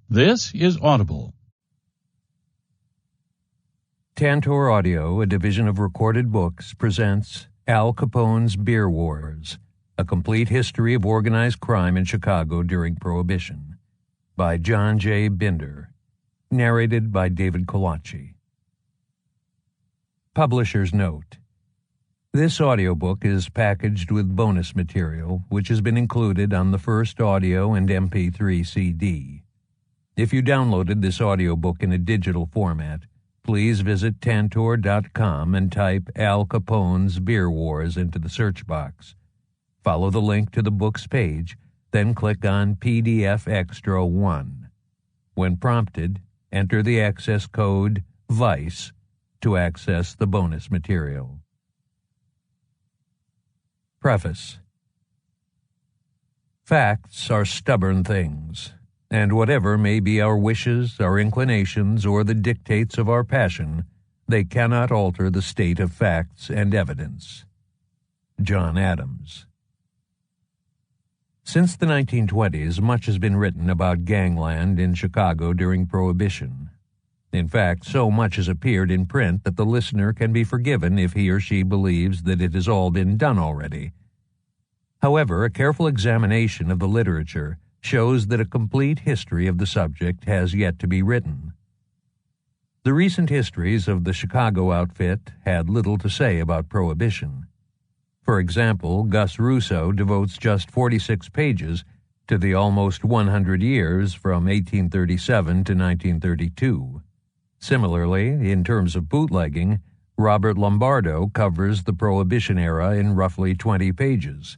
This is Audible. Tantor Audio, a division of Recorded Books, presents Al Capone's Beer Wars, a complete history of organized crime in Chicago during Prohibition, by John J. Binder, narrated by David Colaci. Publisher's Note: this audiobook is packaged with bonus material, which has been included on the first audio and MP3 CD. If you downloaded this audiobook in a digital format, please visit Tantor.com and type Al Capone's Beer Wars into the search box. Follow the link to the book's page, then click on PDF Extra 1. When prompted, enter the access code VICE to access the bonus material. Preface. Facts are stubborn things, and whatever may be our wishes, our inclinations, or the dictates of our passion, they cannot alter the state of facts and evidence. John Adams. Since the 1920s, much has been written about gangland in Chicago during Prohibition. In fact, so much has appeared in print that the listener can be forgiven if he or she believes that it has all been done already. However, a careful examination of the literature shows that a complete history of the subject has yet to be written. The recent histories of the Chicago outfit had little to say about Prohibition. For example, Gus Russo devotes just 46 pages to the almost 100 years from 1837 to 1932. Similarly, in terms of bootlegging, Robert Lombardo covers the Prohibition era in roughly 20 pages.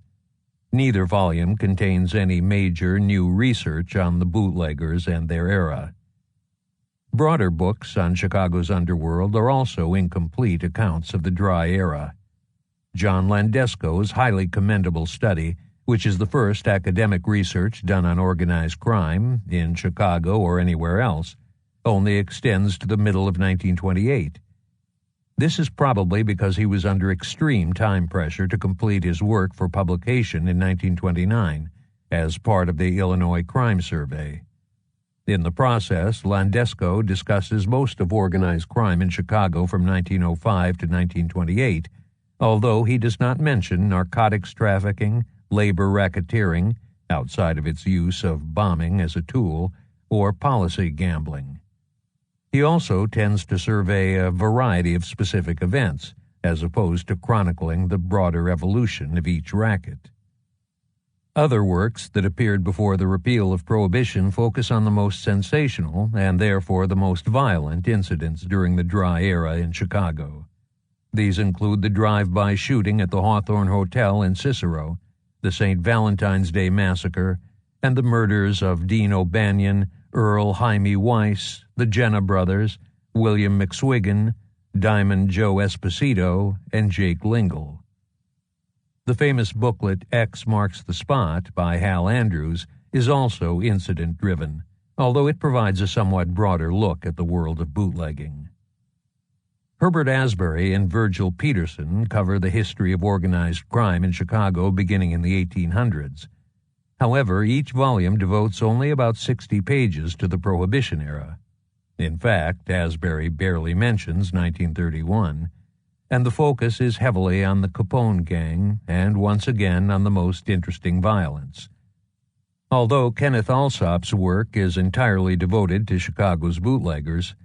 Neither volume contains any major new research on the bootleggers and their era. Broader books on Chicago's underworld are also incomplete accounts of the dry era. John Landesco's highly commendable study, which is the first academic research done on organized crime, in Chicago or anywhere else, only extends to the middle of 1928. This is probably because he was under extreme time pressure to complete his work for publication in 1929 as part of the Illinois Crime Survey. In the process, Landesco discusses most of organized crime in Chicago from 1905 to 1928, although he does not mention narcotics trafficking, labor racketeering, outside of its use of bombing as a tool, or policy gambling. He also tends to survey a variety of specific events, as opposed to chronicling the broader evolution of each racket. Other works that appeared before the repeal of Prohibition focus on the most sensational, and therefore the most violent, incidents during the dry era in Chicago. These include the drive-by shooting at the Hawthorne Hotel in Cicero, the St. Valentine's Day Massacre, and the murders of Dean O'Banion, Earl Jaime Weiss, the Jenna brothers, William McSwiggan, Diamond Joe Esposito, and Jake Lingle. The famous booklet X Marks the Spot by Hal Andrews is also incident-driven, although it provides a somewhat broader look at the world of bootlegging. Herbert Asbury and Virgil Peterson cover the history of organized crime in Chicago beginning in the 1800s. However, each volume devotes only about 60 pages to the Prohibition era. In fact, Asbury barely mentions 1931, and the focus is heavily on the Capone gang and once again on the most interesting violence. Although Kenneth Alsop's work is entirely devoted to Chicago's bootleggers,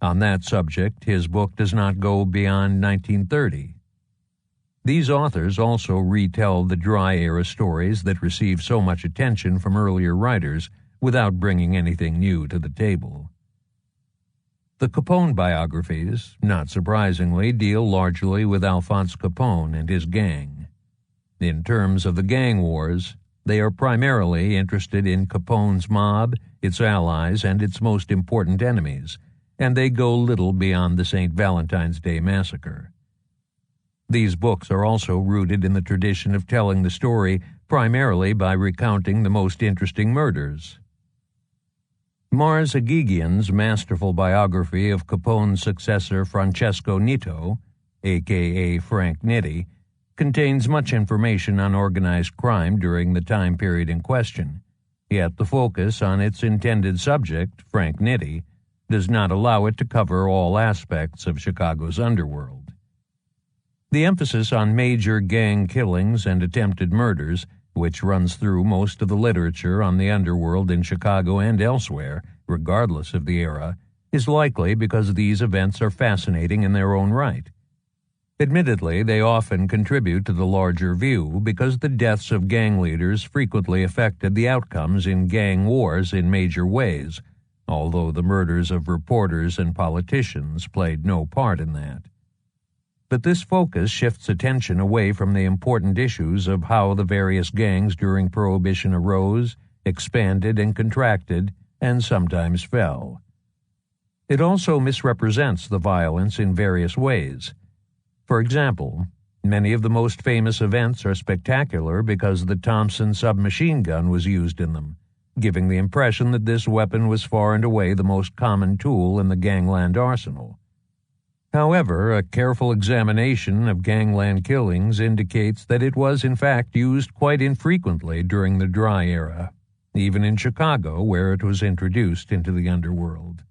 on that subject his book does not go beyond 1930. These authors also retell the dry-era stories that receive so much attention from earlier writers without bringing anything new to the table. The Capone biographies, not surprisingly, deal largely with Alphonse Capone and his gang. In terms of the gang wars, they are primarily interested in Capone's mob, its allies, and its most important enemies, and they go little beyond the St. Valentine's Day Massacre. These books are also rooted in the tradition of telling the story primarily by recounting the most interesting murders. Mars Agigian's masterful biography of Capone's successor Francesco Nitto, a.k.a. Frank Nitti, contains much information on organized crime during the time period in question, Yet the focus on its intended subject, Frank Nitti, does not allow it to cover all aspects of Chicago's underworld. The emphasis on major gang killings and attempted murders, which runs through most of the literature on the underworld in Chicago and elsewhere, regardless of the era, is likely because these events are fascinating in their own right. Admittedly, they often contribute to the larger view because the deaths of gang leaders frequently affected the outcomes in gang wars in major ways, although the murders of reporters and politicians played no part in that. But this focus shifts attention away from the important issues of how the various gangs during Prohibition arose, expanded and contracted, and sometimes fell. It also misrepresents the violence in various ways. For example, many of the most famous events are spectacular because the Thompson submachine gun was used in them, giving the impression that this weapon was far and away the most common tool in the gangland arsenal. However, a careful examination of gangland killings indicates that it was in fact used quite infrequently during the dry era, even in Chicago, where it was introduced into the underworld.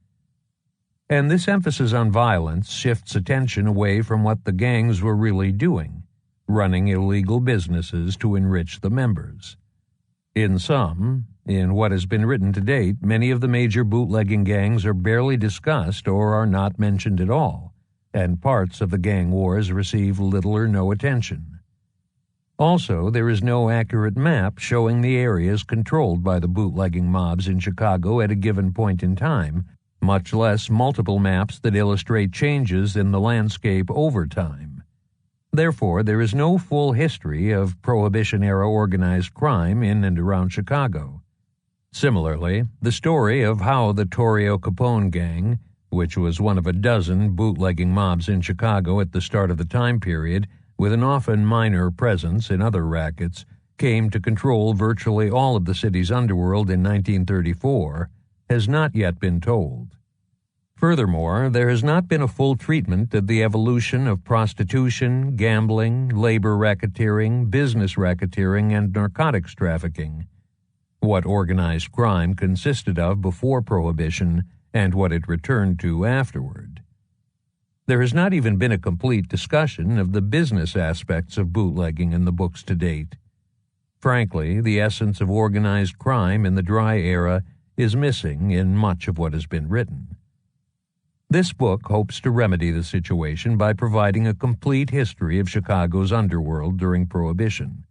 And this emphasis on violence shifts attention away from what the gangs were really doing, running illegal businesses to enrich the members. In what has been written to date, many of the major bootlegging gangs are barely discussed or are not mentioned at all, and parts of the gang wars receive little or no attention. Also, there is no accurate map showing the areas controlled by the bootlegging mobs in Chicago at a given point in time, much less multiple maps that illustrate changes in the landscape over time. Therefore, there is no full history of Prohibition-era organized crime in and around Chicago. Similarly, the story of how the Torrio Capone gang, which was one of a dozen bootlegging mobs in Chicago at the start of the time period, with an often minor presence in other rackets, came to control virtually all of the city's underworld in 1934, has not yet been told. Furthermore, there has not been a full treatment of the evolution of prostitution, gambling, labor racketeering, business racketeering, and narcotics trafficking, what organized crime consisted of before Prohibition, and what it returned to afterward. There has not even been a complete discussion of the business aspects of bootlegging in the books to date. Frankly, the essence of organized crime in the dry era is missing in much of what has been written. This book hopes to remedy the situation by providing a complete history of Chicago's underworld during Prohibition.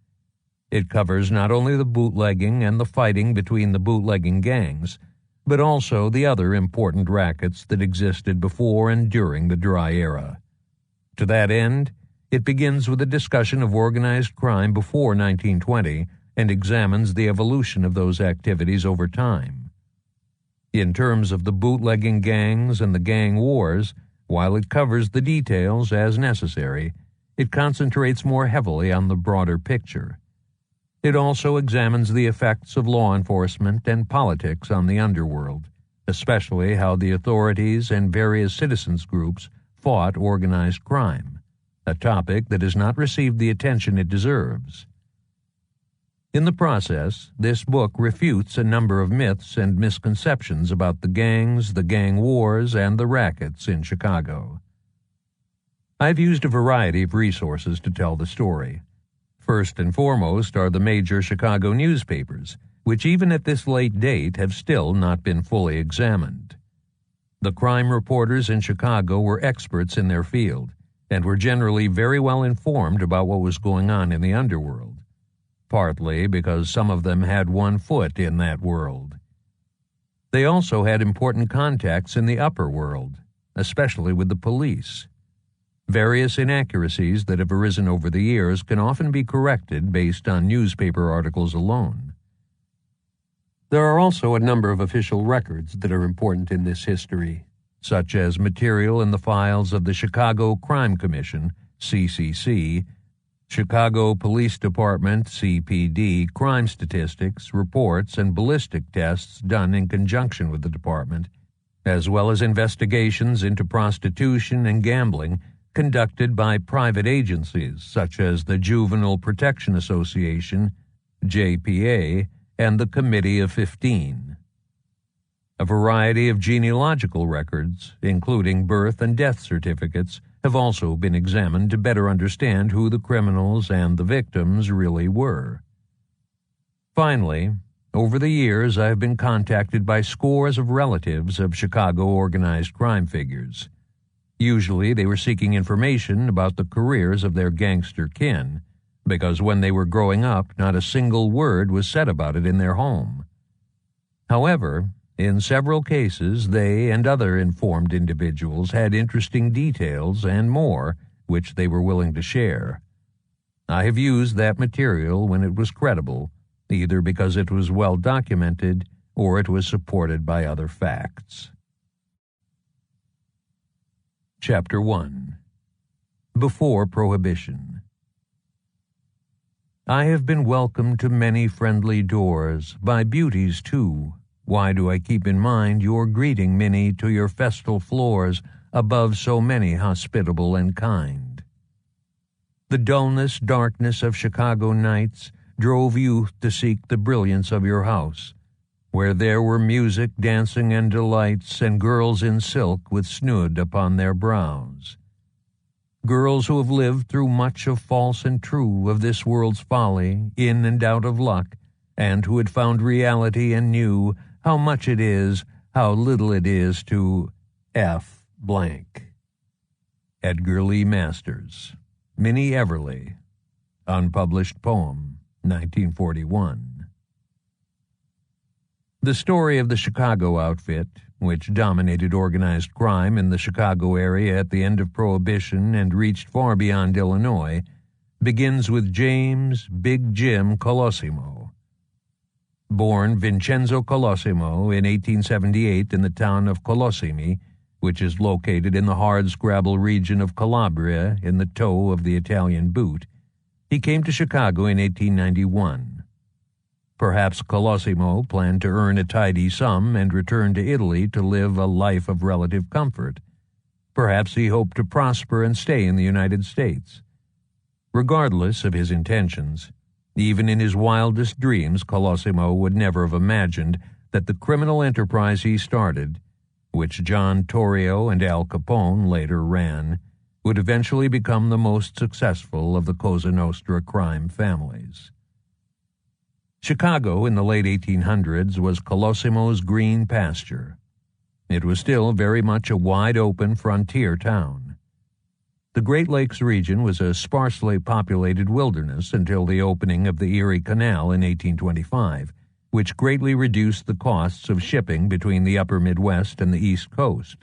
It covers not only the bootlegging and the fighting between the bootlegging gangs, but also the other important rackets that existed before and during the dry era. To that end, it begins with a discussion of organized crime before 1920 and examines the evolution of those activities over time. In terms of the bootlegging gangs and the gang wars, while it covers the details as necessary, it concentrates more heavily on the broader picture. It also examines the effects of law enforcement and politics on the underworld, especially how the authorities and various citizens groups fought organized crime, a topic that has not received the attention it deserves. In the process, this book refutes a number of myths and misconceptions about the gangs, the gang wars, and the rackets in Chicago. I've used a variety of resources to tell the story. First and foremost are the major Chicago newspapers, which even at this late date have still not been fully examined. The crime reporters in Chicago were experts in their field and were generally very well informed about what was going on in the underworld, partly because some of them had one foot in that world. They also had important contacts in the upper world, especially with the police. Various inaccuracies that have arisen over the years can often be corrected based on newspaper articles alone. There are also a number of official records that are important in this history, such as material in the files of the Chicago Crime Commission, CCC, Chicago Police Department, CPD, crime statistics, reports, and ballistic tests done in conjunction with the department, as well as investigations into prostitution and gambling conducted by private agencies such as the Juvenile Protection Association, JPA, and the Committee of 15. A variety of genealogical records, including birth and death certificates, have also been examined to better understand who the criminals and the victims really were. Finally, over the years I have been contacted by scores of relatives of Chicago organized crime figures. Usually they were seeking information about the careers of their gangster kin, because when they were growing up, not a single word was said about it in their home. However, in several cases, they and other informed individuals had interesting details and more which they were willing to share. I have used that material when it was credible, either because it was well documented or it was supported by other facts. Chapter 1. Before Prohibition. I have been welcomed to many friendly doors, by beauties too. Why do I keep in mind your greeting, Minnie, to your festal floors, above so many hospitable and kind? The dullness, darkness of Chicago nights drove youth to seek the brilliance of your house, where there were music, dancing, and delights, and girls in silk with snood upon their brows. Girls who have lived through much of false and true, of this world's folly, in and out of luck, and who had found reality and knew how much it is, how little it is to F. blank. Edgar Lee Masters. Minnie Everly. Unpublished poem, 1941. The story of the Chicago outfit, which dominated organized crime in the Chicago area at the end of Prohibition and reached far beyond Illinois, begins with James Big Jim Colosimo. Born Vincenzo Colosimo in 1878 in the town of Colosimi, which is located in the hardscrabble region of Calabria in the toe of the Italian boot, he came to Chicago in 1891. Perhaps Colosimo planned to earn a tidy sum and return to Italy to live a life of relative comfort. Perhaps he hoped to prosper and stay in the United States. Regardless of his intentions, even in his wildest dreams, Colosimo would never have imagined that the criminal enterprise he started, which John Torrio and Al Capone later ran, would eventually become the most successful of the Cosa Nostra crime families. Chicago in the late 1800s was Colosimo's green pasture. It was still very much a wide-open frontier town. The Great Lakes region was a sparsely populated wilderness until the opening of the Erie Canal in 1825, which greatly reduced the costs of shipping between the upper Midwest and the East Coast.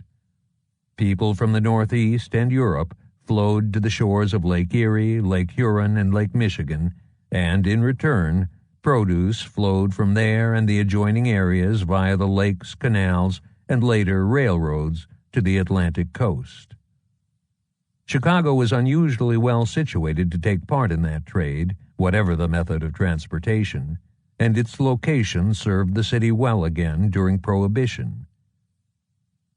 People from the Northeast and Europe flowed to the shores of Lake Erie, Lake Huron, and Lake Michigan, and in return, produce flowed from there and the adjoining areas via the lakes, canals, and later railroads to the Atlantic coast. Chicago was unusually well situated to take part in that trade, whatever the method of transportation, and its location served the city well again during Prohibition.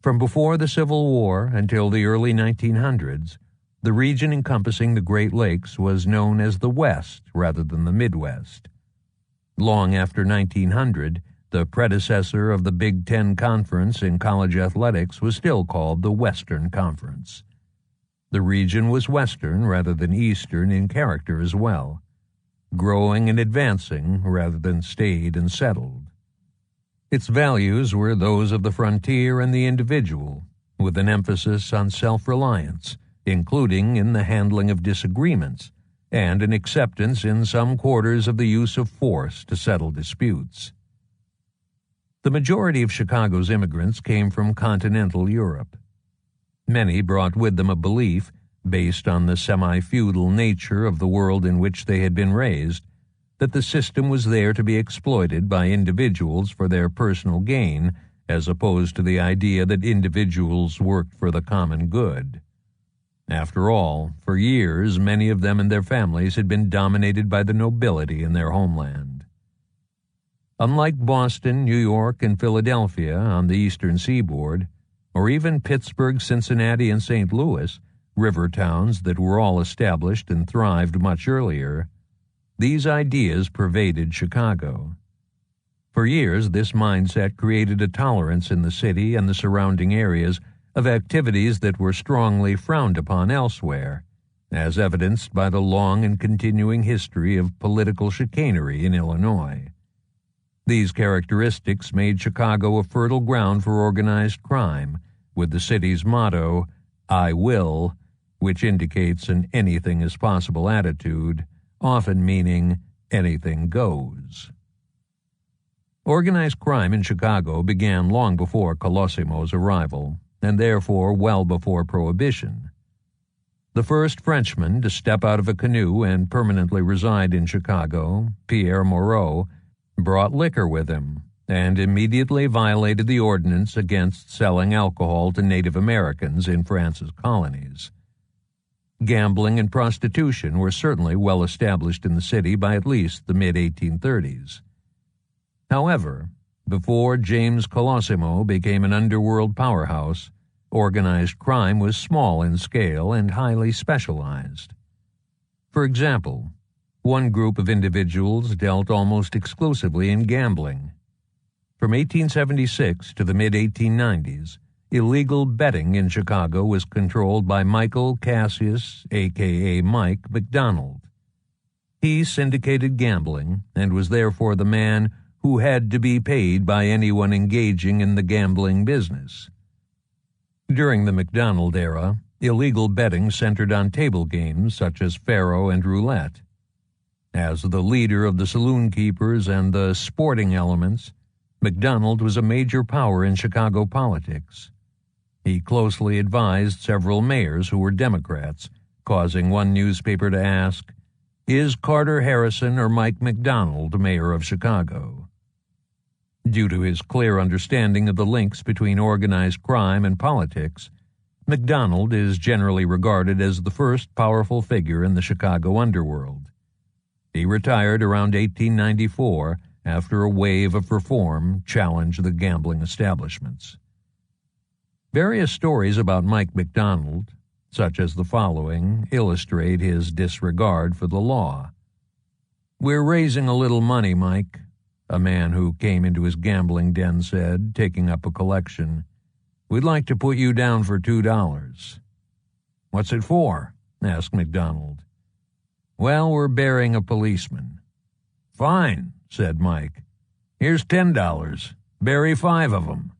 From before the Civil War until the early 1900s, the region encompassing the Great Lakes was known as the West rather than the Midwest. Long after 1900, the predecessor of the Big Ten Conference in college athletics was still called the Western Conference. The region was Western rather than Eastern in character as well, growing and advancing rather than staid and settled. Its values were those of the frontier and the individual, with an emphasis on self-reliance, including in the handling of disagreements, and an acceptance in some quarters of the use of force to settle disputes. The majority of Chicago's immigrants came from continental Europe. Many brought with them a belief, based on the semi-feudal nature of the world in which they had been raised, that the system was there to be exploited by individuals for their personal gain, as opposed to the idea that individuals worked for the common good. After all, for years, many of them and their families had been dominated by the nobility in their homeland. Unlike Boston, New York, and Philadelphia on the eastern seaboard, or even Pittsburgh, Cincinnati, and St. Louis, river towns that were all established and thrived much earlier, these ideas pervaded Chicago. For years, this mindset created a tolerance in the city and the surrounding areas of activities that were strongly frowned upon elsewhere, as evidenced by the long and continuing history of political chicanery in Illinois. These characteristics made Chicago a fertile ground for organized crime, with the city's motto, "I will," which indicates an anything-is-possible attitude, often meaning anything goes. Organized crime in Chicago began long before Colosimo's arrival, and therefore well before Prohibition. The first Frenchman to step out of a canoe and permanently reside in Chicago, Pierre Moreau, brought liquor with him and immediately violated the ordinance against selling alcohol to Native Americans in France's colonies. Gambling and prostitution were certainly well established in the city by at least the mid-1830s. However, before James Colosimo became an underworld powerhouse, organized crime was small in scale and highly specialized. For example, one group of individuals dealt almost exclusively in gambling. From 1876 to the mid-1890s, illegal betting in Chicago was controlled by Michael Cassius, a.k.a. Mike McDonald. He syndicated gambling and was therefore the man who had to be paid by anyone engaging in the gambling business. During the McDonald era, illegal betting centered on table games such as faro and roulette. As the leader of the saloon keepers and the sporting elements, McDonald was a major power in Chicago politics. He closely advised several mayors who were Democrats, causing one newspaper to ask, "Is Carter Harrison or Mike McDonald mayor of Chicago?" Due to his clear understanding of the links between organized crime and politics, McDonald is generally regarded as the first powerful figure in the Chicago underworld. He retired around 1894 after a wave of reform challenged the gambling establishments. Various stories about Mike McDonald, such as the following, illustrate his disregard for the law. "We're raising a little money, Mike," a man who came into his gambling den said, taking up a collection. "We'd like to put you down for $2. "What's it for?" asked McDonald. "Well, we're burying a policeman." "Fine," said Mike. "Here's $10. Bury 5 of them."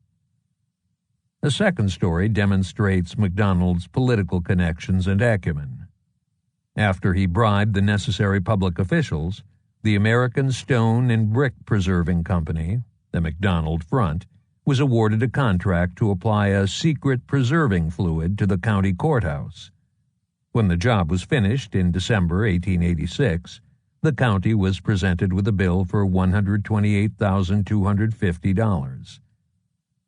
A second story demonstrates McDonald's political connections and acumen. After he bribed the necessary public officials, the American Stone and Brick Preserving Company, the McDonald Front, was awarded a contract to apply a secret preserving fluid to the county courthouse. When the job was finished in December 1886, the county was presented with a bill for $128,250.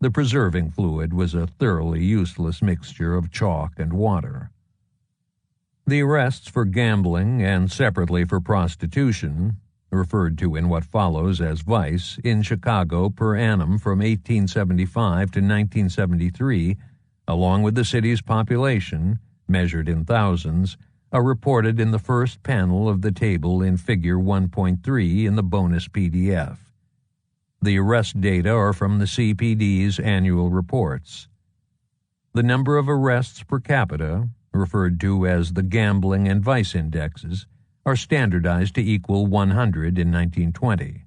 The preserving fluid was a thoroughly useless mixture of chalk and water. The arrests for gambling and separately for prostitution, referred to in what follows as vice, in Chicago per annum from 1875 to 1973, along with the city's population, measured in thousands, are reported in the first panel of the table in Figure 1.3 in the bonus PDF. The arrest data are from the CPD's annual reports. The number of arrests per capita, referred to as the gambling and vice indexes, are standardized to equal 100 in 1920.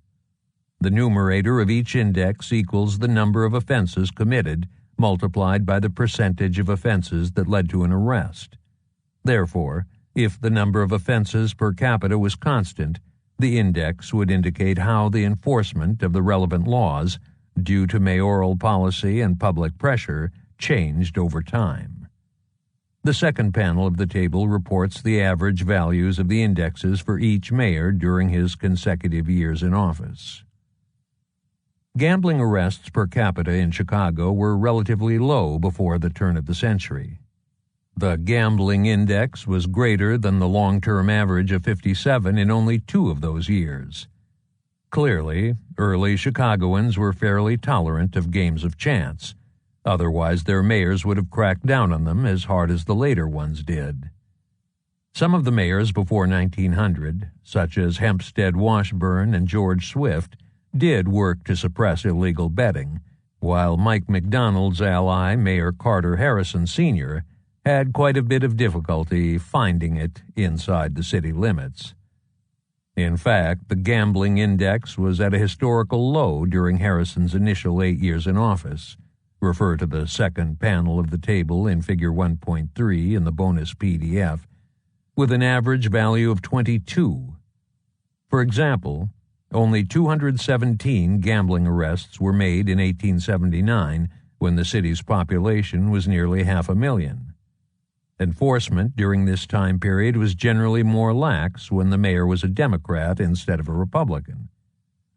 The numerator of each index equals the number of offenses committed multiplied by the percentage of offenses that led to an arrest. Therefore, if the number of offenses per capita was constant, the index would indicate how the enforcement of the relevant laws, due to mayoral policy and public pressure, changed over time. The second panel of the table reports the average values of the indexes for each mayor during his consecutive years in office. Gambling arrests per capita in Chicago were relatively low before the turn of the century. The gambling index was greater than the long-term average of 57 in only 2 of those years. Clearly, early Chicagoans were fairly tolerant of games of chance. Otherwise, their mayors would have cracked down on them as hard as the later ones did. Some of the mayors before 1900, such as Hempstead Washburn and George Swift, did work to suppress illegal betting, while Mike McDonald's ally, Mayor Carter Harrison Sr., had quite a bit of difficulty finding it inside the city limits. In fact, the gambling index was at a historical low during Harrison's initial 8 years in office. Refer to the second panel of the table in Figure 1.3 in the bonus PDF, with an average value of 22. For example, only 217 gambling arrests were made in 1879 when the city's population was nearly 500,000. Enforcement during this time period was generally more lax when the mayor was a Democrat instead of a Republican.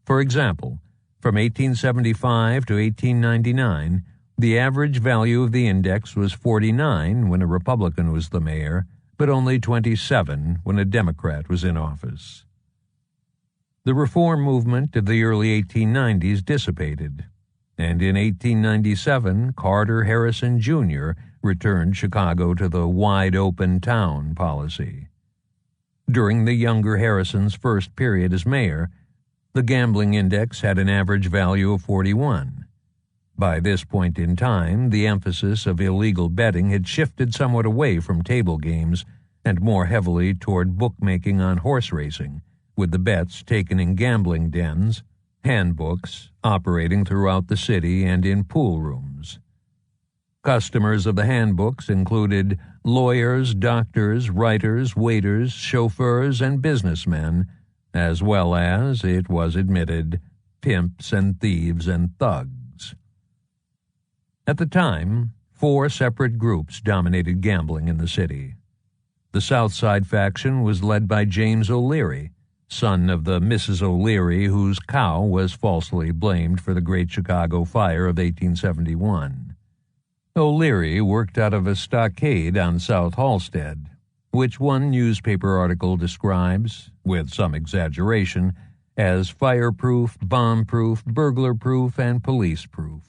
For example, from 1875 to 1899, the average value of the index was 49 when a Republican was the mayor, but only 27 when a Democrat was in office. The reform movement of the early 1890s dissipated, and in 1897, Carter Harrison Jr. returned Chicago to the wide-open town policy. During the younger Harrison's first period as mayor, the gambling index had an average value of 41. By this point in time, the emphasis of illegal betting had shifted somewhat away from table games and more heavily toward bookmaking on horse racing, with the bets taken in gambling dens, handbooks operating throughout the city and in pool rooms. Customers of the handbooks included lawyers, doctors, writers, waiters, chauffeurs, and businessmen, as well as, it was admitted, pimps and thieves and thugs. At the time, 4 separate groups dominated gambling in the city. The South Side faction was led by James O'Leary, son of the Mrs. O'Leary whose cow was falsely blamed for the Great Chicago Fire of 1871. O'Leary worked out of a stockade on South Halsted, which one newspaper article describes, with some exaggeration, as fireproof, bomb-proof, burglar-proof, and police-proof.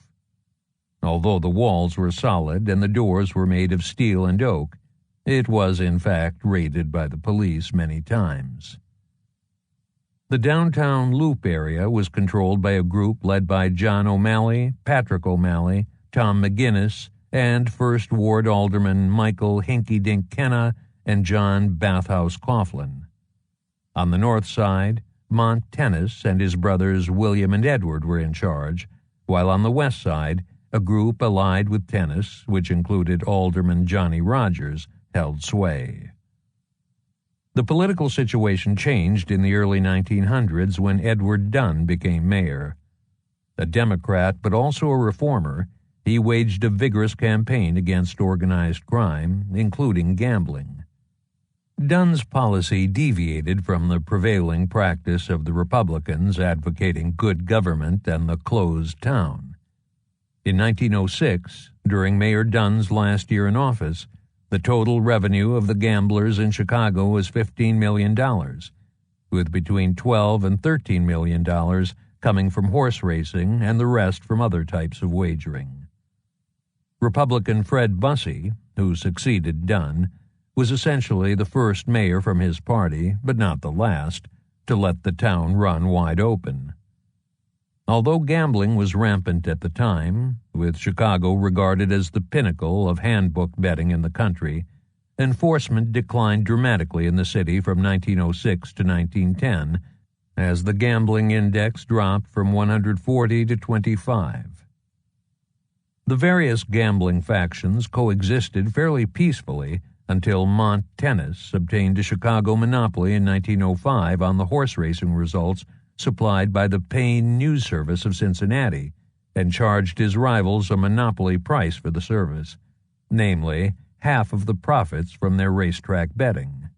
Although the walls were solid and the doors were made of steel and oak, it was in fact raided by the police many times. The downtown Loop area was controlled by a group led by John O'Malley, Patrick O'Malley, Tom McGinnis, and First Ward Alderman Michael Hinky-Dink Kenna and John Bathhouse Coughlin. On the north side, Mont Tennis and his brothers William and Edward were in charge, while on the west side, a group allied with Tennis, which included Alderman Johnny Rogers, held sway. The political situation changed in the early 1900s when Edward Dunn became mayor. A Democrat but also a reformer, he waged a vigorous campaign against organized crime, including gambling. Dunn's policy deviated from the prevailing practice of the Republicans advocating good government and the closed town. In 1906, during Mayor Dunn's last year in office, the total revenue of the gamblers in Chicago was $15 million, with between $12 and $13 million coming from horse racing and the rest from other types of wagering. Republican Fred Bussey, who succeeded Dunn, was essentially the first mayor from his party, but not the last, to let the town run wide open. Although gambling was rampant at the time, with Chicago regarded as the pinnacle of handbook betting in the country, enforcement declined dramatically in the city from 1906 to 1910, as the gambling index dropped from 140 to 25. The various gambling factions coexisted fairly peacefully until Mont Tennis obtained a Chicago monopoly in 1905 on the horse racing results supplied by the Payne News Service of Cincinnati, and charged his rivals a monopoly price for the service, namely, half of the profits from their racetrack betting.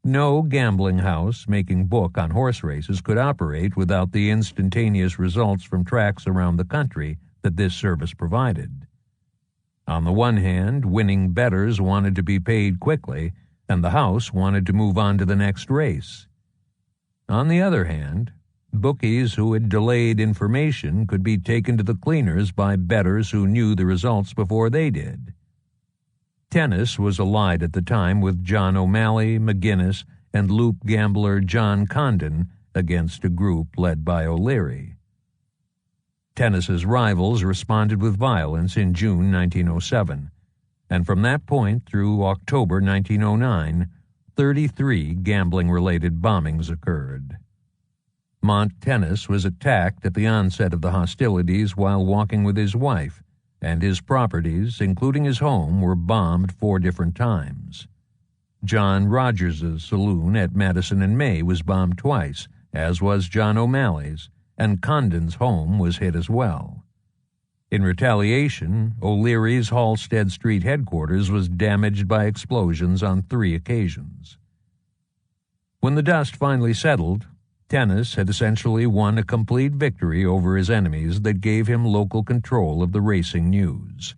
No gambling house making book on horse races could operate without the instantaneous results from tracks around the country that this service provided. On the one hand, winning bettors wanted to be paid quickly, and the house wanted to move on to the next race. On the other hand, bookies who had delayed information could be taken to the cleaners by bettors who knew the results before they did. Tennis was allied at the time with John O'Malley, McGinnis, and Loop gambler John Condon against a group led by O'Leary. Tennis's rivals responded with violence in June 1907, and from that point through October 1909, 33 gambling-related bombings occurred. Mont Tennis was attacked at the onset of the hostilities while walking with his wife, and his properties, including his home, were bombed 4 different times. John Rogers's saloon at Madison and May was bombed twice, as was John O'Malley's, and Condon's home was hit as well. In retaliation, O'Leary's Halstead Street headquarters was damaged by explosions on 3 occasions. When the dust finally settled, Tennis had essentially won a complete victory over his enemies that gave him local control of the racing news.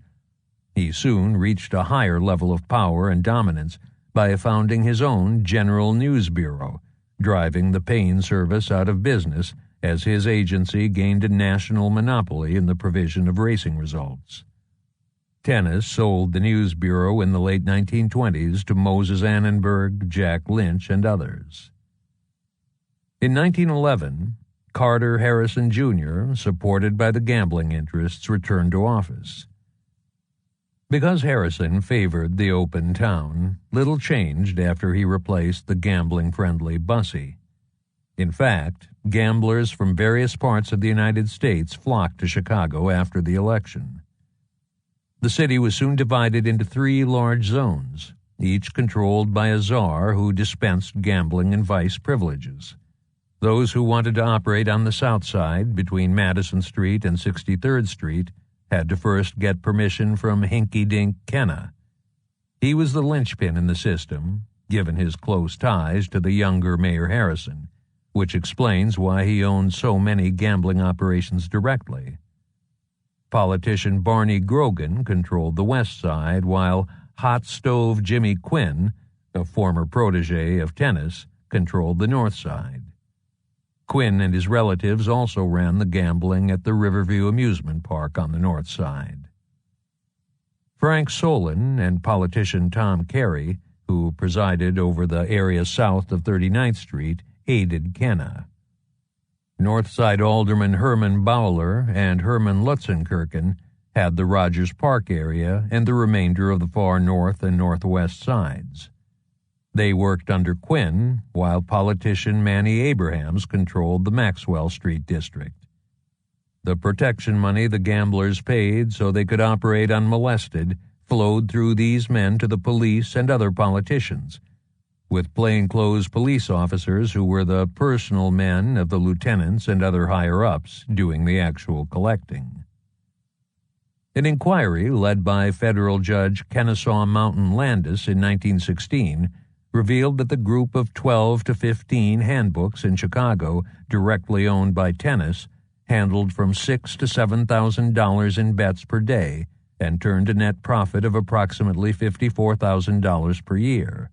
He soon reached a higher level of power and dominance by founding his own General News Bureau, driving the Payne service out of business as his agency gained a national monopoly in the provision of racing results. Tennis sold the News Bureau in the late 1920s to Moses Annenberg, Jack Lynch, and others. In 1911, Carter Harrison Jr., supported by the gambling interests, returned to office. Because Harrison favored the open town, little changed after he replaced the gambling-friendly Bussey. In fact, gamblers from various parts of the United States flocked to Chicago after the election. The city was soon divided into 3 large zones, each controlled by a czar who dispensed gambling and vice privileges. Those who wanted to operate on the south side, between Madison Street and 63rd Street, had to first get permission from Hinky-Dink Kenna. He was the linchpin in the system, given his close ties to the younger Mayor Harrison, which explains why he owned so many gambling operations directly. Politician Barney Grogan controlled the west side, while Hot Stove Jimmy Quinn, a former protege of Tennis, controlled the north side. Quinn and his relatives also ran the gambling at the Riverview Amusement Park on the north side. Frank Solon and politician Tom Carey, who presided over the area south of 39th Street, aided Kenna. Northside Alderman Herman Bowler and Herman Lutzenkirchen had the Rogers Park area and the remainder of the far north and northwest sides. They worked under Quinn, while politician Manny Abrahams controlled the Maxwell Street district. The protection money the gamblers paid so they could operate unmolested flowed through these men to the police and other politicians, with plainclothes police officers who were the personal men of the lieutenants and other higher-ups doing the actual collecting. An inquiry led by federal judge Kennesaw Mountain Landis in 1916 revealed that the group of 12 to 15 handbooks in Chicago, directly owned by Tennis, handled from $6,000 to $7,000 in bets per day and turned a net profit of approximately $54,000 per year.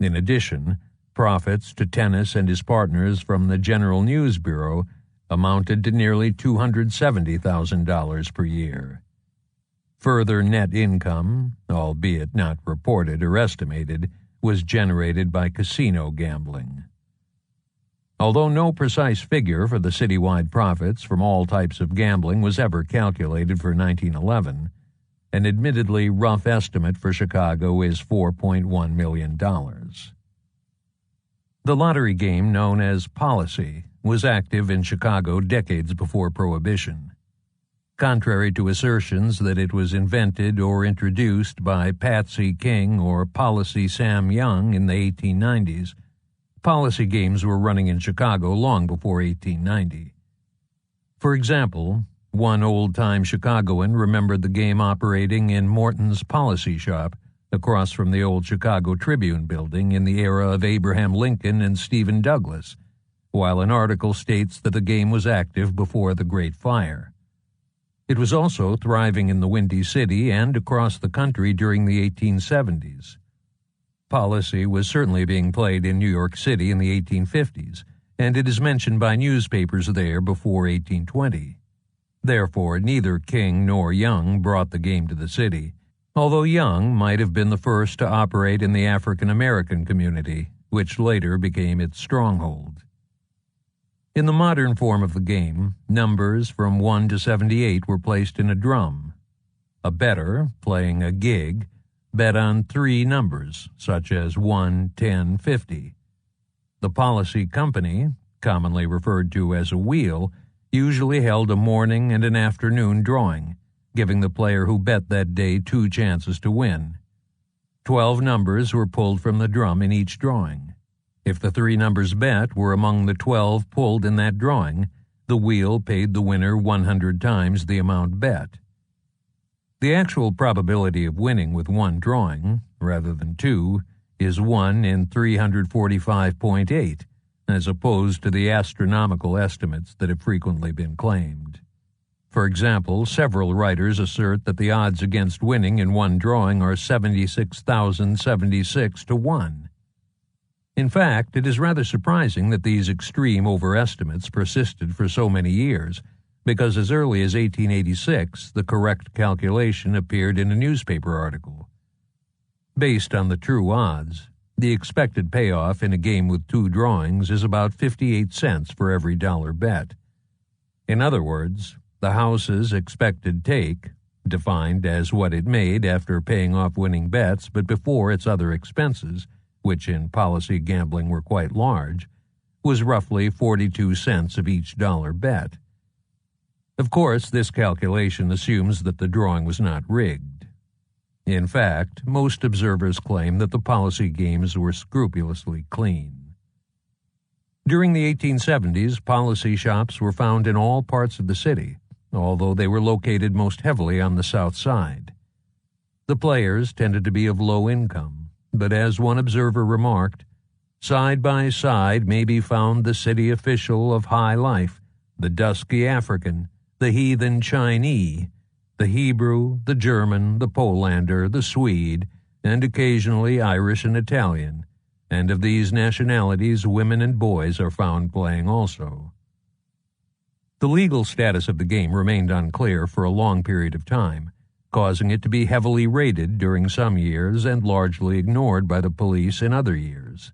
In addition, profits to Tennis and his partners from the General News Bureau amounted to nearly $270,000 per year. Further net income, albeit not reported or estimated, was generated by casino gambling. Although no precise figure for the citywide profits from all types of gambling was ever calculated for 1911, an admittedly rough estimate for Chicago is $4.1 million. The lottery game known as policy was active in Chicago decades before Prohibition. Contrary to assertions that it was invented or introduced by Patsy King or Policy Sam Young in the 1890s, policy games were running in Chicago long before 1890. For example, one old-time Chicagoan remembered the game operating in Morton's Policy Shop across from the old Chicago Tribune building in the era of Abraham Lincoln and Stephen Douglas, while an article states that the game was active before the Great Fire. It was also thriving in the Windy City and across the country during the 1870s. Policy was certainly being played in New York City in the 1850s, and it is mentioned by newspapers there before 1820. Therefore, neither King nor Young brought the game to the city, although Young might have been the first to operate in the African American community, which later became its stronghold. In the modern form of the game, numbers from 1 to 78 were placed in a drum. A bettor, playing a gig, bet on 3 numbers, such as 1, 10, 50. The policy company, commonly referred to as a wheel, usually held a morning and an afternoon drawing, giving the player who bet that day 2 chances to win. 12 numbers were pulled from the drum in each drawing. If the 3 numbers bet were among the 12 pulled in that drawing, the wheel paid the winner 100 times the amount bet. The actual probability of winning with 1 drawing, rather than 2, is 1 in 345.8, as opposed to the astronomical estimates that have frequently been claimed. For example, several writers assert that the odds against winning in 1 drawing are 76,076 to 1. In fact, it is rather surprising that these extreme overestimates persisted for so many years, because as early as 1886, the correct calculation appeared in a newspaper article. Based on the true odds, the expected payoff in a game with 2 drawings is about 58 cents for every dollar bet. In other words, the house's expected take, defined as what it made after paying off winning bets but before its other expenses, which in policy gambling were quite large, was roughly 42 cents of each dollar bet. Of course, this calculation assumes that the drawing was not rigged. In fact, most observers claim that the policy games were scrupulously clean. During the 1870s, policy shops were found in all parts of the city, although they were located most heavily on the south side. The players tended to be of low income, but as one observer remarked, "Side by side may be found the city official of high life, the dusky African, the heathen Chinese, the Hebrew, the German, the Polander, the Swede, and occasionally Irish and Italian, and of these nationalities women and boys are found playing also." The legal status of the game remained unclear for a long period of time, causing it to be heavily rated during some years and largely ignored by the police in other years.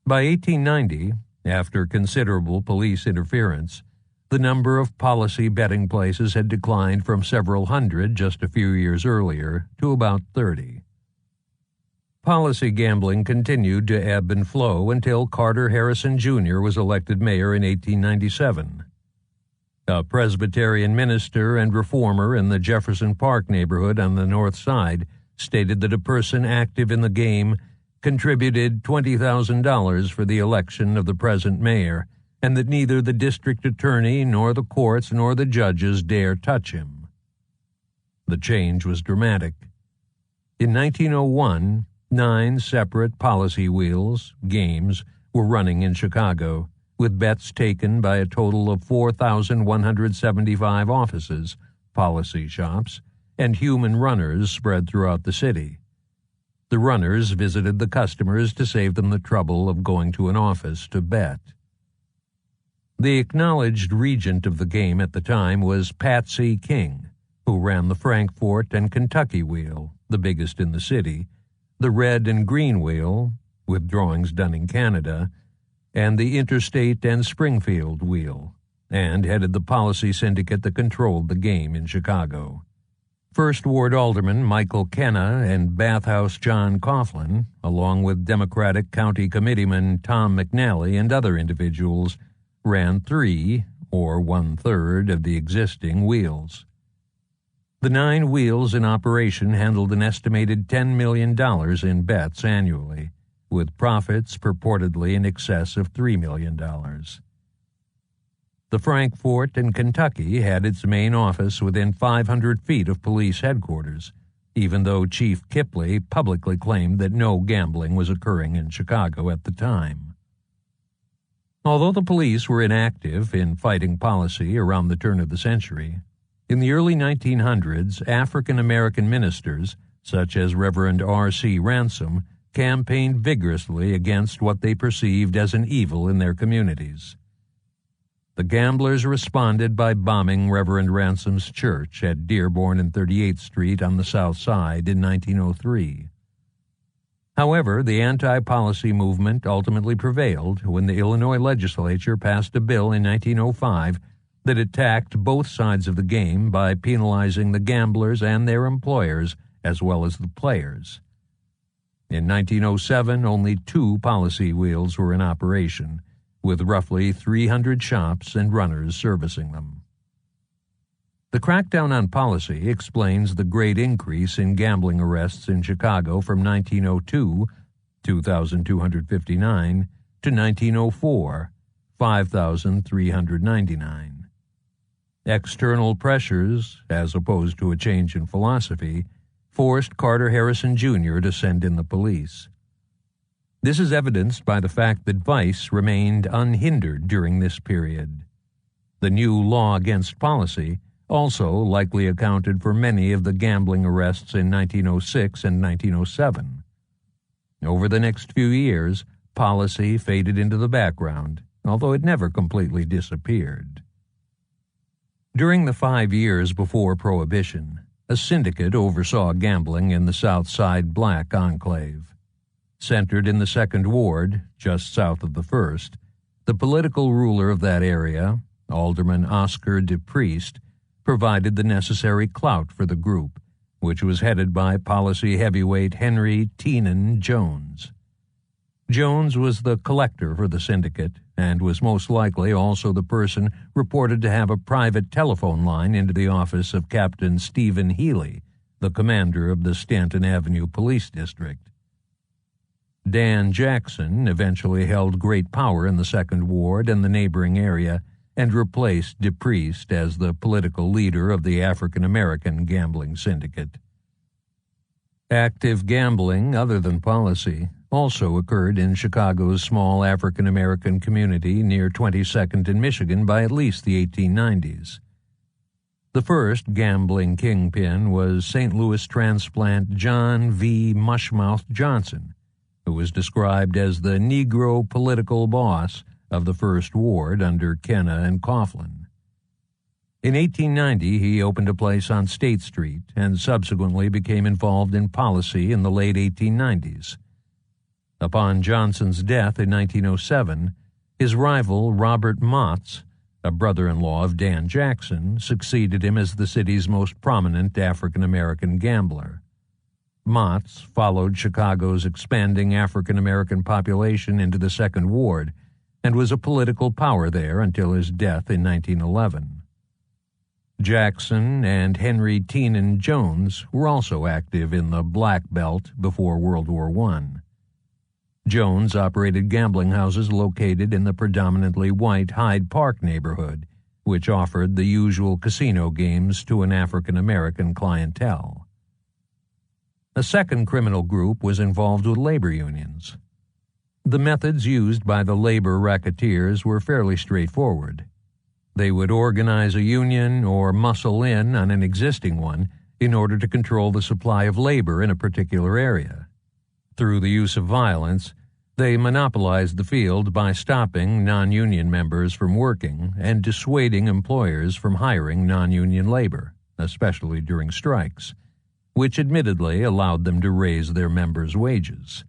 By 1890, after considerable police interference, the number of policy betting places had declined from several hundred just a few years earlier to about 30. Policy gambling continued to ebb and flow until Carter Harrison Jr. was elected mayor in 1897. A Presbyterian minister and reformer in the Jefferson Park neighborhood on the north side stated that a person active in the game contributed $20,000 for the election of the present mayor, and that neither the district attorney nor the courts nor the judges dare touch him. The change was dramatic. In 1901, 9 separate policy wheels, games, were running in Chicago, with bets taken by a total of 4,175 offices, policy shops, and human runners spread throughout the city. The runners visited the customers to save them the trouble of going to an office to bet. The acknowledged regent of the game at the time was Patsy King, who ran the Frankfort and Kentucky wheel, the biggest in the city, the red and green wheel, with drawings done in Canada, and the Interstate and Springfield wheel, and headed the policy syndicate that controlled the game in Chicago. First Ward Alderman Michael Kenna and Bathhouse John Coughlin, along with Democratic County Committeeman Tom McNally and other individuals, ran 3, or 1/3, of the existing wheels. The 9 wheels in operation handled an estimated $10 million in bets annually, with profits purportedly in excess of $3 million. The Frankfort in Kentucky had its main office within 500 feet of police headquarters, even though Chief Kipley publicly claimed that no gambling was occurring in Chicago at the time. Although the police were inactive in fighting policy around the turn of the century, in the early 1900s, African American ministers, such as Reverend R.C. Ransom, campaigned vigorously against what they perceived as an evil in their communities. The gamblers responded by bombing Reverend Ransom's church at Dearborn and 38th Street on the South Side in 1903. However, the anti-policy movement ultimately prevailed when the Illinois legislature passed a bill in 1905 that attacked both sides of the game by penalizing the gamblers and their employers as well as the players. In 1907, only 2 policy wheels were in operation, with roughly 300 shops and runners servicing them. The crackdown on policy explains the great increase in gambling arrests in Chicago from 1902, 2,259, to 1904, 5,399. External pressures, as opposed to a change in philosophy, forced Carter Harrison Jr. to send in the police. This is evidenced by the fact that vice remained unhindered during this period. The new law against policy also likely accounted for many of the gambling arrests in 1906 and 1907. Over the next few years, policy faded into the background, although it never completely disappeared. During the 5 years before Prohibition, a syndicate oversaw gambling in the South Side Black Enclave. Centered in the Second Ward, just south of the First, the political ruler of that area, Alderman Oscar DePriest, provided the necessary clout for the group, which was headed by policy heavyweight Henry Teenan Jones. Jones was the collector for the syndicate and was most likely also the person reported to have a private telephone line into the office of Captain Stephen Healy, the commander of the Stanton Avenue Police District. Dan Jackson eventually held great power in the Second Ward and the neighboring area and replaced DePriest as the political leader of the African American gambling syndicate. Active gambling, other than policy, also occurred in Chicago's small African American community near 22nd and Michigan by at least the 1890s. The first gambling kingpin was St. Louis transplant John V. Mushmouth Johnson, who was described as the Negro political boss of the First Ward under Kenna and Coughlin. In 1890, he opened a place on State Street and subsequently became involved in policy in the late 1890s. Upon Johnson's death in 1907, his rival Robert Motts, a brother-in-law of Dan Jackson, succeeded him as the city's most prominent African-American gambler. Motts followed Chicago's expanding African-American population into the Second Ward and was a political power there until his death in 1911. Jackson and Henry Teenan Jones were also active in the Black Belt before World War I. Jones operated gambling houses located in the predominantly white Hyde Park neighborhood, which offered the usual casino games to an African-American clientele. A second criminal group was involved with labor unions. The methods used by the labor racketeers were fairly straightforward. They would organize a union or muscle in on an existing one in order to control the supply of labor in a particular area. Through the use of violence, they monopolized the field by stopping non-union members from working and dissuading employers from hiring non-union labor, especially during strikes, which admittedly allowed them to raise their members' wages.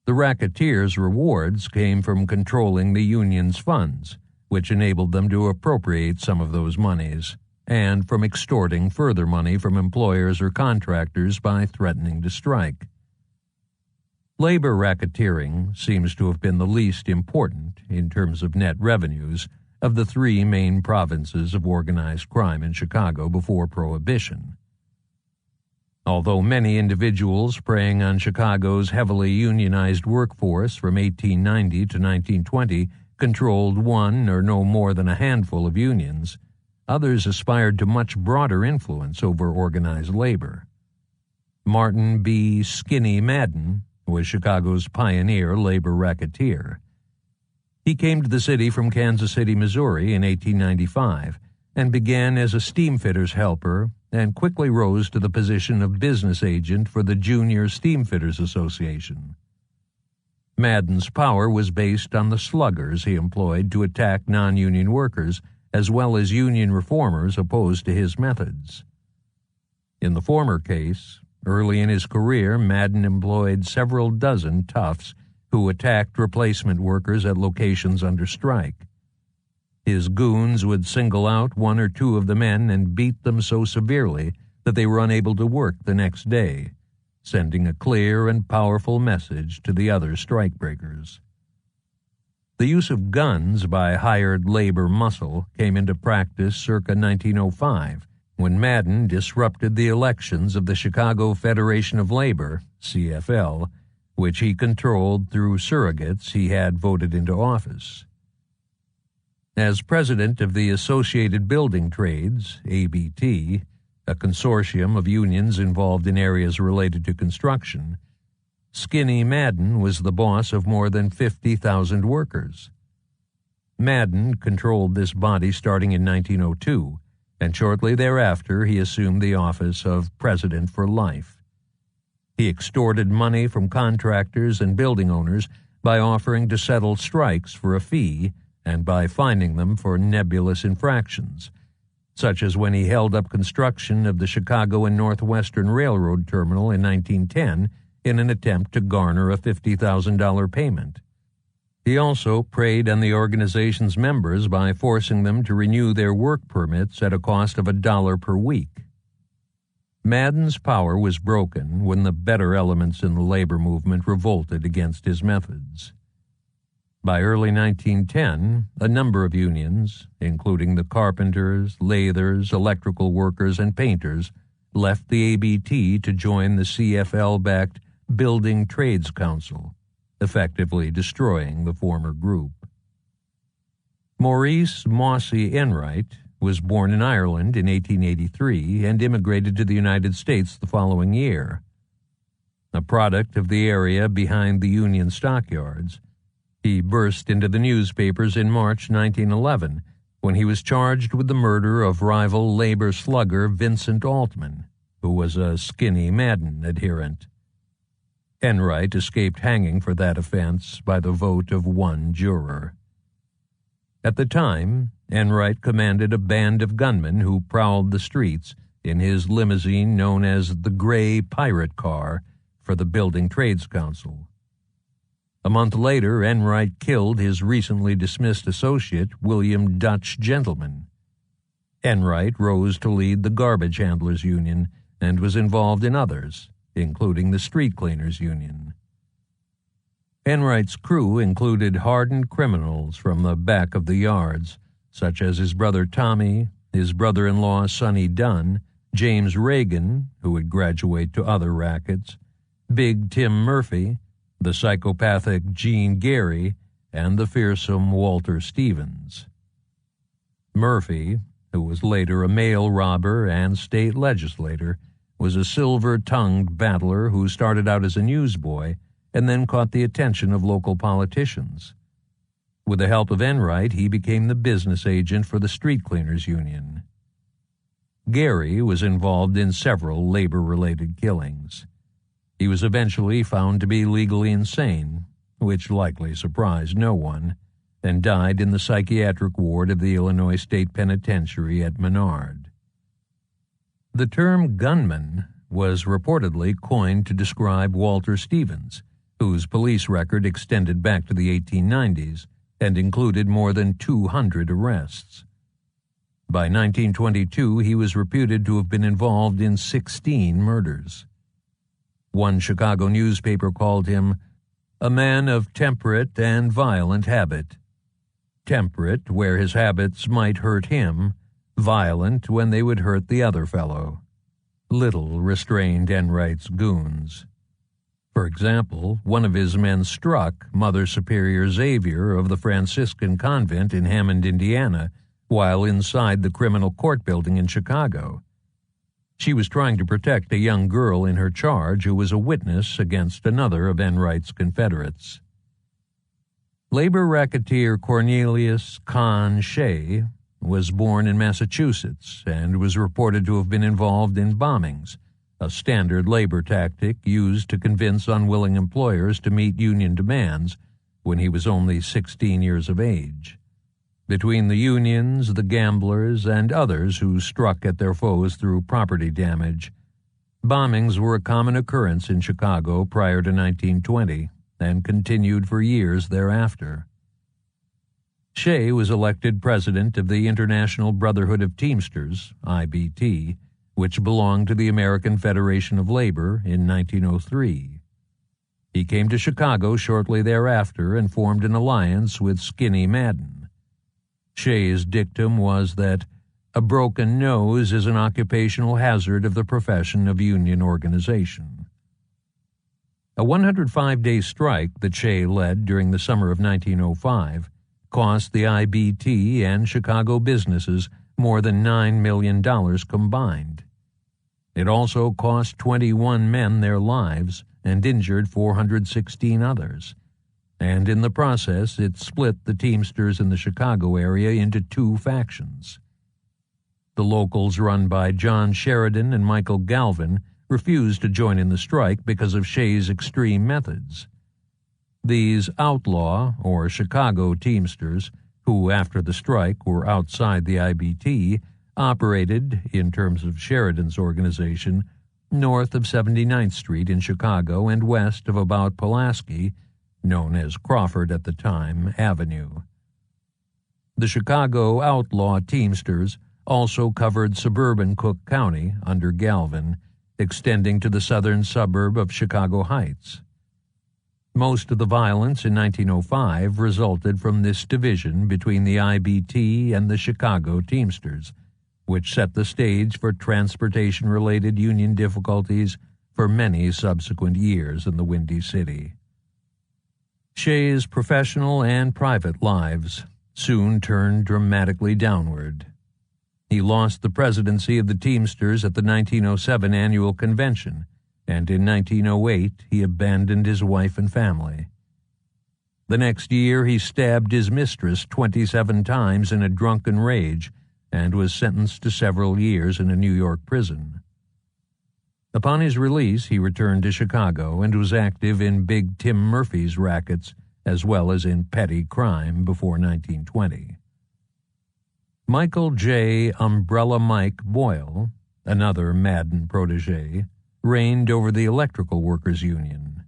The racketeers' rewards came from controlling the union's funds, which enabled them to appropriate some of those monies, and from extorting further money from employers or contractors by threatening to strike. Labor racketeering seems to have been the least important, in terms of net revenues, of the 3 main provinces of organized crime in Chicago before Prohibition. Although many individuals preying on Chicago's heavily unionized workforce from 1890 to 1920 controlled one or no more than a handful of unions, others aspired to much broader influence over organized labor. Martin B. Skinny Madden was Chicago's pioneer labor racketeer. He came to the city from Kansas City, Missouri in 1895 and began as a steamfitter's helper and quickly rose to the position of business agent for the Junior Steamfitters Association. Madden's power was based on the sluggers he employed to attack non-union workers as well as union reformers opposed to his methods. In the former case, Early in his career, Madden employed several dozen toughs who attacked replacement workers at locations under strike. His goons would single out one or two of the men and beat them so severely that they were unable to work the next day, sending a clear and powerful message to the other strikebreakers. The use of guns by hired labor muscle came into practice circa 1905, when Madden disrupted the elections of the Chicago Federation of Labor, CFL, which he controlled through surrogates he had voted into office. As president of the Associated Building Trades, ABT, a consortium of unions involved in areas related to construction, Skinny Madden was the boss of more than 50,000 workers. Madden controlled this body starting in 1902, and shortly thereafter he assumed the office of President for Life. He extorted money from contractors and building owners by offering to settle strikes for a fee and by fining them for nebulous infractions, such as when he held up construction of the Chicago and Northwestern Railroad Terminal in 1910 in an attempt to garner a $50,000 payment. He also preyed on the organization's members by forcing them to renew their work permits at a cost of $1 per week. Madden's power was broken when the better elements in the labor movement revolted against his methods. By early 1910, a number of unions, including the carpenters, lathers, electrical workers, and painters, left the ABT to join the CFL-backed Building Trades Council, effectively destroying the former group. Maurice Mossy Enright was born in Ireland in 1883 and immigrated to the United States the following year. A product of the area behind the Union stockyards, he burst into the newspapers in March 1911 when he was charged with the murder of rival labor slugger Vincent Altman, who was a Skinny Madden adherent. Enright escaped hanging for that offense by the vote of one juror. At the time, Enright commanded a band of gunmen who prowled the streets in his limousine known as the Gray Pirate Car for the Building Trades Council. A month later, Enright killed his recently dismissed associate, William Dutch Gentleman. Enright rose to lead the Garbage Handlers Union and was involved in others, including the Street Cleaners Union. Enright's crew included hardened criminals from the back of the yards, such as his brother Tommy, his brother-in-law Sonny Dunn, James Reagan, who would graduate to other rackets, Big Tim Murphy, the psychopathic Gene Gary, and the fearsome Walter Stevens. Murphy, who was later a mail robber and state legislator, was a silver-tongued battler who started out as a newsboy and then caught the attention of local politicians. With the help of Enright, he became the business agent for the Street Cleaners Union. Gary was involved in several labor-related killings. He was eventually found to be legally insane, which likely surprised no one, and died in the psychiatric ward of the Illinois State Penitentiary at Menard. The term gunman was reportedly coined to describe Walter Stevens, whose police record extended back to the 1890s and included more than 200 arrests. By 1922, he was reputed to have been involved in 16 murders. One Chicago newspaper called him a man of temperate and violent habit. Temperate where his habits might hurt him, violent when they would hurt the other fellow. Little restrained Enright's goons. For example, one of his men struck Mother Superior Xavier of the Franciscan convent in Hammond, Indiana, while inside the criminal court building in Chicago. She was trying to protect a young girl in her charge who was a witness against another of Enright's Confederates. Labor racketeer Cornelius Con Shea was born in Massachusetts and was reported to have been involved in bombings, a standard labor tactic used to convince unwilling employers to meet union demands when he was only 16 years of age. Between the unions, the gamblers, and others who struck at their foes through property damage, Bombings were a common occurrence in Chicago prior to 1920 and continued for years thereafter. Shea was elected president of the International Brotherhood of Teamsters, IBT, which belonged to the American Federation of Labor in 1903. He came to Chicago shortly thereafter and formed an alliance with Skinny Madden. Shea's dictum was that a broken nose is an occupational hazard of the profession of union organization. A 105-day strike that Shea led during the summer of 1905 cost the IBT and Chicago businesses more than $9 million combined. It also cost 21 men their lives and injured 416 others, and in the process it split the Teamsters in the Chicago area into two factions. The locals, run by John Sheridan and Michael Galvin, refused to join in the strike because of Shea's extreme methods. These outlaw, or Chicago Teamsters, who after the strike were outside the IBT, operated, in terms of Sheridan's organization, north of 79th Street in Chicago and west of about Pulaski, known as Crawford at the time, Avenue. The Chicago outlaw Teamsters also covered suburban Cook County under Galvin, extending to the southern suburb of Chicago Heights. Most of the violence in 1905 resulted from this division between the IBT and the Chicago Teamsters, which set the stage for transportation-related union difficulties for many subsequent years in the Windy City. Shea's professional and private lives soon turned dramatically downward. He lost the presidency of the Teamsters at the 1907 annual convention, and in 1908 he abandoned his wife and family. The next year he stabbed his mistress 27 times in a drunken rage and was sentenced to several years in a New York prison. Upon his release, he returned to Chicago and was active in Big Tim Murphy's rackets as well as in petty crime before 1920. Michael J. Umbrella Mike Boyle, another Madden protege, reigned over the Electrical Workers Union.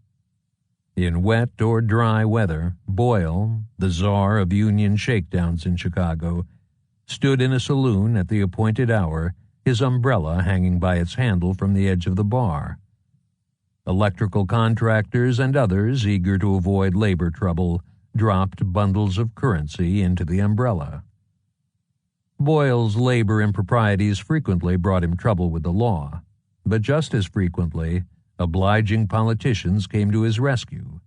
In wet or dry weather, Boyle, the czar of union shakedowns in Chicago, stood in a saloon at the appointed hour, his umbrella hanging by its handle from the edge of the bar. Electrical contractors and others, eager to avoid labor trouble, dropped bundles of currency into the umbrella. Boyle's labor improprieties frequently brought him trouble with the law, but just as frequently, obliging politicians came to his rescue.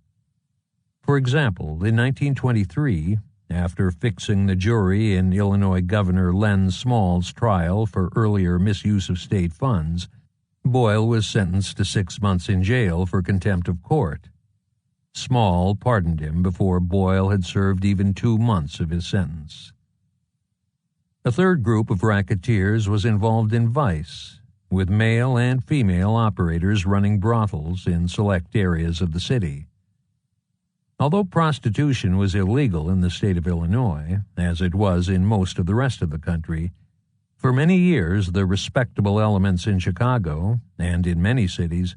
For example, in 1923, after fixing the jury in Illinois Governor Len Small's trial for earlier misuse of state funds, Boyle was sentenced to 6 months in jail for contempt of court. Small pardoned him before Boyle had served even 2 months of his sentence. A third group of racketeers was involved in vice, with male and female operators running brothels in select areas of the city. Although prostitution was illegal in the state of Illinois, as it was in most of the rest of the country, for many years the respectable elements in Chicago, and in many cities,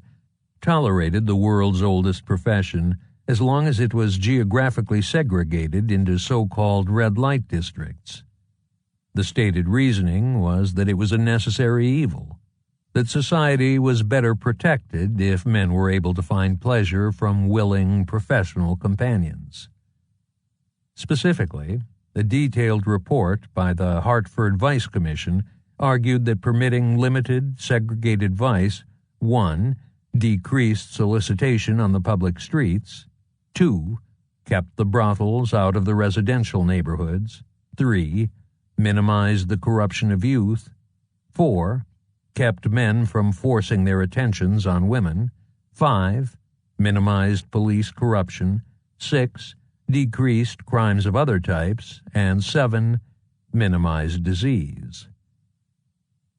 tolerated the world's oldest profession as long as it was geographically segregated into so-called red light districts. The stated reasoning was that it was a necessary evil, that society was better protected if men were able to find pleasure from willing professional companions. Specifically, a detailed report by the Hartford Vice Commission argued that permitting limited, segregated vice, 1, decreased solicitation on the public streets, 2, kept the brothels out of the residential neighborhoods, 3, minimized the corruption of youth, 4, kept men from forcing their attentions on women, 5, minimized police corruption, 6, decreased crimes of other types, and 7, minimized disease.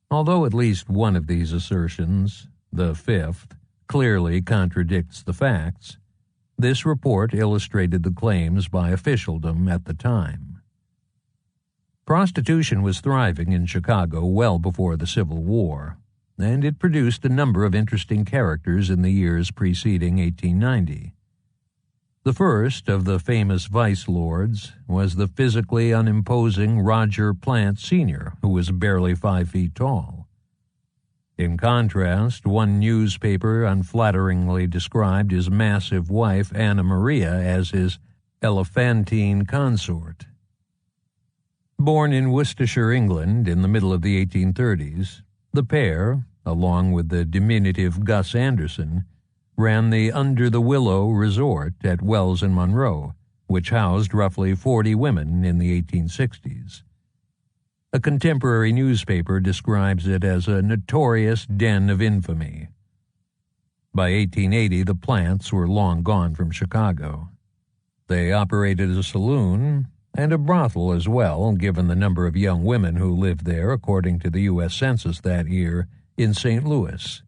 Although at least one of these assertions, the fifth, clearly contradicts the facts, this report illustrated the claims by officialdom at the time. Prostitution was thriving in Chicago well before the Civil War, and it produced a number of interesting characters in the years preceding 1890. The first of the famous vice lords was the physically unimposing Roger Plant Sr., who was barely 5 feet tall. In contrast, one newspaper unflatteringly described his massive wife, Anna Maria, as his elephantine consort. Born in Worcestershire, England, in the middle of the 1830s, the pair, along with the diminutive Gus Anderson, ran the Under the Willow Resort at Wells and Monroe, which housed roughly 40 women in the 1860s. A contemporary newspaper describes it as a notorious den of infamy. By 1880, the Plants were long gone from Chicago. They operated a saloon and a brothel as well, given the number of young women who lived there, according to the U.S. Census that year, in St. Louis.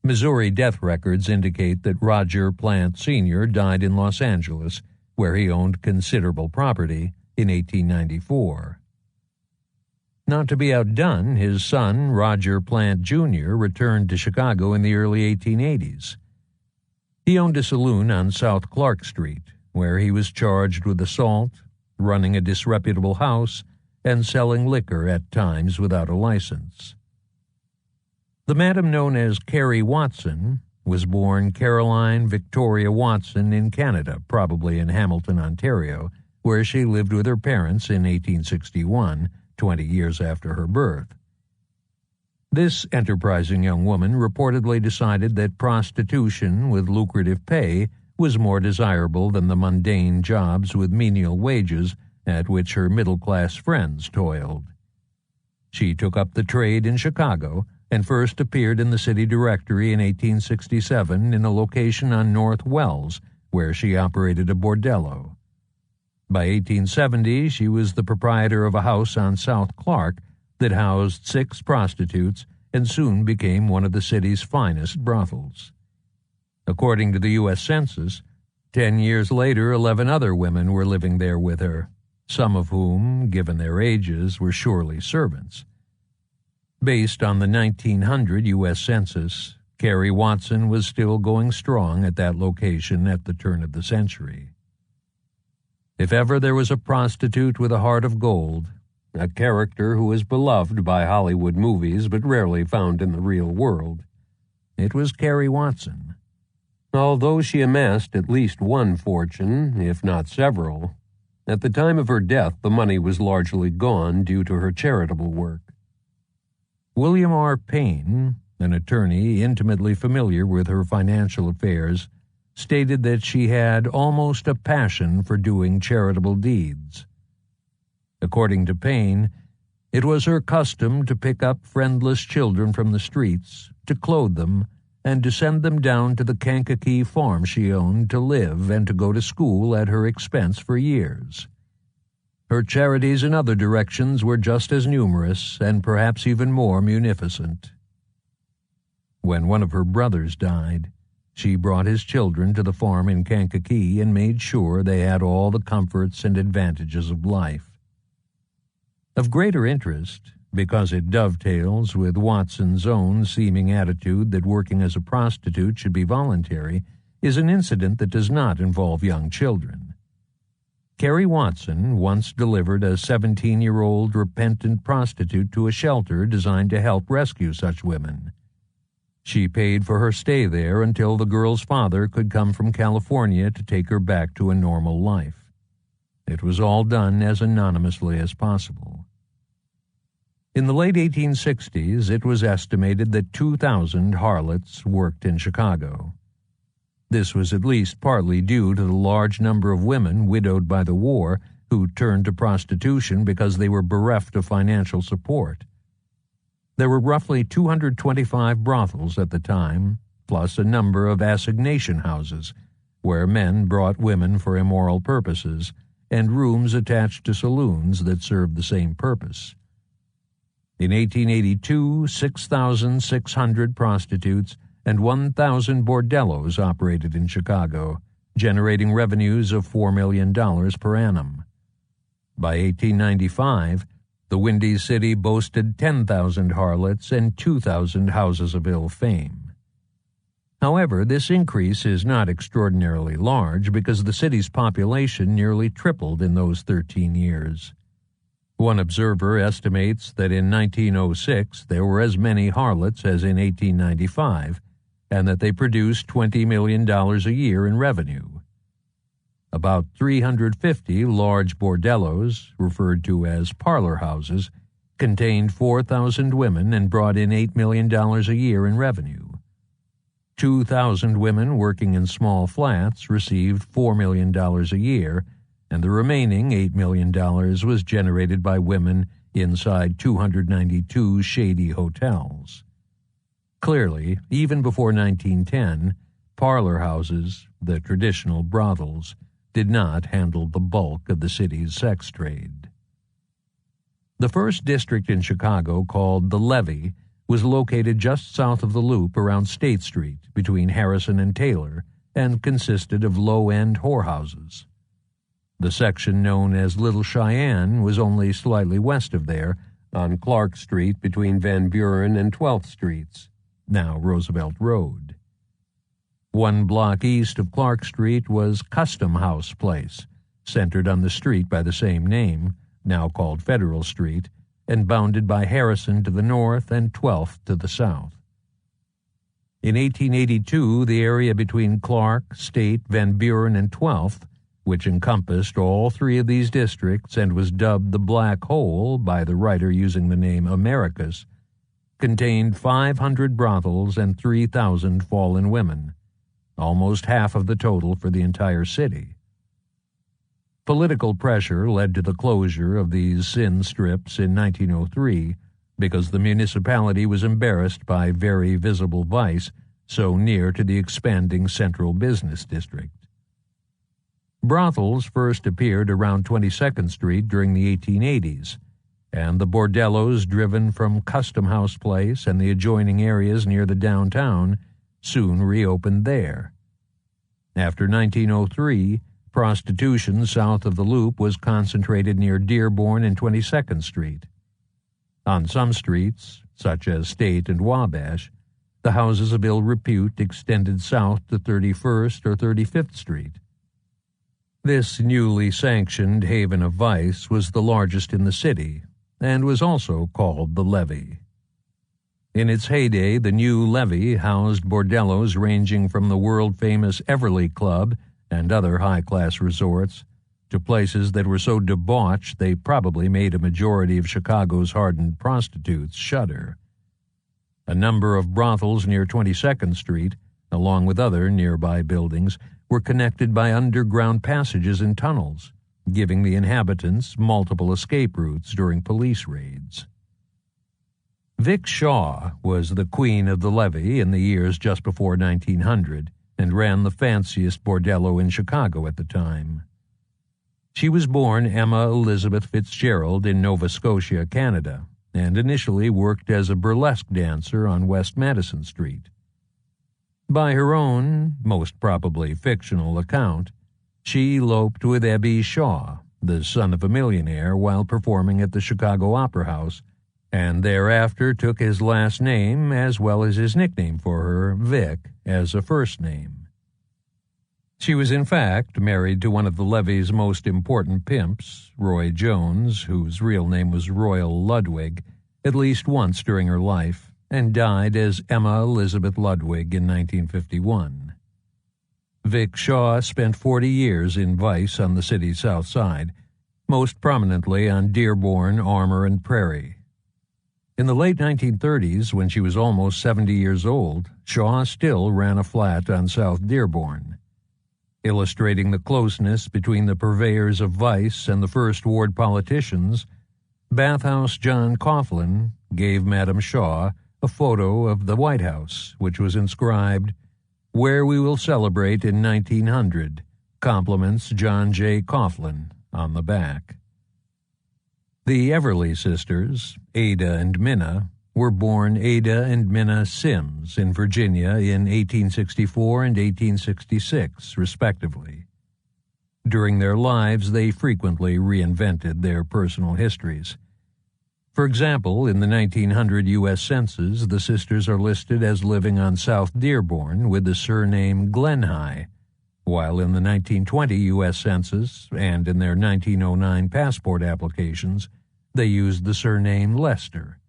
Missouri death records indicate that Roger Plant Sr. died in Los Angeles, where he owned considerable property, in 1894. Not to be outdone, his son, Roger Plant Jr., returned to Chicago in the early 1880s. He owned a saloon on South Clark Street, where he was charged with assault, running a disreputable house, and selling liquor at times without a license. The madam known as Carrie Watson was born Caroline Victoria Watson in Canada, probably in Hamilton, Ontario, where she lived with her parents in 1861, 20 years after her birth. This enterprising young woman reportedly decided that prostitution with lucrative pay was more desirable than the mundane jobs with menial wages at which her middle-class friends toiled. She took up the trade in Chicago and first appeared in the city directory in 1867 in a location on North Wells, where she operated a bordello. By 1870, she was the proprietor of a house on South Clark that housed 6 prostitutes and soon became one of the city's finest brothels. According to the U.S. Census, 10 years later, 11 other women were living there with her, some of whom, given their ages, were surely servants. Based on the 1900 U.S. Census, Carrie Watson was still going strong at that location at the turn of the century. If ever there was a prostitute with a heart of gold, a character who was beloved by Hollywood movies but rarely found in the real world, it was Carrie Watson. Although she amassed at least one fortune, if not several, at the time of her death the money was largely gone due to her charitable work. William R. Payne, an attorney intimately familiar with her financial affairs, stated that she had almost a passion for doing charitable deeds. According to Payne, it was her custom to pick up friendless children from the streets, to clothe them, and to send them down to the Kankakee farm she owned to live and to go to school at her expense for years. Her charities in other directions were just as numerous and perhaps even more munificent. When one of her brothers died, she brought his children to the farm in Kankakee and made sure they had all the comforts and advantages of life. Of greater interest, because it dovetails with Watson's own seeming attitude that working as a prostitute should be voluntary, is an incident that does not involve young children. Carrie Watson once delivered a 17-year-old repentant prostitute to a shelter designed to help rescue such women. She paid for her stay there until the girl's father could come from California to take her back to a normal life. It was all done as anonymously as possible. In the late 1860s, it was estimated that 2,000 harlots worked in Chicago. This was at least partly due to the large number of women widowed by the war who turned to prostitution because they were bereft of financial support. There were roughly 225 brothels at the time, plus a number of assignation houses, where men brought women for immoral purposes, and rooms attached to saloons that served the same purpose. In 1882, 6,600 prostitutes and 1,000 bordellos operated in Chicago, generating revenues of $4 million per annum. By 1895, The Windy City boasted 10,000 harlots and 2,000 houses of ill fame. However, this increase is not extraordinarily large because the city's population nearly tripled in those 13 years. One observer estimates that in 1906 there were as many harlots as in 1895, and that they produced $20 million a year in revenue. About 350 large bordellos, referred to as parlor houses, contained 4,000 women and brought in $8 million a year in revenue. 2,000 women working in small flats received $4 million a year, and the remaining $8 million was generated by women inside 292 shady hotels. Clearly, even before 1910, parlor houses, the traditional brothels, did not handle the bulk of the city's sex trade. The first district in Chicago, called the Levee, was located just south of the Loop around State Street between Harrison and Taylor and consisted of low-end whorehouses. The section known as Little Cheyenne was only slightly west of there, on Clark Street between Van Buren and 12th Streets, now Roosevelt Road. 1 block east of Clark Street was Custom House Place, centered on the street by the same name, now called Federal Street, and bounded by Harrison to the north and 12th to the south. In 1882, the area between Clark, State, Van Buren, and 12th, which encompassed all three of these districts and was dubbed the Black Hole by the writer using the name Americus, contained 500 brothels and 3,000 fallen women, almost half of the total for the entire city. Political pressure led to the closure of these sin strips in 1903 because the municipality was embarrassed by very visible vice so near to the expanding central business district. Brothels first appeared around 22nd Street during the 1880s, and the bordellos driven from Custom House Place and the adjoining areas near the downtown soon reopened there. After 1903, prostitution south of the Loop was concentrated near Dearborn and 22nd Street. On some streets, such as State and Wabash, the houses of ill repute extended south to 31st or 35th Street. This newly sanctioned haven of vice was the largest in the city and was also called the Levee. In its heyday, the new Levee housed bordellos ranging from the world-famous Everly Club and other high-class resorts to places that were so debauched they probably made a majority of Chicago's hardened prostitutes shudder. A number of brothels near 22nd Street, along with other nearby buildings, were connected by underground passages and tunnels, giving the inhabitants multiple escape routes during police raids. Vic Shaw was the queen of the Levee in the years just before 1900 and ran the fanciest bordello in Chicago at the time. She was born Emma Elizabeth Fitzgerald in Nova Scotia, Canada, and initially worked as a burlesque dancer on West Madison Street. By her own, most probably fictional account, she eloped with Ebby Shaw, the son of a millionaire, while performing at the Chicago Opera House, and thereafter took his last name as well as his nickname for her, Vic, as a first name. She was in fact married to one of the Levee's most important pimps, Roy Jones, whose real name was Royal Ludwig, at least once during her life, and died as Emma Elizabeth Ludwig in 1951. Vic Shaw spent 40 years in vice on the city's south side, most prominently on Dearborn, Armour, and Prairie. In the late 1930s, when she was almost 70 years old, Shaw still ran a flat on South Dearborn. Illustrating the closeness between the purveyors of vice and the First Ward politicians, Bathhouse John Coughlin gave Madam Shaw a photo of the White House, which was inscribed, "Where we will celebrate in 1900, compliments John J. Coughlin," on the back. The Everly sisters, Ada and Minna, were born Ada and Minna Sims in Virginia in 1864 and 1866, respectively. During their lives, they frequently reinvented their personal histories. For example, in the 1900 U.S. Census, the sisters are listed as living on South Dearborn with the surname Glenhigh, while in the 1920 U.S. Census and in their 1909 passport applications, they used the surname Lester.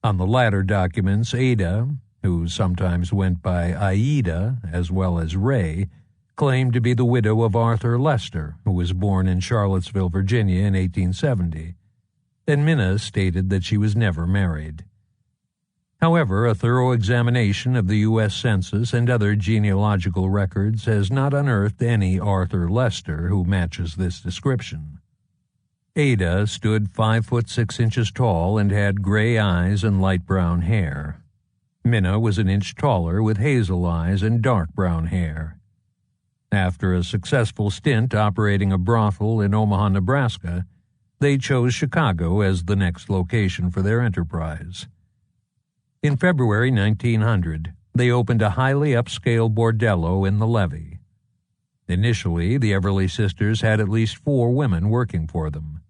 On the latter documents, Ada, who sometimes went by Aida as well as Ray, claimed to be the widow of Arthur Lester, who was born in Charlottesville, Virginia in 1870, and Minna stated that she was never married. However, a thorough examination of the U.S. Census and other genealogical records has not unearthed any Arthur Lester who matches this description. Ada stood 5 foot 6 inches tall and had gray eyes and light brown hair. Minna was an inch taller with hazel eyes and dark brown hair. After a successful stint operating a brothel in Omaha, Nebraska, they chose Chicago as the next location for their enterprise. In February 1900, they opened a highly upscale bordello in the Levee. Initially, the Everly sisters had at least 4 women working for them.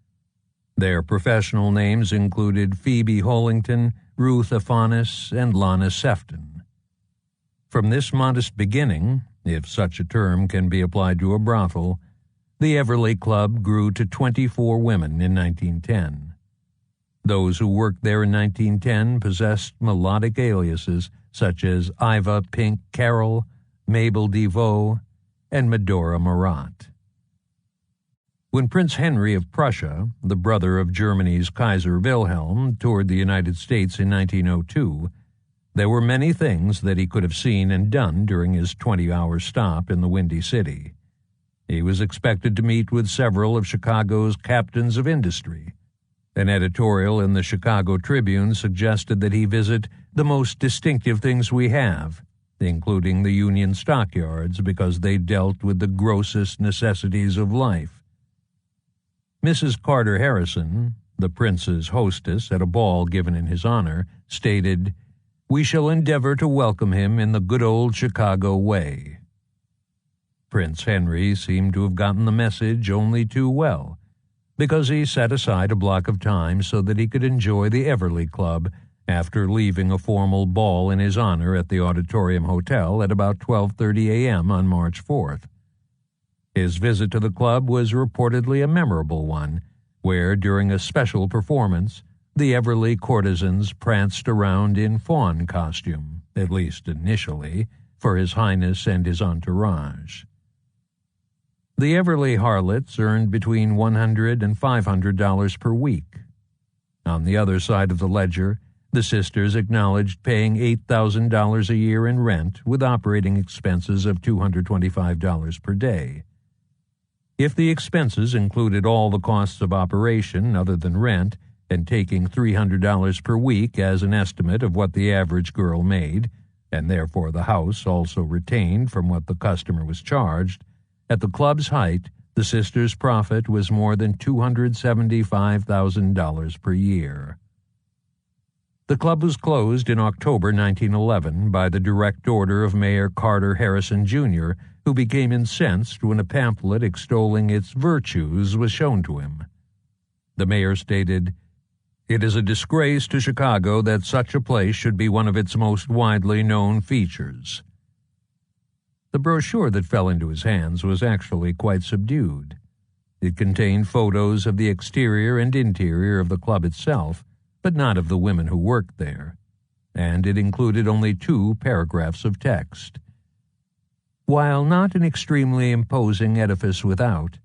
Their professional names included Phoebe Hollington, Ruth Afanis, and Lana Sefton. From this modest beginning, if such a term can be applied to a brothel, the Everly Club grew to 24 women in 1910. Those who worked there in 1910 possessed melodic aliases such as Iva Pink Carroll, Mabel DeVoe, and Medora Marat. When Prince Henry of Prussia, the brother of Germany's Kaiser Wilhelm, toured the United States in 1902, there were many things that he could have seen and done during his 20-hour stop in the Windy City. He was expected to meet with several of Chicago's captains of industry. An editorial in the Chicago Tribune suggested that he visit the most distinctive things we have, including the Union stockyards, because they dealt with the grossest necessities of life. Mrs. Carter Harrison, the prince's hostess at a ball given in his honor, stated, "We shall endeavor to welcome him in the good old Chicago way." Prince Henry seemed to have gotten the message only too well, because he set aside a block of time so that he could enjoy the Everly Club after leaving a formal ball in his honor at the Auditorium Hotel at about 12:30 a.m. on March 4th. His visit to the club was reportedly a memorable one, where, during a special performance, the Everly courtesans pranced around in fawn costume, at least initially, for His Highness and his entourage. The Everly harlots earned between $100 and $500 per week. On the other side of the ledger, the sisters acknowledged paying $8,000 a year in rent with operating expenses of $225 per day. If the expenses included all the costs of operation other than rent, and taking $300 per week as an estimate of what the average girl made, and therefore the house also retained from what the customer was charged, at the club's height, the sisters' profit was more than $275,000 per year. The club was closed in October 1911 by the direct order of Mayor Carter Harrison, Jr., who became incensed when a pamphlet extolling its virtues was shown to him. The mayor stated, "It is a disgrace to Chicago that such a place should be one of its most widely known features." The brochure that fell into his hands was actually quite subdued. It contained photos of the exterior and interior of the club itself, but not of the women who worked there, and it included only 2 paragraphs of text. While not an extremely imposing edifice without,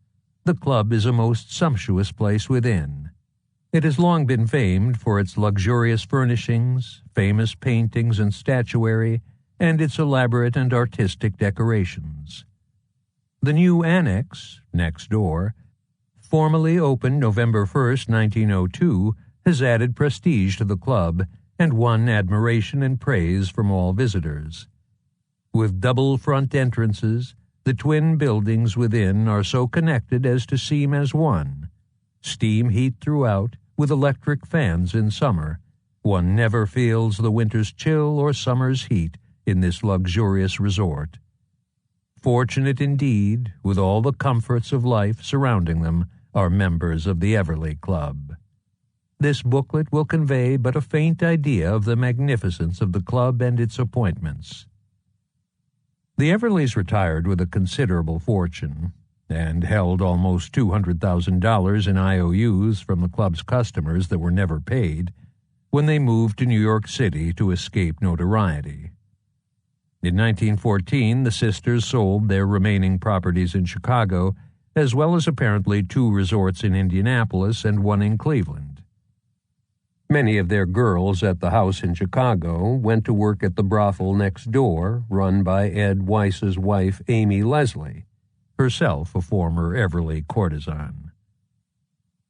the club is a most sumptuous place within. It has long been famed for its luxurious furnishings, famous paintings and statuary, and its elaborate and artistic decorations. The new annex, next door, formally opened November 1st, 1902, has added prestige to the club and won admiration and praise from all visitors. With double front entrances, the twin buildings within are so connected as to seem as one. Steam heat throughout, with electric fans in summer. One never feels the winter's chill or summer's heat in this luxurious resort. Fortunate indeed, with all the comforts of life surrounding them, are members of the Everly Club. this booklet will convey but a faint idea of the magnificence of the club and its appointments. The Everleys retired with a considerable fortune and held almost $200,000 in IOUs from the club's customers that were never paid when they moved to New York City to escape notoriety. In 1914, the sisters sold their remaining properties in Chicago, as well as apparently 2 resorts in Indianapolis and 1 in Cleveland. Many of their girls at the house in Chicago went to work at the brothel next door, run by Ed Weiss's wife, Amy Leslie, herself a former Everly courtesan.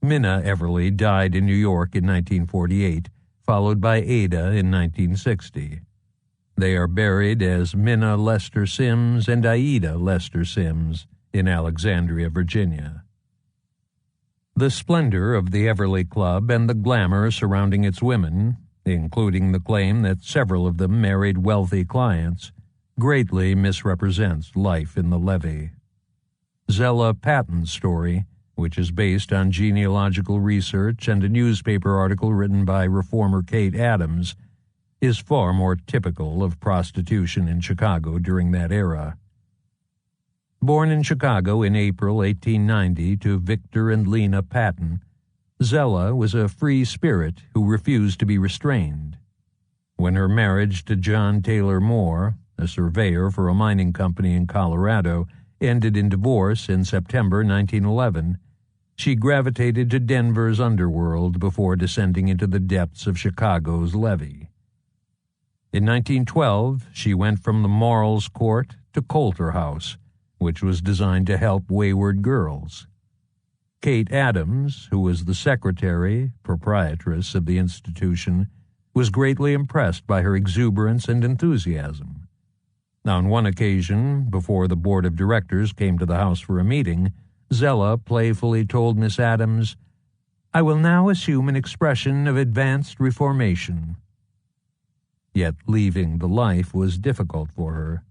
Minna Everly died in New York in 1948, followed by Ada in 1960. They are buried as Minna Lester Sims and Aida Lester Sims in Alexandria, Virginia. The splendor of the Everly Club and the glamour surrounding its women, including the claim that several of them married wealthy clients, greatly misrepresents life in the levee. Zella Patton's story, which is based on genealogical research and a newspaper article written by reformer Kate Adams, is far more typical of prostitution in Chicago during that era. Born in Chicago in April 1890 to Victor and Lena Patton, Zella was a free spirit who refused to be restrained. When her marriage to John Taylor Moore, a surveyor for a mining company in Colorado, ended in divorce in September 1911, she gravitated to Denver's underworld before descending into the depths of Chicago's levee. In 1912, she went from the Morals Court to Coulter House, which was designed to help wayward girls. Kate Adams, who was the secretary, proprietress of the institution, was greatly impressed by her exuberance and enthusiasm. On one occasion, before the board of directors came to the house for a meeting, Zella playfully told Miss Adams, "I will now assume an expression of advanced reformation." Yet leaving the life was difficult for her.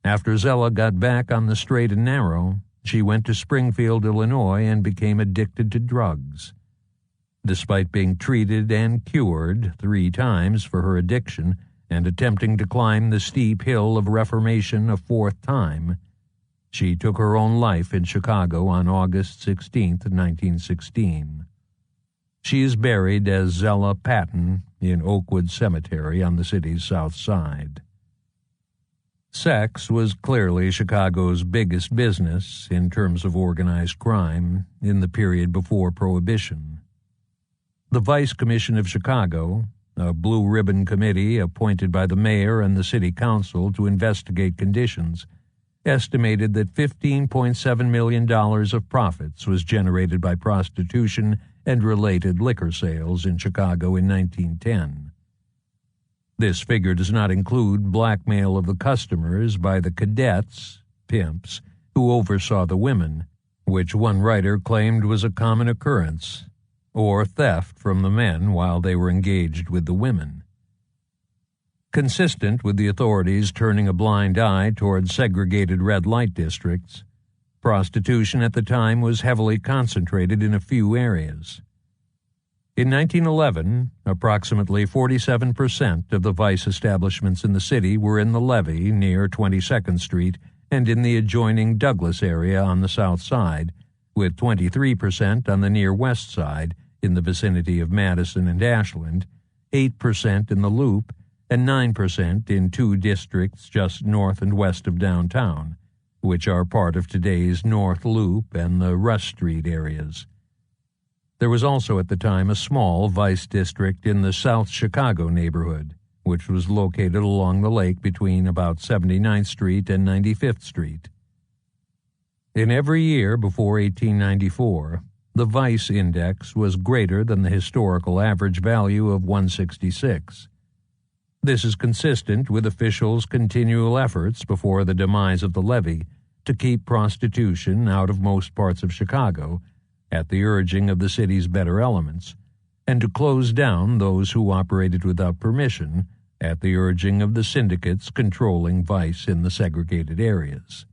After Zella got back on the straight and narrow, she went to Springfield, Illinois, and became addicted to drugs. Despite being treated and cured 3 times for her addiction and attempting to climb the steep hill of reformation a 4th time, she took her own life in Chicago on August 16, 1916. She is buried as Zella Patton in Oakwood Cemetery on the city's south side. Sex was clearly Chicago's biggest business in terms of organized crime in the period before Prohibition. The Vice Commission of Chicago, a blue-ribbon committee appointed by the mayor and the city council to investigate conditions, estimated that $15.7 million of profits was generated by prostitution and related liquor sales in Chicago in 1910. This figure does not include blackmail of the customers by the cadets, pimps, who oversaw the women, which one writer claimed was a common occurrence, or theft from the men while they were engaged with the women. Consistent with the authorities turning a blind eye toward segregated red light districts, prostitution at the time was heavily concentrated in a few areas. In 1911, approximately 47% of the vice establishments in the city were in the levee near 22nd Street and in the adjoining Douglas area on the south side, with 23% on the near west side in the vicinity of Madison and Ashland, 8% in the Loop, and 9% in 2 districts just north and west of downtown, which are part of today's North Loop and the Rush Street areas. There was also at the time a small vice district in the South Chicago neighborhood, which was located along the lake between about 79th Street and 95th Street. In every year before 1894, the vice index was greater than the historical average value of 166. This is consistent with officials' continual efforts before the demise of the levee to keep prostitution out of most parts of Chicago, at the urging of the city's better elements, and to close down those who operated without permission, at the urging of the syndicates controlling vice in the segregated areas.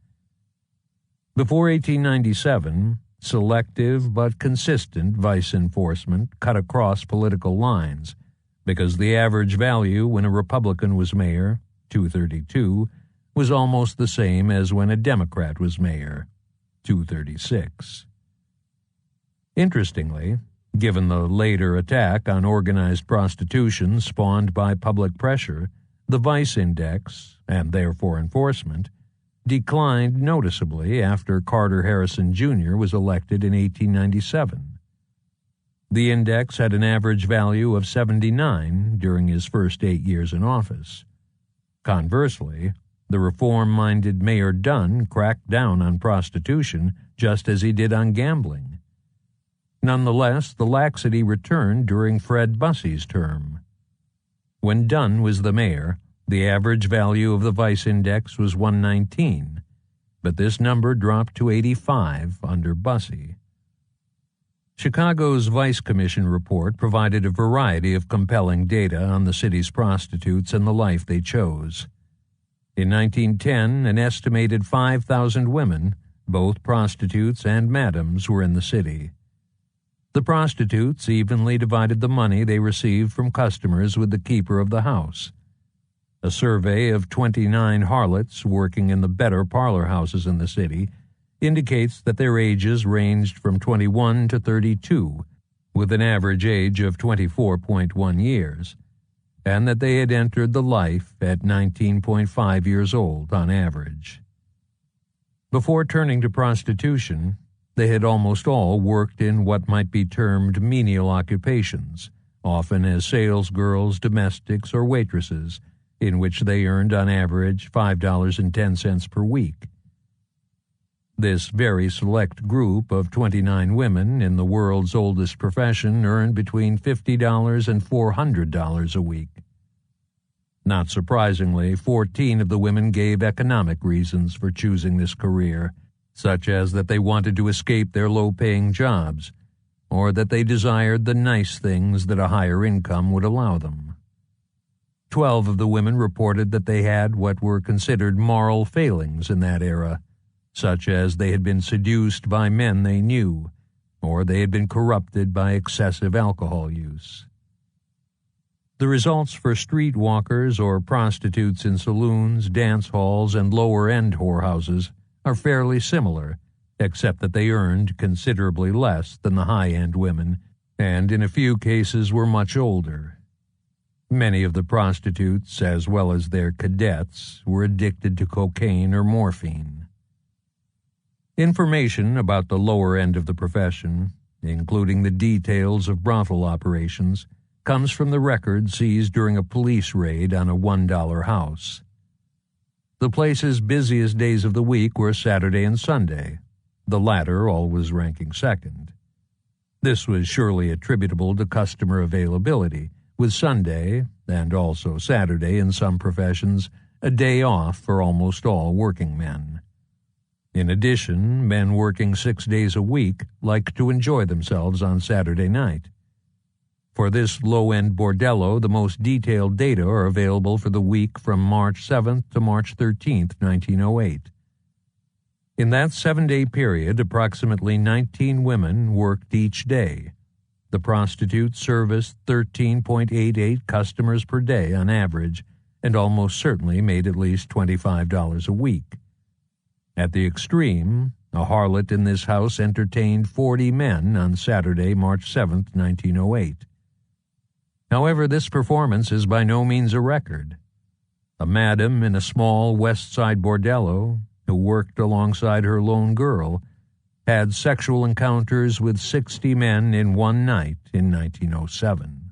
Before 1897, Selective but consistent vice enforcement cut across political lines, because the average value when a Republican was mayor, 232, was almost the same as when a Democrat was mayor, 236. Interestingly, given the later attack on organized prostitution spawned by public pressure, the vice index, and therefore enforcement, declined noticeably after Carter Harrison Jr. was elected in 1897. The index had an average value of 79 during his first 8 years in office. Conversely, the reform-minded Mayor Dunn cracked down on prostitution just as he did on gambling. Nonetheless, the laxity returned during Fred Bussey's term. When Dunn was the mayor, the average value of the vice index was 119, but this number dropped to 85 under Bussey. Chicago's Vice Commission report provided a variety of compelling data on the city's prostitutes and the life they chose. In 1910, an estimated 5,000 women, both prostitutes and madams, were in the city. The prostitutes evenly divided the money they received from customers with the keeper of the house. A survey of 29 harlots working in the better parlor houses in the city indicates that their ages ranged from 21 to 32, with an average age of 24.1 years, and that they had entered the life at 19.5 years old on average. Before turning to prostitution, they had almost all worked in what might be termed menial occupations, often as salesgirls, domestics, or waitresses, in which they earned on average $5.10 per week. This very select group of 29 women in the world's oldest profession earned between $50 and $400 a week. Not surprisingly, 14 of the women gave economic reasons for choosing this career, such as that they wanted to escape their low-paying jobs, or that they desired the nice things that a higher income would allow them. 12 of the women reported that they had what were considered moral failings in that era, such as they had been seduced by men they knew, or they had been corrupted by excessive alcohol use. The results for streetwalkers or prostitutes in saloons, dance halls, and lower-end whorehouses are fairly similar, except that they earned considerably less than the high-end women, and in a few cases were much older. Many of the prostitutes, as well as their cadets, were addicted to cocaine or morphine. Information about the lower end of the profession, including the details of brothel operations, comes from the record seized during a police raid on a $1 house. The place's busiest days of the week were Saturday and Sunday, the latter always ranking second. This was surely attributable to customer availability, with Sunday, and also Saturday in some professions, a day off for almost all working men. In addition, men working 6 days a week liked to enjoy themselves on Saturday night. For this low-end bordello, the most detailed data are available for the week from March 7th to March 13th, 1908. In that 7-day period, approximately 19 women worked each day. The prostitutes serviced 13.88 customers per day on average, and almost certainly made at least $25 a week. At the extreme, a harlot in this house entertained 40 men on Saturday, March 7th, 1908. However, this performance is by no means a record. A madam in a small West Side bordello, who worked alongside her lone girl, had sexual encounters with 60 men in one night in 1907.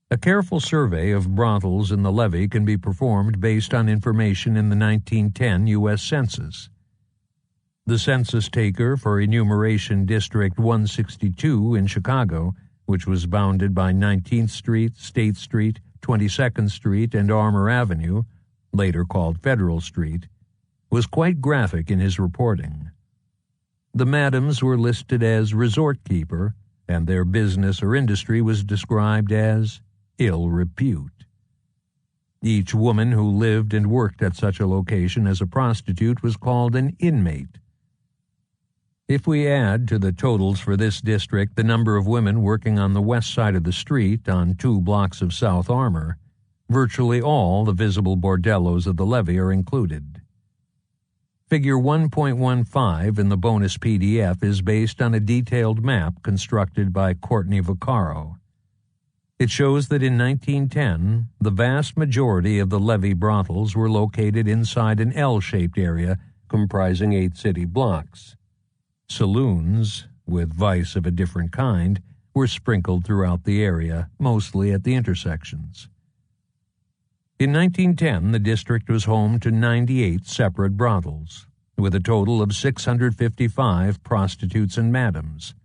A careful survey of brothels in the levee can be performed based on information in the 1910 U.S. Census. The census taker for Enumeration District 162 in Chicago, which was bounded by 19th Street, State Street, 22nd Street, and Armour Avenue, later called Federal Street, was quite graphic in his reporting. The madams were listed as resort keeper, and their business or industry was described as ill repute. Each woman who lived and worked at such a location as a prostitute was called an inmate. If we add to the totals for this district the number of women working on the west side of the street on 2 blocks of South Armour, virtually all the visible bordellos of the levee are included. Figure 1.15 in the bonus PDF is based on a detailed map constructed by Courtney Vaccaro. It shows that in 1910, the vast majority of the levee brothels were located inside an L-shaped area comprising 8 city blocks. Saloons, with vice of a different kind, were sprinkled throughout the area, mostly at the intersections. In 1910, the district was home to 98 separate brothels, with a total of 655 prostitutes and madams.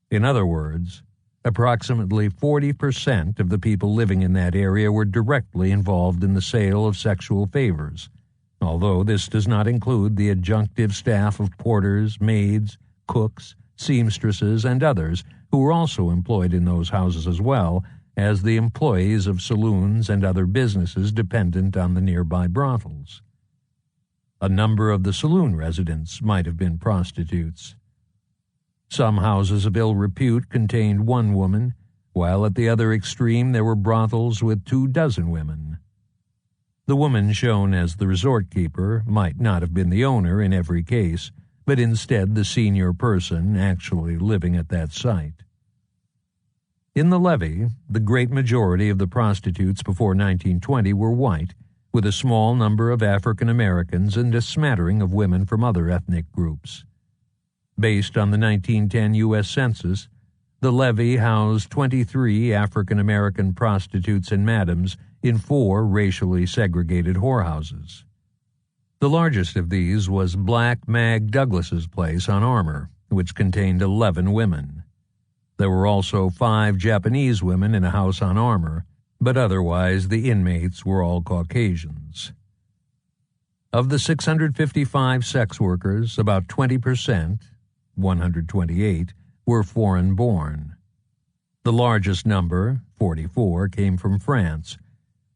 In other words, approximately 40% of the people living in that area were directly involved in the sale of sexual favors, although this does not include the adjunctive staff of porters, maids, cooks, seamstresses, and others who were also employed in those houses as well as the employees of saloons and other businesses dependent on the nearby brothels. A number of the saloon residents might have been prostitutes. Some houses of ill repute contained 1 woman, while at the other extreme there were brothels with 24 women. The woman shown as the resort keeper might not have been the owner in every case, but instead the senior person actually living at that site. In the levee, the great majority of the prostitutes before 1920 were white, with a small number of African Americans and a smattering of women from other ethnic groups. Based on the 1910 U.S. Census, the levee housed 23 African American prostitutes and madams in 4 racially segregated whorehouses. The largest of these was Black Mag Douglas's place on Armour, which contained 11 women. There were also 5 Japanese women in a house on Armour, but otherwise the inmates were all Caucasians. Of the 655 sex workers, about 20%, 128, were foreign-born. The largest number, 44, came from France,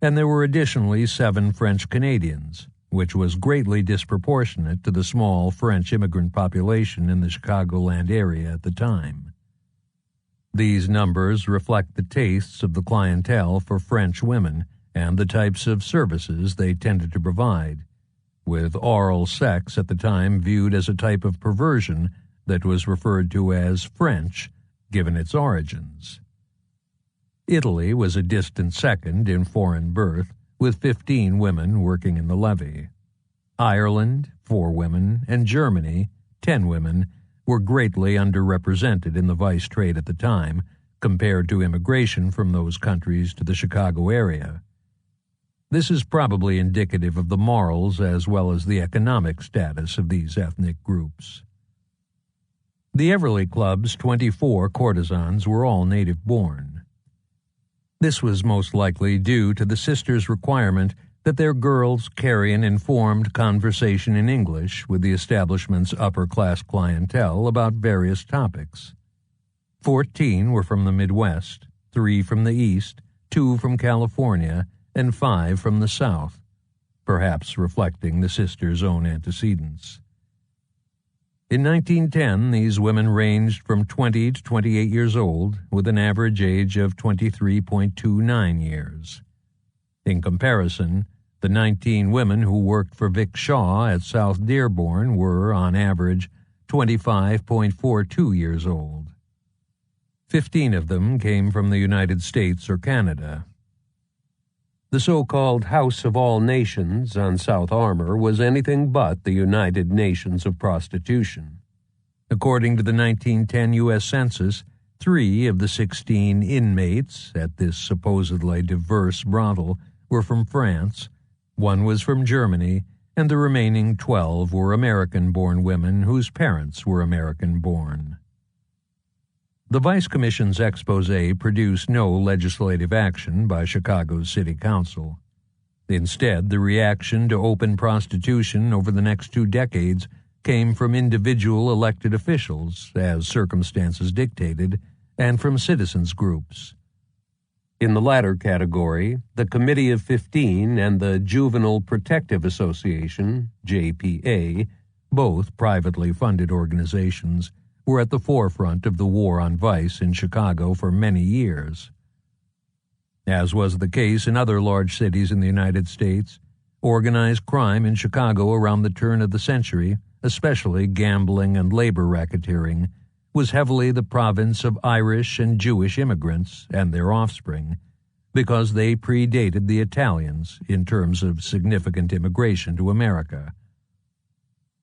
and there were additionally 7 French Canadians, which was greatly disproportionate to the small French immigrant population in the Chicagoland area at the time. These numbers reflect the tastes of the clientele for French women and the types of services they tended to provide, with oral sex at the time viewed as a type of perversion that was referred to as French, given its origins. Italy was a distant second in foreign birth, with 15 women working in the levee. Ireland, 4 women, and Germany, 10 women, were greatly underrepresented in the vice trade at the time, compared to immigration from those countries to the Chicago area. This is probably indicative of the morals as well as the economic status of these ethnic groups. The Everly Club's 24 courtesans were all native-born. This was most likely due to the sisters' requirement that their girls carry an informed conversation in English with the establishment's upper-class clientele about various topics. 14 were from the Midwest, 3 from the East, 2 from California, and 5 from the South, perhaps reflecting the sisters' own antecedents. In 1910, these women ranged from 20 to 28 years old, with an average age of 23.29 years. In comparison, the 19 women who worked for Vic Shaw at South Dearborn were, on average, 25.42 years old. 15 of them came from the United States or Canada. The so-called House of All Nations on South Armour was anything but the United Nations of prostitution. According to the 1910 U.S. Census, 3 of the 16 inmates at this supposedly diverse brothel were from France, 1 was from Germany, and the remaining 12 were American-born women whose parents were American-born. The Vice Commission's exposé produced no legislative action by Chicago's City Council. Instead, the reaction to open prostitution over the next 2 decades came from individual elected officials, as circumstances dictated, and from citizens groups. In the latter category, the Committee of 15 and the Juvenile Protective Association, JPA, Both privately funded organizations were at the forefront of the war on vice in Chicago for many years. As was the case in other large cities in the United States, organized crime in Chicago around the turn of the century, especially gambling and labor racketeering, was heavily the province of Irish and Jewish immigrants and their offspring, because they predated the Italians in terms of significant immigration to America.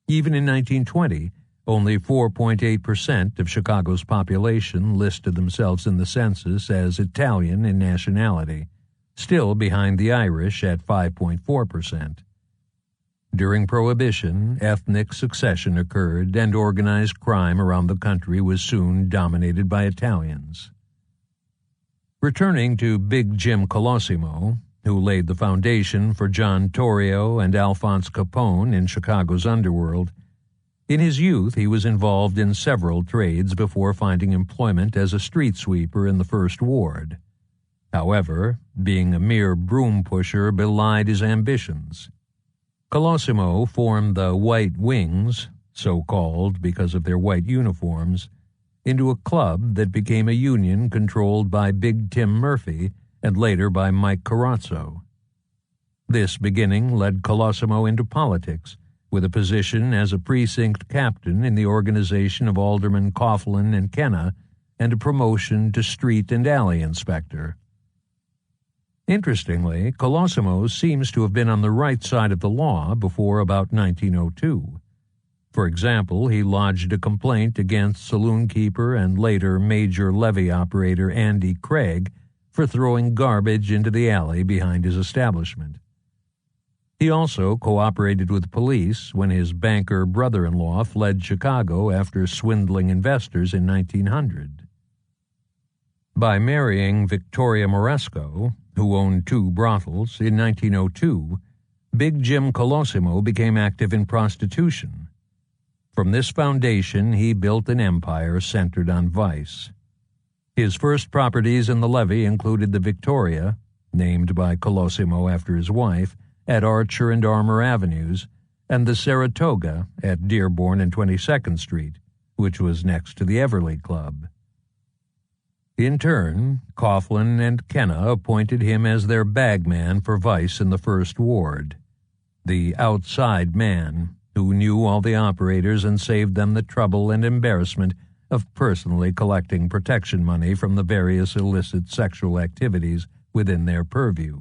Even in 1920, only 4.8% of Chicago's population listed themselves in the census as Italian in nationality, still behind the Irish at 5.4%. During Prohibition, ethnic succession occurred, and organized crime around the country was soon dominated by Italians. Returning to Big Jim Colosimo, who laid the foundation for John Torrio and Alphonse Capone in Chicago's underworld, in his youth he was involved in several trades before finding employment as a street sweeper in the First Ward. However, being a mere broom pusher belied his ambitions. Colosimo formed the White Wings, so called because of their white uniforms, into a club that became a union controlled by Big Tim Murphy and later by Mike Carrazzo. This beginning led Colosimo into politics, with a position as a precinct captain in the organization of Alderman Coughlin and Kenna, and a promotion to street and alley inspector. Interestingly, Colosimo seems to have been on the right side of the law before about 1902. For example, he lodged a complaint against saloon keeper and later major levee operator Andy Craig for throwing garbage into the alley behind his establishment. He also cooperated with police when his banker brother-in-law fled Chicago after swindling investors in 1900. By marrying Victoria Moresco, who owned 2 brothels, in 1902, Big Jim Colosimo became active in prostitution. From this foundation, he built an empire centered on vice. His first properties in the levee included the Victoria, named by Colosimo after his wife, at Archer and Armour Avenues, and the Saratoga at Dearborn and 22nd Street, which was next to the Everly Club. In turn, Coughlin and Kenna appointed him as their bagman for vice in the First Ward, the outside man who knew all the operators and saved them the trouble and embarrassment of personally collecting protection money from the various illicit sexual activities within their purview.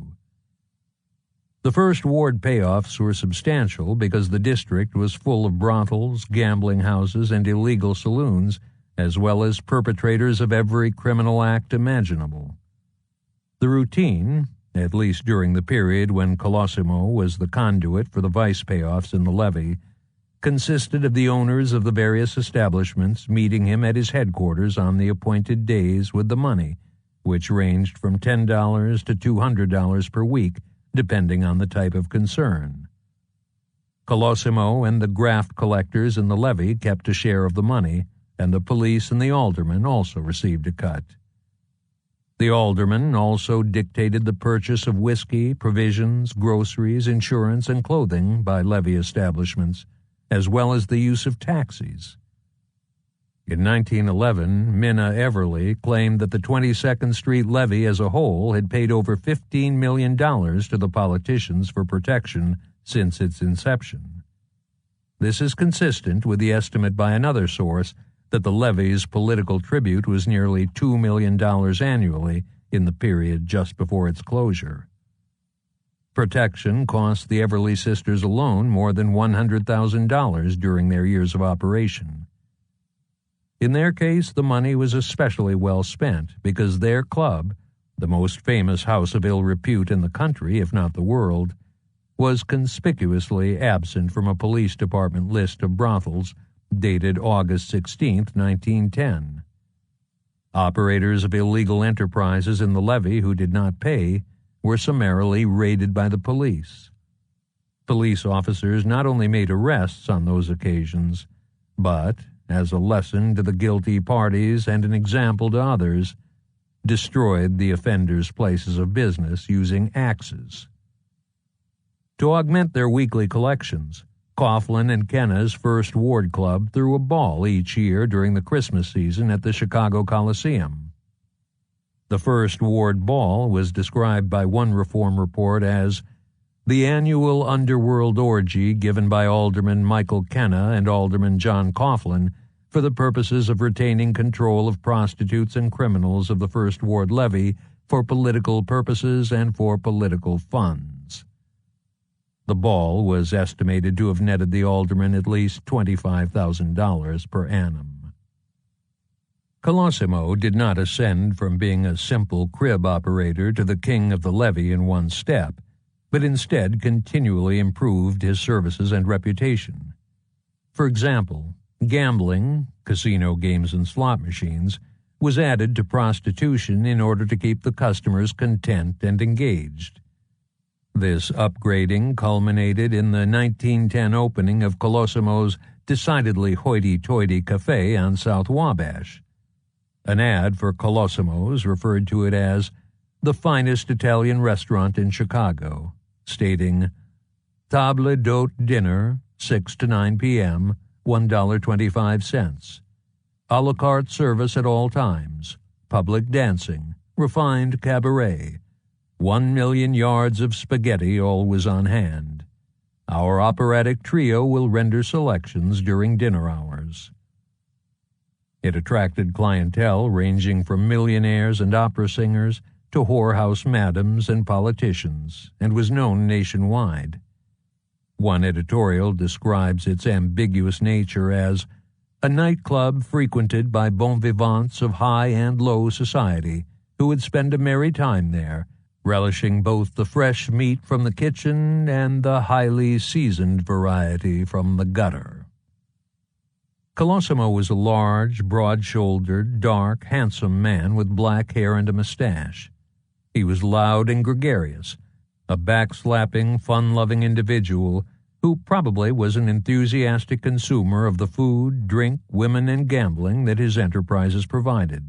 The First Ward payoffs were substantial because the district was full of brothels, gambling houses, and illegal saloons, as well as perpetrators of every criminal act imaginable. The routine, at least during the period when Colosimo was the conduit for the vice payoffs in the levee, consisted of the owners of the various establishments meeting him at his headquarters on the appointed days with the money, which ranged from $10 to $200 per week, depending on the type of concern. Colosimo and the graft collectors in the levee kept a share of the money, and the police and the aldermen also received a cut. The aldermen also dictated the purchase of whiskey, provisions, groceries, insurance, and clothing by levee establishments, as well as the use of taxis. In 1911, Minna Everly claimed that the 22nd Street levee as a whole had paid over $15 million to the politicians for protection since its inception. This is consistent with the estimate by another source that the levee's political tribute was nearly $2 million annually in the period just before its closure. Protection cost the Everly sisters alone more than $100,000 during their years of operation. In their case, the money was especially well spent because their club, the most famous house of ill repute in the country, if not the world, was conspicuously absent from a police department list of brothels dated August 16, 1910. Operators of illegal enterprises in the levee who did not pay were summarily raided by the police. Police officers not only made arrests on those occasions, but, as a lesson to the guilty parties and an example to others, destroyed the offenders' places of business using axes. To augment their weekly collections, Coughlin and Kenna's First Ward Club threw a ball each year during the Christmas season at the Chicago Coliseum. The First Ward Ball was described by one Reform report as the annual underworld orgy given by Alderman Michael Kenna and Alderman John Coughlin for the purposes of retaining control of prostitutes and criminals of the First Ward levy for political purposes and for political funds. The ball was estimated to have netted the alderman at least $25,000 per annum. Colosimo did not ascend from being a simple crib operator to the king of the levy in one step, but instead continually improved his services and reputation. For example, gambling, casino games and slot machines, was added to prostitution in order to keep the customers content and engaged. This upgrading culminated in the 1910 opening of Colosimo's decidedly hoity-toity cafe on South Wabash. An ad for Colosimo's referred to it as the finest Italian restaurant in Chicago, stating, "Table d'hôte dinner, 6 to 9 p.m., $1.25. A la carte service at all times, public dancing, refined cabaret, 1 million yards of spaghetti always on hand. Our operatic trio will render selections during dinner hours." It attracted clientele ranging from millionaires and opera singers to whorehouse madams and politicians, and was known nationwide. One editorial describes its ambiguous nature as a nightclub frequented by bon vivants of high and low society who would spend a merry time there, relishing both the fresh meat from the kitchen and the highly seasoned variety from the gutter. Colosimo was a large, broad-shouldered, dark, handsome man with black hair and a mustache. He was loud and gregarious, a backslapping, fun-loving individual who probably was an enthusiastic consumer of the food, drink, women, and gambling that his enterprises provided.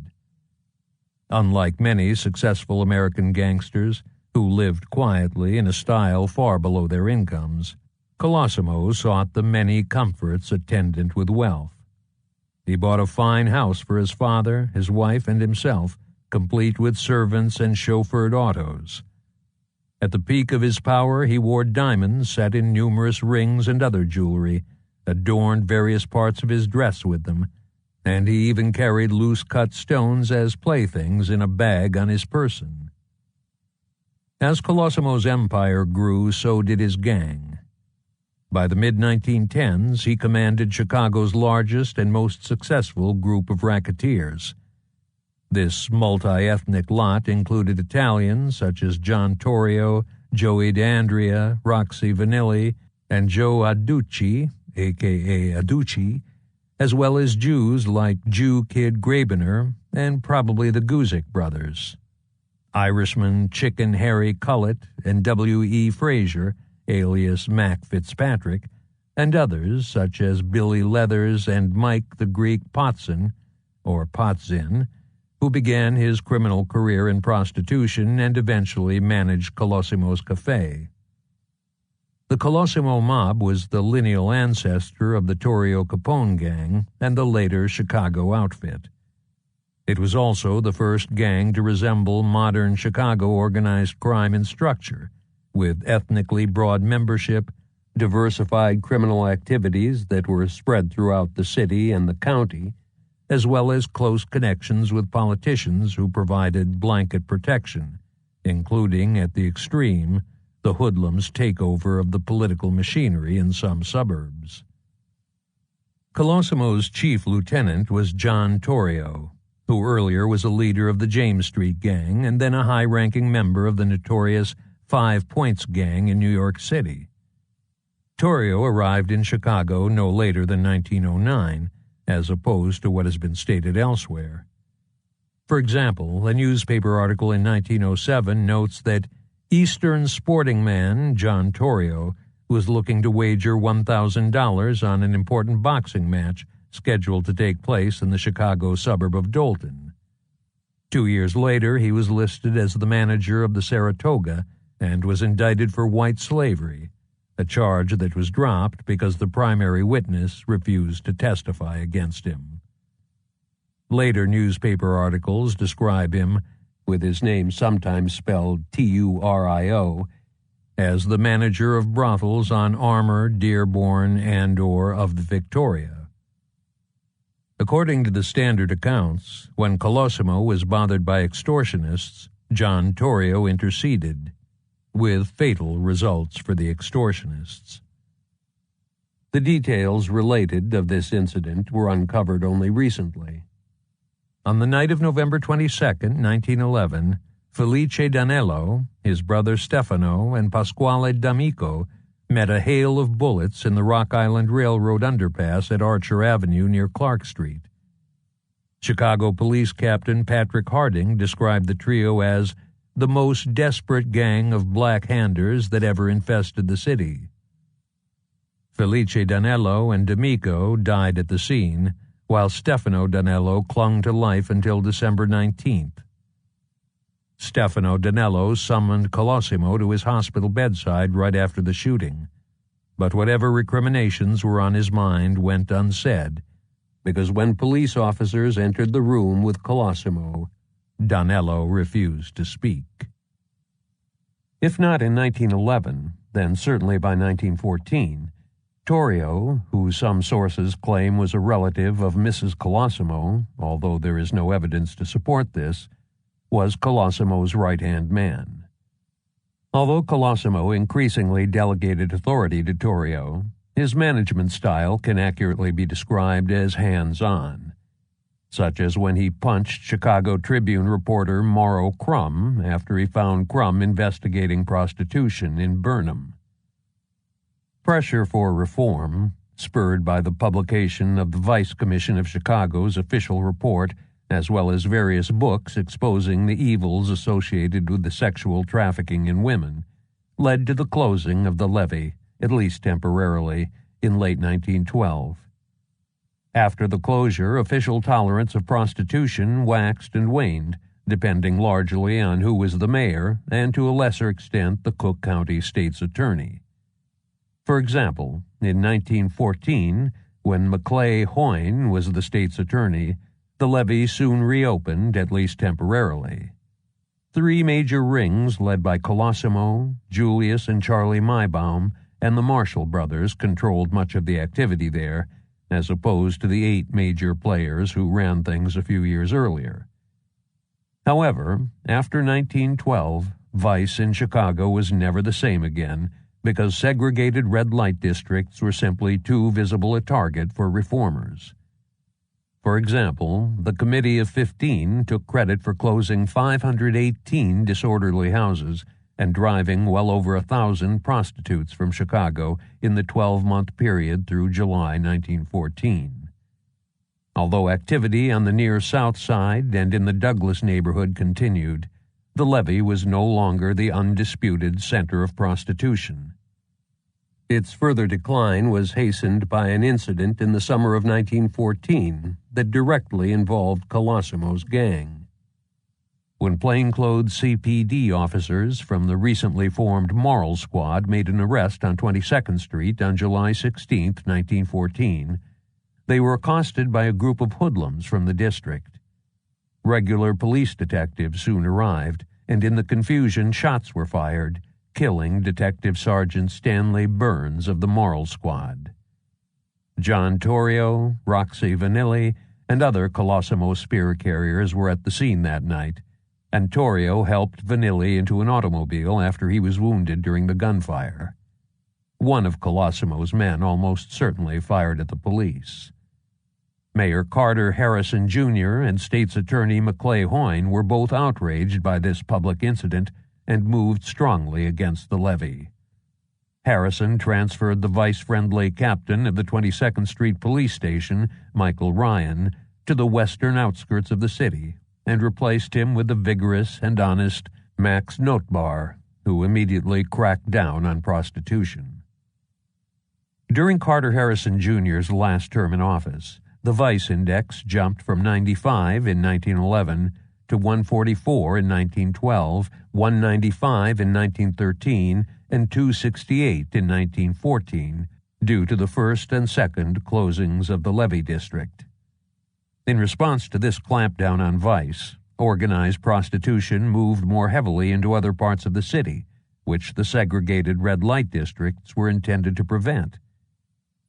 Unlike many successful American gangsters who lived quietly in a style far below their incomes, Colosimo sought the many comforts attendant with wealth. He bought a fine house for his father, his wife, and himself, complete with servants and chauffeured autos. At the peak of his power, he wore diamonds set in numerous rings and other jewelry, adorned various parts of his dress with them, and he even carried loose-cut stones as playthings in a bag on his person. As Colosimo's empire grew, so did his gang. By the mid-1910s, he commanded Chicago's largest and most successful group of racketeers. This multi-ethnic lot included Italians such as John Torrio, Joey D'Andrea, Roxy Vanilli, and Joe Adducci, a.k.a. Adducci, as well as Jews like Jew Kid Grabener and probably the Guzik brothers. Irishman Chicken Harry Cullett and W.E. Frazier, alias Mac Fitzpatrick, and others such as Billy Leathers and Mike the Greek Potzin, or Potzin, who began his criminal career in prostitution and eventually managed Colosimo's Cafe. The Colosimo mob was the lineal ancestor of the Torrio Capone gang and the later Chicago outfit. It was also the first gang to resemble modern Chicago organized crime in structure, with ethnically broad membership, diversified criminal activities that were spread throughout the city and the county, as well as close connections with politicians who provided blanket protection, including, at the extreme, the hoodlums' takeover of the political machinery in some suburbs. Colosimo's chief lieutenant was John Torrio, who earlier was a leader of the James Street Gang and then a high-ranking member of the notorious 5 Points Gang in New York City. Torrio arrived in Chicago no later than 1909, as opposed to what has been stated elsewhere. For example, a newspaper article in 1907 notes that Eastern sporting man John Torrio was looking to wager $1,000 on an important boxing match scheduled to take place in the Chicago suburb of Dolton. 2 years later, he was listed as the manager of the Saratoga and was indicted for white slavery, a charge that was dropped because the primary witness refused to testify against him. Later newspaper articles describe him, with his name sometimes spelled Turio, as the manager of brothels on Armour, Dearborn, and/or of the Victoria. According to the standard accounts, when Colosimo was bothered by extortionists, John Torrio interceded, with fatal results for the extortionists. The details related of this incident were uncovered only recently. On the night of November 22, 1911, Felice Danello, his brother Stefano, and Pasquale D'Amico met a hail of bullets in the Rock Island Railroad underpass at Archer Avenue near Clark Street. Chicago Police Captain Patrick Harding described the trio as the most desperate gang of black-handers that ever infested the city. Felice Danello and D'Amico died at the scene, while Stefano Danello clung to life until December 19th. Stefano Danello summoned Colosimo to his hospital bedside right after the shooting, but whatever recriminations were on his mind went unsaid, because when police officers entered the room with Colosimo, Danello refused to speak. If not in 1911, then certainly by 1914, Torrio, who some sources claim was a relative of Mrs. Colosimo, although there is no evidence to support this, was Colosimo's right-hand man. Although Colosimo increasingly delegated authority to Torrio, his management style can accurately be described as hands-on, such as when he punched Chicago Tribune reporter Mauro Crum after he found Crum investigating prostitution in Burnham. Pressure for reform, spurred by the publication of the Vice Commission of Chicago's official report, as well as various books exposing the evils associated with the sexual trafficking in women, led to the closing of the levee, at least temporarily, in late 1912. After the closure, official tolerance of prostitution waxed and waned, depending largely on who was the mayor and, to a lesser extent, the Cook County State's Attorney. For example, in 1914, when Maclay Hoyne was the state's attorney, the levee soon reopened, at least temporarily. 3 major rings led by Colosimo, Julius and Charlie Maibaum, and the Marshall brothers controlled much of the activity there, as opposed to the 8 major players who ran things a few years earlier. However, after 1912, vice in Chicago was never the same again, because segregated red light districts were simply too visible a target for reformers. For example, the Committee of 15 took credit for closing 518 disorderly houses and driving well over 1,000 prostitutes from Chicago in the 12-month period through July 1914. Although activity on the near South Side and in the Douglas neighborhood continued, the levee was no longer the undisputed center of prostitution. Its further decline was hastened by an incident in the summer of 1914 that directly involved Colosimo's gang. When plainclothes CPD officers from the recently formed Moral Squad made an arrest on 22nd Street on July 16, 1914, they were accosted by a group of hoodlums from the district. Regular police detectives soon arrived, and in the confusion shots were fired, killing Detective Sergeant Stanley Burns of the Moral Squad. John Torrio, Roxy Vanilli, and other Colosimo spear carriers were at the scene that night, and Torrio helped Vanilli into an automobile after he was wounded during the gunfire. One of Colosimo's men almost certainly fired at the police. Mayor Carter Harrison Jr. and State's Attorney Maclay Hoyne were both outraged by this public incident and moved strongly against the levee. Harrison transferred the vice-friendly captain of the 22nd Street Police Station, Michael Ryan, to the western outskirts of the city and replaced him with the vigorous and honest Max Notbar, who immediately cracked down on prostitution. During Carter Harrison Jr.'s last term in office, the vice index jumped from 95 in 1911 to 144 in 1912, 195 in 1913, and 268 in 1914, due to the first and second closings of the levee district. In response to this clampdown on vice, organized prostitution moved more heavily into other parts of the city, which the segregated red light districts were intended to prevent.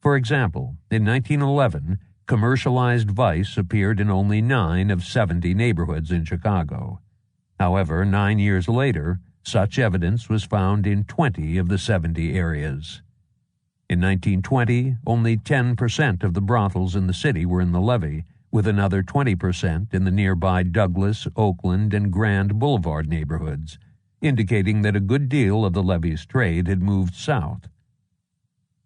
For example, in 1911, commercialized vice appeared in only 9 of 70 neighborhoods in Chicago. However, 9 years later, such evidence was found in 20 of the 70 areas. In 1920, only 10% of the brothels in the city were in the levee, with another 20% in the nearby Douglas, Oakland, and Grand Boulevard neighborhoods, indicating that a good deal of the levee's trade had moved south.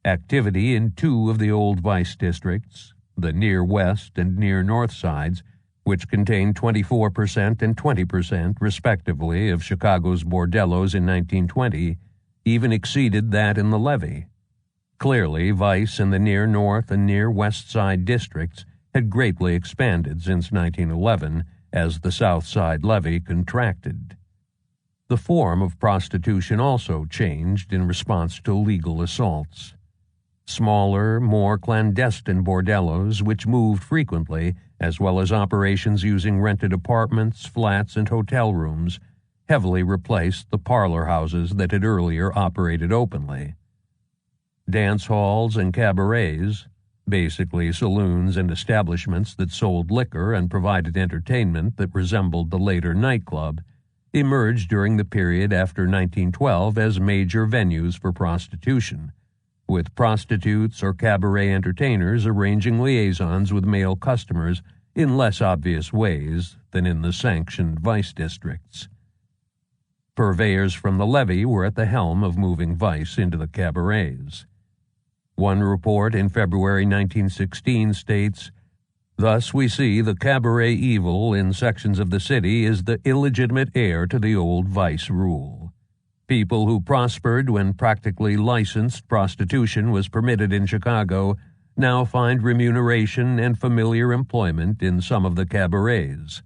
Activity in 2 of the old vice districts, the near west and near north sides, which contained 24% and 20%, respectively, of Chicago's bordellos in 1920, even exceeded that in the levee. Clearly, vice in the near north and near west side districts had greatly expanded since 1911 as the South Side levee contracted. The form of prostitution also changed in response to legal assaults. Smaller, more clandestine bordellos, which moved frequently, as well as operations using rented apartments, flats, and hotel rooms, heavily replaced the parlor houses that had earlier operated openly. Dance halls and cabarets, basically saloons and establishments that sold liquor and provided entertainment that resembled the later nightclub, emerged during the period after 1912 as major venues for prostitution, with prostitutes or cabaret entertainers arranging liaisons with male customers in less obvious ways than in the sanctioned vice districts. Purveyors from the levee were at the helm of moving vice into the cabarets. One report in February 1916 states, "Thus we see the cabaret evil in sections of the city is the illegitimate heir to the old vice rule. People who prospered when practically licensed prostitution was permitted in Chicago now find remuneration and familiar employment in some of the cabarets.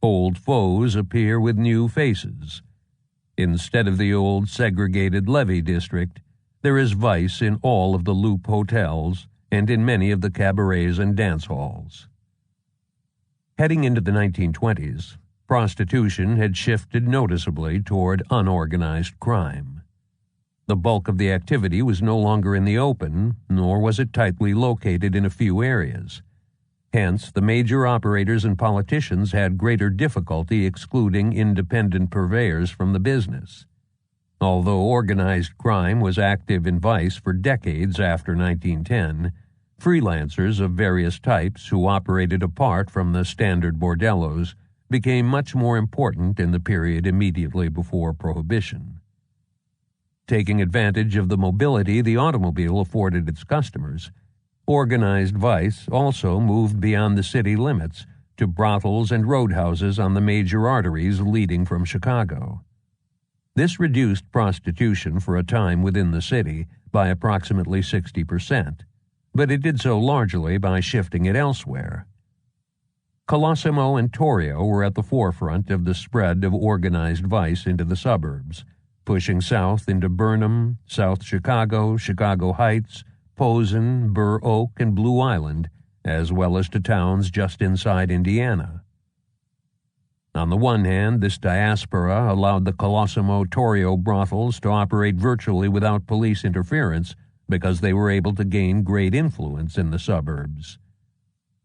Old foes appear with new faces. Instead of the old segregated levee district, there is vice in all of the loop hotels and in many of the cabarets and dance halls." Heading into the 1920s, prostitution had shifted noticeably toward unorganized crime. The bulk of the activity was no longer in the open, nor was it tightly located in a few areas. Hence, the major operators and politicians had greater difficulty excluding independent purveyors from the business. Although organized crime was active in vice for decades after 1910, freelancers of various types who operated apart from the standard bordellos became much more important in the period immediately before Prohibition. Taking advantage of the mobility the automobile afforded its customers, organized vice also moved beyond the city limits to brothels and roadhouses on the major arteries leading from Chicago. This reduced prostitution for a time within the city by approximately 60%, but it did so largely by shifting it elsewhere. Colosimo and Torrio were at the forefront of the spread of organized vice into the suburbs, pushing south into Burnham, South Chicago, Chicago Heights, Posen, Burr Oak, and Blue Island, as well as to towns just inside Indiana. On the one hand, this diaspora allowed the Colosimo-Torrio brothels to operate virtually without police interference because they were able to gain great influence in the suburbs.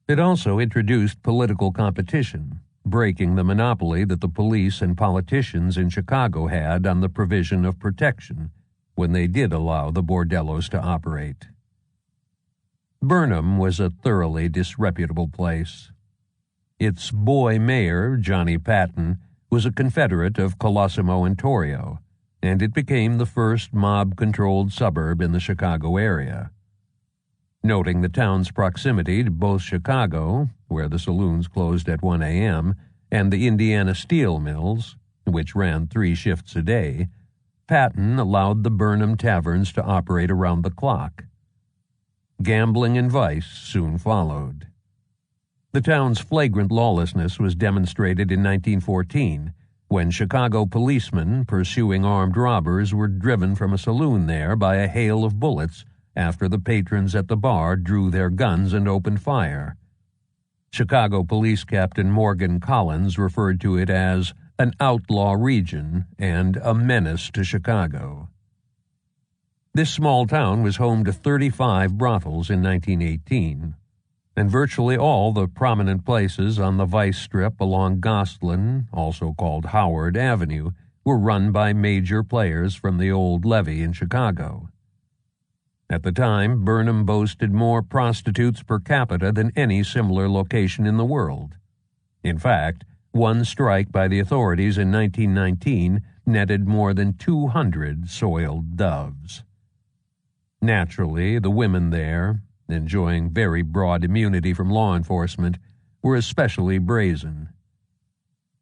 It also introduced political competition, breaking the monopoly that the police and politicians in Chicago had on the provision of protection when they did allow the bordellos to operate. Burnham was a thoroughly disreputable place. Its boy mayor, Johnny Patton, was a Confederate of Colosimo and Torrio, and it became the first mob-controlled suburb in the Chicago area. Noting the town's proximity to both Chicago, where the saloons closed at 1 a.m., and the Indiana steel mills, which ran 3 shifts a day, Patton allowed the Burnham taverns to operate around the clock. Gambling and vice soon followed. The town's flagrant lawlessness was demonstrated in 1914, when Chicago policemen pursuing armed robbers were driven from a saloon there by a hail of bullets after the patrons at the bar drew their guns and opened fire. Chicago Police Captain Morgan Collins referred to it as an outlaw region and a menace to Chicago. This small town was home to 35 brothels in 1918, and virtually all the prominent places on the Vice Strip along Gosselin, also called Howard Avenue, were run by major players from the old levee in Chicago. At the time, Burnham boasted more prostitutes per capita than any similar location in the world. In fact, one strike by the authorities in 1919 netted more than 200 soiled doves. Naturally, the women there, enjoying very broad immunity from law enforcement, were especially brazen.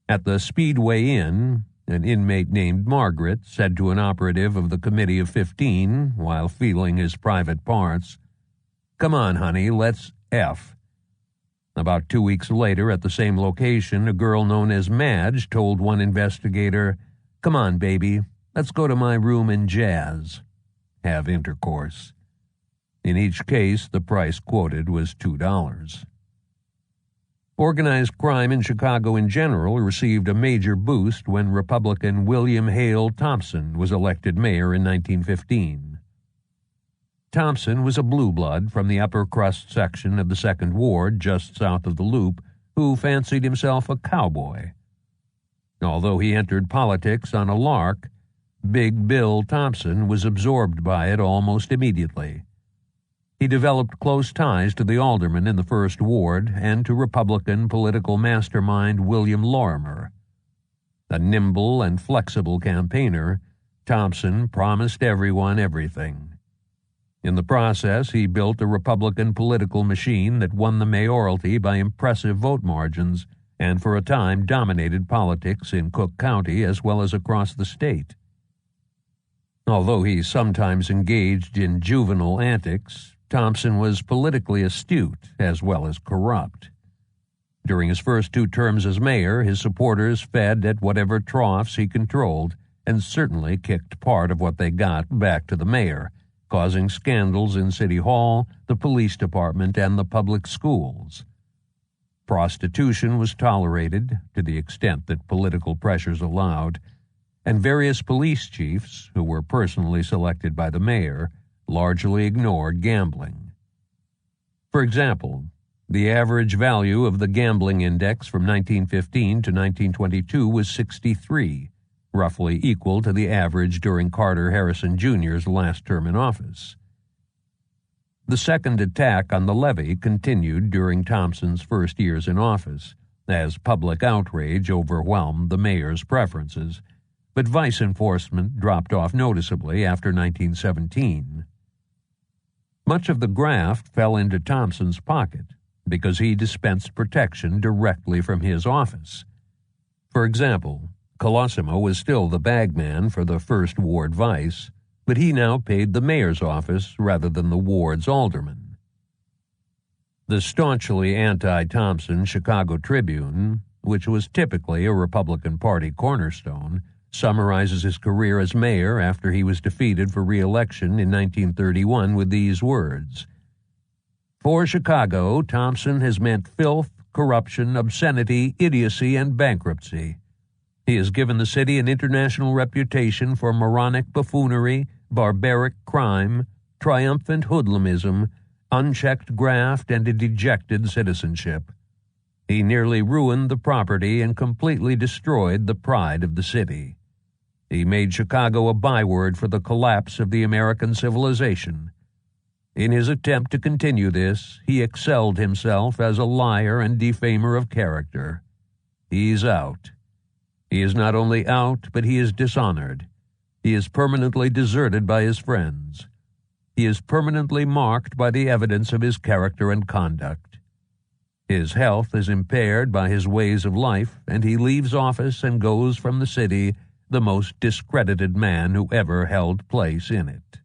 At the Speedway Inn, an inmate named Margaret said to an operative of the Committee of 15, while feeling his private parts, "Come on, honey, let's F." About 2 weeks later, at the same location, a girl known as Madge told one investigator, "Come on, baby, let's go to my room and jazz," have intercourse. In each case, the price quoted was $2. Organized crime in Chicago in general received a major boost when Republican William Hale Thompson was elected mayor in 1915. Thompson was a blue blood from the upper crust section of the Second Ward just south of the Loop who fancied himself a cowboy. Although he entered politics on a lark, Big Bill Thompson was absorbed by it almost immediately. He developed close ties to the alderman in the First Ward and to Republican political mastermind William Lorimer. A nimble and flexible campaigner, Thompson promised everyone everything. In the process, he built a Republican political machine that won the mayoralty by impressive vote margins and for a time dominated politics in Cook County as well as across the state. Although he sometimes engaged in juvenile antics, Thompson was politically astute as well as corrupt. During his first 2 terms as mayor, his supporters fed at whatever troughs he controlled and certainly kicked part of what they got back to the mayor, causing scandals in City Hall, the police department, and the public schools. Prostitution was tolerated to the extent that political pressures allowed, and various police chiefs, who were personally selected by the mayor, largely ignored gambling. For example, the average value of the gambling index from 1915 to 1922 was 63, roughly equal to the average during Carter Harrison Jr.'s last term in office. The second attack on the levee continued during Thompson's first years in office, as public outrage overwhelmed the mayor's preferences, but vice enforcement dropped off noticeably after 1917. Much of the graft fell into Thompson's pocket because he dispensed protection directly from his office. For example, Colosimo was still the bagman for the First Ward Vice, but he now paid the mayor's office rather than the ward's alderman. The staunchly anti-Thompson Chicago Tribune, which was typically a Republican Party cornerstone, summarizes his career as mayor after he was defeated for re-election in 1931 with these words: "For Chicago, Thompson has meant filth, corruption, obscenity, idiocy, and bankruptcy. He has given the city an international reputation for moronic buffoonery, barbaric crime, triumphant hoodlumism, unchecked graft, and a dejected citizenship. He nearly ruined the property and completely destroyed the pride of the city. He made Chicago a byword for the collapse of the American civilization. In his attempt to continue this, he excelled himself as a liar and defamer of character. He's out. He is not only out, but he is dishonored. He is permanently deserted by his friends. He is permanently marked by the evidence of his character and conduct. His health is impaired by his ways of life, and he leaves office and goes from the city the most discredited man who ever held place in it."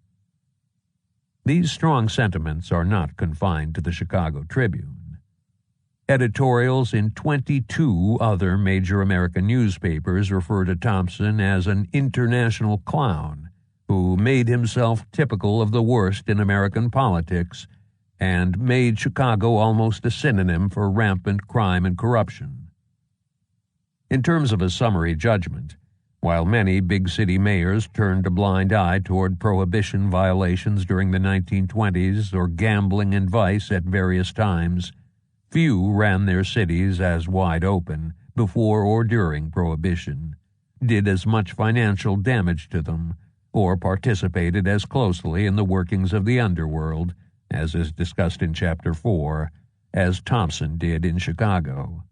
These strong sentiments are not confined to the Chicago Tribune. Editorials in 22 other major American newspapers refer to Thompson as an international clown who made himself typical of the worst in American politics and made Chicago almost a synonym for rampant crime and corruption. In terms of a summary judgment, while many big city mayors turned a blind eye toward prohibition violations during the 1920s or gambling and vice at various times, few ran their cities as wide open before or during Prohibition, did as much financial damage to them, or participated as closely in the workings of the underworld, as is discussed in Chapter 4, as Thompson did in Chicago.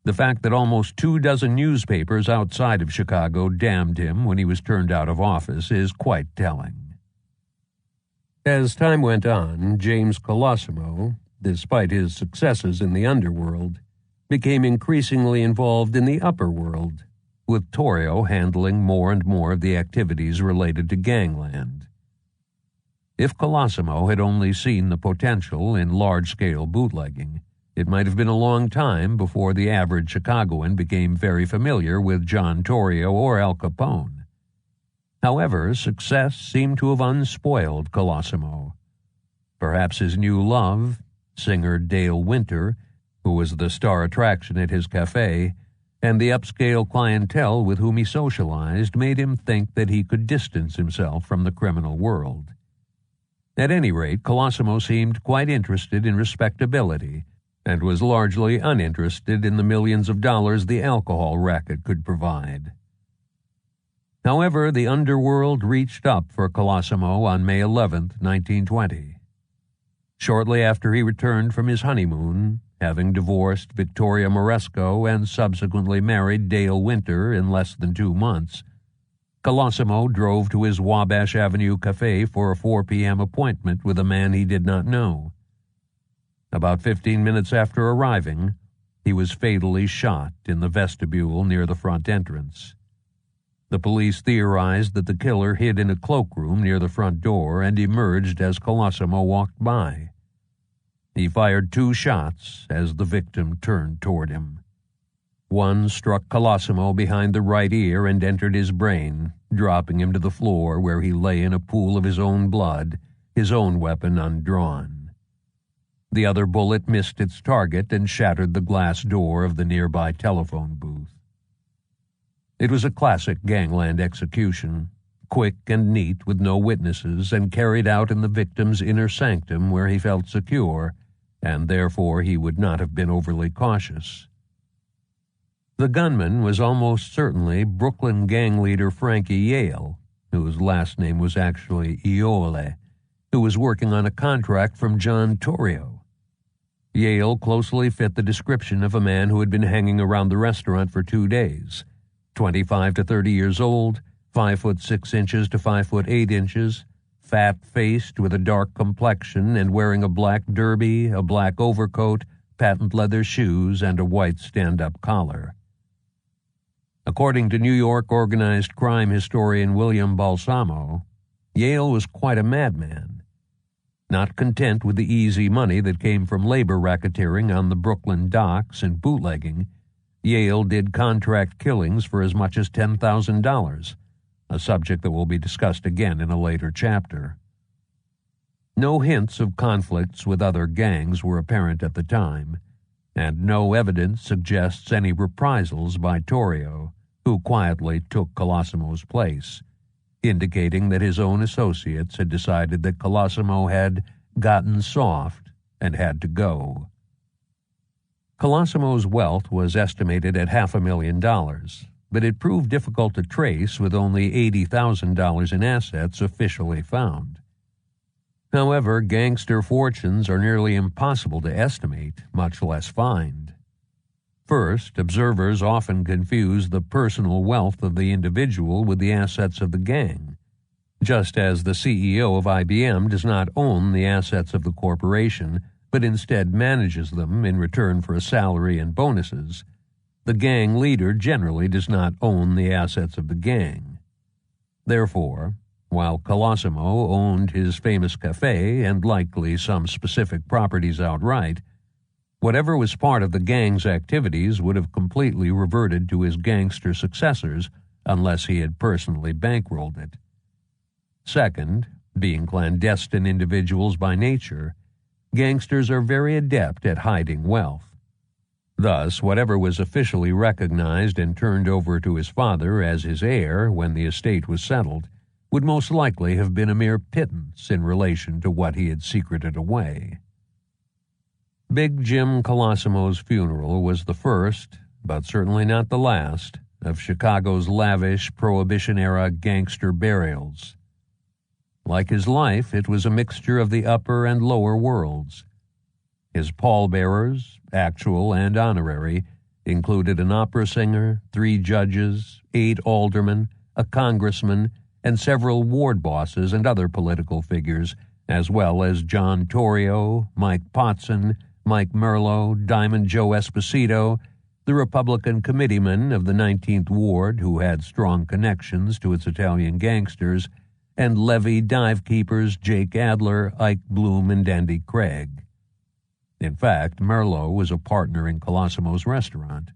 The fact that almost 24 newspapers outside of Chicago damned him when he was turned out of office is quite telling. As time went on, James Colosimo, despite his successes in the underworld, became increasingly involved in the upper world, with Torrio handling more and more of the activities related to gangland. If Colosimo had only seen the potential in large-scale bootlegging, it might have been a long time before the average Chicagoan became very familiar with John Torrio or Al Capone. However, success seemed to have unspoiled Colosimo. Perhaps his new love, singer Dale Winter, who was the star attraction at his cafe, and the upscale clientele with whom he socialized made him think that he could distance himself from the criminal world. At any rate, Colosimo seemed quite interested in respectability and was largely uninterested in the millions of dollars the alcohol racket could provide. However, the underworld reached up for Colosimo on May 11, 1920. Shortly after he returned from his honeymoon, having divorced Victoria Moresco and subsequently married Dale Winter in less than 2 months, Colosimo drove to his Wabash Avenue cafe for a 4 p.m. appointment with a man he did not know. About 15 minutes after arriving, he was fatally shot in the vestibule near the front entrance. The police theorized that the killer hid in a cloakroom near the front door and emerged as Colosimo walked by. He fired 2 shots as the victim turned toward him. One struck Colosimo behind the right ear and entered his brain, dropping him to the floor where he lay in a pool of his own blood, his own weapon undrawn. The other bullet missed its target and shattered the glass door of the nearby telephone booth. It was a classic gangland execution, quick and neat with no witnesses, and carried out in the victim's inner sanctum where he felt secure, and therefore he would not have been overly cautious. The gunman was almost certainly Brooklyn gang leader Frankie Yale, whose last name was actually Iole, who was working on a contract from John Torrio. Yale closely fit the description of a man who had been hanging around the restaurant for 2 days, 25 to 30 years old, 5 foot 6 inches to 5 foot 8 inches, fat-faced with a dark complexion and wearing a black derby, a black overcoat, patent leather shoes, and a white stand-up collar. According to New York organized crime historian William Balsamo, Yale was quite a madman. Not content with the easy money that came from labor racketeering on the Brooklyn docks and bootlegging, Yale did contract killings for as much as $10,000, a subject that will be discussed again in a later chapter. No hints of conflicts with other gangs were apparent at the time, and no evidence suggests any reprisals by Torrio, who quietly took Colosimo's place, indicating that his own associates had decided that Colosimo had gotten soft and had to go. Colosimo's wealth was estimated at $500,000, but it proved difficult to trace with only $80,000 in assets officially found. However, gangster fortunes are nearly impossible to estimate, much less find. First, observers often confuse the personal wealth of the individual with the assets of the gang, just as the CEO of IBM does not own the assets of the corporation, but instead manages them in return for a salary and bonuses. The gang leader generally does not own the assets of the gang. Therefore, while Colosimo owned his famous cafe and likely some specific properties outright, Whatever was part of the gang's activities would have completely reverted to his gangster successors unless he had personally bankrolled it. Second, being clandestine individuals by nature, gangsters are very adept at hiding wealth. Thus, whatever was officially recognized and turned over to his father as his heir when the estate was settled would most likely have been a mere pittance in relation to what he had secreted away. Big Jim Colosimo's funeral was the first, but certainly not the last, of Chicago's lavish Prohibition-era gangster burials. Like his life, it was a mixture of the upper and lower worlds. His pallbearers, actual and honorary, included an opera singer, 3 judges, 8 aldermen, a congressman, and several ward bosses and other political figures, as well as John Torrio, Mike Potson, Mike Merlo, Diamond Joe Esposito, the Republican committeeman of the 19th Ward who had strong connections to its Italian gangsters, and levee dive-keepers Jake Adler, Ike Bloom, and Dandy Craig. In fact, Merlo was a partner in Colosimo's restaurant.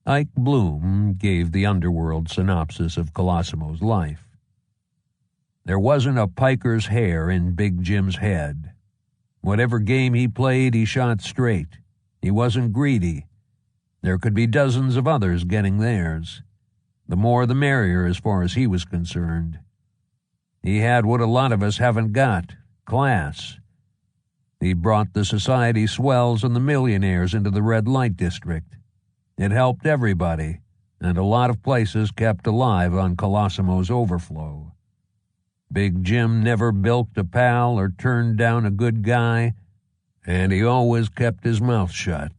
Ike Bloom gave the underworld synopsis of Colosimo's life. There wasn't a piker's hair in Big Jim's head. Whatever game he played, he shot straight. He wasn't greedy. There could be dozens of others getting theirs. The more the merrier as far as he was concerned. He had what a lot of us haven't got, class. He brought the society swells and the millionaires into the red light district. It helped everybody, and a lot of places kept alive on Colosimo's overflow. Big Jim never bilked a pal or turned down a good guy, and he always kept his mouth shut.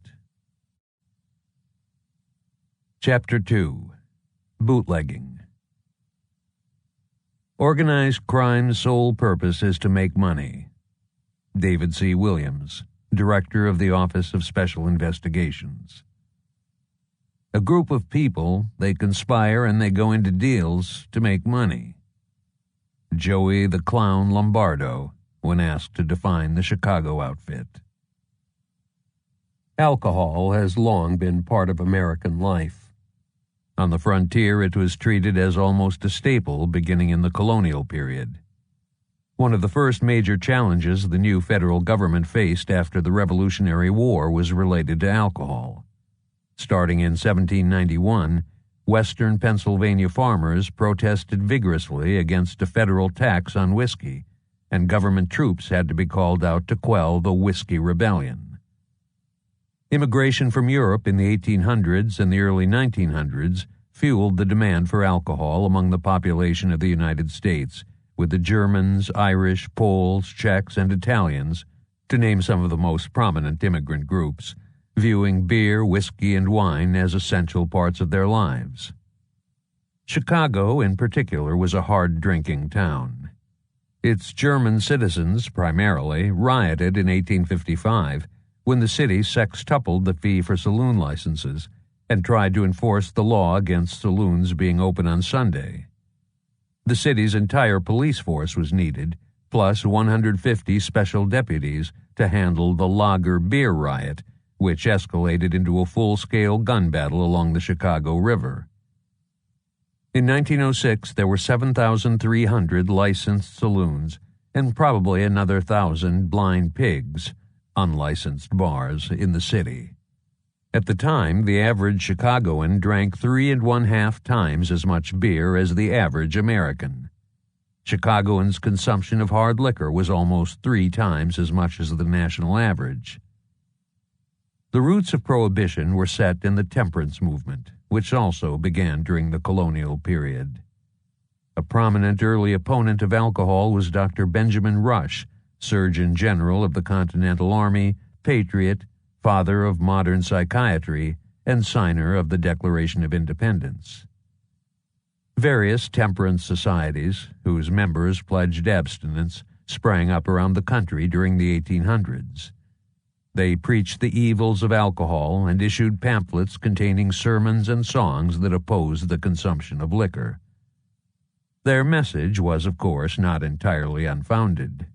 Chapter 2. Bootlegging. Organized crime's sole purpose is to make money. David C. Williams, Director of the Office of Special Investigations. A group of people, they conspire and they go into deals to make money. Joey the Clown Lombardo, when asked to define the Chicago outfit. Alcohol has long been part of American life. On the frontier, it was treated as almost a staple beginning in the colonial period. One of the first major challenges the new federal government faced after the Revolutionary War was related to alcohol. Starting in 1791, Western Pennsylvania farmers protested vigorously against a federal tax on whiskey, and government troops had to be called out to quell the Whiskey Rebellion. Immigration from Europe in the 1800s and the early 1900s fueled the demand for alcohol among the population of the United States, with the Germans, Irish, Poles, Czechs, and Italians, to name some of the most prominent immigrant groups, viewing beer, whiskey, and wine as essential parts of their lives. Chicago, in particular, was a hard-drinking town. Its German citizens, primarily, rioted in 1855 when the city sextupled the fee for saloon licenses and tried to enforce the law against saloons being open on Sunday. The city's entire police force was needed, plus 150 special deputies to handle the Lager beer riot, which escalated into a full-scale gun battle along the Chicago River. In 1906, there were 7,300 licensed saloons and probably another 1,000 blind pigs, unlicensed bars, in the city. At the time, the average Chicagoan drank 3.5 times as much beer as the average American. Chicagoans' consumption of hard liquor was almost 3 times as much as the national average. The roots of Prohibition were set in the temperance movement, which also began during the colonial period. A prominent early opponent of alcohol was Dr. Benjamin Rush, Surgeon General of the Continental Army, patriot, father of modern psychiatry, and signer of the Declaration of Independence. Various temperance societies, whose members pledged abstinence, sprang up around the country during the 1800s. They preached the evils of alcohol and issued pamphlets containing sermons and songs that opposed the consumption of liquor. Their message was, of course, not entirely unfounded.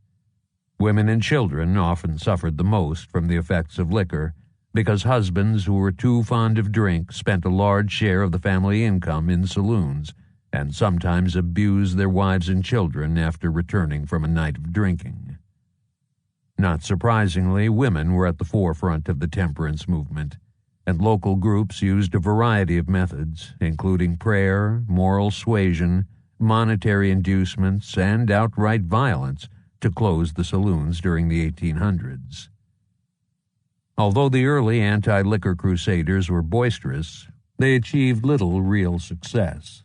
Women and children often suffered the most from the effects of liquor, because husbands who were too fond of drink spent a large share of the family income in saloons and sometimes abused their wives and children after returning from a night of drinking. Not surprisingly, women were at the forefront of the temperance movement, and local groups used a variety of methods, including prayer, moral suasion, monetary inducements, and outright violence, to close the saloons during the 1800s. Although the early anti-liquor crusaders were boisterous, they achieved little real success.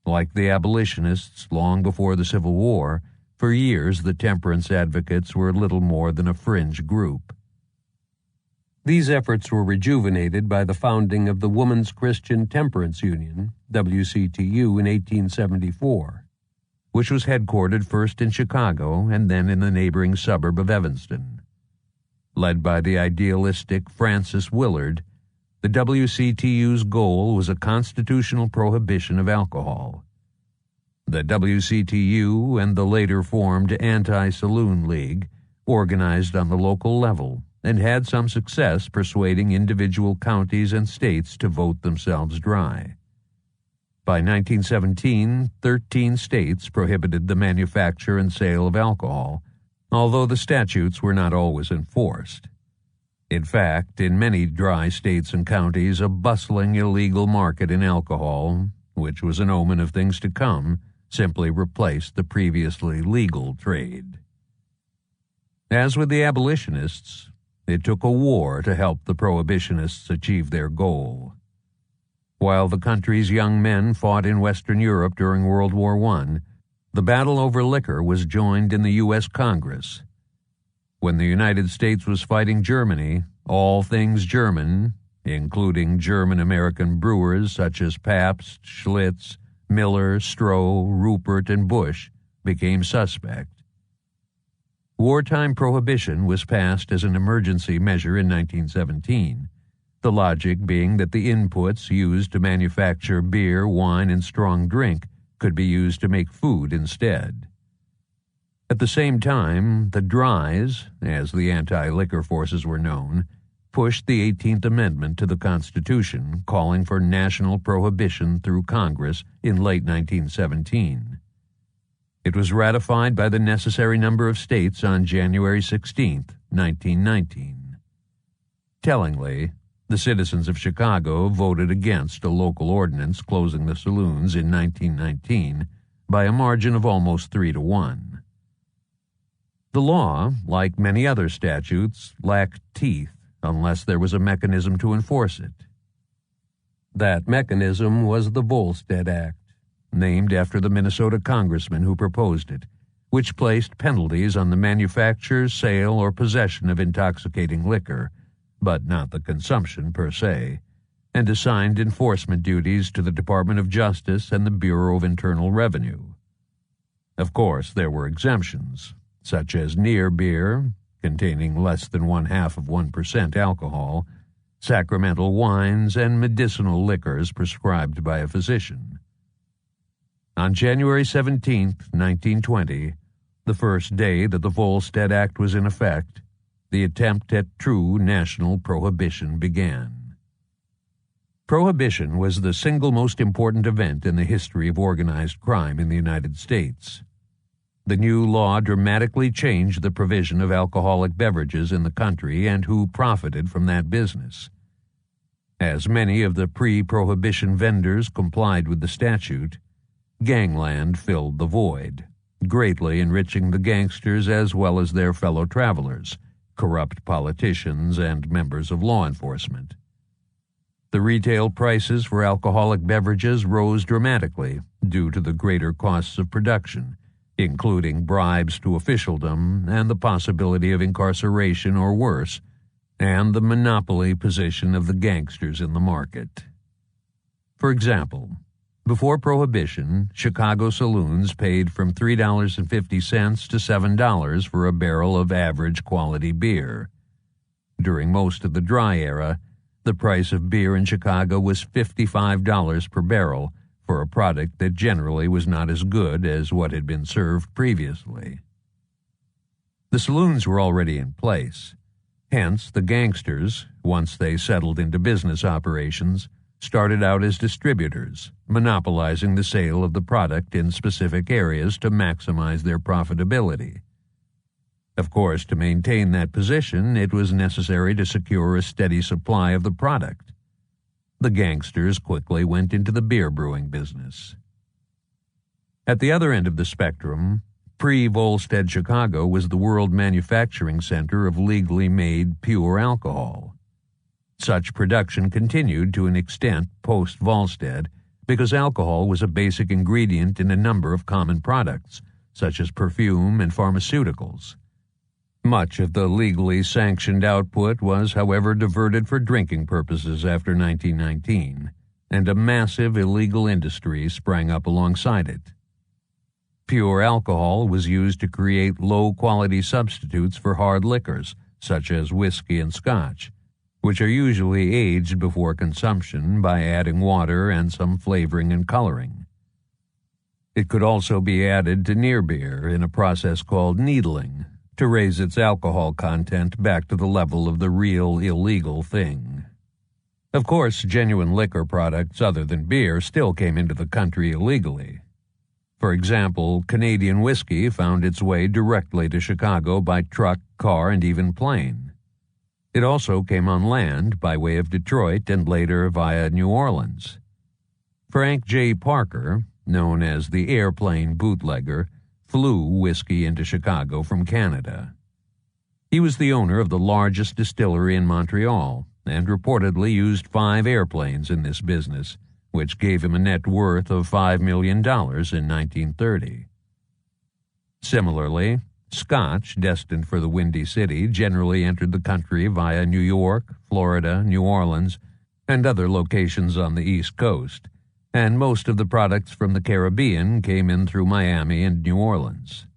Like the abolitionists long before the Civil War, for years the temperance advocates were little more than a fringe group. These efforts were rejuvenated by the founding of the Woman's Christian Temperance Union, WCTU, in 1874, which was headquartered first in Chicago and then in the neighboring suburb of Evanston. Led by the idealistic Francis Willard, the WCTU's goal was a constitutional prohibition of alcohol. The WCTU and the later formed Anti-Saloon League organized on the local level and had some success persuading individual counties and states to vote themselves dry. By 1917, 13 states prohibited the manufacture and sale of alcohol, although the statutes were not always enforced. In fact, in many dry states and counties, a bustling illegal market in alcohol, which was an omen of things to come, simply replaced the previously legal trade. As with the abolitionists, it took a war to help the prohibitionists achieve their goal. While the country's young men fought in Western Europe during World War I, the battle over liquor was joined in the U.S. Congress. When the United States was fighting Germany, all things German, including German-American brewers such as Pabst, Schlitz, Miller, Stroh, Rupert, and Busch, became suspect. Wartime prohibition was passed as an emergency measure in 1917, the logic being that the inputs used to manufacture beer, wine, and strong drink could be used to make food instead. At the same time, the Dries, as the anti-liquor forces were known, pushed the 18th Amendment to the Constitution, calling for national prohibition through Congress in late 1917. It was ratified by the necessary number of states on January 16, 1919. Tellingly, the citizens of Chicago voted against a local ordinance closing the saloons in 1919 by a margin of almost 3-1. The law, like many other statutes, lacked teeth unless there was a mechanism to enforce it. That mechanism was the Volstead Act, named after the Minnesota congressman who proposed it, which placed penalties on the manufacture, sale, or possession of intoxicating liquor, but not the consumption per se, and assigned enforcement duties to the Department of Justice and the Bureau of Internal Revenue. Of course, there were exemptions, such as near beer, containing less than 0.5% alcohol, sacramental wines, and medicinal liquors prescribed by a physician. On January 17, 1920, the first day that the Volstead Act was in effect, the attempt at true national prohibition began. Prohibition was the single most important event in the history of organized crime in the United States. The new law dramatically changed the provision of alcoholic beverages in the country and who profited from that business. As many of the pre-prohibition vendors complied with the statute, gangland filled the void, greatly enriching the gangsters as well as their fellow travelers, corrupt politicians, and members of law enforcement. The retail prices for alcoholic beverages rose dramatically due to the greater costs of production, including bribes to officialdom and the possibility of incarceration or worse, and the monopoly position of the gangsters in the market. For example, before Prohibition, Chicago saloons paid from $3.50 to $7 for a barrel of average quality beer. During most of the dry era, the price of beer in Chicago was $55 per barrel for a product that generally was not as good as what had been served previously. The saloons were already in place. Hence, the gangsters, once they settled into business operations, started out as distributors, monopolizing the sale of the product in specific areas to maximize their profitability. Of course, to maintain that position, it was necessary to secure a steady supply of the product. The gangsters quickly went into the beer brewing business. At the other end of the spectrum, pre-Volstead Chicago was the world manufacturing center of legally made pure alcohol. Such production continued to an extent post-Volstead because alcohol was a basic ingredient in a number of common products, such as perfume and pharmaceuticals. Much of the legally sanctioned output was, however, diverted for drinking purposes after 1919, and a massive illegal industry sprang up alongside it. Pure alcohol was used to create low-quality substitutes for hard liquors, such as whiskey and scotch, which are usually aged before consumption by adding water and some flavoring and coloring. It could also be added to near beer in a process called needling, to raise its alcohol content back to the level of the real illegal thing. Of course, genuine liquor products other than beer still came into the country illegally. For example, Canadian whiskey found its way directly to Chicago by truck, car, and even plane. It also came on land by way of Detroit and later via New Orleans. Frank J. Parker, known as the airplane bootlegger, flew whiskey into Chicago from Canada. He was the owner of the largest distillery in Montreal and reportedly used 5 airplanes in this business, which gave him a net worth of $5 million in 1930. Similarly, Scotch, destined for the Windy City, generally entered the country via New York, Florida, New Orleans, and other locations on the East Coast, and most of the products from the Caribbean came in through Miami and New Orleans.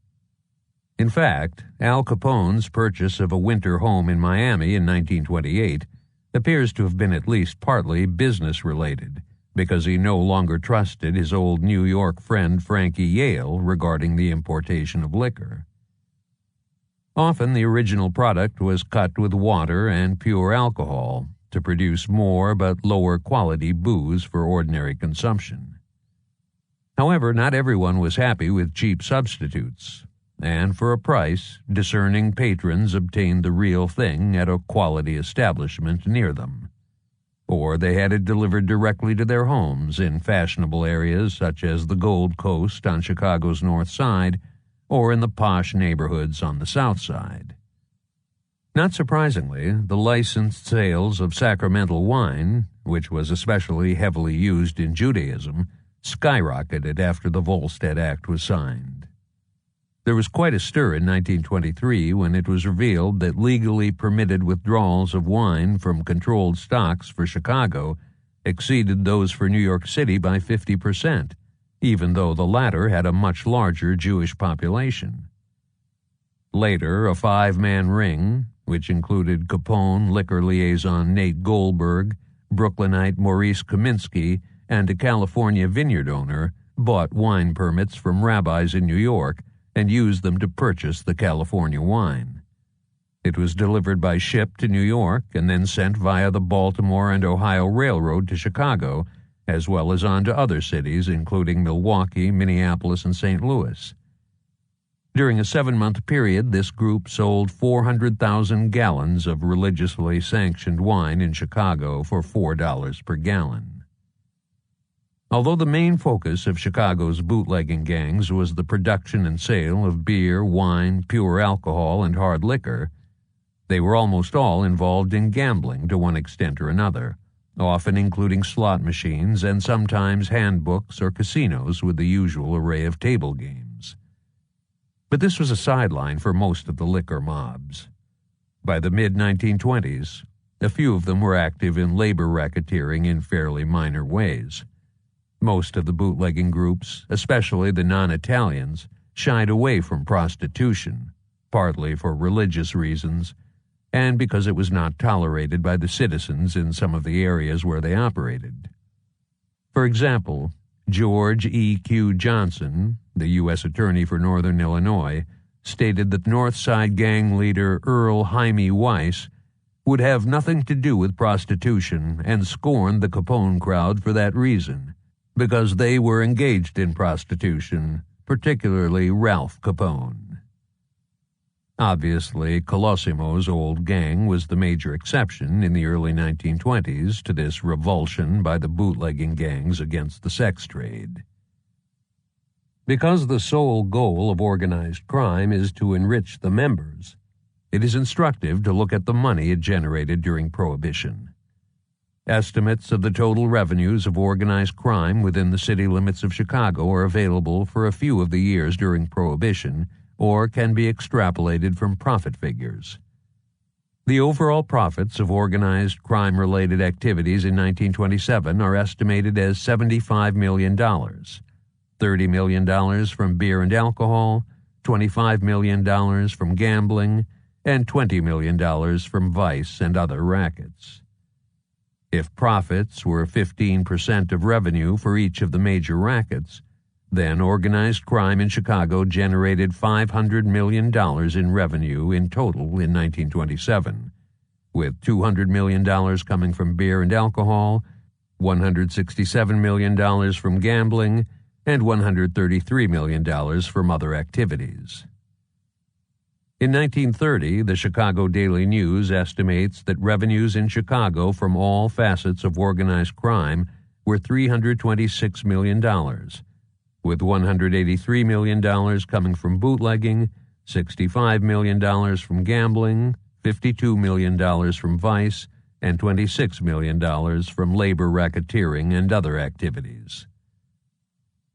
In fact, Al Capone's purchase of a winter home in Miami in 1928 appears to have been at least partly business-related, because he no longer trusted his old New York friend Frankie Yale regarding the importation of liquor. Often the original product was cut with water and pure alcohol to produce more but lower quality booze for ordinary consumption. However, not everyone was happy with cheap substitutes, and for a price, discerning patrons obtained the real thing at a quality establishment near them, or they had it delivered directly to their homes in fashionable areas such as the Gold Coast on Chicago's North Side or in the posh neighborhoods on the South Side. Not surprisingly, the licensed sales of sacramental wine, which was especially heavily used in Judaism, skyrocketed after the Volstead Act was signed. There was quite a stir in 1923 when it was revealed that legally permitted withdrawals of wine from controlled stocks for Chicago exceeded those for New York City by 50%, even though the latter had a much larger Jewish population. Later, a 5-man ring, which included Capone liquor liaison Nate Goldberg, Brooklynite Maurice Kaminsky, and a California vineyard owner, bought wine permits from rabbis in New York and used them to purchase the California wine. It was delivered by ship to New York and then sent via the Baltimore and Ohio Railroad to Chicago, as well as on to other cities including Milwaukee, Minneapolis, and St. Louis. During a 7-month period, this group sold 400,000 gallons of religiously sanctioned wine in Chicago for $4 per gallon. Although the main focus of Chicago's bootlegging gangs was the production and sale of beer, wine, pure alcohol, and hard liquor, they were almost all involved in gambling to one extent or another, often including slot machines and sometimes handbooks or casinos with the usual array of table games. But this was a sideline for most of the liquor mobs. By the mid-1920s, a few of them were active in labor racketeering in fairly minor ways. Most of the bootlegging groups, especially the non-Italians, shied away from prostitution, partly for religious reasons, and because it was not tolerated by the citizens in some of the areas where they operated. For example, George E. Q. Johnson, the U.S. Attorney for Northern Illinois, stated that North Side gang leader Earl Jaime Weiss would have nothing to do with prostitution and scorned the Capone crowd for that reason, because they were engaged in prostitution, particularly Ralph Capone. Obviously, Colosimo's old gang was the major exception in the early 1920s to this revulsion by the bootlegging gangs against the sex trade. Because the sole goal of organized crime is to enrich the members, it is instructive to look at the money it generated during Prohibition. Estimates of the total revenues of organized crime within the city limits of Chicago are available for a few of the years during Prohibition, or can be extrapolated from profit figures. The overall profits of organized crime-related activities in 1927 are estimated as $75 million, $30 million from beer and alcohol, $25 million from gambling, and $20 million from vice and other rackets. If profits were 15% of revenue for each of the major rackets, then organized crime in Chicago generated $500 million in revenue in total in 1927, with $200 million coming from beer and alcohol, $167 million from gambling, and $133 million from other activities. In 1930, the Chicago Daily News estimates that revenues in Chicago from all facets of organized crime were $326 million, with $183 million coming from bootlegging, $65 million from gambling, $52 million from vice, and $26 million from labor racketeering and other activities.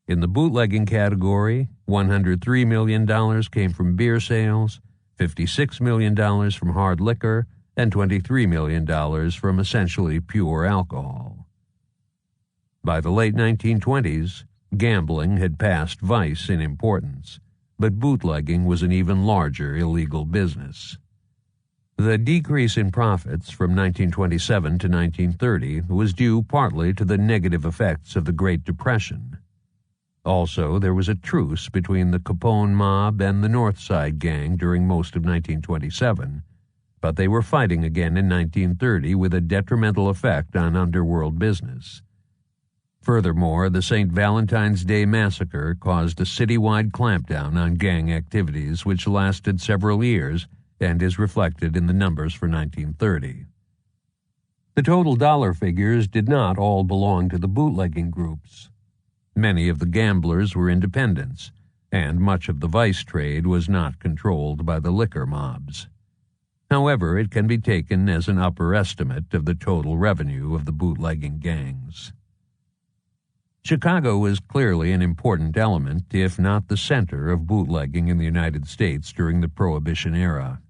In the bootlegging category, $103 million came from beer sales, $56 million from hard liquor, and $23 million from essentially pure alcohol. By the late 1920s, gambling had passed vice in importance, but bootlegging was an even larger illegal business. The decrease in profits from 1927 to 1930 was due partly to the negative effects of the Great Depression. Also, there was a truce between the Capone mob and the North Side gang during most of 1927, but they were fighting again in 1930 with a detrimental effect on underworld business. Furthermore, the St. Valentine's Day Massacre caused a citywide clampdown on gang activities which lasted several years and is reflected in the numbers for 1930. The total dollar figures did not all belong to the bootlegging groups. Many of the gamblers were independents, and much of the vice trade was not controlled by the liquor mobs. However, it can be taken as an upper estimate of the total revenue of the bootlegging gangs. Chicago was clearly an important element, if not the center, of bootlegging in the United States during the Prohibition era.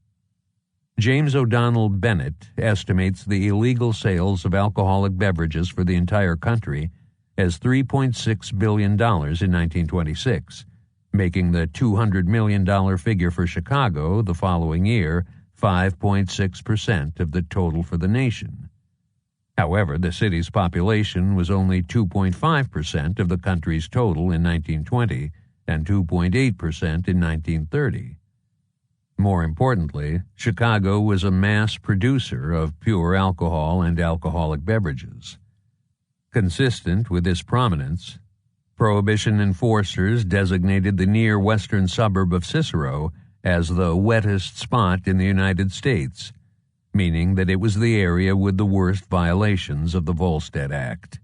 James O'Donnell Bennett estimates the illegal sales of alcoholic beverages for the entire country as $3.6 billion in 1926, making the $200 million figure for Chicago the following year 5.6% of the total for the nation. However, the city's population was only 2.5% of the country's total in 1920 and 2.8% in 1930. More importantly, Chicago was a mass producer of pure alcohol and alcoholic beverages. Consistent with this prominence, Prohibition enforcers designated the near western suburb of Cicero as the wettest spot in the United States, meaning that it was the area with the worst violations of the Volstead Act.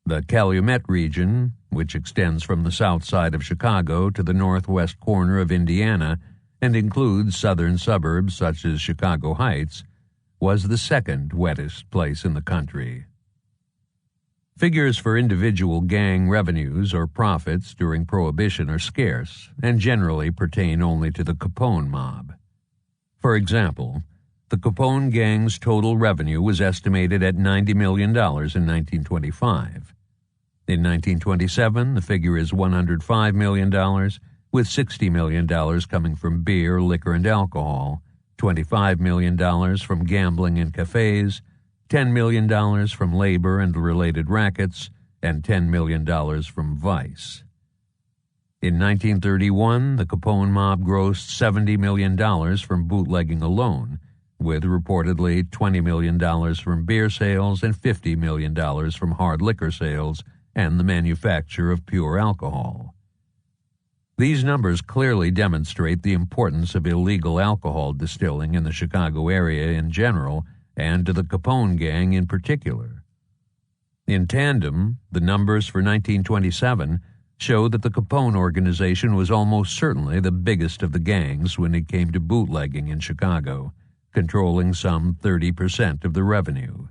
The Calumet region, which extends from the south side of Chicago to the northwest corner of Indiana and includes southern suburbs such as Chicago Heights, was the second wettest place in the country. Figures for individual gang revenues or profits during Prohibition are scarce and generally pertain only to the Capone mob. For example, the Capone gang's total revenue was estimated at $90 million in 1925. In 1927, the figure is $105 million, with $60 million coming from beer, liquor, and alcohol, $25 million from gambling and cafes, $10 million from labor and related rackets, and $10 million from vice. In 1931, the Capone mob grossed $70 million from bootlegging alone, with reportedly $20 million from beer sales and $50 million from hard liquor sales and the manufacture of pure alcohol. These numbers clearly demonstrate the importance of illegal alcohol distilling in the Chicago area in general and to the Capone gang in particular. In tandem, the numbers for 1927 show that the Capone organization was almost certainly the biggest of the gangs when it came to bootlegging in Chicago, controlling some 30% of the revenue.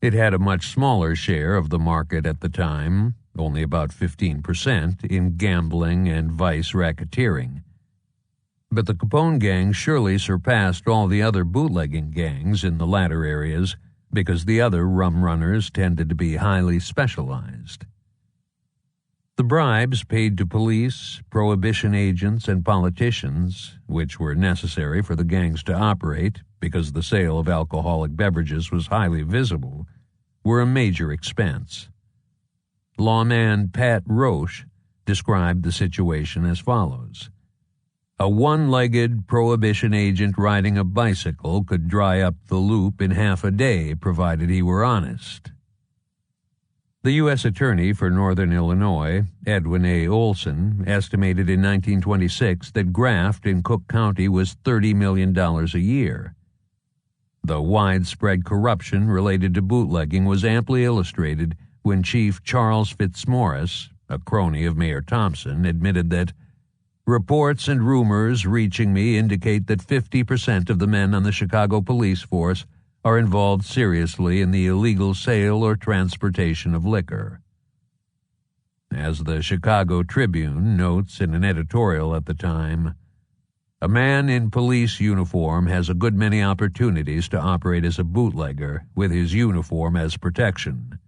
It had a much smaller share of the market at the time, only about 15%, in gambling and vice racketeering. But the Capone gang surely surpassed all the other bootlegging gangs in the latter areas because the other rum runners tended to be highly specialized. The bribes paid to police, prohibition agents, and politicians, which were necessary for the gangs to operate because the sale of alcoholic beverages was highly visible, were a major expense. Lawman Pat Roche described the situation as follows. A one-legged prohibition agent riding a bicycle could dry up the loop in half a day, provided he were honest. The U.S. Attorney for Northern Illinois, Edwin A. Olson, estimated in 1926 that graft in Cook County was $30 million a year. The widespread corruption related to bootlegging was amply illustrated when Chief Charles Fitzmaurice, a crony of Mayor Thompson, admitted that reports and rumors reaching me indicate that 50% of the men on the Chicago police force are involved seriously in the illegal sale or transportation of liquor. As the Chicago Tribune notes in an editorial at the time, a man in police uniform has a good many opportunities to operate as a bootlegger with his uniform as protection.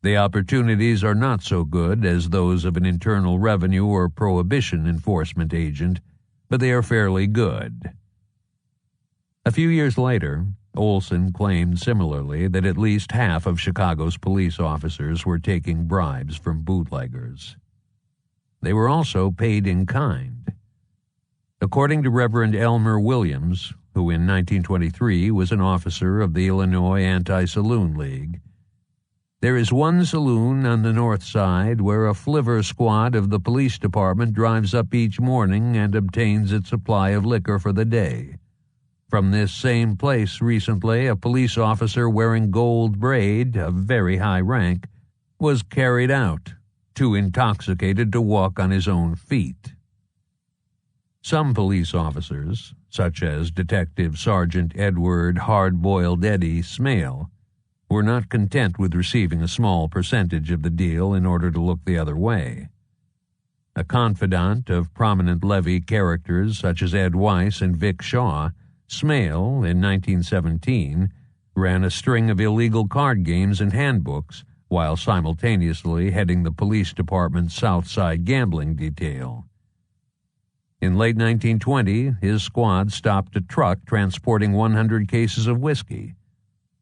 The opportunities are not so good as those of an internal revenue or prohibition enforcement agent, but they are fairly good. A few years later, Olson claimed similarly that at least half of Chicago's police officers were taking bribes from bootleggers. They were also paid in kind. According to Reverend Elmer Williams, who in 1923 was an officer of the Illinois Anti-Saloon League, there is one saloon on the north side where a flivver squad of the police department drives up each morning and obtains its supply of liquor for the day. From this same place recently, a police officer wearing gold braid, of very high rank, was carried out, too intoxicated to walk on his own feet. Some police officers, such as Detective Sergeant Edward Hard-Boiled Eddie Smale, were not content with receiving a small percentage of the deal in order to look the other way. A confidant of prominent levee characters such as Ed Weiss and Vic Shaw, Smale, in 1917, ran a string of illegal card games and handbooks while simultaneously heading the police department's South Side gambling detail. In late 1920, his squad stopped a truck transporting 100 cases of whiskey.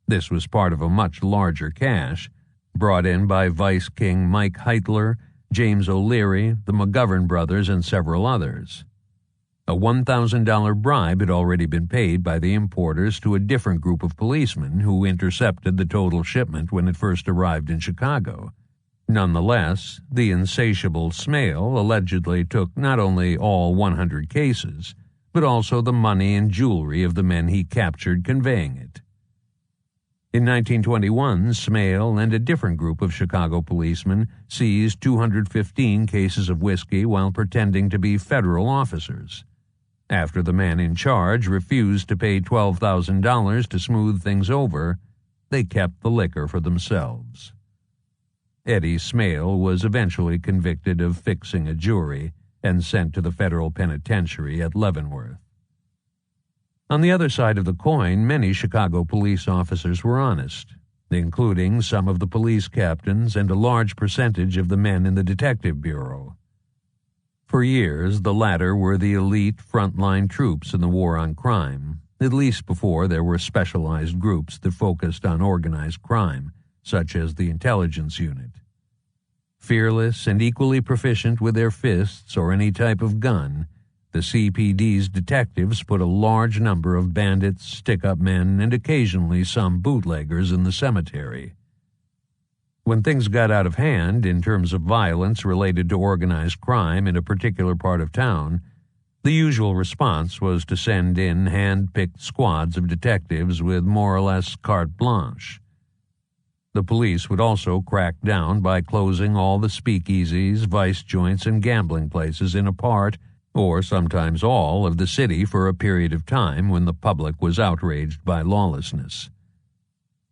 This was part of a much larger cache, brought in by Vice King Mike Heitler, James O'Leary, the McGovern brothers, and several others. A $1,000 bribe had already been paid by the importers to a different group of policemen who intercepted the total shipment when it first arrived in Chicago. Nonetheless, the insatiable Smale allegedly took not only all 100 cases, but also the money and jewelry of the men he captured conveying it. In 1921, Smale and a different group of Chicago policemen seized 215 cases of whiskey while pretending to be federal officers. After the man in charge refused to pay $12,000 to smooth things over, they kept the liquor for themselves. Eddie Smale was eventually convicted of fixing a jury and sent to the federal penitentiary at Leavenworth. On the other side of the coin, many Chicago police officers were honest, including some of the police captains and a large percentage of the men in the Detective Bureau. For years, the latter were the elite frontline troops in the war on crime, at least before there were specialized groups that focused on organized crime, such as the intelligence unit. Fearless and equally proficient with their fists or any type of gun, the CPD's detectives put a large number of bandits, stick-up men, and occasionally some bootleggers in the cemetery. When things got out of hand in terms of violence related to organized crime in a particular part of town, the usual response was to send in hand-picked squads of detectives with more or less carte blanche. The police would also crack down by closing all the speakeasies, vice joints, and gambling places in a part, or sometimes all, of the city for a period of time when the public was outraged by lawlessness.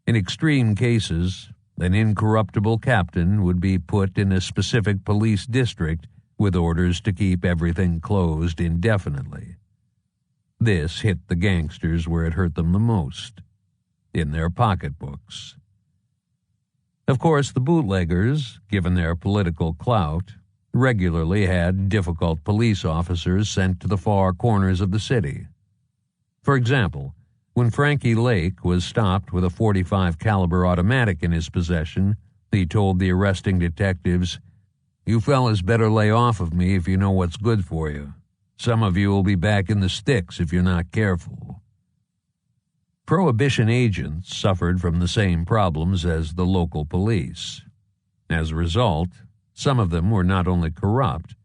In extreme cases, an incorruptible captain would be put in a specific police district with orders to keep everything closed indefinitely. This hit the gangsters where it hurt them the most, in their pocketbooks. Of course, the bootleggers, given their political clout, regularly had difficult police officers sent to the far corners of the city. For example, when Frankie Lake was stopped with a .45 caliber automatic in his possession, he told the arresting detectives, "You fellas better lay off of me if you know what's good for you. Some of you will be back in the sticks if you're not careful." Prohibition agents suffered from the same problems as the local police. As a result, some of them were not only corrupt,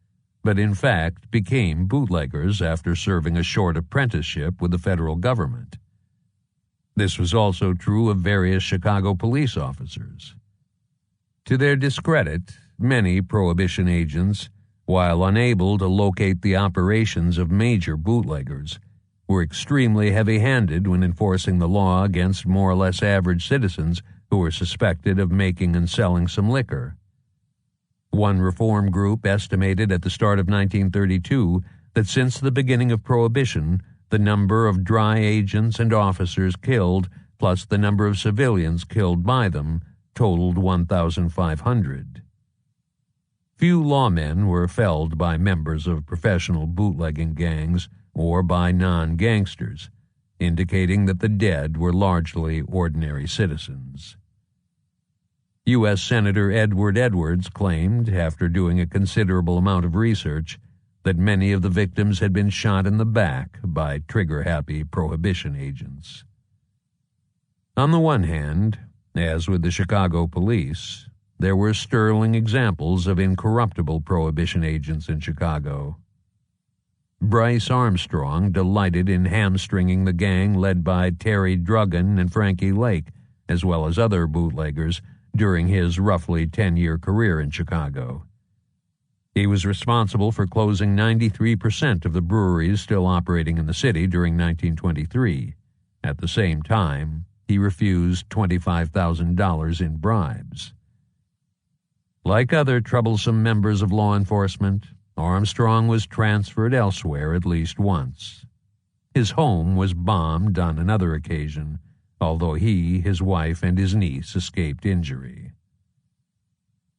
but in fact became bootleggers after serving a short apprenticeship with the federal government. This was also true of various Chicago police officers. To their discredit, many prohibition agents, while unable to locate the operations of major bootleggers, were extremely heavy-handed when enforcing the law against more or less average citizens who were suspected of making and selling some liquor. One reform group estimated at the start of 1932 that since the beginning of Prohibition, the number of dry agents and officers killed, plus the number of civilians killed by them, totaled 1,500. Few lawmen were felled by members of professional bootlegging gangs or by non-gangsters, indicating that the dead were largely ordinary citizens. U.S. Senator Edward Edwards claimed, after doing a considerable amount of research, that many of the victims had been shot in the back by trigger-happy prohibition agents. On the one hand, as with the Chicago police, there were sterling examples of incorruptible prohibition agents in Chicago. Bryce Armstrong delighted in hamstringing the gang led by Terry Druggan and Frankie Lake, as well as other bootleggers, during his roughly 10-year career in Chicago. He was responsible for closing 93% of the breweries still operating in the city during 1923. At the same time, he refused $25,000 in bribes. Like other troublesome members of law enforcement, Armstrong was transferred elsewhere at least once. His home was bombed on another occasion, although he, his wife, and his niece escaped injury.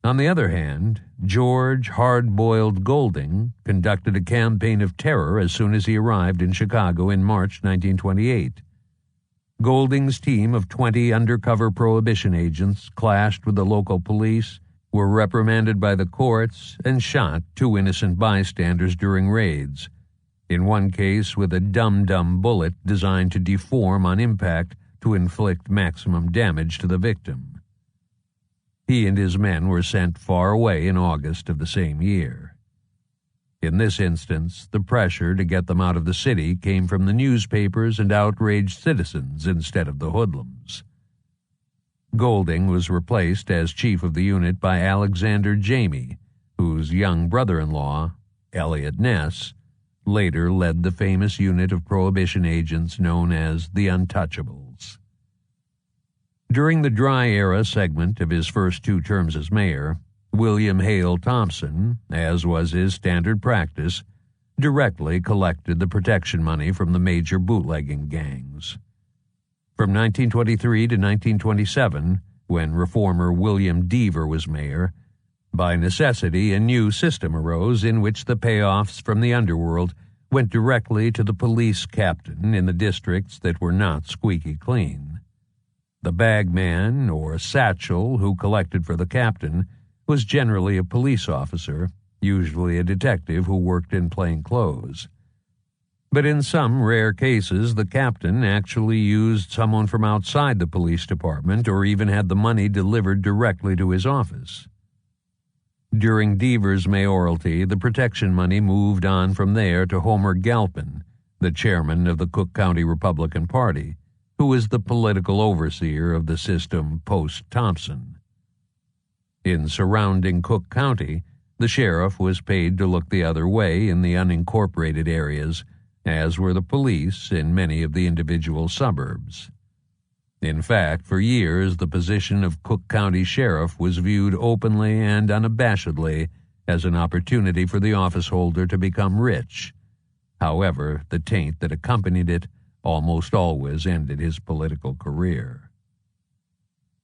On the other hand, George Hard-Boiled Golding conducted a campaign of terror as soon as he arrived in Chicago in March 1928. Golding's team of 20 undercover prohibition agents clashed with the local police, were reprimanded by the courts, and shot 2 innocent bystanders during raids, in one case with a dum-dum bullet designed to deform on impact to inflict maximum damage to the victim. He and his men were sent far away in August of the same year. In this instance, the pressure to get them out of the city came from the newspapers and outraged citizens instead of the hoodlums. Golding was replaced as chief of the unit by Alexander Jamie, whose young brother-in-law, Elliot Ness, later led the famous unit of prohibition agents known as the Untouchables. During the dry era segment of his first 2 terms as mayor, William Hale Thompson, as was his standard practice, directly collected the protection money from the major bootlegging gangs. From 1923 to 1927, when reformer William Deaver was mayor, by necessity a new system arose in which the payoffs from the underworld went directly to the police captain in the districts that were not squeaky clean. The bagman, or satchel, who collected for the captain, was generally a police officer, usually a detective who worked in plain clothes. But in some rare cases, the captain actually used someone from outside the police department or even had the money delivered directly to his office. During Deaver's mayoralty, the protection money moved on from there to Homer Galpin, the chairman of the Cook County Republican Party, who was the political overseer of the system post-Thompson. In surrounding Cook County, the sheriff was paid to look the other way in the unincorporated areas, as were the police in many of the individual suburbs. In fact, for years, the position of Cook County Sheriff was viewed openly and unabashedly as an opportunity for the officeholder to become rich. However, the taint that accompanied it almost always ended his political career.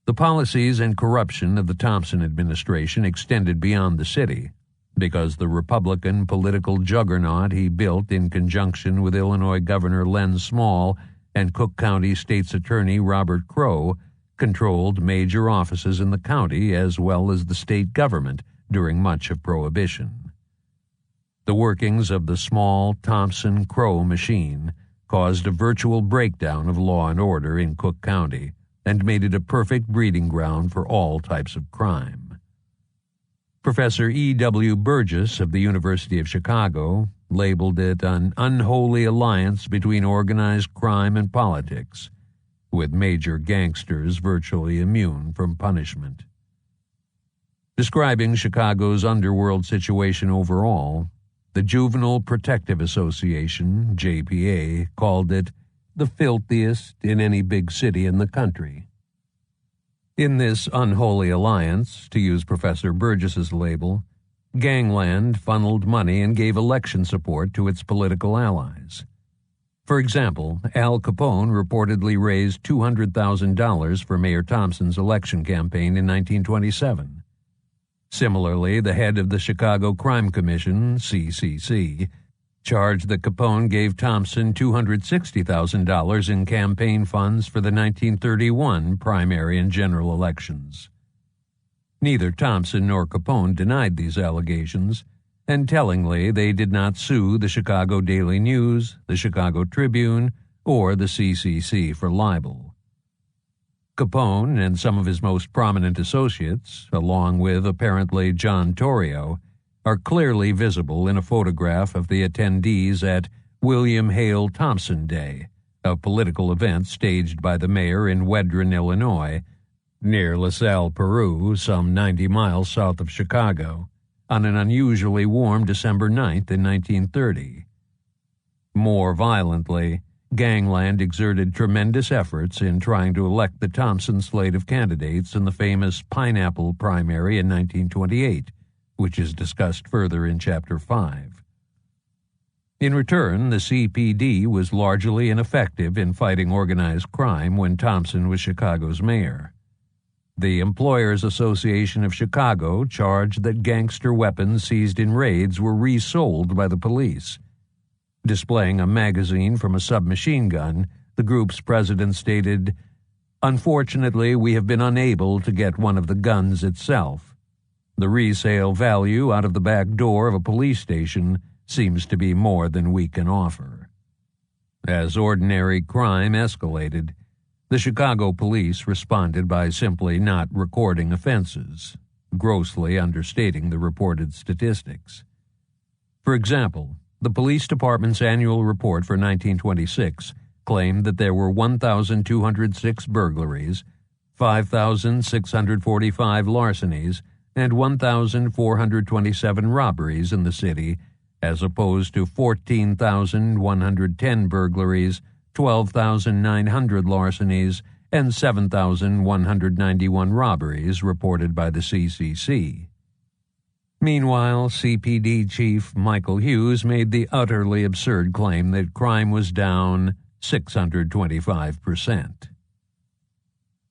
The policies and corruption of the Thompson administration extended beyond the city, because the Republican political juggernaut he built in conjunction with Illinois Governor Len Small and Cook County State's Attorney Robert Crow controlled major offices in the county as well as the state government during much of Prohibition. The workings of the small Thompson-Crow machine caused a virtual breakdown of law and order in Cook County and made it a perfect breeding ground for all types of crime. Professor E.W. Burgess of the University of Chicago labeled it an unholy alliance between organized crime and politics, with major gangsters virtually immune from punishment. Describing Chicago's underworld situation overall, the Juvenile Protective Association, JPA, called it the filthiest in any big city in the country. In this unholy alliance, to use Professor Burgess's label, Gangland funneled money and gave election support to its political allies. For example, Al Capone reportedly raised $200,000 for Mayor Thompson's election campaign in 1927. Similarly, the head of the Chicago Crime Commission, CCC, charged that Capone gave Thompson $260,000 in campaign funds for the 1931 primary and general elections. Neither Thompson nor Capone denied these allegations, and tellingly, they did not sue the Chicago Daily News, the Chicago Tribune, or the CCC for libel. Capone and some of his most prominent associates, along with apparently John Torrio, are clearly visible in a photograph of the attendees at William Hale Thompson Day, a political event staged by the mayor in Wedren, Illinois, near LaSalle, Peru, some 90 miles south of Chicago, on an unusually warm December 9th in 1930. More violently, Gangland exerted tremendous efforts in trying to elect the Thompson slate of candidates in the famous Pineapple primary in 1928, which is discussed further in Chapter 5. In return, the CPD was largely ineffective in fighting organized crime when Thompson was Chicago's mayor. The Employers Association of Chicago charged that gangster weapons seized in raids were resold by the police. Displaying a magazine from a submachine gun, the group's president stated, "Unfortunately, we have been unable to get one of the guns itself. The resale value out of the back door of a police station seems to be more than we can offer." As ordinary crime escalated, the Chicago police responded by simply not recording offenses, grossly understating the reported statistics. For example, the police department's annual report for 1926 claimed that there were 1,206 burglaries, 5,645 larcenies, and 1,427 robberies in the city, as opposed to 14,110 burglaries, 12,900 larcenies, and 7,191 robberies reported by the CCC. Meanwhile, CPD Chief Michael Hughes made the utterly absurd claim that crime was down 625%.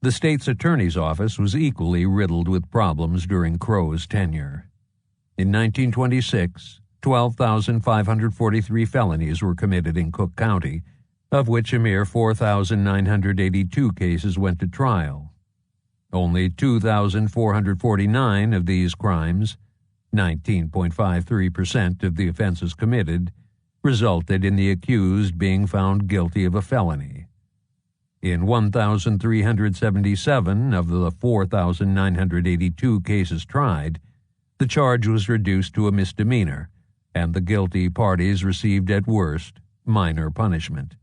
The state's attorney's office was equally riddled with problems during Crow's tenure. In 1926, 12,543 felonies were committed in Cook County, of which a mere 4,982 cases went to trial. Only 2,449 of these crimes, 19.53% of the offenses committed, resulted in the accused being found guilty of a felony. In 1,377 of the 4,982 cases tried, the charge was reduced to a misdemeanor, and the guilty parties received at worst minor punishment.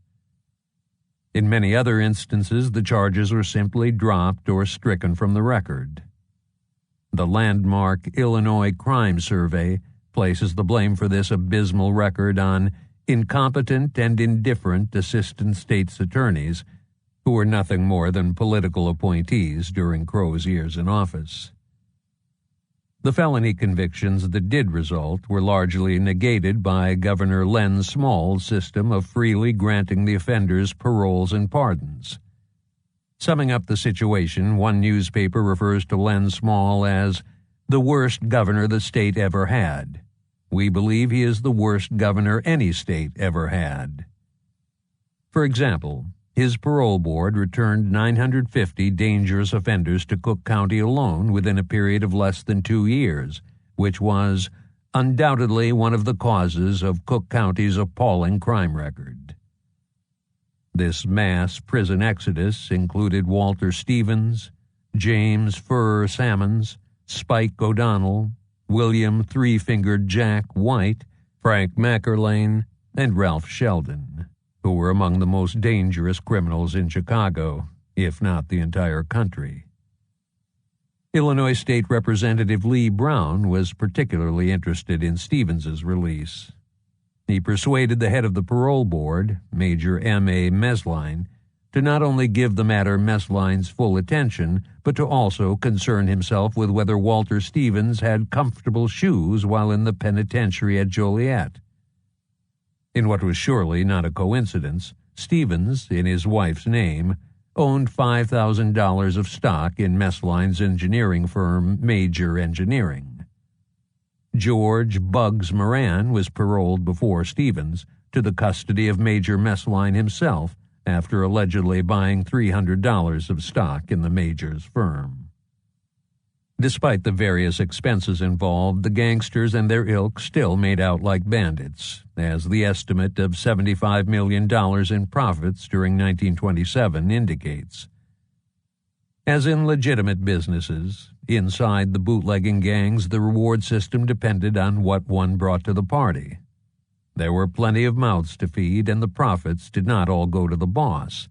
In many other instances, the charges were simply dropped or stricken from the record. The landmark Illinois Crime Survey places the blame for this abysmal record on incompetent and indifferent assistant state's attorneys who were nothing more than political appointees during Crow's years in office. The felony convictions that did result were largely negated by Governor Len Small's system of freely granting the offenders paroles and pardons. Summing up the situation, one newspaper refers to Len Small as the worst governor the state ever had. We believe he is the worst governor any state ever had. For example, his parole board returned 950 dangerous offenders to Cook County alone within a period of less than 2 years, which was undoubtedly one of the causes of Cook County's appalling crime record. This mass prison exodus included Walter Stevens, James Furr Sammons, Spike O'Donnell, William Three-Fingered Jack White, Frank McErlane, and Ralph Sheldon, who were among the most dangerous criminals in Chicago, if not the entire country. Illinois State Representative Lee Brown was particularly interested in Stevens's release. He persuaded the head of the parole board, Major M.A. Mesline, to not only give the matter Mesline's full attention, but to also concern himself with whether Walter Stevens had comfortable shoes while in the penitentiary at Joliet. In what was surely not a coincidence, Stevens, in his wife's name, owned $5,000 of stock in Mesline's engineering firm, Major Engineering. George Bugs Moran was paroled before Stevens to the custody of Major Mesline himself after allegedly buying $300 of stock in the Major's firm. Despite the various expenses involved, the gangsters and their ilk still made out like bandits, as the estimate of $75 million in profits during 1927 indicates. As in legitimate businesses, inside the bootlegging gangs, the reward system depended on what one brought to the party. There were plenty of mouths to feed, and the profits did not all go to the boss.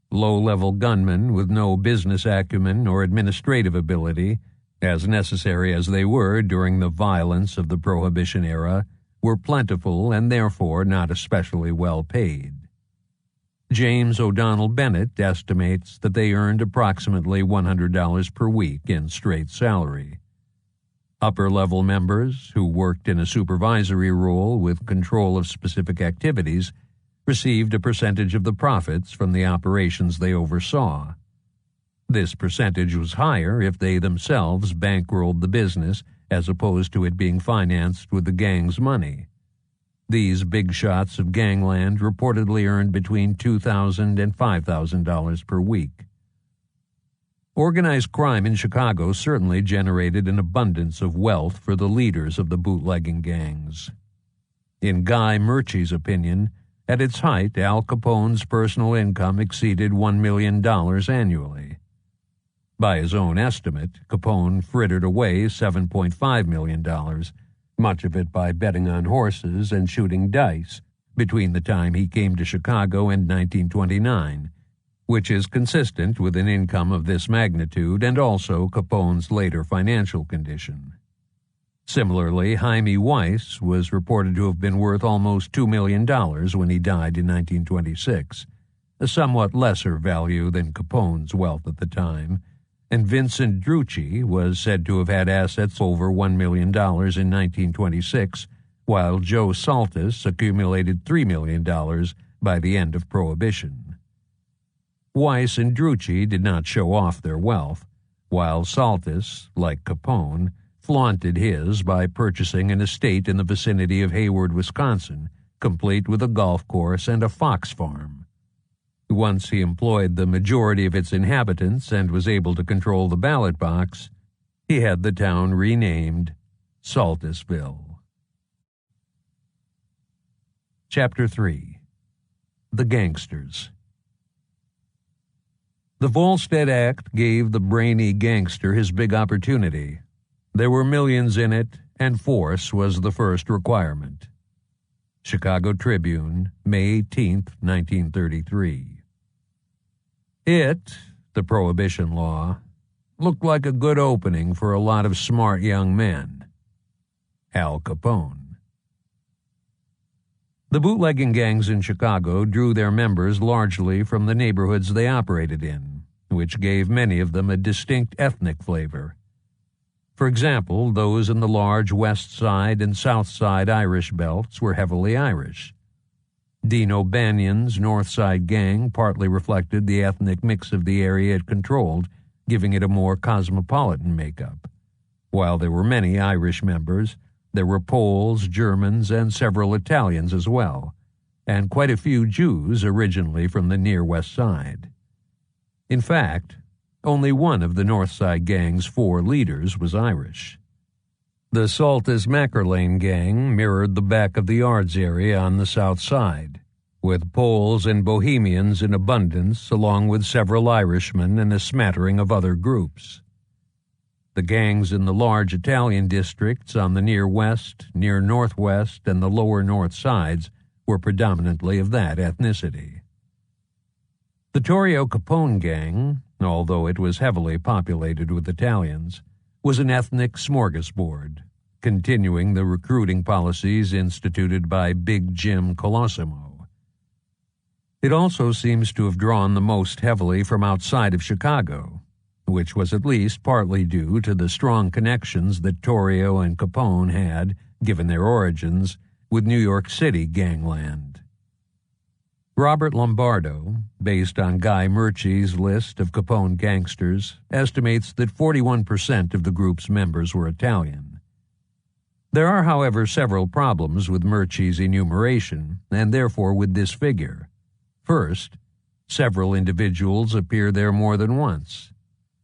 Low-level gunmen with no business acumen or administrative ability, as necessary as they were during the violence of the Prohibition era, were plentiful and therefore not especially well paid. James O'Donnell Bennett estimates that they earned approximately $100 per week in straight salary. Upper-level members, who worked in a supervisory role with control of specific activities, received a percentage of the profits from the operations they oversaw. This percentage was higher if they themselves bankrolled the business as opposed to it being financed with the gang's money. These big shots of gangland reportedly earned between $2,000 and $5,000 per week. Organized crime in Chicago certainly generated an abundance of wealth for the leaders of the bootlegging gangs. In Guy Murchie's opinion, at its height, Al Capone's personal income exceeded $1 million annually. By his own estimate, Capone frittered away $7.5 million, much of it by betting on horses and shooting dice, between the time he came to Chicago and 1929, which is consistent with an income of this magnitude and also Capone's later financial condition. Similarly, Jaime Weiss was reported to have been worth almost $2 million when he died in 1926, a somewhat lesser value than Capone's wealth at the time, and Vincent Drucci was said to have had assets over $1 million in 1926, while Joe Saltis accumulated $3 million by the end of Prohibition. Weiss and Drucci did not show off their wealth, while Saltis, like Capone, flaunted his by purchasing an estate in the vicinity of Hayward, Wisconsin, complete with a golf course and a fox farm. Once he employed the majority of its inhabitants and was able to control the ballot box, he had the town renamed Saltisville. Chapter 3. The Gangsters. The Volstead Act gave the brainy gangster his big opportunity. There were millions in it, and force was the first requirement. Chicago Tribune, May 18, 1933. It, the Prohibition law, looked like a good opening for a lot of smart young men. Al Capone. The bootlegging gangs in Chicago drew their members largely from the neighborhoods they operated in, which gave many of them a distinct ethnic flavor. For example, those in the large West Side and South Side Irish belts were heavily Irish. Dean O'Banion's North Side gang partly reflected the ethnic mix of the area it controlled, giving it a more cosmopolitan makeup. While there were many Irish members, there were Poles, Germans, and several Italians as well, and quite a few Jews originally from the near West Side. In fact, only one of the North Side gang's 4 leaders was Irish. The Saltis Mackerlane gang mirrored the back of the yards area on the South Side, with Poles and Bohemians in abundance, along with several Irishmen and a smattering of other groups. The gangs in the large Italian districts on the near West, near Northwest, and the lower North Sides were predominantly of that ethnicity. The Torrio Capone gang, although it was heavily populated with Italians, was an ethnic smorgasbord, continuing the recruiting policies instituted by Big Jim Colosimo. It also seems to have drawn the most heavily from outside of Chicago, which was at least partly due to the strong connections that Torrio and Capone had, given their origins, with New York City gangland. Robert Lombardo, based on Guy Murchie's list of Capone gangsters, estimates that 41% of the group's members were Italian. There are, however, several problems with Murchie's enumeration, and therefore with this figure. First, several individuals appear there more than once.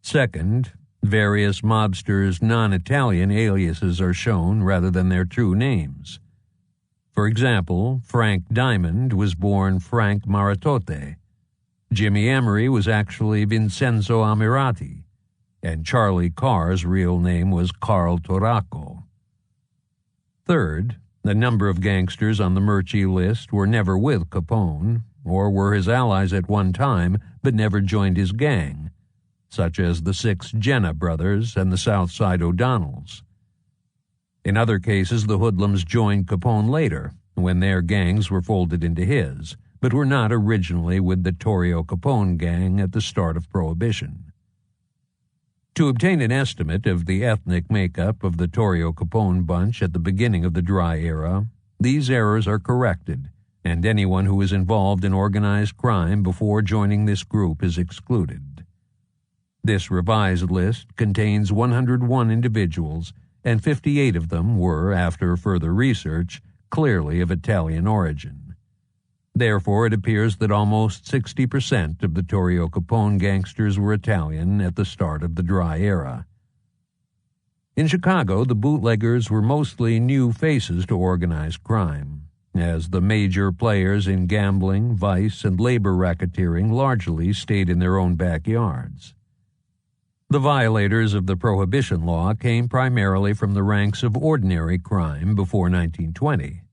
Second, various mobsters' non-Italian aliases are shown rather than their true names. For example, Frank Diamond was born Frank Maratotte. Jimmy Emery was actually Vincenzo Amirati, and Charlie Carr's real name was Carl Torraco. Third, a number of gangsters on the Murchie list were never with Capone, or were his allies at one time but never joined his gang, such as the 6 Jenna brothers and the Southside O'Donnells. In other cases, the hoodlums joined Capone later, when their gangs were folded into his, but were not originally with the Torrio Capone gang at the start of Prohibition. To obtain an estimate of the ethnic makeup of the Torrio Capone bunch at the beginning of the Dry Era, these errors are corrected, and anyone who was involved in organized crime before joining this group is excluded. This revised list contains 101 individuals, and 58 of them were, after further research, clearly of Italian origin. Therefore, it appears that almost 60% of the Torrio Capone gangsters were Italian at the start of the Dry Era. In Chicago, the bootleggers were mostly new faces to organized crime, as the major players in gambling, vice, and labor racketeering largely stayed in their own backyards. The violators of the Prohibition law came primarily from the ranks of ordinary crime before 1920.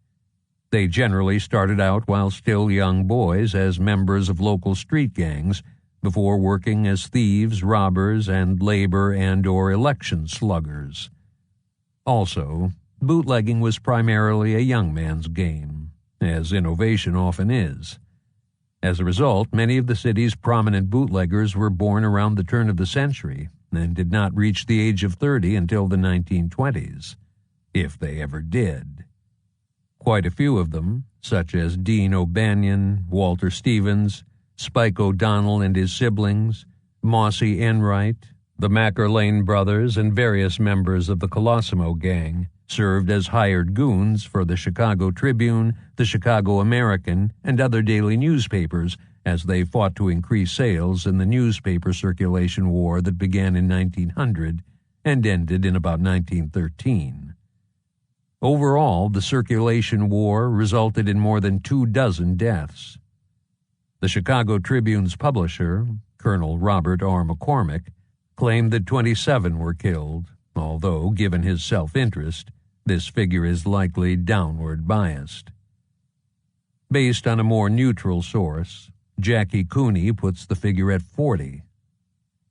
They generally started out while still young boys as members of local street gangs before working as thieves, robbers, and labor and/or election sluggers. Also, bootlegging was primarily a young man's game, as innovation often is. As a result, many of the city's prominent bootleggers were born around the turn of the century and did not reach the age of 30 until the 1920s, if they ever did. Quite a few of them, such as Dean O'Banion, Walter Stevens, Spike O'Donnell and his siblings, Mossy Enright, the Mackerlane brothers, and various members of the Colosimo gang, served as hired goons for the Chicago Tribune, the Chicago American, and other daily newspapers as they fought to increase sales in the newspaper circulation war that began in 1900 and ended in about 1913. Overall, the circulation war resulted in more than 24 deaths. The Chicago Tribune's publisher, Colonel Robert R. McCormick, claimed that 27 were killed, although, given his self-interest, this figure is likely downward biased. Based on a more neutral source, Jackie Cooney puts the figure at 40.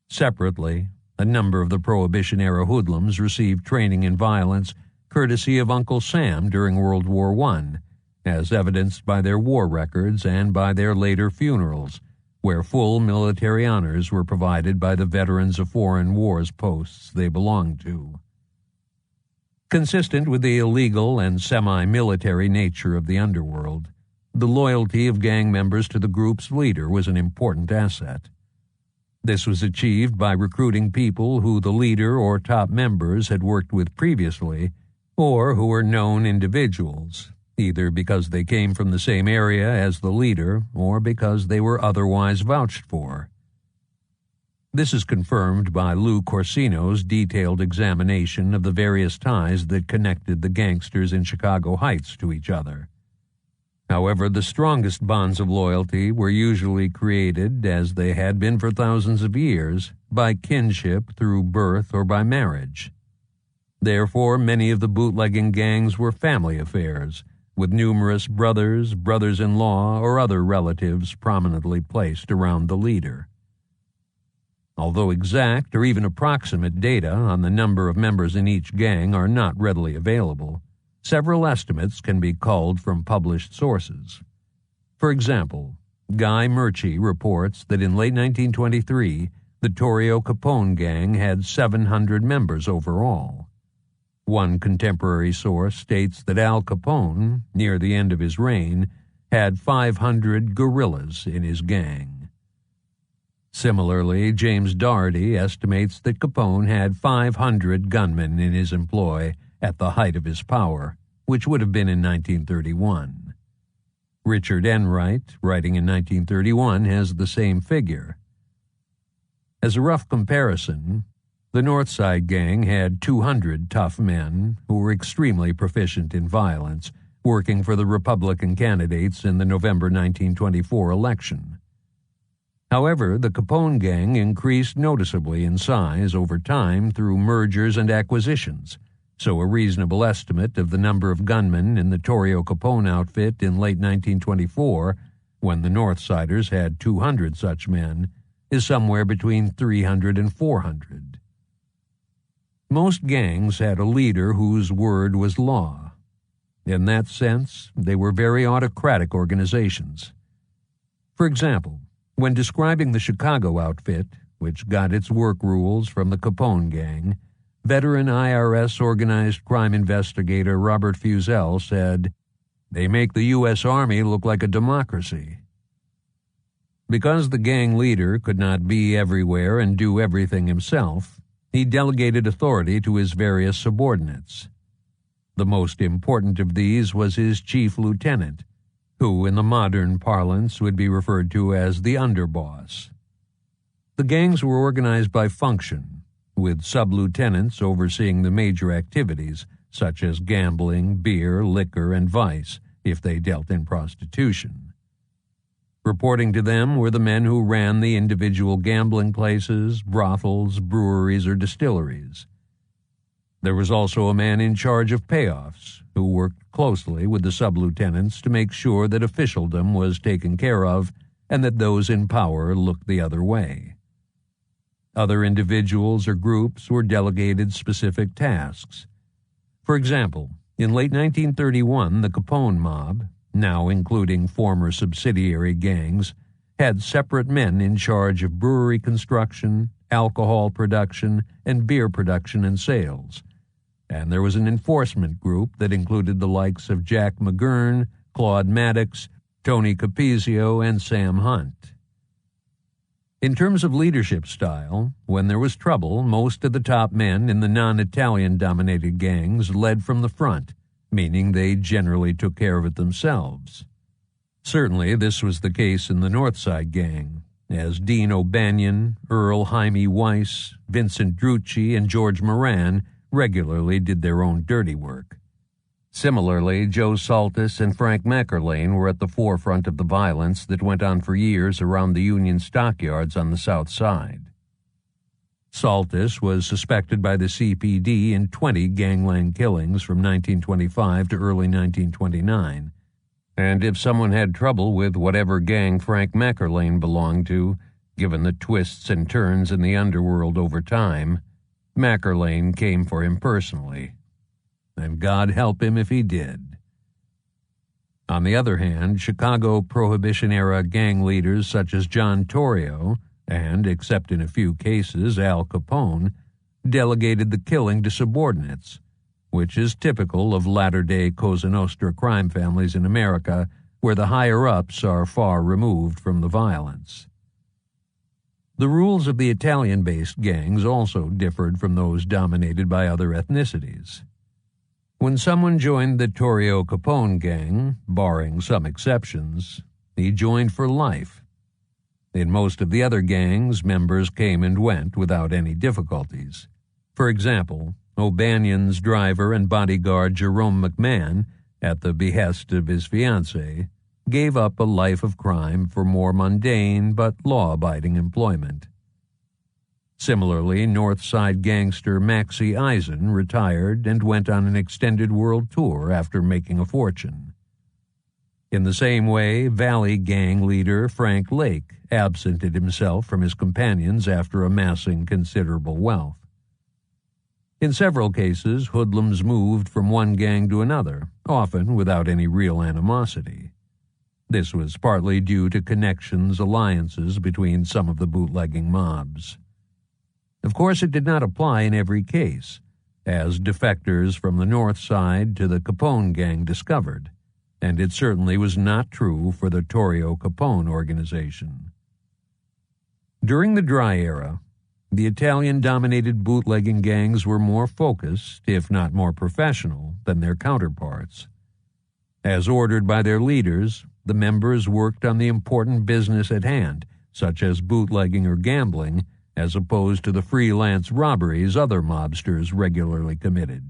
Separately, a number of the Prohibition-era hoodlums received training in violence courtesy of Uncle Sam during World War I, as evidenced by their war records and by their later funerals, where full military honors were provided by the veterans of foreign wars posts they belonged to. Consistent with the illegal and semi-military nature of the underworld, the loyalty of gang members to the group's leader was an important asset. This was achieved by recruiting people who the leader or top members had worked with previously, or who were known individuals, either because they came from the same area as the leader or because they were otherwise vouched for. This is confirmed by Lou Corsino's detailed examination of the various ties that connected the gangsters in Chicago Heights to each other. However, the strongest bonds of loyalty were usually created, as they had been for thousands of years, by kinship through birth or by marriage. Therefore, many of the bootlegging gangs were family affairs, with numerous brothers, brothers-in-law, or other relatives prominently placed around the leader. Although exact or even approximate data on the number of members in each gang are not readily available, several estimates can be culled from published sources. For example, Guy Murchie reports that in late 1923, the Torrio Capone gang had 700 members overall. One contemporary source states that Al Capone, near the end of his reign, had 500 guerrillas in his gang. Similarly, James Doherty estimates that Capone had 500 gunmen in his employ at the height of his power, which would have been in 1931. Richard Enright, writing in 1931, has the same figure. As a rough comparison, the North Side Gang had 200 tough men who were extremely proficient in violence, working for the Republican candidates in the November 1924 election. However, the Capone Gang increased noticeably in size over time through mergers and acquisitions, so a reasonable estimate of the number of gunmen in the Torrio Capone outfit in late 1924, when the Northsiders had 200 such men, is somewhere between 300 and 400. Most gangs had a leader whose word was law. In that sense, they were very autocratic organizations. For example, when describing the Chicago outfit, which got its work rules from the Capone gang, veteran IRS organized crime investigator Robert Fusel said, "They make the U.S. Army look like a democracy." Because the gang leader could not be everywhere and do everything himself, he delegated authority to his various subordinates. The most important of these was his chief lieutenant, who in the modern parlance would be referred to as the underboss. The gangs were organized by function, with sub-lieutenants overseeing the major activities, such as gambling, beer, liquor, and vice, if they dealt in prostitution. Reporting to them were the men who ran the individual gambling places, brothels, breweries, or distilleries. There was also a man in charge of payoffs, who worked closely with the sub-lieutenants to make sure that officialdom was taken care of and that those in power looked the other way. Other individuals or groups were delegated specific tasks. For example, in late 1931, the Capone mob, now including former subsidiary gangs, had separate men in charge of brewery construction, alcohol production, and beer production and sales. And there was an enforcement group that included the likes of Jack McGurn, Claude Maddox, Tony Capizio, and Sam Hunt. In terms of leadership style, when there was trouble, most of the top men in the non-Italian-dominated gangs led from the front, meaning they generally took care of it themselves. Certainly, this was the case in the North Side Gang, as Dean O'Banion, Earl Jaime Weiss, Vincent Drucci, and George Moran regularly did their own dirty work. Similarly, Joe Saltis and Frank McErlane were at the forefront of the violence that went on for years around the Union stockyards on the South Side. Saltis was suspected by the CPD in 20 gangland killings from 1925 to early 1929, and if someone had trouble with whatever gang Frank McErlane belonged to, given the twists and turns in the underworld over time, McErlane came for him personally. And God help him if he did. On the other hand, Chicago Prohibition-era gang leaders such as John Torrio and, except in a few cases, Al Capone, delegated the killing to subordinates, which is typical of latter-day Cosa Nostra crime families in America, where the higher-ups are far removed from the violence. The rules of the Italian-based gangs also differed from those dominated by other ethnicities. When someone joined the Torrio Capone gang, barring some exceptions, he joined for life. In most of the other gangs, members came and went without any difficulties. For example, O'Banion's driver and bodyguard Jerome McMahon, at the behest of his fiancée, gave up a life of crime for more mundane but law-abiding employment. Similarly, North Side gangster Maxie Eisen retired and went on an extended world tour after making a fortune. In the same way, Valley gang leader Frank Lake absented himself from his companions after amassing considerable wealth. In several cases, hoodlums moved from one gang to another, often without any real animosity. This was partly due to alliances between some of the bootlegging mobs. Of course, it did not apply in every case, as defectors from the North Side to the Capone gang discovered, and it certainly was not true for the Torrio Capone organization. During the Dry Era, the Italian-dominated bootlegging gangs were more focused, if not more professional, than their counterparts. As ordered by their leaders, the members worked on the important business at hand, such as bootlegging or gambling, as opposed to the freelance robberies other mobsters regularly committed.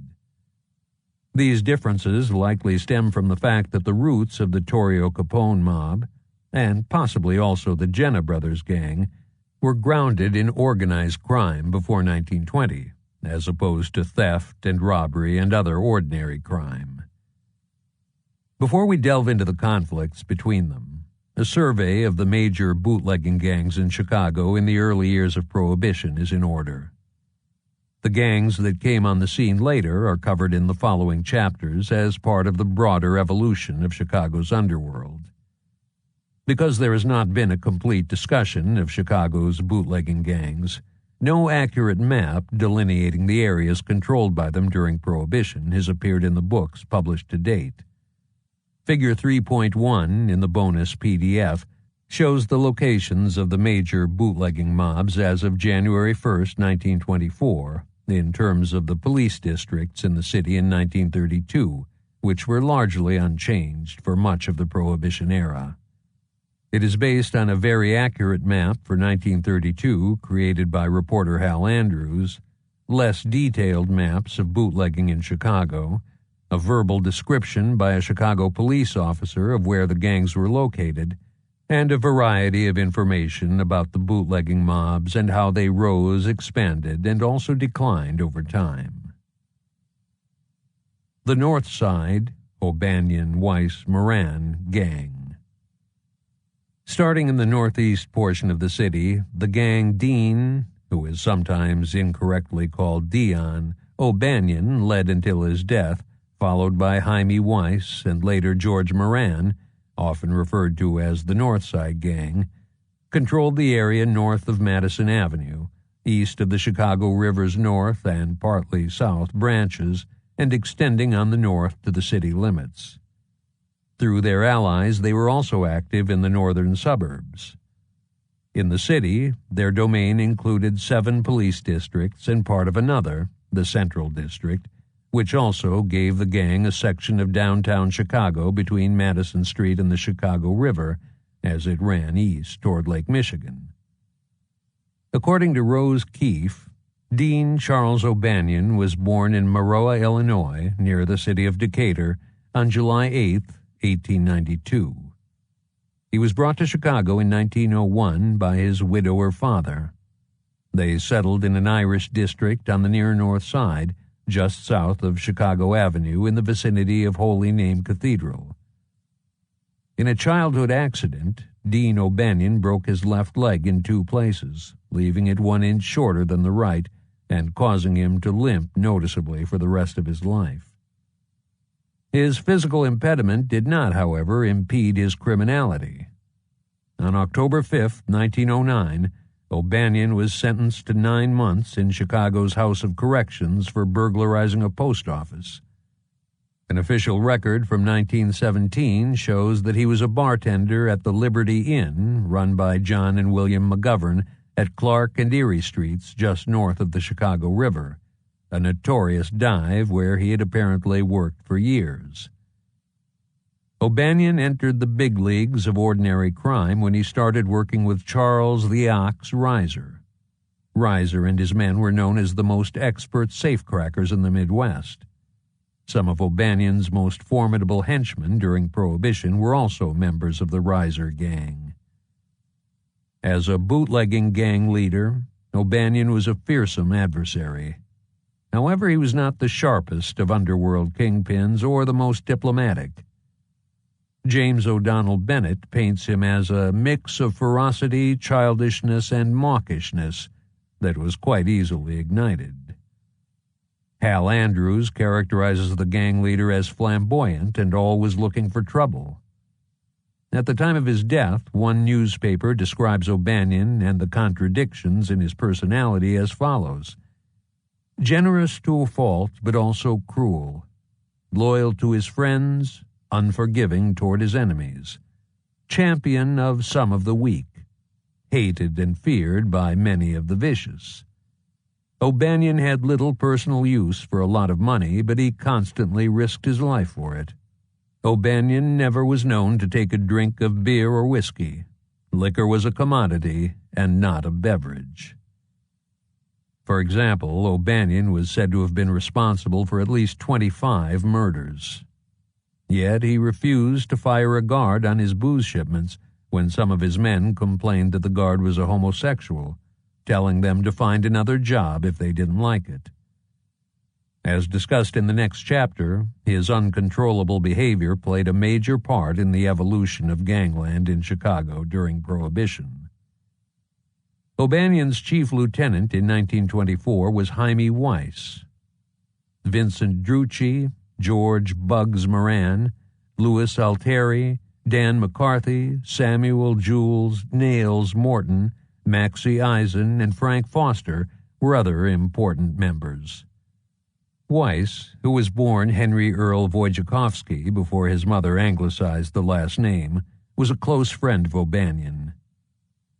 These differences likely stem from the fact that the roots of the Torrio Capone mob, and possibly also the Jenna Brothers gang, were grounded in organized crime before 1920, as opposed to theft and robbery and other ordinary crime. Before we delve into the conflicts between them, a survey of the major bootlegging gangs in Chicago in the early years of Prohibition is in order. The gangs that came on the scene later are covered in the following chapters as part of the broader evolution of Chicago's underworld. Because there has not been a complete discussion of Chicago's bootlegging gangs, no accurate map delineating the areas controlled by them during Prohibition has appeared in the books published to date. Figure 3.1 in the bonus PDF shows the locations of the major bootlegging mobs as of January 1, 1924, in terms of the police districts in the city in 1932, which were largely unchanged for much of the Prohibition era. It is based on a very accurate map for 1932 created by reporter Hal Andrews, less detailed maps of bootlegging in Chicago, a verbal description by a Chicago police officer of where the gangs were located, and a variety of information about the bootlegging mobs and how they rose, expanded, and also declined over time. The North Side, O'Banion, Weiss, Moran gang. Starting in the northeast portion of the city, the gang Dean, who is sometimes incorrectly called Dion, O'Banion led until his death, followed by Jaime Weiss and later George Moran, often referred to as the North Side Gang, controlled the area north of Madison Avenue, east of the Chicago River's north and partly south branches, and extending on the north to the city limits. Through their allies, they were also active in the northern suburbs. In the city, their domain included 7 police districts and part of another, the Central District, which also gave the gang a section of downtown Chicago between Madison Street and the Chicago River as it ran east toward Lake Michigan. According to Rose Keefe, Dean Charles O'Banion was born in Maroa, Illinois, near the city of Decatur, on July 8, 1892. He was brought to Chicago in 1901 by his widower father. They settled in an Irish district on the near north side, just south of Chicago Avenue in the vicinity of Holy Name Cathedral. In a childhood accident, Dean O'Banion broke his left leg in 2 places, leaving it 1 inch shorter than the right and causing him to limp noticeably for the rest of his life. His physical impediment did not, however, impede his criminality. On October 5, 1909, O'Banion was sentenced to 9 months in Chicago's House of Corrections for burglarizing a post office. An official record from 1917 shows that he was a bartender at the Liberty Inn, run by John and William McGovern, at Clark and Erie Streets just north of the Chicago River, a notorious dive where he had apparently worked for years. O'Banion entered the big leagues of ordinary crime when he started working with Charles the Ox Reiser. Reiser and his men were known as the most expert safecrackers in the Midwest. Some of O'Banion's most formidable henchmen during Prohibition were also members of the Reiser gang. As a bootlegging gang leader, O'Banion was a fearsome adversary. However, he was not the sharpest of underworld kingpins or the most diplomatic. James O'Donnell Bennett paints him as a mix of ferocity, childishness, and mawkishness that was quite easily ignited. Hal Andrews characterizes the gang leader as flamboyant and always looking for trouble. At the time of his death, one newspaper describes O'Banion and the contradictions in his personality as follows: generous to a fault, but also cruel, loyal to his friends, unforgiving toward his enemies, champion of some of the weak, hated and feared by many of the vicious. O'Banion had little personal use for a lot of money, but he constantly risked his life for it. O'Banion never was known to take a drink of beer or whiskey. Liquor was a commodity and not a beverage. For example, O'Banion was said to have been responsible for at least 25 murders. Yet he refused to fire a guard on his booze shipments when some of his men complained that the guard was a homosexual, telling them to find another job if they didn't like it. As discussed in the next chapter, his uncontrollable behavior played a major part in the evolution of gangland in Chicago during Prohibition. O'Banion's chief lieutenant in 1924 was Hymie Weiss. Vincent Drucci, George Bugs Moran, Louis Altieri, Dan McCarthy, Samuel Jules Nails Morton, Maxie Eisen, and Frank Foster were other important members. Weiss, who was born Henry Earl Wojciechowski before his mother anglicized the last name, was a close friend of O'Banion.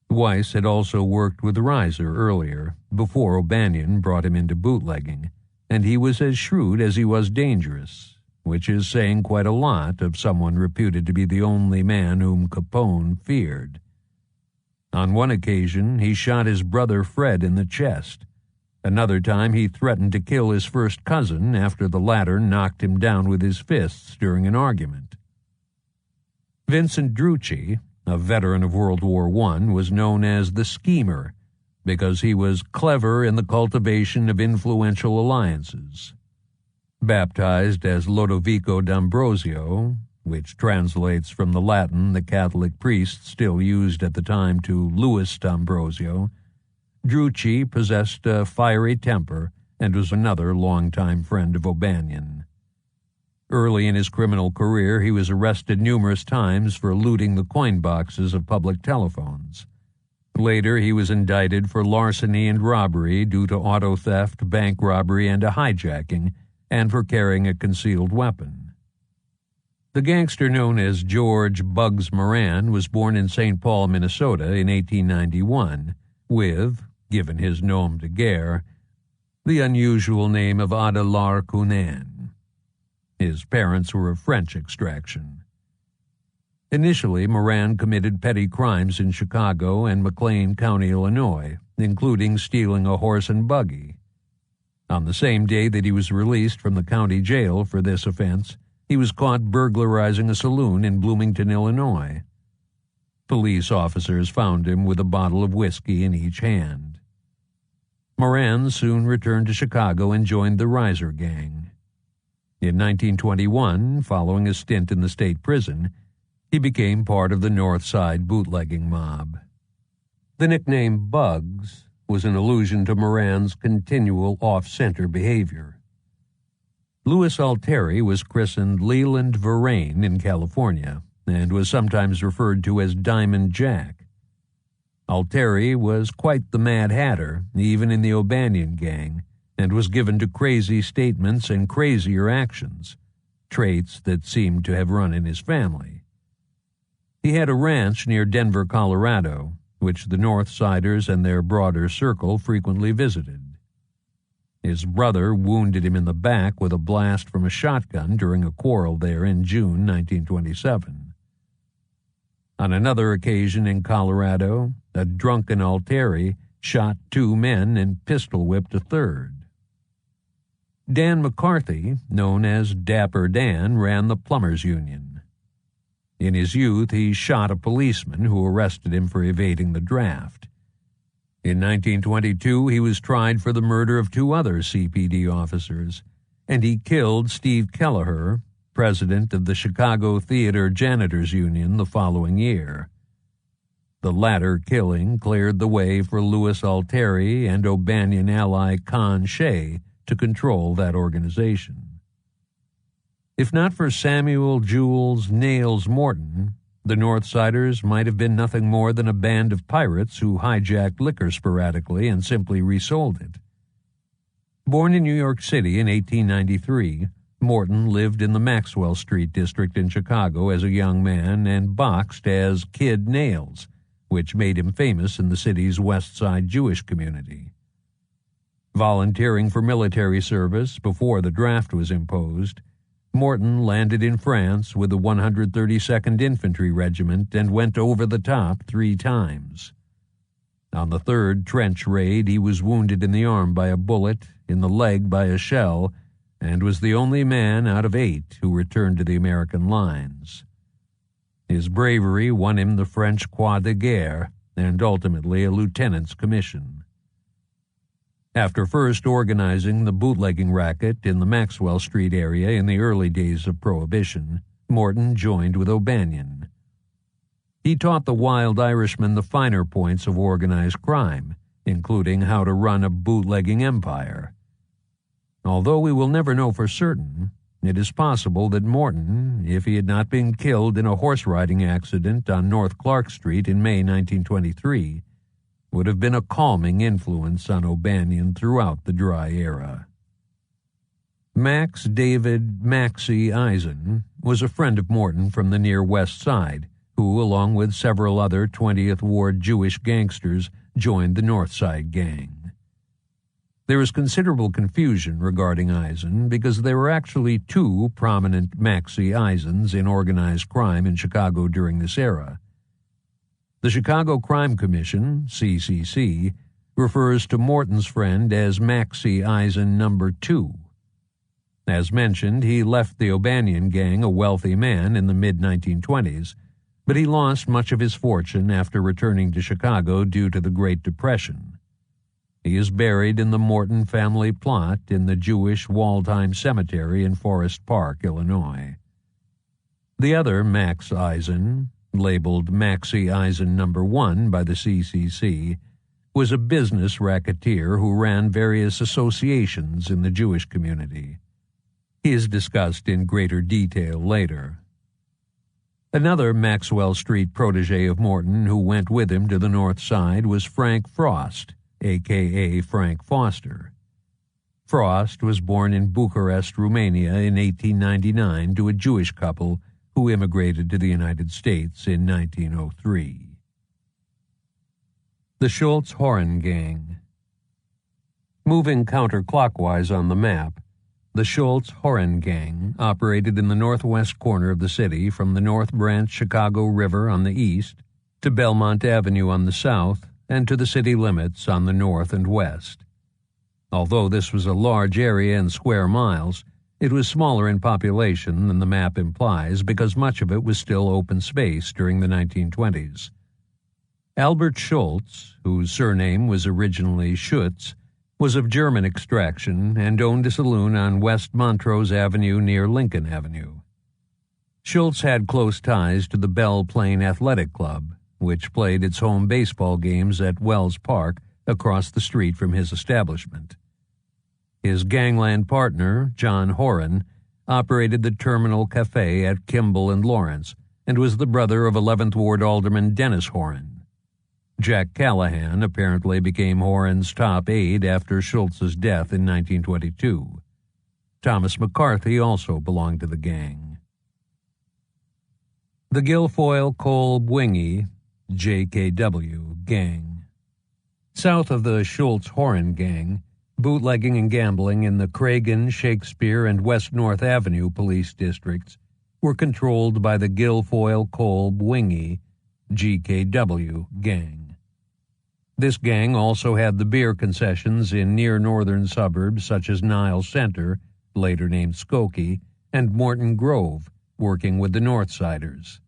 Weiss had also worked with Reiser earlier, before O'Banion brought him into bootlegging, and he was as shrewd as he was dangerous, which is saying quite a lot of someone reputed to be the only man whom Capone feared. On one occasion, he shot his brother Fred in the chest. Another time, he threatened to kill his first cousin after the latter knocked him down with his fists during an argument. Vincent Drucci, a veteran of World War I, was known as the Schemer because he was clever in the cultivation of influential alliances. Baptized as Lodovico d'Ambrosio, which translates from the Latin the Catholic priests still used at the time to Louis d'Ambrosio, Drucci possessed a fiery temper and was another longtime friend of O'Banion. Early in his criminal career, he was arrested numerous times for looting the coin boxes of public telephones. Later, he was indicted for larceny and robbery due to auto theft, bank robbery, and a hijacking, and for carrying a concealed weapon. The gangster known as George Bugs Moran was born in St. Paul, Minnesota in 1891, with, given his nom de guerre, the unusual name of Adelaar Cunanan. His parents were of French extraction. Initially, Moran committed petty crimes in Chicago and McLean County, Illinois, including stealing a horse and buggy. On the same day that he was released from the county jail for this offense, he was caught burglarizing a saloon in Bloomington, Illinois. Police officers found him with a bottle of whiskey in each hand. Moran soon returned to Chicago and joined the Riser Gang. In 1921, following a stint in the state prison, he became part of the North Side bootlegging mob. The nickname Bugs was an allusion to Moran's continual off-center behavior. Louis Altieri was christened Leland Verrain in California and was sometimes referred to as Diamond Jack. Altieri was quite the Mad Hatter, even in the O'Banion gang, and was given to crazy statements and crazier actions, traits that seemed to have run in his family. He had a ranch near Denver, Colorado, which the North Siders and their broader circle frequently visited. His brother wounded him in the back with a blast from a shotgun during a quarrel there in June 1927. On another occasion in Colorado, a drunken Altieri shot 2 men and pistol-whipped a third. Dan McCarthy, known as Dapper Dan, ran the Plumbers Union. In his youth, he shot a policeman who arrested him for evading the draft. In 1922, he was tried for the murder of 2 other CPD officers, and he killed Steve Kelleher, president of the Chicago Theater Janitors Union, the following year. The latter killing cleared the way for Louis Altieri and O'Banion ally Con Shea to control that organization. If not for Samuel Jules Nails Morton, the Northsiders might have been nothing more than a band of pirates who hijacked liquor sporadically and simply resold it. Born in New York City in 1893, Morton lived in the Maxwell Street district in Chicago as a young man and boxed as Kid Nails, which made him famous in the city's West Side Jewish community. Volunteering for military service before the draft was imposed, Morton landed in France with the 132nd Infantry Regiment and went over the top 3 times. On the 3rd trench raid, he was wounded in the arm by a bullet, in the leg by a shell, and was the only man out of 8 who returned to the American lines. His bravery won him the French Croix de Guerre and ultimately a lieutenant's commission. After first organizing the bootlegging racket in the Maxwell Street area in the early days of Prohibition, Morton joined with O'Banion. He taught the wild Irishman the finer points of organized crime, including how to run a bootlegging empire. Although we will never know for certain, it is possible that Morton, if he had not been killed in a horse-riding accident on North Clark Street in May 1923, would have been a calming influence on O'Banion throughout the dry era. Max David Maxie Eisen was a friend of Morton from the near West Side, who, along with several other 20th Ward Jewish gangsters, joined the North Side Gang. There is considerable confusion regarding Eisen because there were actually 2 prominent Maxie Eisens in organized crime in Chicago during this era. The Chicago Crime Commission, CCC, refers to Morton's friend as Maxie Eisen No. 2. As mentioned, he left the O'Banion gang a wealthy man in the mid-1920s, but he lost much of his fortune after returning to Chicago due to the Great Depression. He is buried in the Morton family plot in the Jewish Waldheim Cemetery in Forest Park, Illinois. The other Max Eisen, labeled Maxie Eisen No. 1 by the CCC, was a business racketeer who ran various associations in the Jewish community. He is discussed in greater detail later. Another Maxwell Street protege of Morton who went with him to the North Side was Frank Frost, a.k.a. Frank Foster. Frost was born in Bucharest, Romania in 1899 to a Jewish couple who immigrated to the United States in 1903. The Schultz-Horan Gang. Moving counterclockwise on the map, the Schultz-Horan gang operated in the northwest corner of the city from the North Branch Chicago River on the east to Belmont Avenue on the south and to the city limits on the north and west. Although this was a large area in square miles, it was smaller in population than the map implies because much of it was still open space during the 1920s. Albert Schultz, whose surname was originally Schutz, was of German extraction and owned a saloon on West Montrose Avenue near Lincoln Avenue. Schultz had close ties to the Belle Plaine Athletic Club, which played its home baseball games at Wells Park across the street from his establishment. His gangland partner, John Horan, operated the Terminal Cafe at Kimball and Lawrence and was the brother of 11th Ward Alderman Dennis Horan. Jack Callahan apparently became Horan's top aide after Schultz's death in 1922. Thomas McCarthy also belonged to the gang. The Guilfoyle Kolb Wingy JKW gang. South of the Schultz-Horan gang, bootlegging and gambling in the Cragen, Shakespeare, and West North Avenue police districts were controlled by the Guilfoyle Kolb Wingy GKW gang. This gang also had the beer concessions in near northern suburbs such as Niles Center, later named Skokie, and Morton Grove, working with the Northsiders.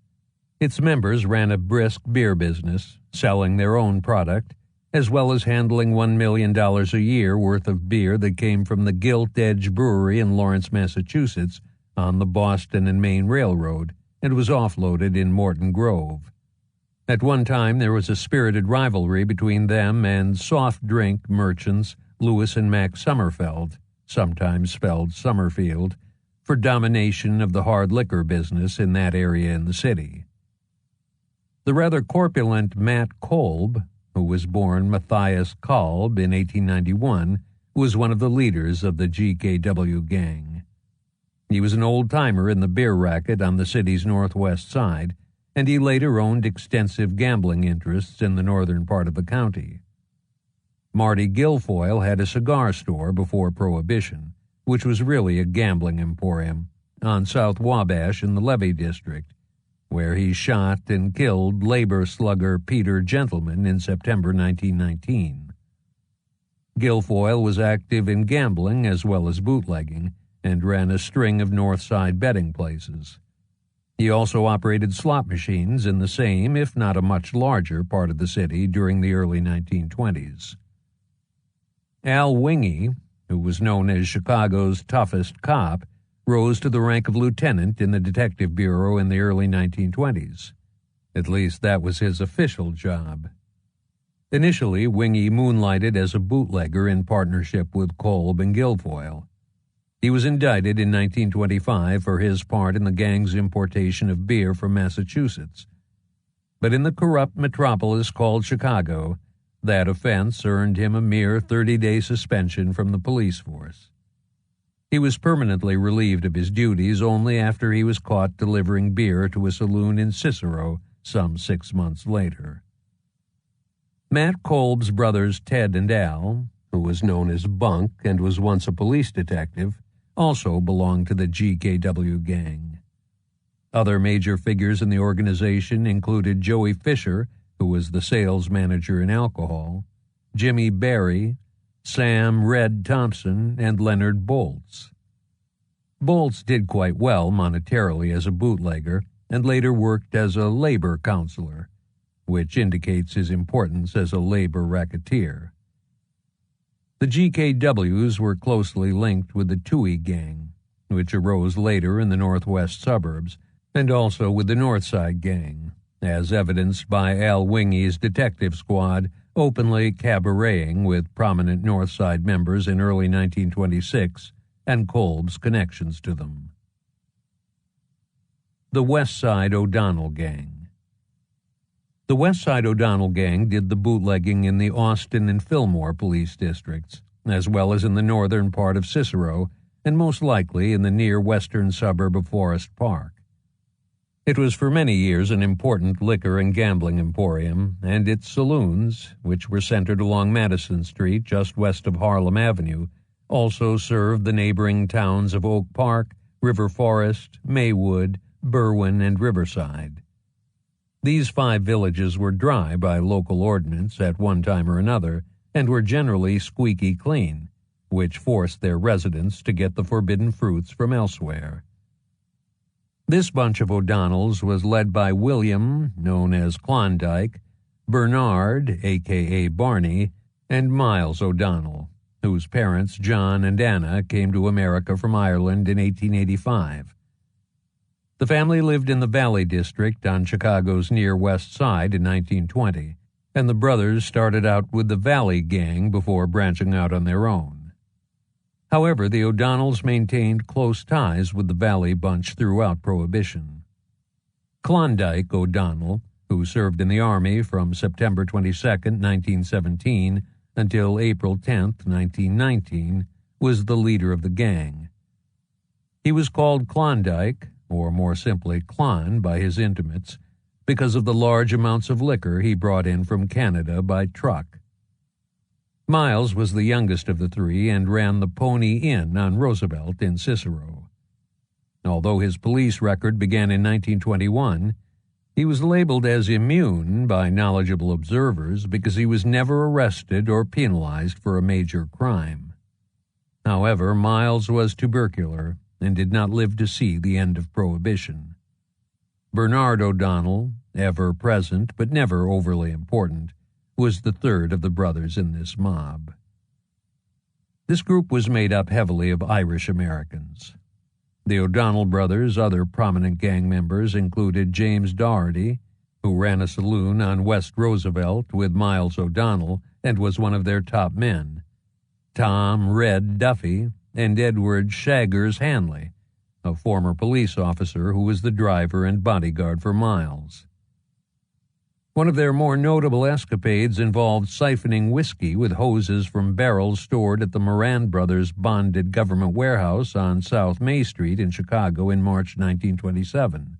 Its members ran a brisk beer business, selling their own product, as well as handling $1 million a year worth of beer that came from the Gilt Edge Brewery in Lawrence, Massachusetts, on the Boston and Maine Railroad, and was offloaded in Morton Grove. At one time, there was a spirited rivalry between them and soft drink merchants Lewis and Mac Summerfeld, sometimes spelled Summerfield, for domination of the hard liquor business in that area in the city. The rather corpulent Matt Kolb, who was born Matthias Kolb in 1891, was one of the leaders of the GKW gang. He was an old-timer in the beer racket on the city's northwest side, and he later owned extensive gambling interests in the northern part of the county. Marty Guilfoyle had a cigar store before Prohibition, which was really a gambling emporium, on South Wabash in the Levee District, where he shot and killed labor slugger Peter Gentleman in September 1919. Guilfoyle was active in gambling as well as bootlegging, and ran a string of North Side betting places. He also operated slot machines in the same, if not a much larger, part of the city during the early 1920s. Al Wingy, who was known as Chicago's toughest cop, rose to the rank of lieutenant in the Detective Bureau in the early 1920s. At least that was his official job. Initially, Wingy moonlighted as a bootlegger in partnership with Kolb and Guilfoyle. He was indicted in 1925 for his part in the gang's importation of beer from Massachusetts. But in the corrupt metropolis called Chicago, that offense earned him a mere 30-day suspension from the police force. He was permanently relieved of his duties only after he was caught delivering beer to a saloon in Cicero some 6 months later. Matt Kolb's brothers Ted and Al, who was known as Bunk and was once a police detective, also belonged to the GKW gang. Other major figures in the organization included Joey Fisher, who was the sales manager in alcohol, Jimmy Barry, Sam Red Thompson, and Leonard Bolts. Bolts did quite well monetarily as a bootlegger and later worked as a labor counselor, which indicates his importance as a labor racketeer. The GKWs were closely linked with the Toohey gang, which arose later in the northwest suburbs, and also with the Northside gang, as evidenced by Al Wingy's detective squad openly cabareting with prominent Northside members in early 1926 and Kolb's connections to them. The West Side O'Donnell gang. The West Side O'Donnell gang did the bootlegging in the Austin and Fillmore police districts, as well as in the northern part of Cicero, and most likely in the near western suburb of Forest Park. It was for many years an important liquor and gambling emporium, and its saloons, which were centered along Madison Street just west of Harlem Avenue, also served the neighboring towns of Oak Park, River Forest, Maywood, Berwyn, and Riverside. These 5 villages were dry by local ordinance at one time or another, and were generally squeaky clean, which forced their residents to get the forbidden fruits from elsewhere. This bunch of O'Donnells was led by William, known as Klondike, Bernard, a.k.a. Barney, and Miles O'Donnell, whose parents, John and Anna, came to America from Ireland in 1885. The family lived in the Valley District on Chicago's near West Side in 1920, and the brothers started out with the Valley Gang before branching out on their own. However, the O'Donnells maintained close ties with the Valley bunch throughout Prohibition. Klondike O'Donnell, who served in the Army from September 22, 1917, until April 10, 1919, was the leader of the gang. He was called Klondike, or more simply Klon, by his intimates, because of the large amounts of liquor he brought in from Canada by truck. Miles was the youngest of the 3 and ran the Pony Inn on Roosevelt in Cicero. Although his police record began in 1921, he was labeled as immune by knowledgeable observers because he was never arrested or penalized for a major crime. However, Miles was tubercular and did not live to see the end of Prohibition. Bernard O'Donnell, ever present but never overly important, was the 3rd of the brothers in this mob. This group was made up heavily of Irish Americans. The O'Donnell brothers' other prominent gang members included James Doherty, who ran a saloon on West Roosevelt with Miles O'Donnell and was one of their top men, Tom Red Duffy, and Edward Shaggers Hanley, a former police officer who was the driver and bodyguard for Miles. One of their more notable escapades involved siphoning whiskey with hoses from barrels stored at the Moran Brothers' bonded government warehouse on South May Street in Chicago in March 1927.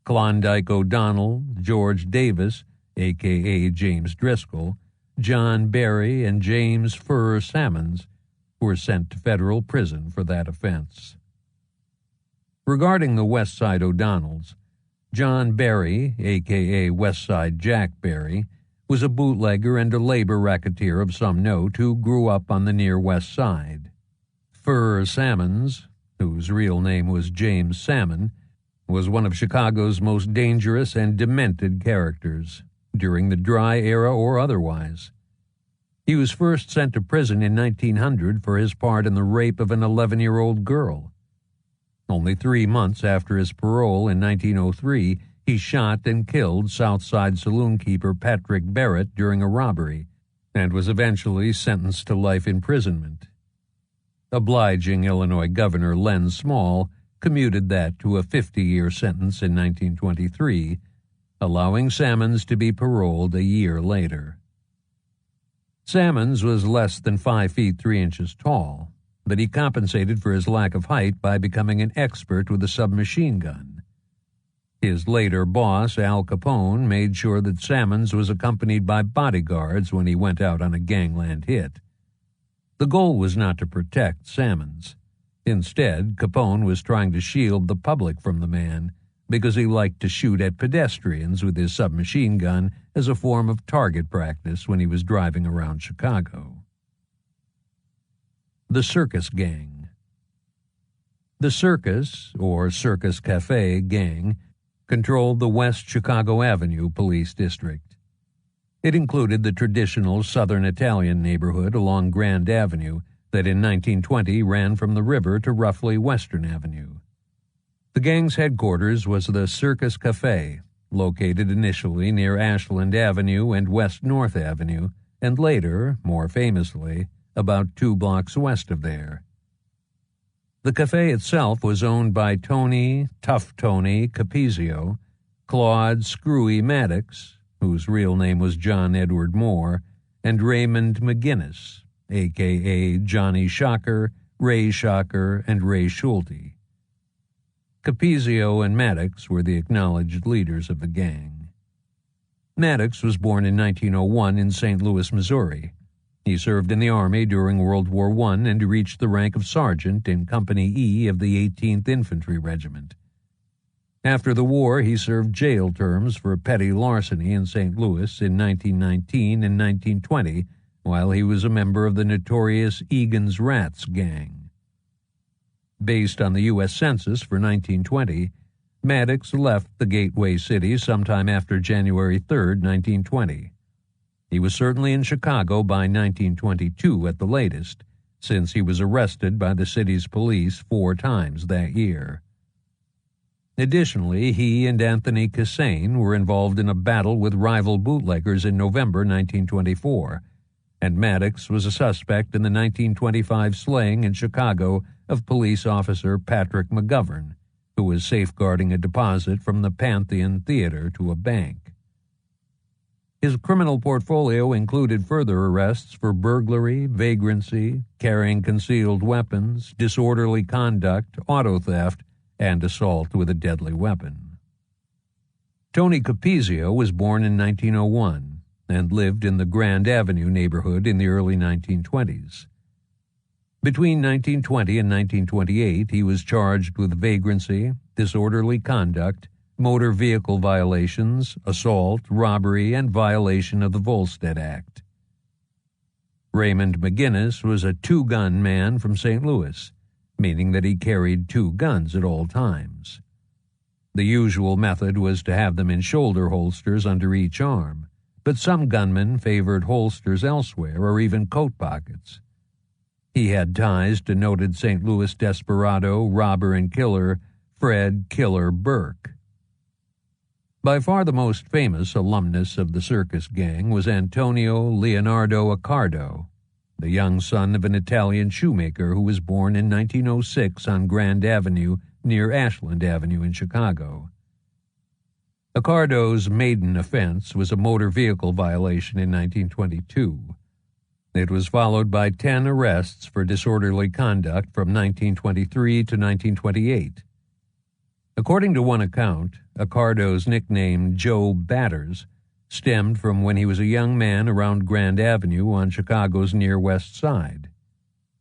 Klondike O'Donnell, George Davis, a.k.a. James Driscoll, John Berry, and James Furr Sammons were sent to federal prison for that offense. Regarding the West Side O'Donnells, John Berry, a.k.a. Westside Jack Berry, was a bootlegger and a labor racketeer of some note who grew up on the near West Side. Furr Sammons, whose real name was James Salmon, was one of Chicago's most dangerous and demented characters, during the dry era or otherwise. He was first sent to prison in 1900 for his part in the rape of an 11-year-old girl. Only 3 months after his parole in 1903, he shot and killed Southside saloon keeper Patrick Barrett during a robbery, and was eventually sentenced to life imprisonment. Obliging Illinois Governor Len Small commuted that to a 50-year sentence in 1923, allowing Sammons to be paroled a year later. Sammons was less than 5 feet 3 inches tall, but he compensated for his lack of height by becoming an expert with a submachine gun. His later boss, Al Capone, made sure that Sammons was accompanied by bodyguards when he went out on a gangland hit. The goal was not to protect Sammons. Instead, Capone was trying to shield the public from the man because he liked to shoot at pedestrians with his submachine gun as a form of target practice when he was driving around Chicago. The Circus Gang. The Circus, or Circus Cafe, gang controlled the West Chicago Avenue Police District. It included the traditional Southern Italian neighborhood along Grand Avenue that in 1920 ran from the river to roughly Western Avenue. The gang's headquarters was the Circus Cafe, located initially near Ashland Avenue and West North Avenue, and later, more famously, about 2 blocks west of there. The cafe itself was owned by Tony, Tough Tony Capizio, Claude Screwy Maddox, whose real name was John Edward Moore, and Raymond McGinnis, a.k.a. Johnny Shocker, Ray Shocker, and Ray Schulte. Capizio and Maddox were the acknowledged leaders of the gang. Maddox was born in 1901 in St. Louis, Missouri. He served in the Army during World War I and reached the rank of sergeant in Company E of the 18th Infantry Regiment. After the war, he served jail terms for petty larceny in St. Louis in 1919 and 1920, while he was a member of the notorious Egan's Rats gang. Based on the U.S. Census for 1920, Maddox left the gateway city sometime after January 3, 1920. He was certainly in Chicago by 1922 at the latest, since he was arrested by the city's police 4 times that year. Additionally, he and Anthony Cassane were involved in a battle with rival bootleggers in November 1924, and Maddox was a suspect in the 1925 slaying in Chicago of police officer Patrick McGovern, who was safeguarding a deposit from the Pantheon Theater to a bank. His criminal portfolio included further arrests for burglary, vagrancy, carrying concealed weapons, disorderly conduct, auto theft, and assault with a deadly weapon. Tony Capizio was born in 1901 and lived in the Grand Avenue neighborhood in the early 1920s. Between 1920 and 1928, he was charged with vagrancy, disorderly conduct, motor vehicle violations, assault, robbery, and violation of the Volstead Act. Raymond McGinnis was a 2-gun man from St. Louis, meaning that he carried 2 guns at all times. The usual method was to have them in shoulder holsters under each arm, but some gunmen favored holsters elsewhere or even coat pockets. He had ties to noted St. Louis desperado, robber, and killer Fred "Killer" Burke. By far the most famous alumnus of the circus gang was Antonio Leonardo Accardo, the young son of an Italian shoemaker who was born in 1906 on Grand Avenue near Ashland Avenue in Chicago. Accardo's maiden offense was a motor vehicle violation in 1922. It was followed by 10 arrests for disorderly conduct from 1923 to 1928. According to one account, Accardo's nickname Joe Batters stemmed from when he was a young man around Grand Avenue on Chicago's near West Side.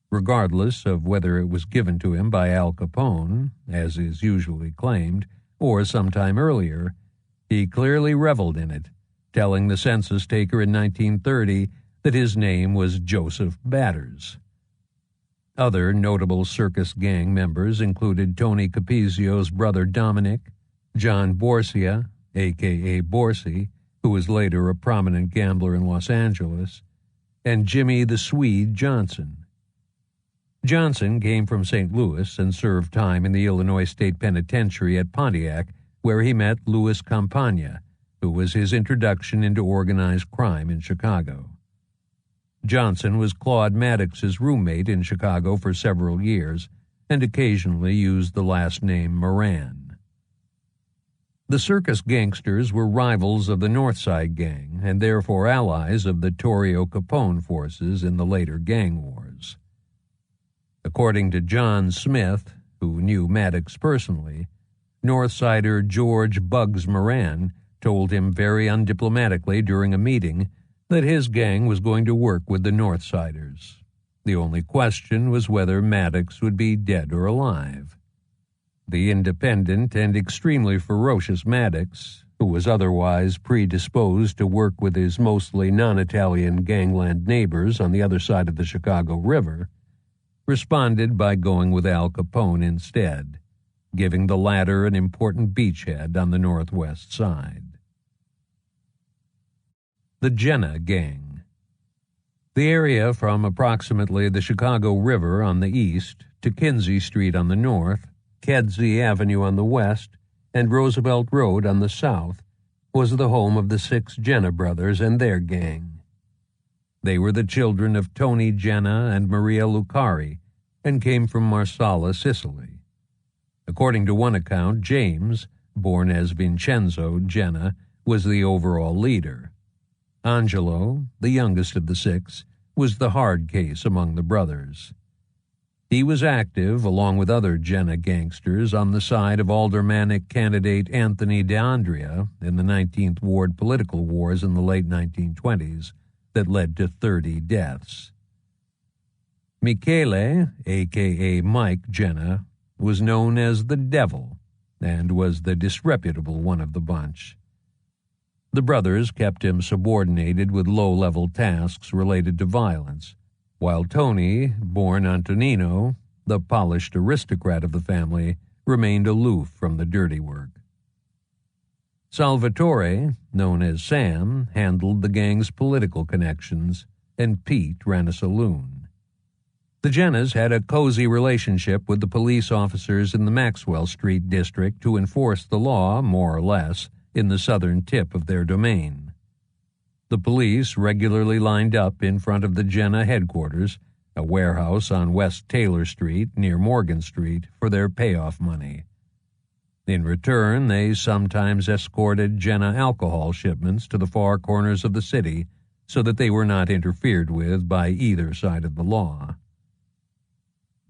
Regardless of whether it was given to him by Al Capone, as is usually claimed, or sometime earlier, he clearly reveled in it, telling the census taker in 1930 that his name was Joseph Batters. Other notable circus gang members included Tony Capizio's brother Dominic, John Borsia, a.k.a. Borsi, who was later a prominent gambler in Los Angeles, and Jimmy the Swede Johnson. Johnson came from St. Louis and served time in the Illinois State Penitentiary at Pontiac, where he met Louis Campagna, who was his introduction into organized crime in Chicago. Johnson was Claude Maddox's roommate in Chicago for several years and occasionally used the last name Moran. The circus gangsters were rivals of the North Side Gang and therefore allies of the Torrio Capone forces in the later gang wars. According to John Smith, who knew Maddox personally, Northsider George Bugs Moran told him very undiplomatically during a meeting that his gang was going to work with the Northsiders. The only question was whether Maddox would be dead or alive. The independent and extremely ferocious Maddox, who was otherwise predisposed to work with his mostly non-Italian gangland neighbors on the other side of the Chicago River, responded by going with Al Capone instead, giving the latter an important beachhead on the northwest side. The Jenna Gang. The area from approximately the Chicago River on the east to Kinsey Street on the north, Kedzie Avenue on the west, and Roosevelt Road on the south was the home of the 6 Jenna brothers and their gang. They were the children of Tony Jenna and Maria Lucari and came from Marsala, Sicily. According to one account, James, born as Vincenzo Jenna, was the overall leader. Angelo, the youngest of the 6, was the hard case among the brothers. He was active, along with other Jenna gangsters, on the side of aldermanic candidate Anthony D'Andrea in the 19th Ward political wars in the late 1920s that led to 30 deaths. Michele, a.k.a. Mike Jenna, was known as the Devil and was the disreputable one of the bunch. The brothers kept him subordinated with low-level tasks related to violence, while Tony, born Antonino, the polished aristocrat of the family, remained aloof from the dirty work. Salvatore, known as Sam, handled the gang's political connections, and Pete ran a saloon. The Jennas had a cozy relationship with the police officers in the Maxwell Street district who enforced the law, more or less, in the southern tip of their domain. The police regularly lined up in front of the Jenna headquarters, a warehouse on West Taylor Street near Morgan Street, for their payoff money. In return, they sometimes escorted Jenna alcohol shipments to the far corners of the city so that they were not interfered with by either side of the law.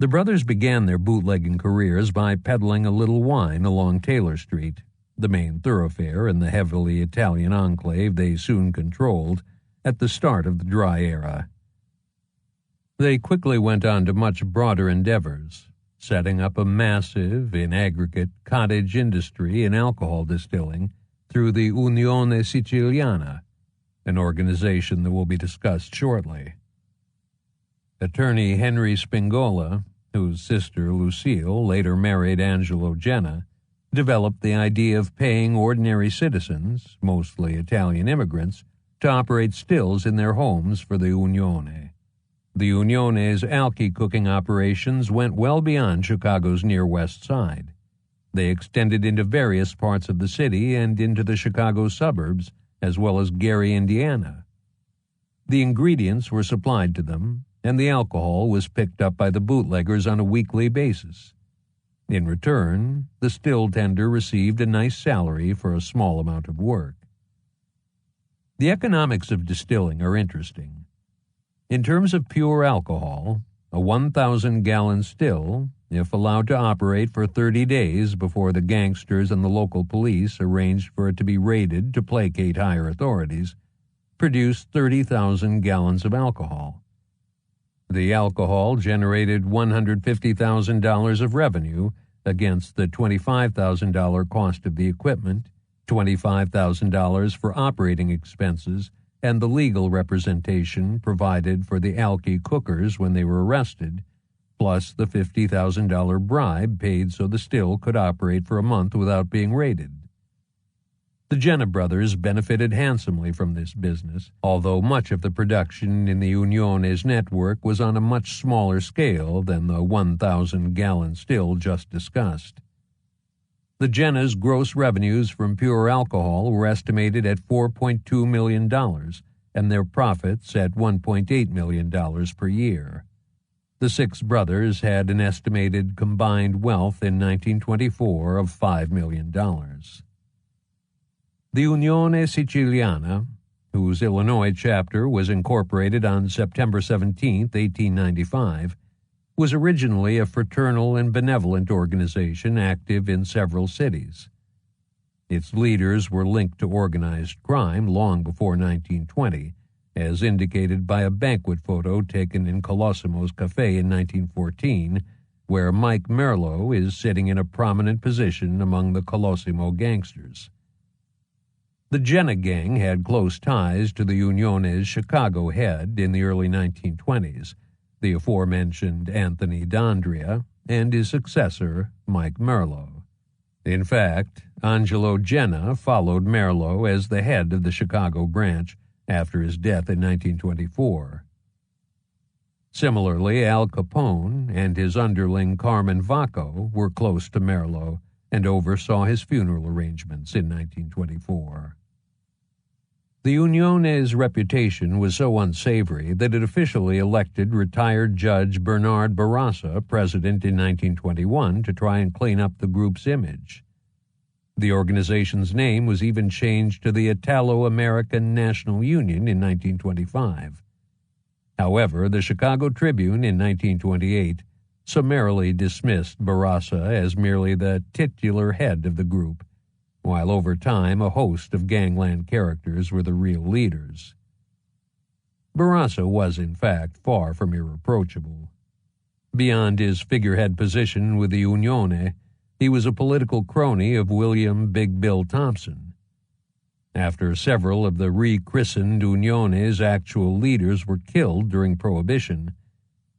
The brothers began their bootlegging careers by peddling a little wine along Taylor Street, the main thoroughfare in the heavily Italian enclave they soon controlled at the start of the dry era. They quickly went on to much broader endeavors, setting up a massive, in aggregate, cottage industry in alcohol distilling through the Unione Siciliana, an organization that will be discussed shortly. Attorney Henry Spingola, whose sister Lucille later married Angelo Jenna, developed the idea of paying ordinary citizens, mostly Italian immigrants, to operate stills in their homes for the Unione. The Unione's alky cooking operations went well beyond Chicago's near west side. They extended into various parts of the city and into the Chicago suburbs, as well as Gary, Indiana. The ingredients were supplied to them, and the alcohol was picked up by the bootleggers on a weekly basis. In return, the still tender received a nice salary for a small amount of work. The economics of distilling are interesting. In terms of pure alcohol, a 1,000-gallon still, if allowed to operate for 30 days before the gangsters and the local police arranged for it to be raided to placate higher authorities, produced 30,000 gallons of alcohol. The alcohol generated $150,000 of revenue against the $25,000 cost of the equipment, $25,000 for operating expenses, and the legal representation provided for the alky cookers when they were arrested, plus the $50,000 bribe paid so the still could operate for a month without being raided. The Jenna brothers benefited handsomely from this business, although much of the production in the Unione's network was on a much smaller scale than the 1,000-gallon still just discussed. The Jenna's gross revenues from pure alcohol were estimated at $4.2 million, and their profits at $1.8 million per year. The six brothers had an estimated combined wealth in 1924 of $5 million. The Unione Siciliana, whose Illinois chapter was incorporated on September 17, 1895, was originally a fraternal and benevolent organization active in several cities. Its leaders were linked to organized crime long before 1920, as indicated by a banquet photo taken in Colosimo's Cafe in 1914, where Mike Merlo is sitting in a prominent position among the Colosimo gangsters. The Jenna gang had close ties to the Unione's Chicago head in the early 1920s, the aforementioned Anthony D'Andrea, and his successor, Mike Merlo. In fact, Angelo Jenna followed Merlo as the head of the Chicago branch after his death in 1924. Similarly, Al Capone and his underling Carmen Vacco were close to Merlo and oversaw his funeral arrangements in 1924. The Unione's reputation was so unsavory that it officially elected retired Judge Bernard Barraza president in 1921 to try and clean up the group's image. The organization's name was even changed to the Italo-American National Union in 1925. However, the Chicago Tribune in 1928 summarily dismissed Barraza as merely the titular head of the group, while over time a host of gangland characters were the real leaders. Barraza was, in fact, far from irreproachable. Beyond his figurehead position with the Unione, he was a political crony of William Big Bill Thompson. After several of the rechristened Unione's actual leaders were killed during Prohibition,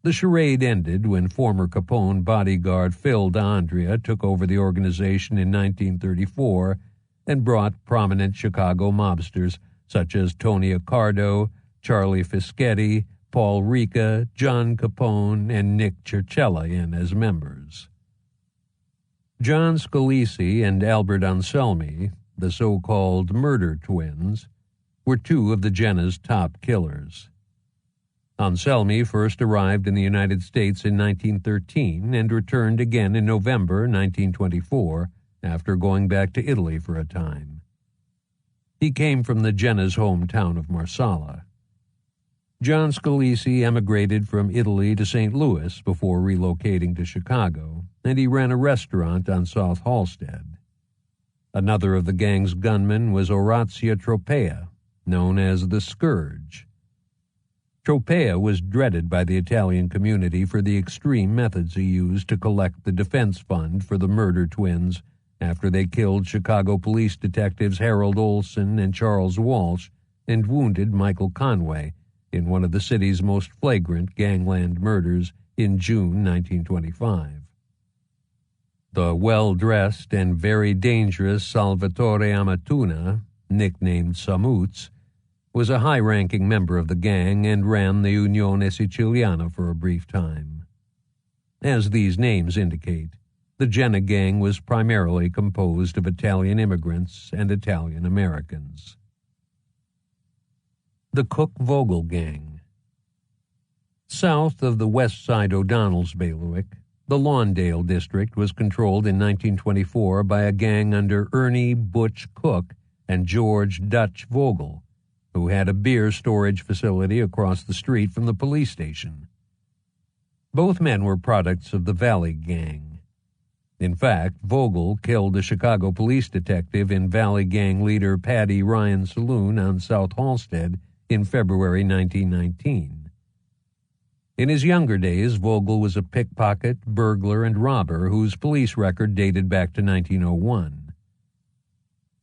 the charade ended when former Capone bodyguard Phil D'Andrea took over the organization in 1934 and brought prominent Chicago mobsters such as Tony Accardo, Charlie Fischetti, Paul Ricca, John Capone, and Nick Churchella in as members. John Scalisi and Albert Anselmi, the so-called murder twins, were two of the Jenna's top killers. Anselmi first arrived in the United States in 1913 and returned again in November 1924 after going back to Italy for a time. He came from the Jenna's hometown of Marsala. John Scalisi emigrated from Italy to St. Louis before relocating to Chicago, and he ran a restaurant on South Halsted. Another of the gang's gunmen was Orazio Tropea, known as the Scourge. Tropea was dreaded by the Italian community for the extreme methods he used to collect the defense fund for the murder twins after they killed Chicago police detectives Harold Olson and Charles Walsh and wounded Michael Conway in one of the city's most flagrant gangland murders in June 1925. The well-dressed and very dangerous Salvatore Amatuna, nicknamed Samuz, was a high-ranking member of the gang and ran the Unione Siciliana for a brief time. As these names indicate, the Jenna gang was primarily composed of Italian immigrants and Italian Americans. The Cook-Vogel Gang. South of the West Side O'Donnell's bailiwick, the Lawndale district was controlled in 1924 by a gang under Ernie Butch Cook and George Dutch Vogel, who had a beer storage facility across the street from the police station. Both men were products of the Valley Gang. In fact, Vogel killed a Chicago police detective in Valley Gang leader Paddy Ryan's saloon on South Halsted in February 1919. In his younger days, Vogel was a pickpocket, burglar, and robber whose police record dated back to 1901.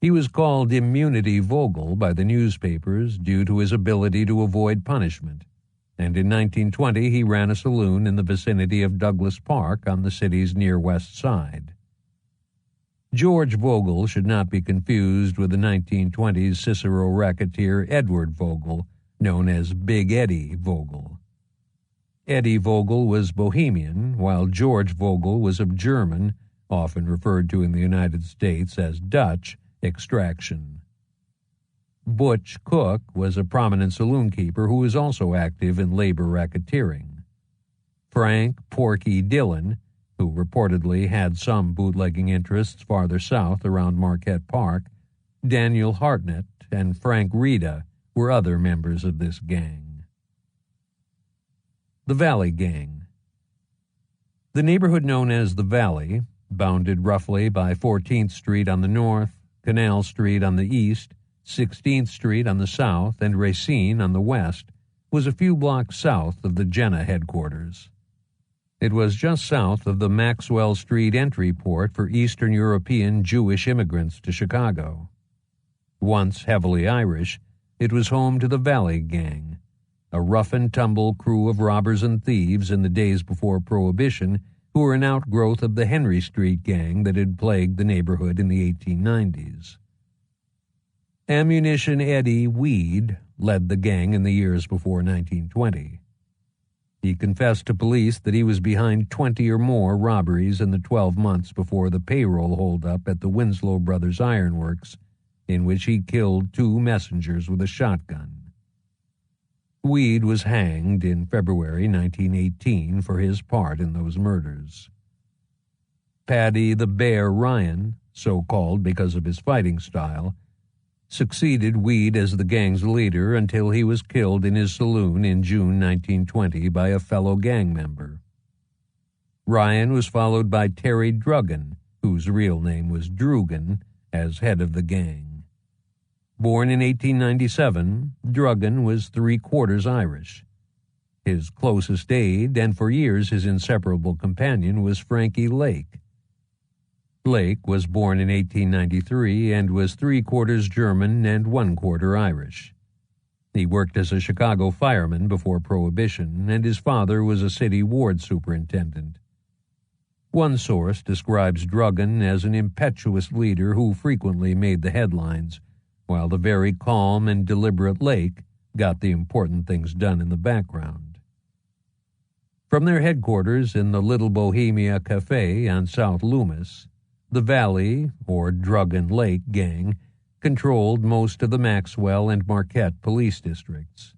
He was called Immunity Vogel by the newspapers due to his ability to avoid punishment, and in 1920 he ran a saloon in the vicinity of Douglas Park on the city's near west side. George Vogel should not be confused with the 1920s Cicero racketeer Edward Vogel, known as Big Eddie Vogel. Eddie Vogel was Bohemian, while George Vogel was of German, often referred to in the United States as Dutch, extraction. Butch Cook was a prominent saloon keeper who was also active in labor racketeering. Frank Porky Dillon, who reportedly had some bootlegging interests farther south around Marquette Park, Daniel Hartnett, and Frank Rita were other members of this gang. The Valley Gang. The neighborhood known as the Valley, bounded roughly by 14th Street on the north, Canal Street on the east, 16th Street on the south, and Racine on the west, was a few blocks south of the Jenna headquarters. It was just south of the Maxwell Street entry port for Eastern European Jewish immigrants to Chicago. Once heavily Irish, it was home to the Valley Gang, a rough-and-tumble crew of robbers and thieves in the days before Prohibition who were an outgrowth of the Henry Street Gang that had plagued the neighborhood in the 1890s. Ammunition Eddie Weed led the gang in the years before 1920. He confessed to police that he was behind 20 or more robberies in the 12 months before the payroll holdup at the Winslow Brothers Ironworks, in which he killed 2 messengers with a shotgun. Weed was hanged in February 1918 for his part in those murders. Paddy the Bear Ryan, so called because of his fighting style, succeeded Weed as the gang's leader until he was killed in his saloon in June 1920 by a fellow gang member. Ryan was followed by Terry Druggan, whose real name was Drugan, as head of the gang. Born in 1897, Druggan was three-quarters Irish. His closest aide, and for years his inseparable companion, was Frankie Lake. Lake was born in 1893 and was three-quarters German and one-quarter Irish. He worked as a Chicago fireman before Prohibition, and his father was a city ward superintendent. One source describes Druggan as an impetuous leader who frequently made the headlines, while the very calm and deliberate Lake got the important things done in the background. From their headquarters in the Little Bohemia Cafe on South Loomis, the Valley, or Druggan Lake, gang controlled most of the Maxwell and Marquette police districts.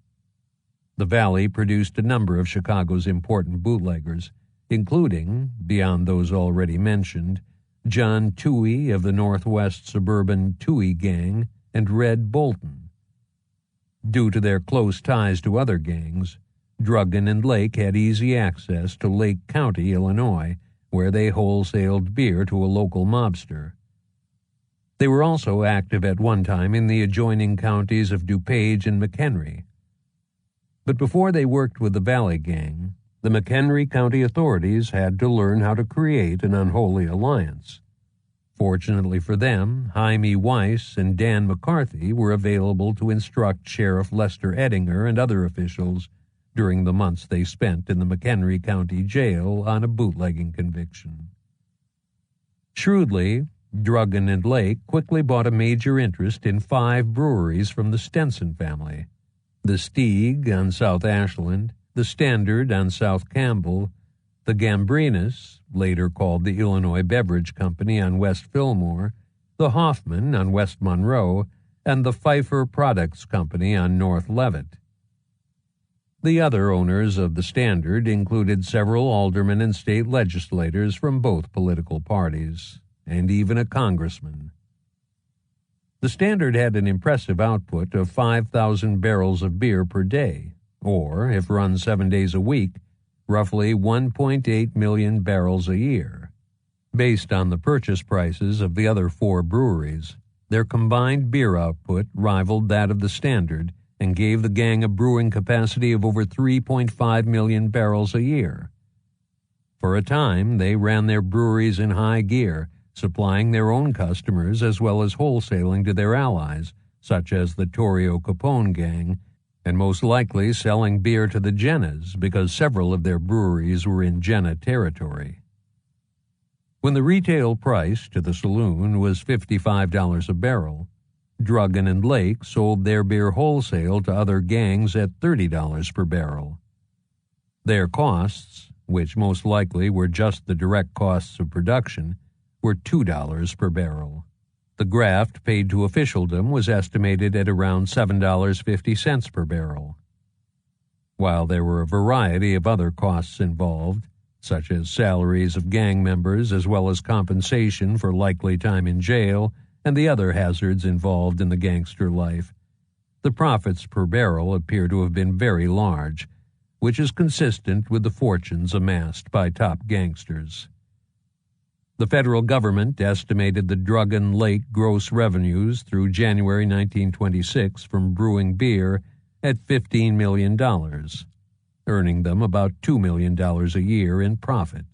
The Valley produced a number of Chicago's important bootleggers, including, beyond those already mentioned, John Toohey of the Northwest Suburban Toohey Gang and Red Bolton. Due to their close ties to other gangs, Druggan and Lake had easy access to Lake County, Illinois, where they wholesaled beer to a local mobster. They were also active at one time in the adjoining counties of DuPage and McHenry. But before they worked with the Valley Gang, the McHenry County authorities had to learn how to create an unholy alliance. Fortunately for them, Jaime Weiss and Dan McCarthy were available to instruct Sheriff Lester Edinger and other officials during the months they spent in the McHenry County Jail on a bootlegging conviction. Shrewdly, Druggan and Lake quickly bought a major interest in 5 breweries from the Stenson family: the Stieg on South Ashland, the Standard on South Campbell, the Gambrinus, later called the Illinois Beverage Company, on West Fillmore, the Hoffman on West Monroe, and the Pfeiffer Products Company on North Leavitt. The other owners of the Standard included several aldermen and state legislators from both political parties, and even a congressman. The Standard had an impressive output of 5,000 barrels of beer per day, or, if run 7 days a week, roughly 1.8 million barrels a year. Based on the purchase prices of the other 4 breweries, their combined beer output rivaled that of the Standard and gave the gang a brewing capacity of over 3.5 million barrels a year. For a time, they ran their breweries in high gear, supplying their own customers as well as wholesaling to their allies, such as the Torrio Capone gang, and most likely selling beer to the Jennas because several of their breweries were in Jenna territory. When the retail price to the saloon was $55 a barrel, Druggan and Lake sold their beer wholesale to other gangs at $30 per barrel. Their costs, which most likely were just the direct costs of production, were $2 per barrel. The graft paid to officialdom was estimated at around $7.50 per barrel. While there were a variety of other costs involved, such as salaries of gang members as well as compensation for likely time in jail and the other hazards involved in the gangster life, the profits per barrel appear to have been very large, which is consistent with the fortunes amassed by top gangsters. The federal government estimated the Druggan Lake gross revenues through January 1926 from brewing beer at $15 million, earning them about $2 million a year in profit.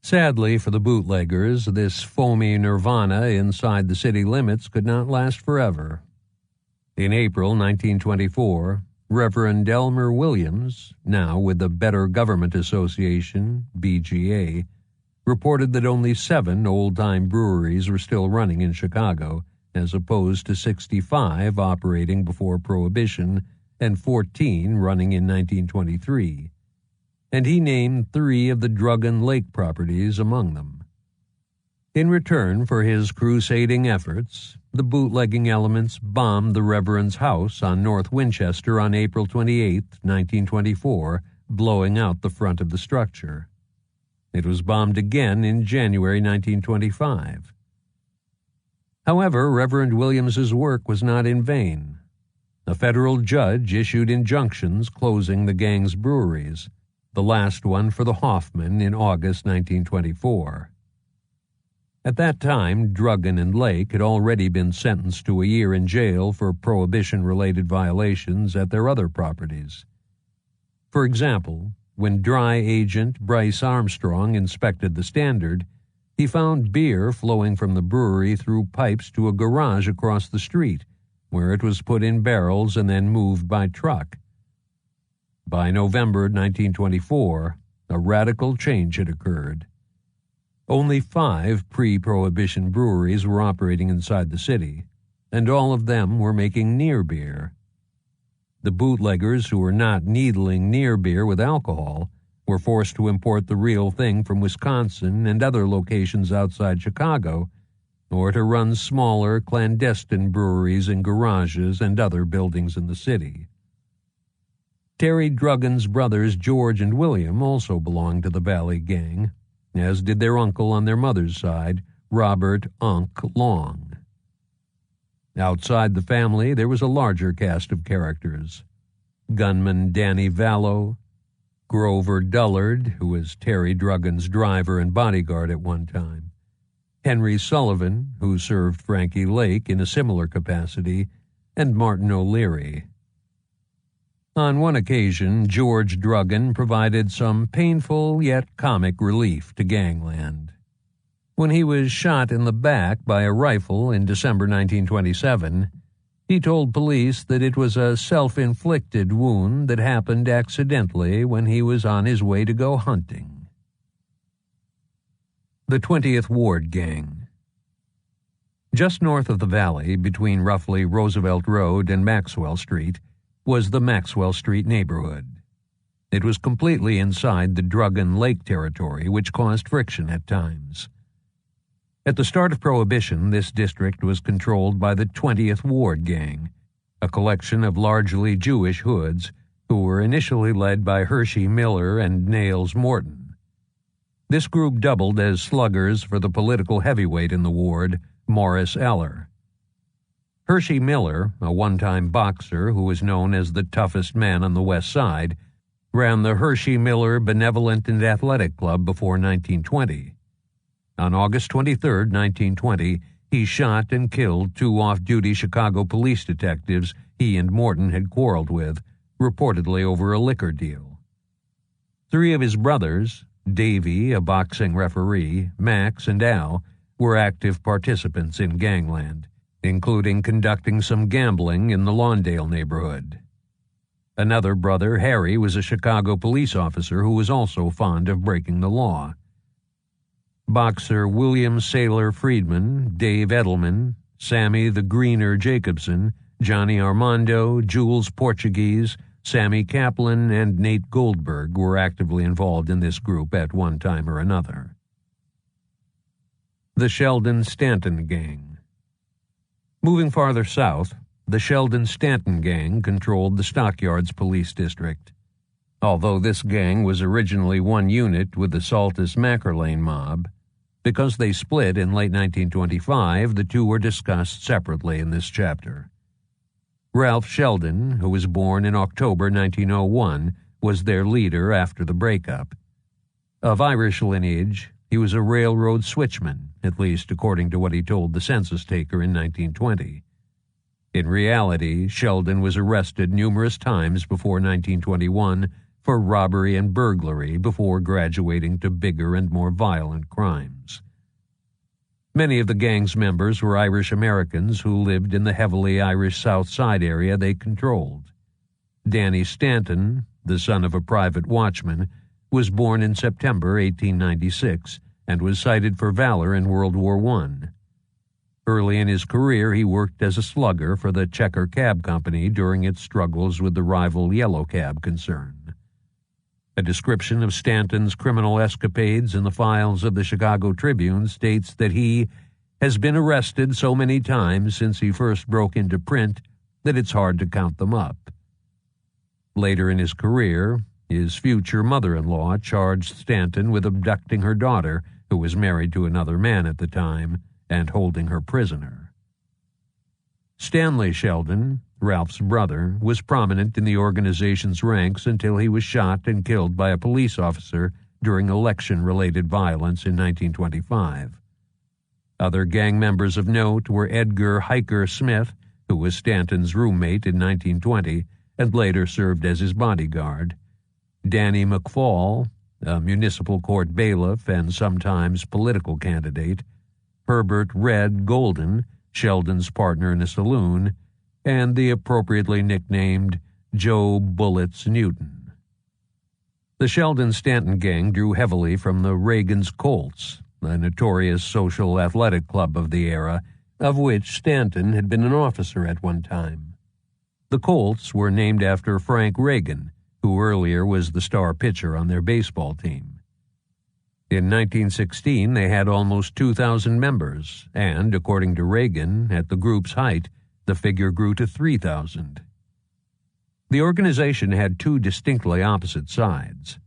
Sadly for the bootleggers, this foamy nirvana inside the city limits could not last forever. In April 1924, Reverend Elmer Williams, now with the Better Government Association, BGA, reported that only 7 old-time breweries were still running in Chicago, as opposed to 65 operating before Prohibition and 14 running in 1923. And he named 3 of the Druggan Lake properties among them. In return for his crusading efforts, the bootlegging elements bombed the Reverend's house on North Winchester on April 28, 1924, blowing out the front of the structure. It was bombed again in January 1925. However, Reverend Williams's work was not in vain. A federal judge issued injunctions closing the gang's breweries, the last one for the Hoffman in August 1924. At that time, Druggan and Lake had already been sentenced to a year in jail for prohibition-related violations at their other properties. For example, when dry agent Bryce Armstrong inspected the Standard, he found beer flowing from the brewery through pipes to a garage across the street, where it was put in barrels and then moved by truck. By November 1924, a radical change had occurred. Only 5 pre-prohibition breweries were operating inside the city, and all of them were making near beer. The bootleggers who were not needling near beer with alcohol were forced to import the real thing from Wisconsin and other locations outside Chicago, or to run smaller, clandestine breweries in garages and other buildings in the city. Terry Druggan's brothers George and William also belonged to the Valley Gang, as did their uncle on their mother's side, Robert Unc Long. Outside the family, there was a larger cast of characters. Gunman Danny Vallow, Grover Dullard, who was Terry Druggan's driver and bodyguard at one time, Henry Sullivan, who served Frankie Lake in a similar capacity, and Martin O'Leary. On one occasion, George Druggan provided some painful yet comic relief to gangland. When he was shot in the back by a rifle in December 1927, he told police that it was a self-inflicted wound that happened accidentally when he was on his way to go hunting. The 20th Ward Gang. Just north of the valley, between roughly Roosevelt Road and Maxwell Street, was the Maxwell Street neighborhood. It was completely inside the Druggan Lake territory, which caused friction at times. At the start of Prohibition, this district was controlled by the 20th Ward Gang, a collection of largely Jewish hoods who were initially led by Hershey Miller and Nails Morton. This group doubled as sluggers for the political heavyweight in the ward, Morris Eller. Hershey Miller, a one-time boxer who was known as the toughest man on the West Side, ran the Hershey Miller Benevolent and Athletic Club before 1920. On August 23, 1920, he shot and killed 2 off-duty Chicago police detectives he and Morton had quarreled with, reportedly over a liquor deal. 3 of his brothers, Davy, a boxing referee, Max, and Al, were active participants in gangland, including conducting some gambling in the Lawndale neighborhood. Another brother, Harry, was a Chicago police officer who was also fond of breaking the law. Boxer William Sailor Friedman, Dave Edelman, Sammy the Greener Jacobson, Johnny Armando, Jules Portuguese, Sammy Kaplan, and Nate Goldberg were actively involved in this group at one time or another. The Sheldon-Stanton Gang. Moving farther south, the Sheldon-Stanton Gang controlled the Stockyards Police District. Although this gang was originally one unit with the Saltus-Mackerlane mob, because they split in late 1925, the two were discussed separately in this chapter. Ralph Sheldon, who was born in October 1901, was their leader after the breakup. Of Irish lineage, he was a railroad switchman, at least according to what he told the census taker in 1920. In reality, Sheldon was arrested numerous times before 1921 for robbery and burglary before graduating to bigger and more violent crimes. Many of the gang's members were Irish Americans who lived in the heavily Irish South Side area they controlled. Danny Stanton, the son of a private watchman, was born in September 1896 and was cited for valor in World War I. Early in his career, he worked as a slugger for the Checker Cab Company during its struggles with the rival Yellow Cab concern. A description of Stanton's criminal escapades in the files of the Chicago Tribune states that he has been arrested so many times since he first broke into print that it's hard to count them up. Later in his career, his future mother-in-law charged Stanton with abducting her daughter, who was married to another man at the time, and holding her prisoner. Stanley Sheldon, Ralph's brother, was prominent in the organization's ranks until he was shot and killed by a police officer during election-related violence in 1925. Other gang members of note were Edgar Hiker Smith, who was Stanton's roommate in 1920 and later served as his bodyguard, Danny McFall, a municipal court bailiff and sometimes political candidate, Herbert Red Golden, Sheldon's partner in a saloon, and the appropriately nicknamed Joe Bullets Newton. The Sheldon-Stanton gang drew heavily from the Reagan's Colts, a notorious social athletic club of the era, of which Stanton had been an officer at one time. The Colts were named after Frank Reagan, who earlier was the star pitcher on their baseball team. In 1916, they had almost 2,000 members, and, according to Reagan, at the group's height, the figure grew to 3,000. The organization had two distinctly opposite sides.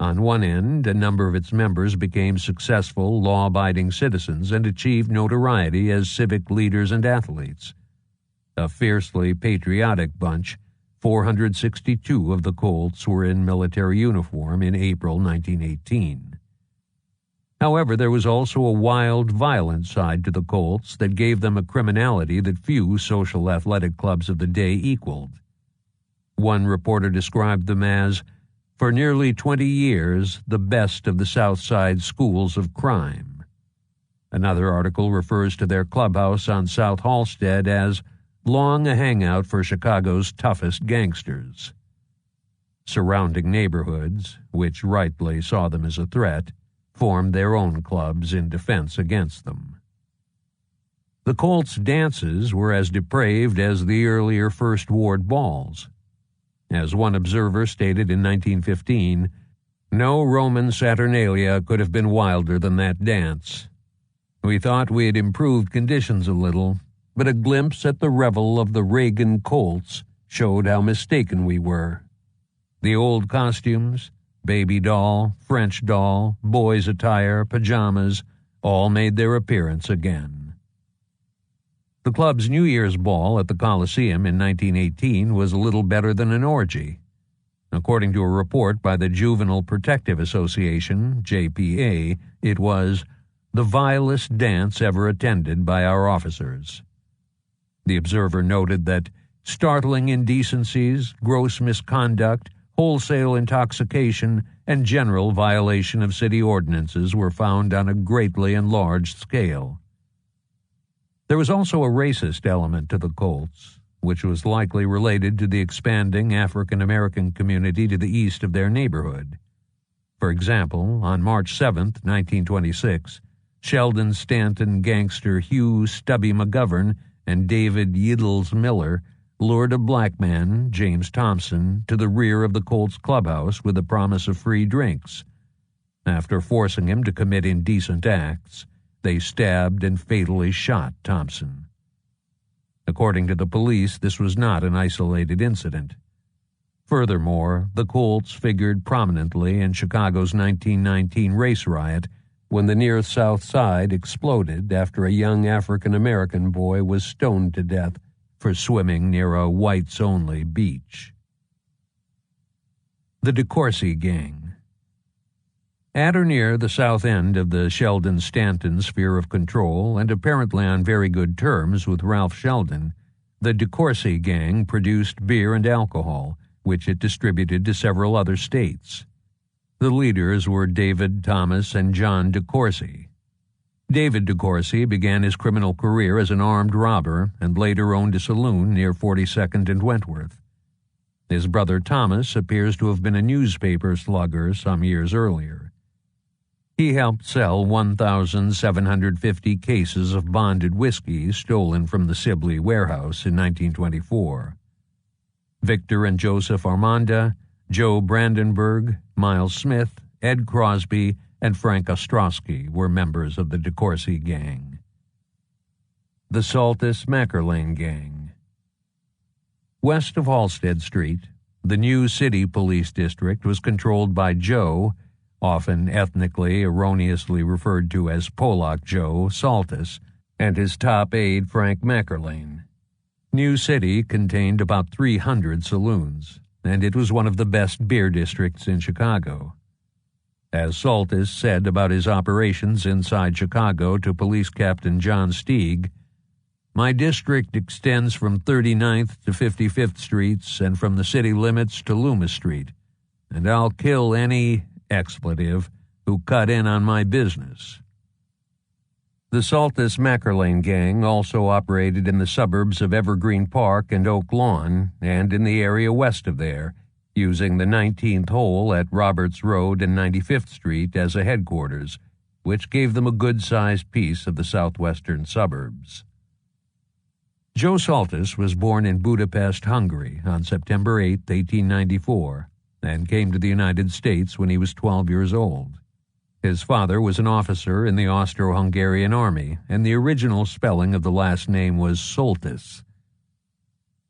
On one end, a number of its members became successful, law-abiding citizens and achieved notoriety as civic leaders and athletes. A fiercely patriotic bunch, 462 of the Colts were in military uniform in April 1918. However, there was also a wild, violent side to the Colts that gave them a criminality that few social athletic clubs of the day equaled. One reporter described them as, for nearly 20 years, the best of the South Side schools of crime. Another article refers to their clubhouse on South Halsted as long a hangout for Chicago's toughest gangsters. Surrounding neighborhoods, which rightly saw them as a threat, formed their own clubs in defense against them. The Colts' dances were as depraved as the earlier First Ward balls. As one observer stated in 1915, no Roman Saturnalia could have been wilder than that dance. We thought we had improved conditions a little, but a glimpse at the revel of the Reagan Colts showed how mistaken we were. The old costumes, baby doll, French doll, boys' attire, pajamas, all made their appearance again. The club's New Year's ball at the Coliseum in 1918 was little better than an orgy. According to a report by the Juvenile Protective Association, JPA, it was the vilest dance ever attended by our officers. The Observer noted that startling indecencies, gross misconduct, wholesale intoxication, and general violation of city ordinances were found on a greatly enlarged scale. There was also a racist element to the Colts, which was likely related to the expanding African-American community to the east of their neighborhood. For example, on March 7, 1926, Sheldon Stanton gangster Hugh Stubby McGovern and David Yiddles Miller lured a black man, James Thompson, to the rear of the Colts clubhouse with the promise of free drinks. After forcing him to commit indecent acts, they stabbed and fatally shot Thompson. According to the police, this was not an isolated incident. Furthermore, the Colts figured prominently in Chicago's 1919 race riot when the near South Side exploded after a young African-American boy was stoned to death for swimming near a whites-only beach. The DeCourcy Gang. At or near the south end of the Sheldon-Stanton sphere of control, and apparently on very good terms with Ralph Sheldon, the DeCourcy Gang produced beer and alcohol, which it distributed to several other states. The leaders were David, Thomas, and John DeCourcy. David DeCourcy began his criminal career as an armed robber and later owned a saloon near 42nd and Wentworth. His brother Thomas appears to have been a newspaper slugger some years earlier. He helped sell 1,750 cases of bonded whiskey stolen from the Sibley warehouse in 1924. Victor and Joseph Armanda, Joe Brandenburg, Miles Smith, Ed Crosby, and Frank Ostrowski were members of the DeCourcy Gang. The Saltus Mackerlane Gang. West of Halsted Street, the New City Police District was controlled by Joe, often ethnically erroneously referred to as Polak Joe Saltus, and his top aide Frank Mackerlane. New City contained about 300 saloons, and it was one of the best beer districts in Chicago. As Saltis said about his operations inside Chicago to Police Captain John Steig, "My district extends from 39th to 55th Streets and from the city limits to Loomis Street, and I'll kill any expletive who cut in on my business." The Saltis-Mackerlane gang also operated in the suburbs of Evergreen Park and Oak Lawn and in the area west of there, using the 19th hole at Roberts Road and 95th Street as a headquarters, which gave them a good-sized piece of the southwestern suburbs. Joe Saltis was born in Budapest, Hungary, on September 8, 1894, and came to the United States when he was 12 years old. His father was an officer in the Austro-Hungarian Army, and the original spelling of the last name was Soltis.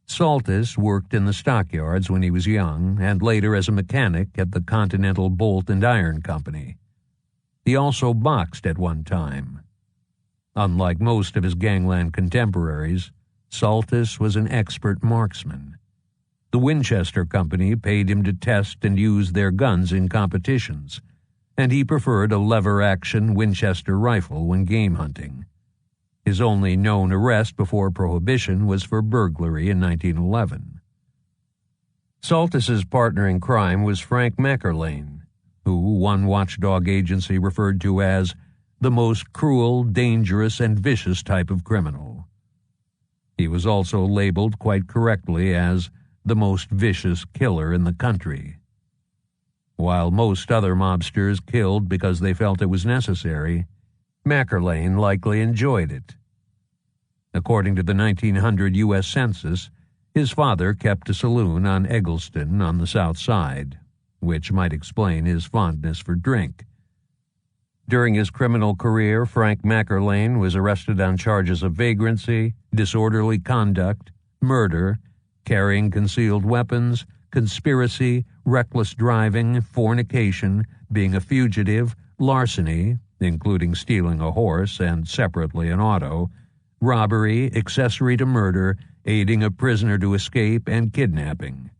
Saltis worked in the stockyards when he was young, and later as a mechanic at the Continental Bolt and Iron Company. He also boxed at one time. Unlike most of his gangland contemporaries, Saltis was an expert marksman. The Winchester Company paid him to test and use their guns in competitions, and he preferred a lever-action Winchester rifle when game hunting. His only known arrest before Prohibition was for burglary in 1911. Saltis's partner in crime was Frank Mackerlane, who one watchdog agency referred to as the most cruel, dangerous, and vicious type of criminal. He was also labeled quite correctly as the most vicious killer in the country. While most other mobsters killed because they felt it was necessary, Mackerlane likely enjoyed it. According to the 1900 U.S. Census, his father kept a saloon on Eggleston on the south side, which might explain his fondness for drink. During his criminal career, Frank Mackerlane was arrested on charges of vagrancy, disorderly conduct, murder, carrying concealed weapons, conspiracy, reckless driving, fornication, being a fugitive, larceny, including stealing a horse and separately an auto, robbery, accessory to murder, aiding a prisoner to escape, and kidnapping.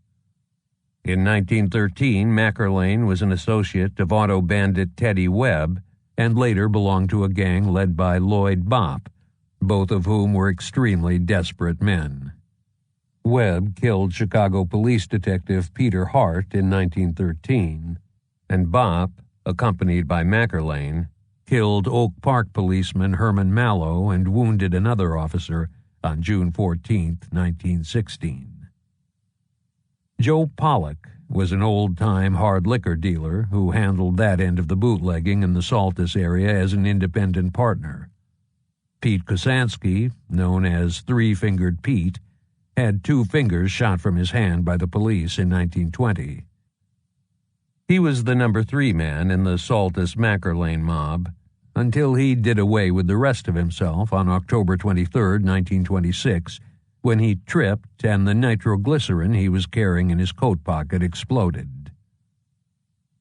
In 1913, Mackerlane was an associate of auto bandit Teddy Webb and later belonged to a gang led by Lloyd Bopp, both of whom were extremely desperate men. Webb killed Chicago police detective Peter Hart in 1913, and Bopp, accompanied by Mackerlane, killed Oak Park policeman Herman Mallow and wounded another officer on June 14, 1916. Joe Pollock was an old-time hard liquor dealer who handled that end of the bootlegging in the Saltis area as an independent partner. Pete Kosansky, known as Three-Fingered Pete, had 2 fingers shot from his hand by the police in 1920. He was the number 3 man in the Saltis-Mackerlane mob until he did away with the rest of himself on October 23, 1926, when he tripped and the nitroglycerin he was carrying in his coat pocket exploded.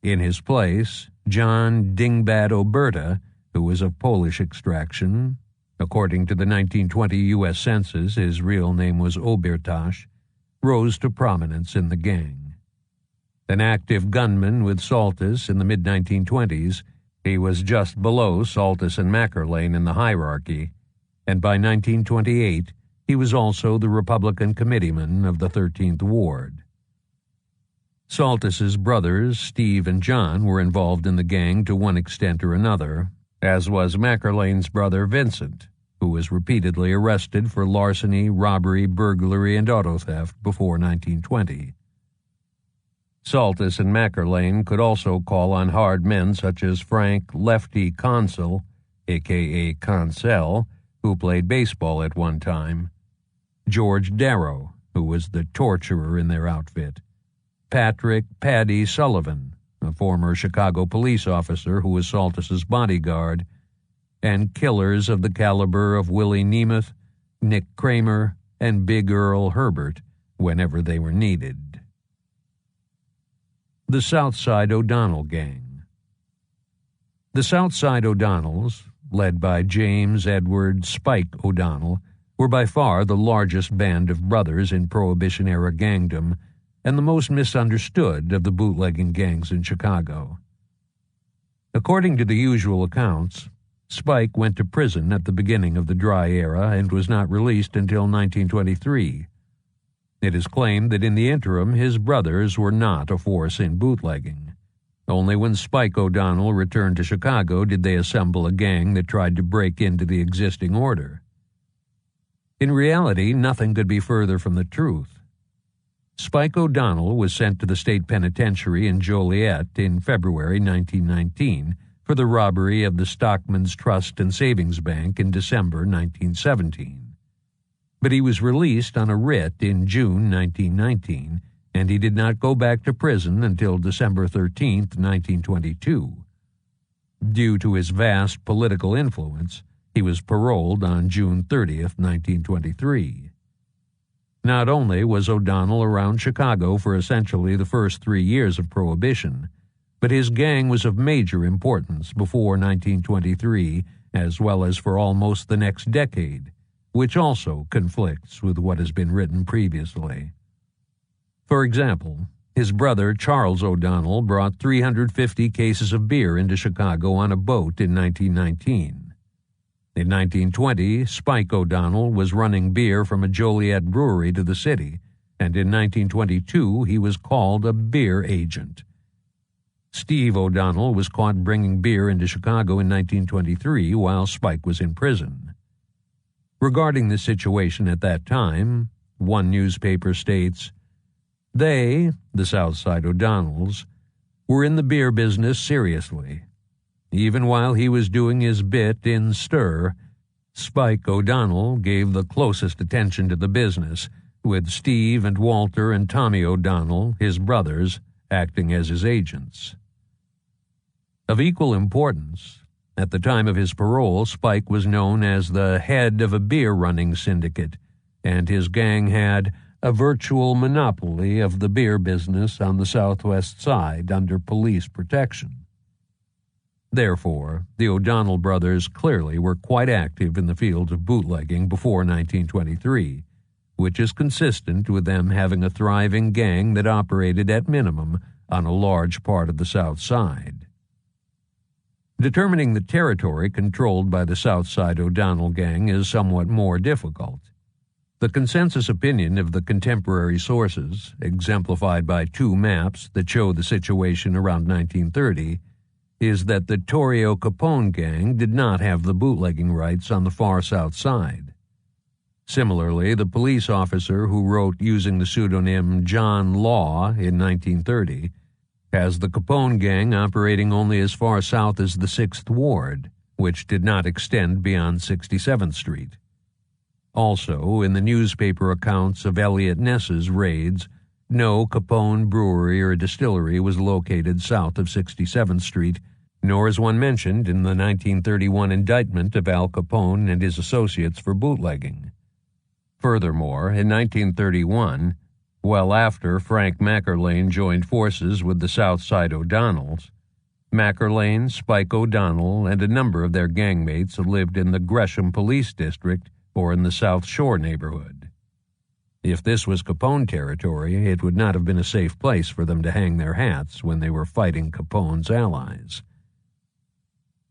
In his place, John Dingbat Oberta, who was of Polish extraction, according to the 1920 U.S. Census, his real name was Obertash, rose to prominence in the gang. An active gunman with Saltis in the mid-1920s, he was just below Saltis and Mackerlane in the hierarchy, and by 1928 he was also the Republican committeeman of the 13th Ward. Saltis's brothers, Steve and John, were involved in the gang to one extent or another, as was Mackerlane's brother Vincent, who was repeatedly arrested for larceny, robbery, burglary, and auto theft before 1920. Saltis and Mackerlane could also call on hard men such as Frank Lefty Consul, a.k.a. Consell, who played baseball at one time, George Darrow, who was the torturer in their outfit, Patrick Paddy Sullivan, a former Chicago police officer who was Saltis's bodyguard, and killers of the caliber of Willie Nemeth, Nick Kramer, and Big Earl Herbert whenever they were needed. The Southside O'Donnell Gang. The Southside O'Donnells, led by James Edward Spike O'Donnell, were by far the largest band of brothers in Prohibition-era gangdom and the most misunderstood of the bootlegging gangs in Chicago. According to the usual accounts, Spike went to prison at the beginning of the dry era and was not released until 1923. It is claimed that in the interim his brothers were not a force in bootlegging. Only when Spike O'Donnell returned to Chicago did they assemble a gang that tried to break into the existing order. In reality, nothing could be further from the truth. Spike O'Donnell was sent to the state penitentiary in Joliet in February 1919 for the robbery of the Stockman's Trust and Savings Bank in December 1917. But he was released on a writ in June 1919, and he did not go back to prison until December 13, 1922. Due to his vast political influence, he was paroled on June 30, 1923. Not only was O'Donnell around Chicago for essentially the first 3 years of Prohibition, but his gang was of major importance before 1923, as well as for almost the next decade, which also conflicts with what has been written previously. For example, his brother Charles O'Donnell brought 350 cases of beer into Chicago on a boat in 1919. In 1920, Spike O'Donnell was running beer from a Joliet brewery to the city, and in 1922 he was called a beer agent. Steve O'Donnell was caught bringing beer into Chicago in 1923 while Spike was in prison. Regarding the situation at that time, one newspaper states, "They, the Southside O'Donnells, were in the beer business seriously. Even while he was doing his bit in Stir, Spike O'Donnell gave the closest attention to the business, with Steve and Walter and Tommy O'Donnell, his brothers, acting as his agents." Of equal importance, at the time of his parole, Spike was known as the head of a beer-running syndicate, and his gang had a virtual monopoly of the beer business on the Southwest Side under police protection. Therefore, the O'Donnell brothers clearly were quite active in the field of bootlegging before 1923, which is consistent with them having a thriving gang that operated at minimum on a large part of the South Side. Determining the territory controlled by the Southside O'Donnell gang is somewhat more difficult. The consensus opinion of the contemporary sources, exemplified by 2 maps that show the situation around 1930, is that the Torrio Capone gang did not have the bootlegging rights on the far South Side. Similarly, the police officer who wrote using the pseudonym John Law in 1930 has the Capone gang operating only as far south as the 6th Ward, which did not extend beyond 67th Street. Also, in the newspaper accounts of Elliot Ness's raids, no Capone brewery or distillery was located south of 67th Street, nor is one mentioned in the 1931 indictment of Al Capone and his associates for bootlegging. Furthermore, in 1931, well after Frank Mackerlane joined forces with the Southside O'Donnells, Mackerlane, Spike O'Donnell, and a number of their gangmates lived in the Gresham Police District or in the South Shore neighborhood. If this was Capone territory, it would not have been a safe place for them to hang their hats when they were fighting Capone's allies.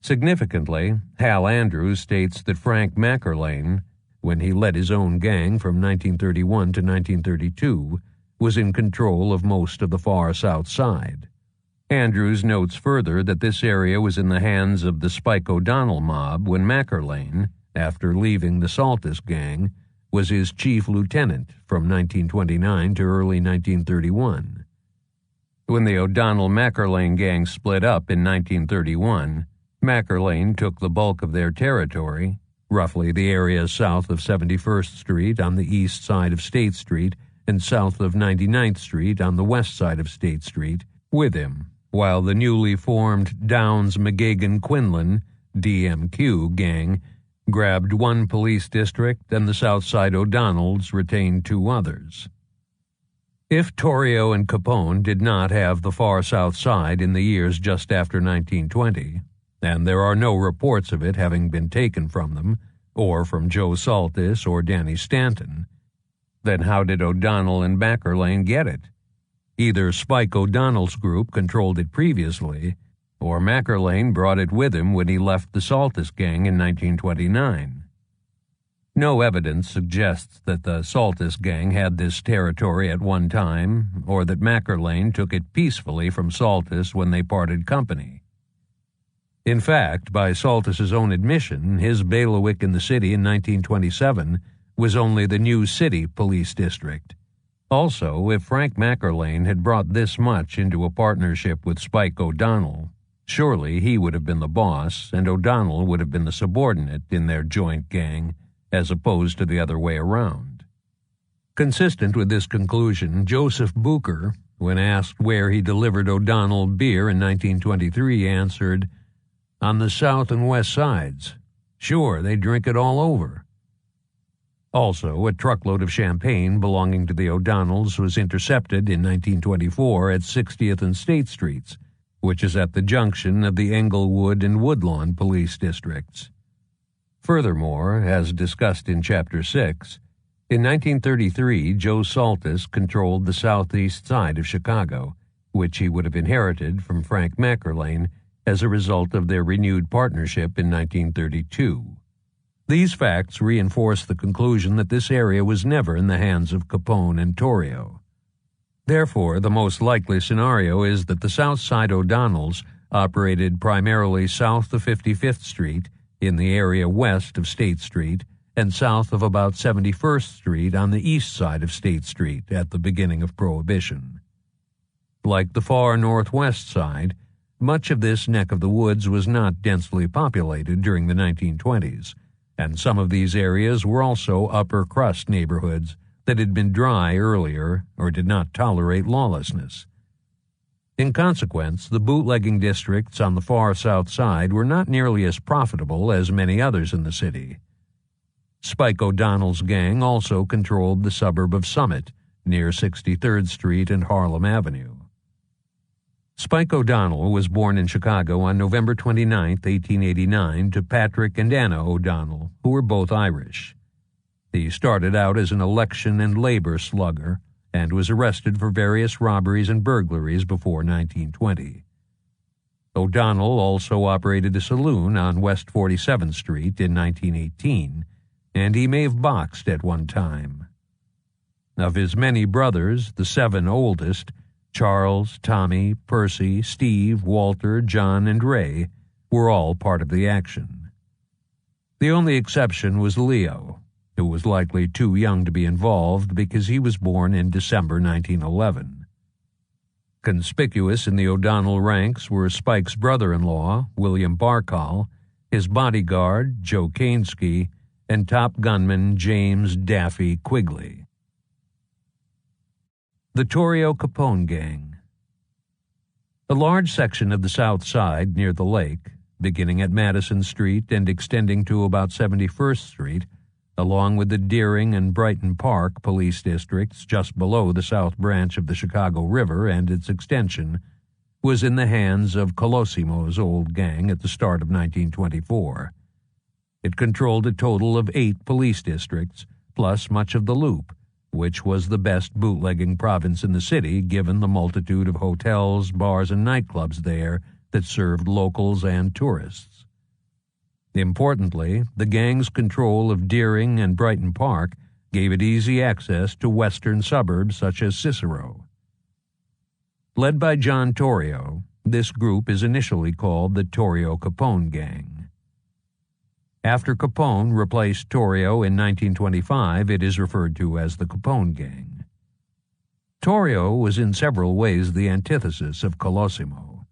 Significantly, Hal Andrews states that Frank Mackerlane, when he led his own gang from 1931 to 1932, was in control of most of the far South Side. Andrews notes further that this area was in the hands of the Spike O'Donnell mob when Mackerlane, after leaving the Saltis gang, was his chief lieutenant from 1929 to early 1931. When the O'Donnell-Mackerlane gang split up in 1931, Mackerlane took the bulk of their territory, roughly the area south of 71st Street on the east side of State Street and south of 99th Street on the west side of State Street, with him, while the newly formed Downs-McGagan-Quinlan DMQ gang grabbed one police district and the Southside O'Donnells retained 2 others. If Torrio and Capone did not have the far South Side in the years just after 1920, and there are no reports of it having been taken from them, or from Joe Saltis or Danny Stanton. Then how did O'Donnell and Mackerlane get it? Either Spike O'Donnell's group controlled it previously, or Mackerlane brought it with him when he left the Saltis gang in 1929. No evidence suggests that the Saltis gang had this territory at one time, or that Mackerlane took it peacefully from Saltis when they parted company. In fact, by Saltis's own admission, his bailiwick in the city in 1927 was only the New City Police District. Also, if Frank Mackerlane had brought this much into a partnership with Spike O'Donnell, surely he would have been the boss, and O'Donnell would have been the subordinate in their joint gang, as opposed to the other way around. Consistent with this conclusion, Joseph Bucher, when asked where he delivered O'Donnell beer in 1923, answered, "On the south and west sides. Sure, they drink it all over." Also, a truckload of champagne belonging to the O'Donnells was intercepted in 1924 at 60th and State Streets, which is at the junction of the Englewood and Woodlawn police districts. Furthermore, as discussed in Chapter 6, in 1933 Joe Saltis controlled the southeast side of Chicago, which he would have inherited from Frank Mackerlane as a result of their renewed partnership in 1932. These facts reinforce the conclusion that this area was never in the hands of Capone and Torrio. Therefore, the most likely scenario is that the South Side O'Donnells operated primarily south of 55th Street, in the area west of State Street, and south of about 71st Street on the east side of State Street at the beginning of Prohibition. Like the far northwest side, much of this neck of the woods was not densely populated during the 1920s, and some of these areas were also upper crust neighborhoods that had been dry earlier or did not tolerate lawlessness. In consequence, the bootlegging districts on the far south side were not nearly as profitable as many others in the city. Spike O'Donnell's gang also controlled the suburb of Summit, near 63rd Street and Harlem Avenue. Spike O'Donnell was born in Chicago on November 29, 1889, to Patrick and Anna O'Donnell, who were both Irish. He started out as an election and labor slugger, and was arrested for various robberies and burglaries before 1920. O'Donnell also operated a saloon on West 47th Street in 1918, and he may have boxed at one time. Of his many brothers, the 7 oldest, Charles, Tommy, Percy, Steve, Walter, John, and Ray, were all part of the action. The only exception was Leo, who was likely too young to be involved because he was born in December 1911. Conspicuous in the O'Donnell ranks were Spike's brother-in-law, William Barkall, his bodyguard, Joe Kainsky, and top gunman James Daffy Quigley. The Torrio Capone Gang. A large section of the South Side near the lake, beginning at Madison Street and extending to about 71st Street, along with the Deering and Brighton Park police districts just below the South Branch of the Chicago River and its extension, was in the hands of Colosimo's old gang at the start of 1924. It controlled a total of 8 police districts, plus much of the Loop, which was the best bootlegging province in the city given the multitude of hotels, bars, and nightclubs there that served locals and tourists. Importantly, the gang's control of Deering and Brighton Park gave it easy access to western suburbs such as Cicero. Led by John Torrio, this group is initially called the Torrio Capone Gang. After Capone replaced Torrio in 1925, it is referred to as the Capone Gang. Torrio was in several ways the antithesis of Colosimo.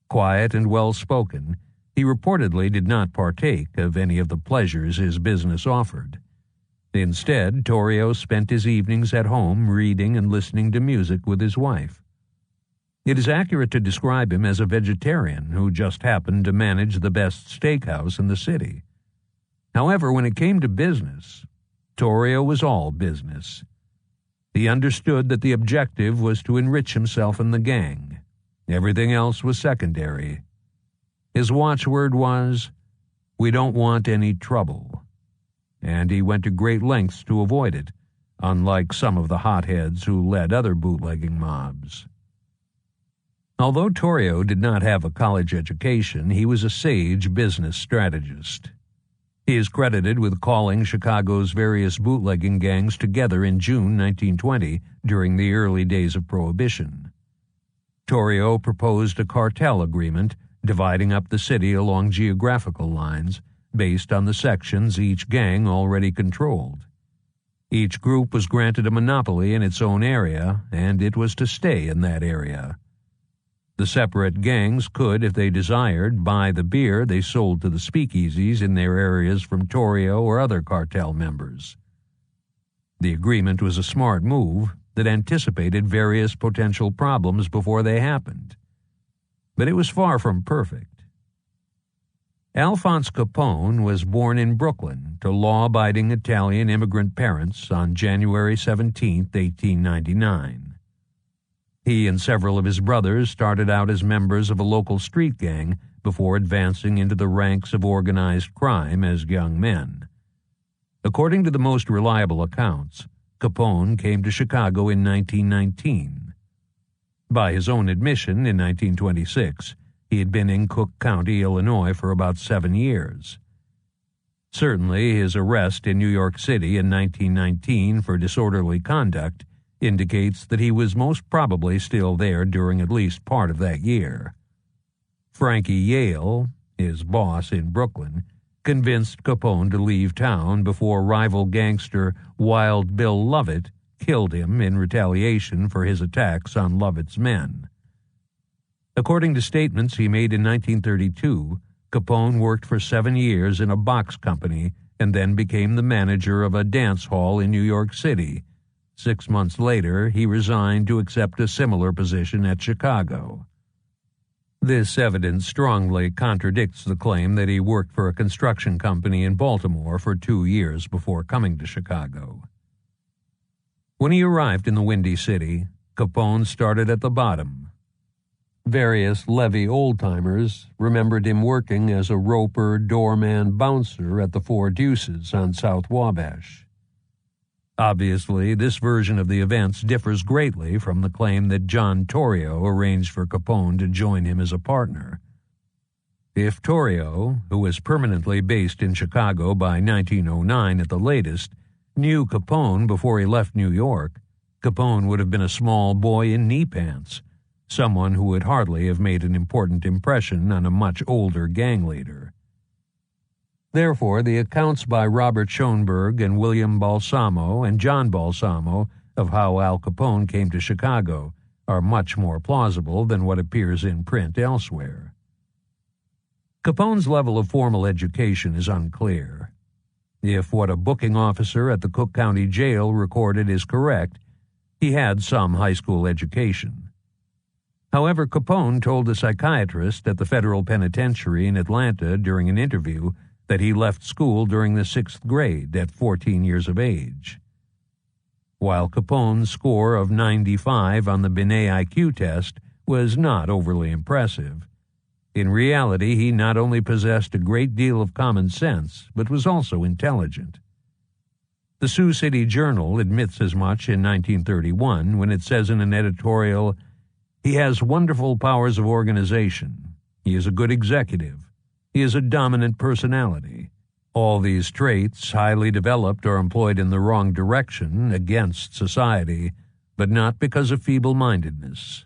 Quiet and well-spoken, he reportedly did not partake of any of the pleasures his business offered. Instead, Torrio spent his evenings at home reading and listening to music with his wife. It is accurate to describe him as a vegetarian who just happened to manage the best steakhouse in the city. However, when it came to business, Torrio was all business. He understood that the objective was to enrich himself and the gang. Everything else was secondary. His watchword was, "We don't want any trouble." and he went to great lengths to avoid it, unlike some of the hotheads who led other bootlegging mobs. Although Torrio did not have a college education, he was a sage business strategist. He is credited with calling Chicago's various bootlegging gangs together in June 1920 during the early days of Prohibition. Torrio proposed a cartel agreement dividing up the city along geographical lines based on the sections each gang already controlled. Each group was granted a monopoly in its own area, and it was to stay in that area. The separate gangs could, if they desired, buy the beer they sold to the speakeasies in their areas from Torrio or other cartel members. The agreement was a smart move that anticipated various potential problems before they happened. But it was far from perfect. Alphonse Capone was born in Brooklyn to law-abiding Italian immigrant parents on January 17, 1899. He and several of his brothers started out as members of a local street gang before advancing into the ranks of organized crime as young men. According to the most reliable accounts, Capone came to Chicago in 1919. By his own admission in 1926, he had been in Cook County, Illinois for about 7 years. Certainly, his arrest in New York City in 1919 for disorderly conduct indicates that he was most probably still there during at least part of that year. Frankie Yale, his boss in Brooklyn, convinced Capone to leave town before rival gangster Wild Bill Lovett killed him in retaliation for his attacks on Lovett's men. According to statements he made in 1932, Capone worked for 7 years in a box company and then became the manager of a dance hall in New York City. 6 months later, he resigned to accept a similar position at Chicago. This evidence strongly contradicts the claim that he worked for a construction company in Baltimore for 2 years before coming to Chicago. When he arrived in the Windy City, Capone started at the bottom. Various Levee old-timers remembered him working as a roper, doorman, bouncer at the Four Deuces on South Wabash. Obviously, this version of the events differs greatly from the claim that John Torrio arranged for Capone to join him as a partner. If Torrio, who was permanently based in Chicago by 1909 at the latest, knew Capone before he left New York, Capone would have been a small boy in knee pants, someone who would hardly have made an important impression on a much older gang leader. Therefore, the accounts by Robert Schoenberg and William Balsamo and John Balsamo of how Al Capone came to Chicago are much more plausible than what appears in print elsewhere. Capone's level of formal education is unclear. If what a booking officer at the Cook County Jail recorded is correct, he had some high school education. However, Capone told a psychiatrist at the federal penitentiary in Atlanta during an interview that he left school during the 6th grade at 14 years of age. While Capone's score of 95 on the Binet IQ test was not overly impressive, in reality he not only possessed a great deal of common sense, but was also intelligent. The Sioux City Journal admits as much in 1931 when it says in an editorial, "He has wonderful powers of organization. He is a good executive. He is a dominant personality. All these traits, highly developed, are employed in the wrong direction, against society, but not because of feeble-mindedness."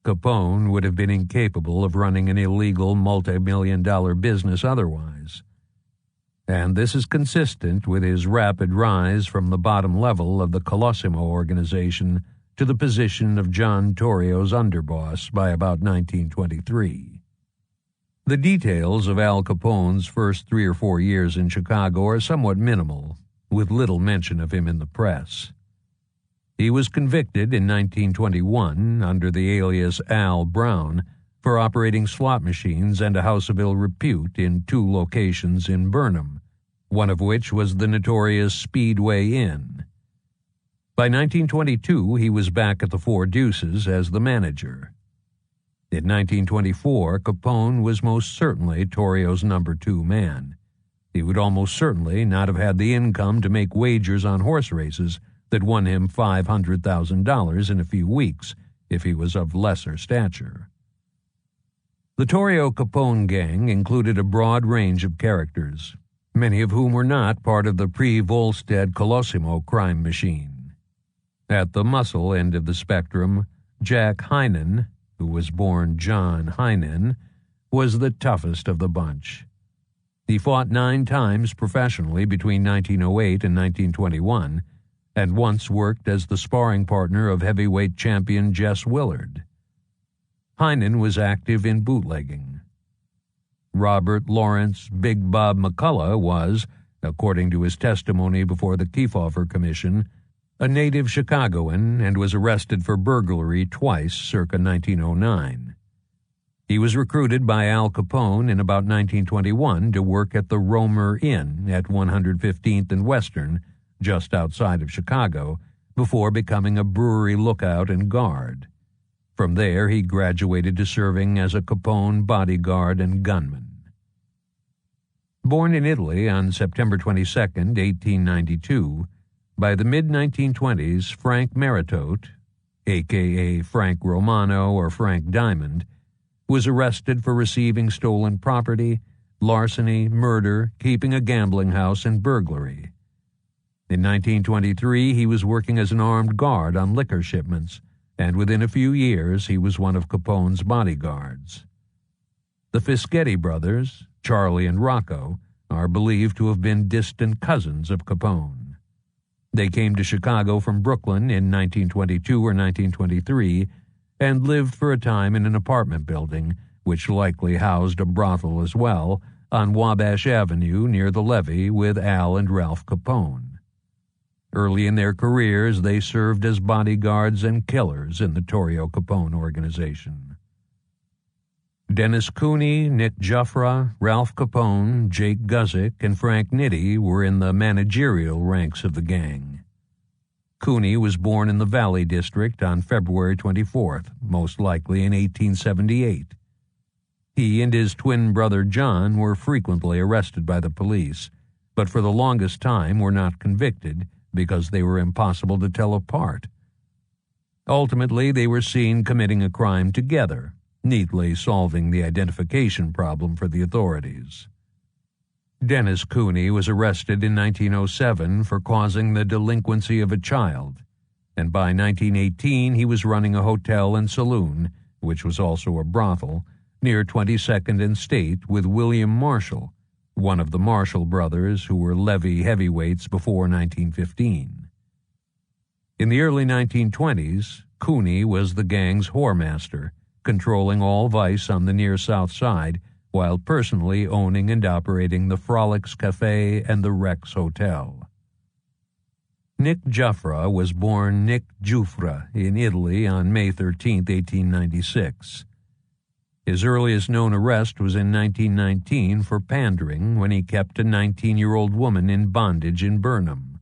Capone would have been incapable of running an illegal multi-million-dollar business otherwise. And this is consistent with his rapid rise from the bottom level of the Colosimo organization to the position of John Torrio's underboss by about 1923. The details of Al Capone's first 3 or 4 years in Chicago are somewhat minimal, with little mention of him in the press. He was convicted in 1921 under the alias Al Brown for operating slot machines and a house of ill repute in 2 locations in Burnham, one of which was the notorious Speedway Inn. By 1922, he was back at the Four Deuces as the manager. In 1924, Capone was most certainly Torrio's number 2 man. he would almost certainly not have had the income to make wagers on horse races that won him $500,000 in a few weeks if he was of lesser stature. The Torrio Capone gang included a broad range of characters, many of whom were not part of the pre-Volstead Colosimo crime machine. At the muscle end of the spectrum, Jack Heinen, who was born John Heinen, was the toughest of the bunch. He fought 9 times professionally between 1908 and 1921, and once worked as the sparring partner of heavyweight champion Jess Willard. Heinen was active in bootlegging. Robert Lawrence Big Bob McCullough was, according to his testimony before the Kefauver Commission, a native Chicagoan and was arrested for burglary twice circa 1909. He was recruited by Al Capone in about 1921 to work at the Romer Inn at 115th and Western, just outside of Chicago, before becoming a brewery lookout and guard. From there, he graduated to serving as a Capone bodyguard and gunman. Born in Italy on September 22, 1892, by the mid-1920s, Frank Maritote, a.k.a. Frank Romano or Frank Diamond, was arrested for receiving stolen property, larceny, murder, keeping a gambling house, and burglary. In 1923, he was working as an armed guard on liquor shipments, and within a few years he was one of Capone's bodyguards. The Fischetti brothers, Charlie and Rocco, are believed to have been distant cousins of Capone. They came to Chicago from Brooklyn in 1922 or 1923 and lived for a time in an apartment building, which likely housed a brothel as well, on Wabash Avenue near the levee with Al and Ralph Capone. Early in their careers, they served as bodyguards and killers in the Torrio Capone organization. Dennis Cooney, Nick Juffra, Ralph Capone, Jake Guzik, and Frank Nitti were in the managerial ranks of the gang. Cooney was born in the Valley District on February 24th, most likely in 1878. He and his twin brother John were frequently arrested by the police, but for the longest time were not convicted because they were impossible to tell apart. Ultimately, they were seen committing a crime together, neatly solving the identification problem for the authorities. Dennis Cooney was arrested in 1907 for causing the delinquency of a child, and by 1918 he was running a hotel and saloon, which was also a brothel, near 22nd and State with William Marshall, one of the Marshall brothers who were levee heavyweights before 1915. In the early 1920s, Cooney was the gang's whoremaster, controlling all vice on the near South Side, while personally owning and operating the Frolics Cafe and the Rex Hotel. Nick Juffra was born Nick Giuffra in Italy on May 13, 1896. His earliest known arrest was in 1919 for pandering when he kept a 19-year-old woman in bondage in Burnham.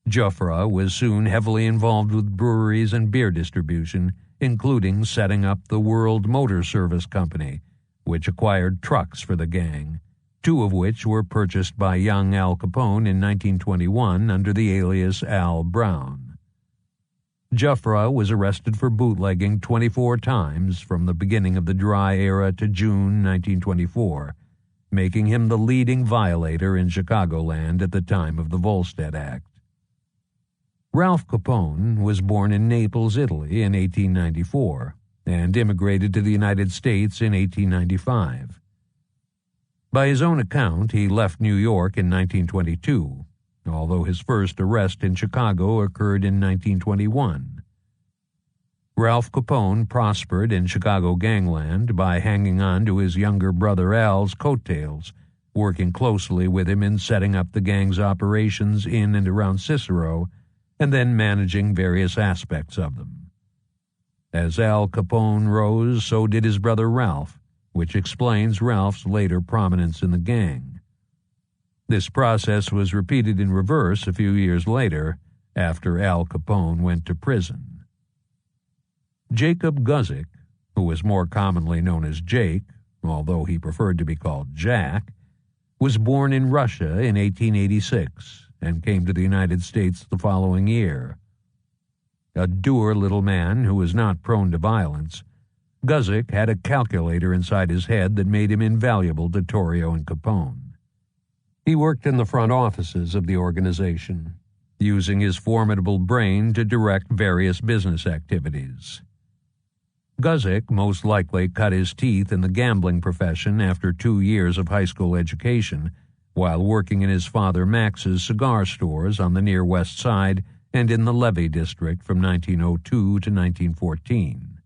Juffra was soon heavily involved with breweries and beer distribution, including setting up the World Motor Service Company, which acquired trucks for the gang, 2 of which were purchased by young Al Capone in 1921 under the alias Al Brown. Juffra was arrested for bootlegging 24 times from the beginning of the dry era to June 1924, making him the leading violator in Chicagoland at the time of the Volstead Act. Ralph Capone was born in Naples, Italy in 1894 and immigrated to the United States in 1895. By his own account, he left New York in 1922, although his first arrest in Chicago occurred in 1921. Ralph Capone prospered in Chicago gangland by hanging on to his younger brother Al's coattails, working closely with him in setting up the gang's operations in and around Cicero, and then managing various aspects of them. As Al Capone rose, so did his brother Ralph, which explains Ralph's later prominence in the gang. This process was repeated in reverse a few years later, after Al Capone went to prison. Jacob Guzik, who was more commonly known as Jake, although he preferred to be called Jack, was born in Russia in 1886 and came to the United States the following year. A dour little man who was not prone to violence, Guzik had a calculator inside his head that made him invaluable to Torrio and Capone. He worked in the front offices of the organization, using his formidable brain to direct various business activities. Guzik most likely cut his teeth in the gambling profession after 2 years of high school education, while working in his father Max's cigar stores on the near West Side and in the Levee district from 1902 to 1914.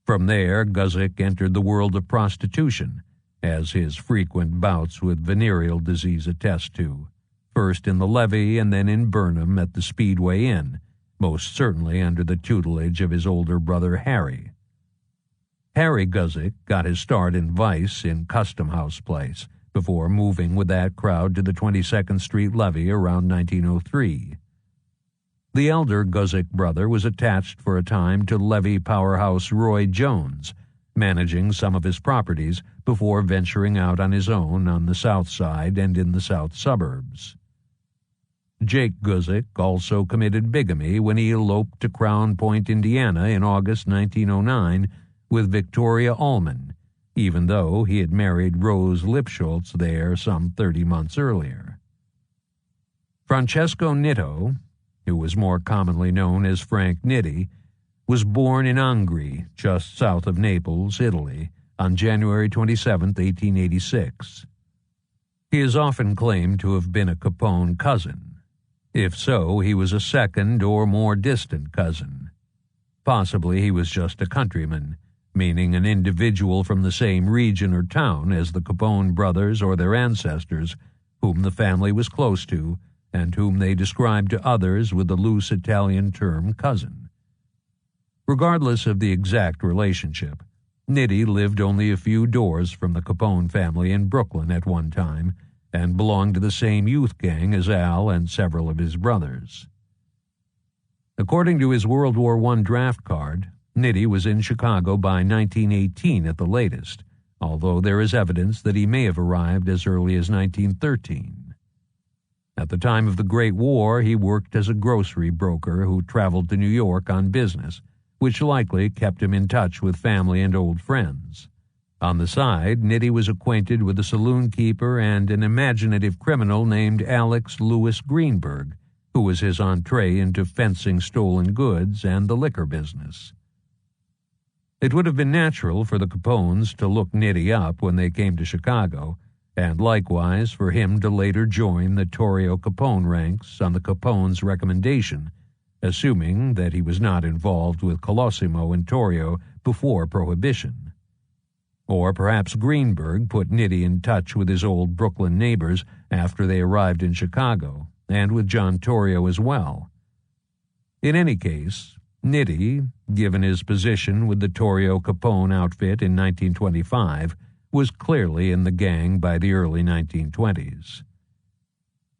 From there, Guzik entered the world of prostitution, as his frequent bouts with venereal disease attest to, first in the Levee and then in Burnham at the Speedway Inn, most certainly under the tutelage of his older brother Harry. Harry Guzik got his start in vice in Custom House Place, before moving with that crowd to the 22nd Street Levee around 1903. The elder Guzik brother was attached for a time to Levee powerhouse Roy Jones, managing some of his properties before venturing out on his own on the South Side and in the South Suburbs. Jake Guzik also committed bigamy when he eloped to Crown Point, Indiana in August 1909 with Victoria Ullman, even though he had married Rose Lipschultz there some 30 months earlier. Francesco Nitto, who was more commonly known as Frank Nitti, was born in Angri, just south of Naples, Italy, on January 27, 1886. He is often claimed to have been a Capone cousin. If so, he was a second or more distant cousin. Possibly he was just a countryman, meaning an individual from the same region or town as the Capone brothers or their ancestors, whom the family was close to, and whom they described to others with the loose Italian term cousin. Regardless of the exact relationship, Nitti lived only a few doors from the Capone family in Brooklyn at one time, and belonged to the same youth gang as Al and several of his brothers. According to his World War I draft card, Nitti was in Chicago by 1918 at the latest, although there is evidence that he may have arrived as early as 1913. At the time of the Great War, he worked as a grocery broker who traveled to New York on business, which likely kept him in touch with family and old friends. On the side, Nitti was acquainted with a saloon keeper and an imaginative criminal named Alex Lewis Greenberg, who was his entree into fencing stolen goods and the liquor business. It would have been natural for the Capones to look Nitti up when they came to Chicago, and likewise for him to later join the Torrio Capone ranks on the Capone's recommendation, assuming that he was not involved with Colosimo and Torrio before Prohibition. Or perhaps Greenberg put Nitti in touch with his old Brooklyn neighbors after they arrived in Chicago, and with John Torrio as well. In any case, Nitti, given his position with the Torrio Capone outfit in 1925, was clearly in the gang by the early 1920s.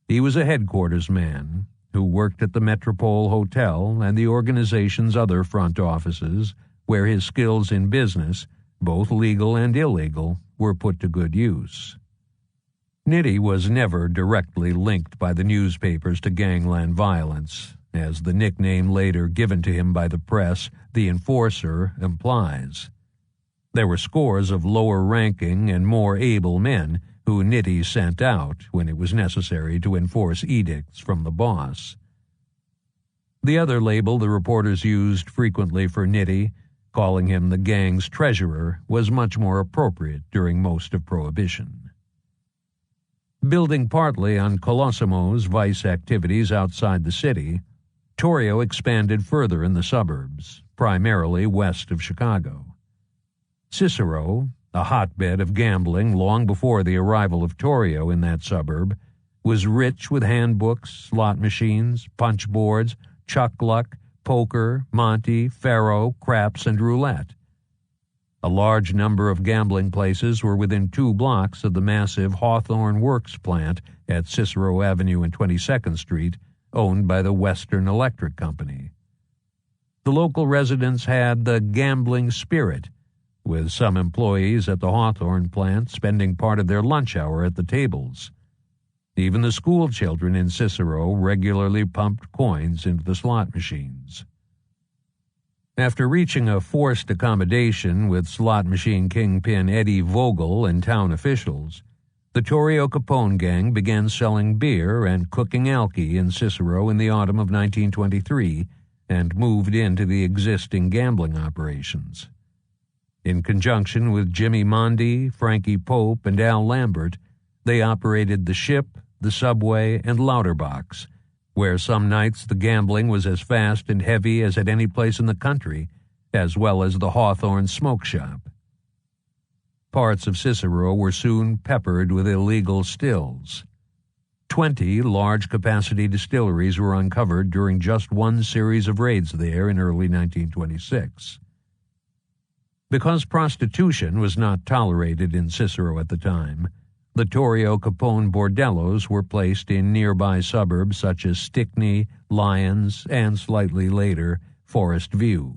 He was a headquarters man who worked at the Metropole Hotel and the organization's other front offices, where his skills in business, both legal and illegal, were put to good use. Nitti was never directly linked by the newspapers to gangland violence, as the nickname later given to him by the press, the Enforcer, implies. There were scores of lower-ranking and more able men who Nitti sent out when it was necessary to enforce edicts from the boss. The other label the reporters used frequently for Nitti, calling him the gang's treasurer, was much more appropriate during most of Prohibition. Building partly on Colosimo's vice activities outside the city, Torrio expanded further in the suburbs, primarily west of Chicago. Cicero, a hotbed of gambling long before the arrival of Torrio in that suburb, was rich with handbooks, slot machines, punch boards, chuck luck, poker, monte, faro, craps, and roulette. A large number of gambling places were within 2 blocks of the massive Hawthorne Works plant at Cicero Avenue and 22nd Street, owned by the Western Electric Company. The local residents had the gambling spirit, with some employees at the Hawthorne plant spending part of their lunch hour at the tables. Even the school children in Cicero regularly pumped coins into the slot machines. After reaching a forced accommodation with slot machine kingpin Eddie Vogel and town officials, the Torrio Capone gang began selling beer and cooking alky in Cicero in the autumn of 1923 and moved into the existing gambling operations. In conjunction with Jimmy Mondi, Frankie Pope, and Al Lambert, they operated the Ship, the Subway, and Louderbox, where some nights the gambling was as fast and heavy as at any place in the country, as well as the Hawthorne Smoke Shop. Parts of Cicero were soon peppered with illegal stills. 20 large-capacity distilleries were uncovered during just one series of raids there in early 1926. Because prostitution was not tolerated in Cicero at the time, the Torrio Capone bordellos were placed in nearby suburbs such as Stickney, Lyons, and slightly later, Forest View.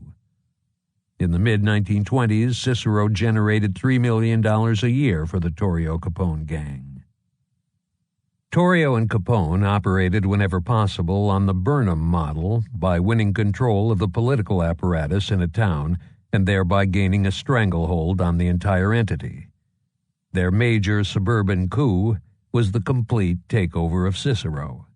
In the mid-1920s, Cicero generated $3 million a year for the Torrio Capone gang. Torrio and Capone operated whenever possible on the Burnham model by winning control of the political apparatus in a town and thereby gaining a stranglehold on the entire entity. Their major suburban coup was the complete takeover of Cicero.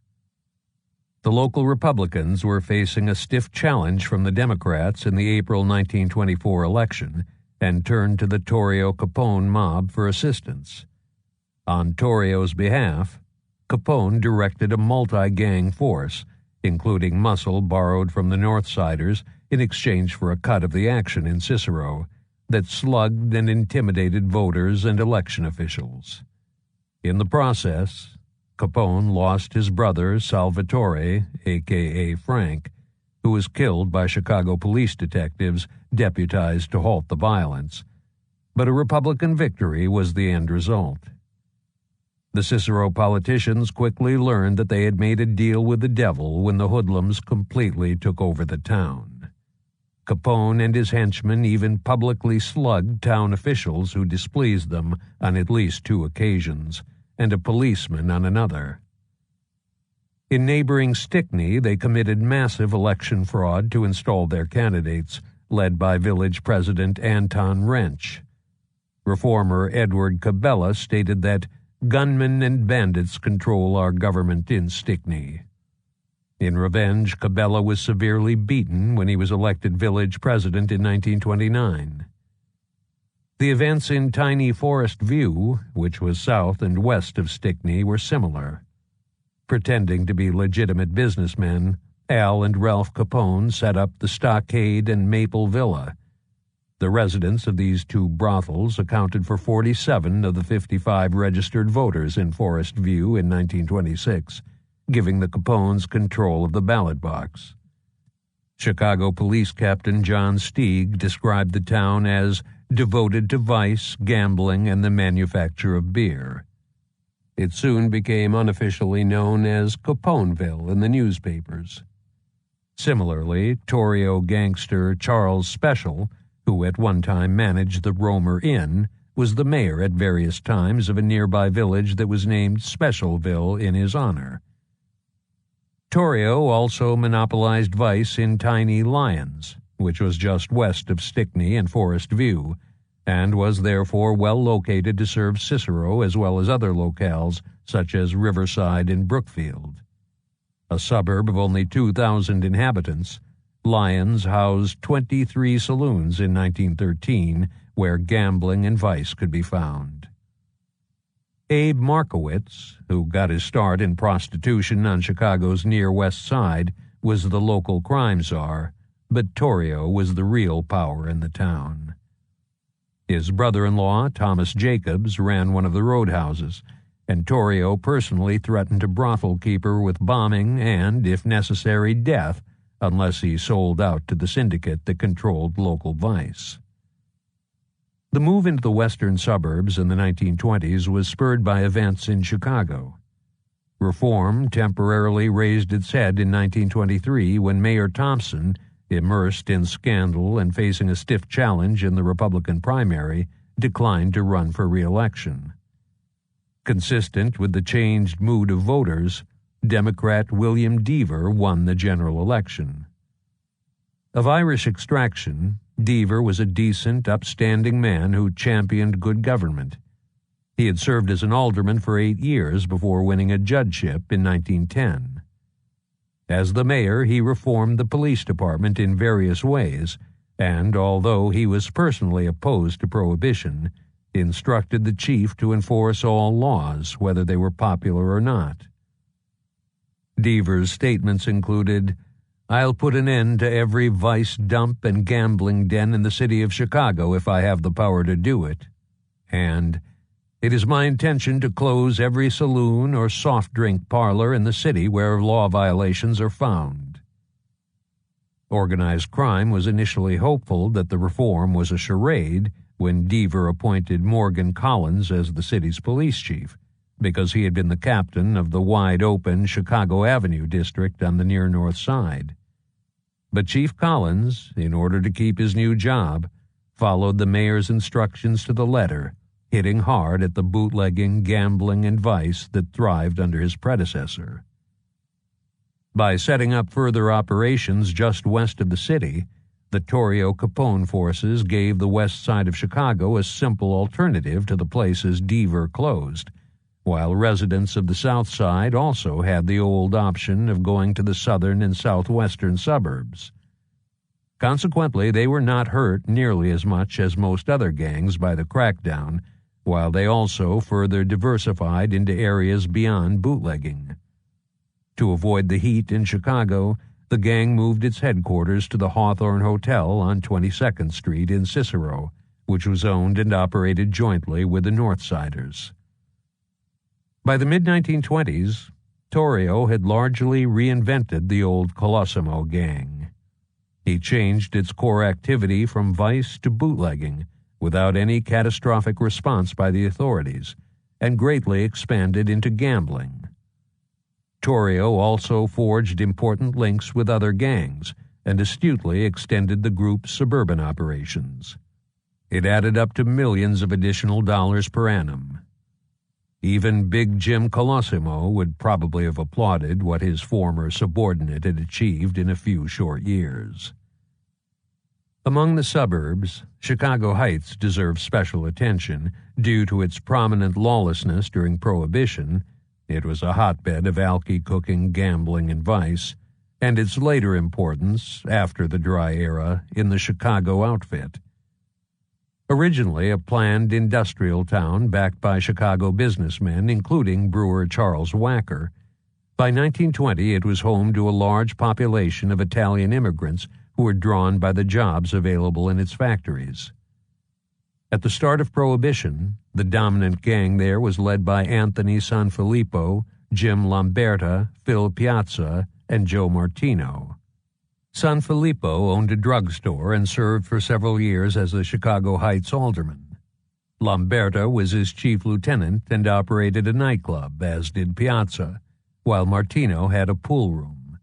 The local Republicans were facing a stiff challenge from the Democrats in the April 1924 election and turned to the Torrio Capone mob for assistance. On Torrio's behalf, Capone directed a multi-gang force, including muscle borrowed from the Northsiders in exchange for a cut of the action in Cicero, that slugged and intimidated voters and election officials. In the process, Capone lost his brother Salvatore, a.k.a. Frank, who was killed by Chicago police detectives deputized to halt the violence, but a Republican victory was the end result. The Cicero politicians quickly learned that they had made a deal with the devil when the hoodlums completely took over the town. Capone and his henchmen even publicly slugged town officials who displeased them on at least 2 occasions, and a policeman on another. In neighboring Stickney, they committed massive election fraud to install their candidates, led by village president Anton Wrench. Reformer Edward Cabela stated that gunmen and bandits control our government in Stickney. In revenge, Cabela was severely beaten when he was elected village president in 1929. The events in tiny Forest View, which was south and west of Stickney, were similar. Pretending to be legitimate businessmen, Al and Ralph Capone set up the Stockade and Maple Villa. The residents of these 2 brothels accounted for 47 of the 55 registered voters in Forest View in 1926, giving the Capones control of the ballot box. Chicago Police Captain John Steig described the town as devoted to vice, gambling, and the manufacture of beer. It soon became unofficially known as Caponeville in the newspapers. Similarly, Torrio gangster Charles Special, who at one time managed the Romer Inn, was the mayor at various times of a nearby village that was named Specialville in his honor. Torrio also monopolized vice in tiny Lyons, which was just west of Stickney and Forest View, and was therefore well located to serve Cicero as well as other locales such as Riverside and Brookfield. A suburb of only 2,000 inhabitants, Lyons housed 23 saloons in 1913 where gambling and vice could be found. Abe Markowitz, who got his start in prostitution on Chicago's near west side, was the local crime czar, but Torrio was the real power in the town. His brother-in-law, Thomas Jacobs, ran one of the roadhouses, and Torrio personally threatened to brothel keeper with bombing and, if necessary, death, unless he sold out to the syndicate that controlled local vice. The move into the western suburbs in the 1920s was spurred by events in Chicago. Reform temporarily raised its head in 1923 when Mayor Thompson, immersed in scandal and facing a stiff challenge in the Republican primary, declined to run for re-election. Consistent with the changed mood of voters, Democrat William Deaver won the general election. Of Irish extraction, Deaver was a decent, upstanding man who championed good government. He had served as an alderman for 8 years before winning a judgeship in 1910. As the mayor, he reformed the police department in various ways, and although he was personally opposed to prohibition, instructed the chief to enforce all laws, whether they were popular or not. Deaver's statements included, "I'll put an end to every vice dump and gambling den in the city of Chicago if I have the power to do it," and "It is my intention to close every saloon or soft drink parlor in the city where law violations are found." Organized crime was initially hopeful that the reform was a charade when Deaver appointed Morgan Collins as the city's police chief, because he had been the captain of the wide-open Chicago Avenue district on the near North Side. But Chief Collins, in order to keep his new job, followed the mayor's instructions to the letter, hitting hard at the bootlegging, gambling, and vice that thrived under his predecessor. By setting up further operations just west of the city, the Torrio Capone forces gave the west side of Chicago a simple alternative to the places Deaver closed, while residents of the south side also had the old option of going to the southern and southwestern suburbs. Consequently, they were not hurt nearly as much as most other gangs by the crackdown, while they also further diversified into areas beyond bootlegging. To avoid the heat in Chicago, the gang moved its headquarters to the Hawthorne Hotel on 22nd Street in Cicero, which was owned and operated jointly with the Northsiders. By the mid-1920s, Torrio had largely reinvented the old Colosimo gang. He changed its core activity from vice to bootlegging without any catastrophic response by the authorities, and greatly expanded into gambling. Torrio also forged important links with other gangs and astutely extended the group's suburban operations. It added up to millions of additional dollars per annum. Even Big Jim Colosimo would probably have applauded what his former subordinate had achieved in a few short years. Among the suburbs, Chicago Heights deserves special attention due to its prominent lawlessness during Prohibition. It was a hotbed of alky cooking, gambling, and vice, and its later importance, after the dry era, in the Chicago outfit. Originally a planned industrial town backed by Chicago businessmen, including brewer Charles Wacker, by 1920 it was home to a large population of Italian immigrants who were drawn by the jobs available in its factories. At the start of Prohibition, the dominant gang there was led by Anthony Sanfilippo, Jim Lamberta, Phil Piazza, and Joe Martino. Sanfilippo owned a drugstore and served for several years as the Chicago Heights alderman. Lamberta was his chief lieutenant and operated a nightclub, as did Piazza, while Martino had a pool room.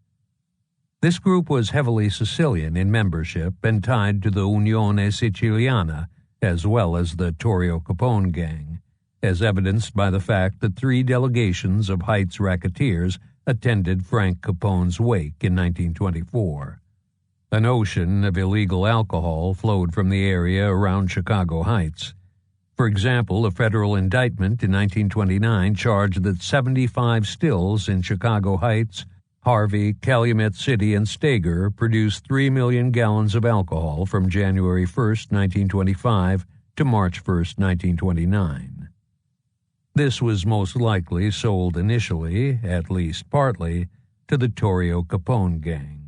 This group was heavily Sicilian in membership and tied to the Unione Siciliana, as well as the Torrio Capone gang, as evidenced by the fact that 3 delegations of Heights racketeers attended Frank Capone's wake in 1924. An ocean of illegal alcohol flowed from the area around Chicago Heights. For example, a federal indictment in 1929 charged that 75 stills in Chicago Heights, Harvey, Calumet City, and Stager produced 3 million gallons of alcohol from January 1, 1925 to March 1, 1929. This was most likely sold initially, at least partly, to the Torrio Capone gang.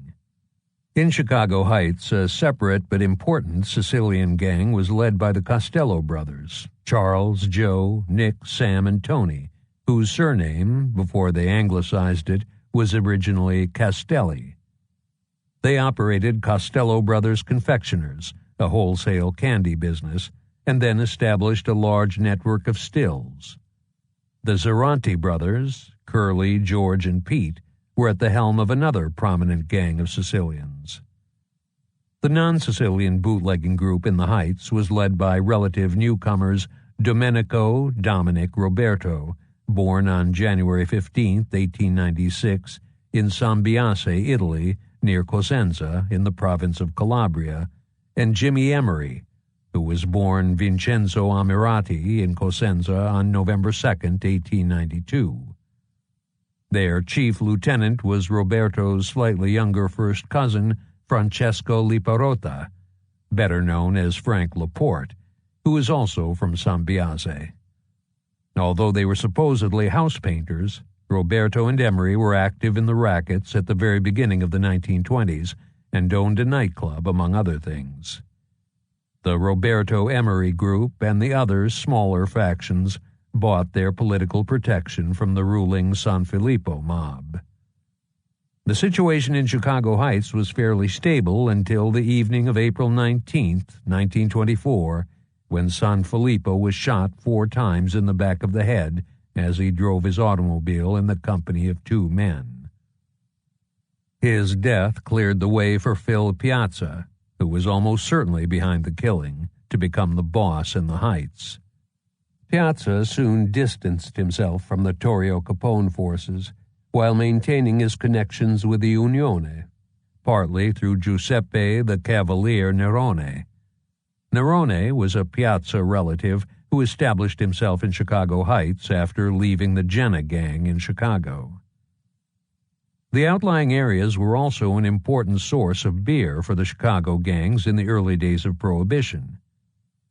In Chicago Heights, a separate but important Sicilian gang was led by the Costello brothers, Charles, Joe, Nick, Sam, and Tony, whose surname, before they anglicized it, was originally Castelli. They operated Costello Brothers Confectioners, a wholesale candy business, and then established a large network of stills. The Zeranti brothers, Curly, George, and Pete, were at the helm of another prominent gang of Sicilians. The non-Sicilian bootlegging group in the Heights was led by relative newcomers Domenico Dominic Roberto, born on January 15, 1896, in Sambiase, Italy, near Cosenza, in the province of Calabria, and Jimmy Emery, who was born Vincenzo Amirati in Cosenza on November 2, 1892. Their chief lieutenant was Roberto's slightly younger first cousin, Francesco Liparotta, better known as Frank Laporte, who is also from Sambiase. Although they were supposedly house painters, Roberto and Emery were active in the rackets at the very beginning of the 1920s and owned a nightclub, among other things. The Roberto Emery group and the other smaller factions bought their political protection from the ruling San Filippo mob. The situation in Chicago Heights was fairly stable until the evening of April 19, 1924, when San Filippo was shot 4 times in the back of the head as he drove his automobile in the company of 2 men. His death cleared the way for Phil Piazza, who was almost certainly behind the killing, to become the boss in the Heights. Piazza soon distanced himself from the Torrio Capone forces while maintaining his connections with the Unione, partly through Giuseppe the Cavalier Nerone. Nerone was a Piazza relative who established himself in Chicago Heights after leaving the Jenna gang in Chicago. The outlying areas were also an important source of beer for the Chicago gangs in the early days of Prohibition.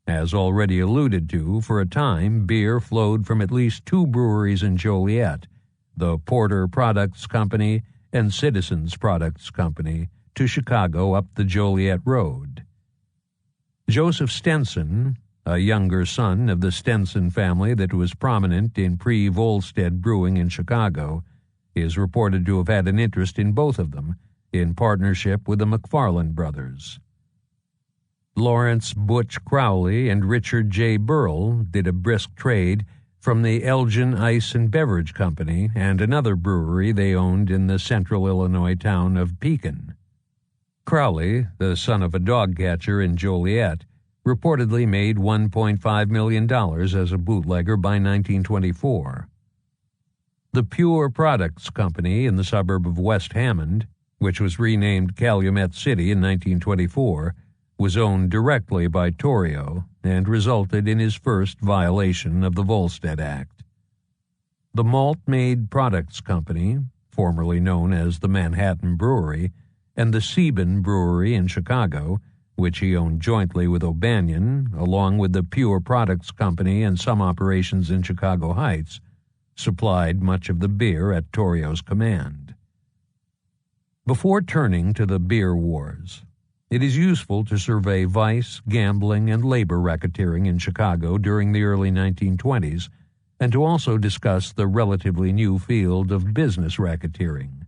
As already alluded to, for a time, beer flowed from at least 2 breweries in Joliet, the Porter Products Company and Citizens Products Company, to Chicago up the Joliet Road. Joseph Stenson, a younger son of the Stenson family that was prominent in pre-Volstead brewing in Chicago, is reported to have had an interest in both of them, in partnership with the McFarland brothers. Lawrence Butch Crowley and Richard J. Burrell did a brisk trade from the Elgin Ice and Beverage Company and another brewery they owned in the central Illinois town of Pekin. Crowley, the son of a dog catcher in Joliet, reportedly made $1.5 million as a bootlegger by 1924. The Pure Products Company in the suburb of West Hammond, which was renamed Calumet City in 1924, was owned directly by Torrio and resulted in his first violation of the Volstead Act. The Malt Made Products Company, formerly known as the Manhattan Brewery, and the Sieben Brewery in Chicago, which he owned jointly with O'Banion, along with the Pure Products Company and some operations in Chicago Heights, supplied much of the beer at Torrio's command. Before turning to the beer wars, it is useful to survey vice, gambling, and labor racketeering in Chicago during the early 1920s, and to also discuss the relatively new field of business racketeering.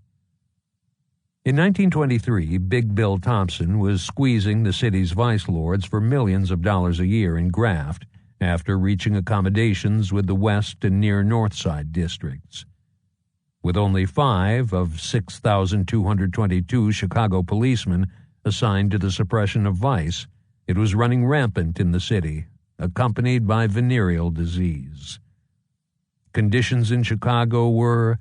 In 1923, Big Bill Thompson was squeezing the city's vice lords for millions of dollars a year in graft after reaching accommodations with the West and near North Side districts. With only 5 of 6,222 Chicago policemen assigned to the suppression of vice, it was running rampant in the city, accompanied by venereal disease. Conditions in Chicago were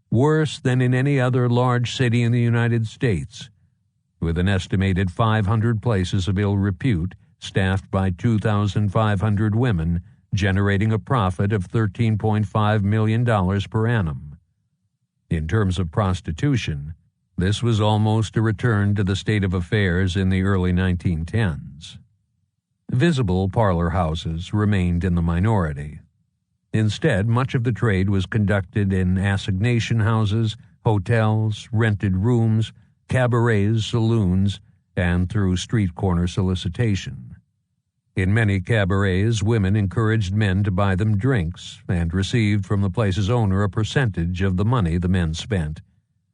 worse than in any other large city in the United States, with an estimated 500 places of ill repute staffed by 2,500 women, generating a profit of $13.5 million per annum. In terms of prostitution, this was almost a return to the state of affairs in the early 1910s. Visible parlor houses remained in the minority. Instead, much of the trade was conducted in assignation houses, hotels, rented rooms, cabarets, saloons, and through street corner solicitation. In many cabarets, women encouraged men to buy them drinks and received from the place's owner a percentage of the money the men spent,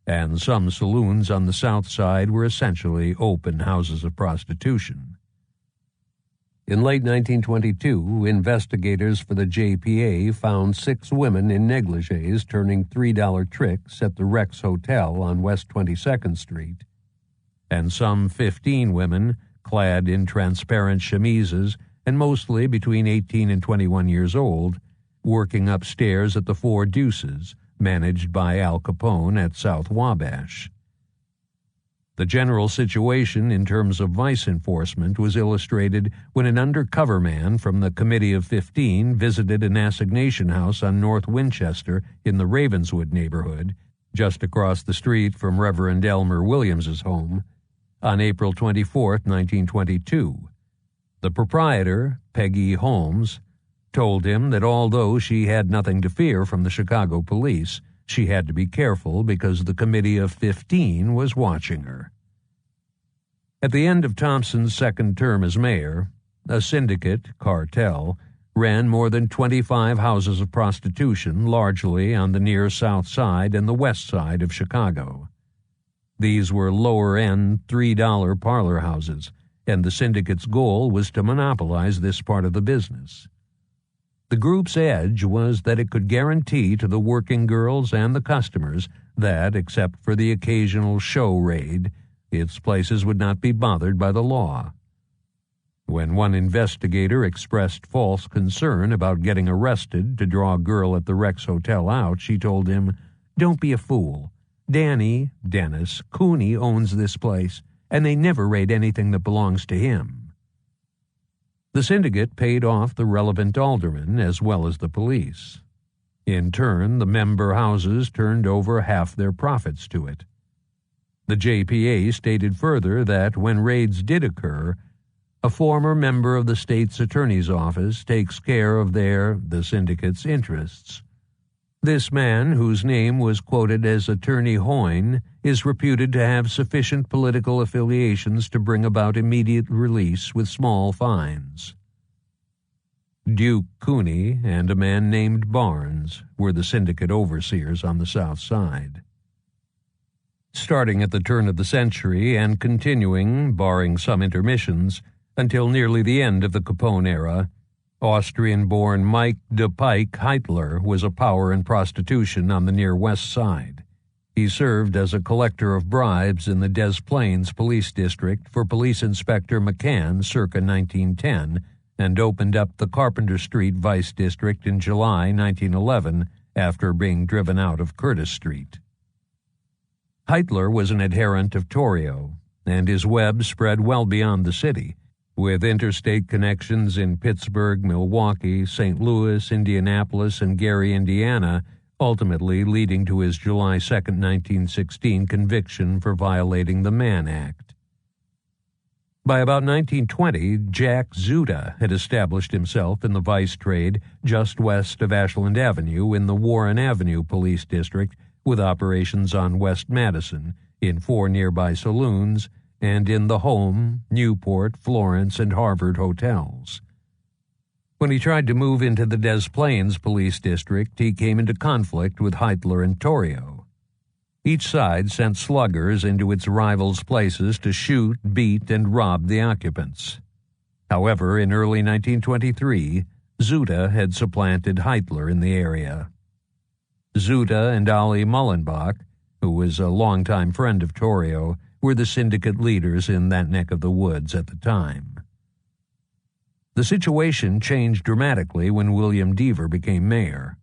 and some saloons on the South Side were essentially open houses of prostitution. In late 1922, investigators for the JPA found 6 women in negligees turning $3 tricks at the Rex Hotel on West 22nd Street. and some 15 women, clad in transparent chemises and mostly between 18 and 21 years old, working upstairs at the Four Deuces, managed by Al Capone at South Wabash. The general situation in terms of vice enforcement was illustrated when an undercover man from the Committee of 15 visited an assignation house on North Winchester in the Ravenswood neighborhood, just across the street from Reverend Elmer Williams's home, on April 24, 1922. The proprietor, Peggy Holmes, told him that although she had nothing to fear from the Chicago police, she had to be careful because the Committee of 15 was watching her. At the end of Thompson's second term as mayor, a syndicate, cartel, ran more than 25 houses of prostitution, largely on the near south side and the west side of Chicago. These were lower-end $3 parlor houses, and the syndicate's goal was to monopolize this part of the business. The group's edge was that it could guarantee to the working girls and the customers that, except for the occasional show raid, its places would not be bothered by the law. When one investigator expressed false concern about getting arrested to draw a girl at the Rex Hotel out, she told him, "Don't be a fool. Dennis, Cooney owns this place, and they never raid anything that belongs to him." The syndicate paid off the relevant aldermen as well as the police. In turn, the member houses turned over half their profits to it. The JPA stated further that when raids did occur, a former member of the state's attorney's office takes care of the syndicate's interests. This man, whose name was quoted as Attorney Hoyne, is reputed to have sufficient political affiliations to bring about immediate release with small fines. Duke Cooney and a man named Barnes were the syndicate overseers on the South Side. Starting at the turn of the century and continuing, barring some intermissions, until nearly the end of the Capone era, Austrian-born Mike de Pike Heitler was a power in prostitution on the near West Side. He served as a collector of bribes in the Des Plaines Police District for Police Inspector McCann circa 1910 and opened up the Carpenter Street Vice District in July 1911 after being driven out of Curtis Street. Heitler was an adherent of Torrio, and his web spread well beyond the city, with interstate connections in Pittsburgh, Milwaukee, St. Louis, Indianapolis, and Gary, Indiana, ultimately leading to his July 2, 1916 conviction for violating the Mann Act. By about 1920, Jack Zuda had established himself in the vice trade just west of Ashland Avenue in the Warren Avenue Police District, with operations on West Madison, in 4 nearby saloons, and in the Home, Newport, Florence, and Harvard hotels. When he tried to move into the Des Plaines Police District, he came into conflict with Heitler and Torrio. Each side sent sluggers into its rivals' places to shoot, beat, and rob the occupants. However, in early 1923, Zuda had supplanted Heitler in the area. Zuda and Ollie Mullenbach, who was a longtime friend of Torrio, were the syndicate leaders in that neck of the woods at the time. The situation changed dramatically when William Deaver became mayor.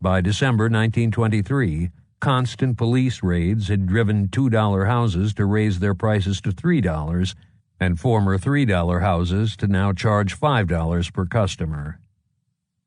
By December 1923, constant police raids had driven $2 houses to raise their prices to $3, and former $3 houses to now charge $5 per customer.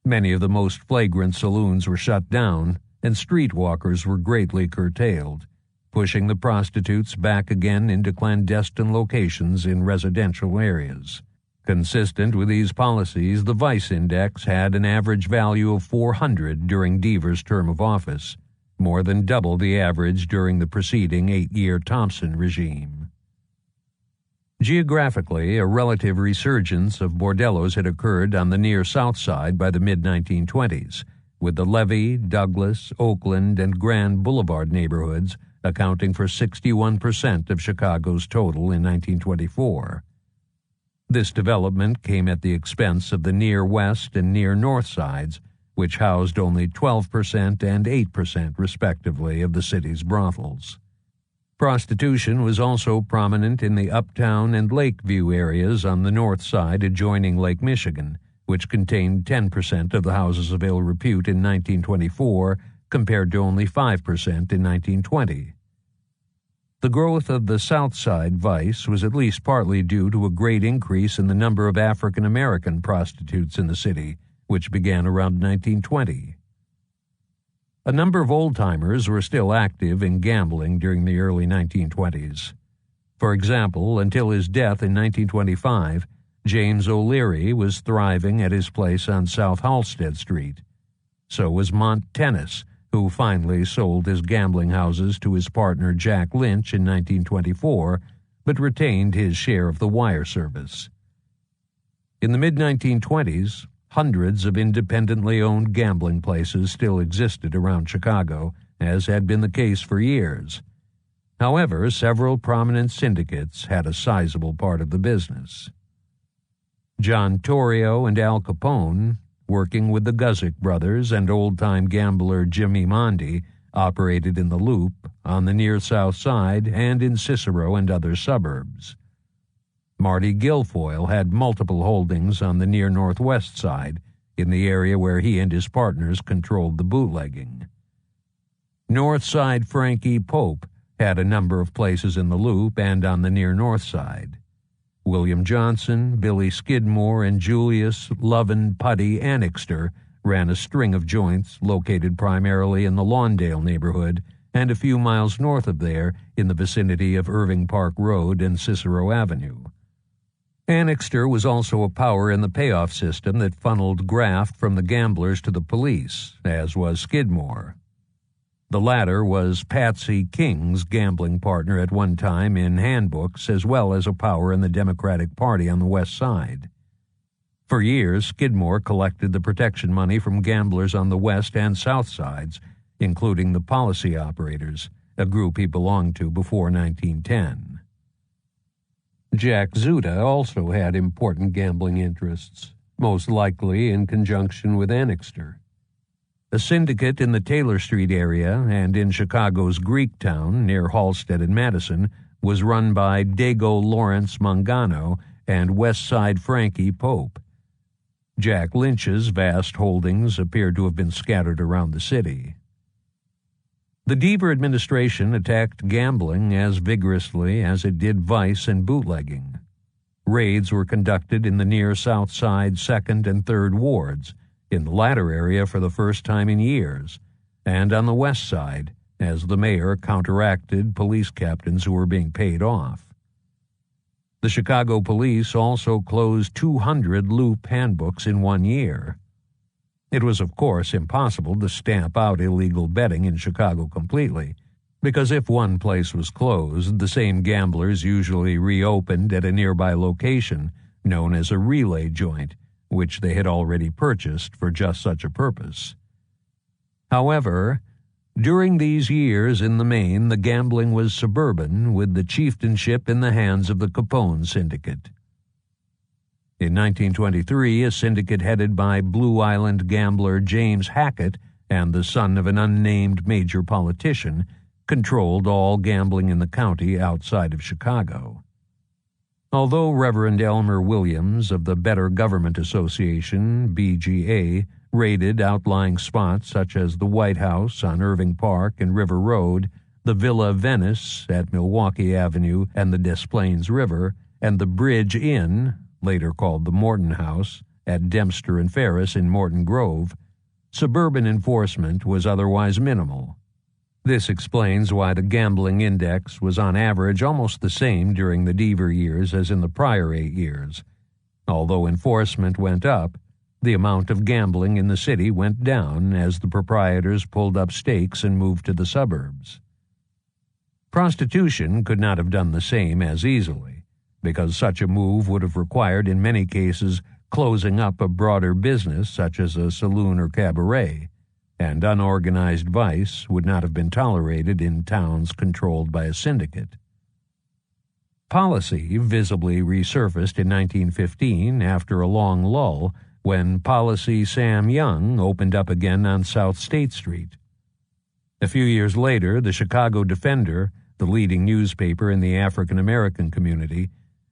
Many of the most flagrant saloons were shut down, and streetwalkers were greatly curtailed, pushing the prostitutes back again into clandestine locations in residential areas. Consistent with these policies, the Vice Index had an average value of 400 during Deaver's term of office, more than double the average during the preceding 8-year Thompson regime. Geographically, a relative resurgence of bordellos had occurred on the near South Side by the mid-1920s, with the Levee, Douglas, Oakland, and Grand Boulevard neighborhoods accounting for 61% of Chicago's total in 1924. This development came at the expense of the near West and near North Sides, which housed only 12% and 8% respectively of the city's brothels. Prostitution was also prominent in the Uptown and Lakeview areas on the north side adjoining Lake Michigan, which contained 10% of the houses of ill repute in 1924 compared to only 5% in 1920. The growth of the South Side vice was at least partly due to a great increase in the number of African American prostitutes in the city, which began around 1920. A number of old-timers were still active in gambling during the early 1920s. For example, until his death in 1925, James O'Leary was thriving at his place on South Halsted Street. So was Mont Tennis, who finally sold his gambling houses to his partner Jack Lynch in 1924, but retained his share of the wire service. In the mid-1920s, hundreds of independently owned gambling places still existed around Chicago, as had been the case for years. However, several prominent syndicates had a sizable part of the business. John Torrio and Al Capone, working with the Guzik brothers and old-time gambler Jimmy Mondi, operated in the Loop, on the near South Side, and in Cicero and other suburbs. Marty Guilfoyle had multiple holdings on the near Northwest Side, in the area where he and his partners controlled the bootlegging. North Side Frankie Pope had a number of places in the Loop and on the near North Side. William Johnson, Billy Skidmore, and Julius Lovin Putty Annixter ran a string of joints located primarily in the Lawndale neighborhood and a few miles north of there in the vicinity of Irving Park Road and Cicero Avenue. Annixter was also a power in the payoff system that funneled graft from the gamblers to the police, as was Skidmore. The latter was Patsy King's gambling partner at one time in handbooks, as well as a power in the Democratic Party on the West Side. For years, Skidmore collected the protection money from gamblers on the West and South Sides, including the policy operators, a group he belonged to before 1910. Jack Zuda also had important gambling interests, most likely in conjunction with Annixter. A syndicate in the Taylor Street area and in Chicago's Greektown, near Halsted and Madison, was run by Dago Lawrence Mangano and West Side Frankie Pope. Jack Lynch's vast holdings appeared to have been scattered around the city. The Deaver administration attacked gambling as vigorously as it did vice and bootlegging. Raids were conducted in the near South Side 2nd and 3rd wards, in the latter area for the first time in years, and on the West Side, as the mayor counteracted police captains who were being paid off. The Chicago police also closed 200 Loop handbooks in 1 year. It was, of course, impossible to stamp out illegal betting in Chicago completely, because if one place was closed, the same gamblers usually reopened at a nearby location known as a relay joint, which they had already purchased for just such a purpose. However, during these years in the main, the gambling was suburban, with the chieftainship in the hands of the Capone syndicate. In 1923, a syndicate headed by Blue Island gambler James Hackett and the son of an unnamed major politician controlled all gambling in the county outside of Chicago. Although Reverend Elmer Williams of the Better Government Association, BGA, raided outlying spots such as the White House on Irving Park and River Road, the Villa Venice at Milwaukee Avenue and the Des Plaines River, and the Bridge Inn, later called the Morton House, at Dempster and Ferris in Morton Grove, suburban enforcement was otherwise minimal. This explains why the gambling index was on average almost the same during the Deaver years as in the prior 8 years. Although enforcement went up, the amount of gambling in the city went down as the proprietors pulled up stakes and moved to the suburbs. Prostitution could not have done the same as easily, because such a move would have required in many cases closing up a broader business such as a saloon or cabaret, and unorganized vice would not have been tolerated in towns controlled by a syndicate. Policy visibly resurfaced in 1915 after a long lull when Policy Sam Young opened up again on South State Street. A few years later, the Chicago Defender, the leading newspaper in the African American community,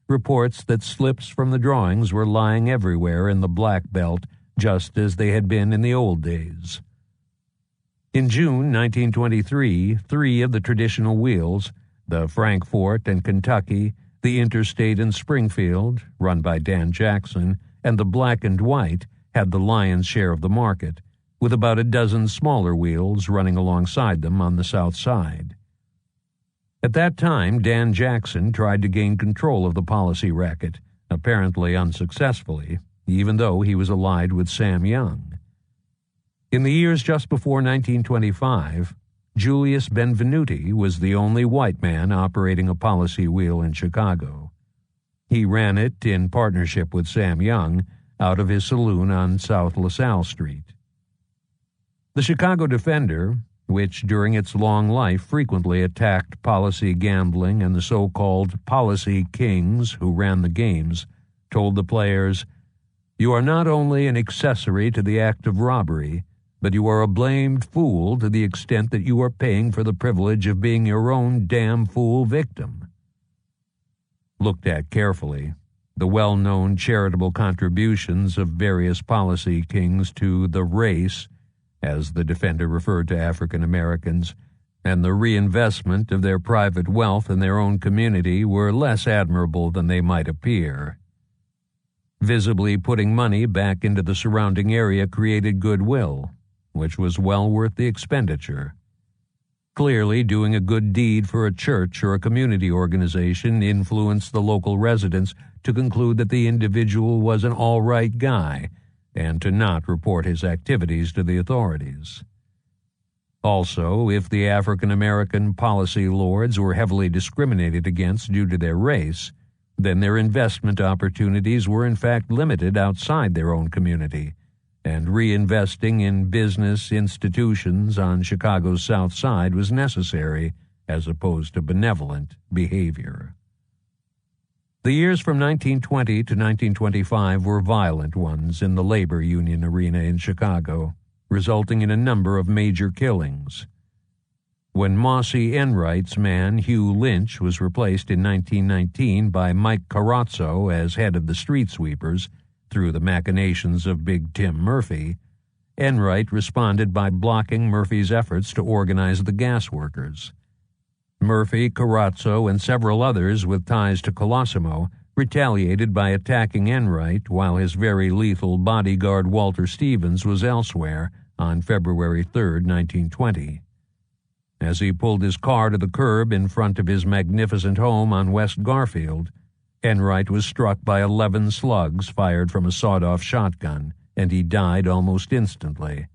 reports that slips from the drawings were lying everywhere in the Black Belt, just as they had been in the old days. In June 1923, 3 of the traditional wheels, the Frankfort and Kentucky, the Interstate and Springfield, run by Dan Jackson, and the Black and White, had the lion's share of the market, with about a dozen smaller wheels running alongside them on the south side. At that time, Dan Jackson tried to gain control of the policy racket, apparently unsuccessfully, even though he was allied with Sam Young. In the years just before 1925, Julius Benvenuti was the only white man operating a policy wheel in Chicago. He ran it in partnership with Sam Young out of his saloon on South LaSalle Street. The Chicago Defender, which during its long life frequently attacked policy gambling and the so-called policy kings who ran the games, told the players, "You are not only an accessory to the act of robbery, but you are a blamed fool to the extent that you are paying for the privilege of being your own damn fool victim." Looked at carefully, the well-known charitable contributions of various policy kings to the race, as the Defender referred to African Americans, and the reinvestment of their private wealth in their own community were less admirable than they might appear. Visibly putting money back into the surrounding area created goodwill, which was well worth the expenditure. Clearly, doing a good deed for a church or a community organization influenced the local residents to conclude that the individual was an all-right guy and to not report his activities to the authorities. Also, if the African American policy lords were heavily discriminated against due to their race, then their investment opportunities were in fact limited outside their own community, and reinvesting in business institutions on Chicago's South Side was necessary as opposed to benevolent behavior. The years from 1920 to 1925 were violent ones in the labor union arena in Chicago, resulting in a number of major killings. When Mossy Enright's man Hugh Lynch was replaced in 1919 by Mike Carazzo as head of the street sweepers, through the machinations of Big Tim Murphy, Enright responded by blocking Murphy's efforts to organize the gas workers. Murphy, Carazzo, and several others with ties to Colosimo retaliated by attacking Enright while his very lethal bodyguard Walter Stevens was elsewhere on February 3, 1920. As he pulled his car to the curb in front of his magnificent home on West Garfield, Enright was struck by 11 slugs fired from a sawed-off shotgun, and he died almost instantly.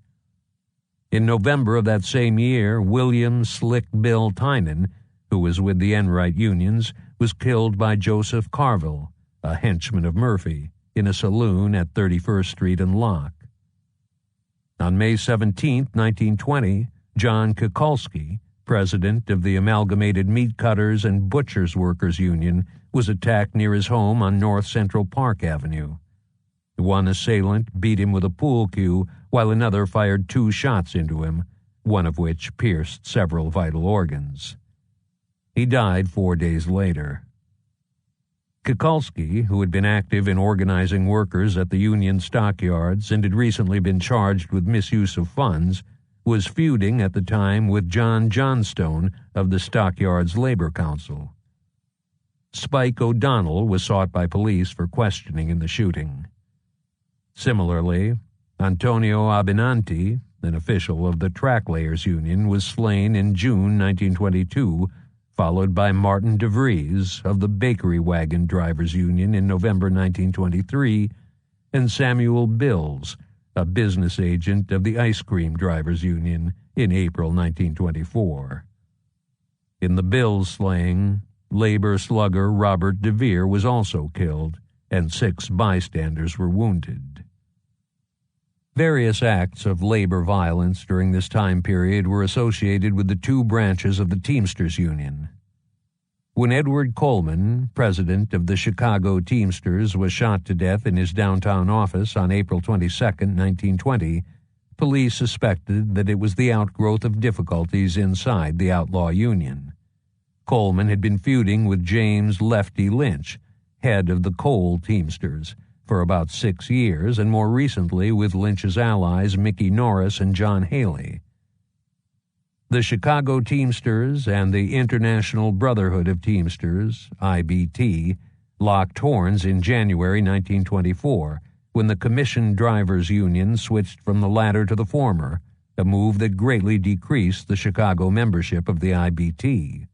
In November of that same year, William Slick Bill Tynan, who was with the Enright unions, was killed by Joseph Carville, a henchman of Murphy, in a saloon at 31st Street and Locke. On May 17, 1920, John Kukulski, president of the Amalgamated Meat Cutters and Butchers Workers Union, was attacked near his home on North Central Park Avenue. One assailant beat him with a pool cue, while another fired 2 shots into him, one of which pierced several vital organs. He died 4 days later. Kukulski, who had been active in organizing workers at the union stockyards and had recently been charged with misuse of funds, was feuding at the time with John Johnstone of the Stockyards Labor Council. Spike O'Donnell was sought by police for questioning in the shooting. Similarly, Antonio Abenanti, an official of the Track Layers Union, was slain in June 1922, followed by Martin DeVries of the Bakery Wagon Drivers Union in November 1923, and Samuel Bills, a business agent of the Ice Cream Drivers Union, in April 1924. In the Bills slaying, labor slugger Robert DeVere was also killed, and 6 bystanders were wounded. Various acts of labor violence during this time period were associated with the 2 branches of the Teamsters Union. When Edward Coleman, president of the Chicago Teamsters, was shot to death in his downtown office on April 22, 1920, police suspected that it was the outgrowth of difficulties inside the outlaw union. Coleman had been feuding with James "Lefty" Lynch, head of the coal teamsters, for about 6 years, and more recently with Lynch's allies Mickey Norris and John Haley. The Chicago Teamsters and the International Brotherhood of Teamsters, IBT, locked horns in January 1924 when the Commission Drivers Union switched from the latter to the former, a move that greatly decreased the Chicago membership of the IBT.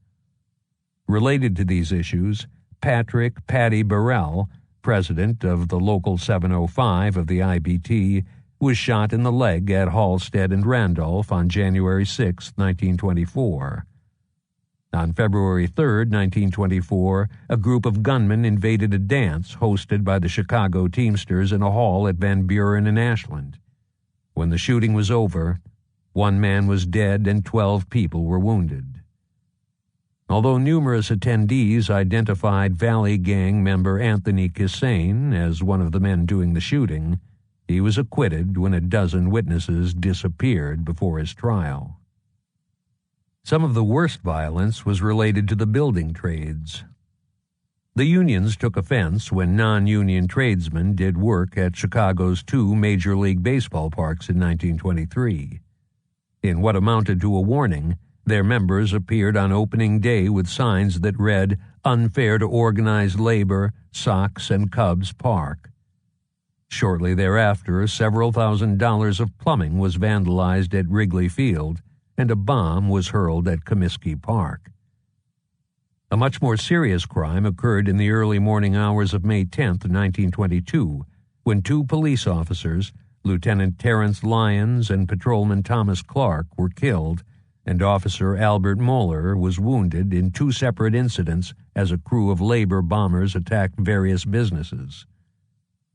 Related to these issues, Patrick "Patty" Burrell, president of the Local 705 of the IBT, was shot in the leg at Halstead and Randolph on January 6, 1924. On February 3, 1924, a group of gunmen invaded a dance hosted by the Chicago Teamsters in a hall at Van Buren and Ashland. When the shooting was over, 1 man was dead and 12 people were wounded. Although numerous attendees identified Valley Gang member Anthony Kissane as one of the men doing the shooting, he was acquitted when a dozen witnesses disappeared before his trial. Some of the worst violence was related to the building trades. The unions took offense when non-union tradesmen did work at Chicago's 2 Major League Baseball parks in 1923. In what amounted to a warning, their members appeared on opening day with signs that read, "Unfair to Organized Labor, Sox and Cubs Park." Shortly thereafter, several $1,000s of plumbing was vandalized at Wrigley Field, and a bomb was hurled at Comiskey Park. A much more serious crime occurred in the early morning hours of May 10, 1922, when 2 police officers, Lieutenant Terrence Lyons and Patrolman Thomas Clark, were killed, and Officer Albert Moeller was wounded in 2 separate incidents as a crew of labor bombers attacked various businesses.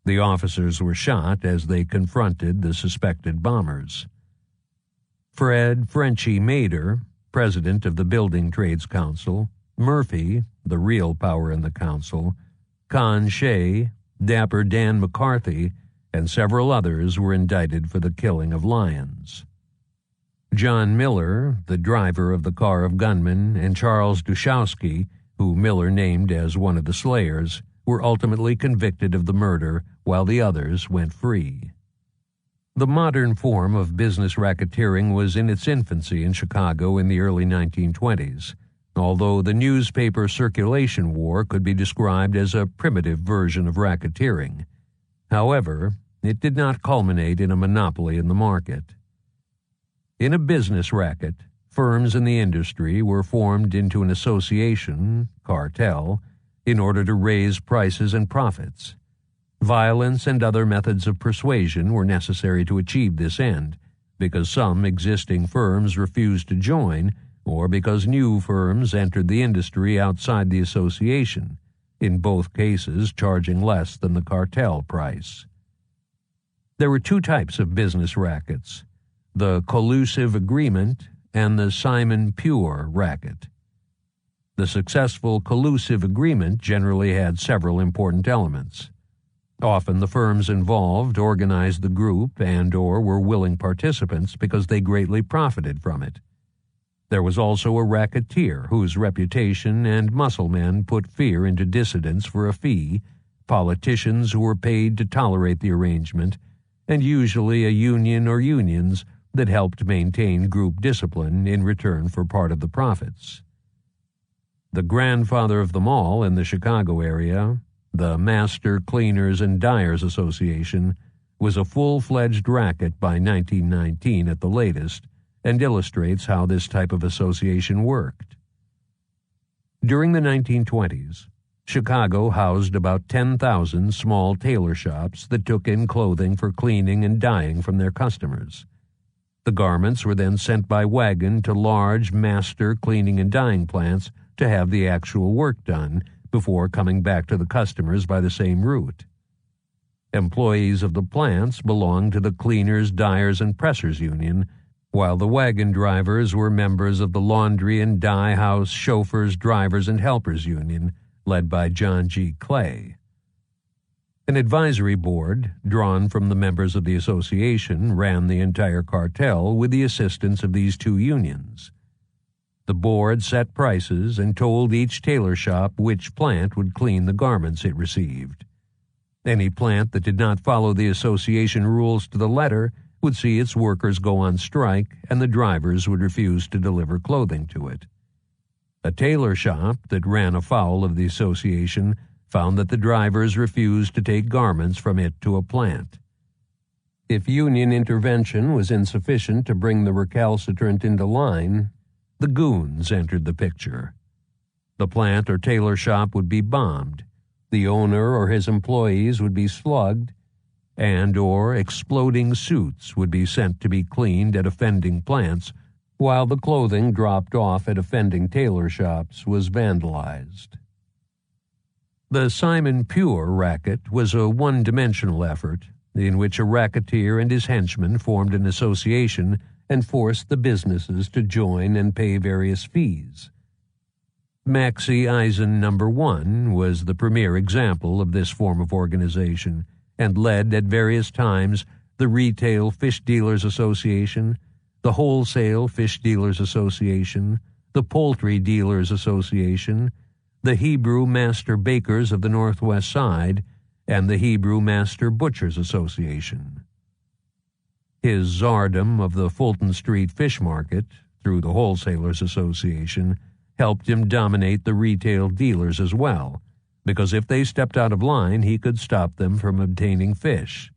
The officers were shot as they confronted the suspected bombers. Fred "Frenchy" Mader, president of the Building Trades Council, Murphy, the real power in the council, Con Shea, Dapper Dan McCarthy, and several others were indicted for the killing of Lyons. John Miller, the driver of the car of gunmen, and Charles Dushowski, who Miller named as one of the slayers, were ultimately convicted of the murder, while the others went free. The modern form of business racketeering was in its infancy in Chicago in the early 1920s, although the newspaper circulation war could be described as a primitive version of racketeering. However, it did not culminate in a monopoly in the market. In a business racket, firms in the industry were formed into an association, cartel, in order to raise prices and profits. Violence and other methods of persuasion were necessary to achieve this end, because some existing firms refused to join, or because new firms entered the industry outside the association, in both cases charging less than the cartel price. There were 2 types of business rackets: the collusive agreement and the Simon Pure racket. The successful collusive agreement generally had several important elements. Often the firms involved organized the group and/or were willing participants because they greatly profited from it. There was also a racketeer whose reputation and muscle men put fear into dissidents for a fee, politicians who were paid to tolerate the arrangement, and usually a union or unions that helped maintain group discipline in return for part of the profits. The grandfather of them all in the Chicago area, the Master Cleaners and Dyers Association, was a full-fledged racket by 1919 at the latest, and illustrates how this type of association worked. During the 1920s, Chicago housed about 10,000 small tailor shops that took in clothing for cleaning and dyeing from their customers. The garments were then sent by wagon to large master cleaning and dyeing plants to have the actual work done before coming back to the customers by the same route. Employees of the plants belonged to the Cleaners, Dyers, and Pressers Union, while the wagon drivers were members of the Laundry and Dye House Chauffeurs, Drivers, and Helpers Union, led by John G. Clay. An advisory board, drawn from the members of the association, ran the entire cartel with the assistance of these 2 unions. The board set prices and told each tailor shop which plant would clean the garments it received. Any plant that did not follow the association rules to the letter would see its workers go on strike, and the drivers would refuse to deliver clothing to it. A tailor shop that ran afoul of the association found that the drivers refused to take garments from it to a plant. If union intervention was insufficient to bring the recalcitrant into line, the goons entered the picture. The plant or tailor shop would be bombed, the owner or his employees would be slugged, and/or exploding suits would be sent to be cleaned at offending plants, while the clothing dropped off at offending tailor shops was vandalized. The Simon Pure racket was a one-dimensional effort in which a racketeer and his henchmen formed an association and forced the businesses to join and pay various fees. Maxey Eisen No. 1 was the premier example of this form of organization, and led at various times the Retail Fish Dealers Association, the Wholesale Fish Dealers Association, the Poultry Dealers Association, the Hebrew Master Bakers of the Northwest Side, and the Hebrew Master Butchers Association. His czardom of the Fulton Street Fish Market, through the Wholesalers Association, helped him dominate the retail dealers as well, because if they stepped out of line, he could stop them from obtaining fish.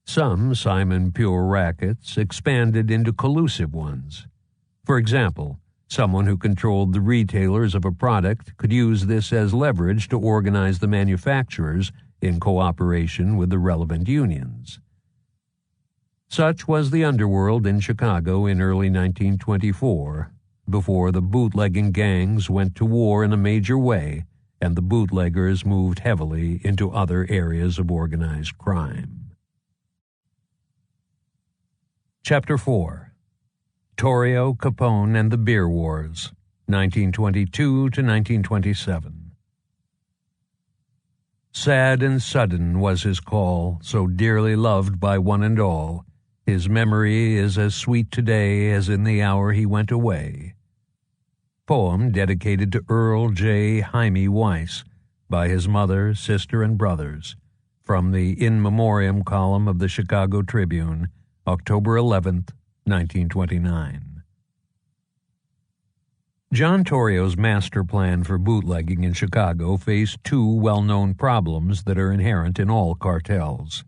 Some Simon Pure rackets expanded into collusive ones. For example, someone who controlled the retailers of a product could use this as leverage to organize the manufacturers in cooperation with the relevant unions. Such was the underworld in Chicago in early 1924, before the bootlegging gangs went to war in a major way and the bootleggers moved heavily into other areas of organized crime. Chapter 4. Torrio, Capone, and the Beer Wars, 1922 to 1927. Sad and sudden was his call, so dearly loved by one and all. His memory is as sweet today as in the hour he went away. Poem dedicated to Earl J. Jaime Weiss by his mother, sister, and brothers, from the In Memoriam column of the Chicago Tribune, October 11, 1929. John Torrio's master plan for bootlegging in Chicago faced two well-known problems that are inherent in all cartels.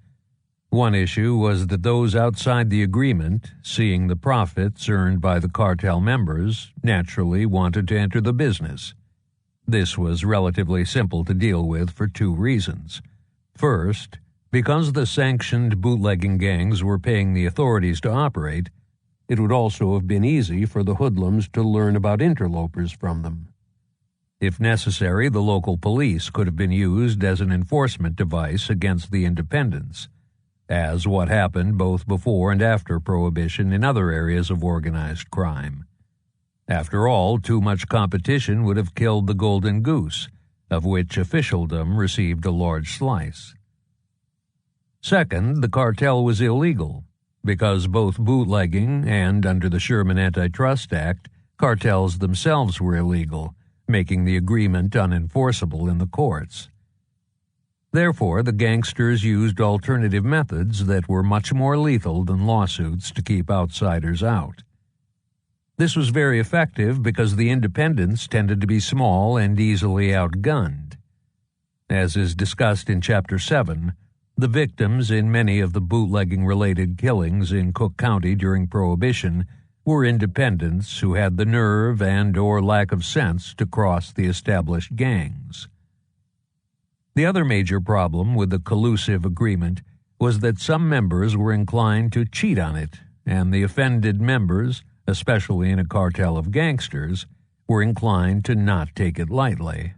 One issue was that those outside the agreement, seeing the profits earned by the cartel members, naturally wanted to enter the business. This was relatively simple to deal with for two reasons. First, because the sanctioned bootlegging gangs were paying the authorities to operate, it would also have been easy for the hoodlums to learn about interlopers from them. If necessary, the local police could have been used as an enforcement device against the independents, as what happened both before and after Prohibition in other areas of organized crime. After all, too much competition would have killed the golden goose, of which officialdom received a large slice. Second, the cartel was illegal, because both bootlegging and, under the Sherman Antitrust Act, cartels themselves were illegal, making the agreement unenforceable in the courts. Therefore, the gangsters used alternative methods that were much more lethal than lawsuits to keep outsiders out. This was very effective because the independents tended to be small and easily outgunned. As is discussed in Chapter 7, the victims in many of the bootlegging-related killings in Cook County during Prohibition were independents who had the nerve and/or lack of sense to cross the established gangs. The other major problem with the collusive agreement was that some members were inclined to cheat on it, and the offended members, especially in a cartel of gangsters, were inclined to not take it lightly.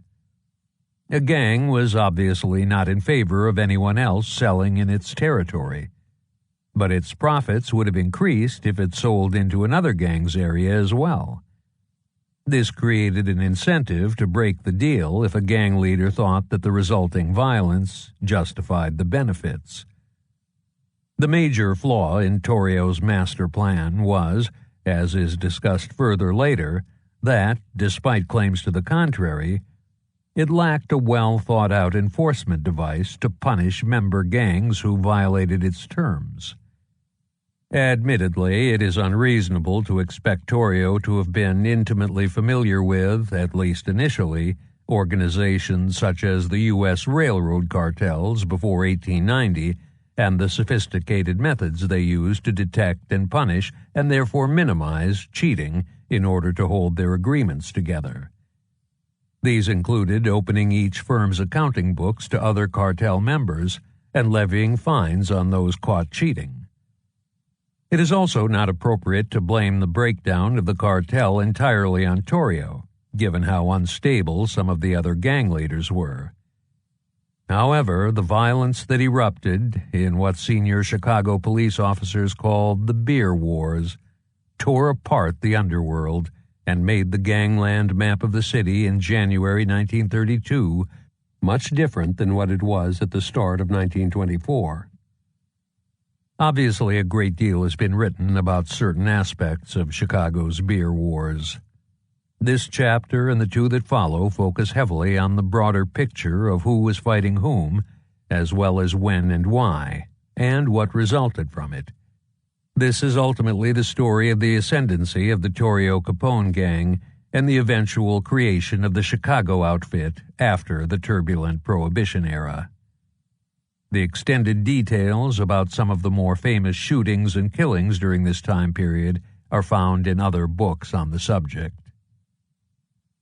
A gang was obviously not in favor of anyone else selling in its territory, but its profits would have increased if it sold into another gang's area as well. This created an incentive to break the deal if a gang leader thought that the resulting violence justified the benefits. The major flaw in Torrio's master plan was as is discussed further later, that, despite claims to the contrary, it lacked a well-thought-out enforcement device to punish member gangs who violated its terms. Admittedly, it is unreasonable to expect Torrio to have been intimately familiar with, at least initially, organizations such as the U.S. railroad cartels before 1890 and the sophisticated methods they used to detect and punish and therefore minimize cheating in order to hold their agreements together. These included opening each firm's accounting books to other cartel members and levying fines on those caught cheating. It is also not appropriate to blame the breakdown of the cartel entirely on Torrio, given how unstable some of the other gang leaders were. However, the violence that erupted in what senior Chicago police officers called the Beer Wars tore apart the underworld and made the gangland map of the city in January 1932 much different than what it was at the start of 1924. Obviously, a great deal has been written about certain aspects of Chicago's beer wars. This chapter and the two that follow focus heavily on the broader picture of who was fighting whom, as well as when and why, and what resulted from it. This is ultimately the story of the ascendancy of the Torrio Capone gang and the eventual creation of the Chicago outfit after the turbulent Prohibition era. The extended details about some of the more famous shootings and killings during this time period are found in other books on the subject.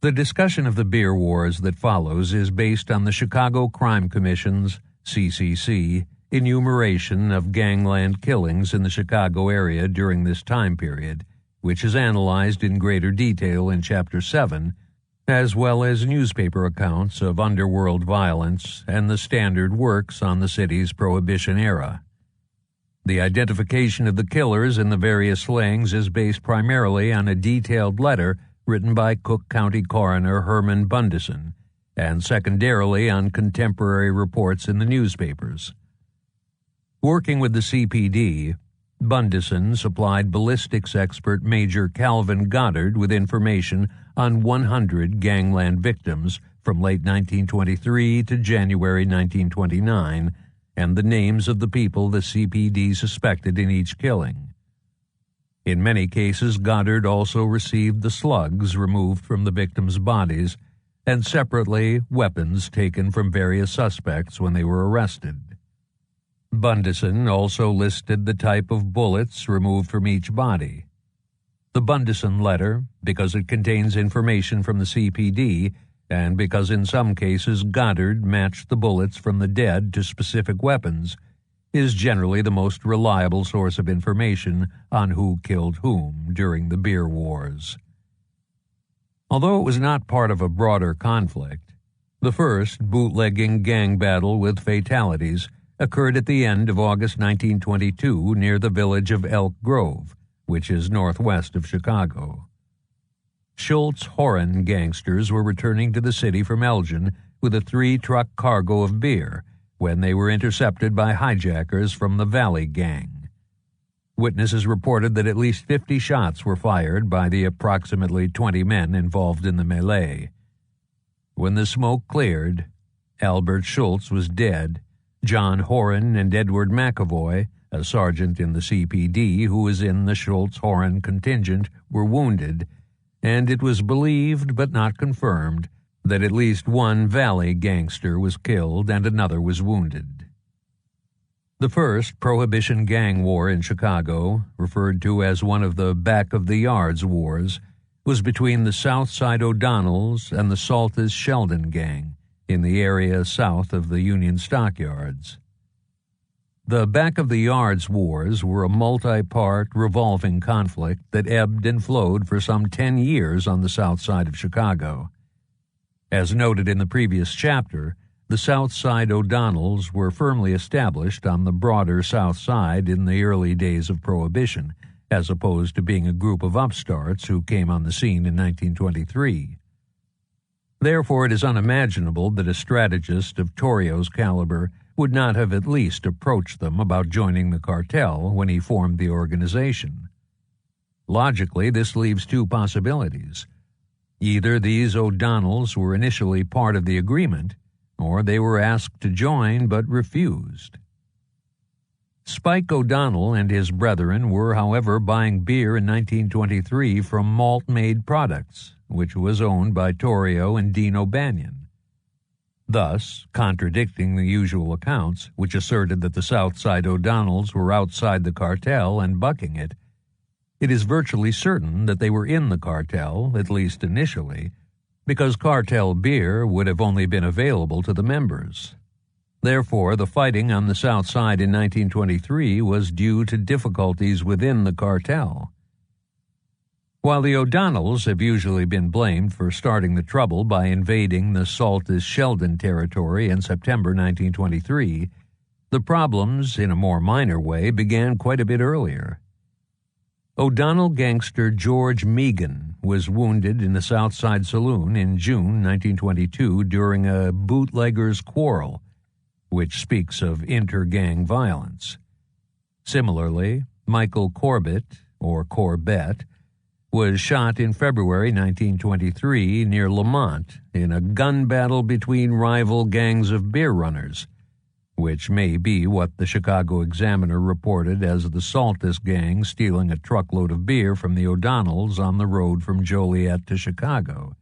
The discussion of the beer wars that follows is based on the Chicago Crime Commission's, CCC, enumeration of gangland killings in the Chicago area during this time period, which is analyzed in greater detail in Chapter 7, as well as newspaper accounts of underworld violence and the standard works on the city's Prohibition era. The identification of the killers in the various slayings is based primarily on a detailed letter written by Cook County Coroner Herman Bundesen, and secondarily on contemporary reports in the newspapers. Working with the CPD, Bundesen supplied ballistics expert Major Calvin Goddard with information on 100 gangland victims from late 1923 to January 1929, and the names of the people the CPD suspected in each killing. In many cases, Goddard also received the slugs removed from the victims' bodies, and separately weapons taken from various suspects when they were arrested. Bundesen also listed the type of bullets removed from each body. The Bundesen letter, because it contains information from the CPD, and because in some cases Goddard matched the bullets from the dead to specific weapons, is generally the most reliable source of information on who killed whom during the beer wars. Although it was not part of a broader conflict, the first bootlegging gang battle with fatalities occurred at the end of August 1922 near the village of Elk Grove, which is northwest of Chicago. Schultz-Horan gangsters were returning to the city from Elgin with a 3-truck cargo of beer when they were intercepted by hijackers from the Valley Gang. Witnesses reported that at least 50 shots were fired by the approximately 20 men involved in the melee. When the smoke cleared, Albert Schultz was dead. John Horan and Edward McAvoy, a sergeant in the CPD who was in the Schultz-Horan contingent, were wounded, and it was believed but not confirmed that at least one Valley gangster was killed and another was wounded. The first Prohibition gang war in Chicago, referred to as one of the Back of the Yards wars, was between the Southside O'Donnells and the Saltus Sheldon gang in the area south of the Union Stockyards. The Back of the Yards wars were a multi-part, revolving conflict that ebbed and flowed for some 10 years on the south side of Chicago. As noted in the previous chapter, the South Side O'Donnells were firmly established on the broader South Side in the early days of Prohibition, as opposed to being a group of upstarts who came on the scene in 1923. Therefore, it is unimaginable that a strategist of Torrio's caliber would not have at least approached them about joining the cartel when he formed the organization. Logically, this leaves two possibilities. Either these O'Donnells were initially part of the agreement, or they were asked to join but refused. Spike O'Donnell and his brethren were, however, buying beer in 1923 from Malt Made Products, which was owned by Torrio and Dean O'Banion. Thus, contradicting the usual accounts, which asserted that the Southside O'Donnells were outside the cartel and bucking it, it is virtually certain that they were in the cartel, at least initially, because cartel beer would have only been available to the members. Therefore, the fighting on the South Side in 1923 was due to difficulties within the cartel. While the O'Donnells have usually been blamed for starting the trouble by invading the Saltis-Sheldon territory in September 1923, the problems, in a more minor way, began quite a bit earlier. O'Donnell gangster George Meegan was wounded in the South Side Saloon in June 1922 during a bootlegger's quarrel, which speaks of inter-gang violence. Similarly, Michael Corbett, or Corbett, was shot in February 1923 near Lamont in a gun battle between rival gangs of beer runners, which may be what the Chicago Examiner reported as the Saltis gang stealing a truckload of beer from the O'Donnells on the road from Joliet to Chicago.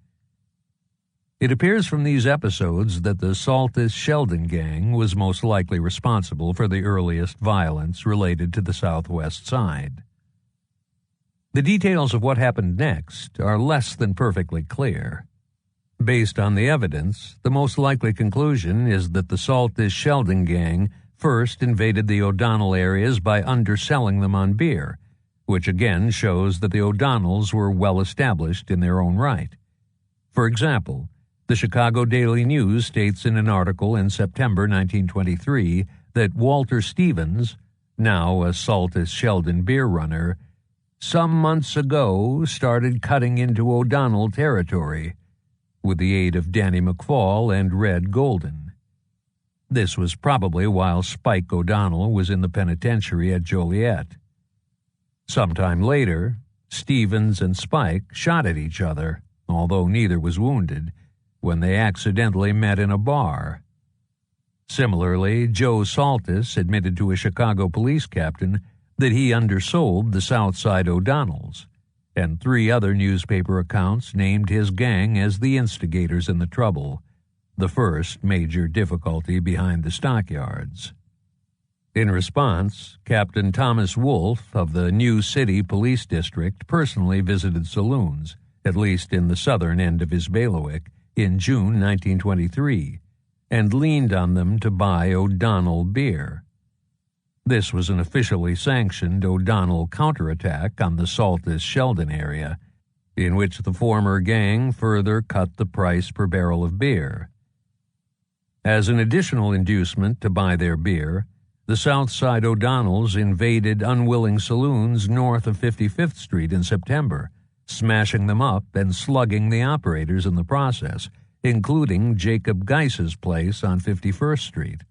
It appears from these episodes that the Saltis-Sheldon gang was most likely responsible for the earliest violence related to the Southwest Side. The details of what happened next are less than perfectly clear. Based on the evidence, the most likely conclusion is that the Saltis-Sheldon gang first invaded the O'Donnell areas by underselling them on beer, which again shows that the O'Donnells were well established in their own right. For example, the Chicago Daily News states in an article in September 1923 that Walter Stevens, now a Saltis-Sheldon beer runner, some months ago started cutting into O'Donnell territory with the aid of Danny McFall and Red Golden. This was probably while Spike O'Donnell was in the penitentiary at Joliet. Sometime later, Stevens and Spike shot at each other, although neither was wounded, when they accidentally met in a bar. Similarly, Joe Saltis admitted to a Chicago police captain that he undersold the Southside O'Donnells, and 3 other newspaper accounts named his gang as the instigators in the trouble, the first major difficulty behind the stockyards. In response, Captain Thomas Wolfe of the New City Police District personally visited saloons, at least in the southern end of his bailiwick, in June 1923, and leaned on them to buy O'Donnell beer. This was an officially sanctioned O'Donnell counterattack on the Saltis-Sheldon area, in which the former gang further cut the price per barrel of beer. As an additional inducement to buy their beer, the Southside O'Donnells invaded unwilling saloons north of 55th Street in September, smashing them up and slugging the operators in the process, including Jacob Geiss's place on 51st Street.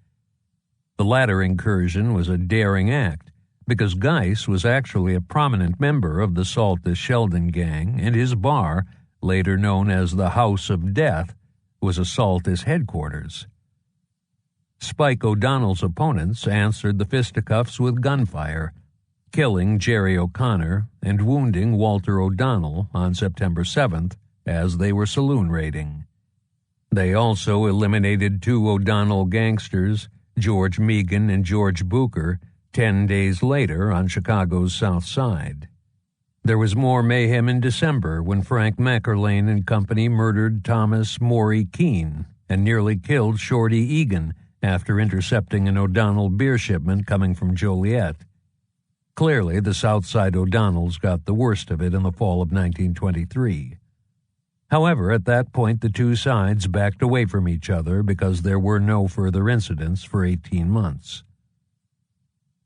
The latter incursion was a daring act, because Geiss was actually a prominent member of the Saltis-Sheldon gang, and his bar, later known as the House of Death, was a Saltis headquarters. Spike O'Donnell's opponents answered the fisticuffs with gunfire, killing Jerry O'Connor and wounding Walter O'Donnell on September 7th as they were saloon raiding. They also eliminated 2 O'Donnell gangsters, George Meegan and George Bucher, 10 days later on Chicago's South Side. There was more mayhem in December when Frank McErlane and company murdered Thomas Maury Keene and nearly killed Shorty Egan after intercepting an O'Donnell beer shipment coming from Joliet. Clearly, the Southside O'Donnells got the worst of it in the fall of 1923. However, at that point, the two sides backed away from each other because there were no further incidents for 18 months.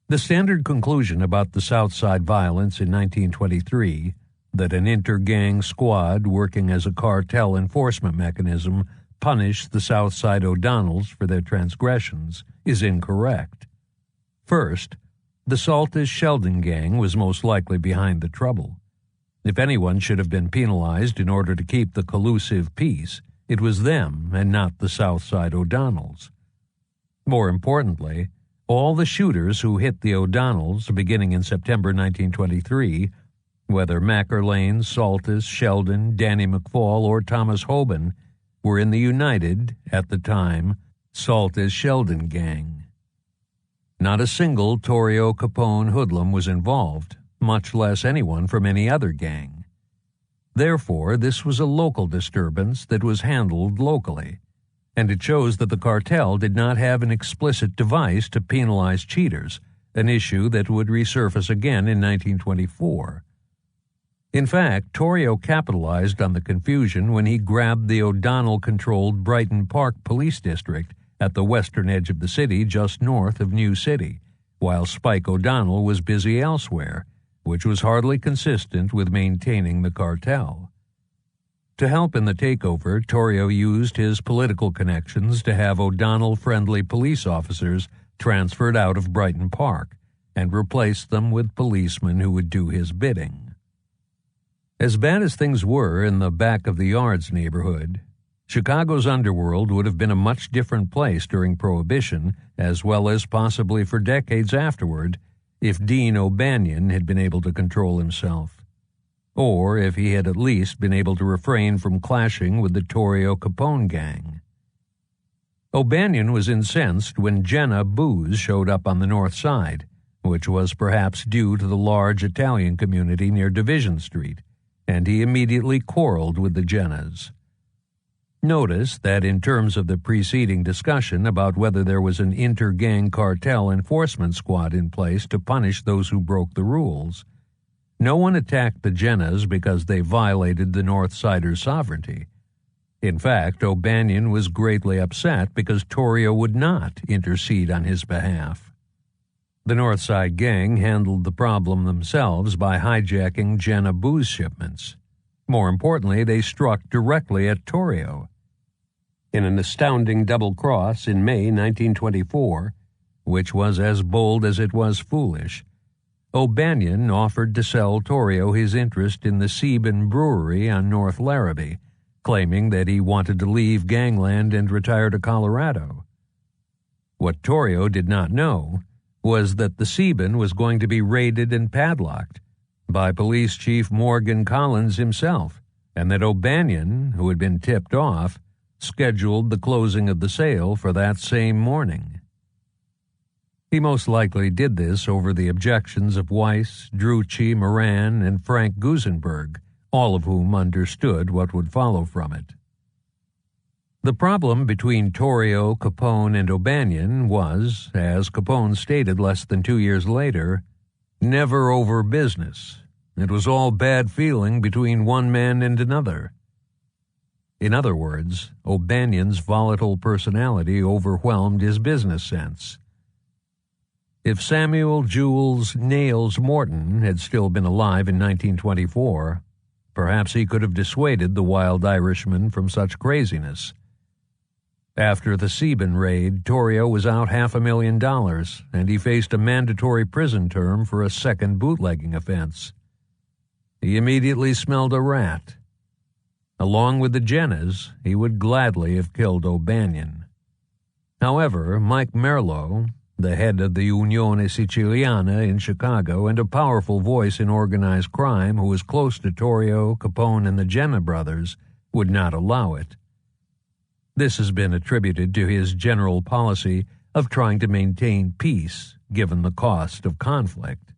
The standard conclusion about the Southside violence in 1923, that an inter-gang squad working as a cartel enforcement mechanism punished the Southside O'Donnells for their transgressions, is incorrect. First, the Saltis-Sheldon gang was most likely behind the trouble. If anyone should have been penalized in order to keep the collusive peace, it was them and not the Southside O'Donnells. More importantly, all the shooters who hit the O'Donnells beginning in September 1923, whether McErlane, Saltis, Sheldon, Danny McFall, or Thomas Hoban, were in the united, at the time, Saltis-Sheldon gang. Not a single Torrio Capone hoodlum was involved, much less anyone from any other gang. Therefore, this was a local disturbance that was handled locally, and it shows that the cartel did not have an explicit device to penalize cheaters, an issue that would resurface again in 1924. In fact, Torrio capitalized on the confusion when he grabbed the O'Donnell-controlled Brighton Park Police District at the western edge of the city just north of New City, while Spike O'Donnell was busy elsewhere, which was hardly consistent with maintaining the cartel. To help in the takeover, Torrio used his political connections to have O'Donnell-friendly police officers transferred out of Brighton Park and replaced them with policemen who would do his bidding. As bad as things were in the back of the yards neighborhood, Chicago's underworld would have been a much different place during Prohibition, as well as possibly for decades afterward, if Dean O'Banion had been able to control himself, or if he had at least been able to refrain from clashing with the Torrio Capone gang. O'Banion was incensed when Jenna Booze showed up on the north side, which was perhaps due to the large Italian community near Division Street, and he immediately quarreled with the Jennas. Notice that in terms of the preceding discussion about whether there was an inter-gang cartel enforcement squad in place to punish those who broke the rules, no one attacked the Jennas because they violated the Northsiders' sovereignty. In fact, O'Banion was greatly upset because Torrio would not intercede on his behalf. The Northside gang handled the problem themselves by hijacking Jenna booze shipments. More importantly, they struck directly at Torrio. In an astounding double-cross in May 1924, which was as bold as it was foolish, O'Banion offered to sell Torrio his interest in the Seaben Brewery on North Larrabee, claiming that he wanted to leave gangland and retire to Colorado. What Torrio did not know was that the Seaben was going to be raided and padlocked by Police Chief Morgan Collins himself, and that O'Banion, who had been tipped off, scheduled the closing of the sale for that same morning. He most likely did this over the objections of Weiss, Drucci, Moran, and Frank Gusenberg, all of whom understood what would follow from it. The problem between Torrio, Capone, and O'Banion was, as Capone stated less than 2 years later, never over business. It was all bad feeling between one man and another. In other words, O'Banion's volatile personality overwhelmed his business sense. If Samuel Jules Nails Morton had still been alive in 1924, perhaps he could have dissuaded the wild Irishman from such craziness. After the Seaben raid, Torrio was out $500,000, and he faced a mandatory prison term for a second bootlegging offense. He immediately smelled a rat. Along with the Jennas, he would gladly have killed O'Banion. However, Mike Merlo, the head of the Unione Siciliana in Chicago and a powerful voice in organized crime who was close to Torrio, Capone, and the Jenna brothers, would not allow it. This has been attributed to his general policy of trying to maintain peace, given the cost of conflict.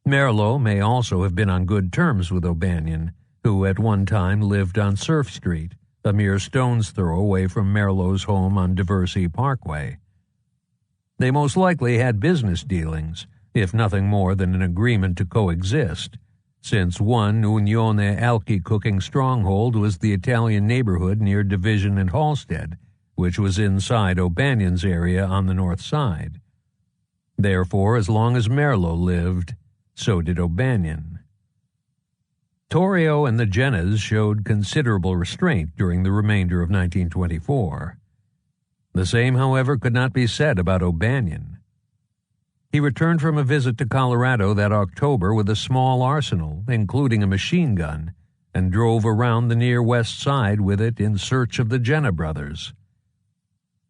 Merlo may also have been on good terms with O'Banion, who at one time lived on Surf Street, a mere stone's throw away from Merlo's home on Diversey Parkway. They most likely had business dealings, if nothing more than an agreement to coexist, since one Unione Alki cooking stronghold was the Italian neighborhood near Division and Halstead, which was inside O'Banion's area on the north side. Therefore, as long as Merlo lived, so did O'Banion. Torrio and the Jennas showed considerable restraint during the remainder of 1924. The same, however, could not be said about O'Banion. He returned from a visit to Colorado that October with a small arsenal, including a machine gun, and drove around the near west side with it in search of the Jenna brothers.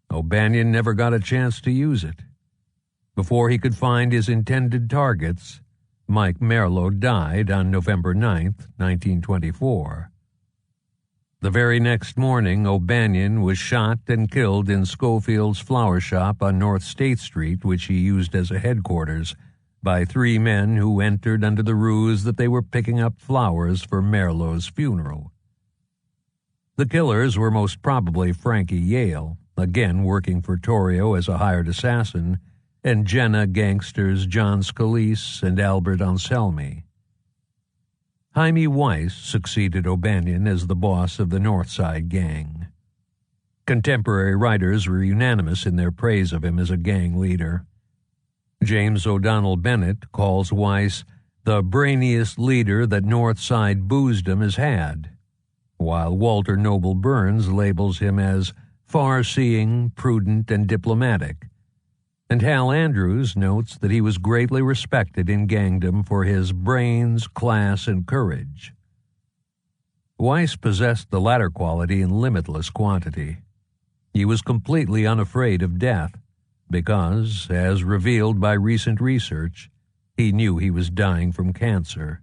O'Banion never got a chance to use it. Before he could find his intended targets, Mike Merlo died on November 9, 1924. The very next morning, O'Banion was shot and killed in Schofield's flower shop on North State Street, which he used as a headquarters, by 3 men who entered under the ruse that they were picking up flowers for Merlo's funeral. The killers were most probably Frankie Yale, again working for Torrio as a hired assassin, and Jenna gangsters John Scalise and Albert Anselmi. Jaime Weiss succeeded O'Banion as the boss of the North Side Gang. Contemporary writers were unanimous in their praise of him as a gang leader. James O'Donnell Bennett calls Weiss the brainiest leader that North Side boozdom has had, while Walter Noble Burns labels him as far-seeing, prudent, and diplomatic, and Hal Andrews notes that he was greatly respected in gangdom for his brains, class, and courage. Weiss possessed the latter quality in limitless quantity. He was completely unafraid of death because, as revealed by recent research, he knew he was dying from cancer.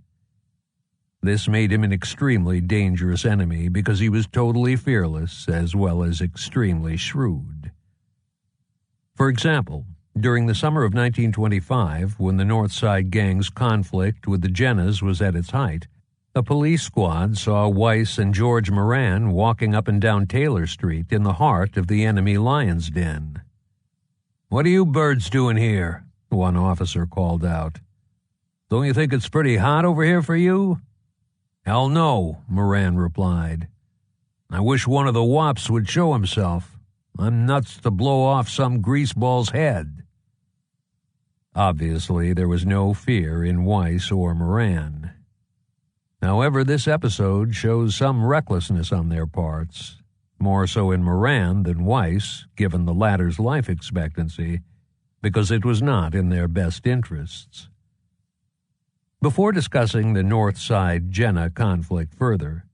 This made him an extremely dangerous enemy because he was totally fearless as well as extremely shrewd. For example, during the summer of 1925, when the North Side Gang's conflict with the Jennas was at its height, a police squad saw Weiss and George Moran walking up and down Taylor Street in the heart of the enemy lion's den. "What are you birds doing here?" one officer called out. "Don't you think it's pretty hot over here for you?" "Hell no," Moran replied. "I wish one of the wops would show himself. I'm nuts to blow off some greaseball's head." Obviously, there was no fear in Weiss or Moran. However, this episode shows some recklessness on their parts, more so in Moran than Weiss, given the latter's life expectancy, because it was not in their best interests. Before discussing the North Side Jenna conflict further,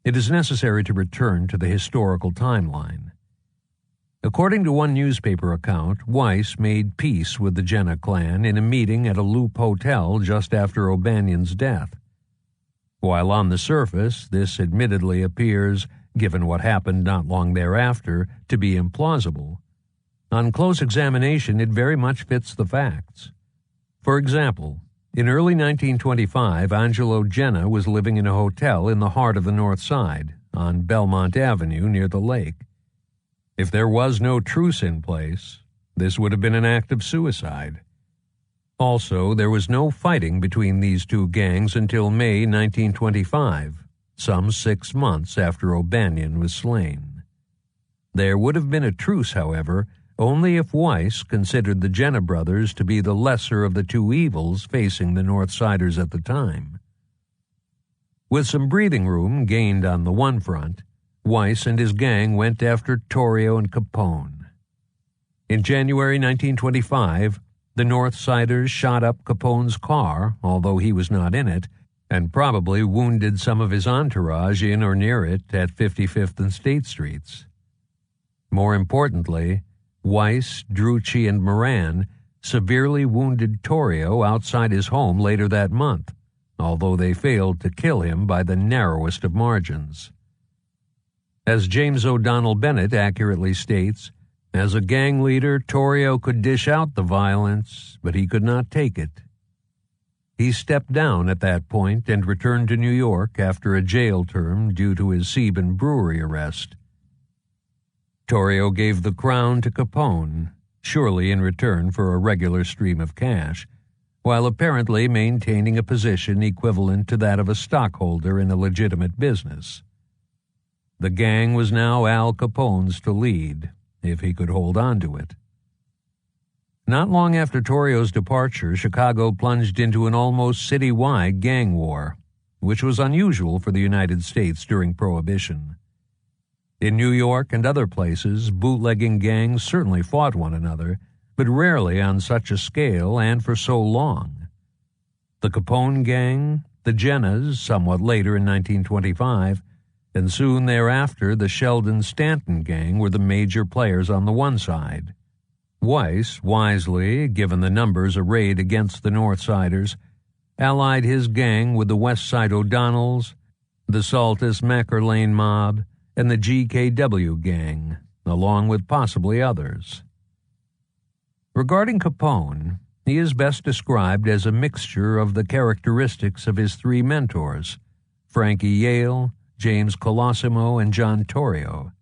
it is necessary to return to the historical timeline. According to one newspaper account, Weiss made peace with the Jenna clan in a meeting at a Loop Hotel just after O'Banion's death. While on the surface, this admittedly appears, given what happened not long thereafter, to be implausible, on close examination it very much fits the facts. For example, in early 1925, Angelo Jenna was living in a hotel in the heart of the North Side, on Belmont Avenue near the lake. If there was no truce in place, this would have been an act of suicide. Also, there was no fighting between these two gangs until May 1925, some 6 months after O'Banion was slain. There would have been a truce, however, only if Weiss considered the Jenna brothers to be the lesser of the two evils facing the North Siders at the time. With some breathing room gained on the one front, Weiss and his gang went after Torrio and Capone. In January 1925, the North Siders shot up Capone's car, although he was not in it, and probably wounded some of his entourage in or near it at 55th and State Streets. More importantly, Weiss, Drucci, and Moran severely wounded Torrio outside his home later that month, although they failed to kill him by the narrowest of margins. As James O'Donnell Bennett accurately states, as a gang leader, Torrio could dish out the violence, but he could not take it. He stepped down at that point and returned to New York after a jail term due to his Sebin Brewery arrest. Torrio gave the crown to Capone, surely in return for a regular stream of cash, while apparently maintaining a position equivalent to that of a stockholder in a legitimate business. The gang was now Al Capone's to lead, if he could hold on to it. Not long after Torrio's departure, Chicago plunged into an almost citywide gang war, which was unusual for the United States during Prohibition. In New York and other places, bootlegging gangs certainly fought one another, but rarely on such a scale and for so long. The Capone gang, the Jennas, somewhat later in 1925, and soon thereafter the Sheldon-Stanton gang were the major players on the one side. Weiss, wisely, given the numbers arrayed against the Northsiders, allied his gang with the West Side O'Donnells, the Saltus Macker Lane mob, and the GKW gang, along with possibly others. Regarding Capone, he is best described as a mixture of the characteristics of his three mentors, Frankie Yale, James Colosimo, and John Torrio.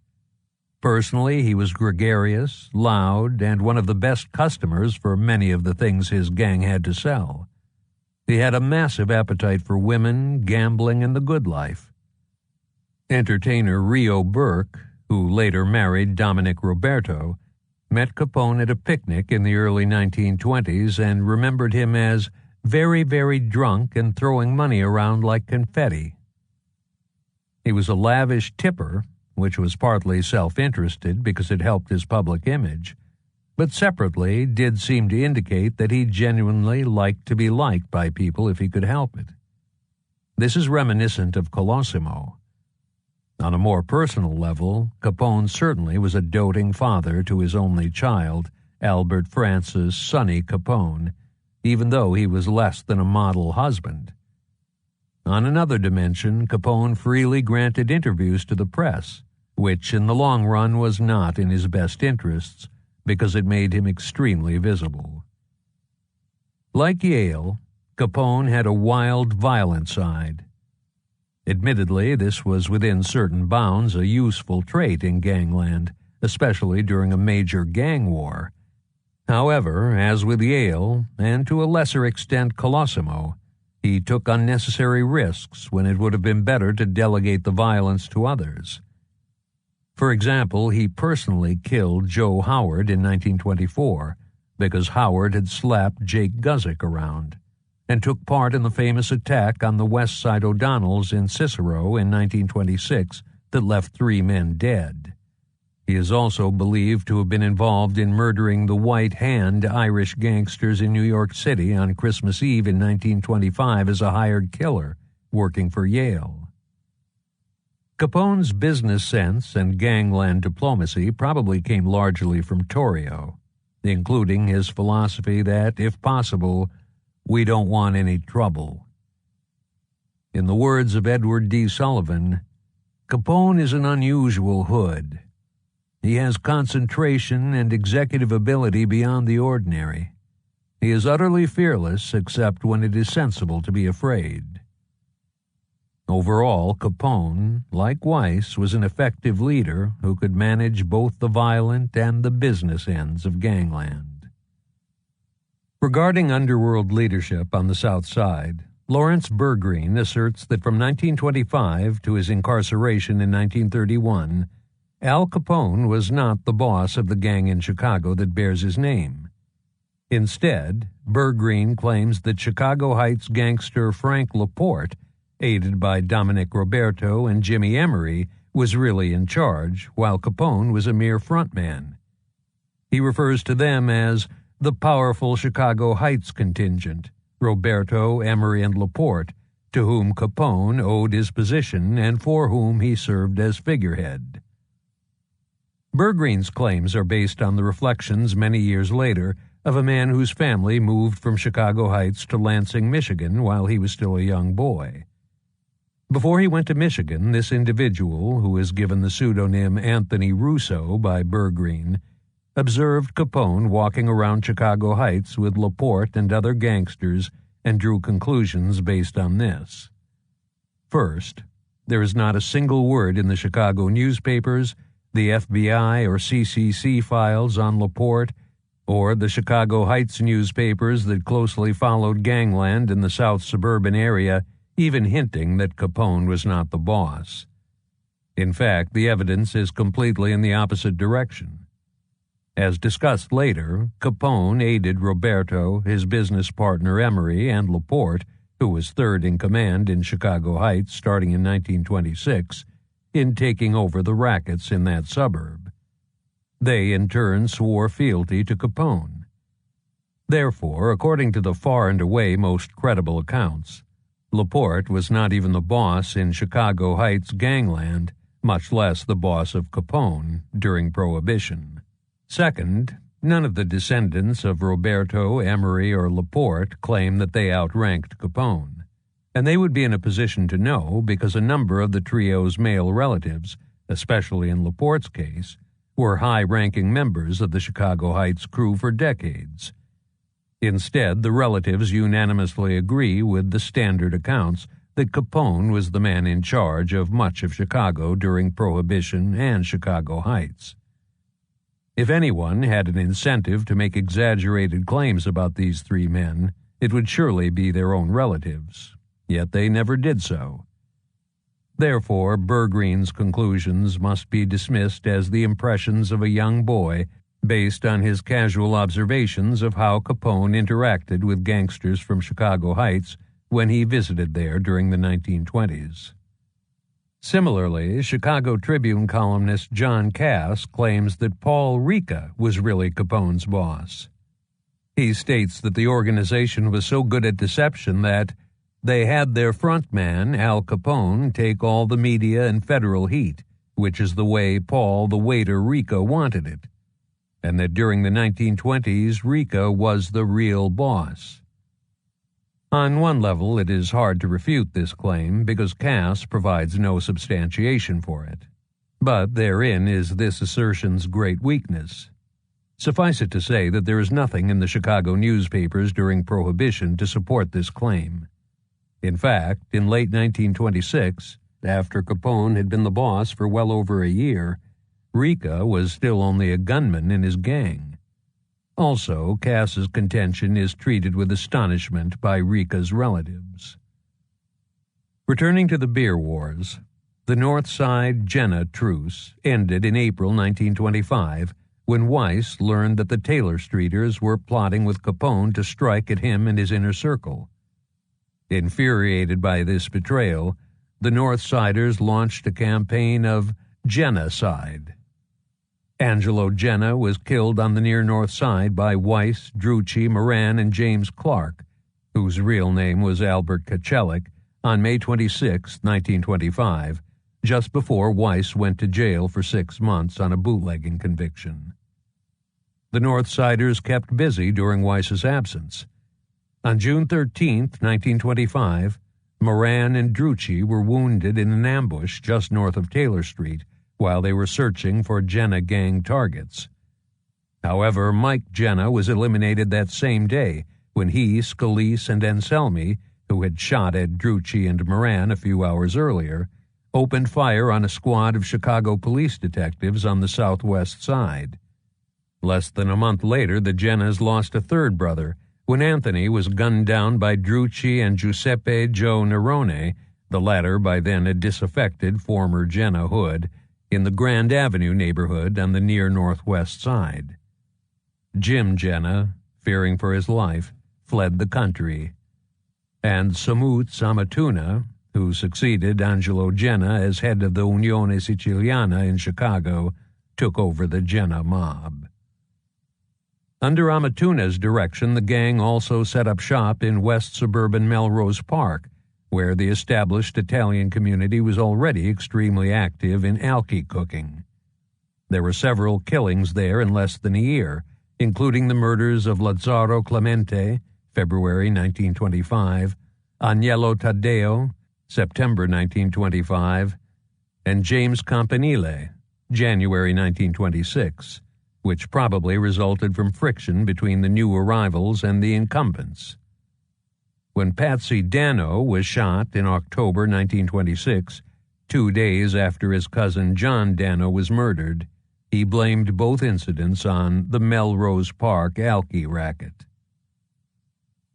Personally, he was gregarious, loud, and one of the best customers for many of the things his gang had to sell. He had a massive appetite for women, gambling, and the good life. Entertainer Rio Burke, who later married Dominic Roberto, met Capone at a picnic in the early 1920s and remembered him as very, very drunk and throwing money around like confetti. He was a lavish tipper, which was partly self-interested because it helped his public image, but separately did seem to indicate that he genuinely liked to be liked by people if he could help it. This is reminiscent of Colosimo. On a more personal level, Capone certainly was a doting father to his only child, Albert Francis Sonny Capone, even though he was less than a model husband. On another dimension, Capone freely granted interviews to the press, which in the long run was not in his best interests because it made him extremely visible. Like Yale, Capone had a wild, violent side. Admittedly, this was within certain bounds a useful trait in gangland, especially during a major gang war. However, as with Yale, and to a lesser extent Colosimo, he took unnecessary risks when it would have been better to delegate the violence to others. For example, he personally killed Joe Howard in 1924 because Howard had slapped Jake Guzik around, and took part in the famous attack on the West Side O'Donnells in Cicero in 1926 that left 3 men dead. He is also believed to have been involved in murdering the White Hand Irish gangsters in New York City on Christmas Eve in 1925 as a hired killer, working for Yale. Capone's business sense and gangland diplomacy probably came largely from Torrio, including his philosophy that, if possible, we don't want any trouble. In the words of Edward D. Sullivan, Capone is an unusual hood. He has concentration and executive ability beyond the ordinary. He is utterly fearless except when it is sensible to be afraid. Overall, Capone, like Weiss, was an effective leader who could manage both the violent and the business ends of gangland. Regarding underworld leadership on the South Side, Lawrence Bergreen asserts that from 1925 to his incarceration in 1931, Al Capone was not the boss of the gang in Chicago that bears his name. Instead, Bergreen claims that Chicago Heights gangster Frank Laporte, aided by Dominic Roberto and Jimmy Emery, was really in charge, while Capone was a mere frontman. He refers to them as the powerful Chicago Heights contingent, Roberto, Emery, and Laporte, to whom Capone owed his position and for whom he served as figurehead. Bergreen's claims are based on the reflections many years later of a man whose family moved from Chicago Heights to Lansing, Michigan, while he was still a young boy. Before he went to Michigan, this individual, who is given the pseudonym Anthony Russo by Bergreen, observed Capone walking around Chicago Heights with Laporte and other gangsters and drew conclusions based on this. First, there is not a single word in the Chicago newspapers, the FBI or CCC files on Laporte, or the Chicago Heights newspapers that closely followed gangland in the south suburban area, even hinting that Capone was not the boss. In fact, the evidence is completely in the opposite direction. As discussed later, Capone aided Roberto, his business partner Emery, and Laporte, who was third in command in Chicago Heights starting in 1926, in taking over the rackets in that suburb. They, in turn, swore fealty to Capone. Therefore, according to the far and away most credible accounts, Laporte was not even the boss in Chicago Heights gangland, much less the boss of Capone during Prohibition. Second, none of the descendants of Roberto, Emery, or Laporte claim that they outranked Capone, and they would be in a position to know because a number of the trio's male relatives, especially in Laporte's case, were high-ranking members of the Chicago Heights crew for decades. Instead, the relatives unanimously agree with the standard accounts that Capone was the man in charge of much of Chicago during Prohibition and Chicago Heights. If anyone had an incentive to make exaggerated claims about these three men, it would surely be their own relatives, yet they never did so. Therefore, Bergreen's conclusions must be dismissed as the impressions of a young boy based on his casual observations of how Capone interacted with gangsters from Chicago Heights when he visited there during the 1920s. Similarly, Chicago Tribune columnist John Cass claims that Paul Ricca was really Capone's boss. He states that the organization was so good at deception that they had their front man, Al Capone, take all the media and federal heat, which is the way Paul the waiter Ricca wanted it, and that during the 1920s Ricca was the real boss. On one level, it is hard to refute this claim because Cass provides no substantiation for it. But therein is this assertion's great weakness. Suffice it to say that there is nothing in the Chicago newspapers during Prohibition to support this claim. In fact, in late 1926, after Capone had been the boss for well over a year, Ricca was still only a gunman in his gang. Also, Cass's contention is treated with astonishment by Ricca's relatives. Returning to the beer wars, the North Side Jenna truce ended in April 1925 when Weiss learned that the Taylor Streeters were plotting with Capone to strike at him and his inner circle. Infuriated by this betrayal, the North Siders launched a campaign of genocide. Angelo Jenna was killed on the near North Side by Weiss, Drucci, Moran, and James Clark, whose real name was Albert Kachelik, on May 26, 1925, just before Weiss went to jail for 6 months on a bootlegging conviction. The North Siders kept busy during Weiss's absence. On June 13, 1925, Moran and Drucci were wounded in an ambush just north of Taylor Street, while they were searching for Jenna gang targets. However, Mike Jenna was eliminated that same day when he, Scalise, and Anselmi, who had shot at Drucci and Moran a few hours earlier, opened fire on a squad of Chicago police detectives on the southwest side. Less than a month later, the Jennas lost a third brother when Anthony was gunned down by Drucci and Giuseppe Joe Nerone, the latter by then a disaffected former Jenna hood, in the Grand Avenue neighborhood on the near northwest side. Jim Jenna, fearing for his life, fled the country, and Samut Samatuna, who succeeded Angelo Jenna as head of the Unione Siciliana in Chicago, took over the Jenna mob. Under Amatuna's direction, the gang also set up shop in west suburban Melrose Park, where the established Italian community was already extremely active in alky cooking. There were several killings there in less than a year, including the murders of Lazzaro Clemente, February 1925, Agnello Taddeo, September 1925, and James Campanile, January 1926, which probably resulted from friction between the new arrivals and the incumbents. When Patsy Dano was shot in October 1926, 2 days after his cousin John Dano was murdered, he blamed both incidents on the Melrose Park alky racket.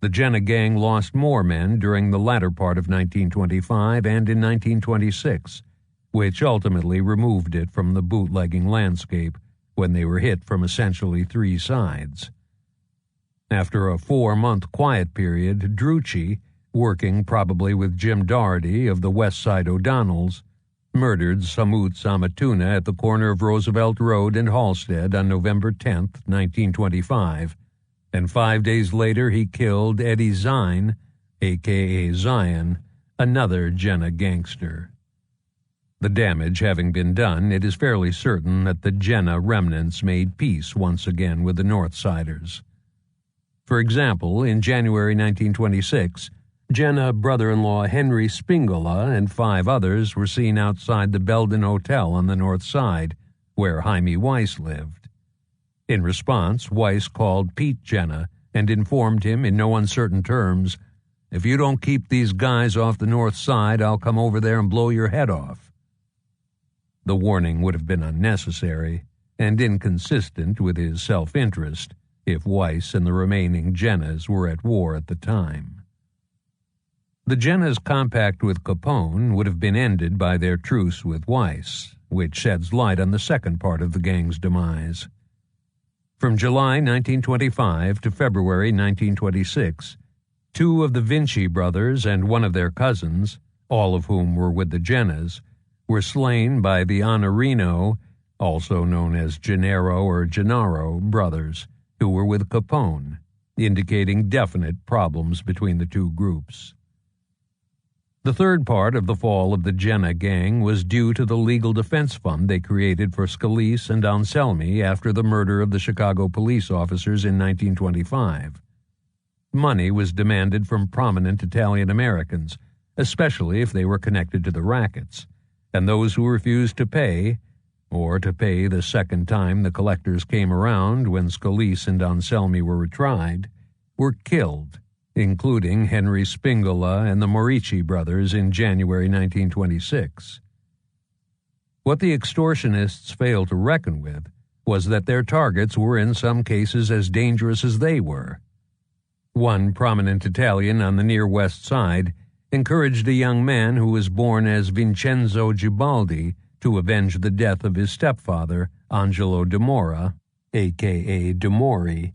The Jenna gang lost more men during the latter part of 1925 and in 1926, which ultimately removed it from the bootlegging landscape when they were hit from essentially 3 sides. After a 4-month quiet period, Drucci, working probably with Jim Doherty of the West Side O'Donnells, murdered Samut Samatuna at the corner of Roosevelt Road and Halstead on November 10, 1925, and 5 days later he killed Eddie Zine, a.k.a. Zion, another Jenna gangster. The damage having been done, it is fairly certain that the Jenna remnants made peace once again with the Northsiders. For example, in January 1926, Jenna brother-in-law Henry Spingola and 5 others were seen outside the Belden Hotel on the North Side, where Jaime Weiss lived. In response, Weiss called Pete Jenna and informed him in no uncertain terms, "If you don't keep these guys off the North Side, I'll come over there and blow your head off." The warning would have been unnecessary and inconsistent with his self-interest if Weiss and the remaining Jennas were at war at the time. The Jennas' compact with Capone would have been ended by their truce with Weiss, which sheds light on the second part of the gang's demise. From July 1925 to February 1926, 2 of the Vinci brothers and 1 of their cousins, all of whom were with the Jennas, were slain by the Honorino, also known as Gennaro or Gennaro, brothers, who were with Capone, indicating definite problems between the 2 groups. The third part of the fall of the Jenna gang was due to the legal defense fund they created for Scalise and Anselmi after the murder of the Chicago police officers in 1925. Money was demanded from prominent Italian Americans, especially if they were connected to the rackets, and those who refused to pay, or to pay the second time the collectors came around when Scalise and Anselmi were retried, were killed, including Henry Spingola and the Morici brothers in January 1926. What the extortionists failed to reckon with was that their targets were in some cases as dangerous as they were. One prominent Italian on the near West Side encouraged a young man who was born as Vincenzo Gibaldi to avenge the death of his stepfather, Angelo de Mora, a.k.a. De Mori,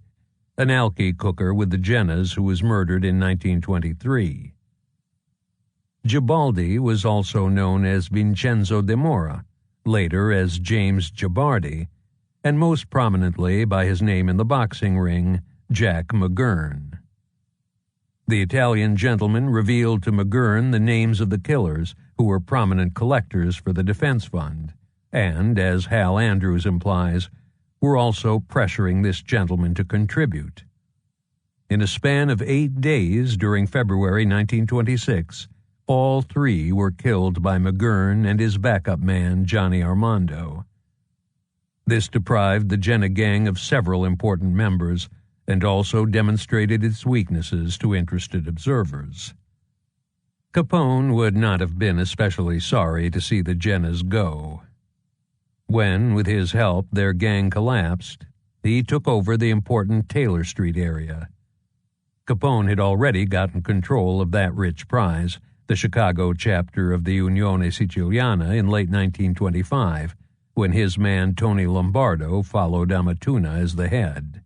an alky cooker with the Jennas who was murdered in 1923. Gibaldi was also known as Vincenzo de Mora, later as James Gibardi, and most prominently by his name in the boxing ring, Jack McGurn. The Italian gentleman revealed to McGurn the names of the killers who were prominent collectors for the defense fund, and, as Hal Andrews implies, were also pressuring this gentleman to contribute. In a span of 8 days during February 1926, all 3 were killed by McGurn and his backup man, Johnny Armando. This deprived the Jenna gang of several important members, and also demonstrated its weaknesses to interested observers. Capone would not have been especially sorry to see the Jennas go. When, with his help, their gang collapsed, he took over the important Taylor Street area. Capone had already gotten control of that rich prize, the Chicago chapter of the Unione Siciliana, in late 1925, when his man Tony Lombardo followed Amatuna as the head.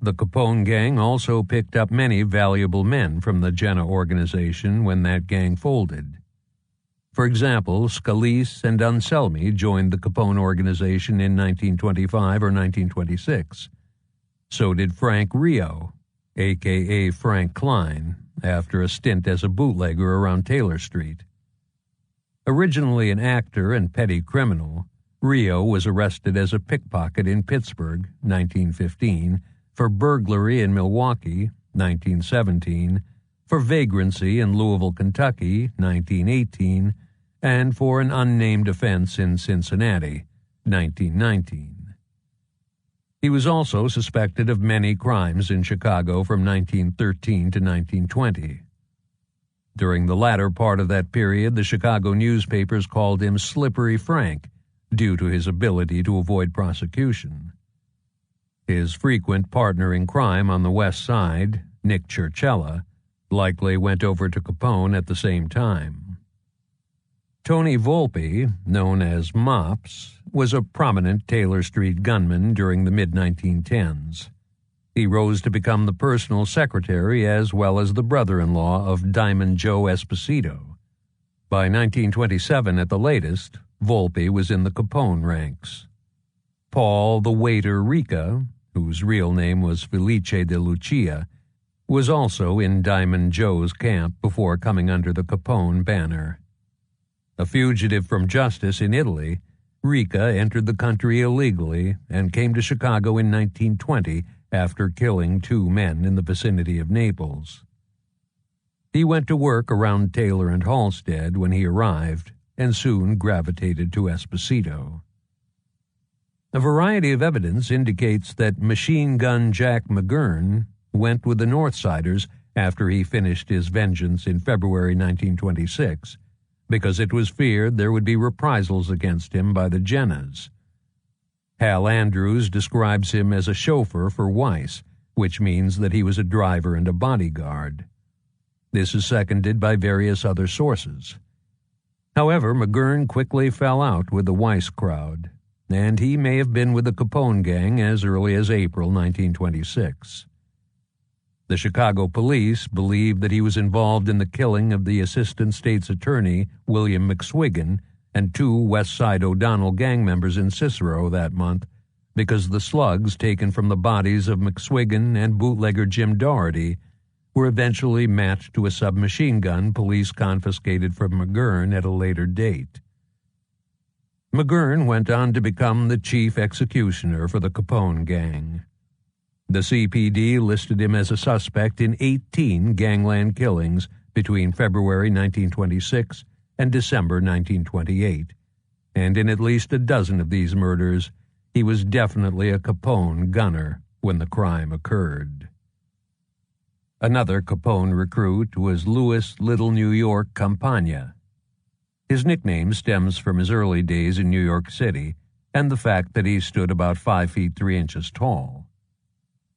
The Capone gang also picked up many valuable men from the Jenna organization when that gang folded. For example, Scalise and Anselmi joined the Capone organization in 1925 or 1926. So did Frank Rio, a.k.a. Frank Klein, after a stint as a bootlegger around Taylor Street. Originally an actor and petty criminal, Rio was arrested as a pickpocket in Pittsburgh, 1915, for burglary in Milwaukee, 1917, for vagrancy in Louisville, Kentucky, 1918, and for an unnamed offense in Cincinnati, 1919. He was also suspected of many crimes in Chicago from 1913 to 1920. During the latter part of that period, the Chicago newspapers called him Slippery Frank, due to his ability to avoid prosecution. His frequent partner in crime on the West Side, Nick Churchella, likely went over to Capone at the same time. Tony Volpe, known as Mops, was a prominent Taylor Street gunman during the mid-1910s. He rose to become the personal secretary as well as the brother-in-law of Diamond Joe Esposito. By 1927 at the latest, Volpe was in the Capone ranks. Paul the Waiter Rica, whose real name was Felice de Lucia, was also in Diamond Joe's camp before coming under the Capone banner. A fugitive from justice in Italy, Rica entered the country illegally and came to Chicago in 1920 after killing 2 men in the vicinity of Naples. He went to work around Taylor and Halstead when he arrived and soon gravitated to Esposito. A variety of evidence indicates that Machine Gun Jack McGurn went with the Northsiders after he finished his vengeance in February 1926, because it was feared there would be reprisals against him by the Jennas. Hal Andrews describes him as a chauffeur for Weiss, which means that he was a driver and a bodyguard. This is seconded by various other sources. However, McGurn quickly fell out with the Weiss crowd, and he may have been with the Capone gang as early as April 1926. The Chicago police believed that he was involved in the killing of the Assistant State's Attorney, William McSwiggan, and 2 West Side O'Donnell gang members in Cicero that month because the slugs taken from the bodies of McSwiggan and bootlegger Jim Doherty were eventually matched to a submachine gun police confiscated from McGurn at a later date. McGurn went on to become the chief executioner for the Capone gang. The CPD listed him as a suspect in 18 gangland killings between February 1926 and December 1928, and in at least a dozen of these murders, he was definitely a Capone gunner when the crime occurred. Another Capone recruit was Louis Little New York Campagna. His nickname stems from his early days in New York City and the fact that he stood about 5 feet 3 inches tall.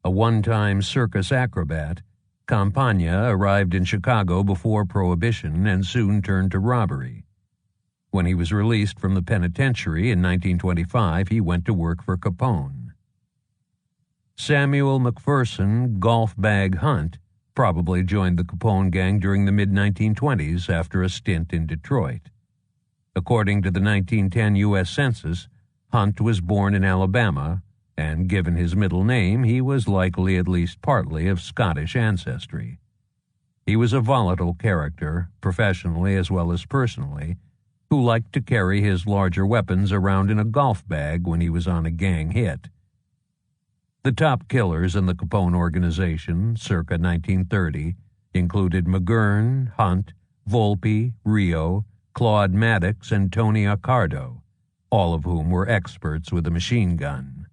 A one-time circus acrobat, Campagna arrived in Chicago before Prohibition and soon turned to robbery. When he was released from the penitentiary in 1925, he went to work for Capone. Samuel McPherson Golf Bag Hunt probably joined the Capone gang during the mid-1920s after a stint in Detroit. According to the 1910 U.S. Census, Hunt was born in Alabama, and given his middle name, he was likely at least partly of Scottish ancestry. He was a volatile character, professionally as well as personally, who liked to carry his larger weapons around in a golf bag when he was on a gang hit. The top killers in the Capone organization, circa 1930, included McGurn, Hunt, Volpe, Rio, Claude Maddox, and Tony Accardo, all of whom were experts with a machine gun.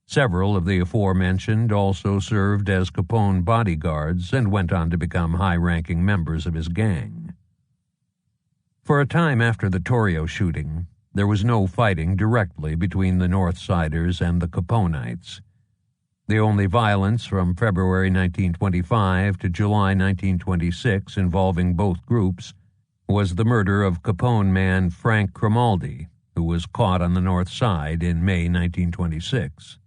Several of the aforementioned also served as Capone bodyguards and went on to become high-ranking members of his gang. For a time after the Torrio shooting, there was no fighting directly between the Northsiders and the Caponites. The only violence from February 1925 to July 1926 involving both groups was the murder of Capone man Frank Cromaldi, who was caught on the North Side in May 1926.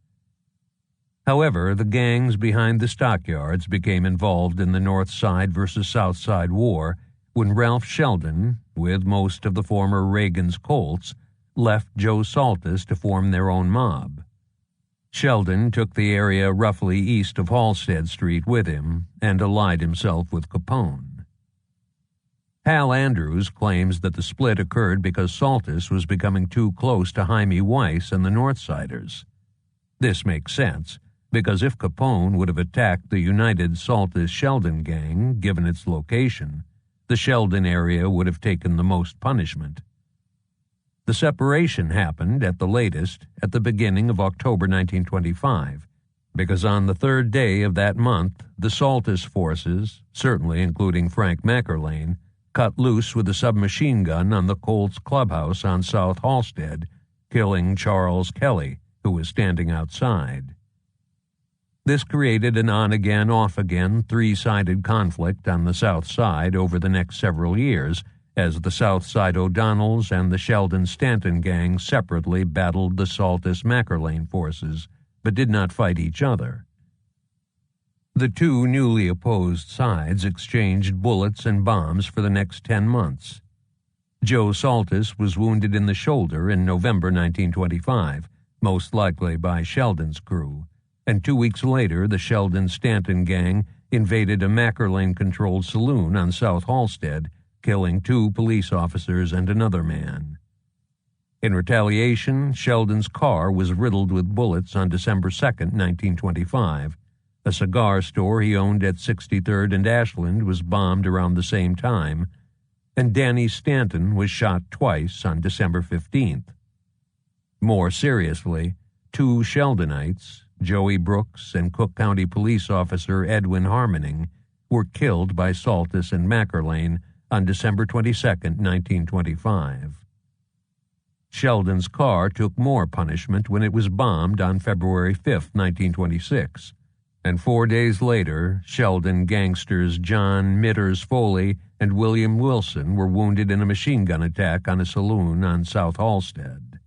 However, the gangs behind the stockyards became involved in the North Side versus South Side war when Ralph Sheldon, with most of the former Reagan's Colts, left Joe Saltus to form their own mob. Sheldon took the area roughly east of Halstead Street with him and allied himself with Capone. Hal Andrews claims that the split occurred because Saltus was becoming too close to Jaime Weiss and the Northsiders. This makes sense, because if Capone would have attacked the united Saltus-Sheldon gang, given its location, the Sheldon area would have taken the most punishment. The separation happened, at the latest, at the beginning of October 1925, because on the third day of that month, the Saltus forces, certainly including Frank McErlane, cut loose with a submachine gun on the Colts clubhouse on South Halstead, killing Charles Kelly, who was standing outside. This created an on-again, off-again, three-sided conflict on the South Side over the next several years, as the South Side O'Donnells and the Sheldon-Stanton gangs separately battled the Saltus-McErlane forces, but did not fight each other. The two newly opposed sides exchanged bullets and bombs for the next 10 months. Joe Saltus was wounded in the shoulder in November 1925, most likely by Sheldon's crew, and 2 weeks later the Sheldon-Stanton gang invaded a Mackerlane-controlled saloon on South Halsted, killing 2 police officers and another man. In retaliation, Sheldon's car was riddled with bullets on December 2, 1925. A cigar store he owned at 63rd and Ashland was bombed around the same time, and Danny Stanton was shot twice on December 15th. More seriously, 2 Sheldonites, Joey Brooks and Cook County Police Officer Edwin Harmoning, were killed by Saltus and Mackerlane on December 22, 1925. Sheldon's car took more punishment when it was bombed on February 5, 1926, and 4 days later, Sheldon gangsters John Mitters Foley and William Wilson were wounded in a machine gun attack on a saloon on South Halsted.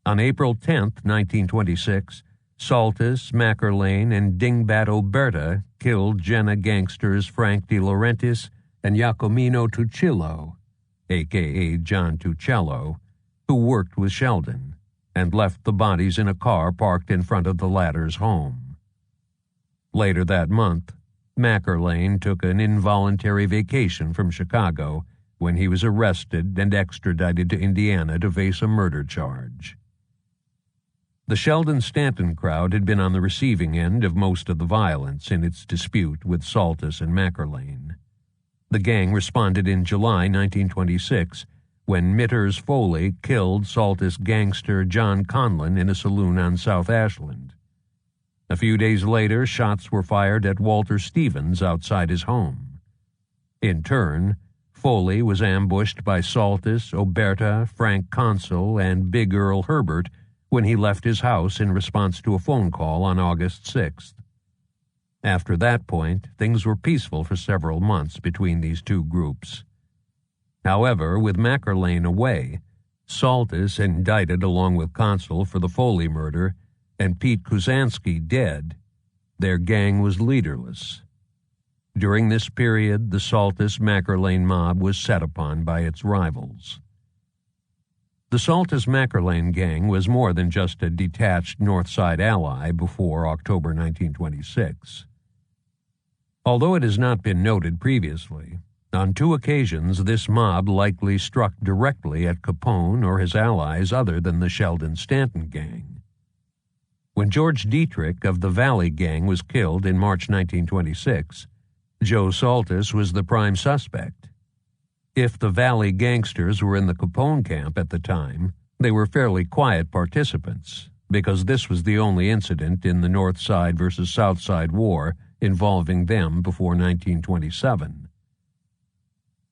On April 10, 1926, Saltus, Mackerlane, and Dingbat Oberta killed Jenna gangsters Frank De Laurentiis and Giacomino Tuccillo, a.k.a. John Tuccello, who worked with Sheldon, and left the bodies in a car parked in front of the latter's home. Later that month, Mackerlane took an involuntary vacation from Chicago when he was arrested and extradited to Indiana to face a murder charge. The Sheldon-Stanton crowd had been on the receiving end of most of the violence in its dispute with Saltus and Mackerlane. The gang responded in July 1926 when Mitters Foley killed Saltus gangster John Conlon in a saloon on South Ashland. A few days later, shots were fired at Walter Stevens outside his home. In turn, Foley was ambushed by Saltus, Oberta, Frank Consul, and Big Earl Herbert when he left his house in response to a phone call on August 6th. After that point, things were peaceful for several months between these 2 groups. However, with Mackerlane away, Saltus indicted along with Consul for the Foley murder, and Pete Kuzansky dead, their gang was leaderless. During this period, the Saltus-Mackerlane mob was set upon by its rivals. The Saltus-Mackerlane gang was more than just a detached North Side ally before October 1926. Although it has not been noted previously, on 2 occasions this mob likely struck directly at Capone or his allies other than the Sheldon-Stanton gang. When George Dietrich of the Valley Gang was killed in March 1926, Joe Saltus was the prime suspect. If the Valley gangsters were in the Capone camp at the time, they were fairly quiet participants, because this was the only incident in the North Side versus South Side War involving them before 1927.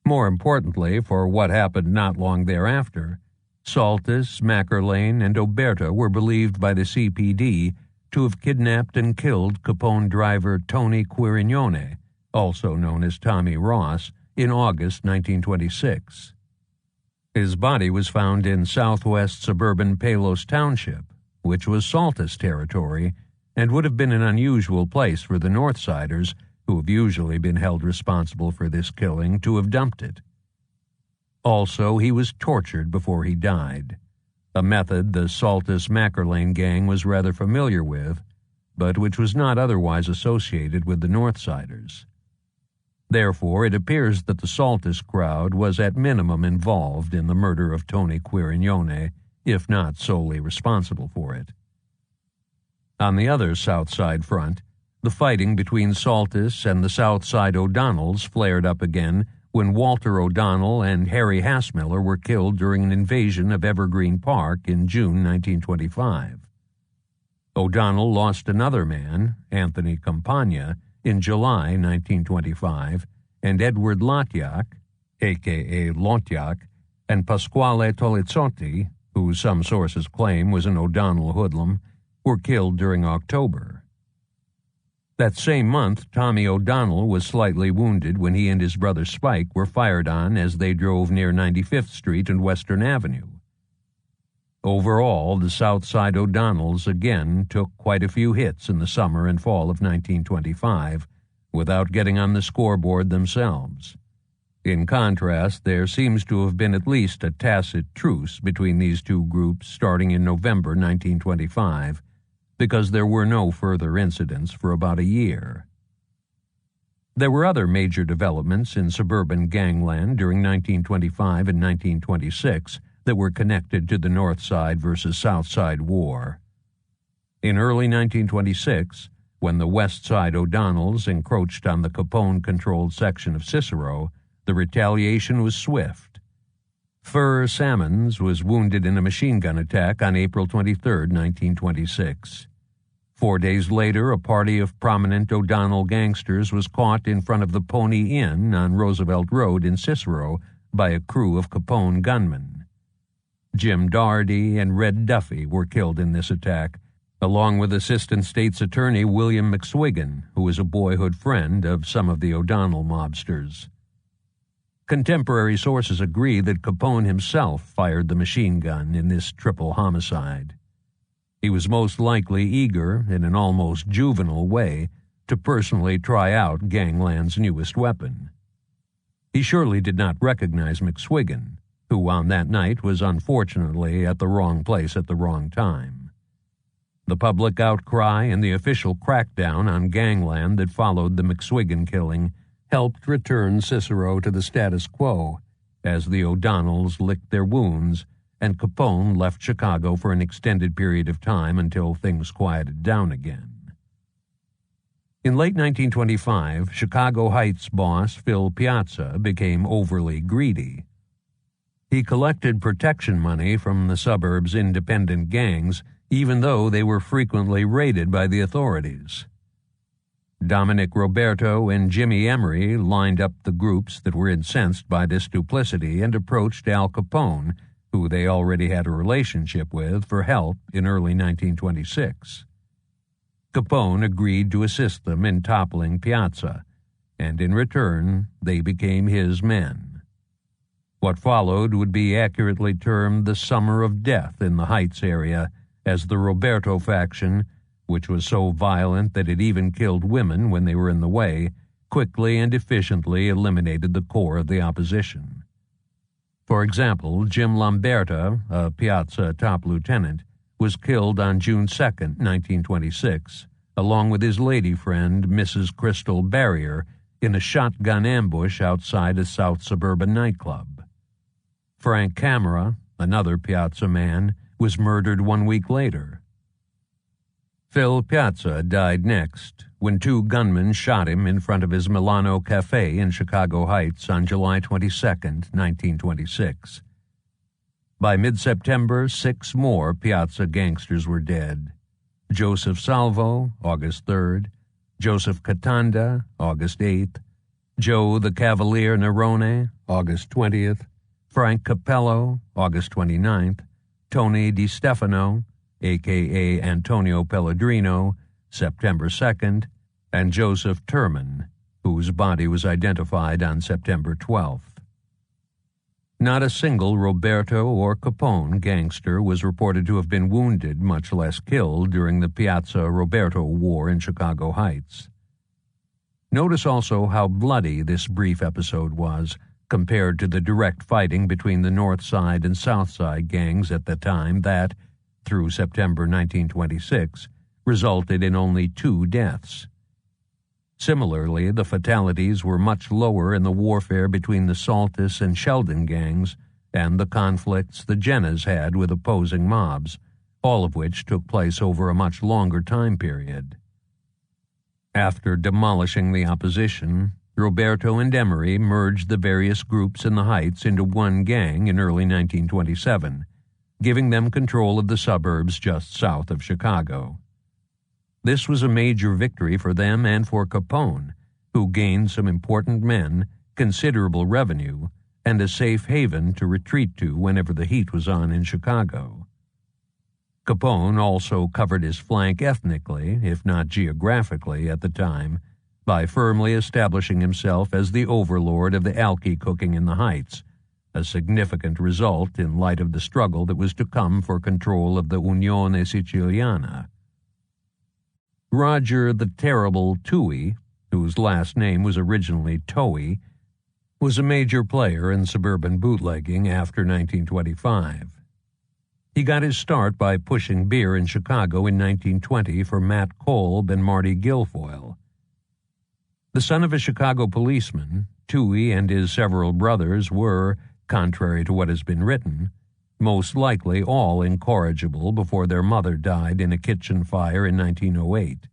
More importantly, for what happened not long thereafter, Saltus, Mackerlane, and Oberta were believed by the CPD to have kidnapped and killed Capone driver Tony Quirignone, also known as Tommy Ross, in August 1926. His body was found in southwest suburban Palos Township, which was Saltus territory, and would have been an unusual place for the Northsiders, who have usually been held responsible for this killing, to have dumped it. Also, he was tortured before he died, a method the Saltus-Mackerlane gang was rather familiar with, but which was not otherwise associated with the Northsiders. Therefore, it appears that the Saltus crowd was at minimum involved in the murder of Tony Quirignone, if not solely responsible for it. On the other South Side front, the fighting between Saltus and the South Side O'Donnells flared up again when Walter O'Donnell and Harry Hassmiller were killed during an invasion of Evergreen Park in June 1925. O'Donnell lost another man, Anthony Campagna, in July 1925, and Edward Lotyak, a.k.a. Lotyak, and Pasquale Tolizzotti, who some sources claim was an O'Donnell hoodlum, were killed during October. That same month, Tommy O'Donnell was slightly wounded when he and his brother Spike were fired on as they drove near 95th Street and Western Avenue. Overall, the South Side O'Donnells again took quite a few hits in the summer and fall of 1925 without getting on the scoreboard themselves. In contrast, there seems to have been at least a tacit truce between these two groups starting in November 1925, because there were no further incidents for about a year. There were other major developments in suburban gangland during 1925 and 1926 that were connected to the North Side versus South Side War. In early 1926, when the West Side O'Donnells encroached on the Capone-controlled section of Cicero, the retaliation was swift. Fur Sammons was wounded in a machine gun attack on April 23, 1926. 4 days later, a party of prominent O'Donnell gangsters was caught in front of the Pony Inn on Roosevelt Road in Cicero by a crew of Capone gunmen. Jim Doherty and Red Duffy were killed in this attack, along with Assistant State's Attorney William McSwiggan, who was a boyhood friend of some of the O'Donnell mobsters. Contemporary sources agree that Capone himself fired the machine gun in this triple homicide. He was most likely eager, in an almost juvenile way, to personally try out gangland's newest weapon. He surely did not recognize McSwiggan, who on that night was unfortunately at the wrong place at the wrong time. The public outcry and the official crackdown on gangland that followed the McSwiggan killing helped return Cicero to the status quo, as the O'Donnells licked their wounds and Capone left Chicago for an extended period of time until things quieted down again. In late 1925, Chicago Heights boss Phil Piazza became overly greedy. He collected protection money from the suburb's independent gangs, even though they were frequently raided by the authorities. Dominic Roberto and Jimmy Emery lined up the groups that were incensed by this duplicity and approached Al Capone, who they already had a relationship with, for help in early 1926. Capone agreed to assist them in toppling Piazza, and in return they became his men. What followed would be accurately termed the Summer of Death in the Heights area, as the Roberto faction, which was so violent that it even killed women when they were in the way, quickly and efficiently eliminated the core of the opposition. For example, Jim Lamberta, a Piazza top lieutenant, was killed on June 2, 1926, along with his lady friend, Mrs. Crystal Barrier, in a shotgun ambush outside a South suburban nightclub. Frank Camera, another Piazza man, was murdered 1 week later. Phil Piazza died next when 2 gunmen shot him in front of his Milano Cafe in Chicago Heights on July 22, 1926. By mid-September, 6 more Piazza gangsters were dead. Joseph Salvo, August 3rd, Joseph Catanda, August 8th, Joe the Cavalier Nerone, August 20th, Frank Capello, August 29th, Tony DiStefano, a.k.a. Antonio Pellegrino, September 2nd, and Joseph Turman, whose body was identified on September 12th. Not a single Roberto or Capone gangster was reported to have been wounded, much less killed, during the Piazza-Roberto War in Chicago Heights. Notice also how bloody this brief episode was, compared to the direct fighting between the North Side and South Side gangs at the time that, through September 1926, resulted in only 2 deaths. Similarly, the fatalities were much lower in the warfare between the Saltus and Sheldon gangs and the conflicts the Jennas had with opposing mobs, all of which took place over a much longer time period. After demolishing the opposition, Roberto and Emery merged the various groups in the Heights into one gang in early 1927, giving them control of the suburbs just south of Chicago. This was a major victory for them and for Capone, who gained some important men, considerable revenue, and a safe haven to retreat to whenever the heat was on in Chicago. Capone also covered his flank ethnically, if not geographically, at the time, by firmly establishing himself as the overlord of the alky cooking in the Heights, a significant result in light of the struggle that was to come for control of the Unione Siciliana. Roger the Terrible Toohey, whose last name was originally Toey, was a major player in suburban bootlegging after 1925. He got his start by pushing beer in Chicago in 1920 for Matt Kolb and Marty Guilfoyle. The son of a Chicago policeman, Toohey and his several brothers were, contrary to what has been written, most likely all incorrigible before their mother died in a kitchen fire in 1908.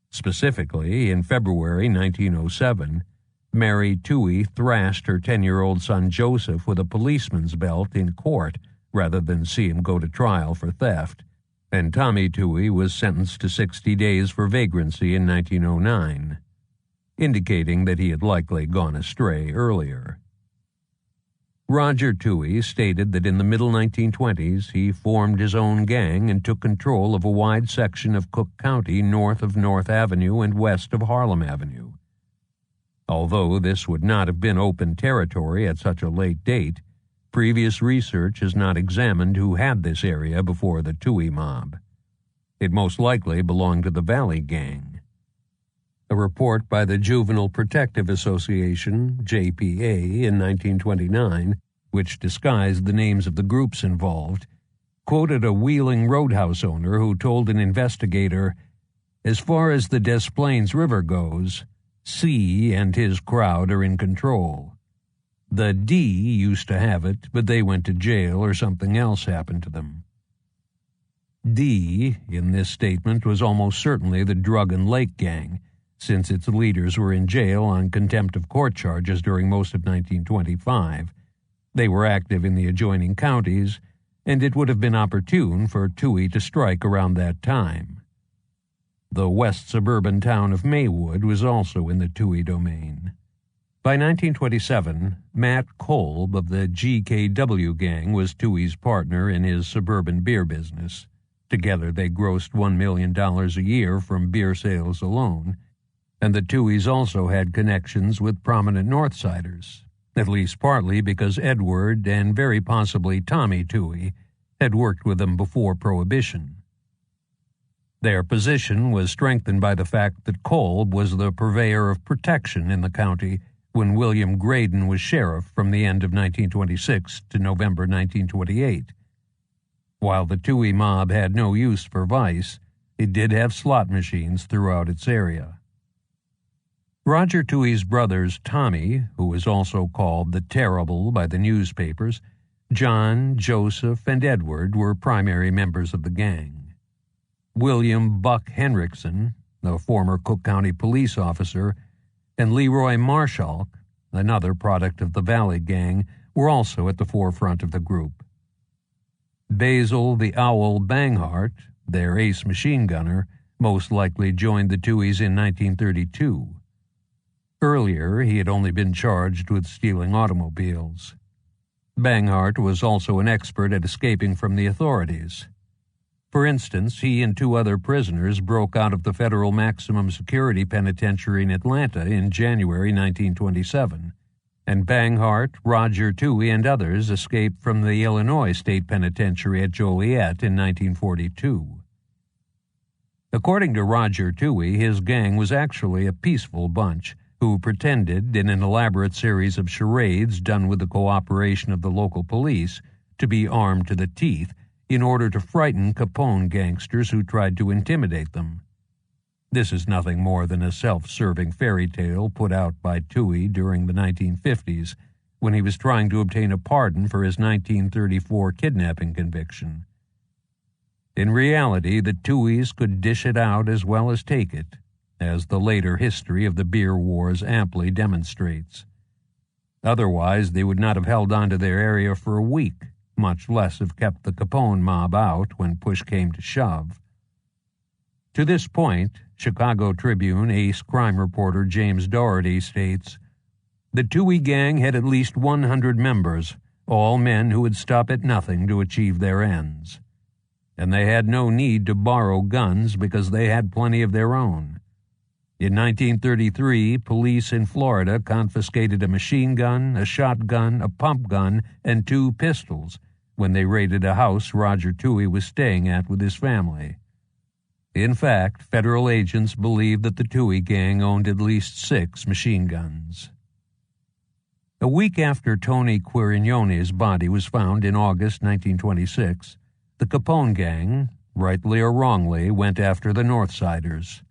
Specifically, in February 1907, Mary Toohey thrashed her 10-year-old son Joseph with a policeman's belt in court rather than see him go to trial for theft, and Tommy Toohey was sentenced to 60 days for vagrancy in 1909, indicating that he had likely gone astray earlier. Roger Toohey stated that in the middle 1920s he formed his own gang and took control of a wide section of Cook County north of North Avenue and west of Harlem Avenue. Although this would not have been open territory at such a late date, previous research has not examined who had this area before the Toohey mob. It most likely belonged to the Valley Gang. A report by the Juvenile Protective Association, JPA, in 1929, which disguised the names of the groups involved, quoted a Wheeling Roadhouse owner who told an investigator, "As far as the Des Plaines River goes, C and his crowd are in control. The D used to have it, but they went to jail or something else happened to them." D, in this statement, was almost certainly the Drug and Lake Gang, since its leaders were in jail on contempt of court charges during most of 1925. They were active in the adjoining counties, and it would have been opportune for Toohey to strike around that time. The west suburban town of Maywood was also in the Toohey domain. By 1927, Matt Kolb of the GKW gang was Toohey's partner in his suburban beer business. Together they grossed $1 million a year from beer sales alone, and the Tooheys also had connections with prominent Northsiders, at least partly because Edward and very possibly Tommy Toohey had worked with them before Prohibition. Their position was strengthened by the fact that Kolb was the purveyor of protection in the county when William Graydon was sheriff from the end of 1926 to November 1928. While the Toohey mob had no use for vice, it did have slot machines throughout its area. Roger Toohey's brothers Tommy, who was also called the Terrible by the newspapers, John, Joseph, and Edward were primary members of the gang. William Buck Henriksen, the former Cook County police officer, and Leroy Marshall, another product of the Valley Gang, were also at the forefront of the group. Basil the Owl Banghart, their ace machine gunner, most likely joined the Tooheys in 1932. Earlier, he had only been charged with stealing automobiles. Banghart was also an expert at escaping from the authorities. For instance, he and 2 other prisoners broke out of the federal maximum security penitentiary in Atlanta in January 1927, and Banghart, Roger Toohey, and others escaped from the Illinois State Penitentiary at Joliet in 1942. According to Roger Toohey, his gang was actually a peaceful bunch who pretended, in an elaborate series of charades done with the cooperation of the local police, to be armed to the teeth in order to frighten Capone gangsters who tried to intimidate them. This is nothing more than a self-serving fairy tale put out by Toohey during the 1950s when he was trying to obtain a pardon for his 1934 kidnapping conviction. In reality, the Tooheys could dish it out as well as take it, as the later history of the beer wars amply demonstrates. Otherwise, they would not have held on to their area for a week, much less have kept the Capone mob out when push came to shove. To this point, Chicago Tribune ace crime reporter James Doherty states, "The Toohey gang had at least 100 members, all men who would stop at nothing to achieve their ends. And they had no need to borrow guns because they had plenty of their own. In 1933, police in Florida confiscated a machine gun, a shotgun, a pump gun, and 2 pistols when they raided a house Roger Toohey was staying at with his family. In fact, federal agents believed that the Toohey gang owned at least 6 machine guns." A week after Tony Quirignone's body was found in August 1926, the Capone gang, rightly or wrongly, went after the Northsiders.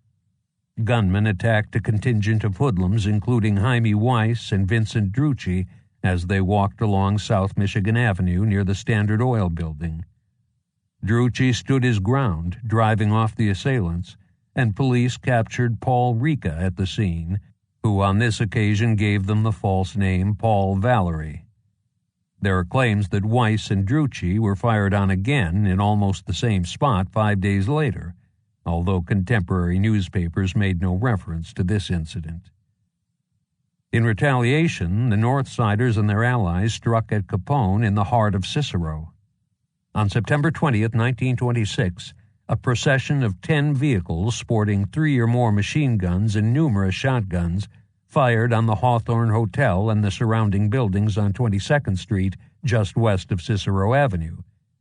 Gunmen attacked a contingent of hoodlums, including Jaime Weiss and Vincent Drucci, as they walked along South Michigan Avenue near the Standard Oil building. Drucci stood his ground, driving off the assailants, and police captured Paul Rica at the scene, who on this occasion gave them the false name Paul Valerie. There are claims that Weiss and Drucci were fired on again in almost the same spot 5 days later, although contemporary newspapers made no reference to this incident. In retaliation, the Northsiders and their allies struck at Capone in the heart of Cicero. On September 20th, 1926, a procession of 10 vehicles sporting 3 or more machine guns and numerous shotguns fired on the Hawthorne Hotel and the surrounding buildings on 22nd Street just west of Cicero Avenue,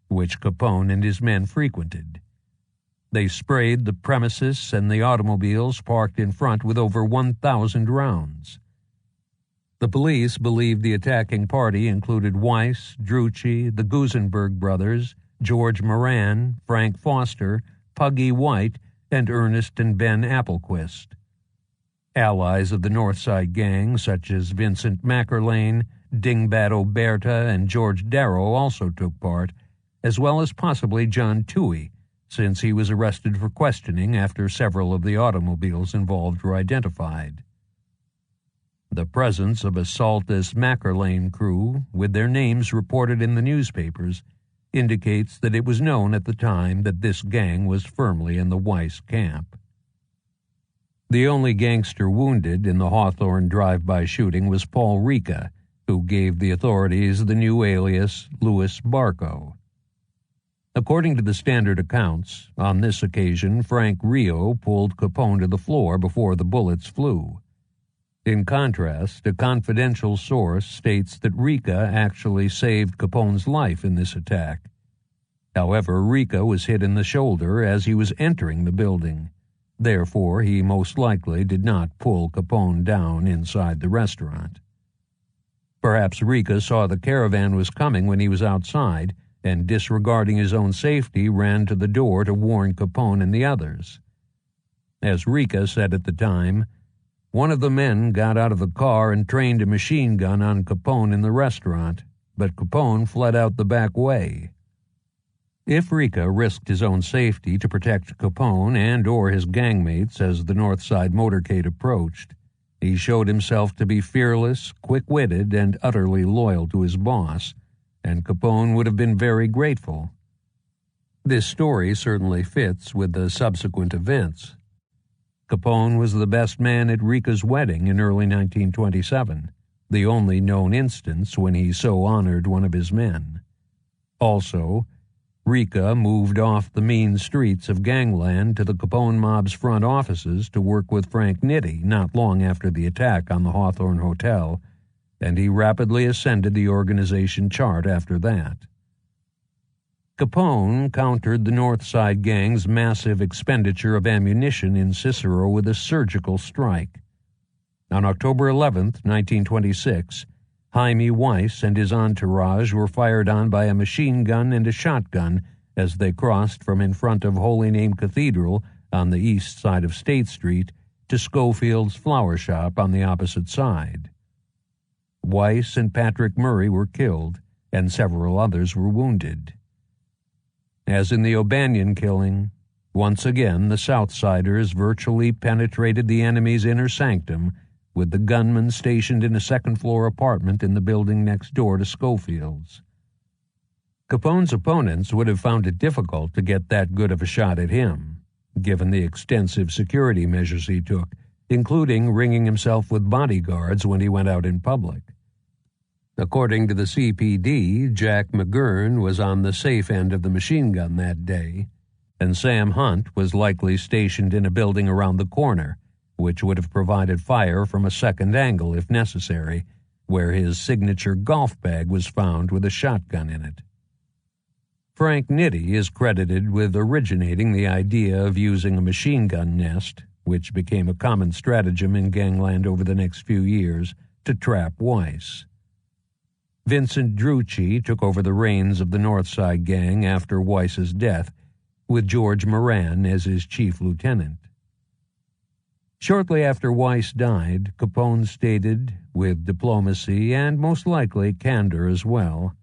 which Capone and his men frequented. They sprayed the premises and the automobiles parked in front with over 1,000 rounds. The police believed the attacking party included Weiss, Drucci, the Gusenberg brothers, George Moran, Frank Foster, Puggy White, and Ernest and Ben Applequist. Allies of the Northside gang, such as Vincent Mackerlane, Dingbat Oberta, and George Darrow, also took part, as well as possibly John Toohey, since he was arrested for questioning after several of the automobiles involved were identified. The presence of a Saltus Mackerlane crew, with their names reported in the newspapers, indicates that it was known at the time that this gang was firmly in the Weiss camp. The only gangster wounded in the Hawthorne drive-by shooting was Paul Rica, who gave the authorities the new alias Louis Barco. According to the standard accounts, on this occasion Frank Rio pulled Capone to the floor before the bullets flew. In contrast, a confidential source states that Rica actually saved Capone's life in this attack. However, Rica was hit in the shoulder as he was entering the building. Therefore, he most likely did not pull Capone down inside the restaurant. Perhaps Rica saw the caravan was coming when he was outside, and disregarding his own safety, ran to the door to warn Capone and the others. As Rica said at the time, "One of the men got out of the car and trained a machine gun on Capone in the restaurant, but Capone fled out the back way." If Rica risked his own safety to protect Capone and or his gangmates as the Northside motorcade approached, he showed himself to be fearless, quick-witted, and utterly loyal to his boss, and Capone would have been very grateful. This story certainly fits with the subsequent events. Capone was the best man at Rica's wedding in early 1927, the only known instance when he so honored one of his men. Also, Rica moved off the mean streets of gangland to the Capone mob's front offices to work with Frank Nitti not long after the attack on the Hawthorne Hotel, and he rapidly ascended the organization chart after that. Capone countered the Northside gang's massive expenditure of ammunition in Cicero with a surgical strike. On October 11, 1926, Jaime Weiss and his entourage were fired on by a machine gun and a shotgun as they crossed from in front of Holy Name Cathedral on the east side of State Street to Schofield's flower shop on the opposite side. Weiss and Patrick Murray were killed, and several others were wounded. As in the O'Banion killing, once again the Southsiders virtually penetrated the enemy's inner sanctum, with the gunman stationed in a second-floor apartment in the building next door to Schofield's. Capone's opponents would have found it difficult to get that good of a shot at him, given the extensive security measures he took, including ringing himself with bodyguards when he went out in public. According to the CPD, Jack McGurn was on the safe end of the machine gun that day, and Sam Hunt was likely stationed in a building around the corner, which would have provided fire from a second angle if necessary, where his signature golf bag was found with a shotgun in it. Frank Nitti is credited with originating the idea of using a machine gun nest, which became a common stratagem in gangland over the next few years, to trap Weiss. Vincent Drucci took over the reins of the North Side Gang after Weiss's death, with George Moran as his chief lieutenant. Shortly after Weiss died, Capone stated, with diplomacy and most likely candor as well,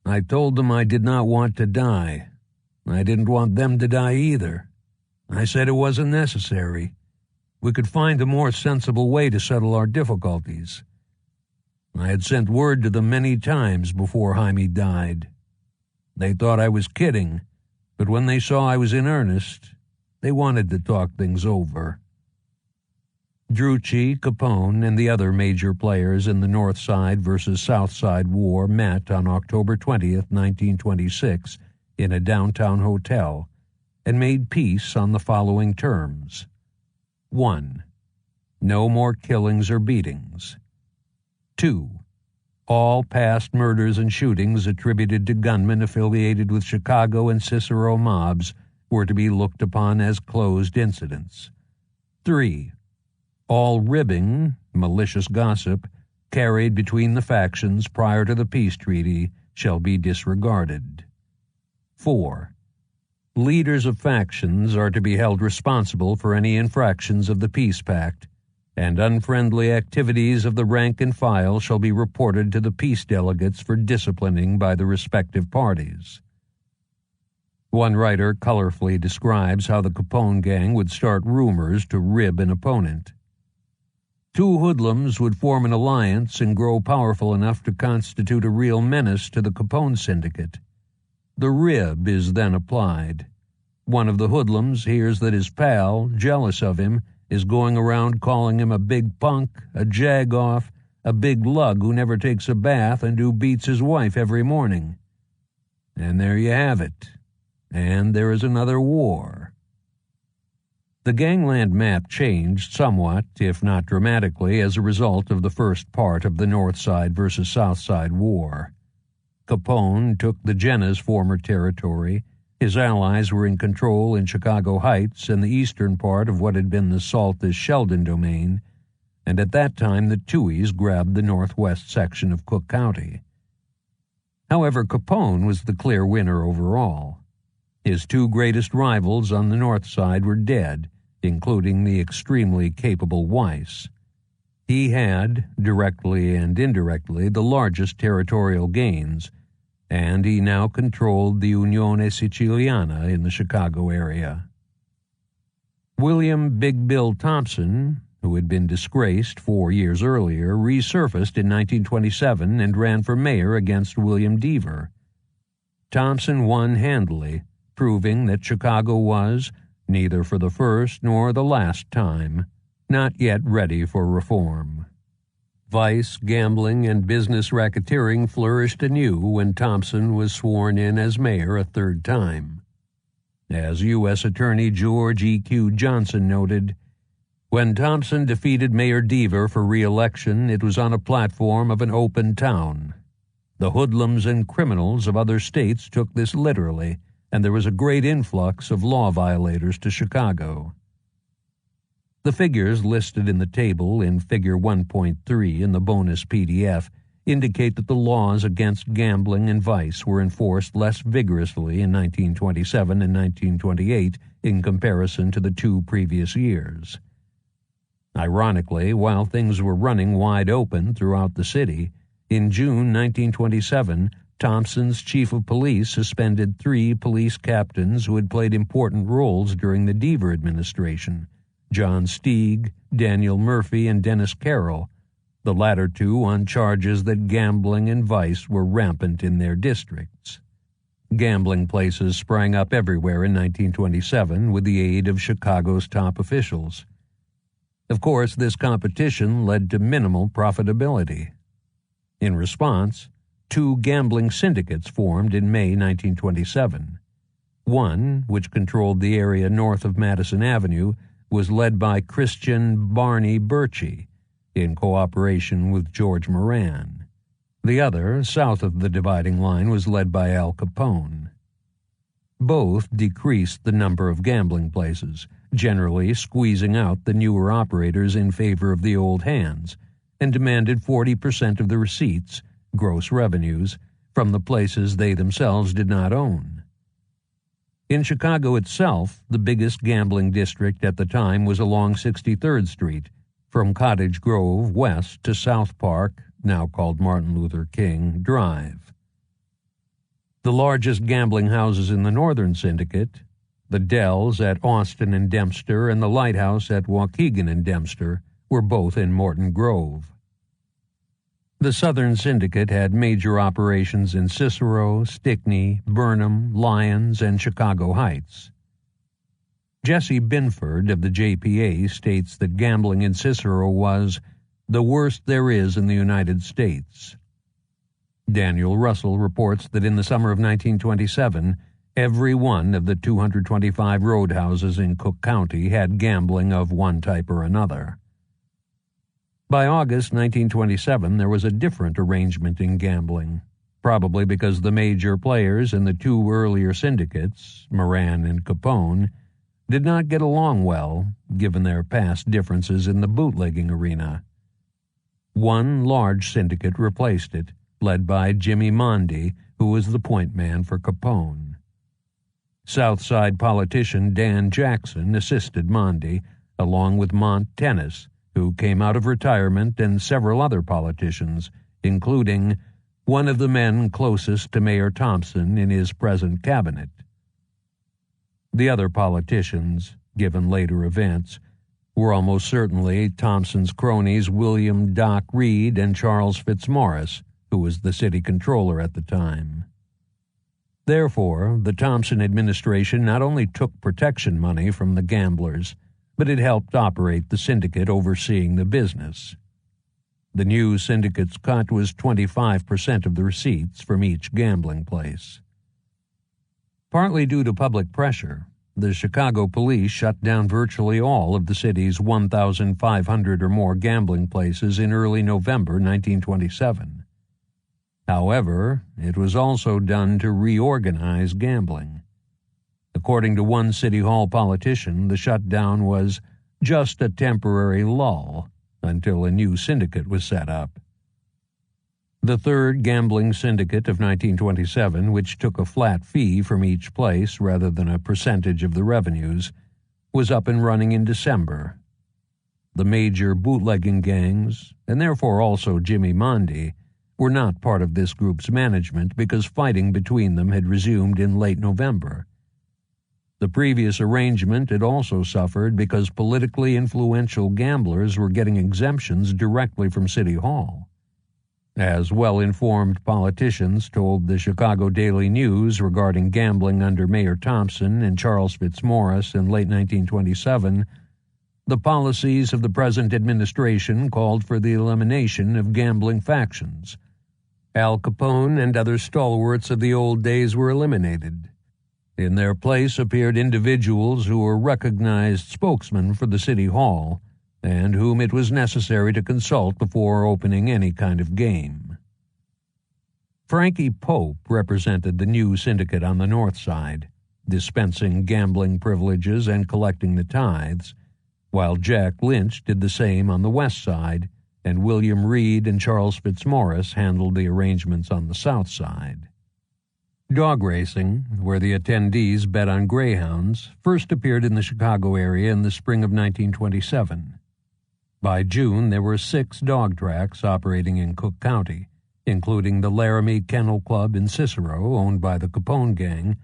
"I told them I did not want to die. I didn't want them to die either. I said it wasn't necessary. We could find a more sensible way to settle our difficulties. I had sent word to them many times before Jaime died. They thought I was kidding, but when they saw I was in earnest, they wanted to talk things over." Drucci, Capone, and the other major players in the North Side versus South Side War met on October 20th, 1926, in a downtown hotel, and made peace on the following terms. 1. No more killings or beatings. 2. All past murders and shootings attributed to gunmen affiliated with Chicago and Cicero mobs were to be looked upon as closed incidents. 3. All ribbing, malicious gossip, carried between the factions prior to the peace treaty shall be disregarded. 4. Leaders of factions are to be held responsible for any infractions of the peace pact, and unfriendly activities of the rank and file shall be reported to the peace delegates for disciplining by the respective parties. One writer colorfully describes how the Capone gang would start rumors to rib an opponent. Two hoodlums would form an alliance and grow powerful enough to constitute a real menace to the Capone syndicate. The rib is then applied. One of the hoodlums hears that his pal, jealous of him, is going around calling him a big punk, a jag-off, a big lug who never takes a bath and who beats his wife every morning. And there you have it. And there is another war. The gangland map changed somewhat, if not dramatically, as a result of the first part of the North Side versus South Side War. Capone took the Jenna's former territory. His allies were in control in Chicago Heights and the eastern part of what had been the Saltis-Sheldon domain, and at that time the Tuohys grabbed the northwest section of Cook County. However, Capone was the clear winner overall. His two greatest rivals on the north side were dead, including the extremely capable Weiss. He had, directly and indirectly, the largest territorial gains, and he now controlled the Unione Siciliana in the Chicago area. William Big Bill Thompson, who had been disgraced 4 years earlier, resurfaced in 1927 and ran for mayor against William Deaver. Thompson won handily, proving that Chicago was, neither for the first nor the last time, not yet ready for reform. Vice, gambling, and business racketeering flourished anew when Thompson was sworn in as mayor a third time. As U.S. Attorney George E.Q. Johnson noted, "When Thompson defeated Mayor Deaver for re-election, it was on a platform of an open town. The hoodlums and criminals of other states took this literally, and there was a great influx of law violators to Chicago." The figures listed in the table in Figure 1.3 in the bonus PDF indicate that the laws against gambling and vice were enforced less vigorously in 1927 and 1928 in comparison to the 2 previous years. Ironically, while things were running wide open throughout the city, in June 1927, Thompson's chief of police suspended 3 police captains who had played important roles during the Deaver administration: John Steig, Daniel Murphy, and Dennis Carroll, the latter 2 on charges that gambling and vice were rampant in their districts. Gambling places sprang up everywhere in 1927 with the aid of Chicago's top officials. Of course, this competition led to minimal profitability. In response, 2 gambling syndicates formed in May 1927. One, which controlled the area north of Madison Avenue, was led by Christian Barney Birchie, in cooperation with George Moran. The other, south of the dividing line, was led by Al Capone. Both decreased the number of gambling places, generally squeezing out the newer operators in favor of the old hands, and demanded 40% of the receipts, gross revenues, from the places they themselves did not own. In Chicago itself, the biggest gambling district at the time was along 63rd Street, from Cottage Grove west to South Park, now called Martin Luther King Drive. The largest gambling houses in the Northern Syndicate, the Dells at Austin and Dempster and the Lighthouse at Waukegan and Dempster, were both in Morton Grove. The Southern Syndicate had major operations in Cicero, Stickney, Burnham, Lyons, and Chicago Heights. Jesse Binford of the JPA states that gambling in Cicero was the worst there is in the United States. Daniel Russell reports that in the summer of 1927, every one of the 225 roadhouses in Cook County had gambling of one type or another. By August 1927, there was a different arrangement in gambling, probably because the major players in the two earlier syndicates, Moran and Capone, did not get along well, given their past differences in the bootlegging arena. One large syndicate replaced it, led by Jimmy Mondy, who was the point man for Capone. Southside politician Dan Jackson assisted Mondy, along with Mont Tennis, who came out of retirement, and several other politicians, including one of the men closest to Mayor Thompson in his present cabinet. The other politicians, given later events, were almost certainly Thompson's cronies William Doc Reed and Charles Fitzmaurice, who was the city controller at the time. Therefore, the Thompson administration not only took protection money from the gamblers, but it helped operate the syndicate overseeing the business. The new syndicate's cut was 25% of the receipts from each gambling place. Partly due to public pressure, the Chicago police shut down virtually all of the city's 1,500 or more gambling places in early November 1927. However, it was also done to reorganize gambling. According to one City Hall politician, the shutdown was just a temporary lull until a new syndicate was set up. The third gambling syndicate of 1927, which took a flat fee from each place rather than a percentage of the revenues, was up and running in December. The major bootlegging gangs, and therefore also Jimmy Mondy, were not part of this group's management because fighting between them had resumed in late November. The previous arrangement had also suffered because politically influential gamblers were getting exemptions directly from City Hall. As well-informed politicians told the Chicago Daily News regarding gambling under Mayor Thompson and Charles Fitzmaurice in late 1927, the policies of the present administration called for the elimination of gambling factions. Al Capone and other stalwarts of the old days were eliminated. In their place appeared individuals who were recognized spokesmen for the City Hall, and whom it was necessary to consult before opening any kind of game. Frankie Pope represented the new syndicate on the north side, dispensing gambling privileges and collecting the tithes, while Jack Lynch did the same on the west side, and William Reed and Charles Fitzmaurice handled the arrangements on the south side. Dog racing, where the attendees bet on greyhounds, first appeared in the Chicago area in the spring of 1927. By June, there were 6 dog tracks operating in Cook County, including the Laramie Kennel Club in Cicero, owned by the Capone gang,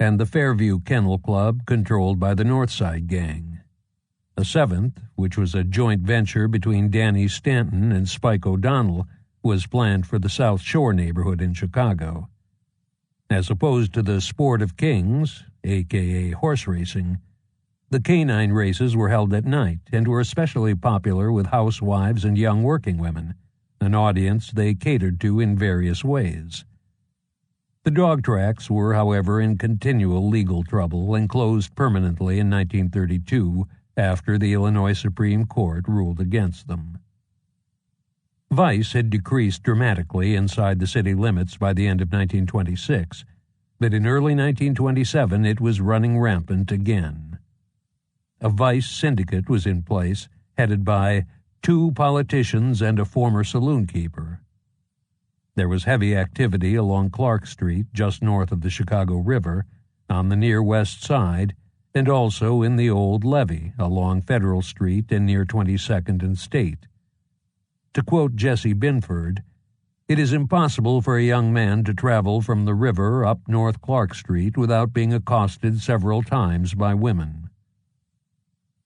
and the Fairview Kennel Club, controlled by the Northside gang. A 7th, which was a joint venture between Danny Stanton and Spike O'Donnell, was planned for the South Shore neighborhood in Chicago. As opposed to the Sport of Kings, a.k.a. horse racing, the canine races were held at night and were especially popular with housewives and young working women, an audience they catered to in various ways. The dog tracks were, however, in continual legal trouble and closed permanently in 1932 after the Illinois Supreme Court ruled against them. Vice had decreased dramatically inside the city limits by the end of 1926, but in early 1927 it was running rampant again. A vice syndicate was in place, headed by 2 politicians and a former saloon keeper. There was heavy activity along Clark Street, just north of the Chicago River, on the near west side, and also in the old levee along Federal Street and near 22nd and State. To quote Jesse Binford, "It is impossible for a young man to travel from the river up North Clark Street without being accosted several times by women."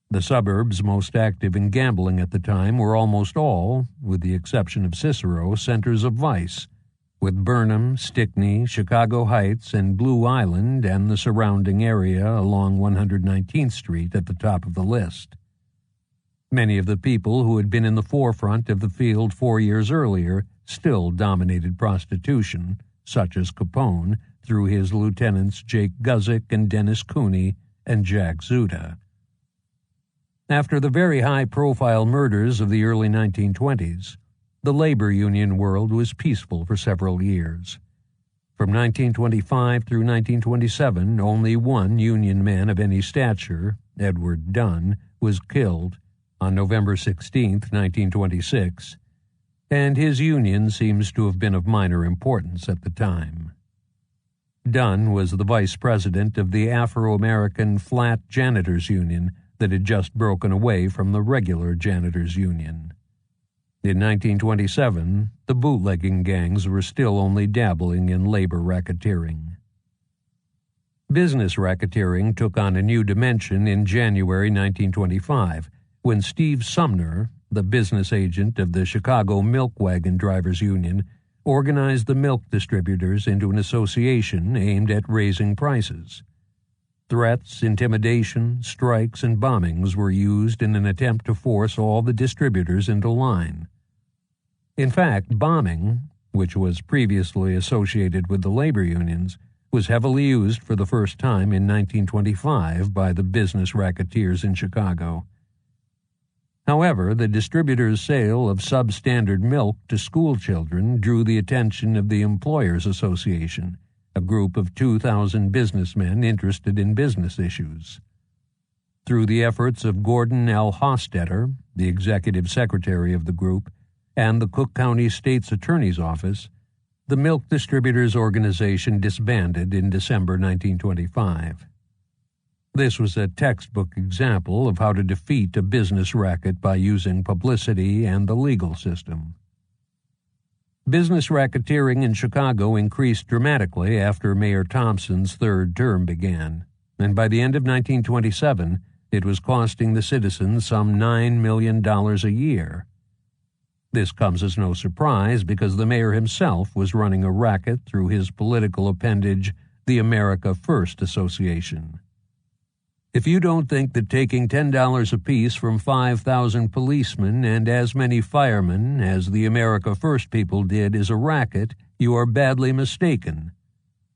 The suburbs most active in gambling at the time were almost all, with the exception of Cicero, centers of vice, with Burnham, Stickney, Chicago Heights, and Blue Island and the surrounding area along 119th Street at the top of the list. Many of the people who had been in the forefront of the field 4 years earlier still dominated prostitution, such as Capone, through his lieutenants Jake Guzik and Dennis Cooney and Jack Zuda. After the very high-profile murders of the early 1920s, the labor union world was peaceful for several years. From 1925 through 1927, only one union man of any stature, Edward Dunn, was killed on November 16, 1926, and his union seems to have been of minor importance at the time. Dunn was the vice president of the Afro-American Flat Janitors Union that had just broken away from the regular janitors union. In 1927, the bootlegging gangs were still only dabbling in labor racketeering. Business racketeering took on a new dimension in January 1925, when Steve Sumner, the business agent of the Chicago Milk Wagon Drivers Union, organized the milk distributors into an association aimed at raising prices. Threats, intimidation, strikes, and bombings were used in an attempt to force all the distributors into line. In fact, bombing, which was previously associated with the labor unions, was heavily used for the first time in 1925 by the business racketeers in Chicago. However, the distributors' sale of substandard milk to school children drew the attention of the Employers Association, a group of 2,000 businessmen interested in business issues. Through the efforts of Gordon L. Hostetter, the executive secretary of the group, and the Cook County State's Attorney's Office, the Milk Distributors Organization disbanded in December 1925. This was a textbook example of how to defeat a business racket by using publicity and the legal system. Business racketeering in Chicago increased dramatically after Mayor Thompson's third term began, and by the end of 1927, it was costing the citizens some $9 million a year. This comes as no surprise because the mayor himself was running a racket through his political appendage, the America First Association. If you don't think that taking $10 apiece from 5,000 policemen and as many firemen as the America First people did is a racket, you are badly mistaken,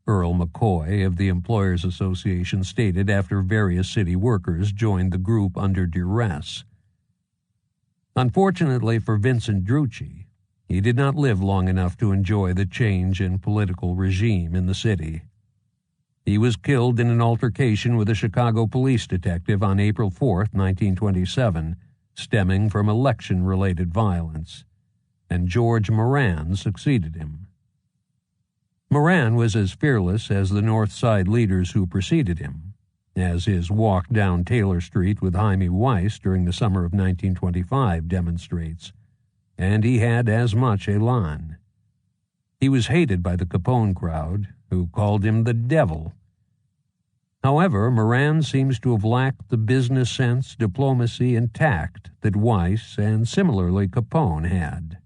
Earl McCoy of the Employers Association stated after various city workers joined the group under duress. Unfortunately for Vincent Drucci, he did not live long enough to enjoy the change in political regime in the city. He was killed in an altercation with a Chicago police detective on April 4, 1927, stemming from election-related violence, and George Moran succeeded him. Moran was as fearless as the North Side leaders who preceded him, as his walk down Taylor Street with Jaime Weiss during the summer of 1925 demonstrates, and he had as much elan. He was hated by the Capone crowd, who called him the devil. However, Moran seems to have lacked the business sense, diplomacy, and tact that Weiss and similarly Capone had.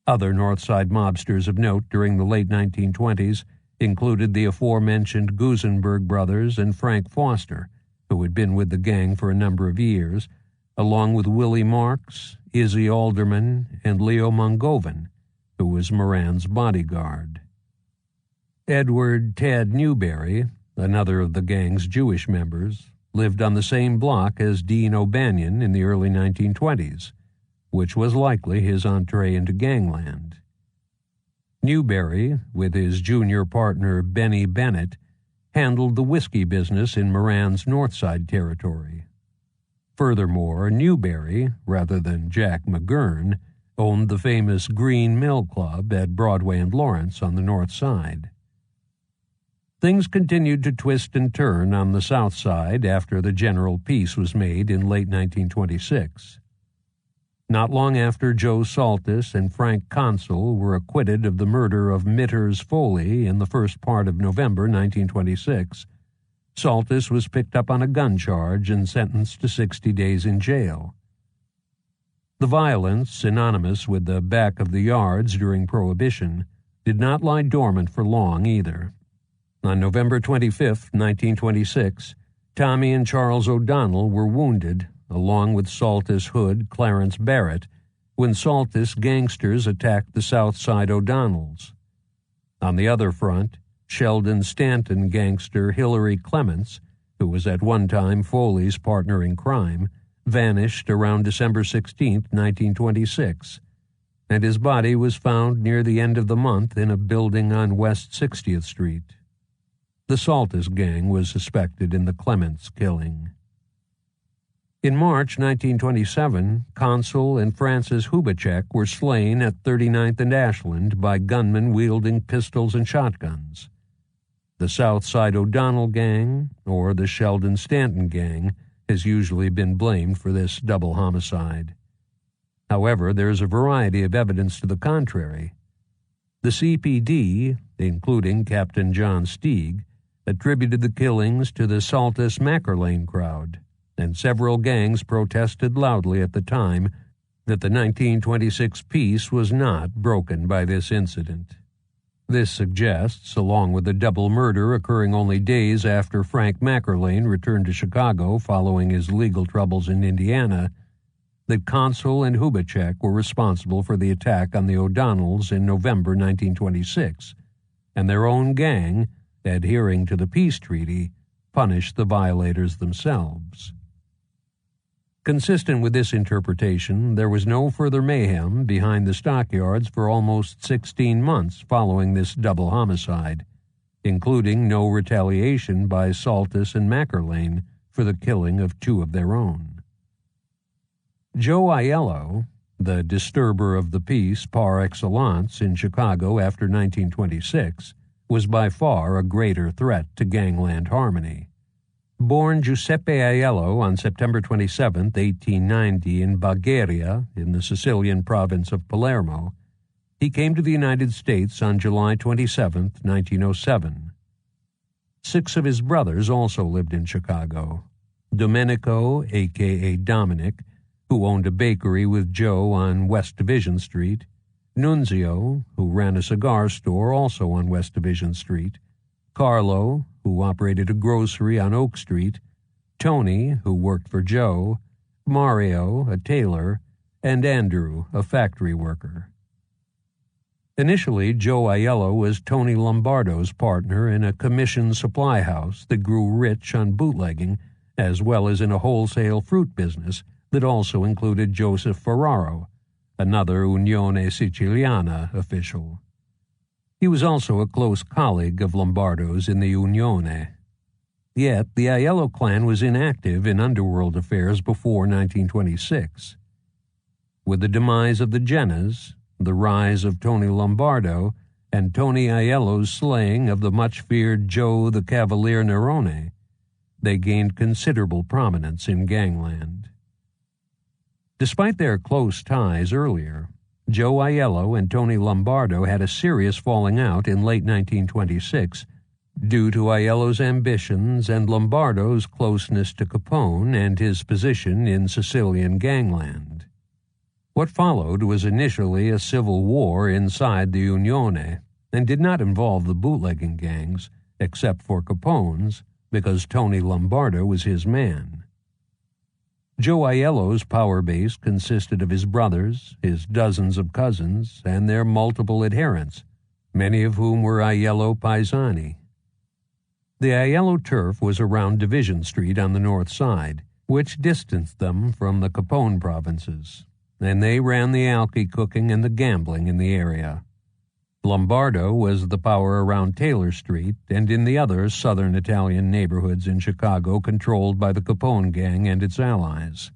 Other North Side mobsters of note during the late 1920s included the aforementioned Gusenberg brothers and Frank Foster, who had been with the gang for a number of years, along with Willie Marks, Izzy Alderman, and Leo Mongovin, who was Moran's bodyguard. Edward Ted Newberry, another of the gang's Jewish members, lived on the same block as Dean O'Banion in the early 1920s, which was likely his entree into gangland. Newberry, with his junior partner Benny Bennett, handled the whiskey business in Moran's North Side territory. Furthermore, Newberry, rather than Jack McGurn, owned the famous Green Mill Club at Broadway and Lawrence on the north side. Things continued to twist and turn on the south side after the general peace was made in late 1926. Not long after Joe Saltis and Frank Consul were acquitted of the murder of Mitters Foley in the first part of November 1926, Saltis was picked up on a gun charge and sentenced to 60 days in jail. The violence, synonymous with the back of the yards during Prohibition, did not lie dormant for long either. On November 25, 1926, Tommy and Charles O'Donnell were wounded, along with Saltis Hood Clarence Barrett, when Saltis gangsters attacked the South Side O'Donnells. On the other front, Sheldon Stanton gangster Hillary Clements, who was at one time Foley's partner in crime, vanished around December 16, 1926, and his body was found near the end of the month in a building on West 60th Street. The Saltis gang was suspected in the Clements killing. In March 1927, Consul and Francis Hubachek were slain at 39th and Ashland by gunmen wielding pistols and shotguns. The South Side O'Donnell gang, or the Sheldon Stanton gang, has usually been blamed for this double homicide. However, there is a variety of evidence to the contrary. The CPD, including Captain John Steig, attributed the killings to the Saltis-Mackerlane crowd, and several gangs protested loudly at the time that the 1926 peace was not broken by this incident. This suggests, along with the double murder occurring only days after Frank Mackerlane returned to Chicago following his legal troubles in Indiana, that Consul and Hubachek were responsible for the attack on the O'Donnells in November 1926, and their own gang, adhering to the peace treaty, punished the violators themselves. Consistent with this interpretation, there was no further mayhem behind the stockyards for almost 16 months following this double homicide, including no retaliation by Saltis and Mackerlane for the killing of two of their own. Joe Aiello, the disturber of the peace par excellence in Chicago after 1926, was by far a greater threat to gangland harmony. Born Giuseppe Aiello on September 27, 1890, in Bagheria, in the Sicilian province of Palermo, he came to the United States on July 27, 1907. 6 of his brothers also lived in Chicago. Domenico, a.k.a. Dominic, who owned a bakery with Joe on West Division Street, Nunzio, who ran a cigar store also on West Division Street, Carlo, who operated a grocery on Oak Street, Tony, who worked for Joe, Mario, a tailor, and Andrew, a factory worker. Initially, Joe Aiello was Tony Lombardo's partner in a commission supply house that grew rich on bootlegging, as well as in a wholesale fruit business that also included Joseph Ferraro, another Unione Siciliana official. He was also a close colleague of Lombardo's in the Unione. Yet, the Aiello clan was inactive in underworld affairs before 1926. With the demise of the Jennas, the rise of Tony Lombardo, and Tony Aiello's slaying of the much-feared Joe the Cavalier Nerone, they gained considerable prominence in gangland. Despite their close ties earlier, Joe Aiello and Tony Lombardo had a serious falling out in late 1926 due to Aiello's ambitions and Lombardo's closeness to Capone and his position in Sicilian gangland. What followed was initially a civil war inside the Unione and did not involve the bootlegging gangs, except for Capone's, because Tony Lombardo was his man. Joe Aiello's power base consisted of his brothers, his dozens of cousins, and their multiple adherents, many of whom were Aiello Paesani. The Aiello turf was around Division Street on the north side, which distanced them from the Capone provinces, and they ran the alky cooking and the gambling in the area. Lombardo was the power around Taylor Street and in the other southern Italian neighborhoods in Chicago controlled by the Capone gang and its allies.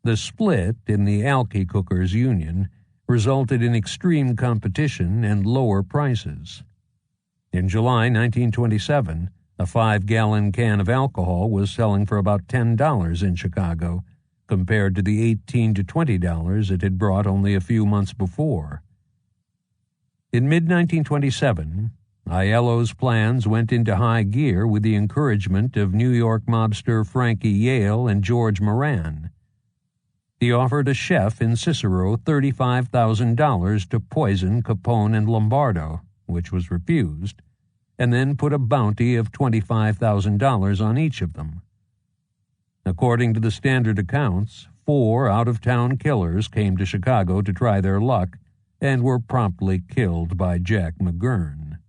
The split in the Alky Cookers Union resulted in extreme competition and lower prices. In July 1927, a 5-gallon can of alcohol was selling for about $10 in Chicago, compared to the $18 to $20 it had brought only a few months before. In mid-1927, Aiello's plans went into high gear with the encouragement of New York mobster Frankie Yale and George Moran. He offered a chef in Cicero $35,000 to poison Capone and Lombardo, which was refused, and then put a bounty of $25,000 on each of them. According to the standard accounts, 4 out-of-town killers came to Chicago to try their luck and were promptly killed by Jack McGurn.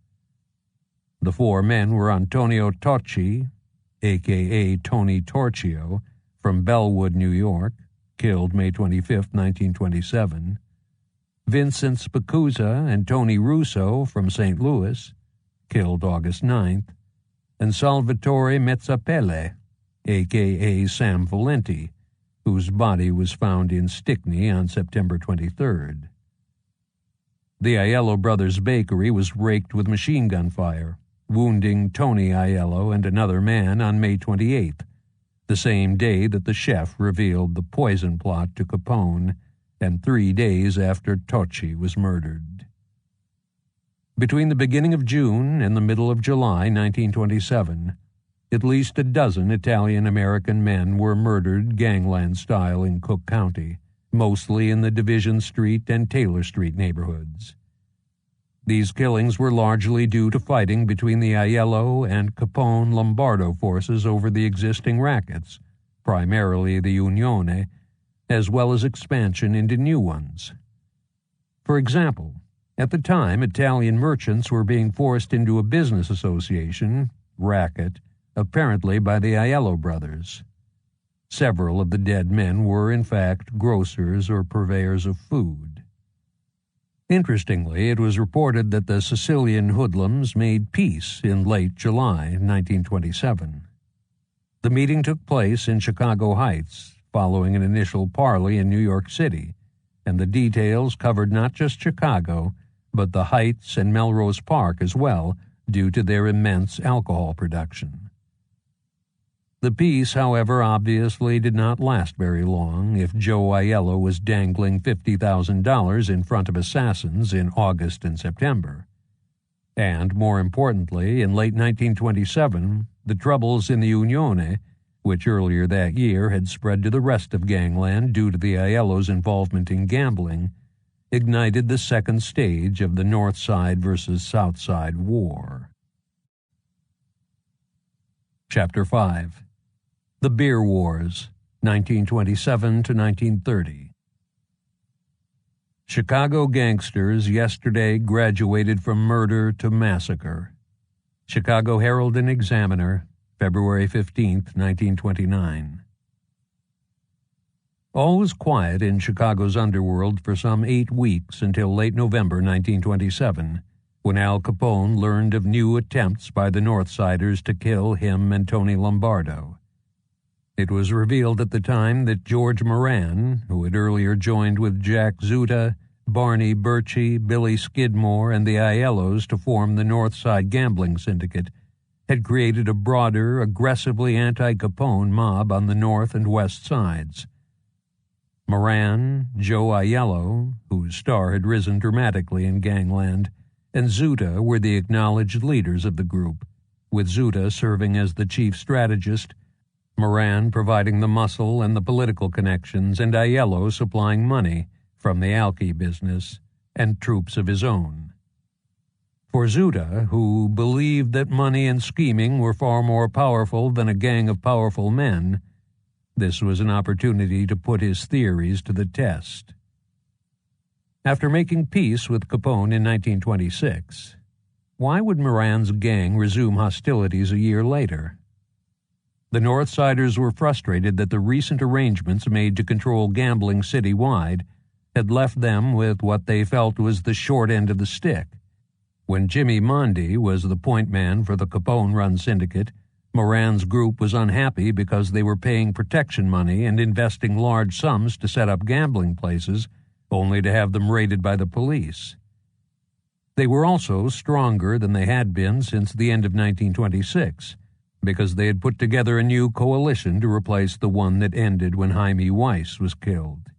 The 4 men were Antonio Tocci, a.k.a. Tony Torchio, from Bellwood, New York, killed May 25, 1927, Vincent Spicuzza and Tony Russo from St. Louis, killed August 9th, and Salvatore Mezzapelle, a.k.a. Sam Valenti, whose body was found in Stickney on September 23rd. The Aiello brothers' bakery was raked with machine gun fire, wounding Tony Aiello and another man on May 28th, the same day that the chef revealed the poison plot to Capone, and 3 days after Tocci was murdered. Between the beginning of June and the middle of July 1927, at least a dozen Italian-American men were murdered gangland style in Cook County, mostly in the Division Street and Taylor Street neighborhoods. These killings were largely due to fighting between the Aiello and Capone-Lombardo forces over the existing rackets, primarily the Unione, as well as expansion into new ones. For example, at the time, Italian merchants were being forced into a business association, racket, apparently by the Aiello brothers. Several of the dead men were, in fact, grocers or purveyors of food. Interestingly, it was reported that the Sicilian hoodlums made peace in late July 1927. The meeting took place in Chicago Heights, following an initial parley in New York City, and the details covered not just Chicago, but the Heights and Melrose Park as well, due to their immense alcohol production. The peace, however, obviously did not last very long if Joe Aiello was dangling $50,000 in front of assassins in August and September. And, more importantly, in late 1927, the troubles in the Unione, which earlier that year had spread to the rest of gangland due to the Aiellos' involvement in gambling, ignited the second stage of the North Side versus South Side War. Chapter 5. The Beer Wars, 1927 to 1930. Chicago gangsters yesterday graduated from murder to massacre. Chicago Herald and Examiner, February 15, 1929. All was quiet in Chicago's underworld for some 8 weeks until late November 1927, when Al Capone learned of new attempts by the Northsiders to kill him and Tony Lombardo. It was revealed at the time that George Moran, who had earlier joined with Jack Zuta, Barney Birchie, Billy Skidmore, and the Aiellos to form the Northside Gambling Syndicate, had created a broader, aggressively anti-Capone mob on the north and west sides. Moran, Joe Aiello, whose star had risen dramatically in gangland, and Zuta were the acknowledged leaders of the group, with Zuta serving as the chief strategist, Moran providing the muscle and the political connections, and Aiello supplying money from the Alky business and troops of his own. For Zuta, who believed that money and scheming were far more powerful than a gang of powerful men, this was an opportunity to put his theories to the test. After making peace with Capone in 1926, why would Moran's gang resume hostilities a year later? The Northsiders were frustrated that the recent arrangements made to control gambling citywide had left them with what they felt was the short end of the stick. When Jimmy Mondi was the point man for the Capone-run syndicate, Moran's group was unhappy because they were paying protection money and investing large sums to set up gambling places, only to have them raided by the police. They were also stronger than they had been since the end of 1926, because they had put together a new coalition to replace the one that ended when Jaime Weiss was killed.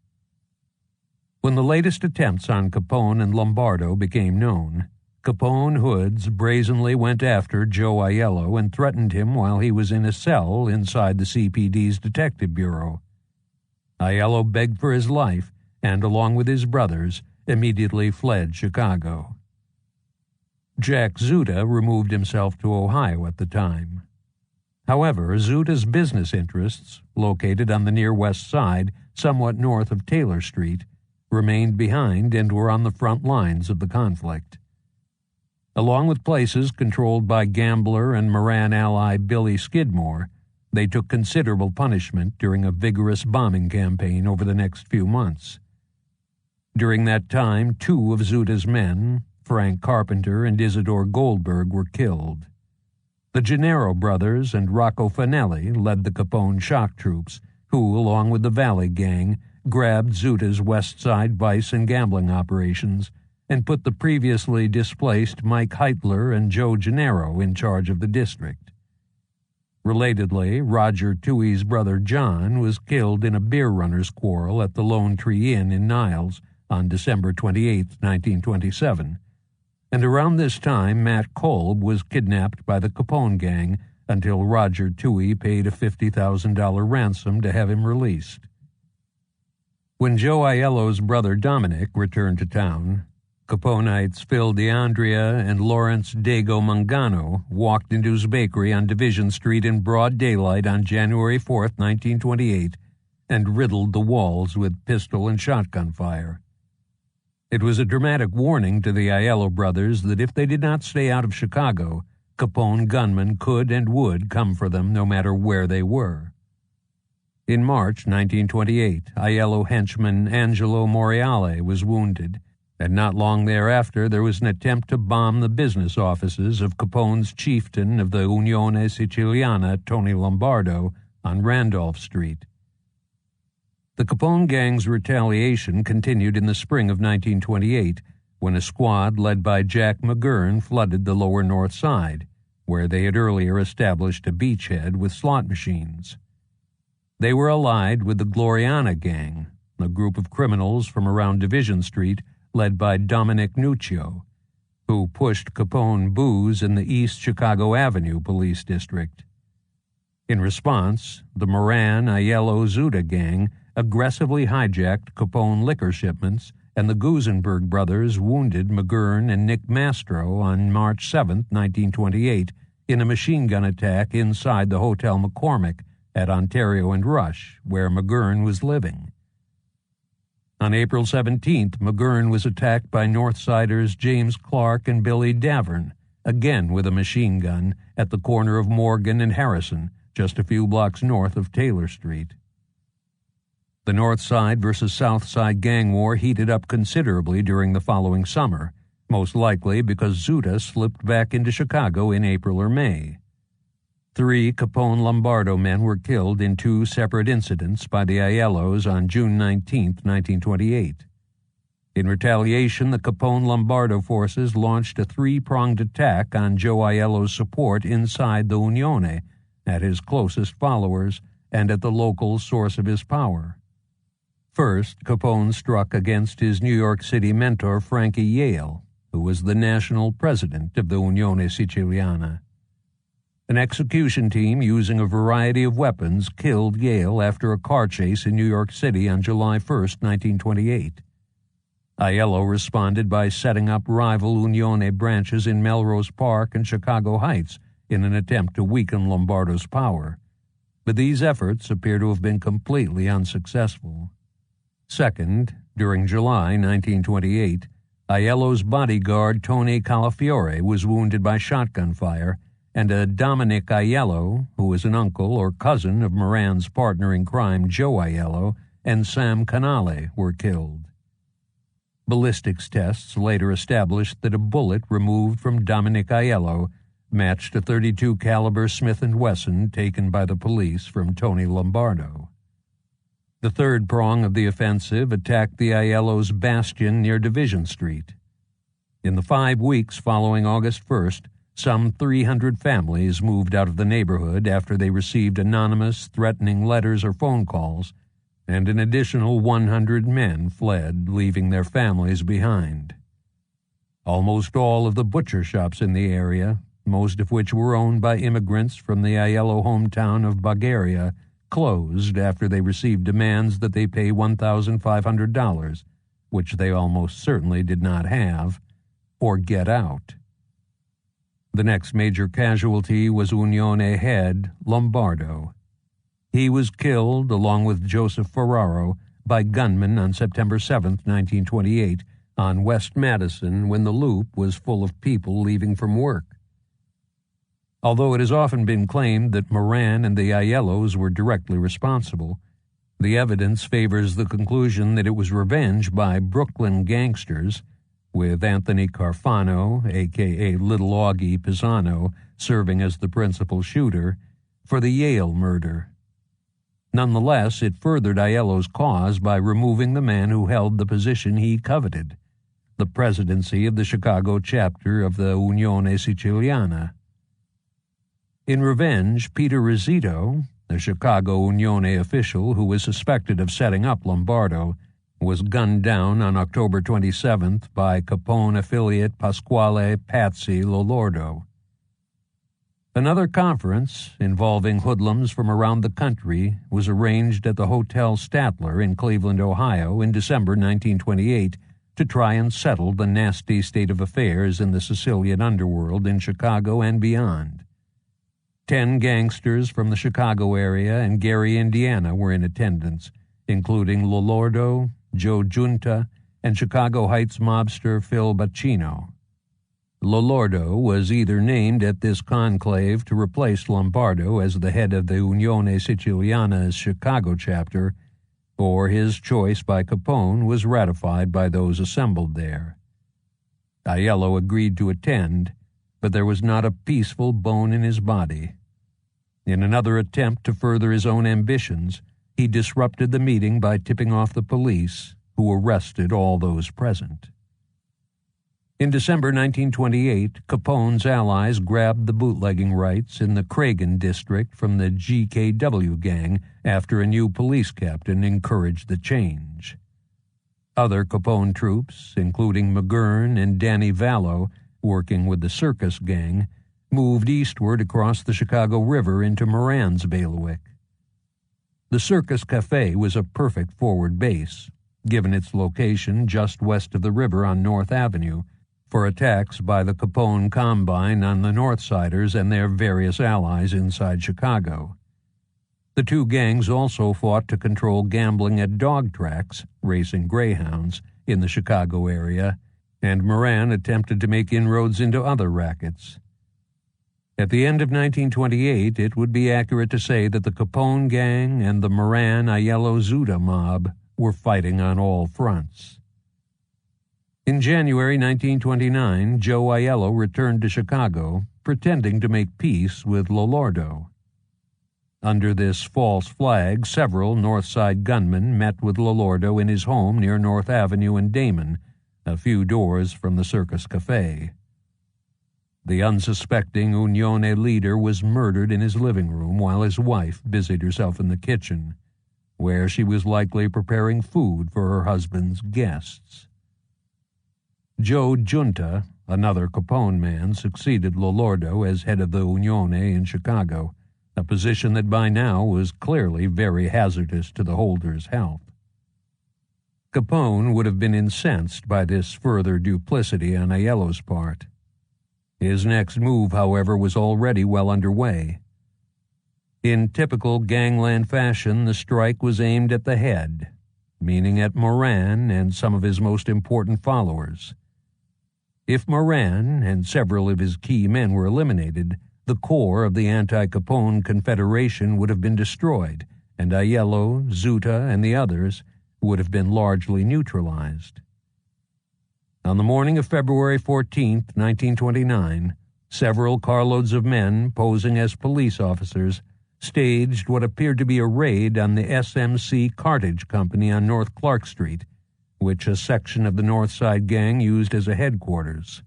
When the latest attempts on Capone and Lombardo became known, Capone hoods brazenly went after Joe Aiello and threatened him while he was in a cell inside the CPD's Detective Bureau. Aiello begged for his life and, along with his brothers, immediately fled Chicago. Jack Zuta removed himself to Ohio at the time. However, Zuta's business interests, located on the near west side, somewhat north of Taylor Street, remained behind and were on the front lines of the conflict. Along with places controlled by gambler and Moran ally Billy Skidmore, they took considerable punishment during a vigorous bombing campaign over the next few months. During that time, 2 of Zuta's men, Frank Carpenter and Isidore Goldberg, were killed. The Gennaro brothers and Rocco Fanelli led the Capone shock troops, who, along with the Valley Gang, grabbed Zuta's West Side vice and gambling operations and put the previously displaced Mike Heitler and Joe Gennaro in charge of the district. Relatedly, Roger Toohey's brother John was killed in a beer runners' quarrel at the Lone Tree Inn in Niles on December 28, 1927, and around this time Matt Kolb was kidnapped by the Capone gang until Roger Toohey paid a $50,000 ransom to have him released. When Joe Aiello's brother Dominic returned to town, Caponites Phil DeAndrea and Lawrence Dago Mangano walked into his bakery on Division Street in broad daylight on January 4, 1928, and riddled the walls with pistol and shotgun fire. It was a dramatic warning to the Aiello brothers that if they did not stay out of Chicago, Capone gunmen could and would come for them no matter where they were. In March 1928, Aiello henchman Angelo Moriale was wounded, and not long thereafter there was an attempt to bomb the business offices of Capone's chieftain of the Unione Siciliana, Tony Lombardo, on Randolph Street. The Capone gang's retaliation continued in the spring of 1928, when a squad led by Jack McGurn flooded the lower north side, where they had earlier established a beachhead with slot machines. They were allied with the Gloriana gang, a group of criminals from around Division Street led by Dominic Nuccio, who pushed Capone booze in the East Chicago Avenue Police District. In response, the Moran Aiello Zuta gang aggressively hijacked Capone liquor shipments, and the Gusenberg brothers wounded McGurn and Nick Mastro on March 7, 1928, in a machine gun attack inside the Hotel McCormick at Ontario and Rush, where McGurn was living. On April 17th, McGurn was attacked by Northsiders James Clark and Billy Davern, again with a machine gun, at the corner of Morgan and Harrison, just a few blocks north of Taylor Street. The North Side versus South Side gang war heated up considerably during the following summer, most likely because Zuta slipped back into Chicago in April or May. 3 Capone Lombardo men were killed in 2 separate incidents by the Aiellos on June 19, 1928. In retaliation, the Capone Lombardo forces launched a 3-pronged attack on Joe Aiello's support inside the Unione, at his closest followers, and at the local source of his power. First, Capone struck against his New York City mentor Frankie Yale, who was the national president of the Unione Siciliana. An execution team using a variety of weapons killed Yale after a car chase in New York City on July 1, 1928. Aiello responded by setting up rival Unione branches in Melrose Park and Chicago Heights in an attempt to weaken Lombardo's power, but these efforts appear to have been completely unsuccessful. Second, during July 1928, Aiello's bodyguard Tony Calafiore was wounded by shotgun fire, and a Dominic Aiello, who was an uncle or cousin of Moran's partner in crime Joe Aiello, and Sam Canale were killed. Ballistics tests later established that a bullet removed from Dominic Aiello matched a .32 caliber Smith & Wesson taken by the police from Tony Lombardo. The third prong of the offensive attacked the Aiello's bastion near Division Street. In the 5 weeks following August 1st, some 300 families moved out of the neighborhood after they received anonymous, threatening letters or phone calls, and an additional 100 men fled, leaving their families behind. Almost all of the butcher shops in the area, most of which were owned by immigrants from the Aiello hometown of Bulgaria, closed after they received demands that they pay $1,500, which they almost certainly did not have, or get out. The next major casualty was Unione head Lombardo. He was killed, along with Joseph Ferraro, by gunmen on September 7, 1928, on West Madison when the Loop was full of people leaving from work. Although it has often been claimed that Moran and the Aiellos were directly responsible, the evidence favors the conclusion that it was revenge by Brooklyn gangsters, with Anthony Carfano, a.k.a. Little Augie Pisano, serving as the principal shooter, for the Yale murder. Nonetheless, it furthered Aiello's cause by removing the man who held the position he coveted, the presidency of the Chicago chapter of the Unione Siciliana. In revenge, Peter Rizzuto, a Chicago Unione official who was suspected of setting up Lombardo, was gunned down on October 27th by Capone affiliate Pasquale Patsy Lolordo. Another conference, involving hoodlums from around the country, was arranged at the Hotel Statler in Cleveland, Ohio, in December 1928 to try and settle the nasty state of affairs in the Sicilian underworld in Chicago and beyond. 10 gangsters from the Chicago area and Gary, Indiana, were in attendance, including Lolordo, Joe Giunta, and Chicago Heights mobster Phil Bacino. Lolordo was either named at this conclave to replace Lombardo as the head of the Unione Siciliana's Chicago chapter, or his choice by Capone was ratified by those assembled there. Aiello agreed to attend, but there was not a peaceful bone in his body. In another attempt to further his own ambitions, he disrupted the meeting by tipping off the police, who arrested all those present. In December 1928, Capone's allies grabbed the bootlegging rights in the Cragen district from the GKW gang after a new police captain encouraged the change. Other Capone troops, including McGurn and Danny Vallow, working with the Circus gang, moved eastward across the Chicago River into Moran's bailiwick. The Circus Café was a perfect forward base, given its location just west of the river on North Avenue, for attacks by the Capone Combine on the Northsiders and their various allies inside Chicago. The two gangs also fought to control gambling at dog tracks, racing greyhounds, in the Chicago area, and Moran attempted to make inroads into other rackets. At the end of 1928, it would be accurate to say that the Capone gang and the Moran Aiello Zuda mob were fighting on all fronts. In January 1929, Joe Aiello returned to Chicago, pretending to make peace with Lolordo. Under this false flag, several North Side gunmen met with Lolordo in his home near North Avenue and Damon, a few doors from the Circus Café. The unsuspecting Unione leader was murdered in his living room while his wife busied herself in the kitchen, where she was likely preparing food for her husband's guests. Joe Giunta, another Capone man, succeeded Lolordo as head of the Unione in Chicago, a position that by now was clearly very hazardous to the holder's health. Capone would have been incensed by this further duplicity on Aiello's part. His next move, however, was already well underway. In typical gangland fashion, the strike was aimed at the head, meaning at Moran and some of his most important followers. If Moran and several of his key men were eliminated, the core of the anti-Capone Confederation would have been destroyed, and Aiello, Zuta, and the others would have been largely neutralized. On the morning of February 14, 1929, several carloads of men posing as police officers staged what appeared to be a raid on the SMC Cartage Company on North Clark Street, which a section of the North Side Gang used as a headquarters.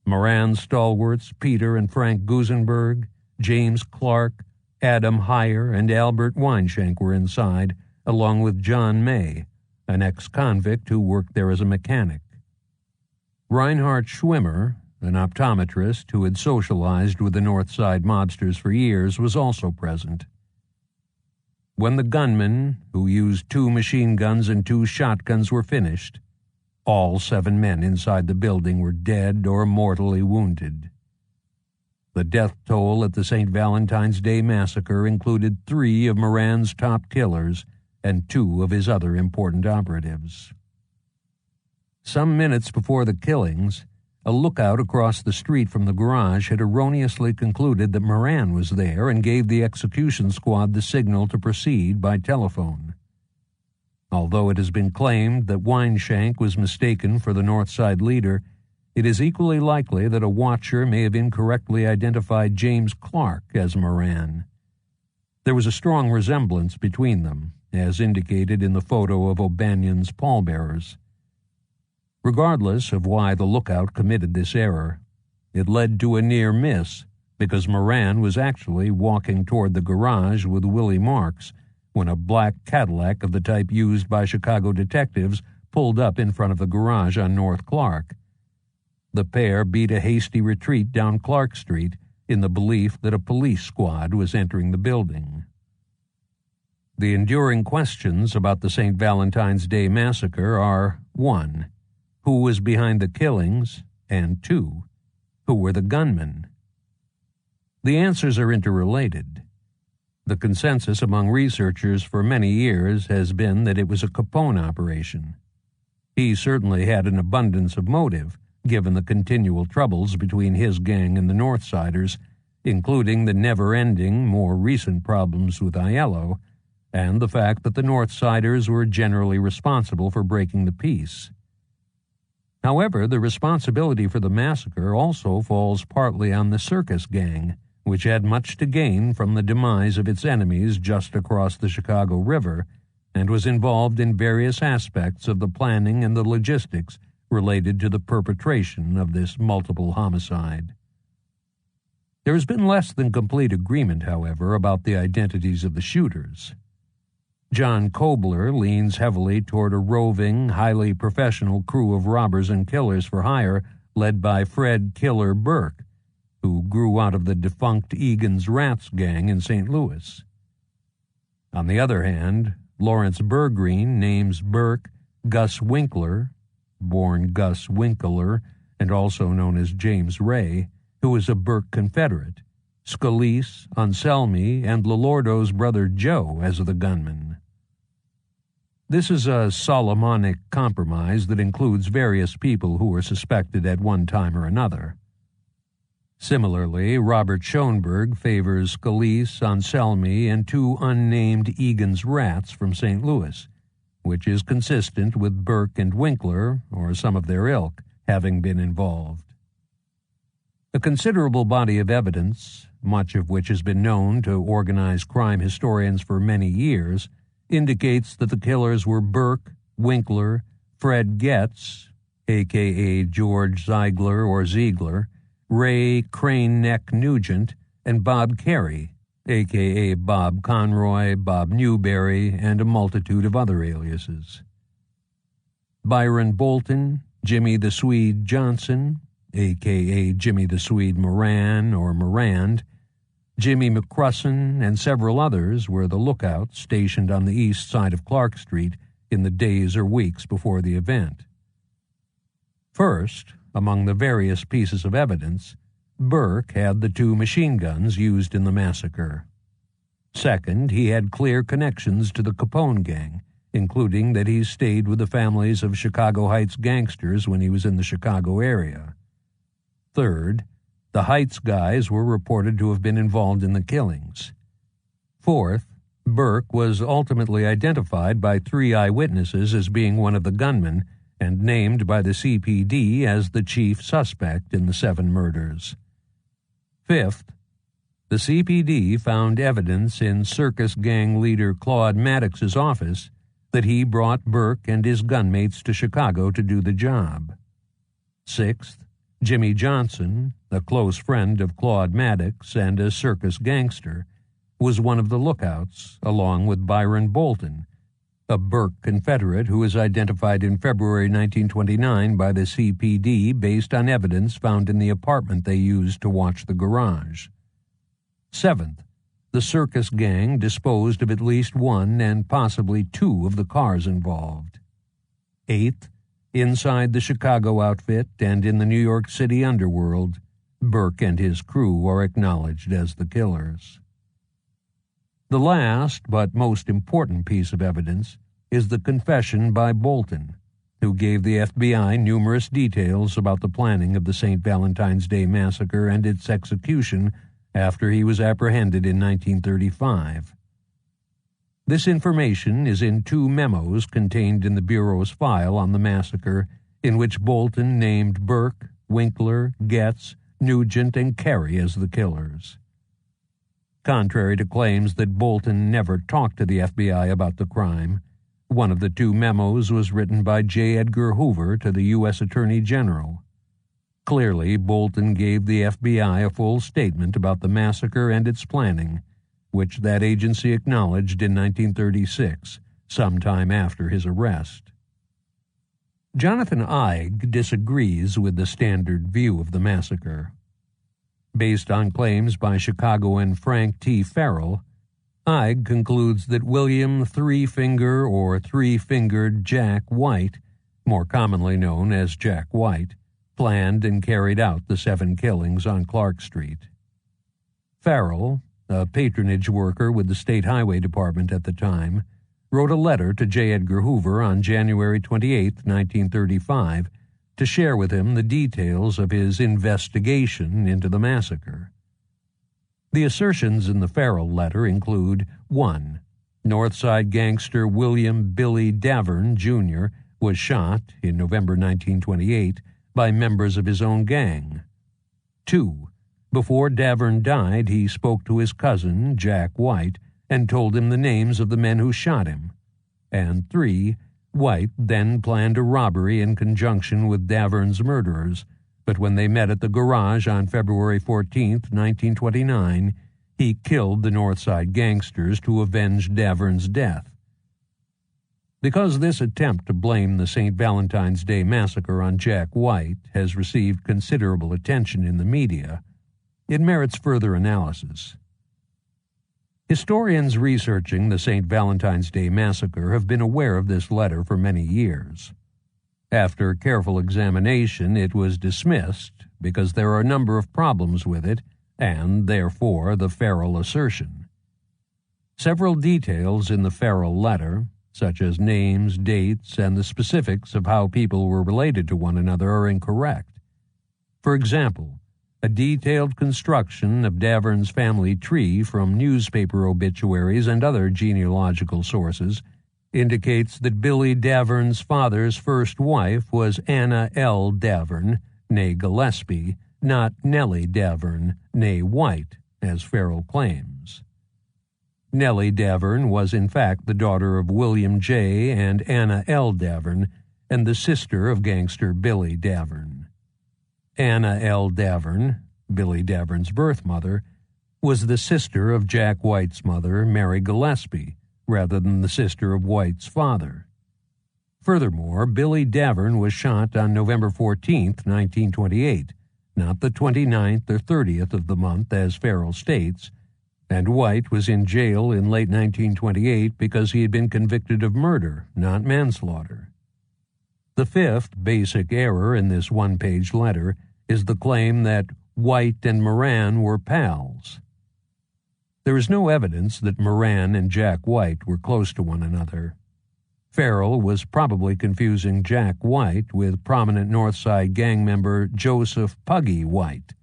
Moran's stalwarts, Peter and Frank Gusenberg, James Clark, Adam Heyer, and Albert Weinshank were inside, along with John May, an ex-convict who worked there as a mechanic. Reinhard Schwimmer, an optometrist who had socialized with the North Side mobsters for years, was also present. When the gunmen, who used 2 machine guns and 2 shotguns, were finished, all 7 men inside the building were dead or mortally wounded. The death toll at the St. Valentine's Day massacre included 3 of Moran's top killers and 2 of his other important operatives. Some minutes before the killings, a lookout across the street from the garage had erroneously concluded that Moran was there and gave the execution squad the signal to proceed by telephone. Although it has been claimed that Weinshank was mistaken for the North Side leader, it is equally likely that a watcher may have incorrectly identified James Clark as Moran. There was a strong resemblance between them, as indicated in the photo of O'Banion's pallbearers. Regardless of why the lookout committed this error, it led to a near miss because Moran was actually walking toward the garage with Willie Marks when a black Cadillac of the type used by Chicago detectives pulled up in front of the garage on North Clark. The pair beat a hasty retreat down Clark Street in the belief that a police squad was entering the building. The enduring questions about the St. Valentine's Day massacre are 1. Who was behind the killings? And 2. Who were the gunmen? The answers are interrelated. The consensus among researchers for many years has been that it was a Capone operation. He certainly had an abundance of motive, given the continual troubles between his gang and the Northsiders, including the never-ending, more recent problems with Aiello, and the fact that the Northsiders were generally responsible for breaking the peace. However, the responsibility for the massacre also falls partly on the circus gang, which had much to gain from the demise of its enemies just across the Chicago River, and was involved in various aspects of the planning and the logistics related to the perpetration of this multiple homicide. There has been less than complete agreement, however, about the identities of the shooters. John Kobler leans heavily toward a roving, highly professional crew of robbers and killers for hire led by Fred Killer Burke, who grew out of the defunct Egan's Rats gang in St. Louis. On the other hand, Lawrence Bergreen names Burke Gus Winkler, born Gus Winkler, and also known as James Ray, who is a Burke Confederate, Scalise, Anselmi, and Lolordo's brother Joe as the gunman. This is a Solomonic compromise that includes various people who were suspected at one time or another. Similarly, Robert Schoenberg favors Scalise, Anselmi, and 2 unnamed Egan's Rats from St. Louis, which is consistent with Burke and Winkler, or some of their ilk, having been involved. A considerable body of evidence, much of which has been known to organized crime historians for many years, indicates that the killers were Burke, Winkler, Fred Getz, a.k.a. George Ziegler or Ziegler, Ray Crane Neck Nugent, and Bob Carey, a.k.a. Bob Conroy, Bob Newberry, and a multitude of other aliases. Byron Bolton, Jimmy the Swede Johnson, a.k.a. Jimmy the Swede Moran or Morand, Jimmy McCrusson, and several others were the lookouts stationed on the east side of Clark Street in the days or weeks before the event. First, among the various pieces of evidence, Burke had the 2 machine guns used in the massacre. Second, he had clear connections to the Capone gang, including that he stayed with the families of Chicago Heights gangsters when he was in the Chicago area. Third, the Heights guys were reported to have been involved in the killings. Fourth, Burke was ultimately identified by 3 eyewitnesses as being one of the gunmen, and named by the CPD as the chief suspect in the 7 murders. Fifth, the CPD found evidence in circus gang leader Claude Maddox's office that he brought Burke and his gunmates to Chicago to do the job. Sixth, Jimmy Johnson, a close friend of Claude Maddox and a circus gangster, was one of the lookouts, along with Byron Bolton, a Burke Confederate who was identified in February 1929 by the CPD based on evidence found in the apartment they used to watch the garage. Seventh, the circus gang disposed of at least 1 and possibly 2 of the cars involved. Eighth, inside the Chicago outfit and in the New York City underworld, Burke and his crew are acknowledged as the killers. The last but most important piece of evidence is the confession by Bolton, who gave the FBI numerous details about the planning of the St. Valentine's Day Massacre and its execution after he was apprehended in 1935. This information is in 2 memos contained in the Bureau's file on the massacre, in which Bolton named Burke, Winkler, Getz, Nugent, and Carey as the killers. Contrary to claims that Bolton never talked to the FBI about the crime, one of the 2 memos was written by J. Edgar Hoover to the U.S. Attorney General. Clearly, Bolton gave the FBI a full statement about the massacre and its planning, which that agency acknowledged in 1936, sometime after his arrest. Jonathan Eig disagrees with the standard view of the massacre. Based on claims by Chicagoan Frank T. Farrell, Eig concludes that William Three-Finger or Three-Fingered Jack White, more commonly known as Jack White, planned and carried out the 7 killings on Clark Street. Farrell, a patronage worker with the State Highway Department at the time, wrote a letter to J. Edgar Hoover on January 28, 1935, to share with him the details of his investigation into the massacre. The assertions in the Farrell letter include 1. Northside gangster William Billy Davern, Jr. was shot in November 1928 by members of his own gang. 2. Before Davern died, he spoke to his cousin, Jack White, and told him the names of the men who shot him. And 3. White then planned a robbery in conjunction with Davern's murderers, but when they met at the garage on February 14, 1929, he killed the Northside gangsters to avenge Davern's death. Because this attempt to blame the St. Valentine's Day Massacre on Jack White has received considerable attention in the media, it merits further analysis. Historians researching the St. Valentine's Day Massacre have been aware of this letter for many years. After careful examination, it was dismissed because there are a number of problems with it, and, therefore, the Farrell assertion. Several details in the Farrell letter, such as names, dates, and the specifics of how people were related to one another, are incorrect. For example, a detailed construction of Davern's family tree from newspaper obituaries and other genealogical sources indicates that Billy Davern's father's first wife was Anna L. Davern, née Gillespie, not Nellie Davern, née White, as Farrell claims. Nellie Davern was in fact the daughter of William J. and Anna L. Davern, and the sister of gangster Billy Davern. Anna L. Davern, Billy Davern's birth mother, was the sister of Jack White's mother, Mary Gillespie, rather than the sister of White's father. Furthermore, Billy Davern was shot on November 14, 1928, not the 29th or 30th of the month, as Farrell states, and White was in jail in late 1928 because he had been convicted of murder, not manslaughter. The fifth basic error in this one-page letter is the claim that White and Moran were pals. There is no evidence that Moran and Jack White were close to one another. Farrell was probably confusing Jack White with prominent Northside gang member Joseph Puggy White.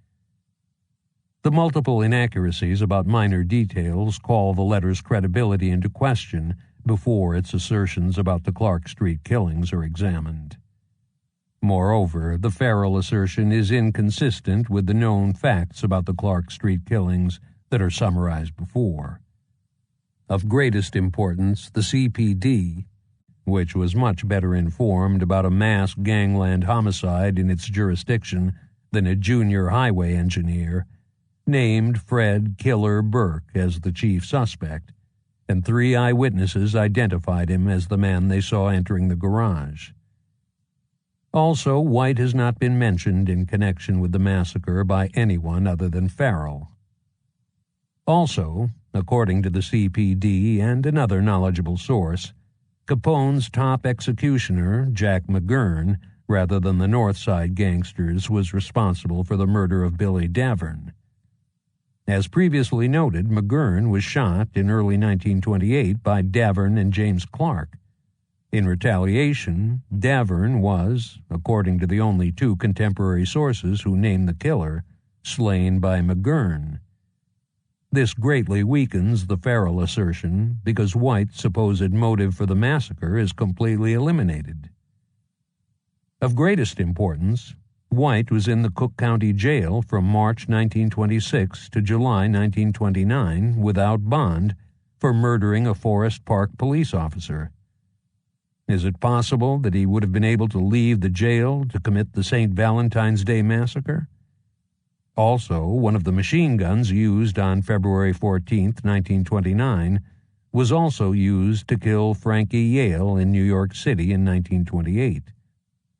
The multiple inaccuracies about minor details call the letter's credibility into question before its assertions about the Clark Street killings are examined. Moreover, the Farrell assertion is inconsistent with the known facts about the Clark Street killings that are summarized before. Of greatest importance, the CPD, which was much better informed about a mass gangland homicide in its jurisdiction than a junior highway engineer, named Fred Killer Burke as the chief suspect, and 3 eyewitnesses identified him as the man they saw entering the garage. Also, White has not been mentioned in connection with the massacre by anyone other than Farrell. Also, according to the CPD and another knowledgeable source, Capone's top executioner, Jack McGurn, rather than the North Side gangsters, was responsible for the murder of Billy Davern. As previously noted, McGurn was shot in early 1928 by Davern and James Clark. In retaliation, Davern was, according to the only 2 contemporary sources who name the killer, slain by McGurn. This greatly weakens the Farrell assertion because White's supposed motive for the massacre is completely eliminated. Of greatest importance, White was in the Cook County Jail from March 1926 to July 1929 without bond for murdering a Forest Park police officer. Is it possible that he would have been able to leave the jail to commit the St. Valentine's Day massacre? Also, one of the machine guns used on February 14, 1929, was also used to kill Frankie Yale in New York City in 1928.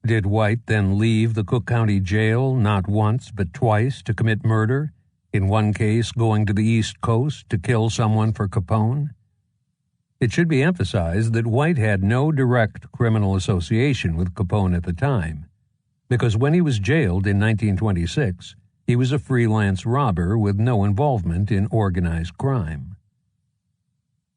Did White then leave the Cook County Jail not once but twice to commit murder, in one case going to the East Coast to kill someone for Capone? It should be emphasized that White had no direct criminal association with Capone at the time, because when he was jailed in 1926, he was a freelance robber with no involvement in organized crime.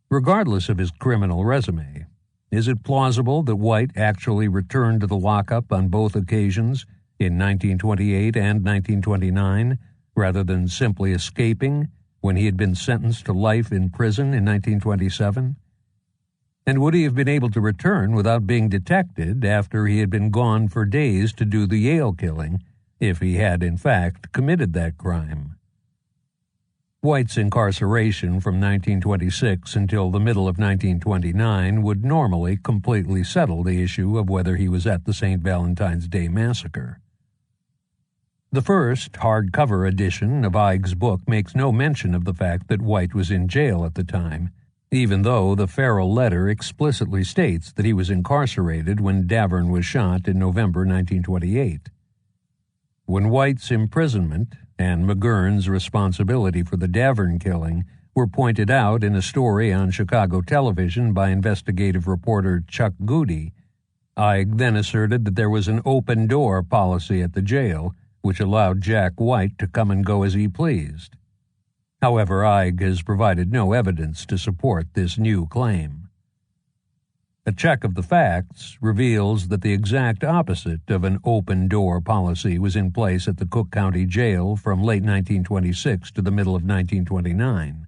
Regardless of his criminal resume, is it plausible that White actually returned to the lockup on both occasions, in 1928 and 1929, rather than simply escaping when he had been sentenced to life in prison in 1927? And would he have been able to return without being detected after he had been gone for days to do the Yale killing, if he had in fact committed that crime? White's incarceration from 1926 until the middle of 1929 would normally completely settle the issue of whether he was at the St. Valentine's Day massacre. The first hardcover edition of Eich's book makes no mention of the fact that White was in jail at the time, even though the Farrell letter explicitly states that he was incarcerated when Davern was shot in November 1928. When White's imprisonment and McGurn's responsibility for the Davern killing were pointed out in a story on Chicago television by investigative reporter Chuck Goody, Eich then asserted that there was an open-door policy at the jail which allowed Jack White to come and go as he pleased. However, Eich has provided no evidence to support this new claim. A check of the facts reveals that the exact opposite of an open-door policy was in place at the Cook County Jail from late 1926 to the middle of 1929.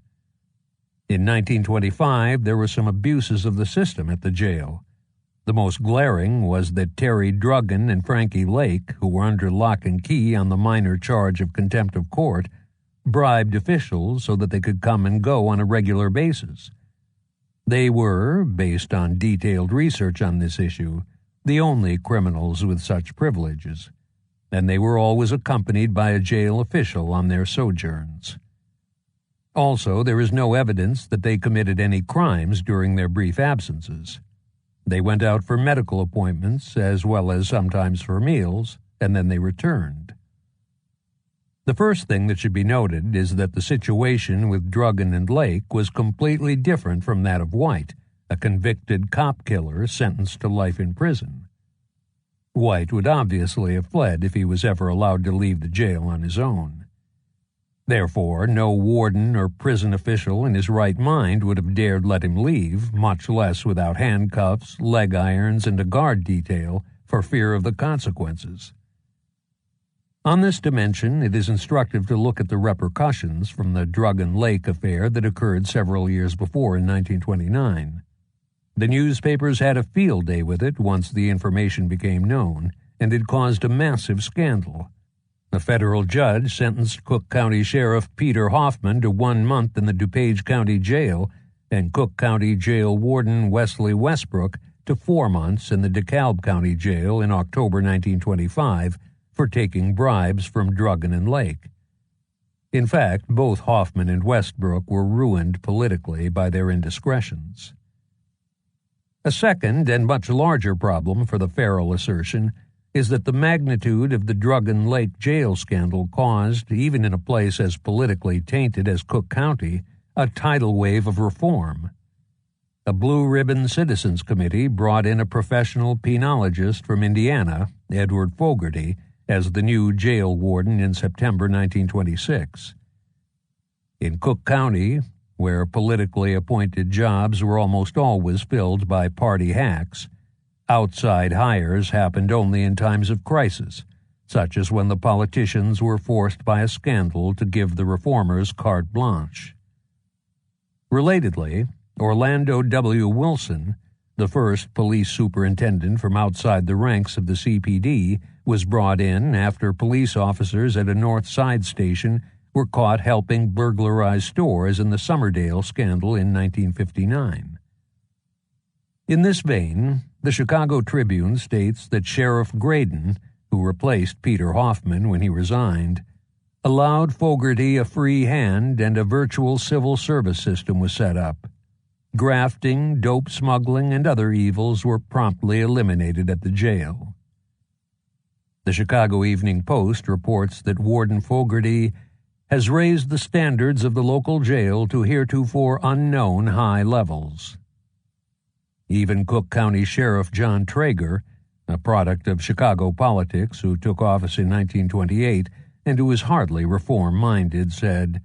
In 1925, there were some abuses of the system at the jail. The most glaring was that Terry Druggan and Frankie Lake, who were under lock and key on the minor charge of contempt of court, bribed officials so that they could come and go on a regular basis. They were, based on detailed research on this issue, the only criminals with such privileges, and they were always accompanied by a jail official on their sojourns. Also, there is no evidence that they committed any crimes during their brief absences. They went out for medical appointments as well as sometimes for meals, and then they returned. The first thing that should be noted is that the situation with Druggan and Lake was completely different from that of White, a convicted cop killer sentenced to life in prison. White would obviously have fled if he was ever allowed to leave the jail on his own. Therefore, no warden or prison official in his right mind would have dared let him leave, much less without handcuffs, leg irons, and a guard detail, for fear of the consequences. On this dimension, it is instructive to look at the repercussions from the Druggan-Lake affair that occurred several years before in 1929. The newspapers had a field day with it once the information became known, and had caused a massive scandal. A federal judge sentenced Cook County Sheriff Peter Hoffman to 1 month in the DuPage County Jail and Cook County Jail Warden Wesley Westbrook to 4 months in the DeKalb County Jail in October 1925 for taking bribes from Druggan and Lake. In fact, both Hoffman and Westbrook were ruined politically by their indiscretions. A second and much larger problem for the Farrell assertion is that the magnitude of the Druggan Lake jail scandal caused, even in a place as politically tainted as Cook County, a tidal wave of reform. A blue-ribbon citizens committee brought in a professional penologist from Indiana, Edward Fogarty, as the new jail warden in September 1926. In Cook County, where politically appointed jobs were almost always filled by party hacks, outside hires happened only in times of crisis, such as when the politicians were forced by a scandal to give the reformers carte blanche. Relatedly, Orlando W. Wilson, the first police superintendent from outside the ranks of the CPD, was brought in after police officers at a North Side station were caught helping burglarize stores in the Summerdale scandal in 1959. In this vein, the Chicago Tribune states that Sheriff Graydon, who replaced Peter Hoffman when he resigned, allowed Fogarty a free hand and a virtual civil service system was set up. Grafting, dope smuggling, and other evils were promptly eliminated at the jail. The Chicago Evening Post reports that Warden Fogarty has raised the standards of the local jail to heretofore unknown high levels. Even Cook County Sheriff John Traeger, a product of Chicago politics who took office in 1928 and who is hardly reform-minded, said,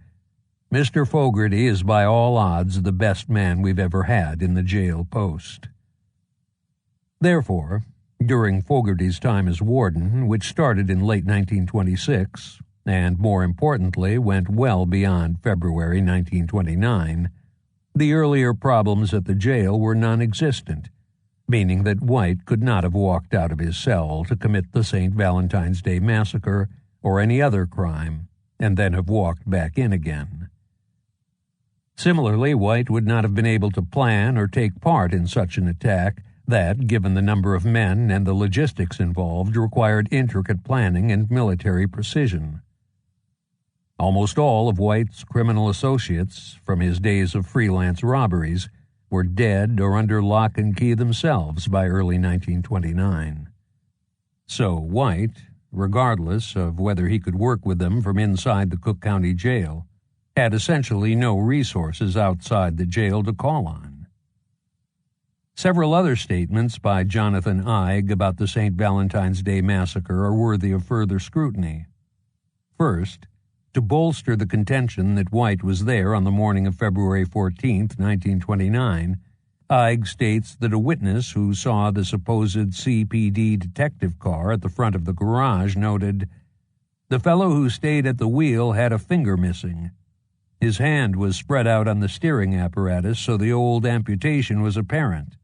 "Mr. Fogarty is by all odds the best man we've ever had in the jail post." Therefore, during Fogarty's time as warden, which started in late 1926, and more importantly went well beyond February 1929, the earlier problems at the jail were non-existent, meaning that White could not have walked out of his cell to commit the St. Valentine's Day Massacre or any other crime, and then have walked back in again. Similarly, White would not have been able to plan or take part in such an attack that, given the number of men and the logistics involved, required intricate planning and military precision. Almost all of White's criminal associates, from his days of freelance robberies, were dead or under lock and key themselves by early 1929. So White, regardless of whether he could work with them from inside the Cook County Jail, had essentially no resources outside the jail to call on. Several other statements by Jonathan Eig about the St. Valentine's Day Massacre are worthy of further scrutiny. First, to bolster the contention that White was there on the morning of February 14, 1929, Eig states that a witness who saw the supposed CPD detective car at the front of the garage noted, "The fellow who stayed at the wheel had a finger missing. His hand was spread out on the steering apparatus, so the old amputation was apparent."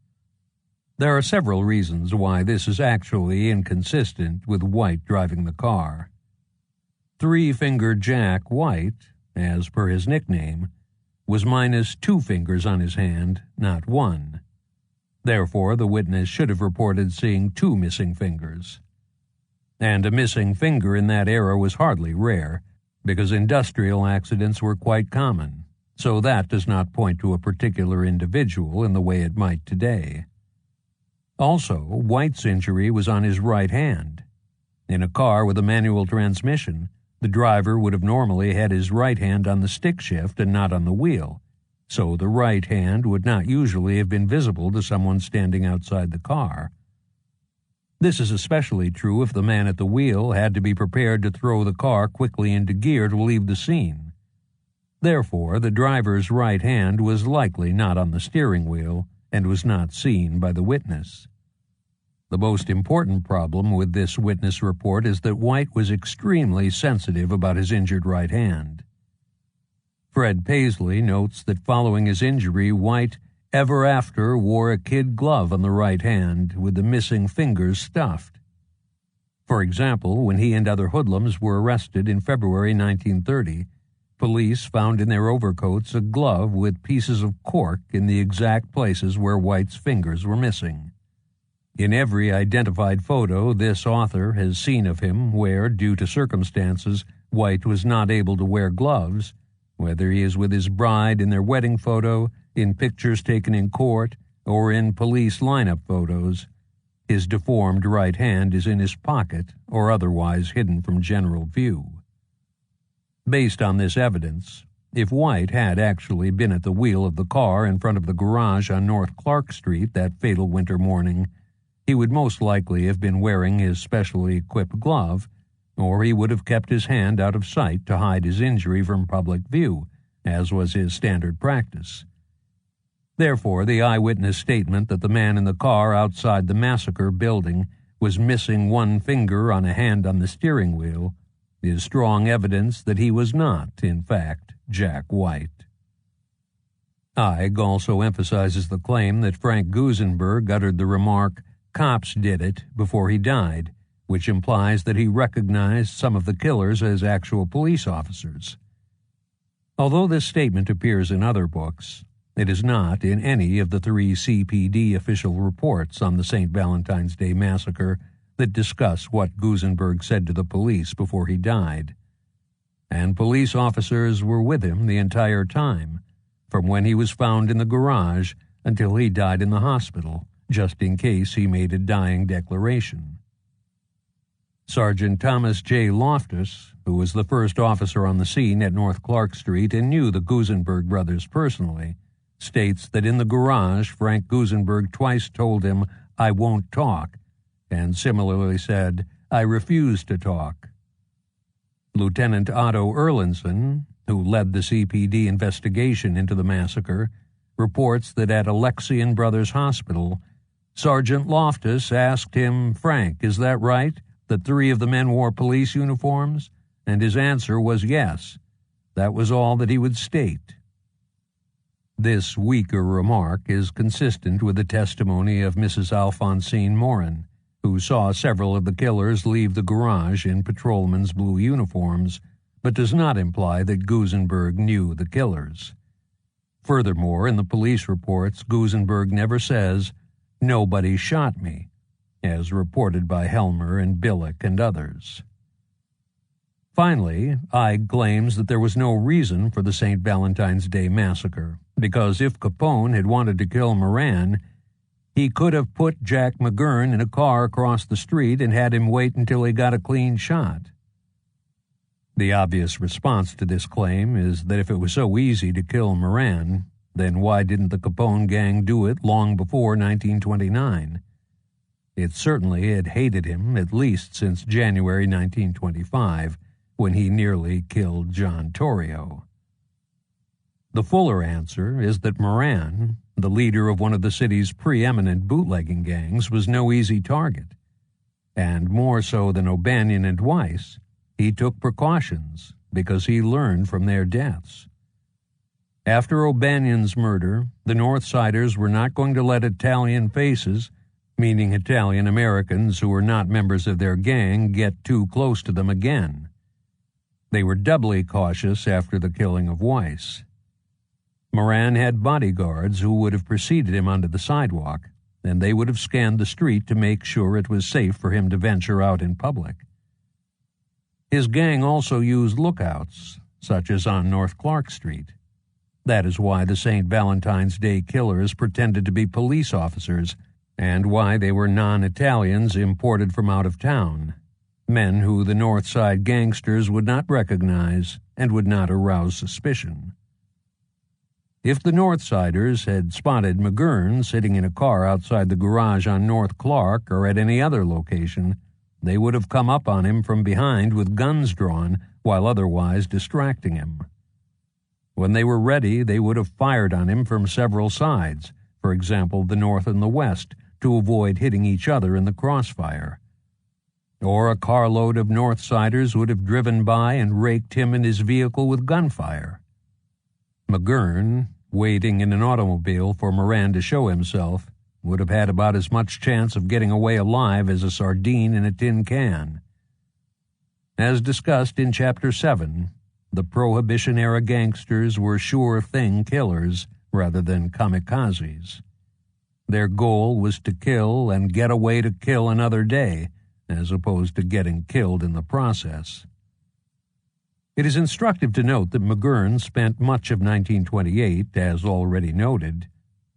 There are several reasons why this is actually inconsistent with White driving the car. Three-Finger Jack White, as per his nickname, was minus 2 fingers on his hand, not 1. Therefore, the witness should have reported seeing 2 missing fingers. And a missing finger in that era was hardly rare, because industrial accidents were quite common, so that does not point to a particular individual in the way it might today. Also, White's injury was on his right hand. In a car with a manual transmission, the driver would have normally had his right hand on the stick shift and not on the wheel, so the right hand would not usually have been visible to someone standing outside the car. This is especially true if the man at the wheel had to be prepared to throw the car quickly into gear to leave the scene. Therefore, the driver's right hand was likely not on the steering wheel and was not seen by the witness. The most important problem with this witness report is that White was extremely sensitive about his injured right hand. Fred Paisley notes that following his injury, White ever after wore a kid glove on the right hand with the missing fingers stuffed. For example, when he and other hoodlums were arrested in February 1930, police found in their overcoats a glove with pieces of cork in the exact places where White's fingers were missing. In every identified photo this author has seen of him where, due to circumstances, White was not able to wear gloves, whether he is with his bride in their wedding photo, in pictures taken in court, or in police lineup photos, his deformed right hand is in his pocket or otherwise hidden from general view. Based on this evidence, if White had actually been at the wheel of the car in front of the garage on North Clark Street that fatal winter morning, he would most likely have been wearing his specially equipped glove, or he would have kept his hand out of sight to hide his injury from public view, as was his standard practice. Therefore, the eyewitness statement that the man in the car outside the massacre building was missing one finger on a hand on the steering wheel is strong evidence that he was not, in fact, Jack White. Eig also emphasizes the claim that Frank Gusenberg uttered the remark, "Cops did it," before he died, which implies that he recognized some of the killers as actual police officers. Although this statement appears in other books, it is not in any of the 3 CPD official reports on the St. Valentine's Day massacre that discuss what Gusenberg said to the police before he died. And police officers were with him the entire time, from when he was found in the garage until he died in the hospital, just in case he made a dying declaration. Sergeant Thomas J. Loftus, who was the first officer on the scene at North Clark Street and knew the Gusenberg brothers personally, states that in the garage Frank Gusenberg twice told him, "I won't talk," and similarly said, "I refuse to talk." Lieutenant Otto Erlandson, who led the CPD investigation into the massacre, reports that at Alexian Brothers Hospital, Sergeant Loftus asked him, "Frank, is that right, that 3 of the men wore police uniforms?" And his answer was yes. That was all that he would state. This weaker remark is consistent with the testimony of Mrs. Alphonsine Morin, who saw several of the killers leave the garage in patrolmen's blue uniforms, but does not imply that Gusenberg knew the killers. Furthermore, in the police reports, Gusenberg never says, "Nobody shot me," as reported by Helmer and Billick and others. Finally, Eig claims that there was no reason for the St. Valentine's Day massacre, because if Capone had wanted to kill Moran, he could have put Jack McGurn in a car across the street and had him wait until he got a clean shot. The obvious response to this claim is that if it was so easy to kill Moran, then why didn't the Capone gang do it long before 1929? It certainly had hated him at least since January 1925, when he nearly killed John Torrio. The fuller answer is that Moran, the leader of one of the city's preeminent bootlegging gangs, was no easy target. And more so than O'Banion and Weiss, he took precautions because he learned from their deaths. After O'Banion's murder, the Northsiders were not going to let Italian faces, meaning Italian Americans who were not members of their gang, get too close to them again. They were doubly cautious after the killing of Weiss. Moran had bodyguards who would have preceded him onto the sidewalk, and they would have scanned the street to make sure it was safe for him to venture out in public. His gang also used lookouts, such as on North Clark Street. That is why the St. Valentine's Day killers pretended to be police officers, and why they were non-Italians imported from out of town, men who the North Side gangsters would not recognize and would not arouse suspicion. If the Northsiders had spotted McGurn sitting in a car outside the garage on North Clark or at any other location, they would have come up on him from behind with guns drawn while otherwise distracting him. When they were ready, they would have fired on him from several sides, for example, the north and the west, to avoid hitting each other in the crossfire. Or a carload of Northsiders would have driven by and raked him and his vehicle with gunfire. McGurn, waiting in an automobile for Moran to show himself, would have had about as much chance of getting away alive as a sardine in a tin can. As discussed in Chapter 7, the Prohibition-era gangsters were sure-thing killers rather than kamikazes. Their goal was to kill and get away to kill another day, as opposed to getting killed in the process. It is instructive to note that McGurn spent much of 1928, as already noted,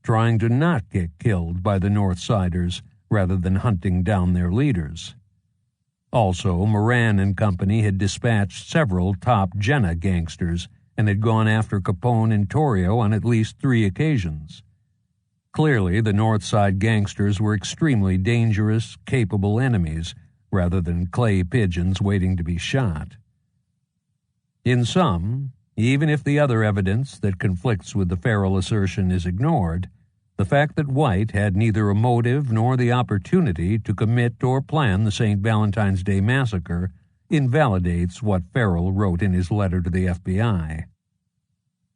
trying to not get killed by the Northsiders rather than hunting down their leaders. Also, Moran and company had dispatched several top Jenna gangsters and had gone after Capone and Torrio on at least 3 occasions. Clearly, the Northside gangsters were extremely dangerous, capable enemies, rather than clay pigeons waiting to be shot. In sum, even if the other evidence that conflicts with the Farrell assertion is ignored, the fact that White had neither a motive nor the opportunity to commit or plan the St. Valentine's Day massacre invalidates what Farrell wrote in his letter to the FBI.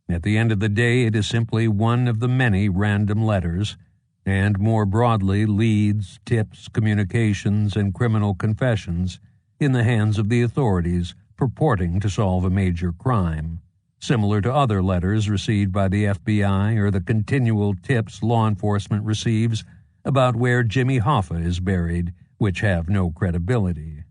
At the end of the day, it is simply one of the many random letters, and more broadly leads, tips, communications, and criminal confessions in the hands of the authorities purporting to solve a major crime, similar to other letters received by the FBI or the continual tips law enforcement receives about where Jimmy Hoffa is buried, which have no credibility.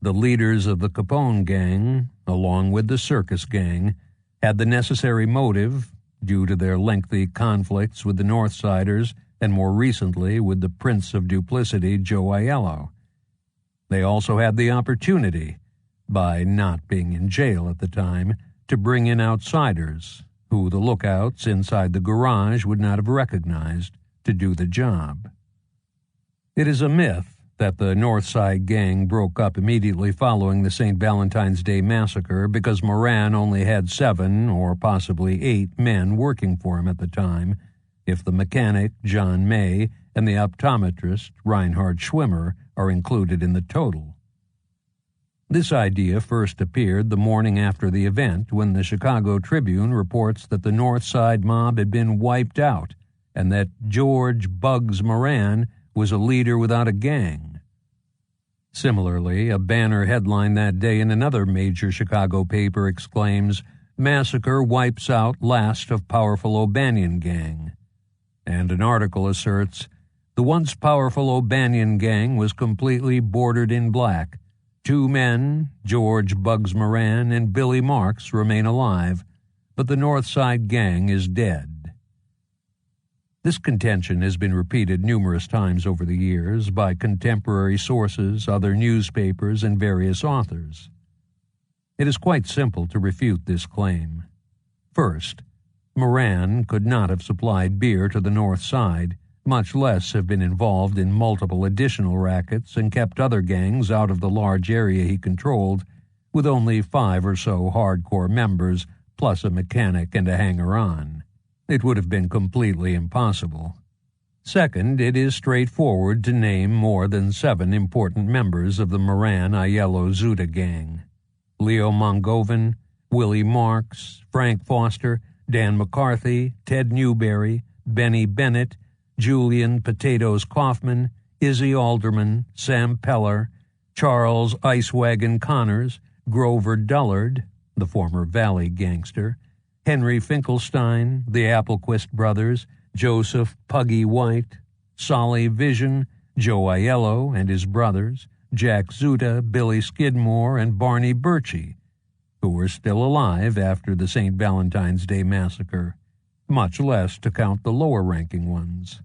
The leaders of the Capone gang, along with the Circus gang, had the necessary motive, due to their lengthy conflicts with the Northsiders and more recently with the Prince of Duplicity, Joe Aiello. They also had the opportunity, by not being in jail at the time, to bring in outsiders, who the lookouts inside the garage would not have recognized, to do the job. It is a myth that the Northside gang broke up immediately following the St. Valentine's Day massacre because Moran only had 7 or possibly 8 men working for him at the time, if the mechanic, John May, and the optometrist, Reinhard Schwimmer, are included in the total. This idea first appeared the morning after the event when the Chicago Tribune reports that the North Side mob had been wiped out and that George Bugs Moran was a leader without a gang. Similarly, a banner headline that day in another major Chicago paper exclaims, "Massacre wipes out last of powerful O'Banion gang." And an article asserts, "The once powerful O'Banion gang was completely bordered in black. 2 men, George Bugs Moran and Billy Marks, remain alive, but the North Side gang is dead." This contention has been repeated numerous times over the years by contemporary sources, other newspapers, and various authors. It is quite simple to refute this claim. First, Moran could not have supplied beer to the North Side, much less have been involved in multiple additional rackets and kept other gangs out of the large area he controlled, with only 5 or so hardcore members, plus a mechanic and a hanger-on. It would have been completely impossible. Second, it is straightforward to name more than 7 important members of the Moran-Aiello-Zuda gang: Leo Mongovin, Willie Marks, Frank Foster, Dan McCarthy, Ted Newberry, Benny Bennett, Julian Potatoes Kaufman, Izzy Alderman, Sam Peller, Charles Ice Wagon Connors, Grover Dullard, the former Valley gangster, Henry Finkelstein, the Applequist brothers, Joseph Puggy White, Solly Vision, Joe Aiello and his brothers, Jack Zuda, Billy Skidmore, and Barney Birchie, who were still alive after the St. Valentine's Day massacre, much less to count the lower-ranking ones.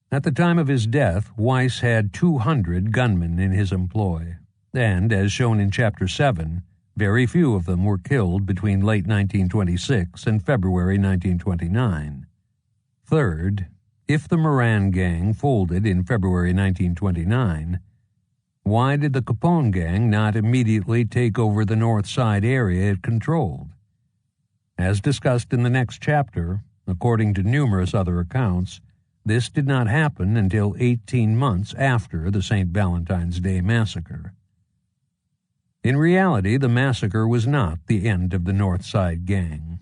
At the time of his death, Weiss had 200 gunmen in his employ, and, as shown in Chapter 7, very few of them were killed between late 1926 and February 1929. Third, if the Moran gang folded in February 1929, why did the Capone gang not immediately take over the North Side area it controlled? As discussed in the next chapter, according to numerous other accounts, this did not happen until 18 months after the St. Valentine's Day massacre. In reality, the massacre was not the end of the North Side gang,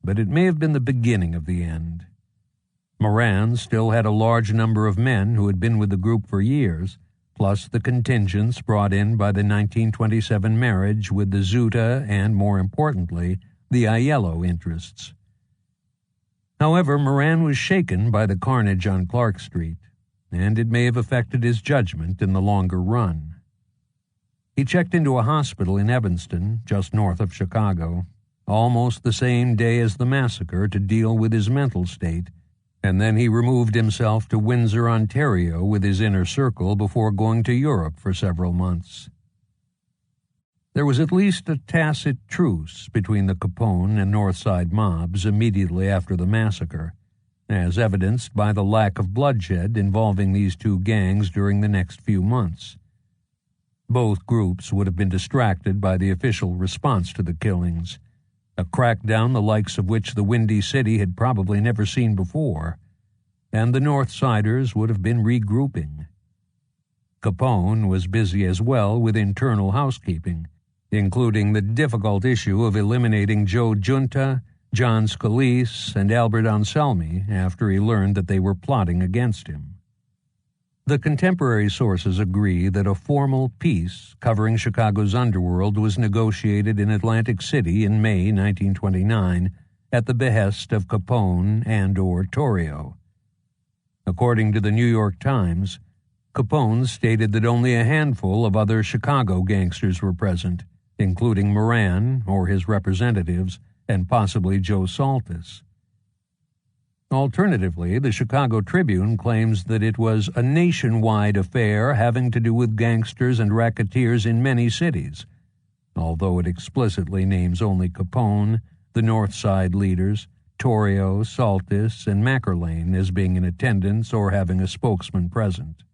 but it may have been the beginning of the end. Moran still had a large number of men who had been with the group for years, plus the contingents brought in by the 1927 marriage with the Zuta and, more importantly, the Aiello interests. However, Moran was shaken by the carnage on Clark Street, and it may have affected his judgment in the longer run. He checked into a hospital in Evanston, just north of Chicago, almost the same day as the massacre to deal with his mental state, and then he removed himself to Windsor, Ontario with his inner circle before going to Europe for several months. There was at least a tacit truce between the Capone and North Side mobs immediately after the massacre, as evidenced by the lack of bloodshed involving these two gangs during the next few months. Both groups would have been distracted by the official response to the killings, a crackdown the likes of which the Windy City had probably never seen before, and the North Siders would have been regrouping. Capone was busy as well with internal housekeeping, including the difficult issue of eliminating Joe Giunta, John Scalise, and Albert Anselmi after he learned that they were plotting against him. The contemporary sources agree that a formal peace covering Chicago's underworld was negotiated in Atlantic City in May 1929 at the behest of Capone and/or Torrio. According to the New York Times, Capone stated that only a handful of other Chicago gangsters were present, including Moran or his representatives and possibly Joe Saltis. Alternatively, the Chicago Tribune claims that it was a nationwide affair having to do with gangsters and racketeers in many cities, although it explicitly names only Capone, the North Side leaders, Torrio, Saltis, and Mackerlane as being in attendance or having a spokesman present.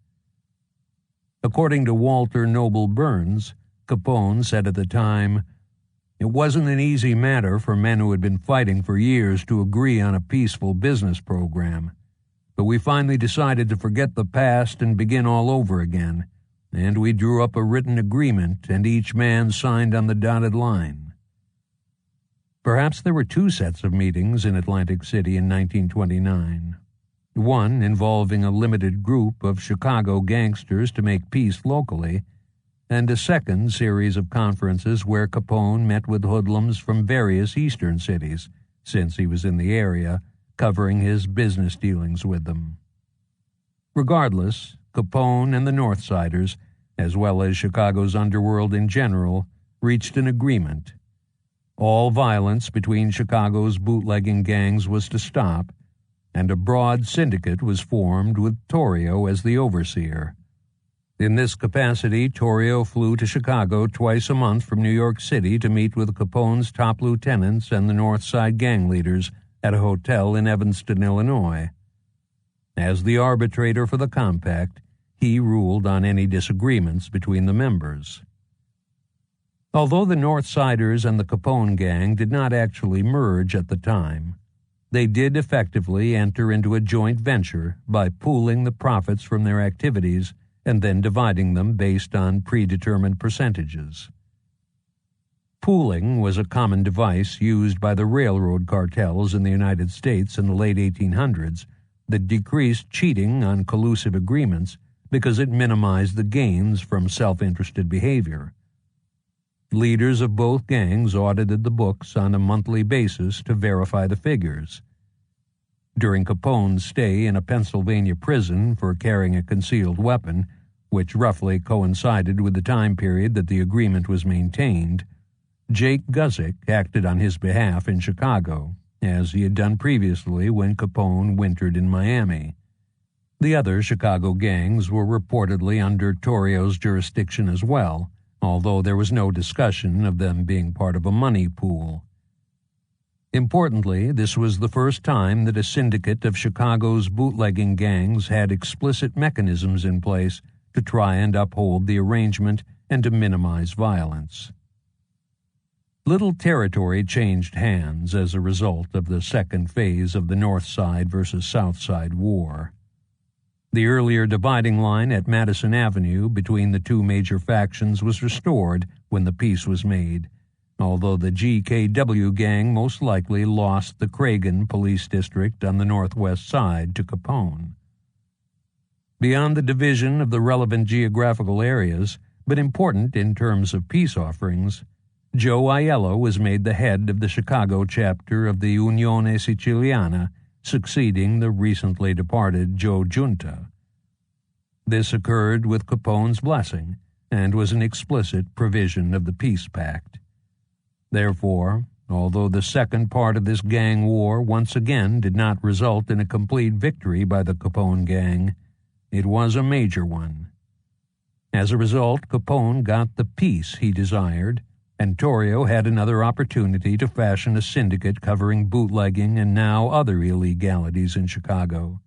According to Walter Noble Burns, Capone said at the time, "It wasn't an easy matter for men who had been fighting for years to agree on a peaceful business program, but we finally decided to forget the past and begin all over again, and we drew up a written agreement and each man signed on the dotted line." Perhaps there were two sets of meetings in Atlantic City in 1929, one involving a limited group of Chicago gangsters to make peace locally, and a second series of conferences where Capone met with hoodlums from various eastern cities, since he was in the area, covering his business dealings with them. Regardless, Capone and the Northsiders, as well as Chicago's underworld in general, reached an agreement. All violence between Chicago's bootlegging gangs was to stop, and a broad syndicate was formed with Torrio as the overseer. In this capacity, Torrio flew to Chicago twice a month from New York City to meet with Capone's top lieutenants and the North Side gang leaders at a hotel in Evanston, Illinois. As the arbitrator for the compact, he ruled on any disagreements between the members. Although the North Siders and the Capone gang did not actually merge at the time, they did effectively enter into a joint venture by pooling the profits from their activities and then dividing them based on predetermined percentages. Pooling was a common device used by the railroad cartels in the United States in the late 1800s that decreased cheating on collusive agreements because it minimized the gains from self-interested behavior. Leaders of both gangs audited the books on a monthly basis to verify the figures. During Capone's stay in a Pennsylvania prison for carrying a concealed weapon, which roughly coincided with the time period that the agreement was maintained, Jake Guzik acted on his behalf in Chicago, as he had done previously when Capone wintered in Miami. The other Chicago gangs were reportedly under Torrio's jurisdiction as well, although there was no discussion of them being part of a money pool. Importantly, this was the first time that a syndicate of Chicago's bootlegging gangs had explicit mechanisms in place to try and uphold the arrangement and to minimize violence. Little territory changed hands as a result of the second phase of the North Side versus South Side war. The earlier dividing line at Madison Avenue between the two major factions was restored when the peace was made, although the GKW gang most likely lost the Cragen police district on the northwest side to Capone. Beyond the division of the relevant geographical areas, but important in terms of peace offerings, Joe Aiello was made the head of the Chicago chapter of the Unione Siciliana, succeeding the recently departed Joe Giunta. This occurred with Capone's blessing and was an explicit provision of the peace pact. Therefore, although the second part of this gang war once again did not result in a complete victory by the Capone gang, it was a major one. As a result, Capone got the peace he desired, and Torrio had another opportunity to fashion a syndicate covering bootlegging and now other illegalities in Chicago.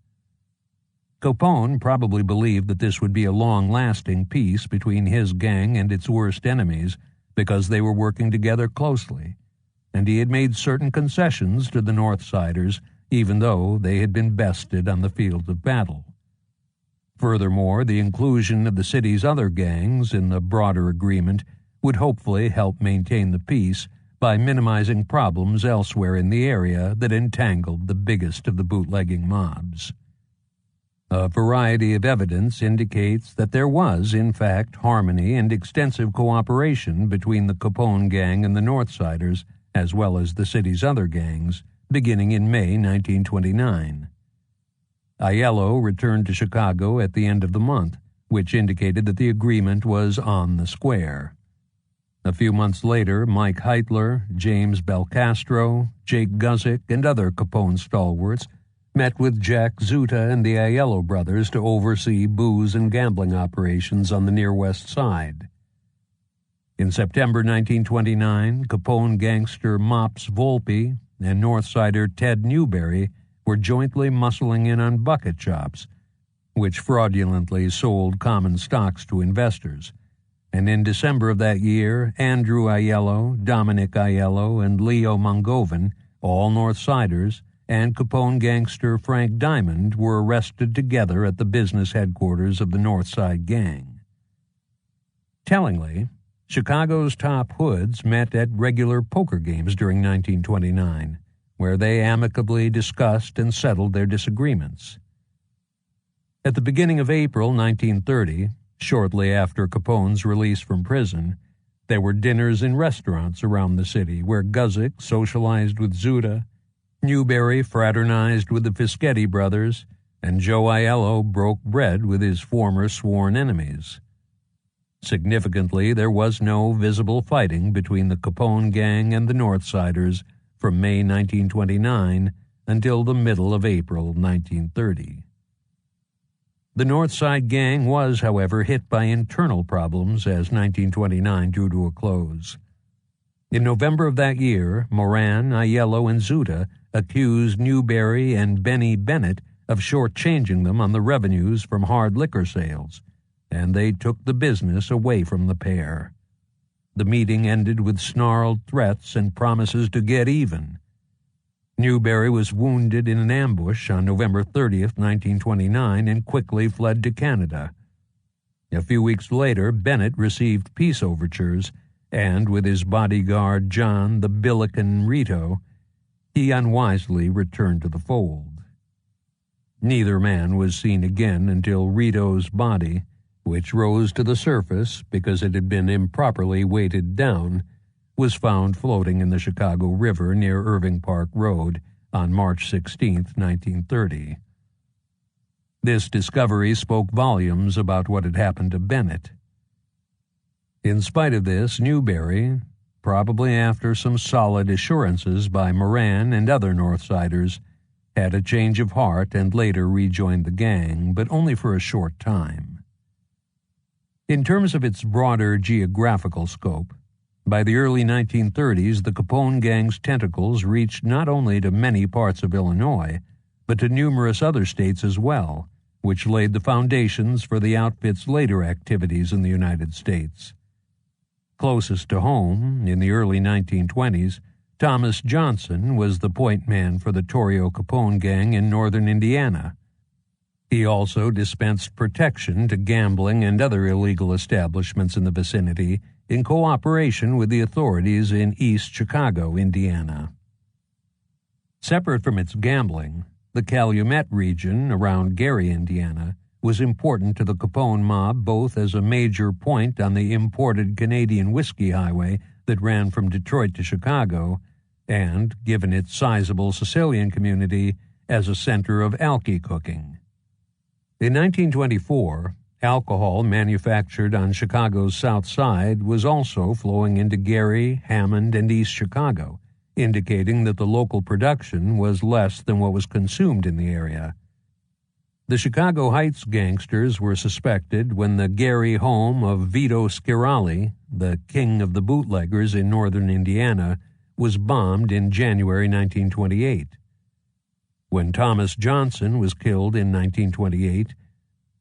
Capone probably believed that this would be a long-lasting peace between his gang and its worst enemies because they were working together closely, and he had made certain concessions to the Northsiders even though they had been bested on the field of battle. Furthermore, the inclusion of the city's other gangs in the broader agreement would hopefully help maintain the peace by minimizing problems elsewhere in the area that entangled the biggest of the bootlegging mobs. A variety of evidence indicates that there was, in fact, harmony and extensive cooperation between the Capone gang and the Northsiders, as well as the city's other gangs, beginning in May 1929. Aiello returned to Chicago at the end of the month, which indicated that the agreement was on the square. A few months later, Mike Heitler, James Belcastro, Jake Guzik, and other Capone stalwarts met with Jack Zuta and the Aiello brothers to oversee booze and gambling operations on the near west side. In September 1929, Capone gangster Mops Volpe and Northsider Ted Newberry were jointly muscling in on bucket shops, which fraudulently sold common stocks to investors. And in December of that year, Andrew Aiello, Dominic Aiello, and Leo Mongovan, all Northsiders, and Capone gangster Frank Diamond were arrested together at the business headquarters of the Northside Gang. Tellingly, Chicago's top hoods met at regular poker games during 1929, where they amicably discussed and settled their disagreements. At the beginning of April 1930, shortly after Capone's release from prison, there were dinners in restaurants around the city where Guzik socialized with Zuta, Newberry fraternized with the Fischetti brothers, and Joe Aiello broke bread with his former sworn enemies. Significantly, there was no visible fighting between the Capone gang and the Northsiders from May 1929 until the middle of April 1930. The Northside Gang was, however, hit by internal problems as 1929 drew to a close. In November of that year, Moran, Aiello, and Zuta accused Newberry and Benny Bennett of shortchanging them on the revenues from hard liquor sales, and they took the business away from the pair. The meeting ended with snarled threats and promises to get even. Newberry was wounded in an ambush on November 30th, 1929, and quickly fled to Canada. A few weeks later, Bennett received peace overtures, and with his bodyguard John the Billiken Rito, he unwisely returned to the fold. Neither man was seen again until Rito's body, which rose to the surface because it had been improperly weighted down, was found floating in the Chicago River near Irving Park Road on March 16, 1930. This discovery spoke volumes about what had happened to Bennett. In spite of this, Newberry, probably after some solid assurances by Moran and other Northsiders, had a change of heart and later rejoined the gang, but only for a short time. In terms of its broader geographical scope, by the early 1930s, the Capone gang's tentacles reached not only to many parts of Illinois, but to numerous other states as well, which laid the foundations for the outfit's later activities in the United States. Closest to home, in the early 1920s, Thomas Johnson was the point man for the Torrio Capone gang in northern Indiana. He also dispensed protection to gambling and other illegal establishments in the vicinity in cooperation with the authorities in East Chicago, Indiana. Separate from its gambling, the Calumet region around Gary, Indiana, was important to the Capone mob both as a major point on the imported Canadian whiskey highway that ran from Detroit to Chicago, and, given its sizable Sicilian community, as a center of alky cooking. In 1924, alcohol manufactured on Chicago's South Side was also flowing into Gary, Hammond, and East Chicago, indicating that the local production was less than what was consumed in the area. The Chicago Heights gangsters were suspected when the Gary home of Vito Schirali, the king of the bootleggers in northern Indiana, was bombed in January 1928. When Thomas Johnson was killed in 1928,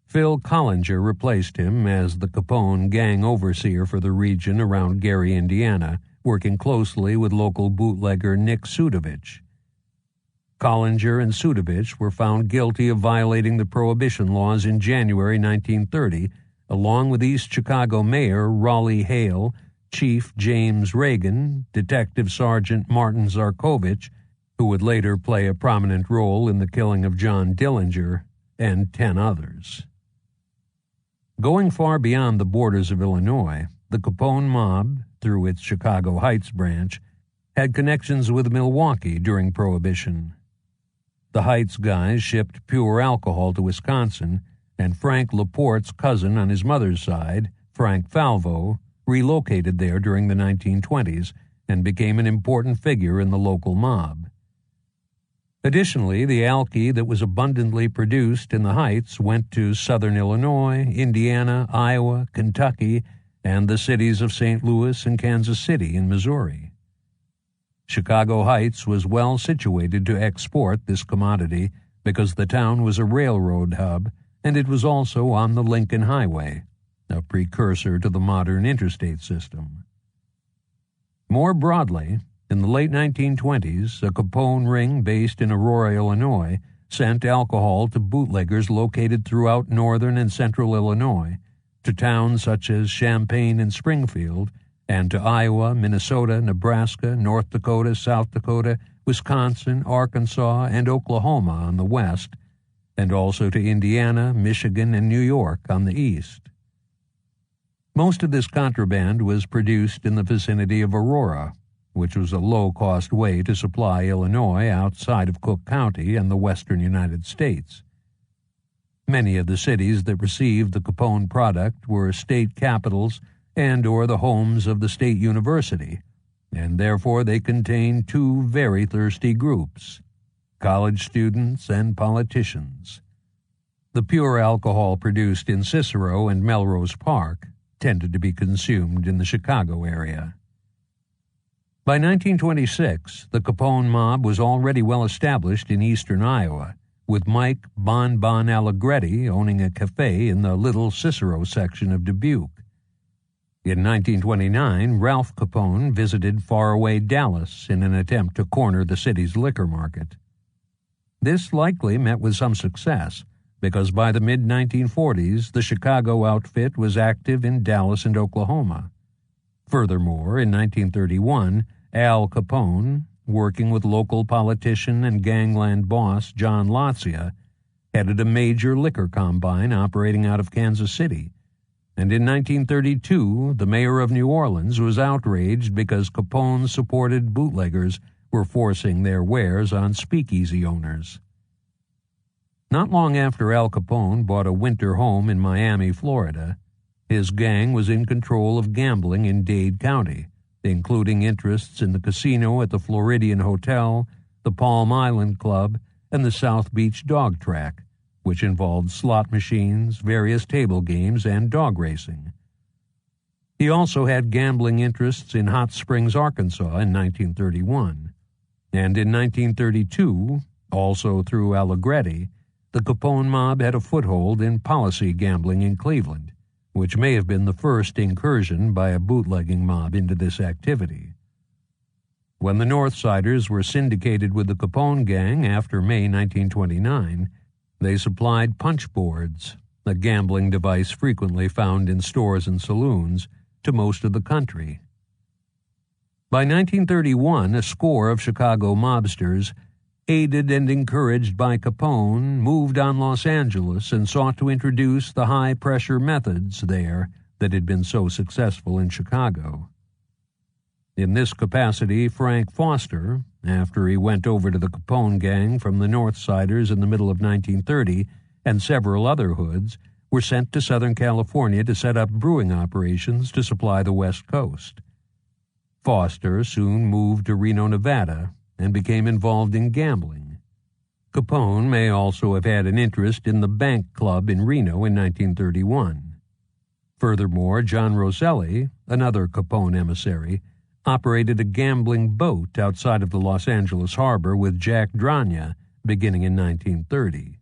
Phil Collinger replaced him as the Capone gang overseer for the region around Gary, Indiana, working closely with local bootlegger Nick Sudovich. Collinger and Sudovich were found guilty of violating the prohibition laws in January 1930, along with East Chicago Mayor Raleigh Hale, Chief James Reagan, Detective Sergeant Martin Zarkovich, who would later play a prominent role in the killing of John Dillinger, and 10 others. Going far beyond the borders of Illinois, the Capone mob, through its Chicago Heights branch, had connections with Milwaukee during Prohibition. The Heights guys shipped pure alcohol to Wisconsin, and Frank Laporte's cousin on his mother's side, Frank Falvo, relocated there during the 1920s and became an important figure in the local mob. Additionally, the alky that was abundantly produced in the Heights went to southern Illinois, Indiana, Iowa, Kentucky, and the cities of St. Louis and Kansas City in Missouri. Chicago Heights was well situated to export this commodity because the town was a railroad hub, and it was also on the Lincoln Highway, a precursor to the modern interstate system. More broadly, in the late 1920s, a Capone ring based in Aurora, Illinois, sent alcohol to bootleggers located throughout northern and central Illinois, to towns such as Champaign and Springfield, and to Iowa, Minnesota, Nebraska, North Dakota, South Dakota, Wisconsin, Arkansas, and Oklahoma on the west, and also to Indiana, Michigan, and New York on the east. Most of this contraband was produced in the vicinity of Aurora, which was a low-cost way to supply Illinois outside of Cook County and the western United States. Many of the cities that received the Capone product were state capitals and or the homes of the state university, and therefore they contained two very thirsty groups, college students and politicians. The pure alcohol produced in Cicero and Melrose Park tended to be consumed in the Chicago area. By 1926, the Capone mob was already well established in eastern Iowa, with Mike Bon Bon Allegretti owning a cafe in the Little Cicero section of Dubuque. In 1929, Ralph Capone visited faraway Dallas in an attempt to corner the city's liquor market. This likely met with some success, because by the mid-1940s, the Chicago outfit was active in Dallas and Oklahoma. Furthermore, in 1931, Al Capone, working with local politician and gangland boss John Latzia, headed a major liquor combine operating out of Kansas City. And in 1932, the mayor of New Orleans was outraged because Capone-supported bootleggers were forcing their wares on speakeasy owners. Not long after Al Capone bought a winter home in Miami, Florida, his gang was in control of gambling in Dade County, including interests in the casino at the Floridian Hotel, the Palm Island Club, and the South Beach Dog Track, which involved slot machines, various table games, and dog racing. He also had gambling interests in Hot Springs, Arkansas in 1931, and in 1932, also through Allegretti, the Capone mob had a foothold in policy gambling in Cleveland, which may have been the first incursion by a bootlegging mob into this activity. When the Northsiders were syndicated with the Capone gang after May 1929, They supplied punch boards, a gambling device frequently found in stores and saloons, to most of the country. By 1931, a score of Chicago mobsters, aided and encouraged by Capone, moved on Los Angeles and sought to introduce the high-pressure methods there that had been so successful in Chicago. In this capacity, Frank Foster, after he went over to the Capone gang from the Northsiders in the middle of 1930, and several other hoods, were sent to Southern California to set up brewing operations to supply the West Coast. Foster soon moved to Reno, Nevada, and became involved in gambling. Capone may also have had an interest in the Bank Club in Reno in 1931. Furthermore, John Rosselli, another Capone emissary, operated a gambling boat outside of the Los Angeles harbor with Jack Drania beginning in 1930.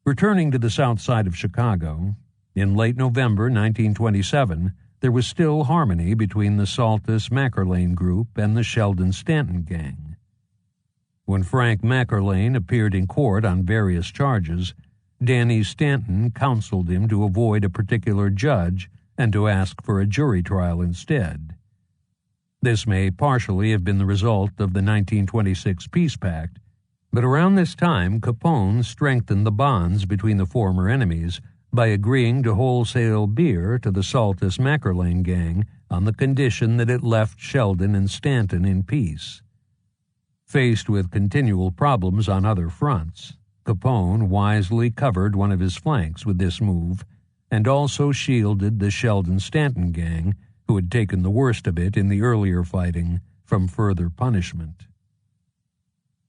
Returning to the south side of Chicago, in late November 1927, there was still harmony between the Saltus Mackerlane group and the Sheldon Stanton gang. When Frank Mackerlane appeared in court on various charges, Danny Stanton counseled him to avoid a particular judge and to ask for a jury trial instead. This may partially have been the result of the 1926 Peace Pact, but around this time Capone strengthened the bonds between the former enemies by agreeing to wholesale beer to the Saltus Mackerlane gang on the condition that it left Sheldon and Stanton in peace. Faced with continual problems on other fronts, Capone wisely covered one of his flanks with this move and also shielded the Sheldon-Stanton gang, who had taken the worst of it in the earlier fighting, from further punishment.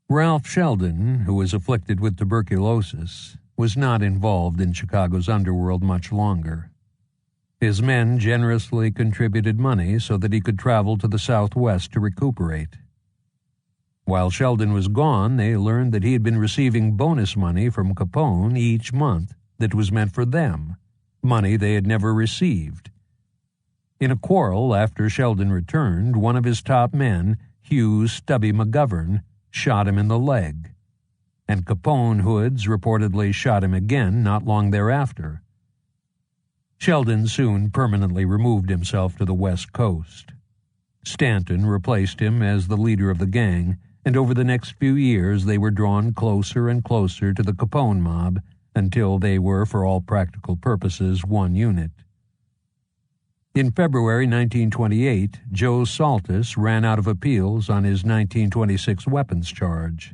Ralph Sheldon, who was afflicted with tuberculosis, was not involved in Chicago's underworld much longer. His men generously contributed money so that he could travel to the Southwest to recuperate. While Sheldon was gone, they learned that he had been receiving bonus money from Capone each month that was meant for them, money they had never received. In a quarrel after Sheldon returned, one of his top men, Hugh Stubby McGovern, shot him in the leg, and Capone hoods reportedly shot him again not long thereafter. Sheldon soon permanently removed himself to the West Coast. Stanton replaced him as the leader of the gang, and over the next few years they were drawn closer and closer to the Capone mob until they were, for all practical purposes, one unit. In February 1928, Joe Saltus ran out of appeals on his 1926 weapons charge.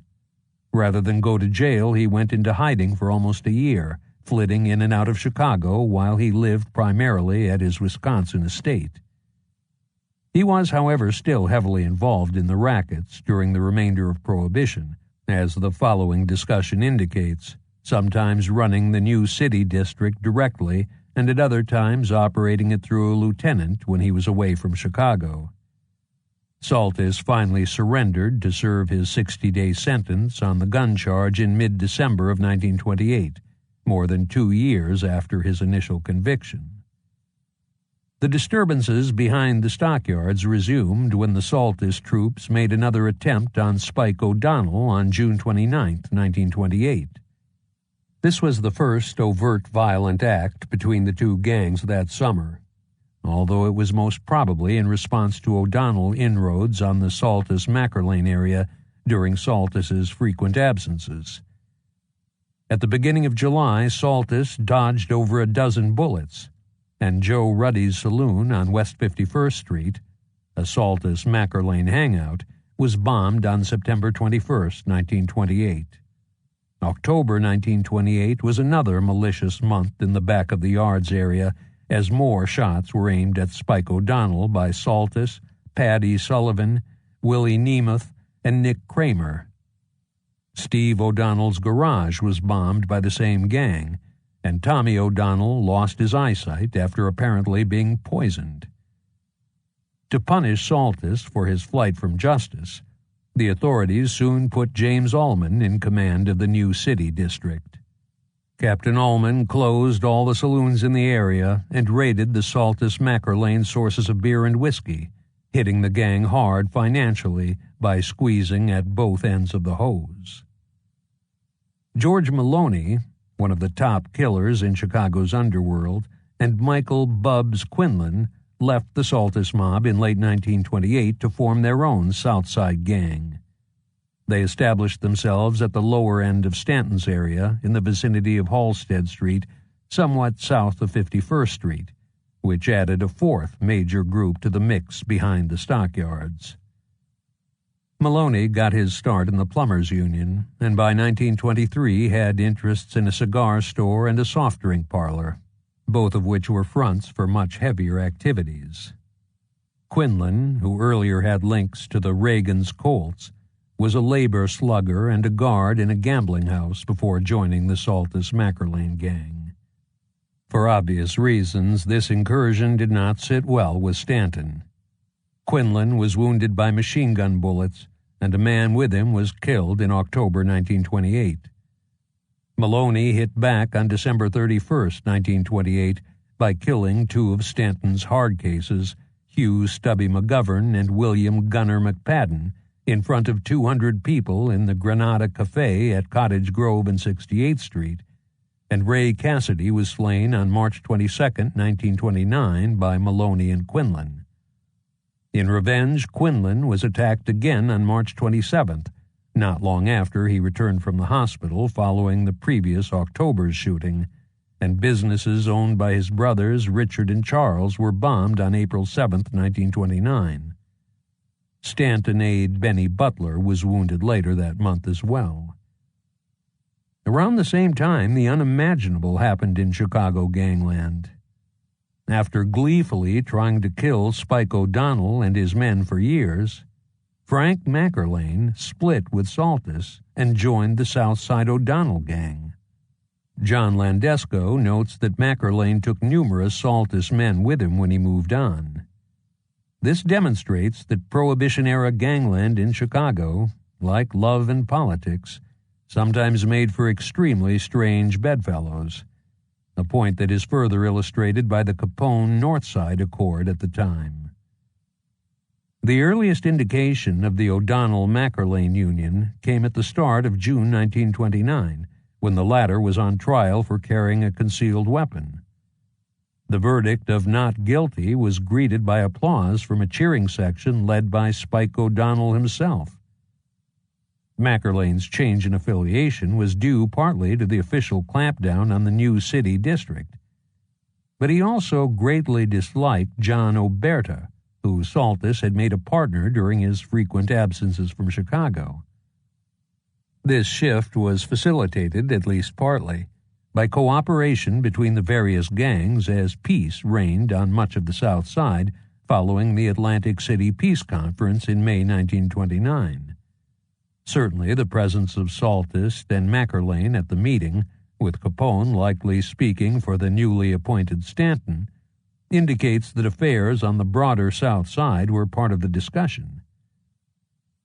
Rather than go to jail, he went into hiding for almost a year, flitting in and out of Chicago while he lived primarily at his Wisconsin estate. He was, however, still heavily involved in the rackets during the remainder of Prohibition, as the following discussion indicates, sometimes running the new city district directly and at other times operating it through a lieutenant when he was away from Chicago. Saltus finally surrendered to serve his 60-day sentence on the gun charge in mid-December of 1928, more than 2 years after his initial conviction. The disturbances behind the stockyards resumed when the Saltus troops made another attempt on Spike O'Donnell on June 29, 1928. This was the first overt violent act between the two gangs that summer, although it was most probably in response to O'Donnell inroads on the Saltus Mackerlane area during Saltus's frequent absences. At the beginning of July, Saltus dodged over a dozen bullets, and Joe Ruddy's saloon on West 51st Street, a Saltus Mackerlane hangout, was bombed on September 21, 1928. October 1928 was another malicious month in the back of the yards area, as more shots were aimed at Spike O'Donnell by Saltus, Paddy Sullivan, Willie Nemeth, and Nick Kramer. Steve O'Donnell's garage was bombed by the same gang, and Tommy O'Donnell lost his eyesight after apparently being poisoned. To punish Saltus for his flight from justice, the authorities soon put James Allman in command of the new city district. Captain Allman closed all the saloons in the area and raided the Saltus Mackerlane sources of beer and whiskey, hitting the gang hard financially by squeezing at both ends of the hose. George Maloney, one of the top killers in Chicago's underworld, and Michael "Bubs" Quinlan left the Saltus mob in late 1928 to form their own South Side gang. They established themselves at the lower end of Stanton's area in the vicinity of Halstead Street, somewhat south of 51st Street, which added a fourth major group to the mix behind the stockyards. Maloney got his start in the Plumbers Union, and by 1923 had interests in a cigar store and a soft drink parlor, both of which were fronts for much heavier activities. Quinlan, who earlier had links to the Reagan's Colts, was a labor slugger and a guard in a gambling house before joining the Saltus Mackerlane gang. For obvious reasons, this incursion did not sit well with Stanton. Quinlan was wounded by machine gun bullets, and a man with him was killed in October 1928. Maloney hit back on December 31, 1928, by killing two of Stanton's hard cases, Hugh Stubby McGovern and William Gunner McPadden, in front of 200 people in the Granada Cafe at Cottage Grove and 68th Street, and Ray Cassidy was slain on March 22, 1929, by Maloney and Quinlan. In revenge, Quinlan was attacked again on March 27th, not long after he returned from the hospital following the previous October's shooting, and businesses owned by his brothers Richard and Charles were bombed on April 7, 1929. Stanton aide Benny Butler was wounded later that month as well. Around the same time, the unimaginable happened in Chicago gangland. After gleefully trying to kill Spike O'Donnell and his men for years, Frank Mackerlane split with Saltus and joined the Southside O'Donnell gang. John Landesco notes that Mackerlane took numerous Saltus men with him when he moved on. This demonstrates that Prohibition-era gangland in Chicago, like love and politics, sometimes made for extremely strange bedfellows, a point that is further illustrated by the Capone North Side Accord at the time. The earliest indication of the O'Donnell-Mackerlane Union came at the start of June 1929, when the latter was on trial for carrying a concealed weapon. The verdict of not guilty was greeted by applause from a cheering section led by Spike O'Donnell himself. Mackerlane's change in affiliation was due partly to the official clampdown on the new city district, but he also greatly disliked John Oberta, who Saltus had made a partner during his frequent absences from Chicago. This shift was facilitated, at least partly, by cooperation between the various gangs as peace reigned on much of the South Side following the Atlantic City Peace Conference in May 1929. Certainly the presence of Saltus and Mackerlane at the meeting, with Capone likely speaking for the newly appointed Stanton, indicates that affairs on the broader South Side were part of the discussion.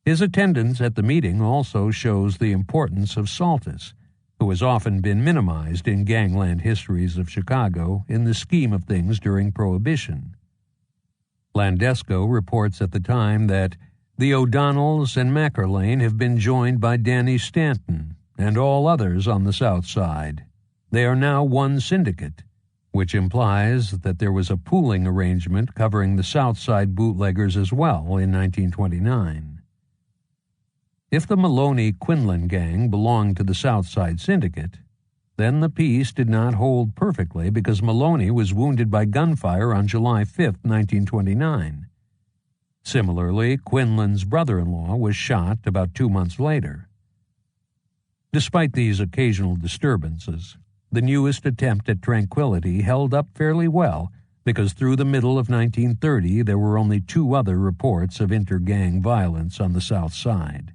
His attendance at the meeting also shows the importance of Saltus, who has often been minimized in gangland histories of Chicago in the scheme of things during Prohibition. Landesco reports at the time that the O'Donnells and Mackerlane have been joined by Danny Stanton and all others on the South Side. They are now one syndicate, which implies that there was a pooling arrangement covering the South Side bootleggers as well in 1929. If the Maloney-Quinlan gang belonged to the South Side syndicate, then the peace did not hold perfectly because Maloney was wounded by gunfire on July 5, 1929. Similarly, Quinlan's brother-in-law was shot about 2 months later. Despite these occasional disturbances, the newest attempt at tranquility held up fairly well because through the middle of 1930 there were only 2 other reports of inter-gang violence on the South Side.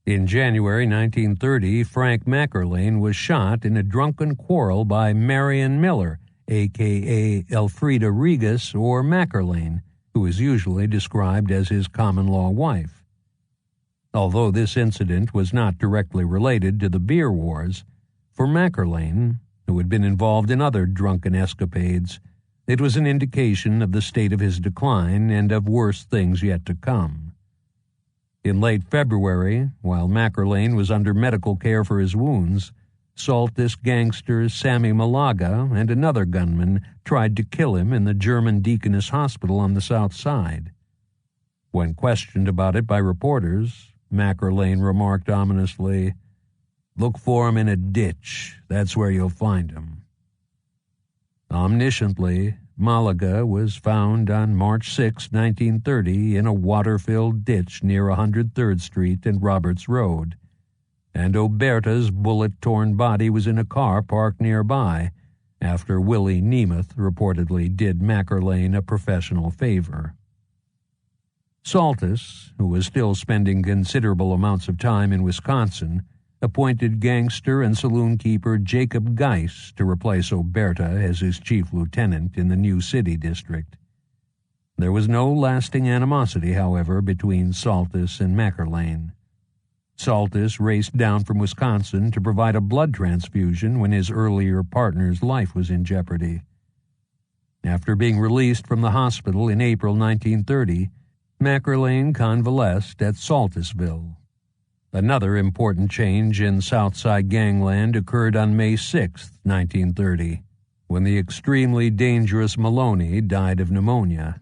In January 1930, Frank Mackerlane was shot in a drunken quarrel by Marion Miller, a.k.a. Elfrida Regas or Mackerlane, who is usually described as his common-law wife. Although this incident was not directly related to the beer wars, for Mackerlane, who had been involved in other drunken escapades, it was an indication of the state of his decline and of worse things yet to come. In late February, while Mackerlane was under medical care for his wounds, Saltis gangster Sammy Malaga and another gunman tried to kill him in the German Deaconess Hospital on the South Side. When questioned about it by reporters, Mackerlane remarked ominously, "Look for him in a ditch. That's where you'll find him." Omnisciently, Malaga was found on March 6, 1930, in a water-filled ditch near 103rd Street and Roberts Road, and Oberta's bullet-torn body was in a car parked nearby after Willie Nemeth reportedly did Mackerlane a professional favor. Saltis, who was still spending considerable amounts of time in Wisconsin, appointed gangster and saloon keeper Jacob Geiss to replace Oberta as his chief lieutenant in the new city district. There was no lasting animosity, however, between Saltis and Mackerlane. Saltis raced down from Wisconsin to provide a blood transfusion when his earlier partner's life was in jeopardy. After being released from the hospital in April 1930, Mackerlane convalesced at Saltisville. Another important change in Southside gangland occurred on May 6, 1930, when the extremely dangerous Maloney died of pneumonia.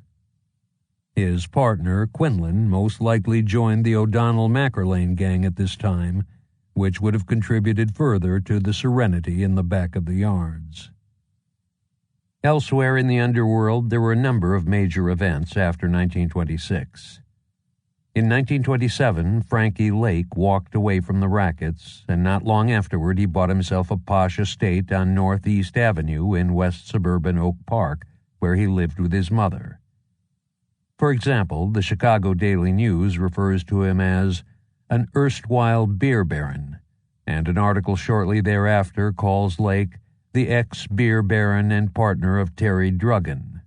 His partner, Quinlan, most likely joined the O'Donnell-Mackerlane gang at this time, which would have contributed further to the serenity in the back of the yards. Elsewhere in the underworld, there were a number of major events after 1926. In 1927, Frankie Lake walked away from the rackets, and not long afterward he bought himself a posh estate on Northeast Avenue in West suburban Oak Park, where he lived with his mother. For example, the Chicago Daily News refers to him as an erstwhile beer baron, and an article shortly thereafter calls Lake the ex-beer baron and partner of Terry Druggan.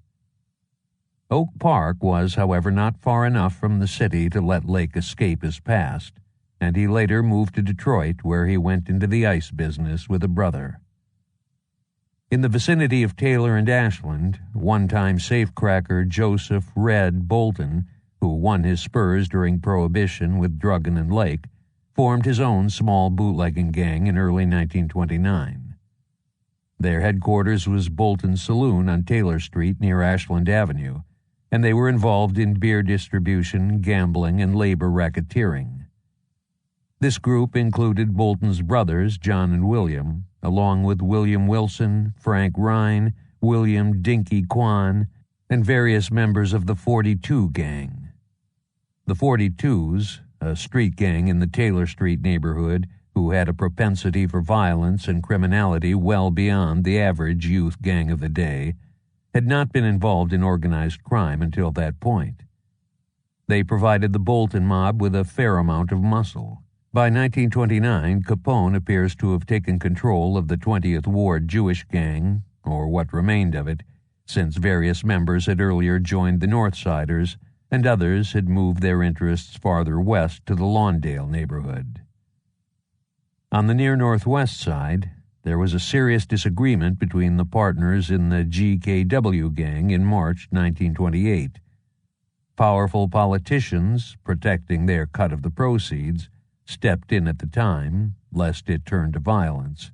Oak Park was, however, not far enough from the city to let Lake escape his past, and he later moved to Detroit, where he went into the ice business with a brother. In the vicinity of Taylor and Ashland, one-time safecracker Joseph Red Bolton, who won his spurs during Prohibition with Druggan and Lake, formed his own small bootlegging gang in early 1929. Their headquarters was Bolton's Saloon on Taylor Street near Ashland Avenue, and they were involved in beer distribution, gambling, and labor racketeering. This group included Bolton's brothers, John and William, along with William Wilson, Frank Rhine, William Dinky Kwan, and various members of the 42 gang. The 42s, a street gang in the Taylor Street neighborhood who had a propensity for violence and criminality well beyond the average youth gang of the day, had not been involved in organized crime until that point. They provided the Bolton mob with a fair amount of muscle. By 1929, Capone appears to have taken control of the 20th Ward Jewish gang, or what remained of it, since various members had earlier joined the Northsiders and others had moved their interests farther west to the Lawndale neighborhood. On the near northwest side, there was a serious disagreement between the partners in the GKW gang in March 1928. Powerful politicians, protecting their cut of the proceeds, stepped in at the time, lest it turn to violence,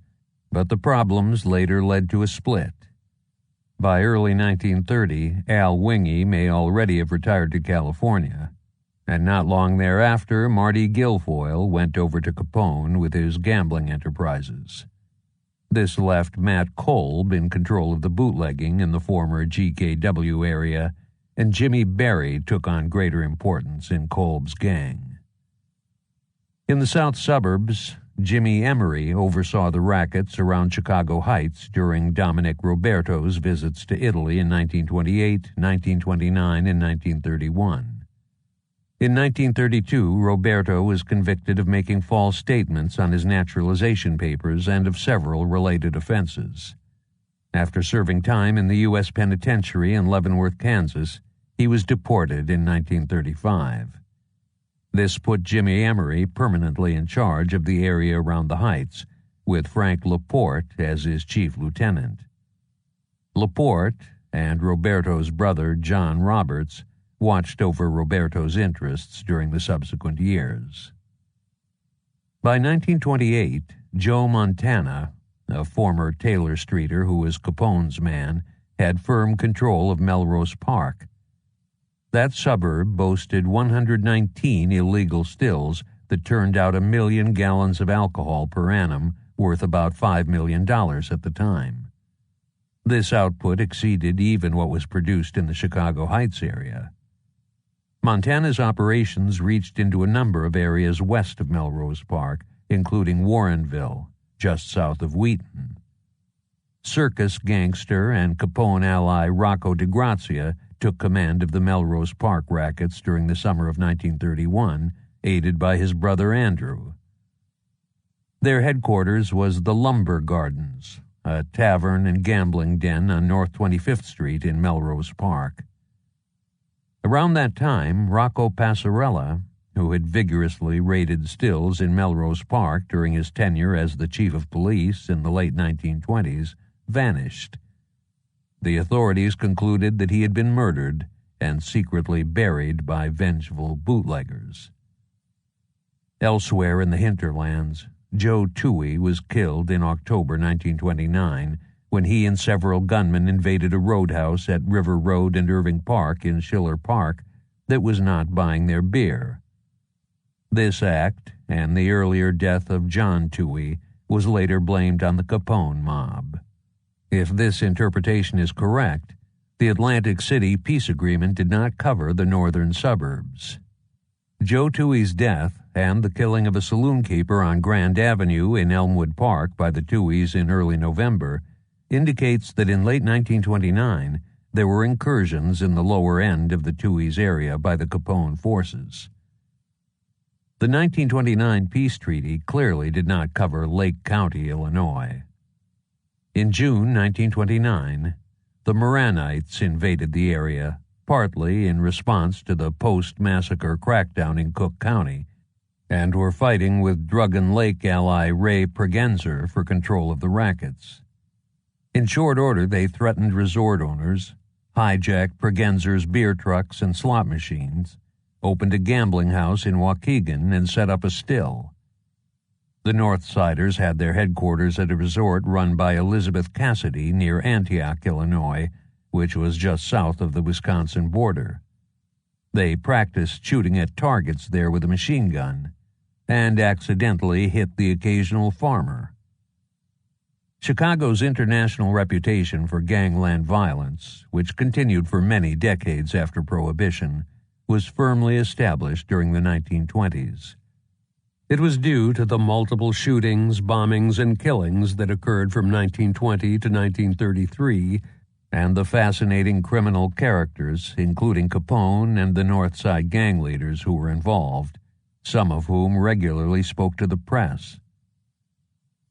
but the problems later led to a split. By early 1930, Al Wingy may already have retired to California, and not long thereafter, Marty Guilfoyle went over to Capone with his gambling enterprises. This left Matt Kolb in control of the bootlegging in the former GKW area, and Jimmy Berry took on greater importance in Kolb's gang. In the south suburbs, Jimmy Emery oversaw the rackets around Chicago Heights during Dominic Roberto's visits to Italy in 1928, 1929, and 1931. In 1932, Roberto was convicted of making false statements on his naturalization papers and of several related offenses. After serving time in the U.S. Penitentiary in Leavenworth, Kansas, he was deported in 1935. This put Jimmy Emery permanently in charge of the area around the Heights, with Frank Laporte as his chief lieutenant. Laporte and Roberto's brother, John Roberts, watched over Roberto's interests during the subsequent years. By 1928, Joe Montana, a former Taylor Streeter who was Capone's man, had firm control of Melrose Park. That suburb boasted 119 illegal stills that turned out 1 million gallons of alcohol per annum, worth about $5 million at the time. This output exceeded even what was produced in the Chicago Heights area. Montana's operations reached into a number of areas west of Melrose Park, including Warrenville, just south of Wheaton. Circus gangster and Capone ally Rocco DeGrazia took command of the Melrose Park rackets during the summer of 1931, aided by his brother Andrew. Their headquarters was the Lumber Gardens, a tavern and gambling den on North 25th Street in Melrose Park. Around that time, Rocco Passarella, who had vigorously raided stills in Melrose Park during his tenure as the chief of police in the late 1920s, vanished. The authorities concluded that he had been murdered and secretly buried by vengeful bootleggers. Elsewhere in the hinterlands, Joe Toohey was killed in October 1929 when he and several gunmen invaded a roadhouse at River Road and Irving Park in Schiller Park that was not buying their beer. This act, and the earlier death of John Toohey, was later blamed on the Capone mob. If this interpretation is correct, the Atlantic City peace agreement did not cover the northern suburbs. Joe Toohey's death and the killing of a saloon keeper on Grand Avenue in Elmwood Park by the Tooheys in early November indicates that in late 1929 there were incursions in the lower end of the Tooheys area by the Capone forces. The 1929 peace treaty clearly did not cover Lake County, Illinois. In June 1929, the Maranites invaded the area, partly in response to the post-massacre crackdown in Cook County, and were fighting with Druggen Lake ally Ray Pregenzer for control of the rackets. In short order, they threatened resort owners, hijacked Pregenzer's beer trucks and slot machines, opened a gambling house in Waukegan, and set up a still. The Northsiders had their headquarters at a resort run by Elizabeth Cassidy near Antioch, Illinois, which was just south of the Wisconsin border. They practiced shooting at targets there with a machine gun, and accidentally hit the occasional farmer. Chicago's international reputation for gangland violence, which continued for many decades after Prohibition, was firmly established during the 1920s. It was due to the multiple shootings, bombings, and killings that occurred from 1920 to 1933, and the fascinating criminal characters, including Capone and the North Side gang leaders who were involved, some of whom regularly spoke to the press.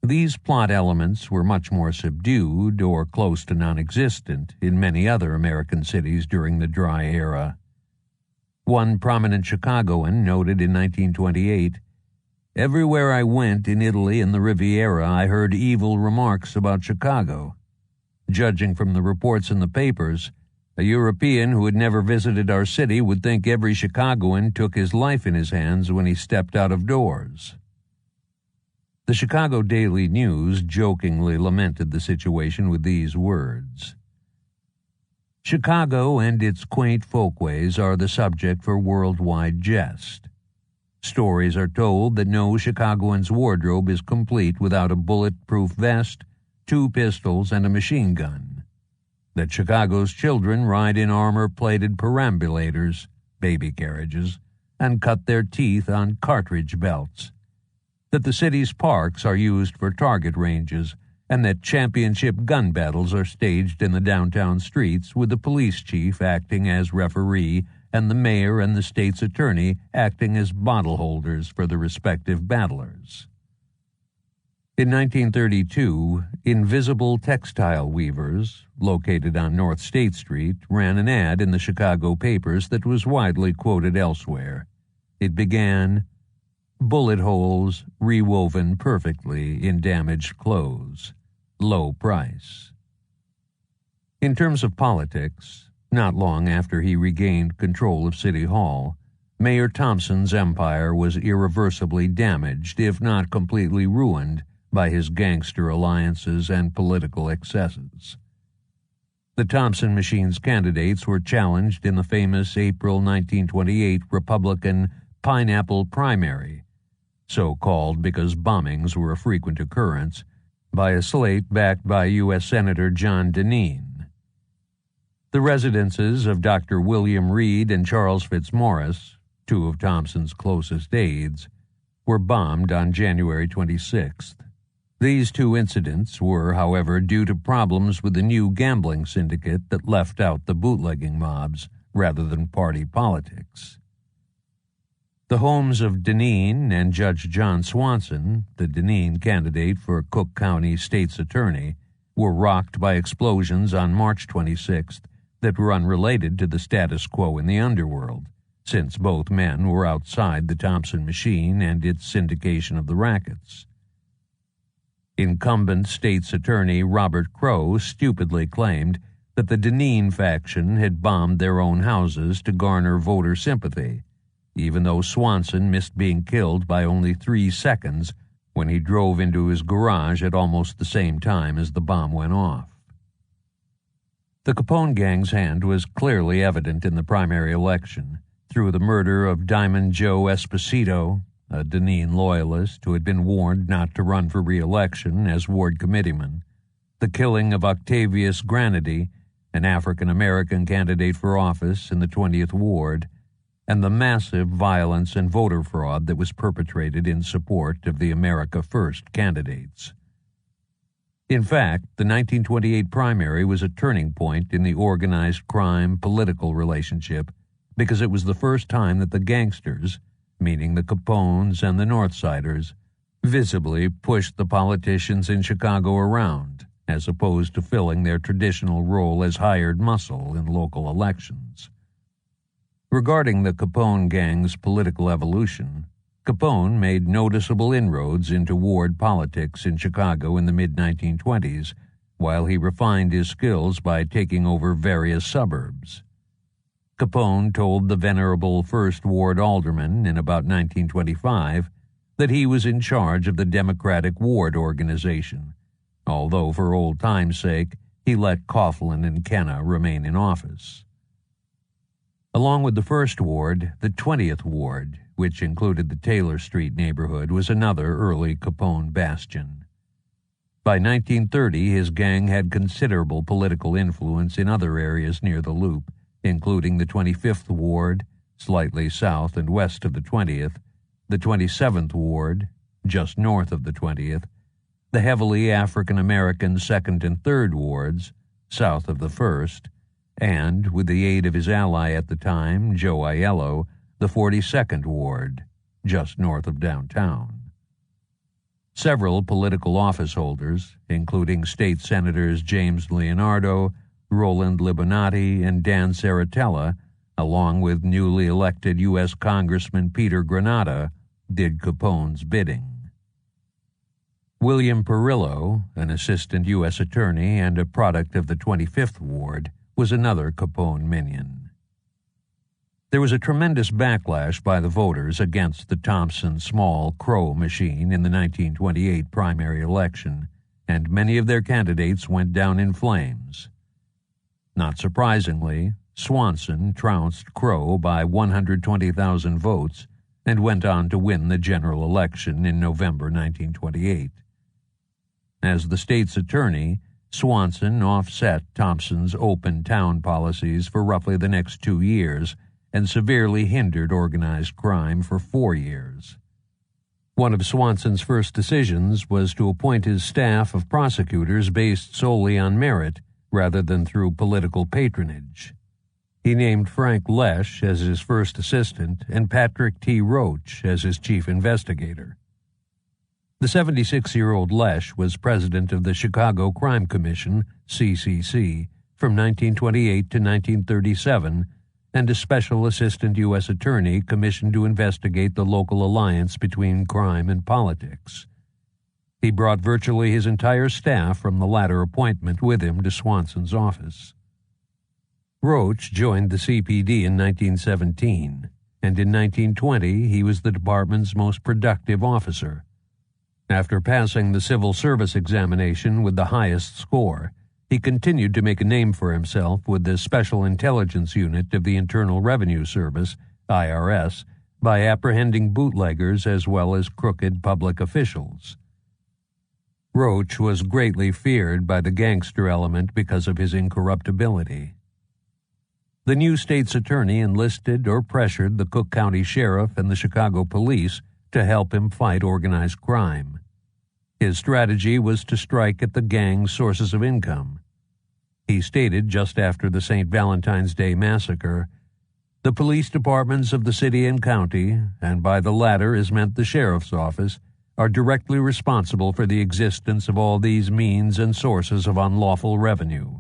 These plot elements were much more subdued or close to non-existent in many other American cities during the dry era. One prominent Chicagoan noted in 1928, "Everywhere I went in Italy and the Riviera, I heard evil remarks about Chicago. Judging from the reports in the papers, a European who had never visited our city would think every Chicagoan took his life in his hands when he stepped out of doors." The Chicago Daily News jokingly lamented the situation with these words: "Chicago and its quaint folkways are the subject for worldwide jest. Stories are told that no Chicagoan's wardrobe is complete without a bulletproof vest, 2 pistols, and a machine gun. That Chicago's children ride in armor-plated perambulators, baby carriages, and cut their teeth on cartridge belts. That the city's parks are used for target ranges, and that championship gun battles are staged in the downtown streets with the police chief acting as referee and the mayor and the state's attorney acting as bottle holders for the respective battlers." In 1932, Invisible Textile Weavers, located on North State Street, ran an ad in the Chicago papers that was widely quoted elsewhere. It began, "Bullet holes rewoven perfectly in damaged clothes. Low price." In terms of politics, Not long after he regained control of City Hall, Mayor Thompson's empire was irreversibly damaged, if not completely ruined, by his gangster alliances and political excesses. The Thompson machine's candidates were challenged in the famous April 1928 Republican Pineapple Primary, so called because bombings were a frequent occurrence, by a slate backed by U.S. Senator John Deneen. The residences of Dr. William Reed and Charles Fitzmaurice, two of Thompson's closest aides, were bombed on January 26th. These two incidents were, however, due to problems with the new gambling syndicate that left out the bootlegging mobs rather than party politics. The homes of Deneen and Judge John Swanson, the Deneen candidate for Cook County State's Attorney, were rocked by explosions on March 26th that were unrelated to the status quo in the underworld, since both men were outside the Thompson machine and its syndication of the rackets. Incumbent State's Attorney Robert Crowe stupidly claimed that the Deneen faction had bombed their own houses to garner voter sympathy, even though Swanson missed being killed by only 3 seconds when he drove into his garage at almost the same time as the bomb went off. The Capone gang's hand was clearly evident in the primary election through the murder of Diamond Joe Esposito, a Deneen loyalist who had been warned not to run for re-election as ward committeeman, the killing of Octavius Granady, an African-American candidate for office in the 20th Ward, and the massive violence and voter fraud that was perpetrated in support of the America First candidates. In fact, the 1928 primary was a turning point in the organized crime political relationship because it was the first time that the gangsters, meaning the Capones and the Northsiders, visibly pushed the politicians in Chicago around, as opposed to filling their traditional role as hired muscle in local elections. Regarding the Capone gang's political evolution, Capone made noticeable inroads into ward politics in Chicago in the mid-1920s, while he refined his skills by taking over various suburbs. Capone told the venerable First Ward alderman in about 1925 that he was in charge of the Democratic Ward Organization, although for old time's sake he let Coughlin and Kenna remain in office. Along with the First Ward, the 20th Ward, which included the Taylor Street neighborhood, was another early Capone bastion. By 1930, his gang had considerable political influence in other areas near the Loop, including the 25th Ward, slightly south and west of the 20th, the 27th Ward, just north of the 20th, the heavily African-American 2nd and 3rd Wards, south of the 1st, and, with the aid of his ally at the time, Joe Aiello, the 42nd Ward, just north of downtown. Several political office holders, including state senators James Leonardo, Roland Libonati, and Dan Saratella, along with newly elected U.S. Congressman Peter Granata, did Capone's bidding. William Perillo, an assistant U.S. attorney and a product of the 25th Ward, was another Capone minion. There was a tremendous backlash by the voters against the Thompson small Crow machine in the 1928 primary election, and many of their candidates went down in flames. Not surprisingly, Swanson trounced Crow by 120,000 votes and went on to win the general election in November 1928. As the state's attorney, Swanson offset Thompson's open town policies for roughly the next 2 years and severely hindered organized crime for 4 years. One of Swanson's first decisions was to appoint his staff of prosecutors based solely on merit rather than through political patronage. He named Frank Lesh as his first assistant and Patrick T. Roach as his chief investigator. The 76-year-old Lesh was president of the Chicago Crime Commission, CCC, from 1928 to 1937, and a special assistant U.S. attorney commissioned to investigate the local alliance between crime and politics. He brought virtually his entire staff from the latter appointment with him to Swanson's office. Roach joined the CPD in 1917, and in 1920 he was the department's most productive officer. After passing the civil service examination with the highest score, he continued to make a name for himself with the Special Intelligence Unit of the Internal Revenue Service, IRS, by apprehending bootleggers as well as crooked public officials. Roach was greatly feared by the gangster element because of his incorruptibility. The new state's attorney enlisted or pressured the Cook County Sheriff and the Chicago Police to help him fight organized crime. His strategy was to strike at the gang's sources of income. He stated just after the St. Valentine's Day massacre, "The police departments of the city and county, and by the latter is meant the sheriff's office, are directly responsible for the existence of all these means and sources of unlawful revenue.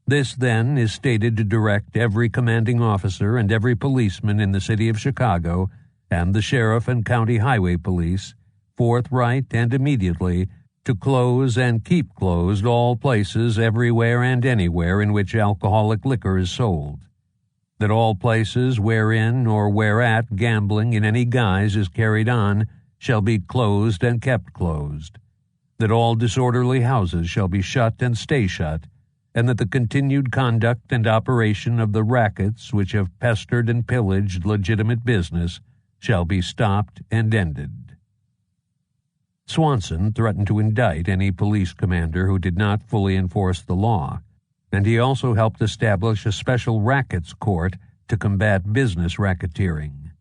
This, then, is stated to direct every commanding officer and every policeman in the city of Chicago and the sheriff and county highway police, forthright and immediately, to close and keep closed all places everywhere and anywhere in which alcoholic liquor is sold. That all places wherein or whereat gambling in any guise is carried on shall be closed and kept closed. That all disorderly houses shall be shut and stay shut, and that the continued conduct and operation of the rackets which have pestered and pillaged legitimate business shall be stopped and ended." Swanson threatened to indict any police commander who did not fully enforce the law, and he also helped establish a special rackets court to combat business racketeering.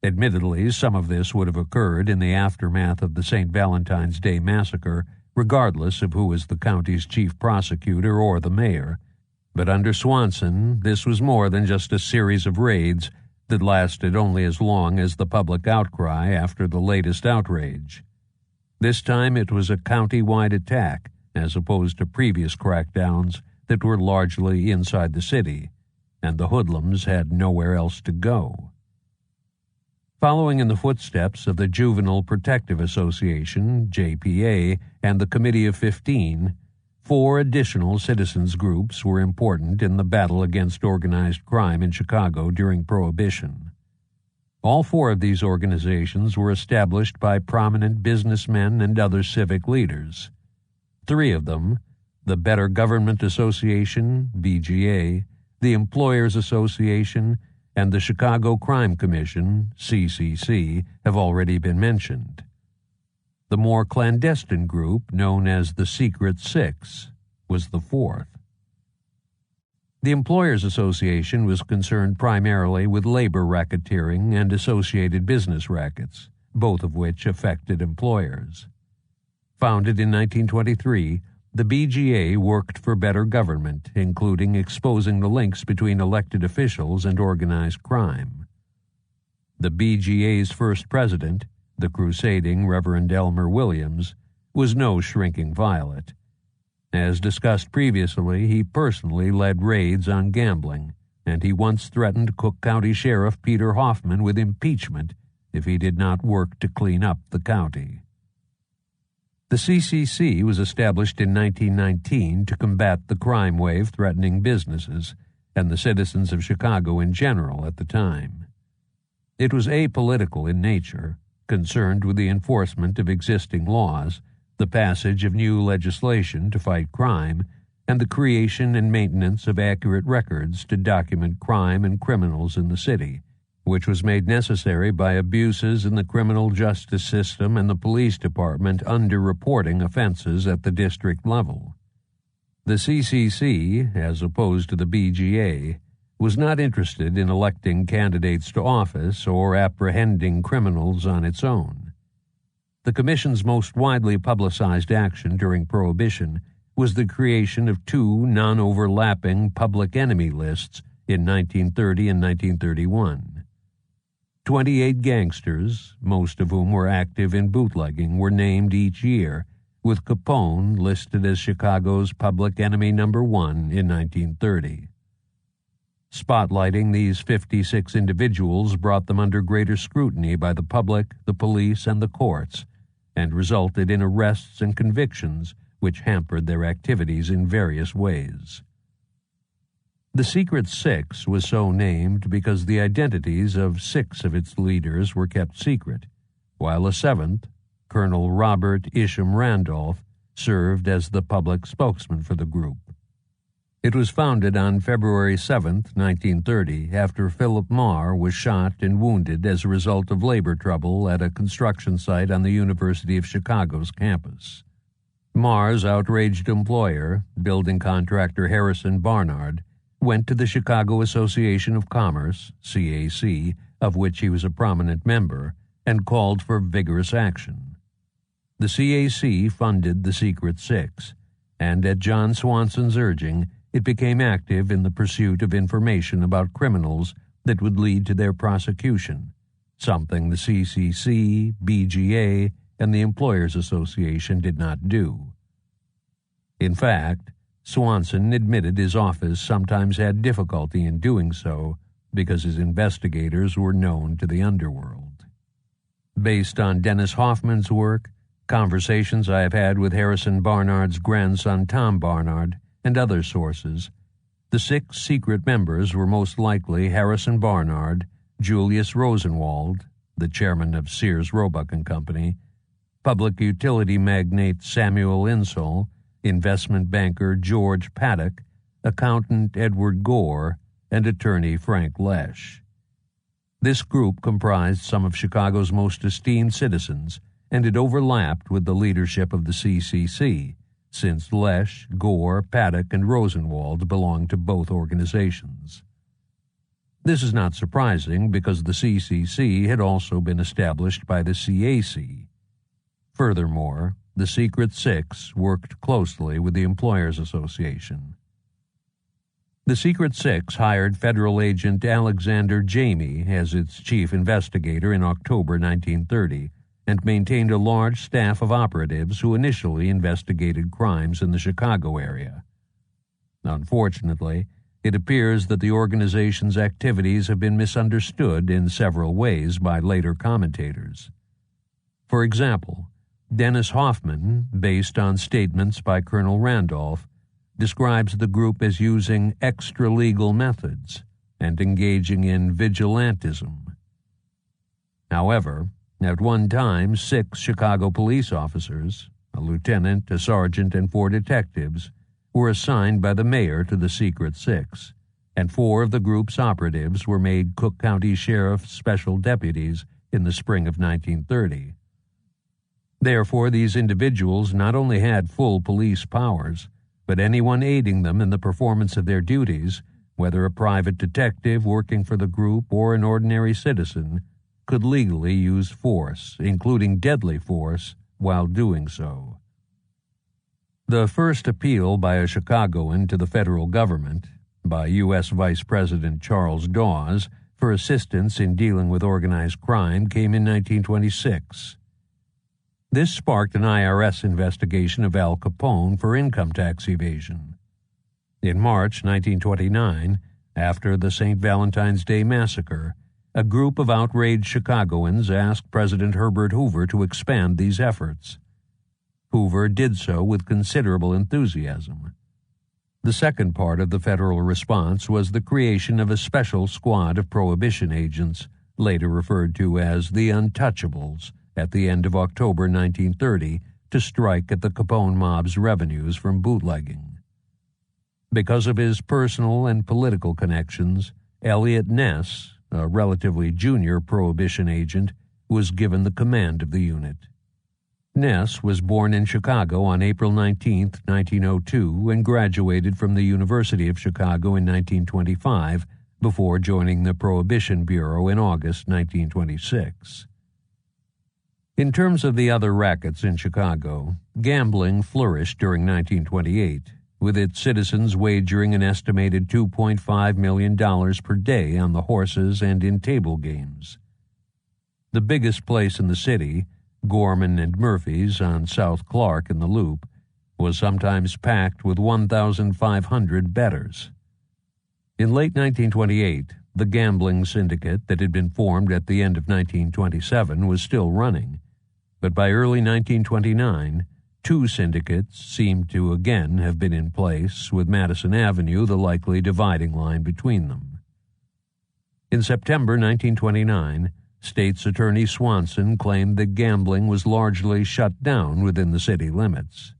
Admittedly, some of this would have occurred in the aftermath of the St. Valentine's Day massacre, regardless of who was the county's chief prosecutor or the mayor. But under Swanson, this was more than just a series of raids that lasted only as long as the public outcry after the latest outrage. This time it was a county-wide attack, as opposed to previous crackdowns that were largely inside the city, and the hoodlums had nowhere else to go. Following in the footsteps of the Juvenile Protective Association, JPA, and the Committee of 15, 4 additional citizens groups were important in the battle against organized crime in Chicago during Prohibition. All 4 of these organizations were established by prominent businessmen and other civic leaders. 3 of them, the Better Government Association, BGA, the Employers Association, and the Chicago Crime Commission, CCC, have already been mentioned. The more clandestine group, known as the Secret Six, was the 4th. The Employers Association was concerned primarily with labor racketeering and associated business rackets, both of which affected employers. Founded in 1923, the BGA worked for better government, including exposing the links between elected officials and organized crime. The BGA's first president, the crusading Reverend Elmer Williams, was no shrinking violet. As discussed previously, he personally led raids on gambling, and he once threatened Cook County Sheriff Peter Hoffman with impeachment if he did not work to clean up the county. The CCC was established in 1919 to combat the crime wave threatening businesses and the citizens of Chicago in general at the time. It was apolitical in nature, concerned with the enforcement of existing laws, the passage of new legislation to fight crime, and the creation and maintenance of accurate records to document crime and criminals in the city, which was made necessary by abuses in the criminal justice system and the police department underreporting offenses at the district level. The CCC, as opposed to the BGA, was not interested in electing candidates to office or apprehending criminals on its own. The Commission's most widely publicized action during Prohibition was the creation of 2 non-overlapping public enemy lists in 1930 and 1931. 28 gangsters, most of whom were active in bootlegging, were named each year, with Capone listed as Chicago's public enemy number 1 in 1930. Spotlighting these 56 individuals brought them under greater scrutiny by the public, the police, and the courts, and resulted in arrests and convictions which hampered their activities in various ways. The Secret Six was so named because the identities of 6 of its leaders were kept secret, while a 7th, Colonel Robert Isham Randolph, served as the public spokesman for the group. It was founded on February 7, 1930, after Philip Marr was shot and wounded as a result of labor trouble at a construction site on the University of Chicago's campus. Marr's outraged employer, building contractor Harrison Barnard, went to the Chicago Association of Commerce, CAC, of which he was a prominent member, and called for vigorous action. The CAC funded the Secret Six, and at John Swanson's urging, it became active in the pursuit of information about criminals that would lead to their prosecution, something the CCC, BGA, and the Employers Association did not do. In fact, Swanson admitted his office sometimes had difficulty in doing so because his investigators were known to the underworld. Based on Dennis Hoffman's work, conversations I have had with Harrison Barnard's grandson Tom Barnard, and other sources, the 6 secret members were most likely Harrison Barnard, Julius Rosenwald, the chairman of Sears Roebuck and Company, public utility magnate Samuel Insull, investment banker George Paddock, accountant Edward Gore, and attorney Frank Lesh. This group comprised some of Chicago's most esteemed citizens, and it overlapped with the leadership of the CCC, since Lesh, Gore, Paddock, and Rosenwald belonged to both organizations. This is not surprising because the CCC had also been established by the CAC. Furthermore, the Secret Six worked closely with the Employers Association. The Secret Six hired federal agent Alexander Jamie as its chief investigator in October 1930 and maintained a large staff of operatives who initially investigated crimes in the Chicago area. Unfortunately, it appears that the organization's activities have been misunderstood in several ways by later commentators. For example, Dennis Hoffman, based on statements by Colonel Randolph, describes the group as using extra-legal methods and engaging in vigilantism. However, at one time, 6 Chicago police officers, a lieutenant, a sergeant, and 4 detectives, were assigned by the mayor to the Secret Six, and 4 of the group's operatives were made Cook County Sheriff's special deputies in the spring of 1930. Therefore, these individuals not only had full police powers, but anyone aiding them in the performance of their duties, whether a private detective working for the group or an ordinary citizen, could legally use force, including deadly force, while doing so. The first appeal by a Chicagoan to the federal government, by U.S. Vice President Charles Dawes, for assistance in dealing with organized crime came in 1926. This sparked an IRS investigation of Al Capone for income tax evasion. In March 1929, after the St. Valentine's Day Massacre, a group of outraged Chicagoans asked President Herbert Hoover to expand these efforts. Hoover did so with considerable enthusiasm. The second part of the federal response was the creation of a special squad of prohibition agents, later referred to as the Untouchables, at the end of October 1930 to strike at the Capone mob's revenues from bootlegging. Because of his personal and political connections, Elliot Ness, a relatively junior prohibition agent, was given the command of the unit. Ness was born in Chicago on April 19, 1902, and graduated from the University of Chicago in 1925 before joining the Prohibition Bureau in August 1926. In terms of the other rackets in Chicago, gambling flourished during 1928, with its citizens wagering an estimated $2.5 million per day on the horses and in table games. The biggest place in the city, Gorman and Murphy's on South Clark in the Loop, was sometimes packed with 1,500 bettors. In late 1928, the gambling syndicate that had been formed at the end of 1927 was still running, but by early 1929, two syndicates seem to again have been in place, with Madison Avenue the likely dividing line between them. In September 1929, State's Attorney Swanson claimed that gambling was largely shut down within the city limits.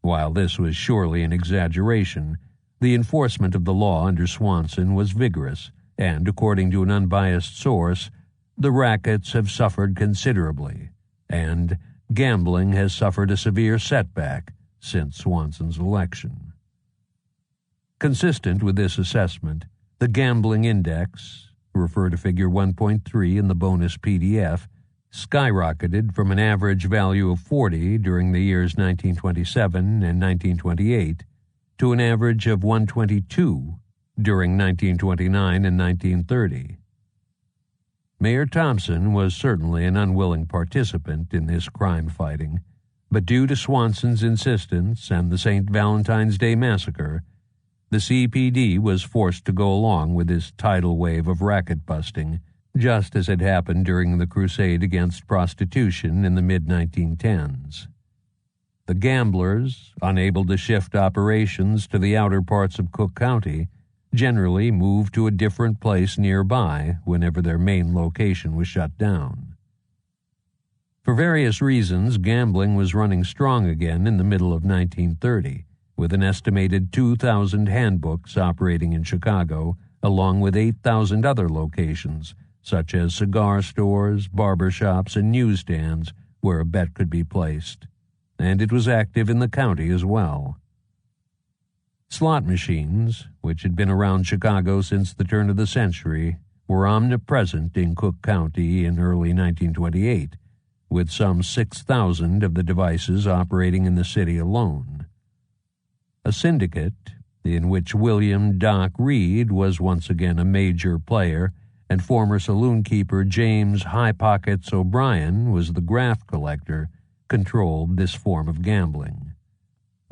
While this was surely an exaggeration, the enforcement of the law under Swanson was vigorous, and, according to an unbiased source, the rackets have suffered considerably, and gambling has suffered a severe setback since Swanson's election. Consistent with this assessment, the gambling index, refer to figure 1.3 in the bonus PDF, skyrocketed from an average value of 40 during the years 1927 and 1928 to an average of 122 during 1929 and 1930. Mayor Thompson was certainly an unwilling participant in this crime fighting, but due to Swanson's insistence and the St. Valentine's Day Massacre, the CPD was forced to go along with this tidal wave of racket busting, just as had happened during the crusade against prostitution in the mid-1910s. The gamblers, unable to shift operations to the outer parts of Cook County, generally moved to a different place nearby whenever their main location was shut down. For various reasons, gambling was running strong again in the middle of 1930, with an estimated 2,000 handbooks operating in Chicago, along with 8,000 other locations, such as cigar stores, barber shops, and newsstands where a bet could be placed, and it was active in the county as well. Slot machines, which had been around Chicago since the turn of the century, were omnipresent in Cook County in early 1928, with some 6,000 of the devices operating in the city alone. A syndicate, in which William Doc Reed was once again a major player, and former saloon keeper James High Pockets O'Brien was the graft collector, controlled this form of gambling.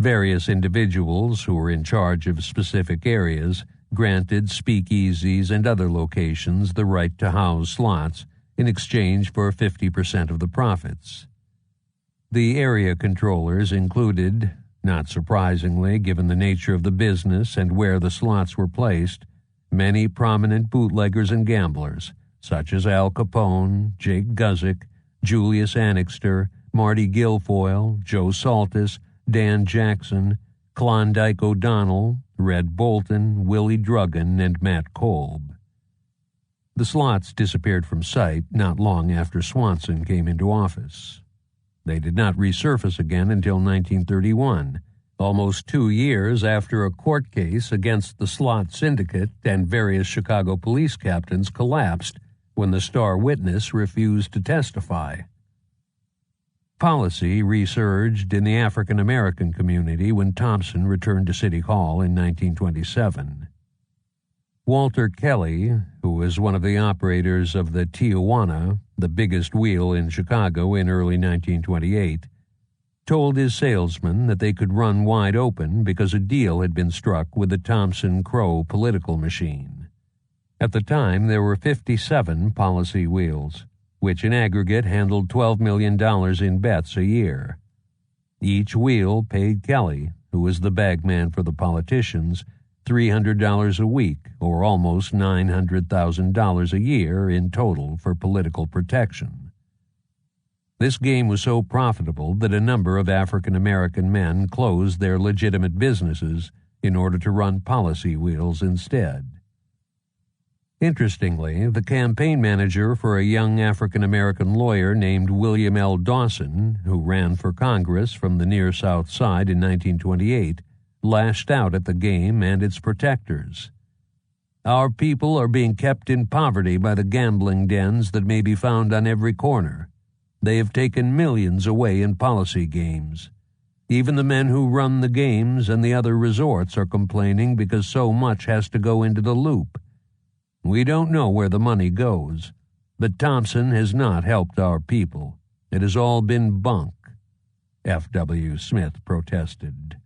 Various individuals who were in charge of specific areas granted speakeasies and other locations the right to house slots in exchange for 50% of the profits. The area controllers included, not surprisingly given the nature of the business and where the slots were placed, many prominent bootleggers and gamblers, such as Al Capone, Jake Guzik, Julius Annixter, Marty Guilfoyle, Joe Saltis, Dan Jackson, Klondike O'Donnell, Red Bolton, Willie Druggan, and Matt Kolb. The slots disappeared from sight not long after Swanson came into office. They did not resurface again until 1931, almost 2 years after a court case against the slot syndicate and various Chicago police captains collapsed when the star witness refused to testify. Policy resurged in the African American community when Thompson returned to City Hall in 1927. Walter Kelly, who was one of the operators of the Tijuana, the biggest wheel in Chicago in early 1928, told his salesmen that they could run wide open because a deal had been struck with the Thompson-Crow political machine. At the time, there were 57 policy wheels, which in aggregate handled $12 million in bets a year. Each wheel paid Kelly, who was the bagman for the politicians, $300 a week, or almost $900,000 a year in total for political protection. This game was so profitable that a number of African American men closed their legitimate businesses in order to run policy wheels instead. Interestingly, the campaign manager for a young African American lawyer named William L. Dawson, who ran for Congress from the near South Side in 1928, lashed out at the game and its protectors. "Our people are being kept in poverty by the gambling dens that may be found on every corner. They have taken millions away in policy games. Even the men who run the games and the other resorts are complaining because so much has to go into the loop. We don't know where the money goes, but Thompson has not helped our people. It has all been bunk," F.W. Smith protested.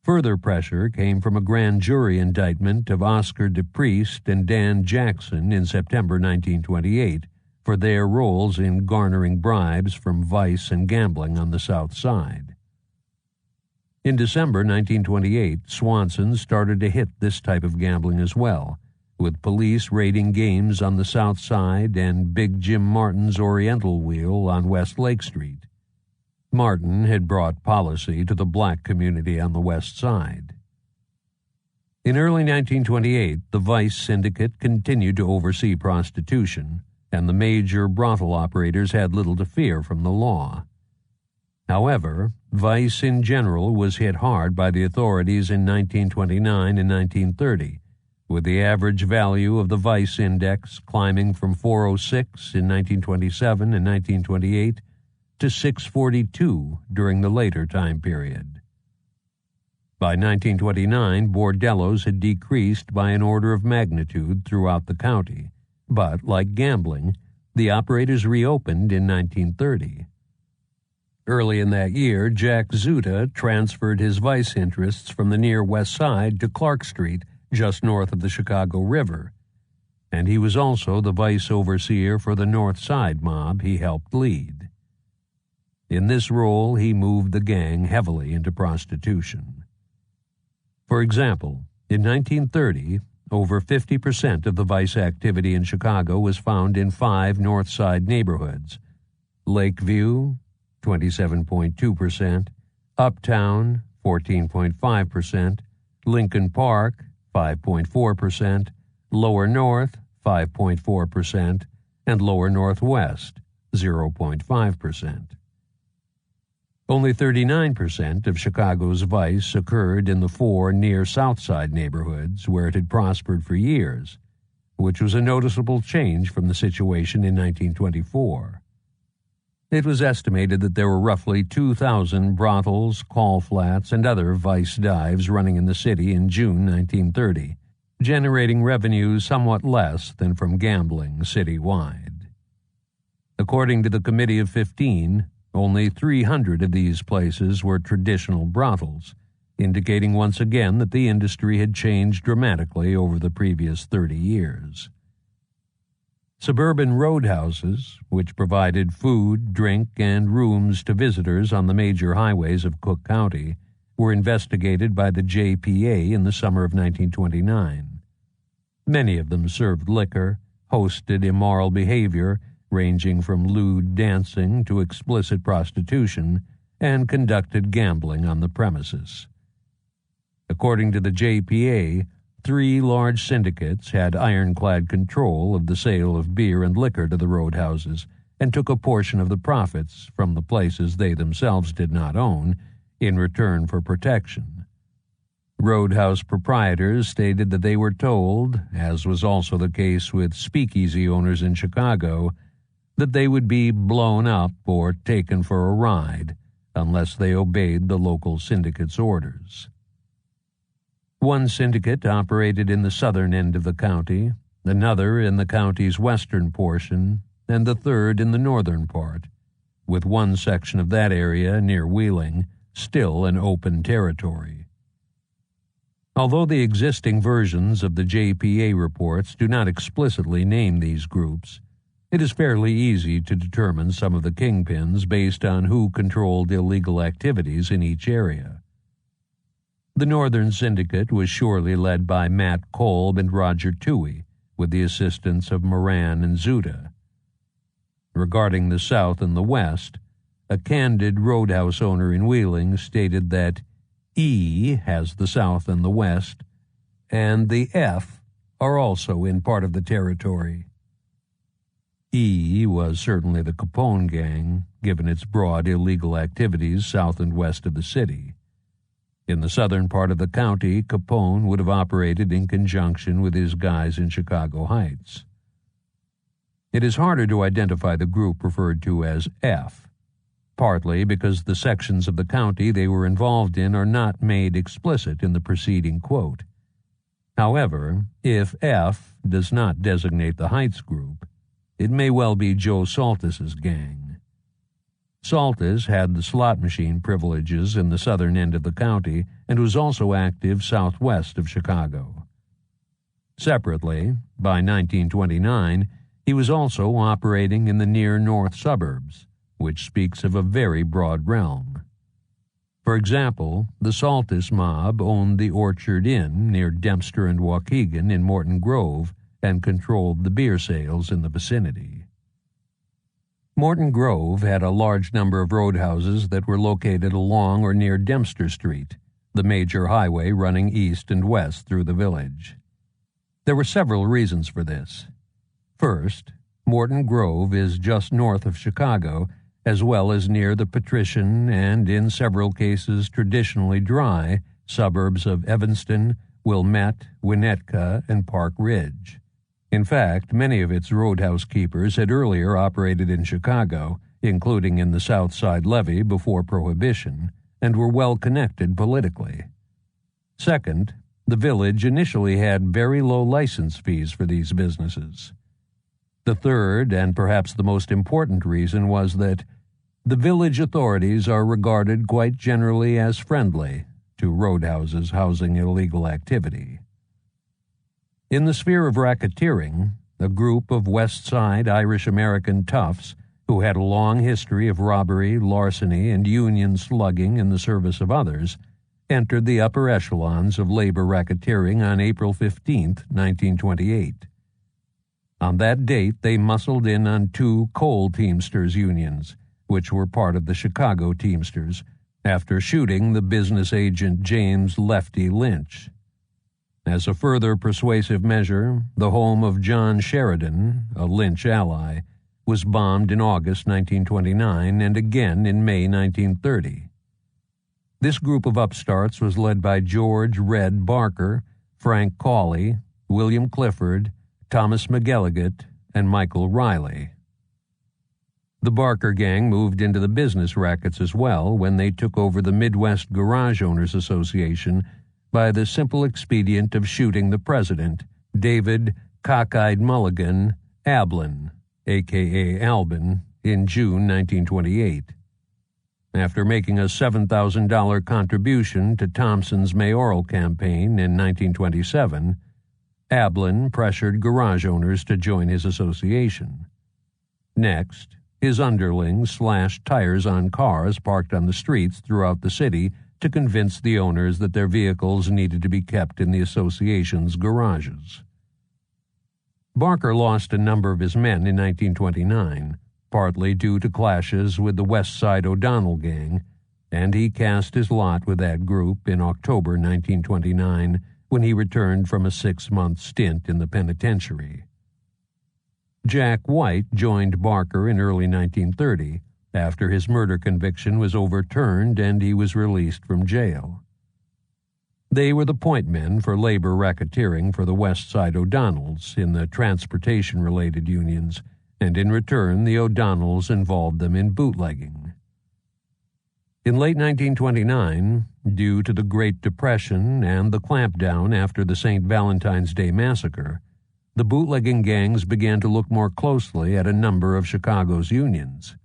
Further pressure came from a grand jury indictment of Oscar DePriest and Dan Jackson in September 1928, for their roles in garnering bribes from vice and gambling on the South Side. In December 1928, Swanson started to hit this type of gambling as well, with police raiding games on the South Side and Big Jim Martin's Oriental Wheel on West Lake Street. Martin had brought policy to the black community on the West Side. In early 1928, the Vice Syndicate continued to oversee prostitution, and the major brothel operators had little to fear from the law. However, Vice in general was hit hard by the authorities in 1929 and 1930, with the average value of the Vice Index climbing from 406 in 1927 and 1928 to 642 during the later time period. By 1929, bordellos had decreased by an order of magnitude throughout the county, but, like gambling, the operators reopened in 1930. Early in that year, Jack Zuta transferred his vice interests from the near West Side to Clark Street, just north of the Chicago River, and he was also the vice overseer for the North Side mob he helped lead. In this role, he moved the gang heavily into prostitution. For example, in 1930, over 50% of the vice activity in Chicago was found in 5 North Side neighborhoods: Lakeview, 27.2%, Uptown, 14.5%, Lincoln Park, 5.4%, Lower North, 5.4%, and Lower Northwest, 0.5%. Only 39% of Chicago's vice occurred in the 4 near South Side neighborhoods where it had prospered for years, which was a noticeable change from the situation in 1924. It was estimated that there were roughly 2,000 brothels, call flats, and other vice dives running in the city in June 1930, generating revenues somewhat less than from gambling citywide. According to the Committee of 15, only 300 of these places were traditional brothels, indicating once again that the industry had changed dramatically over the previous 30 years. Suburban roadhouses, which provided food, drink, and rooms to visitors on the major highways of Cook County, were investigated by the JPA in the summer of 1929. Many of them served liquor, hosted immoral behavior, ranging from lewd dancing to explicit prostitution, and conducted gambling on the premises. According to the JPA, 3 large syndicates had ironclad control of the sale of beer and liquor to the roadhouses and took a portion of the profits from the places they themselves did not own in return for protection. Roadhouse proprietors stated that they were told, as was also the case with speakeasy owners in Chicago, that they would be blown up or taken for a ride unless they obeyed the local syndicate's orders. One syndicate operated in the southern end of the county, another in the county's western portion, and the third in the northern part, with one section of that area near Wheeling still an open territory. Although the existing versions of the JPA reports do not explicitly name these groups, it is fairly easy to determine some of the kingpins based on who controlled illegal activities in each area. The Northern Syndicate was surely led by Matt Kolb and Roger Toohey, with the assistance of Moran and Zuta. Regarding the South and the West, a candid roadhouse owner in Wheeling stated that E has the South and the West, and the F are also in part of the territory. E was certainly the Capone gang, given its broad illegal activities south and west of the city. In the southern part of the county, Capone would have operated in conjunction with his guys in Chicago Heights. It is harder to identify the group referred to as F, partly because the sections of the county they were involved in are not made explicit in the preceding quote. However, if F does not designate the Heights group, it may well be Joe Saltis's gang. Saltis had the slot machine privileges in the southern end of the county and was also active southwest of Chicago. Separately, by 1929, He was also operating in the near north suburbs, which speaks of a very broad realm. For example, the Saltis mob owned the Orchard Inn near Dempster and Waukegan in Morton Grove and controlled the beer sales in the vicinity. Morton Grove had a large number of roadhouses that were located along or near Dempster Street, the major highway running east and west through the village. There were several reasons for this. First, Morton Grove is just north of Chicago, as well as near the patrician and, in several cases, traditionally dry suburbs of Evanston, Wilmette, Winnetka, and Park Ridge. In fact, many of its roadhouse keepers had earlier operated in Chicago, including in the South Side Levee before Prohibition, and were well connected politically. Second, the village initially had very low license fees for these businesses. The third, and perhaps the most important reason, was that the village authorities are regarded quite generally as friendly to roadhouses housing illegal activity. In the sphere of racketeering, a group of West Side Irish-American toughs who had a long history of robbery, larceny, and union slugging in the service of others entered the upper echelons of labor racketeering on April 15, 1928. On that date, they muscled in on two coal teamsters unions, which were part of the Chicago Teamsters, after shooting the business agent James Lefty Lynch. As a further persuasive measure, the home of John Sheridan, a Lynch ally, was bombed in August 1929 and again in May 1930. This group of upstarts was led by George Red Barker, Frank Cawley, William Clifford, Thomas McElligott, and Michael Riley. The Barker gang moved into the business rackets as well when they took over the Midwest Garage Owners Association by the simple expedient of shooting the president, David Cockeyed Mulligan Ablin, a.k.a. Albin, in June 1928. After making a $7,000 contribution to Thompson's mayoral campaign in 1927, Ablin pressured garage owners to join his association. Next, his underlings slashed tires on cars parked on the streets throughout the city to convince the owners that their vehicles needed to be kept in the association's garages. Barker lost a number of his men in 1929, partly due to clashes with the West Side O'Donnell gang, and he cast his lot with that group in October 1929 when he returned from a 6-month stint in the penitentiary. Jack White joined Barker in early 1930 after his murder conviction was overturned and he was released from jail. They were the point men for labor racketeering for the West Side O'Donnells in the transportation-related unions, and in return the O'Donnells involved them in bootlegging. In late 1929, due to the Great Depression and the clampdown after the St. Valentine's Day Massacre, the bootlegging gangs began to look more closely at a number of Chicago's unions.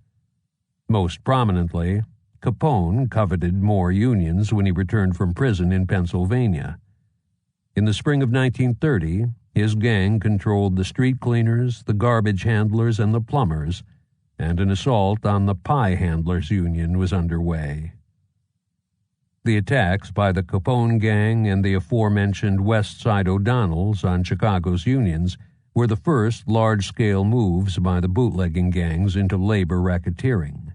Most prominently, Capone coveted more unions when he returned from prison in Pennsylvania. In the spring of 1930, his gang controlled the street cleaners, the garbage handlers, and the plumbers, and an assault on the pie handlers union was underway. The attacks by the Capone gang and the aforementioned West Side O'Donnells on Chicago's unions were the first large-scale moves by the bootlegging gangs into labor racketeering.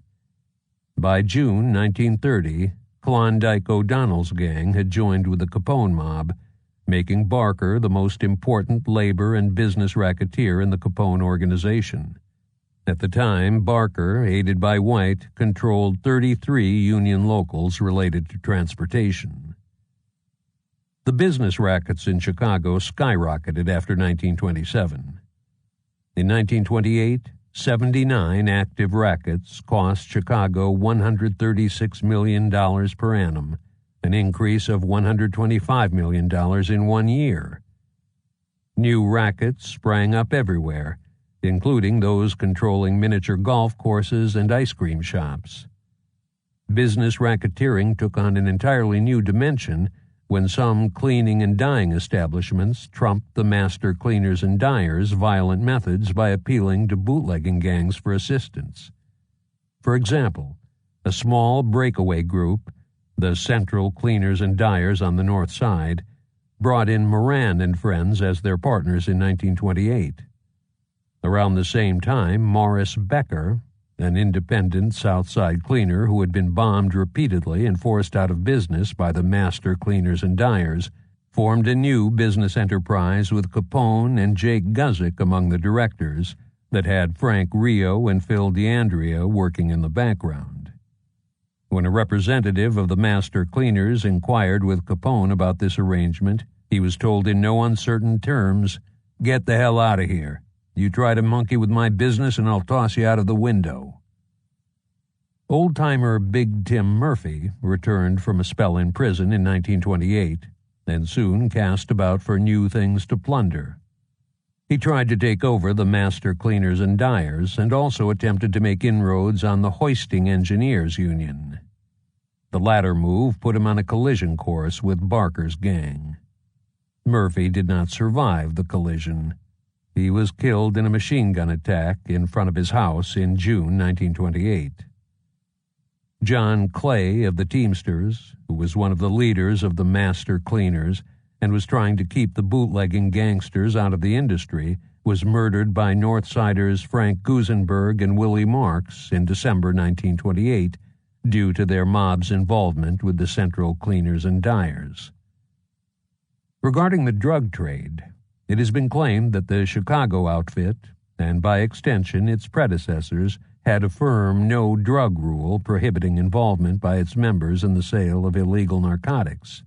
By June 1930, Klondike O'Donnell's gang had joined with the Capone mob, making Barker the most important labor and business racketeer in the Capone organization. At the time, Barker, aided by White, controlled 33 union locals related to transportation. The business rackets in Chicago skyrocketed after 1927. In 1928, 79 active rackets cost Chicago $136 million per annum, an increase of $125 million in 1 year. New rackets sprang up everywhere, including those controlling miniature golf courses and ice cream shops. Business racketeering took on an entirely new dimension when some cleaning and dyeing establishments trumped the master cleaners and dyers' violent methods by appealing to bootlegging gangs for assistance. For example, a small breakaway group, the Central Cleaners and Dyers on the North Side, brought in Moran and friends as their partners in 1928. Around the same time, Morris Becker, an independent South Side cleaner who had been bombed repeatedly and forced out of business by the master cleaners and dyers, formed a new business enterprise with Capone and Jake Guzik among the directors that had Frank Rio and Phil DeAndrea working in the background. When a representative of the master cleaners inquired with Capone about this arrangement, he was told in no uncertain terms, "Get the hell out of here. You try to monkey with my business and I'll toss you out of the window." Old-timer Big Tim Murphy returned from a spell in prison in 1928 and soon cast about for new things to plunder. He tried to take over the master cleaners and dyers and also attempted to make inroads on the hoisting engineers union. The latter move put him on a collision course with Barker's gang. Murphy did not survive the collision. He was killed in a machine gun attack in front of his house in June 1928. John Clay of the Teamsters, who was one of the leaders of the master cleaners and was trying to keep the bootlegging gangsters out of the industry, was murdered by Northsiders Frank Gusenberg and Willie Marks in December 1928 due to their mob's involvement with the Central Cleaners and Dyers. Regarding the drug trade, it has been claimed that the Chicago outfit, and by extension its predecessors, had a firm no-drug rule prohibiting involvement by its members in the sale of illegal narcotics.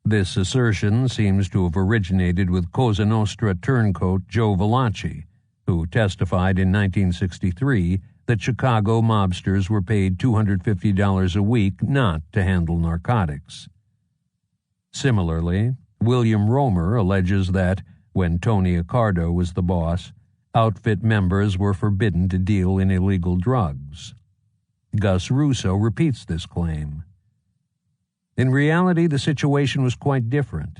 This assertion seems to have originated with Cosa Nostra turncoat Joe Valachi, who testified in 1963 that Chicago mobsters were paid $250 a week not to handle narcotics. Similarly, William Romer alleges that, when Tony Accardo was the boss, outfit members were forbidden to deal in illegal drugs. Gus Russo repeats this claim. In reality, the situation was quite different.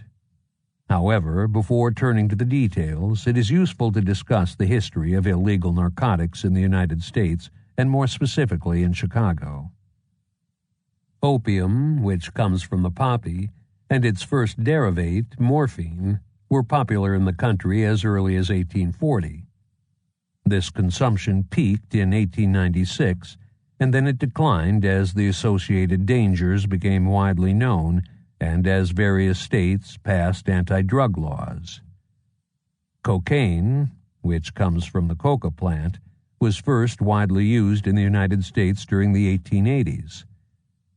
However, before turning to the details, it is useful to discuss the history of illegal narcotics in the United States, and more specifically in Chicago. Opium, which comes from the poppy, and its first derivate, morphine, were popular in the country as early as 1840. This consumption peaked in 1896, and then it declined as the associated dangers became widely known and as various states passed anti-drug laws. Cocaine, which comes from the coca plant, was first widely used in the United States during the 1880s.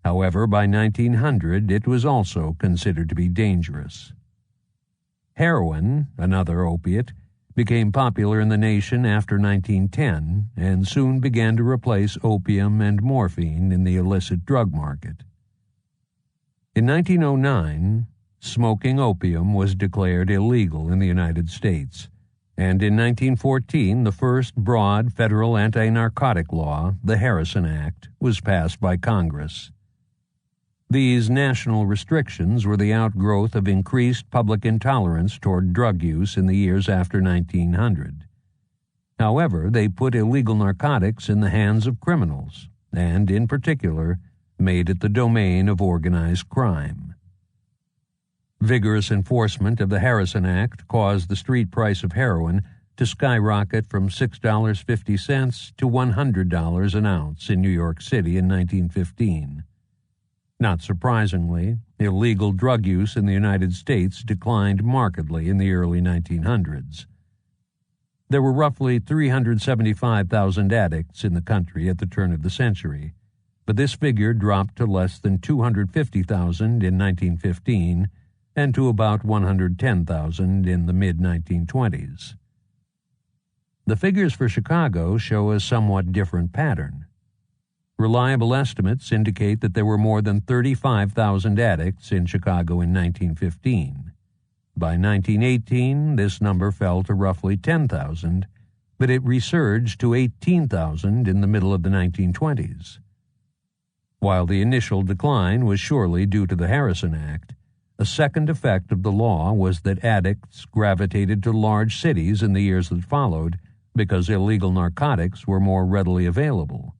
However, by 1900, it was also considered to be dangerous. Heroin, another opiate, became popular in the nation after 1910 and soon began to replace opium and morphine in the illicit drug market. In 1909, smoking opium was declared illegal in the United States, and in 1914 the first broad federal anti-narcotic law, the Harrison Act, was passed by Congress. These national restrictions were the outgrowth of increased public intolerance toward drug use in the years after 1900. However, they put illegal narcotics in the hands of criminals, and, in particular, made it the domain of organized crime. Vigorous enforcement of the Harrison Act caused the street price of heroin to skyrocket from $6.50 to $100 an ounce in New York City in 1915. Not surprisingly, illegal drug use in the United States declined markedly in the early 1900s. There were roughly 375,000 addicts in the country at the turn of the century, but this figure dropped to less than 250,000 in 1915 and to about 110,000 in the mid-1920s. The figures for Chicago show a somewhat different pattern. Reliable estimates indicate that there were more than 35,000 addicts in Chicago in 1915. By 1918, this number fell to roughly 10,000, but it resurged to 18,000 in the middle of the 1920s. While the initial decline was surely due to the Harrison Act, A second effect of the law was that addicts gravitated to large cities in the years that followed because illegal narcotics were more readily available.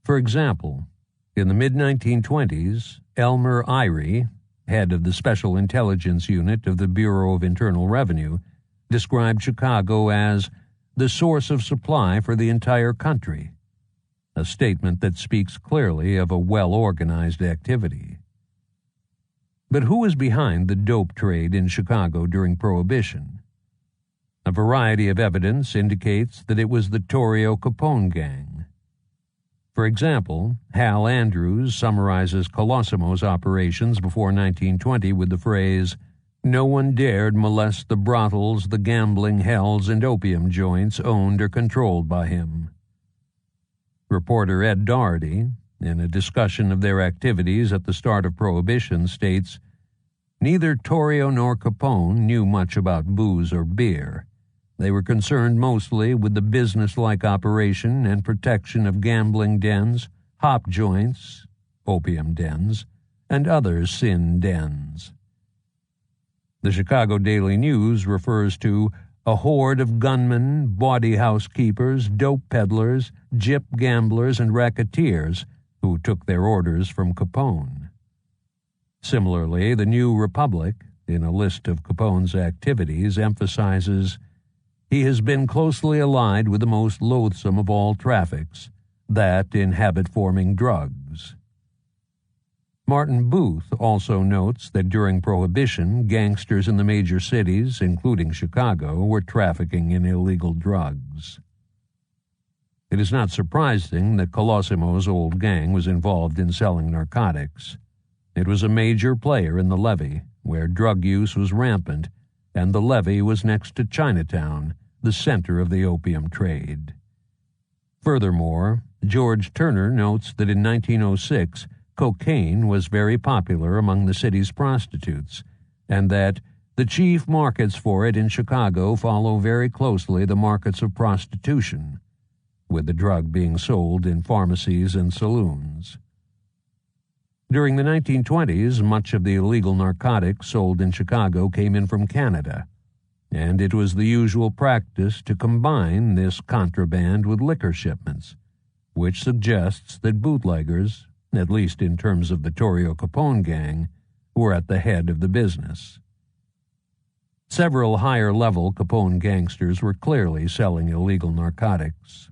For example, in the mid-1920s, Elmer Eyre, head of the Special Intelligence Unit of the Bureau of Internal Revenue, described Chicago as the source of supply for the entire country, a statement that speaks clearly of a well-organized activity. But who was behind the dope trade in Chicago during Prohibition? A variety of evidence indicates that it was the Torrio Capone gang. For example, Hal Andrews summarizes Colosimo's operations before 1920 with the phrase, "No one dared molest the brothels, the gambling hells, and opium joints owned or controlled by him." Reporter Ed Doherty, in a discussion of their activities at the start of Prohibition, states, "Neither Torrio nor Capone knew much about booze or beer. They were concerned mostly with the business-like operation and protection of gambling dens, hop joints, opium dens, and other sin dens." The Chicago Daily News refers to a horde of gunmen, bawdy housekeepers, dope peddlers, gyp gamblers, and racketeers who took their orders from Capone. Similarly, the New Republic, in a list of Capone's activities, emphasizes, "He has been closely allied with the most loathsome of all traffics, that in habit-forming drugs." Martin Booth also notes that during Prohibition, gangsters in the major cities, including Chicago, were trafficking in illegal drugs. It is not surprising that Colosimo's old gang was involved in selling narcotics. It was a major player in the levee, where drug use was rampant, and the levee was next to Chinatown, the center of the opium trade. Furthermore, George Turner notes that in 1906, cocaine was very popular among the city's prostitutes, and that the chief markets for it in Chicago follow very closely the markets of prostitution, with the drug being sold in pharmacies and saloons. During the 1920s, much of the illegal narcotics sold in Chicago came in from Canada, and it was the usual practice to combine this contraband with liquor shipments, which suggests that bootleggers, at least in terms of the Torrio Capone gang, were at the head of the business. Several higher-level Capone gangsters were clearly selling illegal narcotics.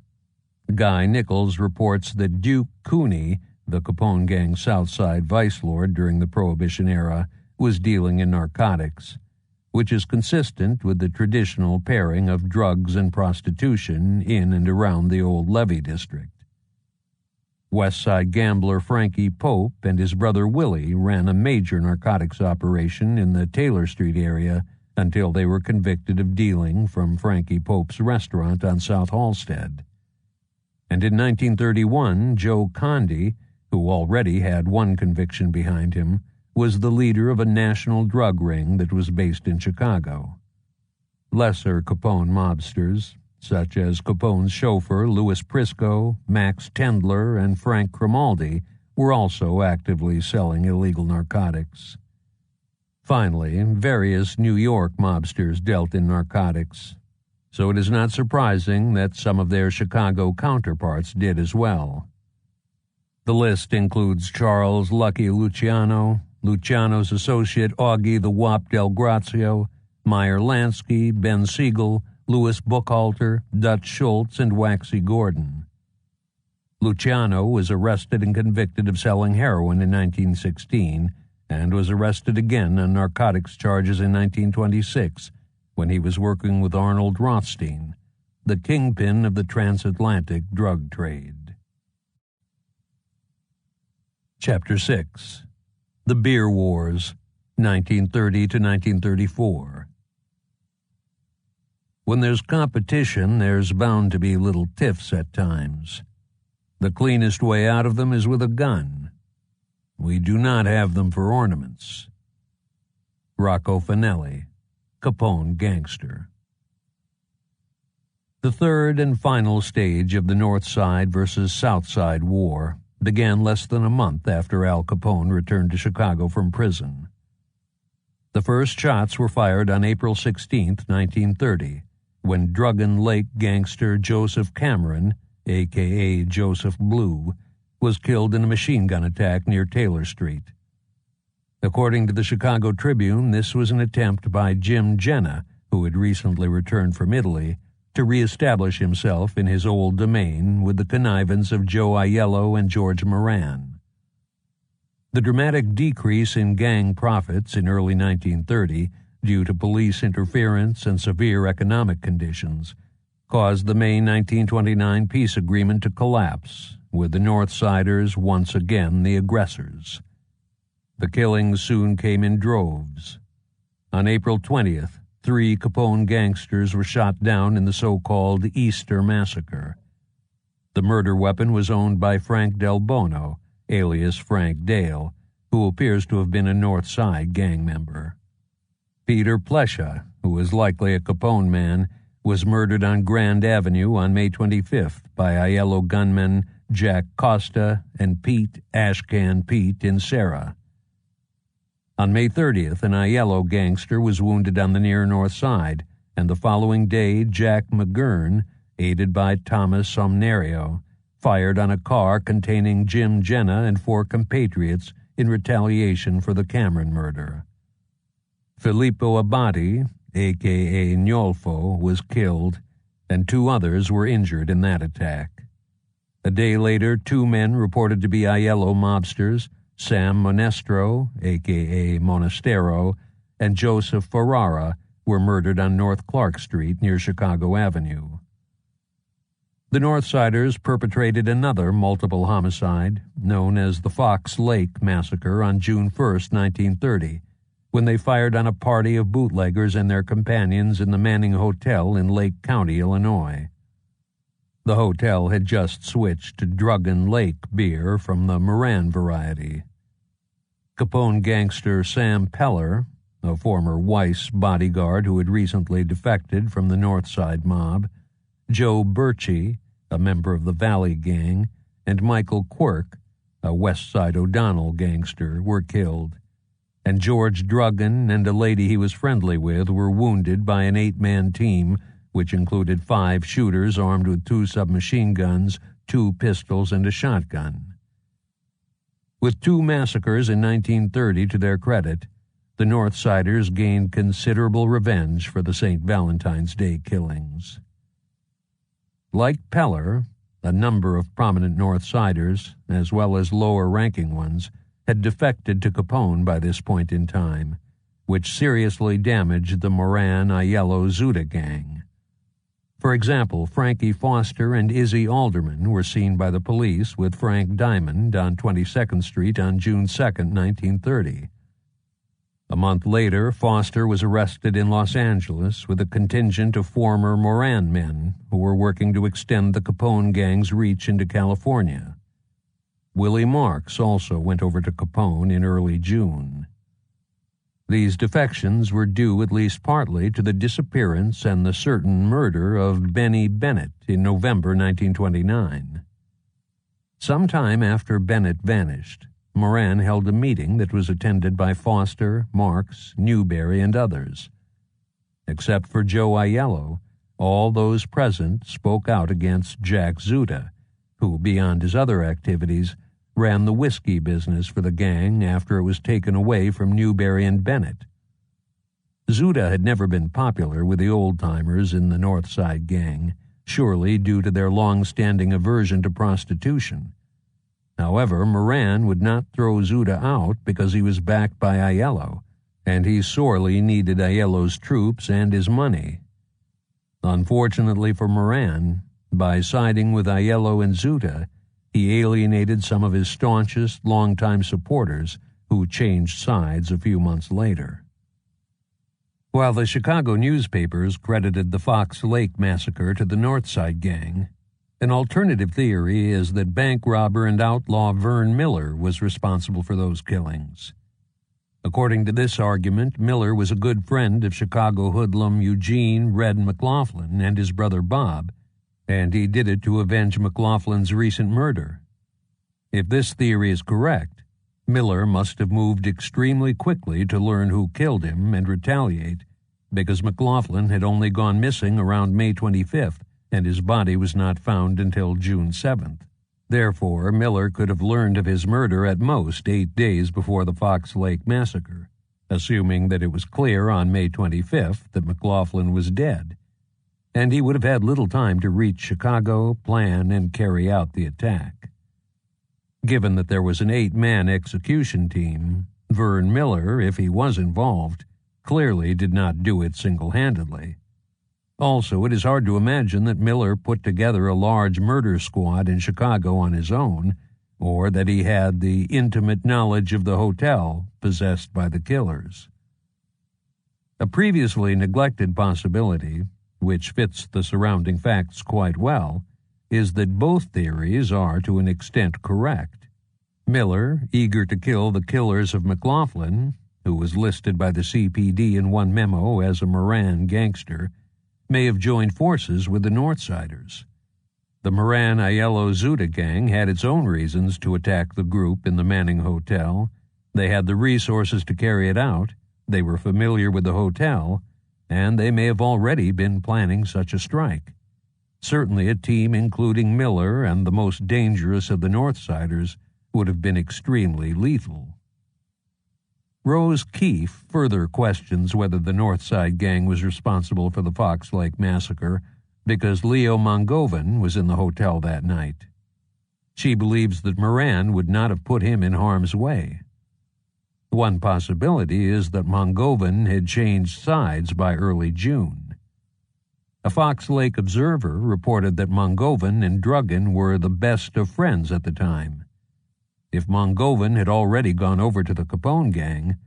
Guy Nichols reports that Duke Cooney, the Capone gang's Southside vice lord during the Prohibition era, was dealing in narcotics, which is consistent with the traditional pairing of drugs and prostitution in and around the old Levee district. West Side gambler Frankie Pope and his brother Willie ran a major narcotics operation in the Taylor Street area until they were convicted of dealing from Frankie Pope's restaurant on South Halsted. And in 1931, Joe Condi, who already had one conviction behind him, was the leader of a national drug ring that was based in Chicago. Lesser Capone mobsters, such as Capone's chauffeur Louis Prisco, Max Tendler, and Frank Grimaldi, were also actively selling illegal narcotics. Finally, various New York mobsters dealt in narcotics, so it is not surprising that some of their Chicago counterparts did as well. The list includes Charles Lucky Luciano, Luciano's associate Augie the Wop Del Grazio, Meyer Lansky, Ben Siegel, Louis Buchhalter, Dutch Schultz, and Waxy Gordon. Luciano was arrested and convicted of selling heroin in 1916 and was arrested again on narcotics charges in 1926 when he was working with Arnold Rothstein, the kingpin of the transatlantic drug trade. Chapter 6. The Beer Wars, 1930 to 1934. When there's competition, there's bound to be little tiffs at times. The cleanest way out of them is with a gun. We do not have them for ornaments. Rocco Finelli, Capone Gangster. The third and final stage of the North Side versus South Side War began less than a month after Al Capone returned to Chicago from prison. The first shots were fired on April 16, 1930, when Druggen Lake gangster Joseph Cameron, a.k.a. Joseph Blue, was killed in a machine gun attack near Taylor Street. According to the Chicago Tribune, this was an attempt by Jim Jenna, who had recently returned from Italy, to reestablish himself in his old domain with the connivance of Joe Aiello and George Moran. The dramatic decrease in gang profits in early 1930, due to police interference and severe economic conditions, caused the May 1929 peace agreement to collapse, with the Northsiders once again the aggressors. The killings soon came in droves. On April 20th, 3 Capone gangsters were shot down in the so-called Easter Massacre. The murder weapon was owned by Frank Del Bono, alias Frank Dale, who appears to have been a North Side gang member. Peter Plescia, who was likely a Capone man, was murdered on Grand Avenue on May 25th by Aiello gunmen Jack Costa and Pete Ashcan Pete in Serra. On May 30th, an Aiello gangster was wounded on the near North Side, and the following day Jack McGurn, aided by Thomas Somnario, fired on a car containing Jim Jenna and 4 compatriots in retaliation for the Cameron murder. Filippo Abati, a.k.a. Gnolfo, was killed, and 2 others were injured in that attack. A day later, 2 men reported to be Aiello mobsters, Sam Monestro, a.k.a. Monastero, and Joseph Ferrara, were murdered on North Clark Street near Chicago Avenue. The Northsiders perpetrated another multiple homicide, known as the Fox Lake Massacre, on June 1, 1930, when they fired on a party of bootleggers and their companions in the Manning Hotel in Lake County, Illinois. The hotel had just switched to Druggen Lake beer from the Moran variety. Capone gangster Sam Peller, a former Weiss bodyguard who had recently defected from the North Side mob, Joe Birchie, a member of the Valley Gang, and Michael Quirk, a West Side O'Donnell gangster, were killed, and George Druggen and a lady he was friendly with were wounded by an 8-man team which included 5 shooters armed with 2 submachine guns, 2 pistols, and a shotgun. With 2 massacres in 1930 to their credit, the Northsiders gained considerable revenge for the St. Valentine's Day killings. Like Peller, a number of prominent Northsiders, as well as lower-ranking ones, had defected to Capone by this point in time, which seriously damaged the Moran-Aiello-Zuda gang. For example, Frankie Foster and Izzy Alderman were seen by the police with Frank Diamond on 22nd Street on June 2, 1930. A month later, Foster was arrested in Los Angeles with a contingent of former Moran men who were working to extend the Capone gang's reach into California. Willie Marks also went over to Capone in early June. These defections were due at least partly to the disappearance and the certain murder of Benny Bennett in November 1929. Sometime after Bennett vanished, Moran held a meeting that was attended by Foster, Marks, Newberry, and others. Except for Joe Aiello, all those present spoke out against Jack Zuda, who, beyond his other activities, ran the whiskey business for the gang after it was taken away from Newberry and Bennett. Zuda had never been popular with the old-timers in the North Side gang, surely due to their long-standing aversion to prostitution. However, Moran would not throw Zuda out because he was backed by Aiello, and he sorely needed Aiello's troops and his money. Unfortunately for Moran, by siding with Aiello and Zuda, he alienated some of his staunchest, longtime supporters who changed sides a few months later. While the Chicago newspapers credited the Fox Lake Massacre to the Northside Gang, an alternative theory is that bank robber and outlaw Vern Miller was responsible for those killings. According to this argument, Miller was a good friend of Chicago hoodlum Eugene Red McLaughlin and his brother Bob, and he did it to avenge McLaughlin's recent murder. If this theory is correct, Miller must have moved extremely quickly to learn who killed him and retaliate, because McLaughlin had only gone missing around May 25th, and his body was not found until June 7th. Therefore, Miller could have learned of his murder at most 8 days before the Fox Lake Massacre, assuming that it was clear on May 25th that McLaughlin was dead, and he would have had little time to reach Chicago, plan, and carry out the attack. Given that there was an 8-man execution team, Vern Miller, if he was involved, clearly did not do it single-handedly. Also, it is hard to imagine that Miller put together a large murder squad in Chicago on his own, or that he had the intimate knowledge of the hotel possessed by the killers. A previously neglected possibility, which fits the surrounding facts quite well, is that both theories are to an extent correct. Miller, eager to kill the killers of McLaughlin, who was listed by the CPD in one memo as a Moran gangster, may have joined forces with the Northsiders. The Moran Aiello Zuda gang had its own reasons to attack the group in the Manning Hotel. They had the resources to carry it out, they were familiar with the hotel, and they may have already been planning such a strike. Certainly a team including Miller and the most dangerous of the Northsiders would have been extremely lethal. Rose Keefe further questions whether the Northside gang was responsible for the Fox Lake Massacre because Leo Mongovan was in the hotel that night. She believes that Moran would not have put him in harm's way. One possibility is that Mongovan had changed sides by early June. A Fox Lake observer reported that Mongovan and Druggan were the best of friends at the time. If Mongovan had already gone over to the Capone gang,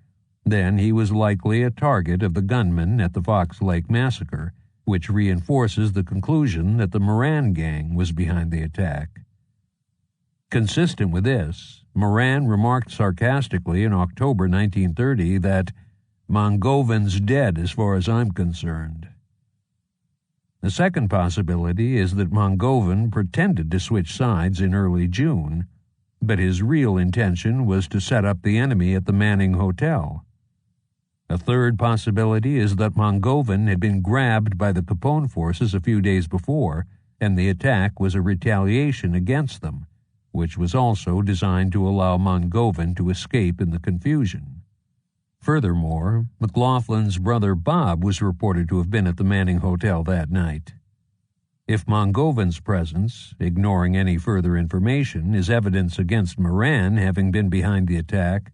then he was likely a target of the gunmen at the Fox Lake Massacre, which reinforces the conclusion that the Moran gang was behind the attack. Consistent with this, Moran remarked sarcastically in October 1930 that "Mongovan's dead as far as I'm concerned." The second possibility is that Mongovan pretended to switch sides in early June, but his real intention was to set up the enemy at the Manning Hotel. A third possibility is that Mongovan had been grabbed by the Capone forces a few days before, and the attack was a retaliation against them, which was also designed to allow Mongovan to escape in the confusion. Furthermore, McLaughlin's brother Bob was reported to have been at the Manning Hotel that night. If Mongovan's presence, ignoring any further information, is evidence against Moran having been behind the attack,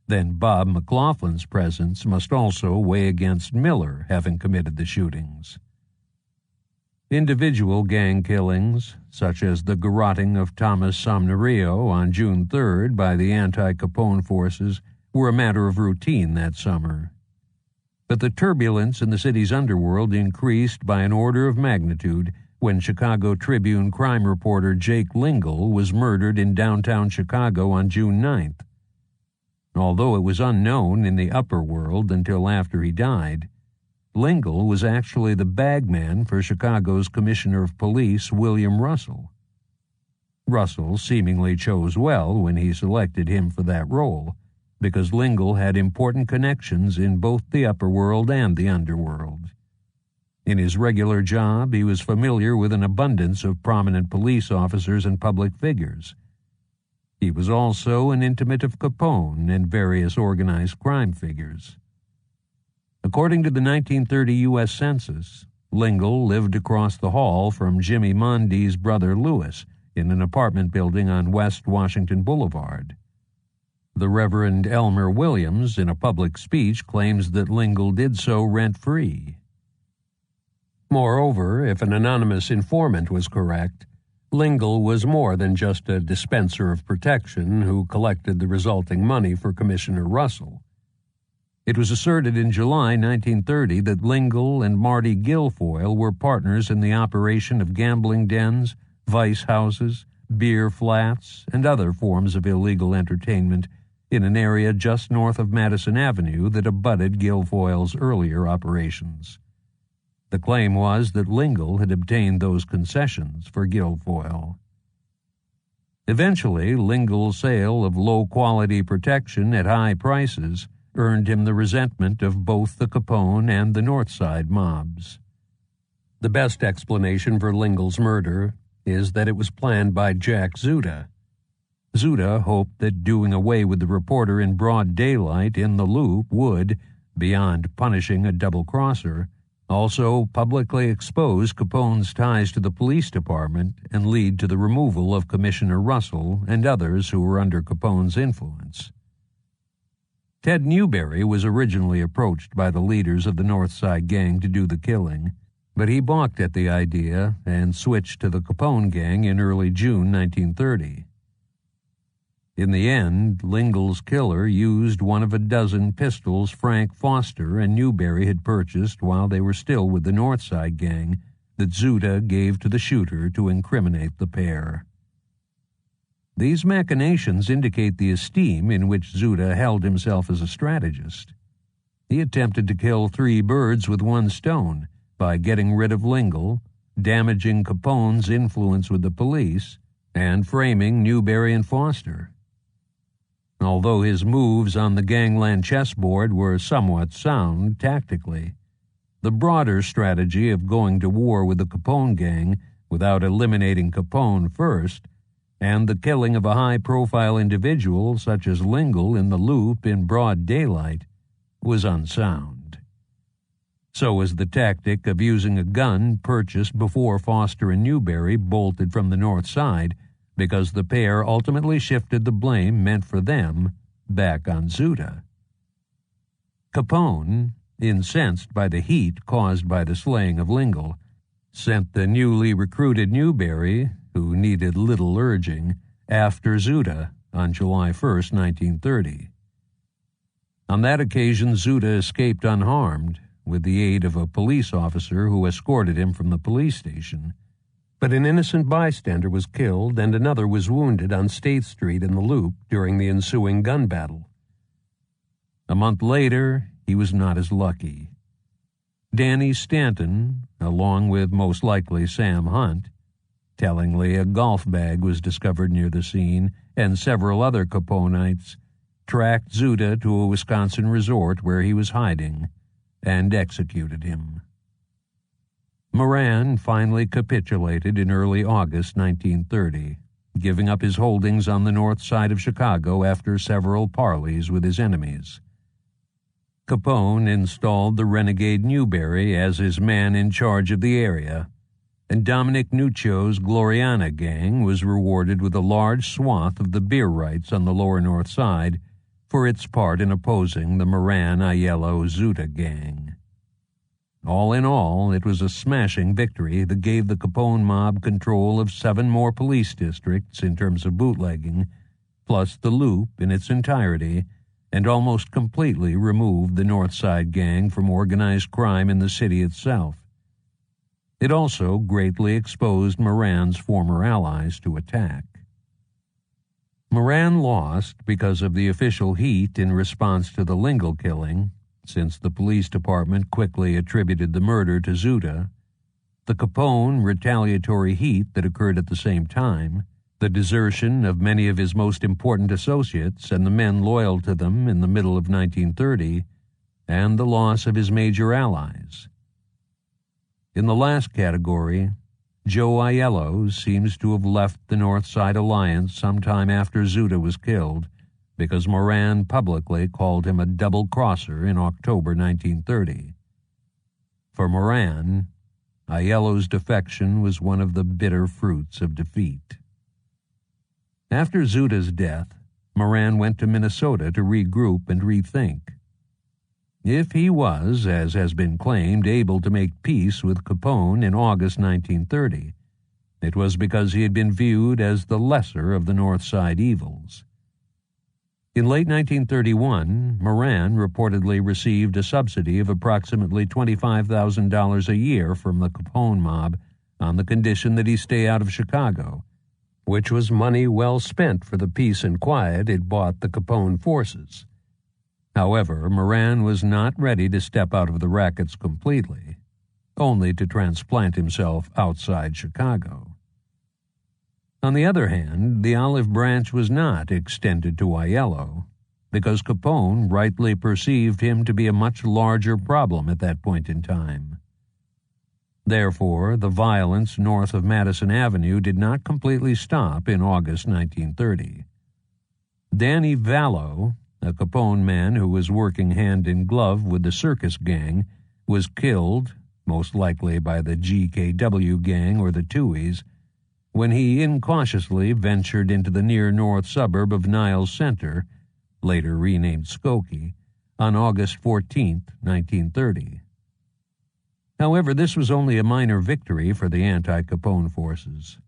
then Bob McLaughlin's presence must also weigh against Miller having committed the shootings. Individual gang killings, such as the garroting of Thomas Somnario on June 3rd by the anti-Capone forces, were a matter of routine that summer. But the turbulence in the city's underworld increased by an order of magnitude when Chicago Tribune crime reporter Jake Lingle was murdered in downtown Chicago on June 9th. Although it was unknown in the upper world until after he died, Lingle was actually the bagman for Chicago's Commissioner of Police, William Russell. Russell seemingly chose well when he selected him for that role, because Lingle had important connections in both the upper world and the underworld. In his regular job, he was familiar with an abundance of prominent police officers and public figures. He was also an intimate of Capone and various organized crime figures. According to the 1930 U.S. Census, Lingle lived across the hall from Jimmy Mondi's brother Louis in an apartment building on West Washington Boulevard. The Reverend Elmer Williams, in a public speech, claims that Lingle did so rent-free. Moreover, if an anonymous informant was correct, Lingle was more than just a dispenser of protection who collected the resulting money for Commissioner Russell. It was asserted in July 1930 that Lingle and Marty Guilfoyle were partners in the operation of gambling dens, vice houses, beer flats, and other forms of illegal entertainment in an area just north of Madison Avenue that abutted Guilfoyle's earlier operations. The claim was that Lingle had obtained those concessions for Guilfoyle. Eventually, Lingle's sale of low-quality protection at high prices earned him the resentment of both the Capone and the North Side mobs. The best explanation for Lingle's murder is that it was planned by Jack Zuda. Zuda hoped that doing away with the reporter in broad daylight in the Loop would, beyond punishing a double-crosser, also publicly expose Capone's ties to the police department and lead to the removal of Commissioner Russell and others who were under Capone's influence. Ted Newberry was originally approached by the leaders of the North Side Gang to do the killing, but he balked at the idea and switched to the Capone Gang in early June 1930. In the end, Lingle's killer used one of a dozen pistols Frank Foster and Newberry had purchased while they were still with the North Side Gang that Zuda gave to the shooter to incriminate the pair. These machinations indicate the esteem in which Zuda held himself as a strategist. He attempted to kill 3 birds with one stone by getting rid of Lingle, damaging Capone's influence with the police, and framing Newberry and Foster. Although his moves on the gangland chessboard were somewhat sound tactically, the broader strategy of going to war with the Capone gang without eliminating Capone first, and the killing of a high-profile individual such as Lingle in the Loop in broad daylight, was unsound. So was the tactic of using a gun purchased before Foster and Newberry bolted from the North Side, because the pair ultimately shifted the blame meant for them back on Zuda. Capone, incensed by the heat caused by the slaying of Lingle, sent the newly recruited Newberry, who needed little urging, after Zuda on July 1, 1930. On that occasion, Zuda escaped unharmed, with the aid of a police officer who escorted him from the police station. But an innocent bystander was killed and another was wounded on State Street in the Loop during the ensuing gun battle. A month later, he was not as lucky. Danny Stanton, along with most likely Sam Hunt, tellingly a golf bag was discovered near the scene, and several other Caponites tracked Zuda to a Wisconsin resort where he was hiding and executed him. Moran finally capitulated in early August 1930, giving up his holdings on the north side of Chicago after several parleys with his enemies. Capone installed the renegade Newberry as his man in charge of the area, and Dominic Nuccio's Gloriana gang was rewarded with a large swath of the beer rights on the lower north side for its part in opposing the Moran-Aiello-Zuda gang. All in all, it was a smashing victory that gave the Capone mob control of 7 more police districts in terms of bootlegging, plus the Loop in its entirety, and almost completely removed the North Side gang from organized crime in the city itself. It also greatly exposed Moran's former allies to attack. Moran lost because of the official heat in response to the Lingle killing, since the police department quickly attributed the murder to Zuda, the Capone retaliatory heat that occurred at the same time, the desertion of many of his most important associates and the men loyal to them in the middle of 1930, and the loss of his major allies. In the last category, Joe Aiello seems to have left the North Side Alliance sometime after Zuda was killed, because Moran publicly called him a double-crosser in October 1930. For Moran, Aiello's defection was one of the bitter fruits of defeat. After Zuda's death, Moran went to Minnesota to regroup and rethink. If he was, as has been claimed, able to make peace with Capone in August 1930, it was because he had been viewed as the lesser of the North Side evils. In late 1931, Moran reportedly received a subsidy of approximately $25,000 a year from the Capone mob on the condition that he stay out of Chicago, which was money well spent for the peace and quiet it bought the Capone forces. However, Moran was not ready to step out of the rackets completely, only to transplant himself outside Chicago. On the other hand, the olive branch was not extended to Aiello, because Capone rightly perceived him to be a much larger problem at that point in time. Therefore, the violence north of Madison Avenue did not completely stop in August 1930. Danny Vallow, a Capone man who was working hand in glove with the circus gang, was killed, most likely by the GKW gang or the Tuohys, when he incautiously ventured into the near north suburb of Niles Center, later renamed Skokie, on August 14, 1930. However, this was only a minor victory for the anti-Capone forces.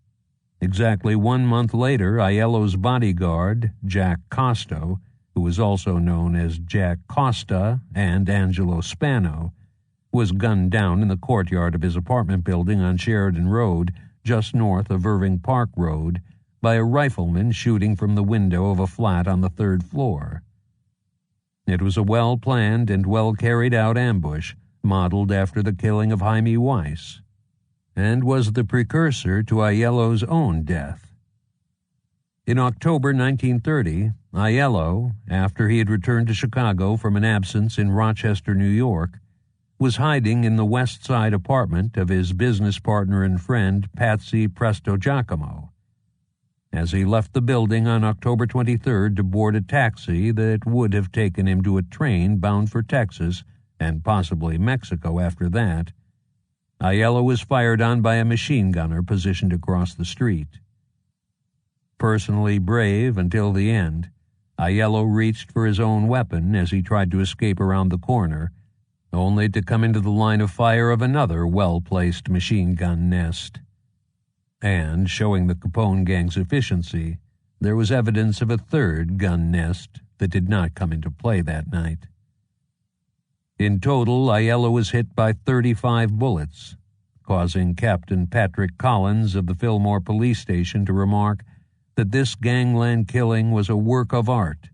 Exactly 1 month later, Aiello's bodyguard, Jack Costo, who was also known as Jack Costa and Angelo Spano, was gunned down in the courtyard of his apartment building on Sheridan Road, just north of Irving Park Road, by a rifleman shooting from the window of a flat on the 3rd floor. It was a well-planned and well-carried-out ambush, modeled after the killing of Jaime Weiss, and was the precursor to Aiello's own death. In October 1930, Aiello, after he had returned to Chicago from an absence in Rochester, New York, was hiding in the West Side apartment of his business partner and friend Patsy Presto Giacomo. As he left the building on October 23rd to board a taxi that would have taken him to a train bound for Texas and possibly Mexico after that, Aiello was fired on by a machine gunner positioned across the street. Personally brave until the end, Aiello reached for his own weapon as he tried to escape around the corner, only to come into the line of fire of another well-placed machine gun nest. And, showing the Capone gang's efficiency, there was evidence of a third gun nest that did not come into play that night. In total, Aiello was hit by 35 bullets, causing Captain Patrick Collins of the Fillmore Police Station to remark that this gangland killing was a work of art,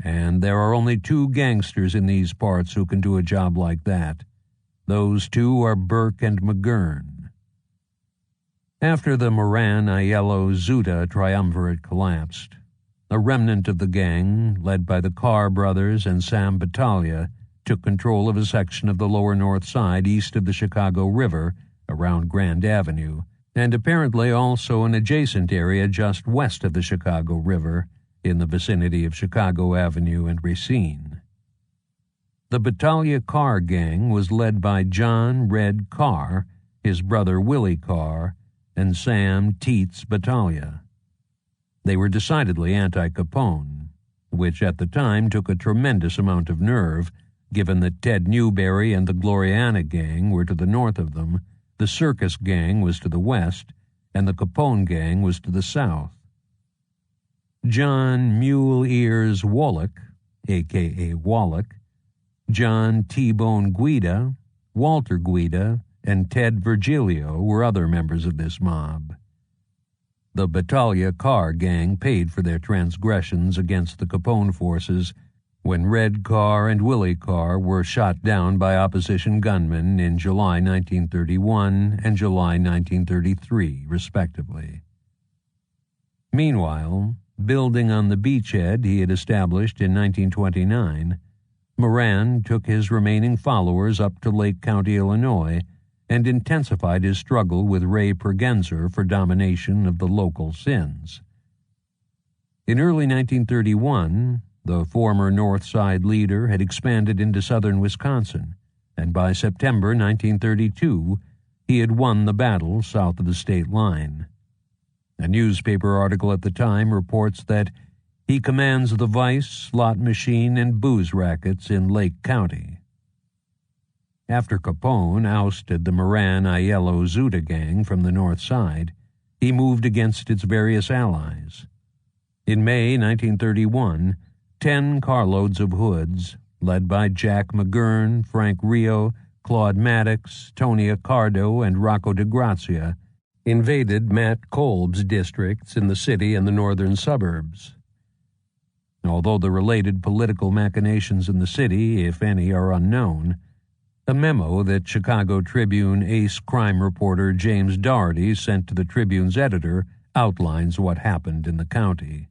and there are only 2 gangsters in these parts who can do a job like that. Those 2 are Burke and McGurn. After the Moran-Aiello-Zuta triumvirate collapsed, a remnant of the gang, led by the Carr brothers and Sam Battaglia, took control of a section of the lower north side east of the Chicago River around Grand Avenue, and apparently also an adjacent area just west of the Chicago River, in the vicinity of Chicago Avenue and Racine. The Battaglia Carr gang was led by John Red Carr, his brother Willie Carr, and Sam Teets Battaglia. They were decidedly anti-Capone, which at the time took a tremendous amount of nerve, given that Ted Newberry and the Gloriana gang were to the north of them, the Circus gang was to the west, and the Capone gang was to the south. John Mule Ears Wallach, a.k.a. Wallach, John T-Bone Guida, Walter Guida, and Ted Virgilio were other members of this mob. The Battaglia Carr gang paid for their transgressions against the Capone forces when Red Carr and Willie Carr were shot down by opposition gunmen in July 1931 and July 1933, respectively. Meanwhile, building on the beachhead he had established in 1929, Moran took his remaining followers up to Lake County, Illinois, and intensified his struggle with Ray Pergenzer for domination of the local sins. In early 1931, the former North Side leader had expanded into southern Wisconsin, and by September 1932, he had won the battle south of the state line. A newspaper article at the time reports that he commands the vice, slot machine, and booze rackets in Lake County. After Capone ousted the Moran-Aiello-Zuta gang from the north side, he moved against its various allies. In May 1931, 10 carloads of hoods, led by Jack McGurn, Frank Rio, Claude Maddox, Tony Accardo, and Rocco DeGrazia, invaded Matt Kolb's districts in the city and the northern suburbs. Although the related political machinations in the city, if any, are unknown, a memo that Chicago Tribune ace crime reporter James Dougherty sent to the Tribune's editor outlines what happened in the county.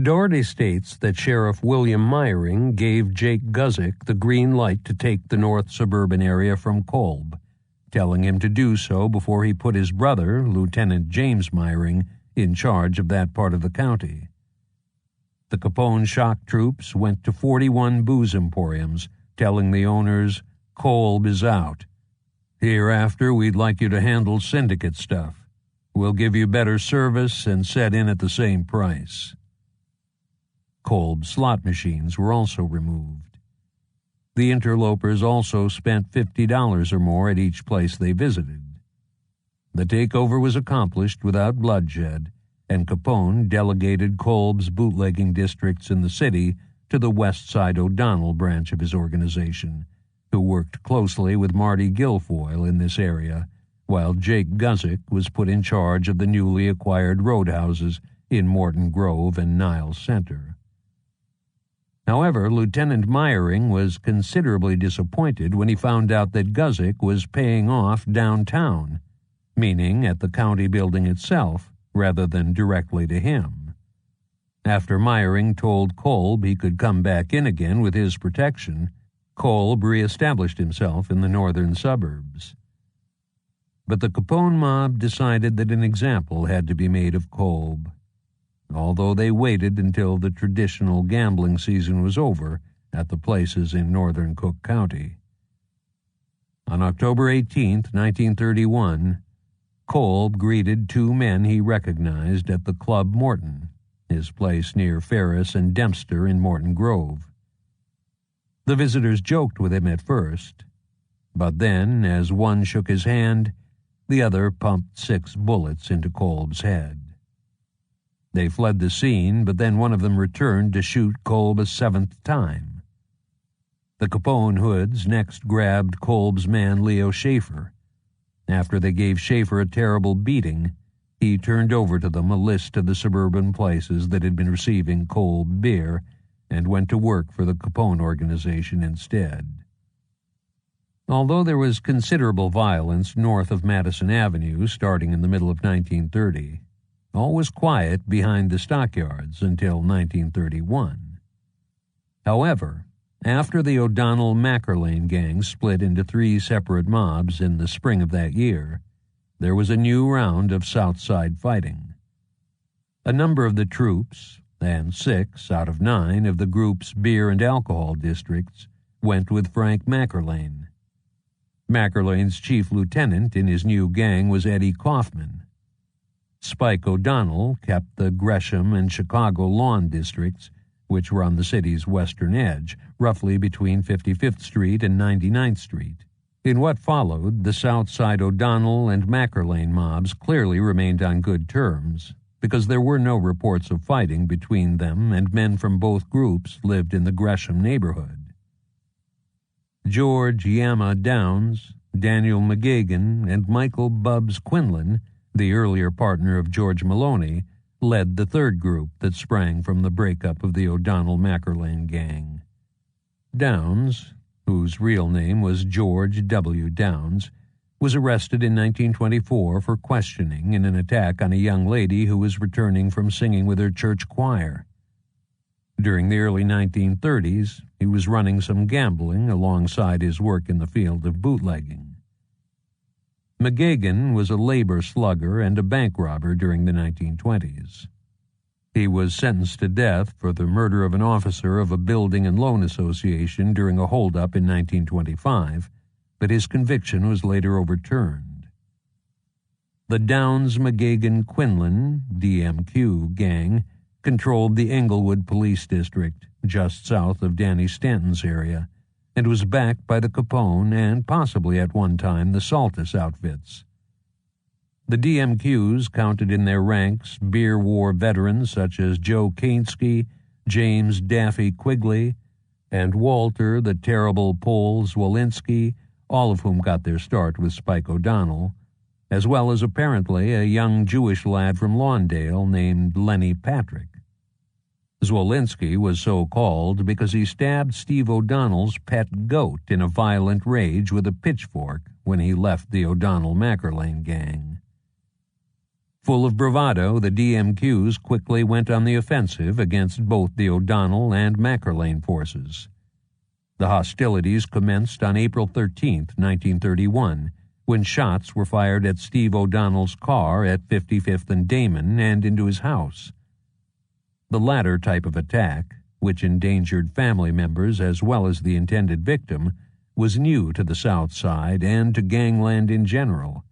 Doherty states that Sheriff William Meyering gave Jake Guzik the green light to take the north suburban area from Kolb, telling him to do so before he put his brother, Lieutenant James Meyering, in charge of that part of the county. The Capone shock troops went to 41 booze emporiums, telling the owners, "Kolb is out. Hereafter, we'd like you to handle syndicate stuff. We'll give you better service and set in at the same price." Kolb slot machines were also removed. The interlopers also spent $50 or more at each place they visited. The takeover was accomplished without bloodshed, and Capone delegated Kolb's bootlegging districts in the city to the West Side O'Donnell branch of his organization, who worked closely with Marty Guilfoyle in this area, while Jake Guzik was put in charge of the newly acquired roadhouses in Morton Grove and Niles Center. However, Lieutenant Meyering was considerably disappointed when he found out that Guzik was paying off downtown, meaning at the county building itself, rather than directly to him. After Meyering told Kolb he could come back in again with his protection, Kolb re-established himself in the northern suburbs. But the Capone mob decided that an example had to be made of Kolb, although they waited until the traditional gambling season was over at the places in northern Cook County. On October 18, 1931, Kolb greeted two men he recognized at the Club Morton, his place near Ferris and Dempster in Morton Grove. The visitors joked with him at first, but then, as one shook his hand, the other pumped 6 bullets into Kolb's head. They fled the scene, but then one of them returned to shoot Kolb a 7th time. The Capone hoods next grabbed Kolb's man Leo Schaefer. After they gave Schaefer a terrible beating, he turned over to them a list of the suburban places that had been receiving Kolb beer and went to work for the Capone organization instead. Although there was considerable violence north of Madison Avenue starting in the middle of 1930, all was quiet behind the stockyards until 1931. However, after the O'Donnell-Mackerlane gang split into 3 separate mobs in the spring of that year, there was a new round of South Side fighting. A number of the troops, and 6 out of 9 of the group's beer and alcohol districts, went with Frank Mackerlane. Mackerlane's chief lieutenant in his new gang was Eddie Kaufman. Spike O'Donnell kept the Gresham and Chicago Lawn districts, which were on the city's western edge, roughly between 55th Street and 99th Street. In what followed, the South Side O'Donnell and Mackerlane mobs clearly remained on good terms, because there were no reports of fighting between them, and men from both groups lived in the Gresham neighborhood. George Yama Downs, Daniel McGagan, and Michael Bubbs Quinlan, the earlier partner of George Maloney, led the third group that sprang from the breakup of the O'Donnell-Mackerlane gang. Downs, whose real name was George W. Downs, was arrested in 1924 for questioning in an attack on a young lady who was returning from singing with her church choir. During the early 1930s, he was running some gambling alongside his work in the field of bootlegging. McGagan was a labor slugger and a bank robber during the 1920s. He was sentenced to death for the murder of an officer of a building and loan association during a holdup in 1925, but his conviction was later overturned. The Downs-McGagan-Quinlan DMQ gang controlled the Englewood Police District, just south of Danny Stanton's area, and was backed by the Capone and possibly at one time the Saltus outfits. The DMQs counted in their ranks beer war veterans such as Joe Kainsky, James Daffy Quigley, and Walter the Terrible Pole Zwolinski, all of whom got their start with Spike O'Donnell, as well as apparently a young Jewish lad from Lawndale named Lenny Patrick. Zwolinski was so called because he stabbed Steve O'Donnell's pet goat in a violent rage with a pitchfork when he left the O'Donnell-Mackerlane gang. Full of bravado, the DMQs quickly went on the offensive against both the O'Donnell and Mackerlane forces. The hostilities commenced on April 13, 1931, when shots were fired at Steve O'Donnell's car at 55th and Damon and into his house. The latter type of attack, which endangered family members as well as the intended victim, was new to the South Side and to gangland in general.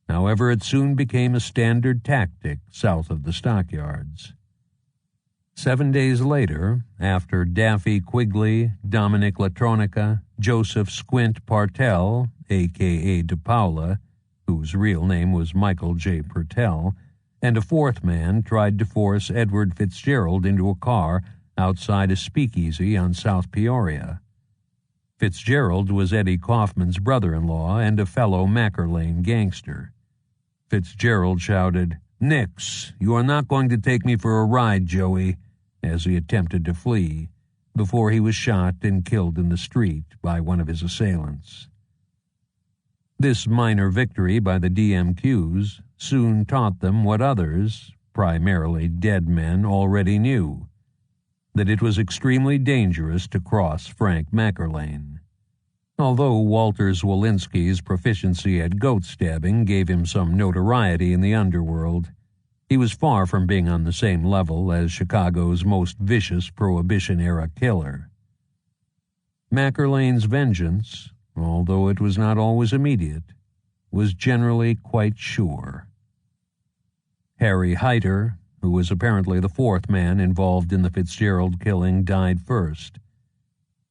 However, it soon became a standard tactic south of the stockyards. 7 days later, after Daffy Quigley, Dominic Latronica, Joseph Squint Partel, a.k.a. DePaula, whose real name was Michael J. Pertell, and a fourth man tried to force Edward Fitzgerald into a car outside a speakeasy on South Peoria. Fitzgerald was Eddie Kaufman's brother-in-law and a fellow Mackerlane gangster. Fitzgerald shouted, "Nix, you are not going to take me for a ride, Joey," as he attempted to flee, before he was shot and killed in the street by one of his assailants. This minor victory by the DMQs soon taught them what others, primarily dead men, already knew, that it was extremely dangerous to cross Frank Mackerlane. Although Walter Zwolinski's proficiency at goat stabbing gave him some notoriety in the underworld, he was far from being on the same level as Chicago's most vicious Prohibition-era killer. Mackerlane's vengeance, although it was not always immediate, was generally quite sure. Harry Heiter, who was apparently the fourth man involved in the Fitzgerald killing, died first.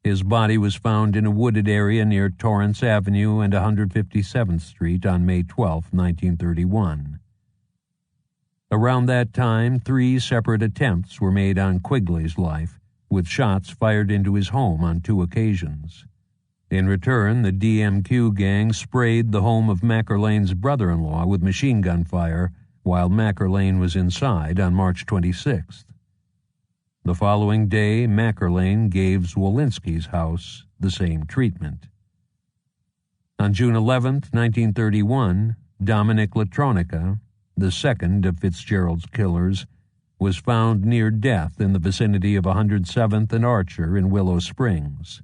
His body was found in a wooded area near Torrance Avenue and 157th Street on May 12, 1931. Around that time, 3 separate attempts were made on Quigley's life, with shots fired into his home on 2 occasions. In return, the DMQ gang sprayed the home of Mackerlane's brother-in-law with machine gun fire while Mackerlane was inside on March 26th. The following day, Mackerlane gave Zwolinski's house the same treatment. On June 11, 1931, Dominic Latronica, the second of Fitzgerald's killers, was found near death in the vicinity of 107th and Archer in Willow Springs.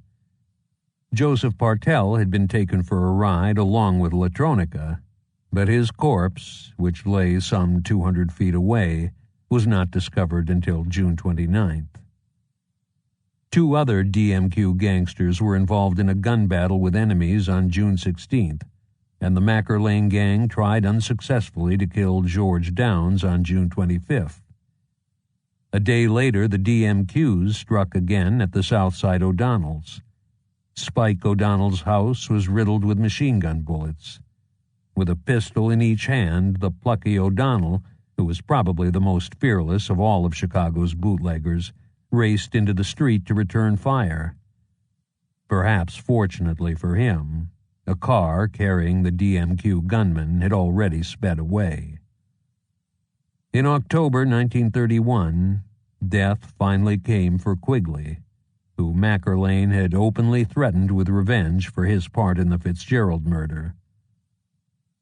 Joseph Partel had been taken for a ride along with Latronica, but his corpse, which lay some 200 feet away, was not discovered until June 29th. 2 other DMQ gangsters were involved in a gun battle with enemies on June 16th, and the Mackerlane gang tried unsuccessfully to kill George Downs on June 25th. A day later, the DMQs struck again at the Southside O'Donnells. Spike O'Donnell's house was riddled with machine gun bullets. With a pistol in each hand, the plucky O'Donnell, who was probably the most fearless of all of Chicago's bootleggers, raced into the street to return fire. Perhaps fortunately for him, a car carrying the DMQ gunman had already sped away. In October 1931, death finally came for Quigley, who Mackerlane had openly threatened with revenge for his part in the Fitzgerald murder.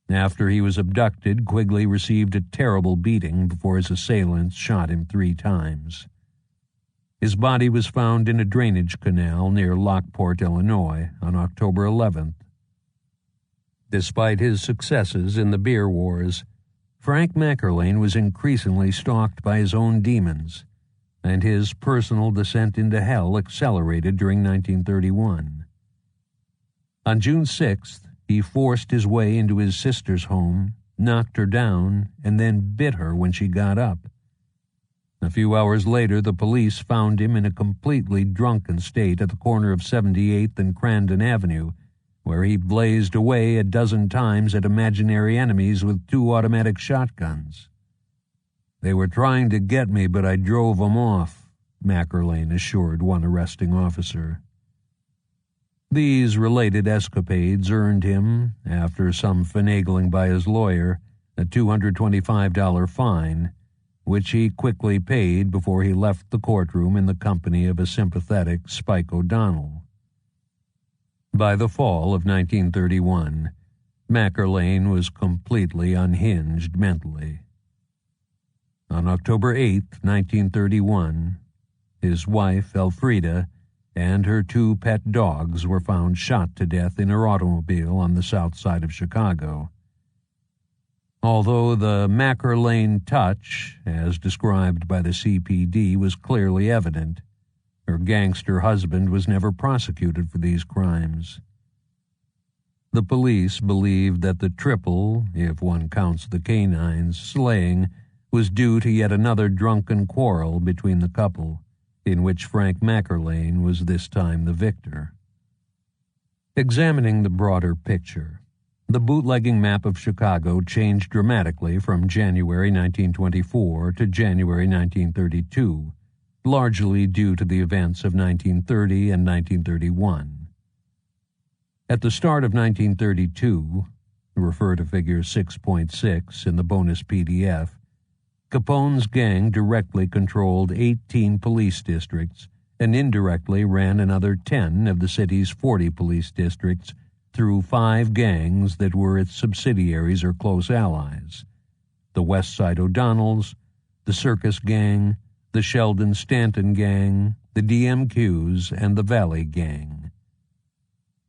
After he was abducted, Quigley received a terrible beating before his assailants shot him 3 times. His body was found in a drainage canal near Lockport, Illinois, on October 11th. Despite his successes in the beer wars, Frank Mackerlane was increasingly stalked by his own demons, and his personal descent into hell accelerated during 1931. On June 6th, he forced his way into his sister's home, knocked her down, and then bit her when she got up. A few hours later, the police found him in a completely drunken state at the corner of 78th and Crandon Avenue, where he blazed away a dozen times at imaginary enemies with 2 automatic shotguns. "They were trying to get me, but I drove them off," Mackerlane assured one arresting officer. These related escapades earned him, after some finagling by his lawyer, a $225 fine, which he quickly paid before he left the courtroom in the company of a sympathetic Spike O'Donnell. By the fall of 1931, Mackerlane was completely unhinged mentally. On October 8, 1931, his wife, Elfrida, and her 2 pet dogs were found shot to death in her automobile on the south side of Chicago. Although the Mackerlane touch, as described by the CPD, was clearly evident, her gangster husband was never prosecuted for these crimes. The police believed that the triple, if one counts the canines, slaying was due to yet another drunken quarrel between the couple, in which Frank Mackerlane was this time the victor. Examining the broader picture, the bootlegging map of Chicago changed dramatically from January 1924 to January 1932, largely due to the events of 1930 and 1931. At the start of 1932, refer to figure 6.6 in the bonus PDF, Capone's gang directly controlled 18 police districts and indirectly ran another 10 of the city's 40 police districts through 5 gangs that were its subsidiaries or close allies: the West Side O'Donnells, the Circus Gang, the Sheldon Stanton Gang, the DMQs, and the Valley Gang.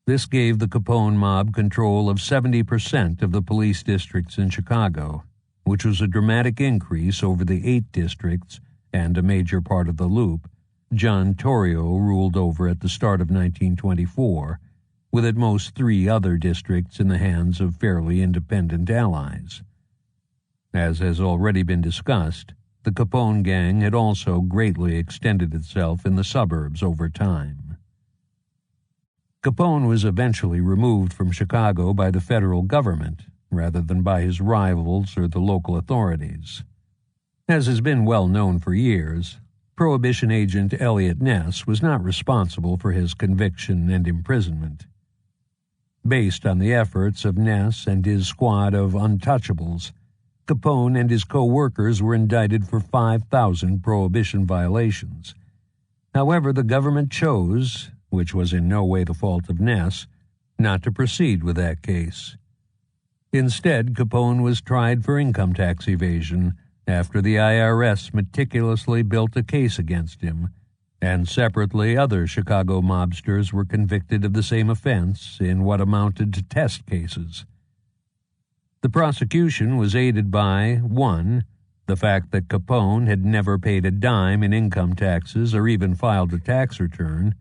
This gave the Capone mob control of 70% of the police districts in Chicago, which was a dramatic increase over the 8 districts and a major part of the Loop John Torrio ruled over at the start of 1924, with at most 3 other districts in the hands of fairly independent allies. As has already been discussed, the Capone gang had also greatly extended itself in the suburbs over time. Capone was eventually removed from Chicago by the federal government, rather than by his rivals or the local authorities. As has been well known for years, Prohibition agent Eliot Ness was not responsible for his conviction and imprisonment. Based on the efforts of Ness and his squad of untouchables, Capone and his co-workers were indicted for 5,000 Prohibition violations. However, the government chose, which was in no way the fault of Ness, not to proceed with that case. Instead, Capone was tried for income tax evasion after the IRS meticulously built a case against him, and separately other Chicago mobsters were convicted of the same offense in what amounted to test cases. The prosecution was aided by 1. The fact that Capone had never paid a dime in income taxes or even filed a tax return,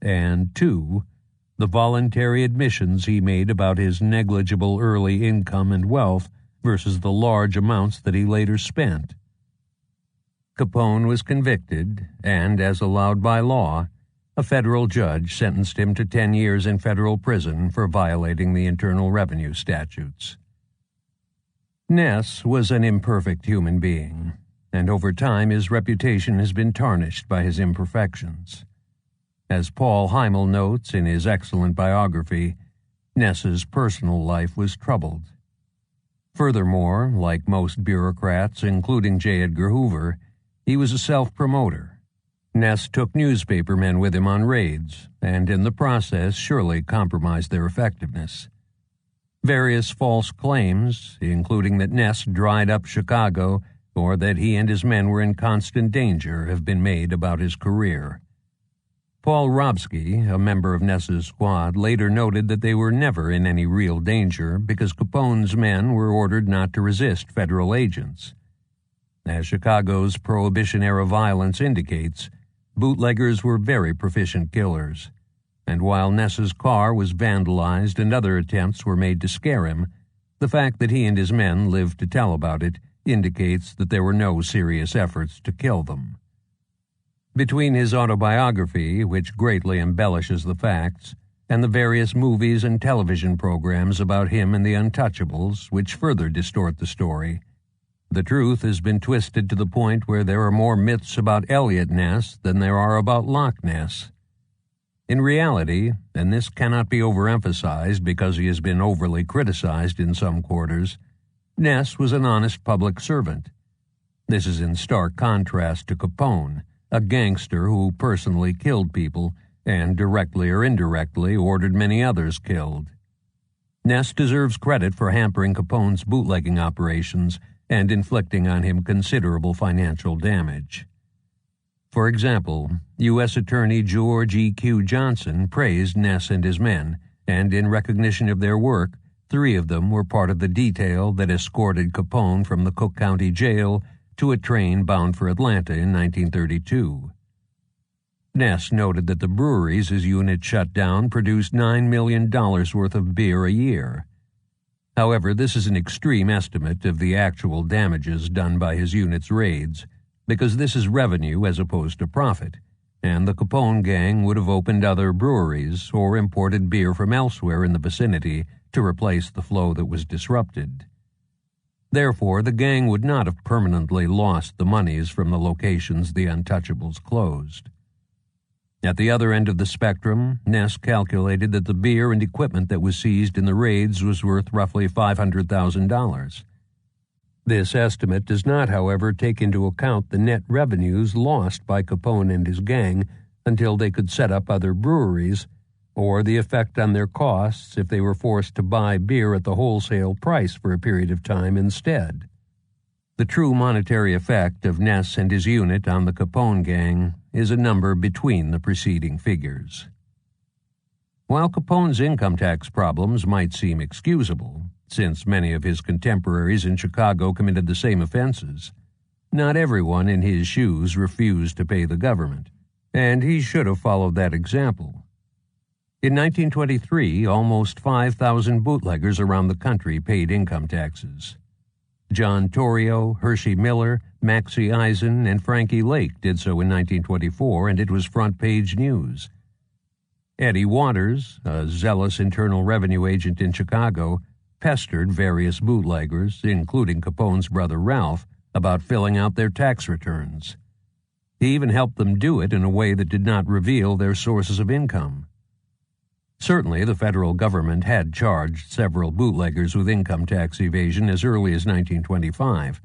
and 2. The voluntary admissions he made about his negligible early income and wealth versus the large amounts that he later spent. Capone was convicted, and, as allowed by law, a federal judge sentenced him to 10 years in federal prison for violating the Internal Revenue statutes. Ness was an imperfect human being, and over time his reputation has been tarnished by his imperfections. As Paul Heimel notes in his excellent biography, Ness's personal life was troubled. Furthermore, like most bureaucrats, including J. Edgar Hoover, he was a self-promoter. Ness took newspapermen with him on raids, and in the process surely compromised their effectiveness. Various false claims, including that Ness dried up Chicago or that he and his men were in constant danger, have been made about his career. Paul Robsky, a member of Ness's squad, later noted that they were never in any real danger because Capone's men were ordered not to resist federal agents. As Chicago's Prohibition-era violence indicates, bootleggers were very proficient killers, and while Ness's car was vandalized and other attempts were made to scare him, the fact that he and his men lived to tell about it indicates that there were no serious efforts to kill them. Between his autobiography, which greatly embellishes the facts, and the various movies and television programs about him and the Untouchables, which further distort the story, the truth has been twisted to the point where there are more myths about Eliot Ness than there are about Loch Ness. In reality, and this cannot be overemphasized because he has been overly criticized in some quarters, Ness was an honest public servant. This is in stark contrast to Capone, a gangster who personally killed people and directly or indirectly ordered many others killed. Ness deserves credit for hampering Capone's bootlegging operations and inflicting on him considerable financial damage. For example, U.S. Attorney George E.Q. Johnson praised Ness and his men, and in recognition of their work, 3 of them were part of the detail that escorted Capone from the Cook County Jail to a train bound for Atlanta in 1932. Ness noted that the breweries his unit shut down produced $9 million worth of beer a year. However, this is an extreme estimate of the actual damages done by his unit's raids, because this is revenue as opposed to profit, and the Capone gang would have opened other breweries or imported beer from elsewhere in the vicinity to replace the flow that was disrupted. Therefore, the gang would not have permanently lost the monies from the locations the Untouchables closed. At the other end of the spectrum, Ness calculated that the beer and equipment that was seized in the raids was worth roughly $500,000. This estimate does not, however, take into account the net revenues lost by Capone and his gang until they could set up other breweries, or the effect on their costs if they were forced to buy beer at the wholesale price for a period of time instead. The true monetary effect of Ness and his unit on the Capone gang is a number between the preceding figures. While Capone's income tax problems might seem excusable, since many of his contemporaries in Chicago committed the same offenses, not everyone in his shoes refused to pay the government, and he should have followed that example. In 1923, almost 5,000 bootleggers around the country paid income taxes. John Torrio, Hershey Miller, Maxie Eisen, and Frankie Lake did so in 1924, and it was front-page news. Eddie Waters, a zealous Internal Revenue agent in Chicago, pestered various bootleggers, including Capone's brother Ralph, about filling out their tax returns. He even helped them do it in a way that did not reveal their sources of income. Certainly, the federal government had charged several bootleggers with income tax evasion as early as 1925,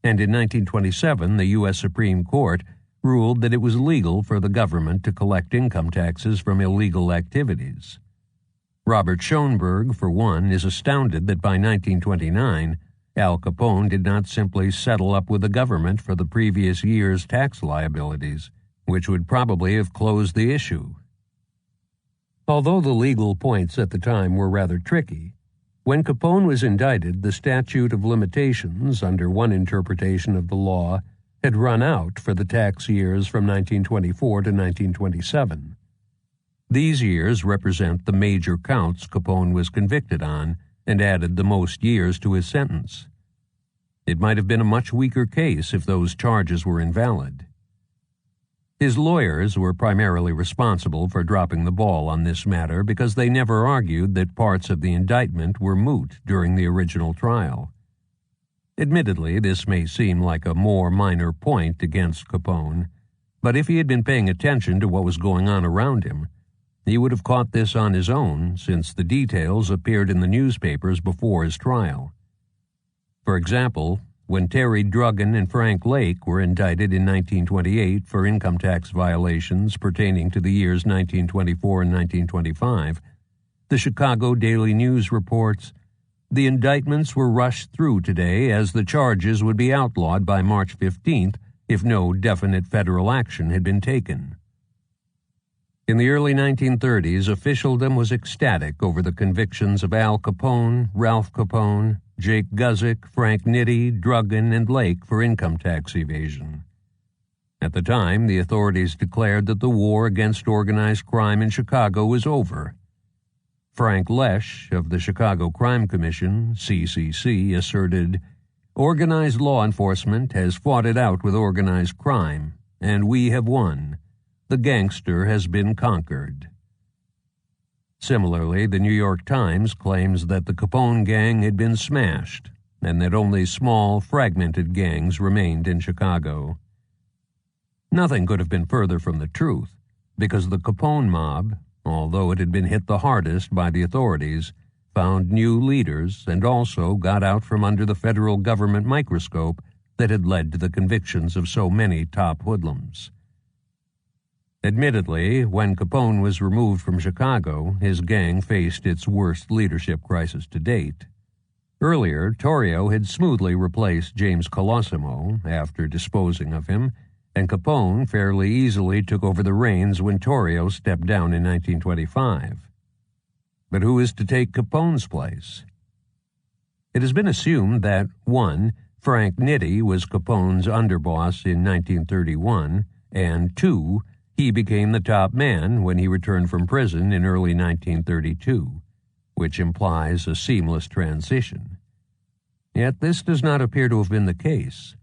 and in 1927 the U.S. Supreme Court ruled that it was legal for the government to collect income taxes from illegal activities. Robert Schoenberg, for one, is astounded that by 1929, Al Capone did not simply settle up with the government for the previous year's tax liabilities, which would probably have closed the issue. Although the legal points at the time were rather tricky, when Capone was indicted, the statute of limitations, under one interpretation of the law, had run out for the tax years from 1924 to 1927. These years represent the major counts Capone was convicted on and added the most years to his sentence. It might have been a much weaker case if those charges were invalid. His lawyers were primarily responsible for dropping the ball on this matter because they never argued that parts of the indictment were moot during the original trial. Admittedly, this may seem like a more minor point against Capone, but if he had been paying attention to what was going on around him, he would have caught this on his own, since the details appeared in the newspapers before his trial. For example, when Terry Druggan and Frank Lake were indicted in 1928 for income tax violations pertaining to the years 1924 and 1925, the Chicago Daily News reports, "The indictments were rushed through today as the charges would be outlawed by March 15th if no definite federal action had been taken." In the early 1930s, officialdom was ecstatic over the convictions of Al Capone, Ralph Capone, Jake Guzik, Frank Nitti, Druggan, and Lake for income tax evasion. At the time, the authorities declared that the war against organized crime in Chicago was over. Frank Lesh of the Chicago Crime Commission, CCC, asserted, "Organized law enforcement has fought it out with organized crime, and we have won. The gangster has been conquered." Similarly, the New York Times claims that the Capone gang had been smashed and that only small, fragmented gangs remained in Chicago. Nothing could have been further from the truth, because the Capone mob, although it had been hit the hardest by the authorities, found new leaders and also got out from under the federal government microscope that had led to the convictions of so many top hoodlums. Admittedly, when Capone was removed from Chicago, his gang faced its worst leadership crisis to date. Earlier, Torrio had smoothly replaced James Colosimo after disposing of him, and Capone fairly easily took over the reins when Torrio stepped down in 1925. But who is to take Capone's place? It has been assumed that 1. Frank Nitti was Capone's underboss in 1931, and 2. He became the top man when he returned from prison in early 1932, which implies a seamless transition. Yet this does not appear to have been the case.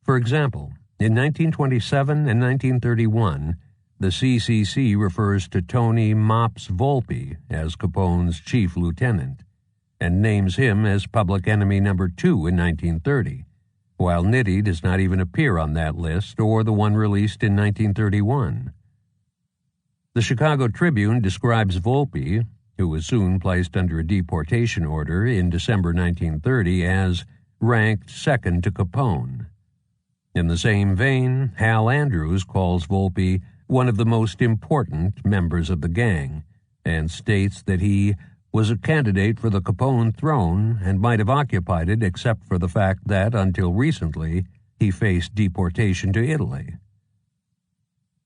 For example, in 1927 and 1931, the CCC refers to Tony Mops Volpe as Capone's chief lieutenant, and names him as public enemy number 2 in 1930, while Nitti does not even appear on that list or the one released in 1931. The Chicago Tribune describes Volpe, who was soon placed under a deportation order in December 1930, as ranked second to Capone. In the same vein, Hal Andrews calls Volpe one of the most important members of the gang, and states that he was a candidate for the Capone throne and might have occupied it except for the fact that, until recently, he faced deportation to Italy.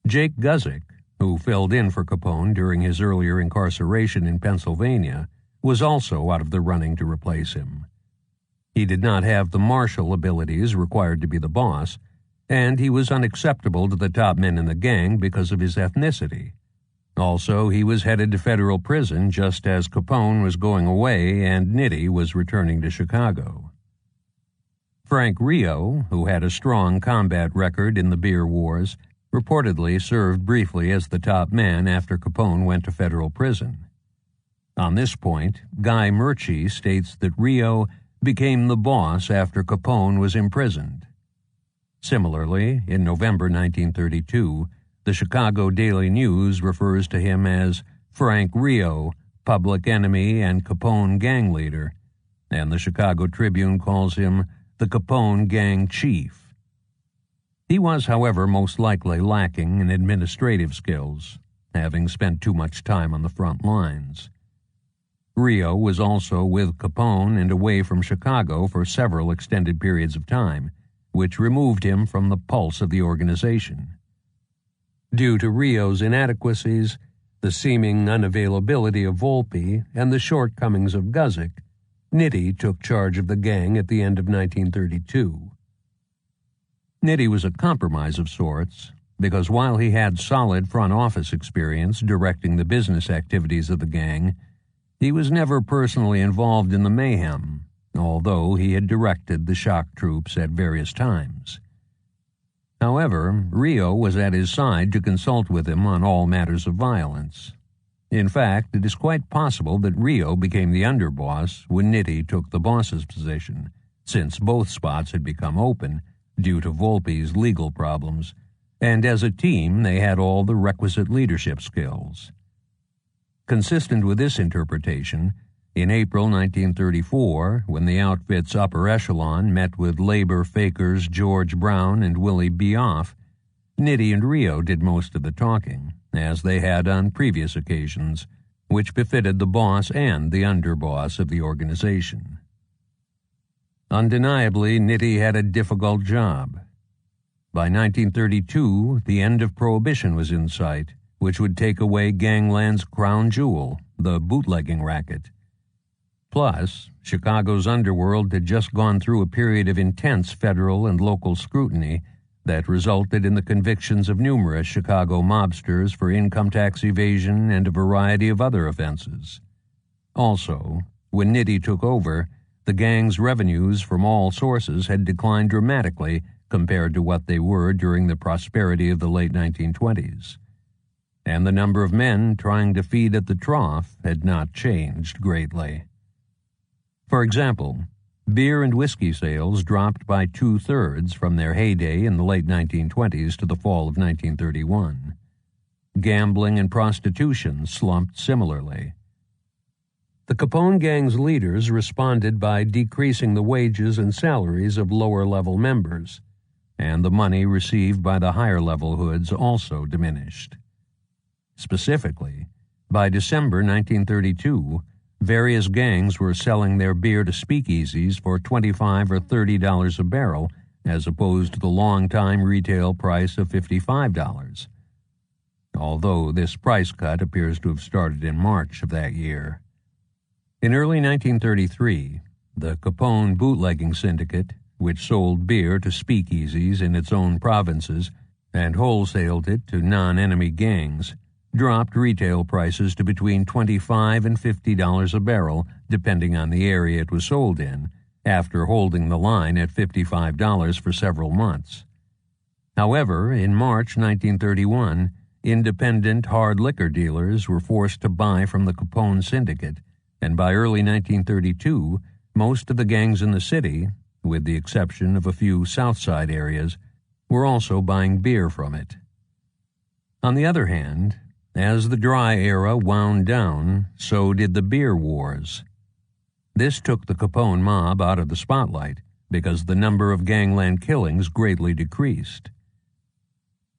Jake Guzik, who filled in for Capone during his earlier incarceration in Pennsylvania, was also out of the running to replace him. He did not have the martial abilities required to be the boss, and he was unacceptable to the top men in the gang because of his ethnicity. Also, he was headed to federal prison just as Capone was going away and Nitti was returning to Chicago. Frank Rio, who had a strong combat record in the beer wars, reportedly served briefly as the top man after Capone went to federal prison. On this point, Guy Murchie states that Rio became the boss after Capone was imprisoned. Similarly, in November 1932, the Chicago Daily News refers to him as Frank Rio, public enemy and Capone gang leader, and the Chicago Tribune calls him the Capone gang chief. He was, however, most likely lacking in administrative skills, having spent too much time on the front lines. Rio was also with Capone and away from Chicago for several extended periods of time, which removed him from the pulse of the organization. Due to Rio's inadequacies, the seeming unavailability of Volpe, and the shortcomings of Guzik, Nitti took charge of the gang at the end of 1932. Nitti was a compromise of sorts, because while he had solid front office experience directing the business activities of the gang, he was never personally involved in the mayhem, although he had directed the shock troops at various times. However, Rio was at his side to consult with him on all matters of violence. In fact, it is quite possible that Rio became the underboss when Nitti took the boss's position, since both spots had become open due to Volpe's legal problems, and as a team they had all the requisite leadership skills. Consistent with this interpretation, in April 1934, when the outfit's upper echelon met with labor fakers George Brown and Willie Bioff, Nitti and Rio did most of the talking, as they had on previous occasions, which befitted the boss and the underboss of the organization. Undeniably, Nitti had a difficult job. By 1932, the end of Prohibition was in sight, which would take away gangland's crown jewel, the bootlegging racket. Plus, Chicago's underworld had just gone through a period of intense federal and local scrutiny that resulted in the convictions of numerous Chicago mobsters for income tax evasion and a variety of other offenses. Also, when Nitti took over, the gang's revenues from all sources had declined dramatically compared to what they were during the prosperity of the late 1920s. And the number of men trying to feed at the trough had not changed greatly. For example, beer and whiskey sales dropped by 2/3 from their heyday in the late 1920s to the fall of 1931. Gambling and prostitution slumped similarly. The Capone gang's leaders responded by decreasing the wages and salaries of lower-level members. and the money received by the higher-level hoods also diminished. Specifically, by December 1932, various gangs were selling their beer to speakeasies for $25 or $30 a barrel, as opposed to the long-time retail price of $55, although this price cut appears to have started in March of that year. In early 1933, the Capone bootlegging syndicate, which sold beer to speakeasies in its own provinces and wholesaled it to non-enemy gangs, dropped retail prices to between $25 and $50 a barrel, depending on the area it was sold in, after holding the line at $55 for several months. However, in March 1931, independent hard liquor dealers were forced to buy from the Capone syndicate, and by early 1932, most of the gangs in the city, with the exception of a few South Side areas, were also buying beer from it. On the other hand, as the dry era wound down, so did the beer wars. This took the Capone mob out of the spotlight because the number of gangland killings greatly decreased.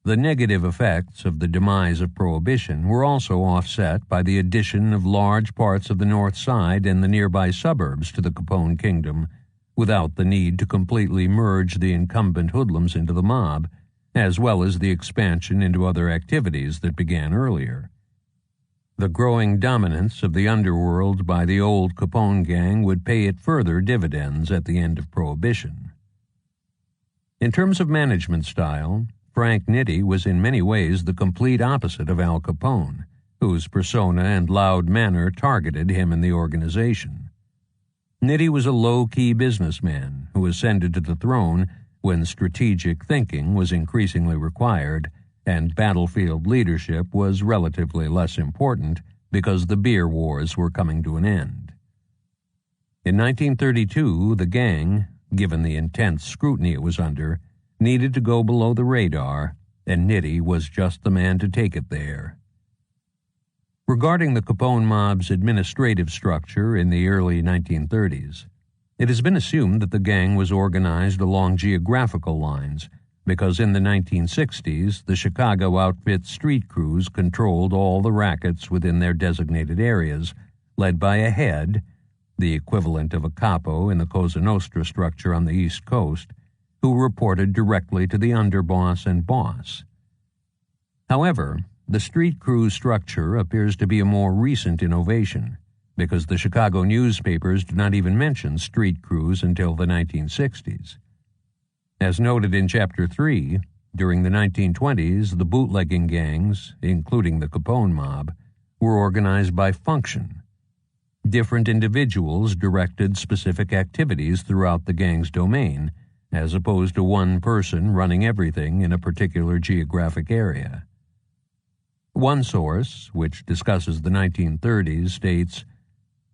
The negative effects of the demise of Prohibition were also offset by the addition of large parts of the North Side and the nearby suburbs to the Capone kingdom, without the need to completely merge the incumbent hoodlums into the mob, as well as the expansion into other activities that began earlier. The growing dominance of the underworld by the old Capone gang would pay it further dividends at the end of Prohibition. In terms of management style, Frank Nitti was in many ways the complete opposite of Al Capone, whose persona and loud manner targeted him and the organization. Nitti was a low-key businessman who ascended to the throne when strategic thinking was increasingly required and battlefield leadership was relatively less important because the beer wars were coming to an end. In 1932, the gang, given the intense scrutiny it was under, needed to go below the radar, and Nitti was just the man to take it there. Regarding the Capone mob's administrative structure in the early 1930s, it has been assumed that the gang was organized along geographical lines because in the 1960s, the Chicago outfit street crews controlled all the rackets within their designated areas, led by a head, the equivalent of a capo in the Cosa Nostra structure on the East Coast, who reported directly to the underboss and boss. However, the street crew structure appears to be a more recent innovation, because the Chicago newspapers do not even mention street crews until the 1960s. As noted in Chapter 3, during the 1920s, the bootlegging gangs, including the Capone mob, were organized by function. Different individuals directed specific activities throughout the gang's domain, as opposed to one person running everything in a particular geographic area. One source, which discusses the 1930s, states,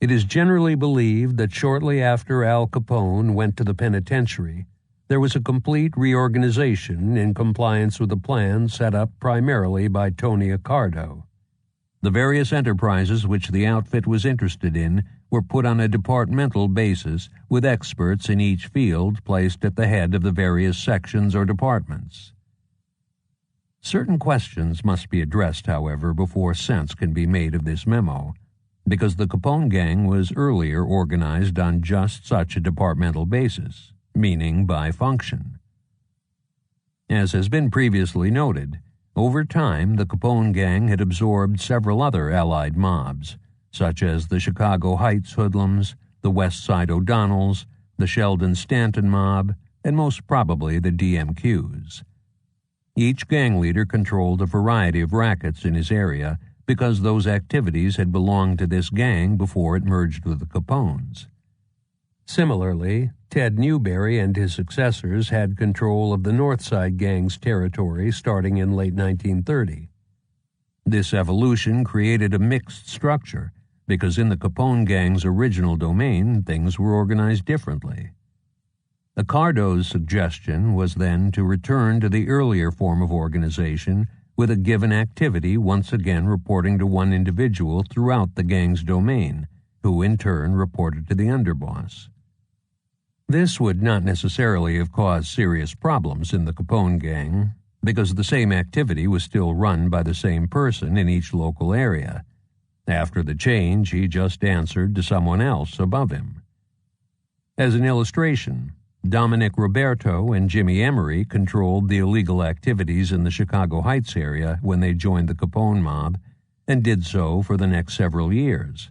"It is generally believed that shortly after Al Capone went to the penitentiary, there was a complete reorganization in compliance with a plan set up primarily by Tony Accardo. The various enterprises which the outfit was interested in were put on a departmental basis, with experts in each field placed at the head of the various sections or departments." Certain questions must be addressed, however, before sense can be made of this memo, because the Capone gang was earlier organized on just such a departmental basis, meaning by function. As has been previously noted, over time the Capone gang had absorbed several other allied mobs, such as the Chicago Heights hoodlums, the West Side O'Donnells, the Sheldon Stanton mob, and most probably the DMQs. Each gang leader controlled a variety of rackets in his area because those activities had belonged to this gang before it merged with the Capones. Similarly, Ted Newberry and his successors had control of the North Side gang's territory starting in late 1930. This evolution created a mixed structure because in the Capone gang's original domain, things were organized differently. Accardo's suggestion was then to return to the earlier form of organization with a given activity once again reporting to one individual throughout the gang's domain, who in turn reported to the underboss. This would not necessarily have caused serious problems in the Capone gang, because the same activity was still run by the same person in each local area. After the change, he just answered to someone else above him. As an illustration, Dominic Roberto and Jimmy Emery controlled the illegal activities in the Chicago Heights area when they joined the Capone mob, and did so for the next several years.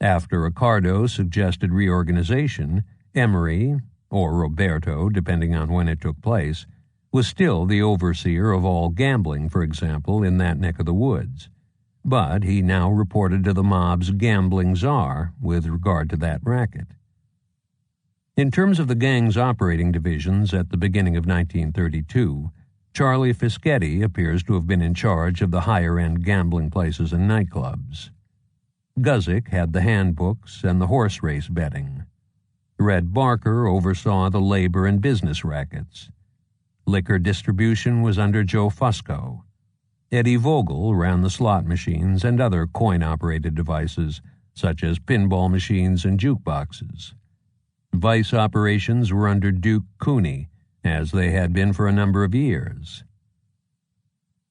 After Ricardo suggested reorganization, Emery, or Roberto, depending on when it took place, was still the overseer of all gambling, for example, in that neck of the woods. But he now reported to the mob's gambling czar with regard to that racket. In terms of the gang's operating divisions at the beginning of 1932, Charlie Fischetti appears to have been in charge of the higher-end gambling places and nightclubs. Guzik had the handbooks and the horse race betting. Red Barker oversaw the labor and business rackets. Liquor distribution was under Joe Fusco. Eddie Vogel ran the slot machines and other coin-operated devices, such as pinball machines and jukeboxes. Vice operations were under Duke Cooney, as they had been for a number of years.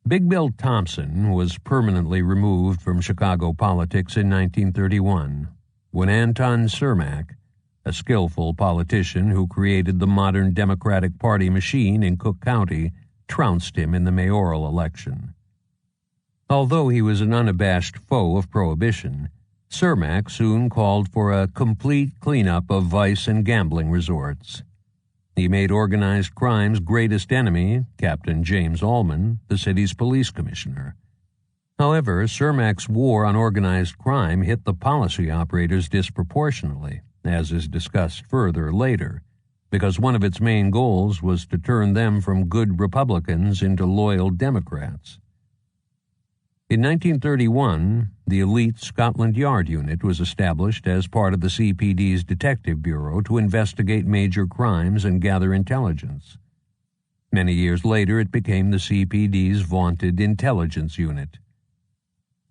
Big Bill Thompson was permanently removed from Chicago politics in 1931, when Anton Cermak, a skillful politician who created the modern Democratic Party machine in Cook County, trounced him in the mayoral election. Although he was an unabashed foe of Prohibition, Cermak soon called for a complete cleanup of vice and gambling resorts. He made organized crime's greatest enemy, Captain James Allman, the city's police commissioner. However, Cermak's war on organized crime hit the policy operators disproportionately, as is discussed further later, because one of its main goals was to turn them from good Republicans into loyal Democrats. In 1931, the elite Scotland Yard unit was established as part of the CPD's Detective Bureau to investigate major crimes and gather intelligence. Many years later, it became the CPD's vaunted intelligence unit.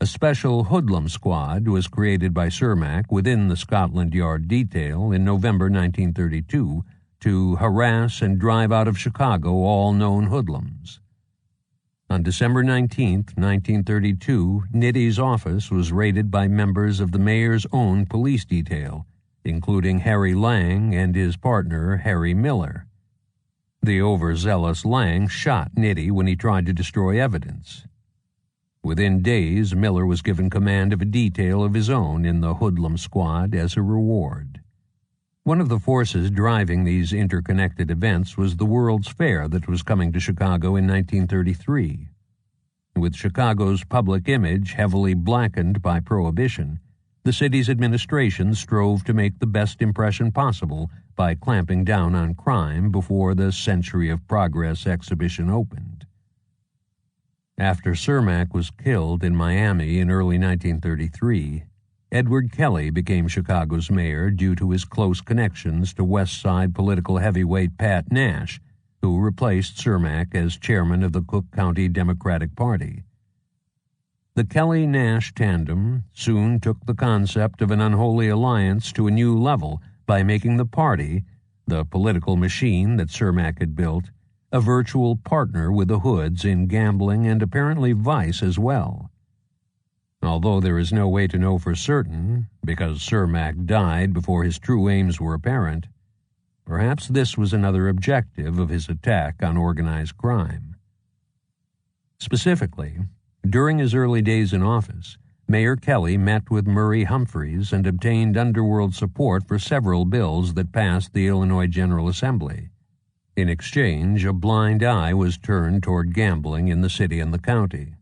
A special hoodlum squad was created by Cermak within the Scotland Yard detail in November 1932 to harass and drive out of Chicago all known hoodlums. On December 19, 1932, Nitty's office was raided by members of the mayor's own police detail, including Harry Lang and his partner, Harry Miller. The overzealous Lang shot Nitty when he tried to destroy evidence. Within days, Miller was given command of a detail of his own in the hoodlum squad as a reward. One of the forces driving these interconnected events was the World's Fair that was coming to Chicago in 1933. With Chicago's public image heavily blackened by Prohibition, the city's administration strove to make the best impression possible by clamping down on crime before the Century of Progress exhibition opened. After Cermak was killed in Miami in early 1933, Edward Kelly became Chicago's mayor due to his close connections to West Side political heavyweight Pat Nash, who replaced Cermak as chairman of the Cook County Democratic Party. The Kelly-Nash tandem soon took the concept of an unholy alliance to a new level by making the party, the political machine that Cermak had built, a virtual partner with the Hoods in gambling and apparently vice as well. Although there is no way to know for certain, because Cermak died before his true aims were apparent, perhaps this was another objective of his attack on organized crime. Specifically, during his early days in office, Mayor Kelly met with Murray Humphreys and obtained underworld support for several bills that passed the Illinois General Assembly. In exchange, a blind eye was turned toward gambling in the city and the county.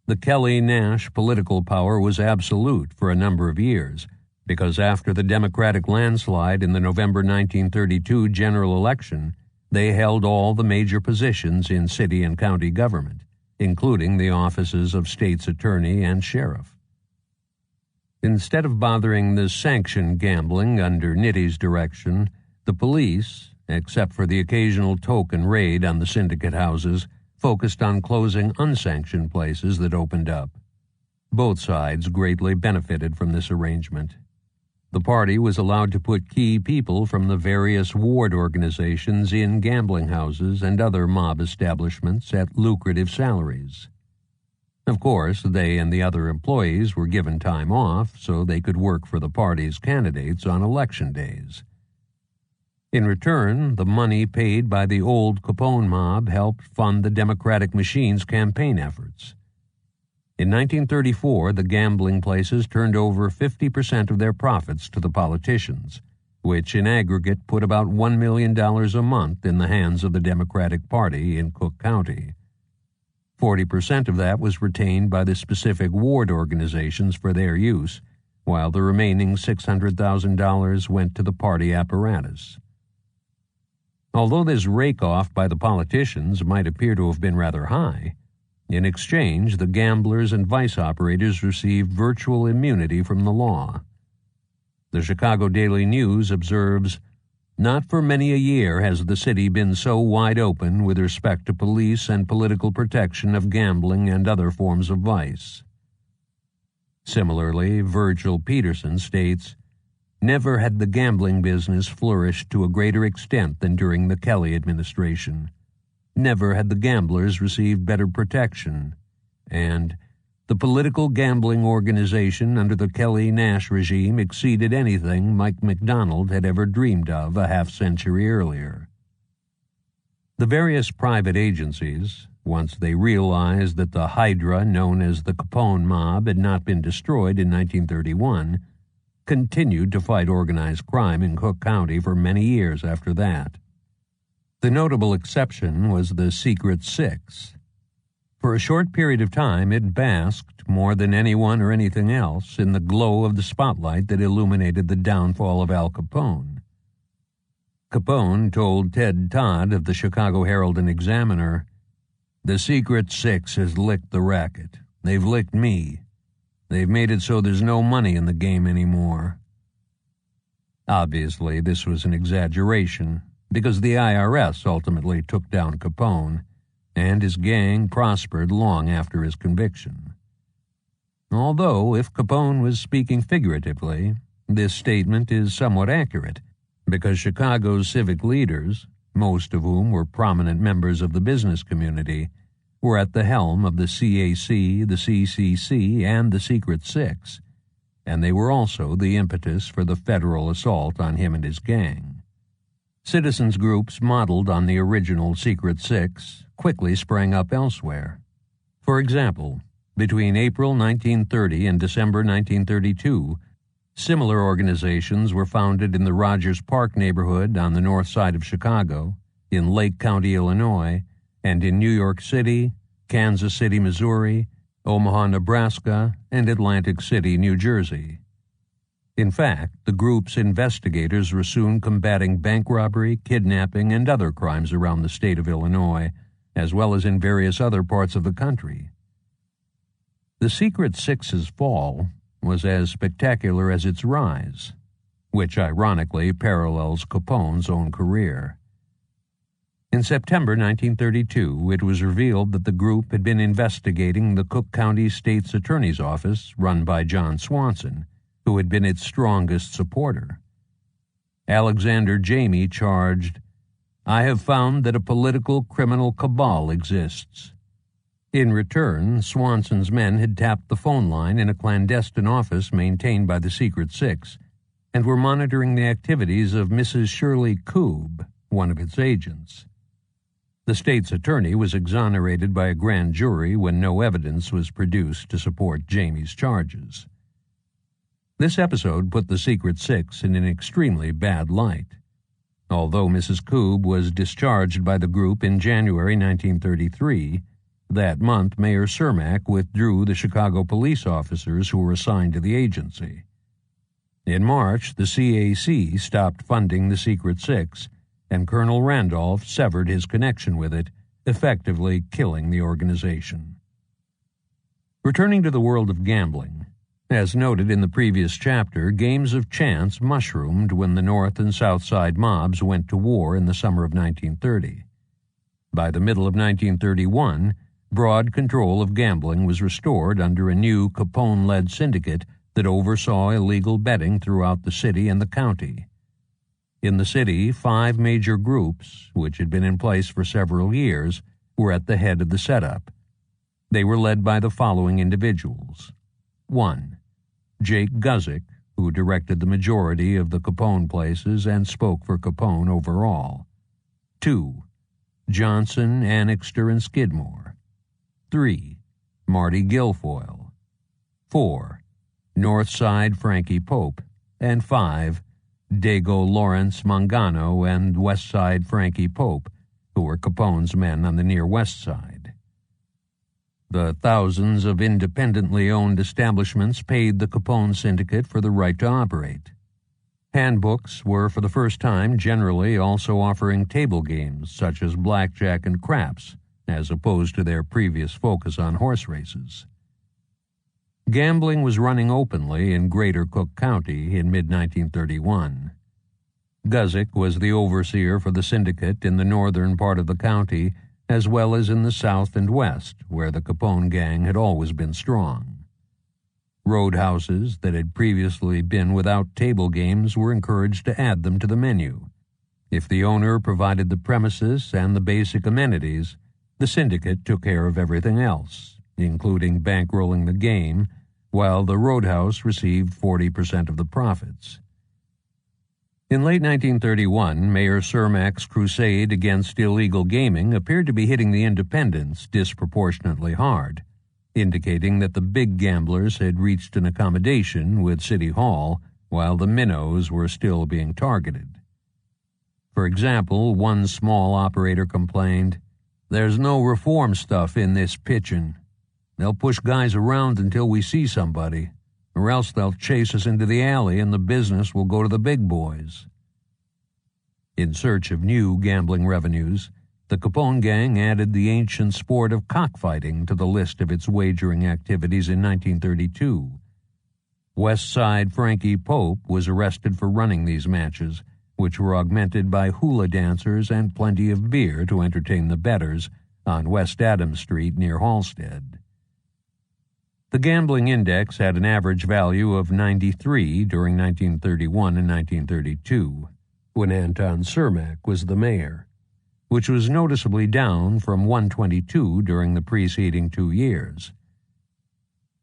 The Kelly-Nash political power was absolute for a number of years, because after the Democratic landslide in the November 1932 general election, they held all the major positions in city and county government, including the offices of state's attorney and sheriff. Instead of bothering the sanctioned gambling under Nitty's direction, the police, except for the occasional token raid on the syndicate houses, focused on closing unsanctioned places that opened up. Both sides greatly benefited from this arrangement. The party was allowed to put key people from the various ward organizations in gambling houses and other mob establishments at lucrative salaries. Of course, they and the other employees were given time off so they could work for the party's candidates on election days. In return, the money paid by the old Capone mob helped fund the Democratic machine's campaign efforts. In 1934, the gambling places turned over 50% of their profits to the politicians, which in aggregate put about $1 million a month in the hands of the Democratic Party in Cook County. 40% of that was retained by the specific ward organizations for their use, while the remaining $600,000 went to the party apparatus. Although this rake-off by the politicians might appear to have been rather high, in exchange, the gamblers and vice operators received virtual immunity from the law. The Chicago Daily News observes, "Not for many a year has the city been so wide open with respect to police and political protection of gambling and other forms of vice." Similarly, Virgil Peterson states, "Never had the gambling business flourished to a greater extent than during the Kelly administration. Never had the gamblers received better protection," and "The political gambling organization under the Kelly-Nash regime exceeded anything Mike McDonald had ever dreamed of a half-century earlier." The various private agencies, once they realized that the hydra known as the Capone mob had not been destroyed in 1931, continued to fight organized crime in Cook County for many years after that. The notable exception was the Secret Six. For a short period of time, it basked, more than anyone or anything else, in the glow of the spotlight that illuminated the downfall of Al Capone. Capone told Ted Todd of the Chicago Herald and Examiner, "The Secret Six has licked the racket. They've licked me. They've made it so there's no money in the game anymore." Obviously, this was an exaggeration, because the IRS ultimately took down Capone, and his gang prospered long after his conviction. Although, if Capone was speaking figuratively, this statement is somewhat accurate, because Chicago's civic leaders, most of whom were prominent members of the business community, were at the helm of the CAC, the CCC, and the Secret Six, and they were also the impetus for the federal assault on him and his gang. Citizens groups modeled on the original Secret Six quickly sprang up elsewhere. For example, between April 1930 and December 1932, similar organizations were founded in the Rogers Park neighborhood on the north side of Chicago, in Lake County, Illinois, and in New York City, Kansas City, Missouri, Omaha, Nebraska, and Atlantic City, New Jersey. In fact, the group's investigators were soon combating bank robbery, kidnapping, and other crimes around the state of Illinois, as well as in various other parts of the country. The Secret Six's fall was as spectacular as its rise, which ironically parallels Capone's own career. In September 1932, it was revealed that the group had been investigating the Cook County State's Attorney's Office, run by John Swanson, who had been its strongest supporter. Alexander Jamie charged, "I have found that a political criminal cabal exists." In return, Swanson's men had tapped the phone line in a clandestine office maintained by the Secret Six and were monitoring the activities of Mrs. Shirley Koob, one of its agents. The state's attorney was exonerated by a grand jury when no evidence was produced to support Jamie's charges. This episode put the Secret Six in an extremely bad light. Although Mrs. Koob was discharged by the group in January 1933, that month Mayor Cermak withdrew the Chicago police officers who were assigned to the agency. In March, the CAC stopped funding the Secret Six, and Colonel Randolph severed his connection with it, effectively killing the organization. Returning to the world of gambling, as noted in the previous chapter, games of chance mushroomed when the North and South Side mobs went to war in the summer of 1930. By the middle of 1931, broad control of gambling was restored under a new Capone-led syndicate, the that oversaw illegal betting throughout the city and the county. In the city, 5 major groups, which had been in place for several years, were at the head of the setup. They were led by the following individuals. 1. Jake Guzik, who directed the majority of the Capone places and spoke for Capone overall. 2. Johnson, Annixter, and Skidmore. 3. Marty Guilfoyle. 4. Northside Frankie Pope. And 5. Dago Lawrence Mangano and Westside Frankie Pope, who were Capone's men on the near west side. The thousands of independently owned establishments paid the Capone syndicate for the right to operate. Handbooks were for the first time generally also offering table games such as blackjack and craps, as opposed to their previous focus on horse races. Gambling was running openly in Greater Cook County in mid-1931. Guzik was the overseer for the syndicate in the northern part of the county, as well as in the south and west, where the Capone gang had always been strong. Roadhouses that had previously been without table games were encouraged to add them to the menu. If the owner provided the premises and the basic amenities, the syndicate took care of everything else, including bankrolling the game, while the roadhouse received 40% of the profits. In late 1931, Mayor Cermak's crusade against illegal gaming appeared to be hitting the independents disproportionately hard, indicating that the big gamblers had reached an accommodation with City Hall, while the minnows were still being targeted. For example, one small operator complained, "There's no reform stuff in this pitchin'. They'll push guys around until we see somebody, or else they'll chase us into the alley and the business will go to the big boys." In search of new gambling revenues, the Capone gang added the ancient sport of cockfighting to the list of its wagering activities in 1932. West Side Frankie Pope was arrested for running these matches, which were augmented by hula dancers and plenty of beer to entertain the bettors on West Adams Street near Halstead. The gambling index had an average value of 93 during 1931 and 1932, when Anton Cermak was the mayor, which was noticeably down from 122 during the preceding 2 years.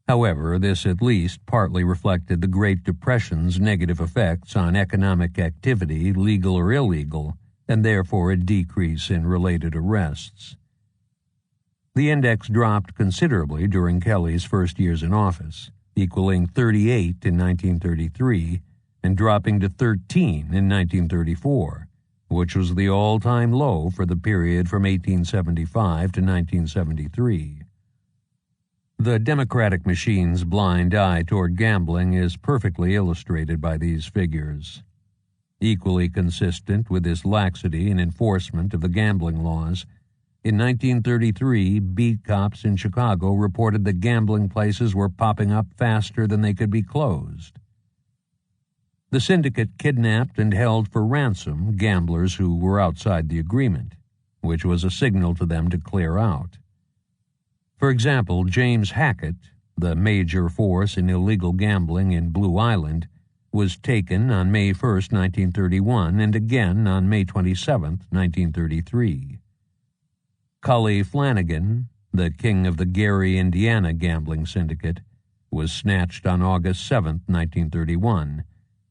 However, this at least partly reflected the Great Depression's negative effects on economic activity, legal or illegal, and therefore a decrease in related arrests. The index dropped considerably during Kelly's first years in office, equaling 38 in 1933 and dropping to 13 in 1934, which was the all-time low for the period from 1875 to 1973. The Democratic machine's blind eye toward gambling is perfectly illustrated by these figures. Equally consistent with this laxity in enforcement of the gambling laws, in 1933, beat cops in Chicago reported that gambling places were popping up faster than they could be closed. The syndicate kidnapped and held for ransom gamblers who were outside the agreement, which was a signal to them to clear out. For example, James Hackett, the major force in illegal gambling in Blue Island, was taken on May 1, 1931, and again on May 27, 1933. Cully Flanagan, the king of the Gary, Indiana gambling syndicate, was snatched on August 7, 1931,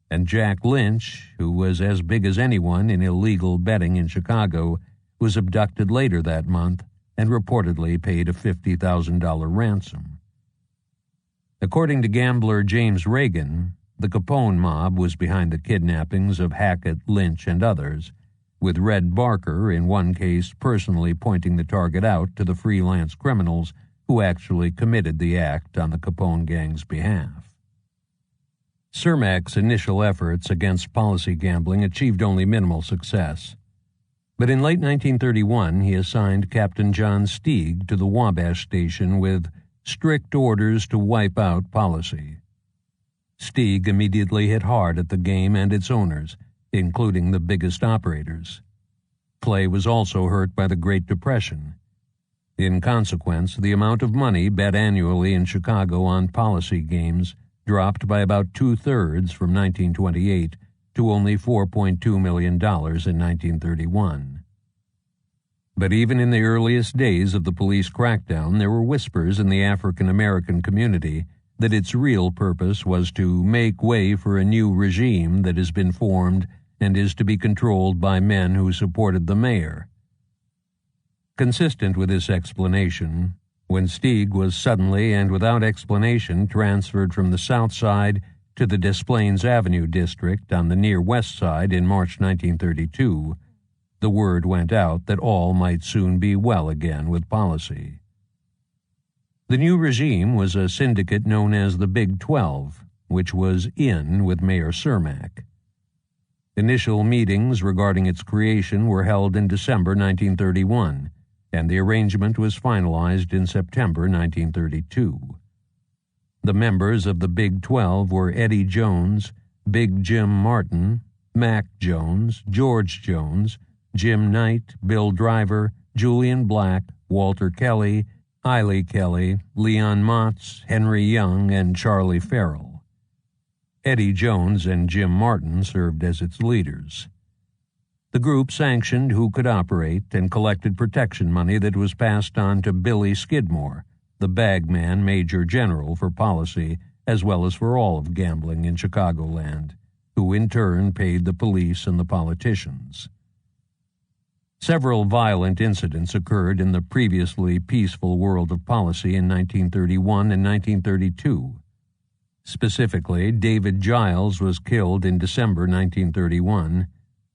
and Jack Lynch, who was as big as anyone in illegal betting in Chicago, was abducted later that month and reportedly paid a $50,000 ransom. According to gambler James Reagan, the Capone mob was behind the kidnappings of Hackett, Lynch, and others, with Red Barker in one case personally pointing the target out to the freelance criminals who actually committed the act on the Capone gang's behalf. Cermak's initial efforts against policy gambling achieved only minimal success, but in late 1931 he assigned Captain John Steig to the Wabash station with strict orders to wipe out policy. Steig immediately hit hard at the game and its owners, including the biggest operators. Play was also hurt by the Great Depression. In consequence, the amount of money bet annually in Chicago on policy games dropped by about two-thirds from 1928 to only $4.2 million in 1931. But even in the earliest days of the police crackdown, there were whispers in the African American community that its real purpose was to make way for a new regime that has been formed and is to be controlled by men who supported the mayor. Consistent with this explanation, when Stieg was suddenly and without explanation transferred from the South Side to the Des Plaines Avenue district on the near West Side in March 1932, the word went out that all might soon be well again with policy. The new regime was a syndicate known as the Big 12, which was in with Mayor Cermak. Initial meetings regarding its creation were held in December 1931, and the arrangement was finalized in September 1932. The members of the Big 12 were Eddie Jones, Big Jim Martin, Mac Jones, George Jones, Jim Knight, Bill Driver, Julian Black, Walter Kelly, Eiley Kelly, Leon Motz, Henry Young, and Charlie Farrell. Eddie Jones and Jim Martin served as its leaders. The group sanctioned who could operate and collected protection money that was passed on to Billy Skidmore, the bagman major general for policy as well as for all of gambling in Chicagoland, who in turn paid the police and the politicians. Several violent incidents occurred in the previously peaceful world of policy in 1931 and 1932. Specifically, David Giles was killed in December 1931.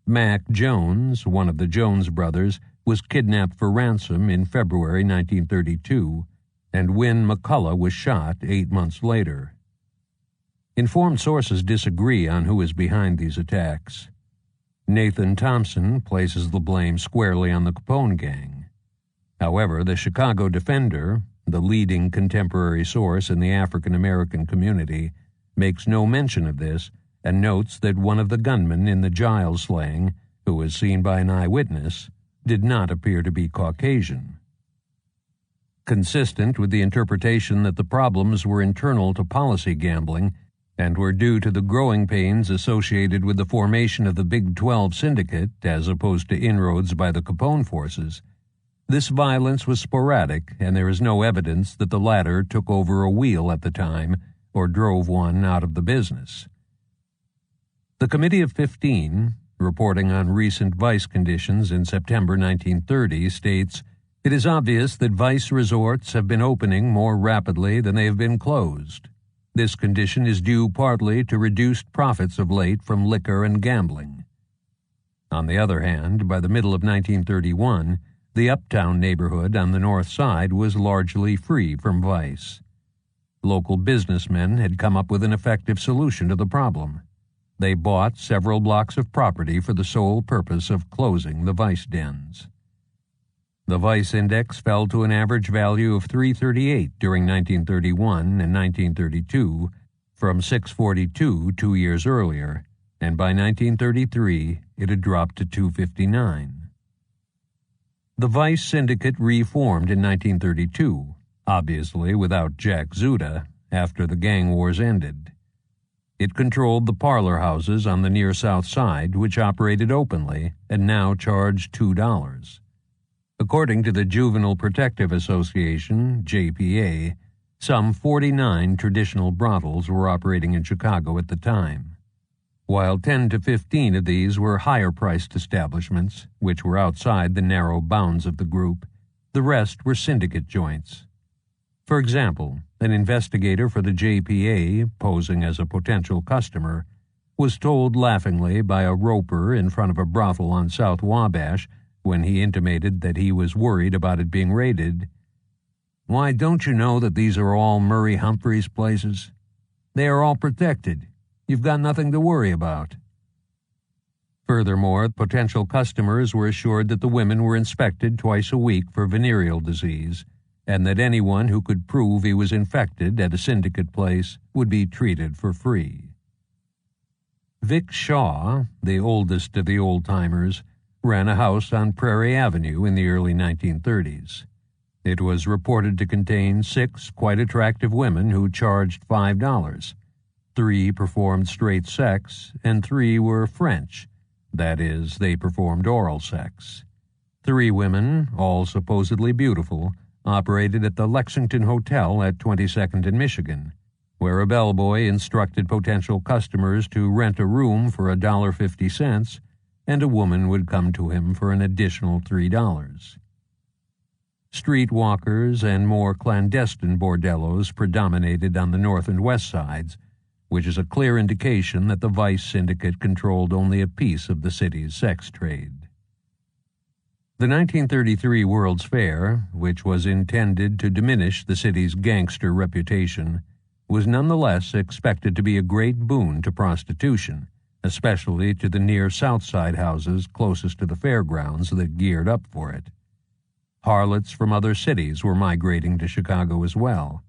Mac Jones, one of the Jones brothers, was kidnapped for ransom in February 1932, and Win McCullough was shot 8 months later. Informed sources disagree on who is behind these attacks. Nathan Thompson places the blame squarely on the Capone gang. However, the Chicago Defender, the leading contemporary source in the African American community, makes no mention of this and notes that one of the gunmen in the Giles slaying, who was seen by an eyewitness, did not appear to be Caucasian. Consistent with the interpretation that the problems were internal to policy gambling and were due to the growing pains associated with the formation of the Big 12 syndicate as opposed to inroads by the Capone forces, this violence was sporadic, and there is no evidence that the latter took over a wheel at the time or drove one out of the business. The Committee of 15, reporting on recent vice conditions in September 1930, states, "It is obvious that vice resorts have been opening more rapidly than they have been closed. This condition is due partly to reduced profits of late from liquor and gambling." On the other hand, by the middle of 1931, the uptown neighborhood on the north side was largely free from vice. Local businessmen had come up with an effective solution to the problem. They bought several blocks of property for the sole purpose of closing the vice dens. The vice index fell to an average value of 338 during 1931 and 1932, from 642 2 years earlier, and by 1933 it had dropped to 259. The vice syndicate reformed in 1932, obviously without Jack Zuda, after the gang wars ended. It controlled the parlor houses on the near South Side, which operated openly and now charged $2. According to the Juvenile Protective Association, JPA, some 49 traditional brothels were operating in Chicago at the time. While 10 to 15 of these were higher-priced establishments, which were outside the narrow bounds of the group, the rest were syndicate joints. For example, an investigator for the JPA, posing as a potential customer, was told laughingly by a roper in front of a brothel on South Wabash when he intimated that he was worried about it being raided, "Why, don't you know that these are all Murray Humphreys places? They are all protected. You've got nothing to worry about." Furthermore, potential customers were assured that the women were inspected twice a week for venereal disease, and that anyone who could prove he was infected at a syndicate place would be treated for free. Vic Shaw, the oldest of the old-timers, ran a house on Prairie Avenue in the early 1930s. It was reported to contain 6 quite attractive women who charged $5, 3 performed straight sex, and 3 were French. That is, they performed oral sex. 3 women, all supposedly beautiful, operated at the Lexington Hotel at 22nd and Michigan, where a bellboy instructed potential customers to rent a room for $1.50, and a woman would come to him for an additional $3. Streetwalkers and more clandestine bordellos predominated on the north and west sides, which is a clear indication that the vice syndicate controlled only a piece of the city's sex trade. The 1933 World's Fair, which was intended to diminish the city's gangster reputation, was nonetheless expected to be a great boon to prostitution, especially to the near South Side houses closest to the fairgrounds that geared up for it. Harlots from other cities were migrating to Chicago as well.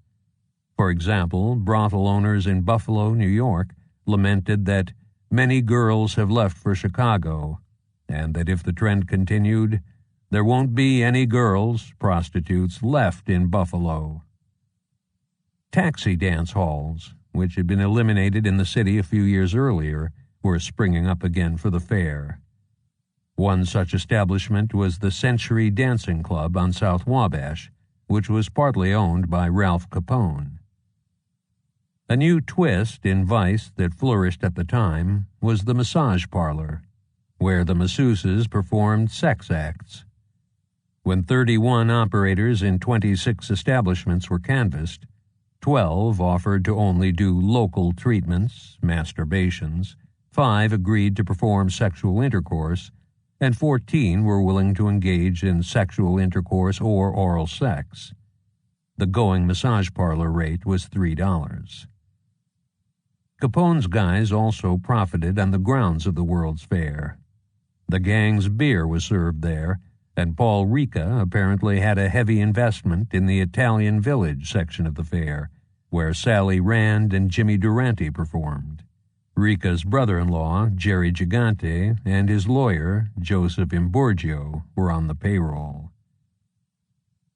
For example, brothel owners in Buffalo, New York, lamented that many girls have left for Chicago, and that if the trend continued, there won't be any girls, prostitutes, left in Buffalo. Taxi dance halls, which had been eliminated in the city a few years earlier, were springing up again for the fair. One such establishment was the Century Dancing Club on South Wabash, which was partly owned by Ralph Capone. A new twist in vice that flourished at the time was the massage parlor, where the masseuses performed sex acts. When 31 operators in 26 establishments were canvassed, 12 offered to only do local treatments, masturbations, 5 agreed to perform sexual intercourse, and 14 were willing to engage in sexual intercourse or oral sex. The going massage parlor rate was $3. Capone's guys also profited on the grounds of the World's Fair. The gang's beer was served there, and Paul Ricca apparently had a heavy investment in the Italian Village section of the fair, where Sally Rand and Jimmy Durante performed. Ricca's brother-in-law, Jerry Gigante, and his lawyer, Joseph Imburgio, were on the payroll.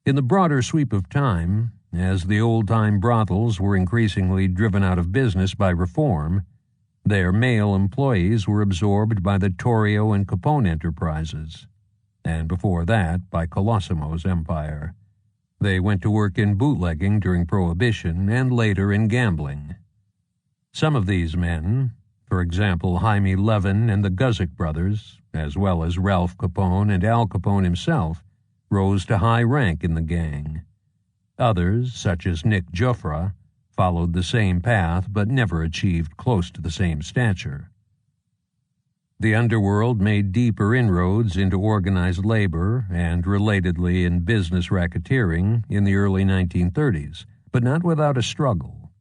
In the broader sweep of time, as the old-time brothels were increasingly driven out of business by reform, their male employees were absorbed by the Torrio and Capone enterprises, and before that by Colosimo's empire. They went to work in bootlegging during Prohibition and later in gambling. Some of these men, for example Jaime Levin and the Guzik brothers, as well as Ralph Capone and Al Capone himself, rose to high rank in the gang. Others, such as Nick Joffre, followed the same path but never achieved close to the same stature. The underworld made deeper inroads into organized labor and, relatedly, in business racketeering in the early 1930s, but not without a struggle.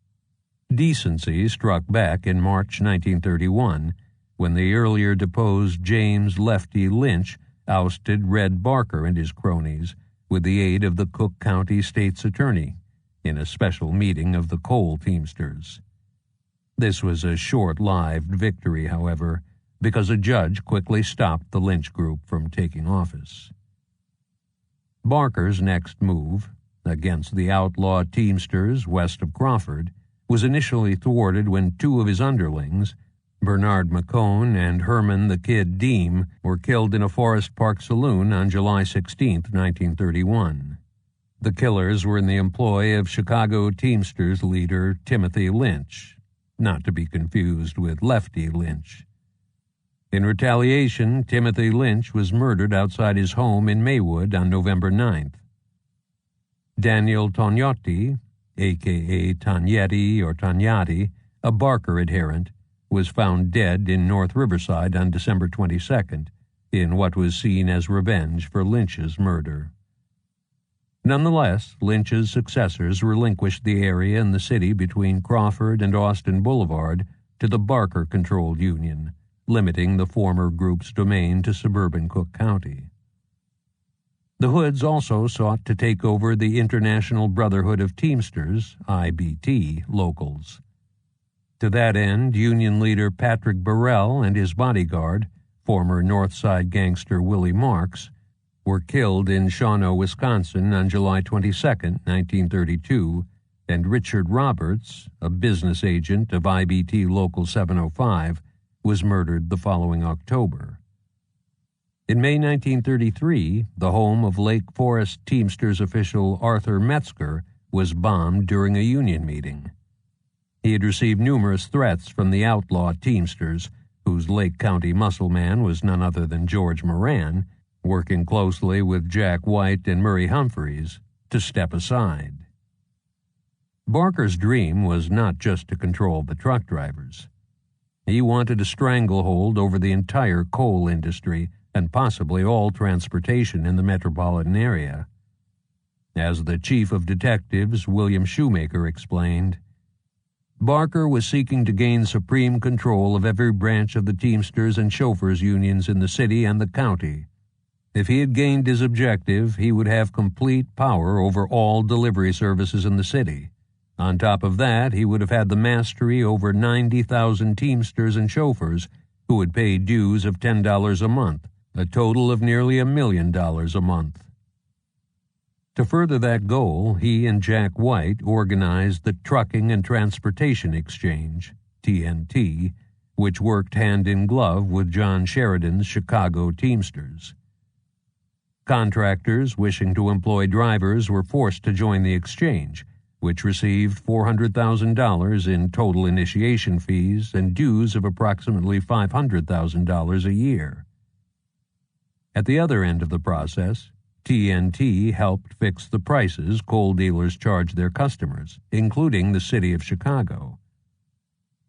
Decency struck back in March 1931, when the earlier deposed James Lefty Lynch ousted Red Barker and his cronies with the aid of the Cook County State's Attorney in a special meeting of the coal teamsters. This was a short-lived victory, however, because a judge quickly stopped the Lynch group from taking office. Barker's next move, against the outlaw teamsters west of Crawford, was initially thwarted when 2 of his underlings, Bernard McCone and Herman the Kid Deem, were killed in a Forest Park saloon on July 16, 1931. The killers were in the employ of Chicago Teamsters leader Timothy Lynch, not to be confused with Lefty Lynch. In retaliation, Timothy Lynch was murdered outside his home in Maywood on November 9th. Daniel Tognotti, a.k.a. Tognetti or Tognati, a Barker adherent, was found dead in North Riverside on December 22nd, in what was seen as revenge for Lynch's murder. Nonetheless, Lynch's successors relinquished the area in the city between Crawford and Austin Boulevard to the Barker-controlled union, limiting the former group's domain to suburban Cook County. The Hoods also sought to take over the International Brotherhood of Teamsters, IBT, locals. To that end, Union leader Patrick Burrell and his bodyguard, former North Side gangster Willie Marks, were killed in Shawano, Wisconsin on July 22, 1932, and Richard Roberts, a business agent of IBT Local 705, was murdered the following October. In May 1933, the home of Lake Forest Teamsters official Arthur Metzger was bombed during a union meeting. He had received numerous threats from the outlaw Teamsters, whose Lake County muscle man was none other than George Moran, working closely with Jack White and Murray Humphreys, to step aside. Barker's dream was not just to control the truck drivers. He wanted a stranglehold over the entire coal industry and possibly all transportation in the metropolitan area. As the chief of detectives, William Shoemaker, explained, Barker was seeking to gain supreme control of every branch of the Teamsters and chauffeurs unions in the city and the county. If he had gained his objective, he would have complete power over all delivery services in the city. On top of that, he would have had the mastery over 90,000 Teamsters and chauffeurs who would pay dues of $10 a month, a total of nearly $1 million a month. To further that goal, he and Jack White organized the Trucking and Transportation Exchange, TNT, which worked hand in glove with John Sheridan's Chicago Teamsters. Contractors wishing to employ drivers were forced to join the exchange, which received $400,000 in total initiation fees and dues of approximately $500,000 a year. At the other end of the process, TNT helped fix the prices coal dealers charged their customers, including the city of Chicago.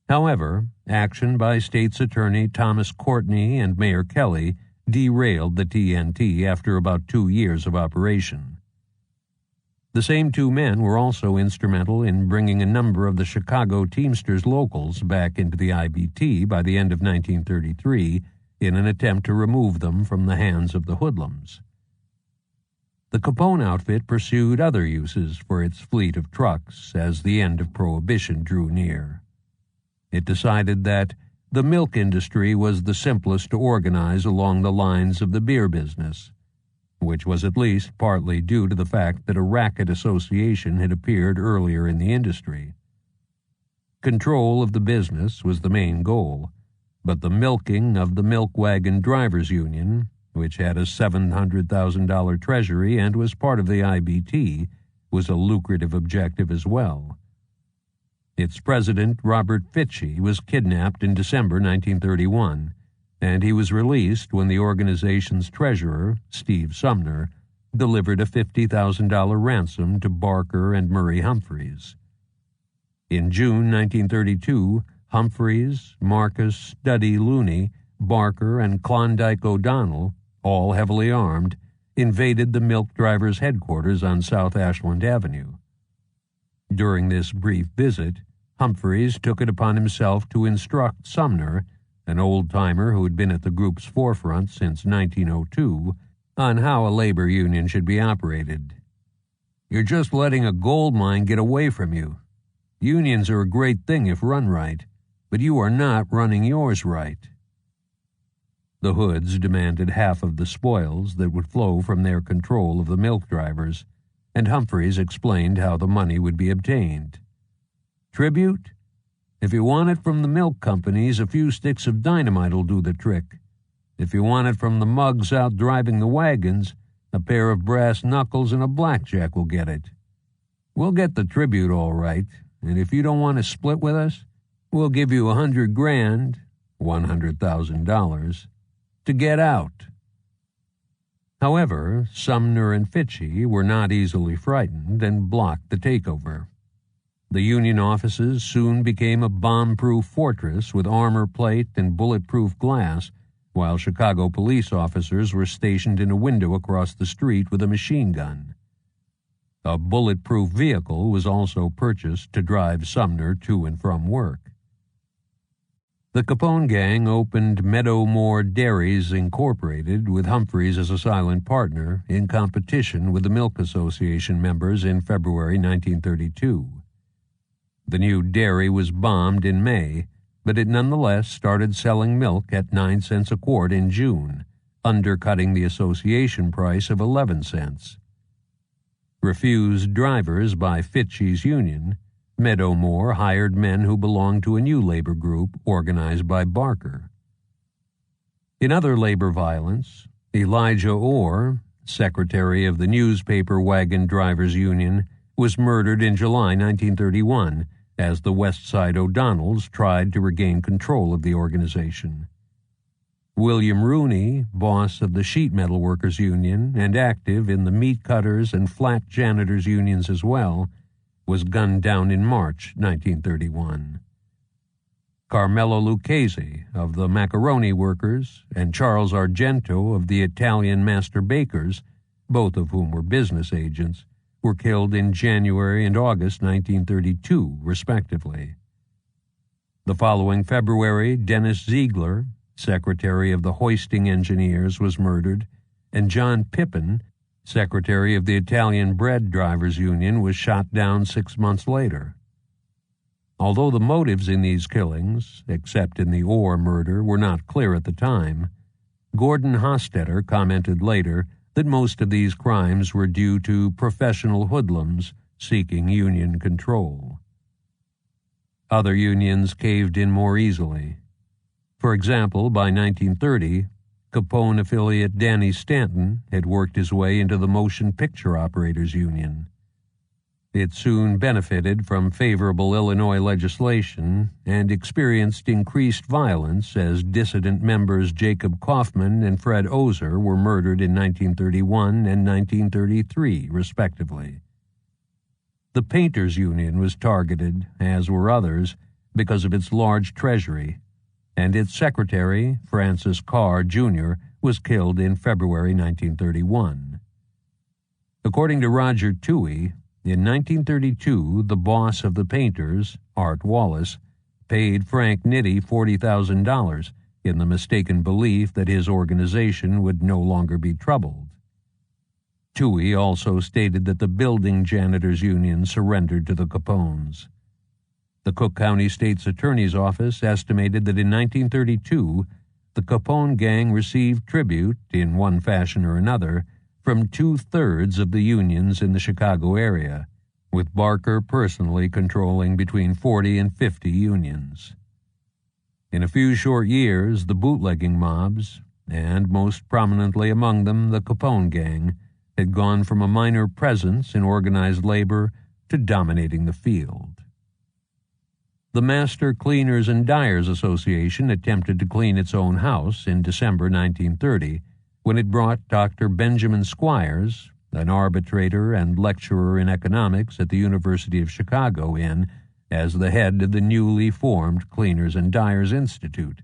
However, action by State's Attorney Thomas Courtney and Mayor Kelly derailed the TNT after about 2 years of operation. The same two men were also instrumental in bringing a number of the Chicago Teamsters locals back into the IBT by the end of 1933 in an attempt to remove them from the hands of the hoodlums. The Capone outfit pursued other uses for its fleet of trucks as the end of Prohibition drew near. It decided that the milk industry was the simplest to organize along the lines of the beer business, which was at least partly due to the fact that a racket association had appeared earlier in the industry. Control of the business was the main goal, but the milking of the Milk Wagon Drivers Union, which had a $700,000 treasury and was part of the IBT, was a lucrative objective as well. Its president, Robert Fitchie, was kidnapped in December 1931, and he was released when the organization's treasurer, Steve Sumner, delivered a $50,000 ransom to Barker and Murray Humphreys. In June 1932, Humphreys, Marcus, Duddy Looney, Barker, and Klondike O'Donnell, all heavily armed, invaded the milk drivers' headquarters on South Ashland Avenue. During this brief visit, Humphreys took it upon himself to instruct Sumner, an old-timer who had been at the group's forefront since 1902, on how a labor union should be operated. "You're just letting a gold mine get away from you. Unions are a great thing if run right, but you are not running yours right." The Hoods demanded half of the spoils that would flow from their control of the milk drivers, and Humphreys explained how the money would be obtained. "Tribute? If you want it from the milk companies, a few sticks of dynamite'll do the trick. If you want it from the mugs out driving the wagons, a pair of brass knuckles and a blackjack will get it. We'll get the tribute all right, and if you don't want to split with us, we'll give you $100,000, $100,000, to get out." However, Sumner and Fitchie were not easily frightened and blocked the takeover. The Union offices soon became a bomb-proof fortress with armor plate and bulletproof glass, while Chicago police officers were stationed in a window across the street with a machine gun. A bulletproof vehicle was also purchased to drive Sumner to and from work. The Capone gang opened Meadowmore Dairies Incorporated with Humphreys as a silent partner in competition with the Milk Association members in February 1932. The new dairy was bombed in May, but it nonetheless started selling milk at 9 cents a quart in June, undercutting the association price of 11 cents. Refused drivers by Fitchie's union, Meadowmore hired men who belonged to a new labor group organized by Barker. In other labor violence, Elijah Orr, secretary of the newspaper wagon drivers union, was murdered in July 1931 as the West Side O'Donnells tried to regain control of the organization. William Rooney, boss of the Sheet Metal Workers Union and active in the meat cutters and flat janitors unions as well, was gunned down in March 1931. Carmelo Lucchese of the macaroni workers and Charles Argento of the Italian master bakers, both of whom were business agents, were killed in January and August 1932, respectively. The following February, Dennis Ziegler, secretary of the hoisting engineers, was murdered, and John Pippin, secretary of the Italian bread drivers union, was shot down 6 months later. Although the motives in these killings, except in the Orr murder, were not clear at the time, Gordon Hostetter commented later that most of these crimes were due to professional hoodlums seeking union control. Other unions caved in more easily. For example, by 1930, Capone affiliate Danny Stanton had worked his way into the Motion Picture Operators Union. It soon benefited from favorable Illinois legislation and experienced increased violence as dissident members Jacob Kaufman and Fred Ozer were murdered in 1931 and 1933, respectively. The Painters Union was targeted, as were others, because of its large treasury, and its secretary, Francis Carr, Jr., was killed in February 1931. According to Roger Toohey, in 1932, the boss of the painters, Art Wallace, paid Frank Nitti $40,000 in the mistaken belief that his organization would no longer be troubled. Toohey also stated that the building janitors union surrendered to the Capones. The Cook County State's Attorney's Office estimated that in 1932, the Capone gang received tribute, in one fashion or another, from 2/3 of the unions in the Chicago area, with Barker personally controlling between 40 and 50 unions. In a few short years, the bootlegging mobs, and most prominently among them the Capone gang, had gone from a minor presence in organized labor to dominating the field. The Master Cleaners and Dyers Association attempted to clean its own house in December 1930, when it brought Dr. Benjamin Squires, an arbitrator and lecturer in economics at the University of Chicago, in as the head of the newly formed Cleaners and Dyers Institute.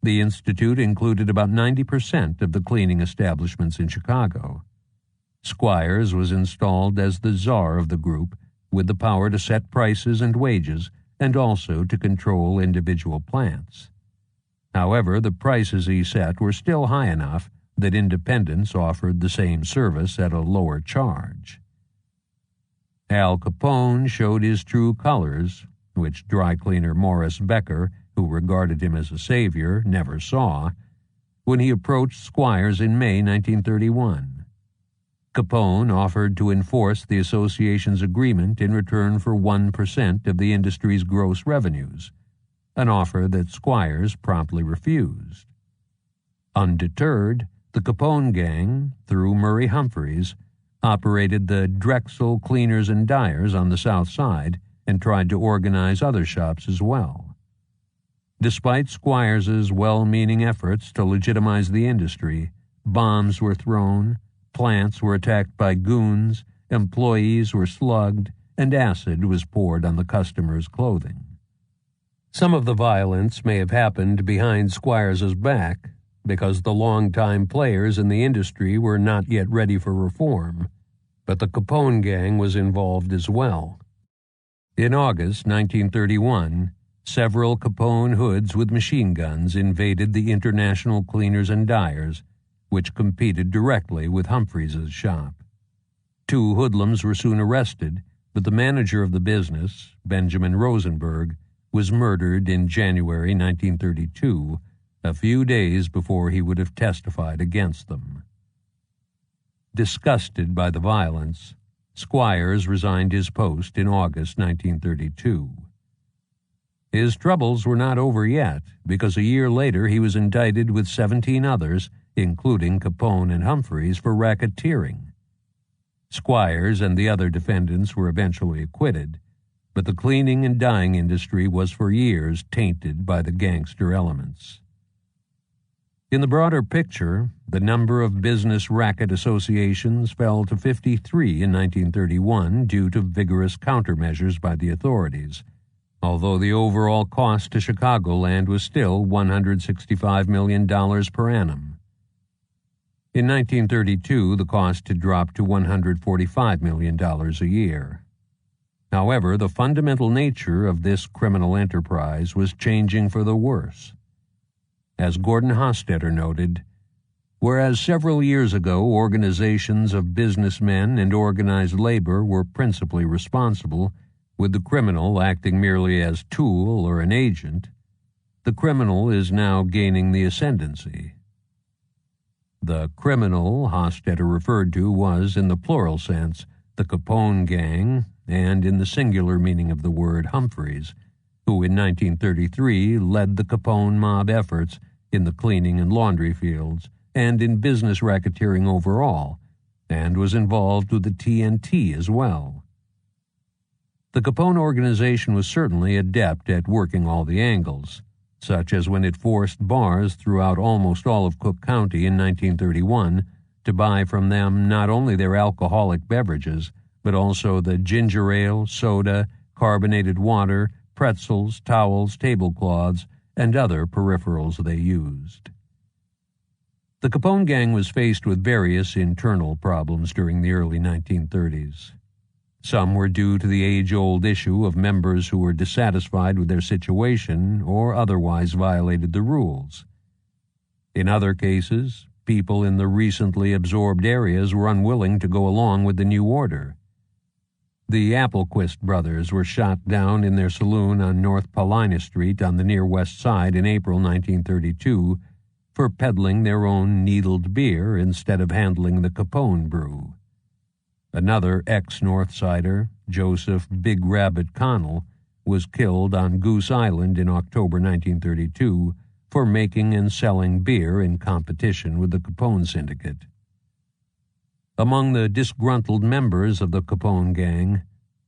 The institute included about 90% of the cleaning establishments in Chicago. Squires was installed as the czar of the group, with the power to set prices and wages, and also to control individual plants. However, the prices he set were still high enough that independents offered the same service at a lower charge. Al Capone showed his true colors, which dry cleaner Morris Becker, who regarded him as a savior, never saw, when he approached Squires in May 1931. Capone offered to enforce the association's agreement in return for 1% of the industry's gross revenues, an offer that Squires promptly refused. Undeterred, the Capone gang, through Murray Humphreys, operated the Drexel Cleaners and Dyers on the South Side and tried to organize other shops as well. Despite Squires's well-meaning efforts to legitimize the industry, bombs were thrown, plants were attacked by goons, employees were slugged, and acid was poured on the customers' clothing. Some of the violence may have happened behind Squires's back, because the long-time players in the industry were not yet ready for reform, but the Capone gang was involved as well. In August 1931, several Capone hoods with machine guns invaded the International Cleaners and Dyers, which competed directly with Humphreys' shop. 2 hoodlums were soon arrested, but the manager of the business, Benjamin Rosenberg, was murdered in January 1932, a few days before he would have testified against them. Disgusted by the violence, Squires resigned his post in August 1932. His troubles were not over yet, because a year later he was indicted with 17 others, including Capone and Humphreys, for racketeering. Squires and the other defendants were eventually acquitted, but the cleaning and dyeing industry was for years tainted by the gangster elements. In the broader picture, the number of business racket associations fell to 53 in 1931 due to vigorous countermeasures by the authorities, although the overall cost to Chicagoland was still $165 million per annum. In 1932, the cost had dropped to $145 million a year. However, the fundamental nature of this criminal enterprise was changing for the worse. As Gordon Hostetter noted, whereas several years ago organizations of businessmen and organized labor were principally responsible, with the criminal acting merely as tool or an agent, the criminal is now gaining the ascendancy. The criminal Hostetter referred to was, in the plural sense, the Capone gang, and in the singular meaning of the word, Humphreys, who in 1933 led the Capone mob efforts in the cleaning and laundry fields and in business racketeering overall, and was involved with the TNT as well. The Capone organization was certainly adept at working all the angles, such as when it forced bars throughout almost all of Cook County in 1931 to buy from them not only their alcoholic beverages, but also the ginger ale, soda, carbonated water, pretzels, towels, tablecloths, and other peripherals they used. The Capone gang was faced with various internal problems during the early 1930s. Some were due to the age-old issue of members who were dissatisfied with their situation or otherwise violated the rules. In other cases, people in the recently absorbed areas were unwilling to go along with the new order. The Applequist brothers were shot down in their saloon on North Paulina Street on the near West Side in April 1932 for peddling their own needled beer instead of handling the Capone brew. Another ex-North Sider, Joseph Big Rabbit Connell, was killed on Goose Island in October 1932 for making and selling beer in competition with the Capone syndicate. Among the disgruntled members of the Capone gang,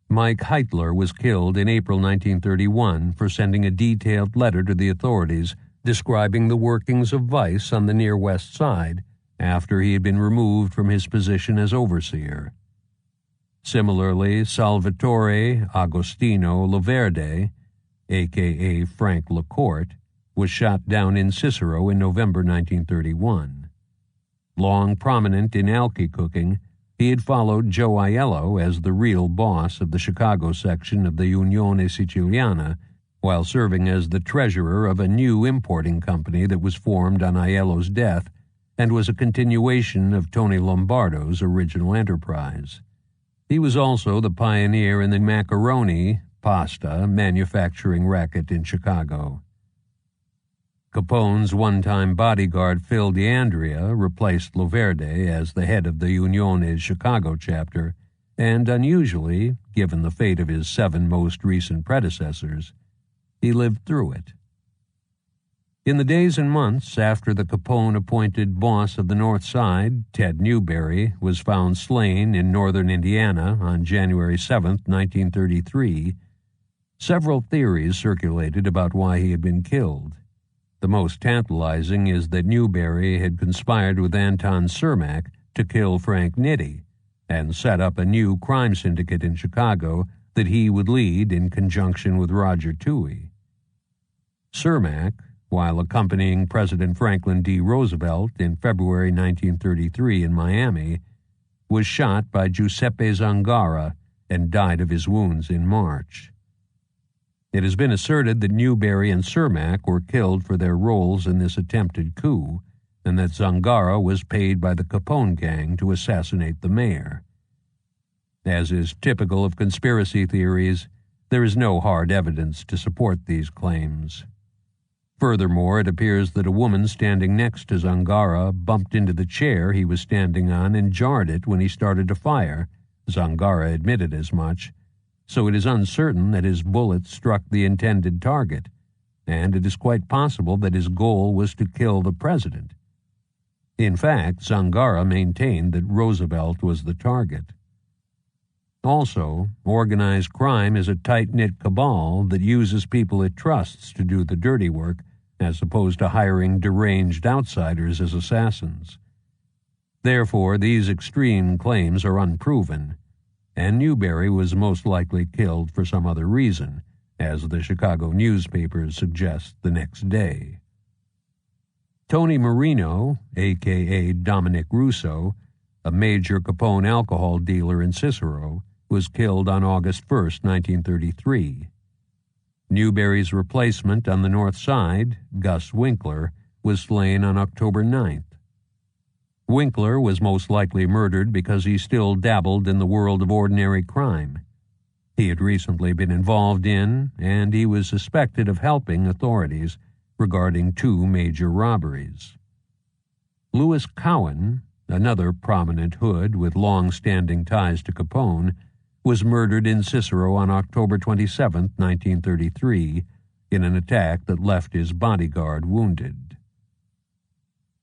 Mike Heitler was killed in April 1931 for sending a detailed letter to the authorities describing the workings of vice on the near West Side after he had been removed from his position as overseer. Similarly, Salvatore Agostino Laverde, a.k.a. Frank LaCourte, was shot down in Cicero in November 1931. Long prominent in alky cooking, he had followed Joe Aiello as the real boss of the Chicago section of the Unione Siciliana, while serving as the treasurer of a new importing company that was formed on Aiello's death and was a continuation of Tony Lombardo's original enterprise. He was also the pioneer in the macaroni, pasta, manufacturing racket in Chicago. Capone's one-time bodyguard Phil D'Andrea replaced Laverde as the head of the Unione's Chicago chapter, and unusually, given the fate of his 7 most recent predecessors, he lived through it. In the days and months after the Capone-appointed boss of the North Side, Ted Newberry, was found slain in northern Indiana on January 7, 1933, several theories circulated about why he had been killed. The most tantalizing is that Newberry had conspired with Anton Cermak to kill Frank Nitti and set up a new crime syndicate in Chicago that he would lead in conjunction with Roger Toohey. Cermak, while accompanying President Franklin D. Roosevelt in February 1933 in Miami, was shot by Giuseppe Zangara and died of his wounds in March. It has been asserted that Newberry and Cermak were killed for their roles in this attempted coup, and that Zangara was paid by the Capone gang to assassinate the mayor. As is typical of conspiracy theories, there is no hard evidence to support these claims. Furthermore, it appears that a woman standing next to Zangara bumped into the chair he was standing on and jarred it when he started to fire, Zangara admitted as much, so it is uncertain that his bullet struck the intended target, and it is quite possible that his goal was to kill the president. In fact, Zangara maintained that Roosevelt was the target. Also, organized crime is a tight-knit cabal that uses people it trusts to do the dirty work, as opposed to hiring deranged outsiders as assassins. Therefore, these extreme claims are unproven, and Newberry was most likely killed for some other reason, as the Chicago newspapers suggest the next day. Tony Marino, a.k.a. Dominic Russo, a major Capone alcohol dealer in Cicero, was killed on August 1, 1933. Newberry's replacement on the North Side, Gus Winkler, was slain on October 9th. Winkler was most likely murdered because he still dabbled in the world of ordinary crime. He had recently been involved in, and he was suspected of helping authorities regarding 2 major robberies. Lewis Cowan, another prominent hood with long-standing ties to Capone, was murdered in Cicero on October 27, 1933, in an attack that left his bodyguard wounded.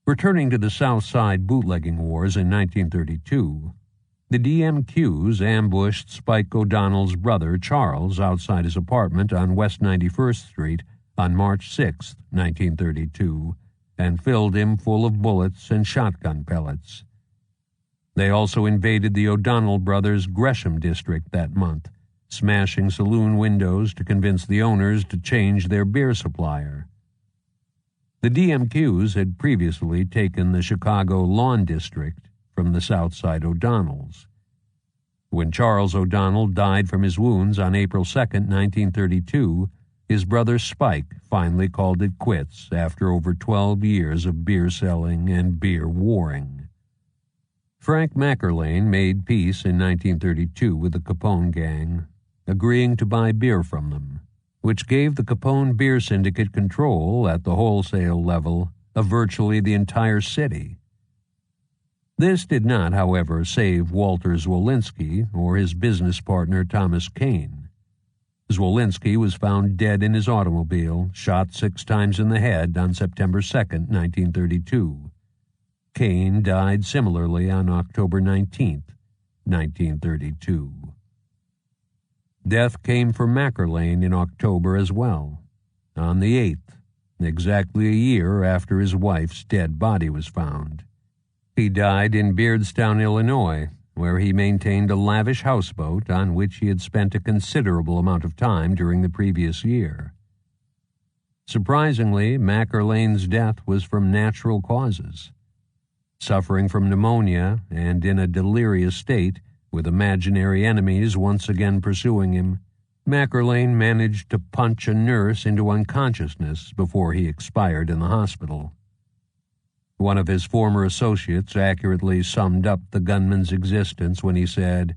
Returning to the South Side bootlegging wars in 1932, the DMQs ambushed Spike O'Donnell's brother Charles outside his apartment on West 91st Street on March 6, 1932, and filled him full of bullets and shotgun pellets. They also invaded the O'Donnell brothers' Gresham district that month, smashing saloon windows to convince the owners to change their beer supplier. The DMQs had previously taken the Chicago Lawn District from the Southside O'Donnells. When Charles O'Donnell died from his wounds on April 2, 1932, his brother Spike finally called it quits after over 12 years of beer selling and beer warring. Frank McErlane made peace in 1932 with the Capone gang, agreeing to buy beer from them, which gave the Capone beer syndicate control at the wholesale level of virtually the entire city. This did not, however, save Walter Zwolinski or his business partner Thomas Kane. Zwolinski was found dead in his automobile, shot 6 times in the head on September 2, 1932. Kane died similarly on October 19, 1932. Death came for McErlane in October as well, on the 8th, exactly a year after his wife's dead body was found. He died in Beardstown, Illinois, where he maintained a lavish houseboat on which he had spent a considerable amount of time during the previous year. Surprisingly, McErlane's death was from natural causes. Suffering from pneumonia and in a delirious state, with imaginary enemies once again pursuing him, McErlane managed to punch a nurse into unconsciousness before he expired in the hospital. One of his former associates accurately summed up the gunman's existence when he said,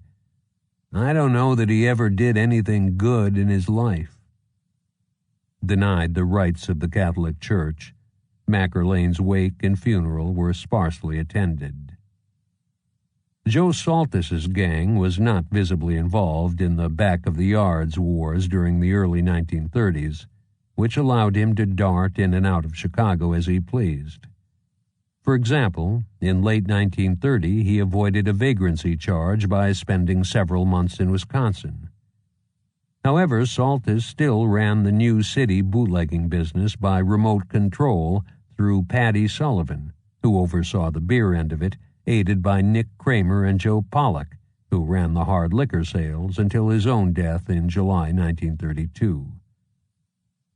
"I don't know that he ever did anything good in his life." Denied the rites of the Catholic Church, McErlane's wake and funeral were sparsely attended. Joe Saltis's gang was not visibly involved in the back-of-the-yards wars during the early 1930s, which allowed him to dart in and out of Chicago as he pleased. For example, in late 1930 he avoided a vagrancy charge by spending several months in Wisconsin. However, Saltis still ran the New City bootlegging business by remote control through Paddy Sullivan, who oversaw the beer end of it, aided by Nick Kramer and Joe Pollock, who ran the hard liquor sales until his own death in July 1932.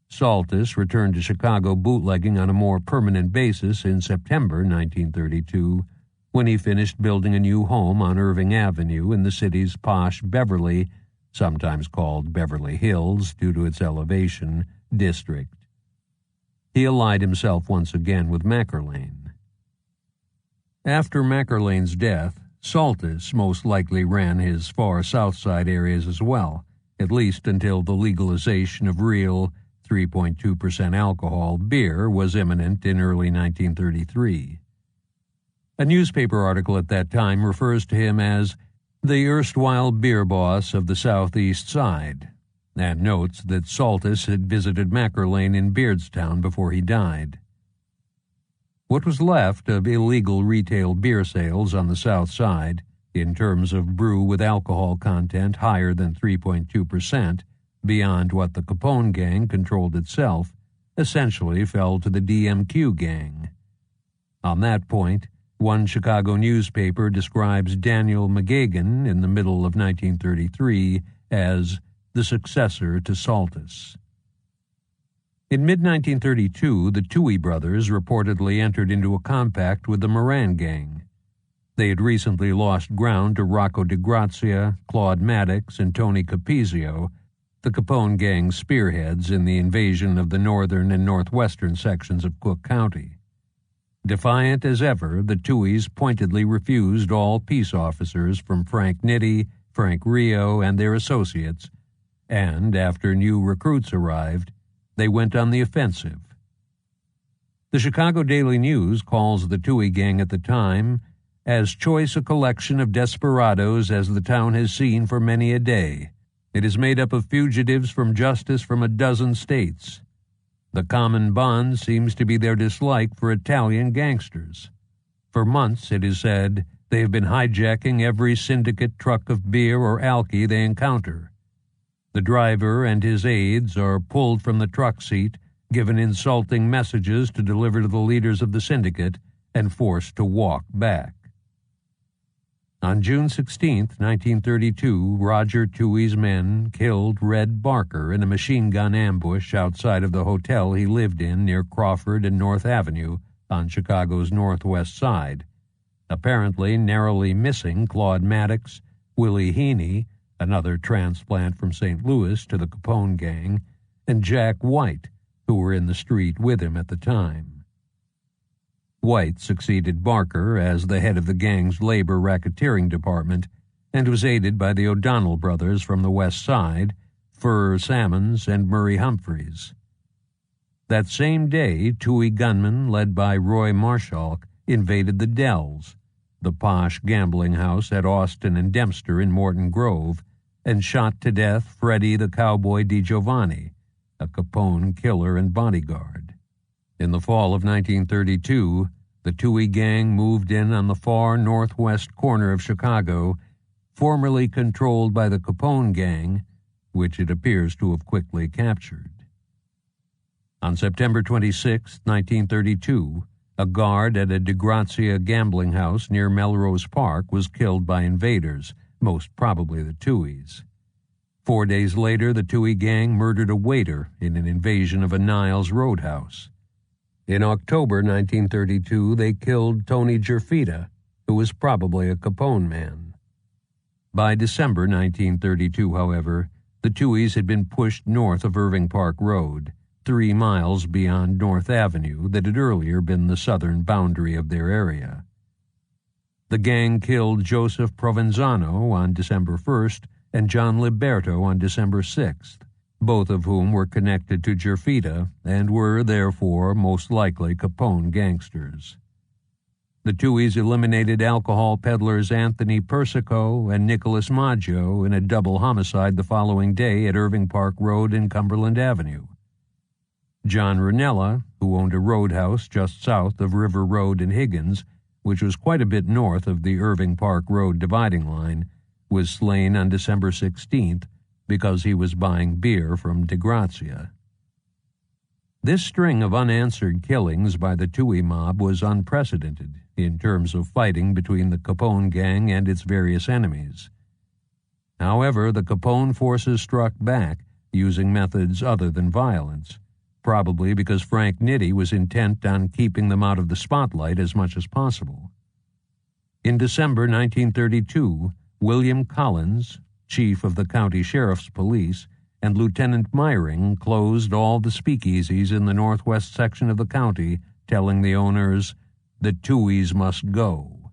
Saltis returned to Chicago bootlegging on a more permanent basis in September 1932, when he finished building a new home on Irving Avenue in the city's posh Beverly, sometimes called Beverly Hills due to its elevation, district. He allied himself once again with McErlane. After McErlane's death, Saltis most likely ran his far south side areas as well, at least until the legalization of real 3.2% alcohol beer was imminent in early 1933. A newspaper article at that time refers to him as the erstwhile beer boss of the Southeast Side, and notes that Saltus had visited Macker Lane in Beardstown before he died. What was left of illegal retail beer sales on the South Side, in terms of brew with alcohol content higher than 3.2%, beyond what the Capone gang controlled itself, essentially fell to the DMQ gang. On that point, one Chicago newspaper describes Daniel McGagan in the middle of 1933 as the successor to Saltus. In mid-1932, the Toohey brothers reportedly entered into a compact with the Moran gang. They had recently lost ground to Rocco DeGrazia, Claude Maddox, and Tony Capizio, the Capone gang's spearheads in the invasion of the northern and northwestern sections of Cook County. Defiant as ever, the Tooheys pointedly refused all peace officers from Frank Nitti, Frank Rio, and their associates, and after new recruits arrived, they went on the offensive. The Chicago Daily News calls the Toohey gang at the time as choice a collection of desperados as the town has seen for many a day. It is made up of fugitives from justice from a dozen states. The common bond seems to be their dislike for Italian gangsters. For months, it is said, they have been hijacking every syndicate truck of beer or alky they encounter. The driver and his aides are pulled from the truck seat, given insulting messages to deliver to the leaders of the syndicate, and forced to walk back. On June 16, 1932, Roger Toohey's men killed Red Barker in a machine gun ambush outside of the hotel he lived in near Crawford and North Avenue on Chicago's northwest side, apparently narrowly missing Claude Maddox, Willie Heaney, another transplant from St. Louis to the Capone gang, and Jack White, who were in the street with him at the time. White succeeded Barker as the head of the gang's labor racketeering department and was aided by the O'Donnell brothers from the West Side, Furr Sammons and Murray Humphreys. That same day, Toohey gunmen led by Roy Marshall invaded the Dells, the posh gambling house at Austin and Dempster in Morton Grove, and shot to death Freddie the Cowboy DiGiovanni, a Capone killer and bodyguard. In the fall of 1932, the Toohey gang moved in on the far northwest corner of Chicago, formerly controlled by the Capone gang, which it appears to have quickly captured. On September 26, 1932, a guard at a DeGrazia gambling house near Melrose Park was killed by invaders, most probably the Tooheys. 4 days later, the Toohey gang murdered a waiter in an invasion of a Niles roadhouse. In October 1932, they killed Tony Gerfita, who was probably a Capone man. By December 1932, however, the Tooheys had been pushed north of Irving Park Road, 3 miles beyond North Avenue that had earlier been the southern boundary of their area. The gang killed Joseph Provenzano on December 1st and John Liberto on December 6th. Both of whom were connected to Gerfita and were, therefore, most likely Capone gangsters. The Tooheys eliminated alcohol peddlers Anthony Persico and Nicholas Maggio in a double homicide the following day at Irving Park Road and Cumberland Avenue. John Ranella, who owned a roadhouse just south of River Road in Higgins, which was quite a bit north of the Irving Park Road dividing line, was slain on December 16th, because he was buying beer from DeGrazia. This string of unanswered killings by the Toohey mob was unprecedented in terms of fighting between the Capone gang and its various enemies. However, the Capone forces struck back using methods other than violence, probably because Frank Nitti was intent on keeping them out of the spotlight as much as possible. In December 1932, William Collins, chief of the county sheriff's police, and Lieutenant Myring closed all the speakeasies in the northwest section of the county, telling the owners, "The Tooheys must go."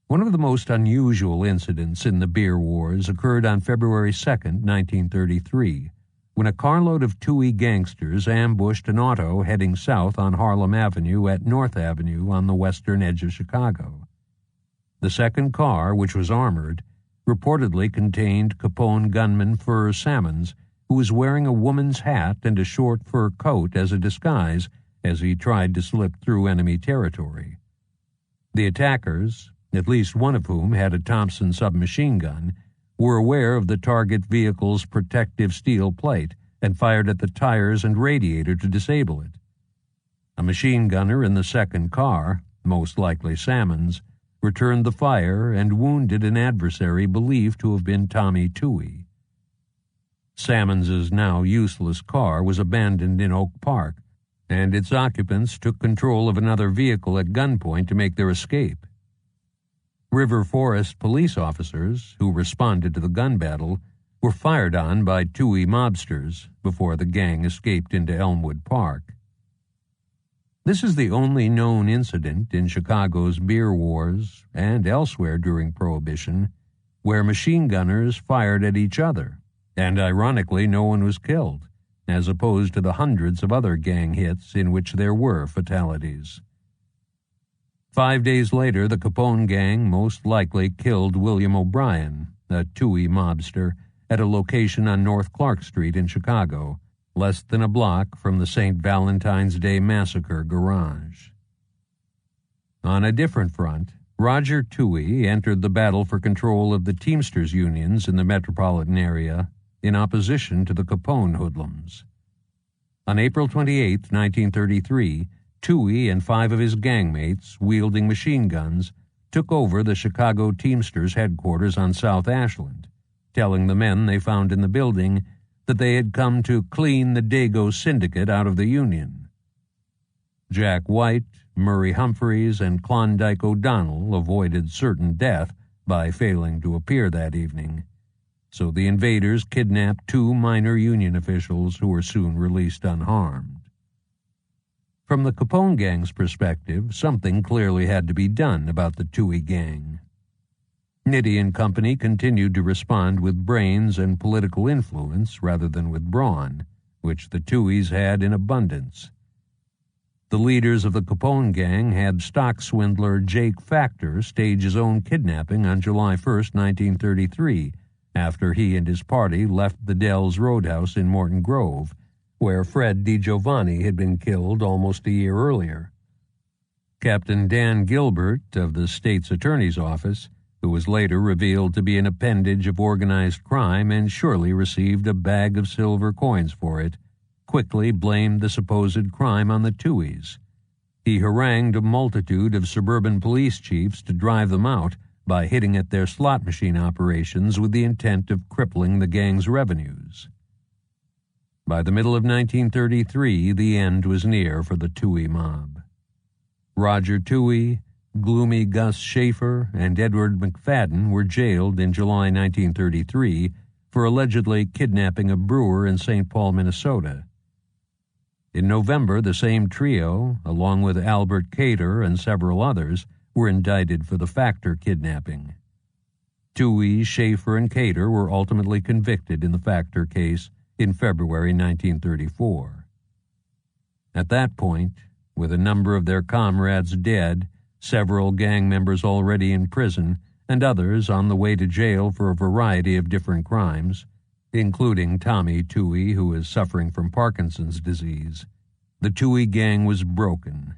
One of the most unusual incidents in the beer wars occurred on February 2, 1933, when a carload of Toohey gangsters ambushed an auto heading south on Harlem Avenue at North Avenue on the western edge of Chicago. The second car, which was armored, reportedly contained Capone gunman Fur Salmons, who was wearing a woman's hat and a short fur coat as a disguise as he tried to slip through enemy territory. The attackers, at least one of whom had a Thompson submachine gun, were aware of the target vehicle's protective steel plate and fired at the tires and radiator to disable it. A machine gunner in the second car, most likely Salmons, returned the fire and wounded an adversary believed to have been Tommy Toohey. Salmons's now useless car was abandoned in Oak Park, and its occupants took control of another vehicle at gunpoint to make their escape. River Forest police officers, who responded to the gun battle, were fired on by Toohey mobsters before the gang escaped into Elmwood Park. This is the only known incident in Chicago's beer wars and elsewhere during Prohibition where machine gunners fired at each other, and ironically no one was killed, as opposed to the hundreds of other gang hits in which there were fatalities. 5 days later, the Capone gang most likely killed William O'Brien, a Toohey mobster, at a location on North Clark Street in Chicago, less than a block from the St. Valentine's Day Massacre garage. On a different front, Roger Toohey entered the battle for control of the Teamsters unions in the metropolitan area in opposition to the Capone hoodlums. On April 28, 1933, Toohey and 5 of his gangmates, wielding machine guns, took over the Chicago Teamsters headquarters on South Ashland, telling the men they found in the building that they had come to clean the Dago Syndicate out of the Union. Jack White, Murray Humphreys, and Klondike O'Donnell avoided certain death by failing to appear that evening, so the invaders kidnapped 2 minor Union officials who were soon released unharmed. From the Capone gang's perspective, something clearly had to be done about the Toohey gang. Nitti and Company continued to respond with brains and political influence rather than with brawn, which the Tooheys had in abundance. The leaders of the Capone gang had stock swindler Jake Factor stage his own kidnapping on July 1, 1933, after he and his party left the Dells Roadhouse in Morton Grove, where Fred DiGiovanni had been killed almost a year earlier. Captain Dan Gilbert of the state's attorney's office, who was later revealed to be an appendage of organized crime and surely received a bag of silver coins for it, quickly blamed the supposed crime on the Tooheys. He harangued a multitude of suburban police chiefs to drive them out by hitting at their slot machine operations with the intent of crippling the gang's revenues. By the middle of 1933, the end was near for the Toohey mob. Roger Toohey, Gloomy Gus Schaefer, and Edward McFadden were jailed in July 1933 for allegedly kidnapping a brewer in St. Paul, Minnesota. In November, the same trio, along with Albert Cater and several others, were indicted for the Factor kidnapping. Toohey, Schaefer, and Cater were ultimately convicted in the Factor case in February 1934. At that point, with a number of their comrades dead, several gang members already in prison, and others on the way to jail for a variety of different crimes, including Tommy Toohey, who is suffering from Parkinson's disease, the Toohey gang was broken.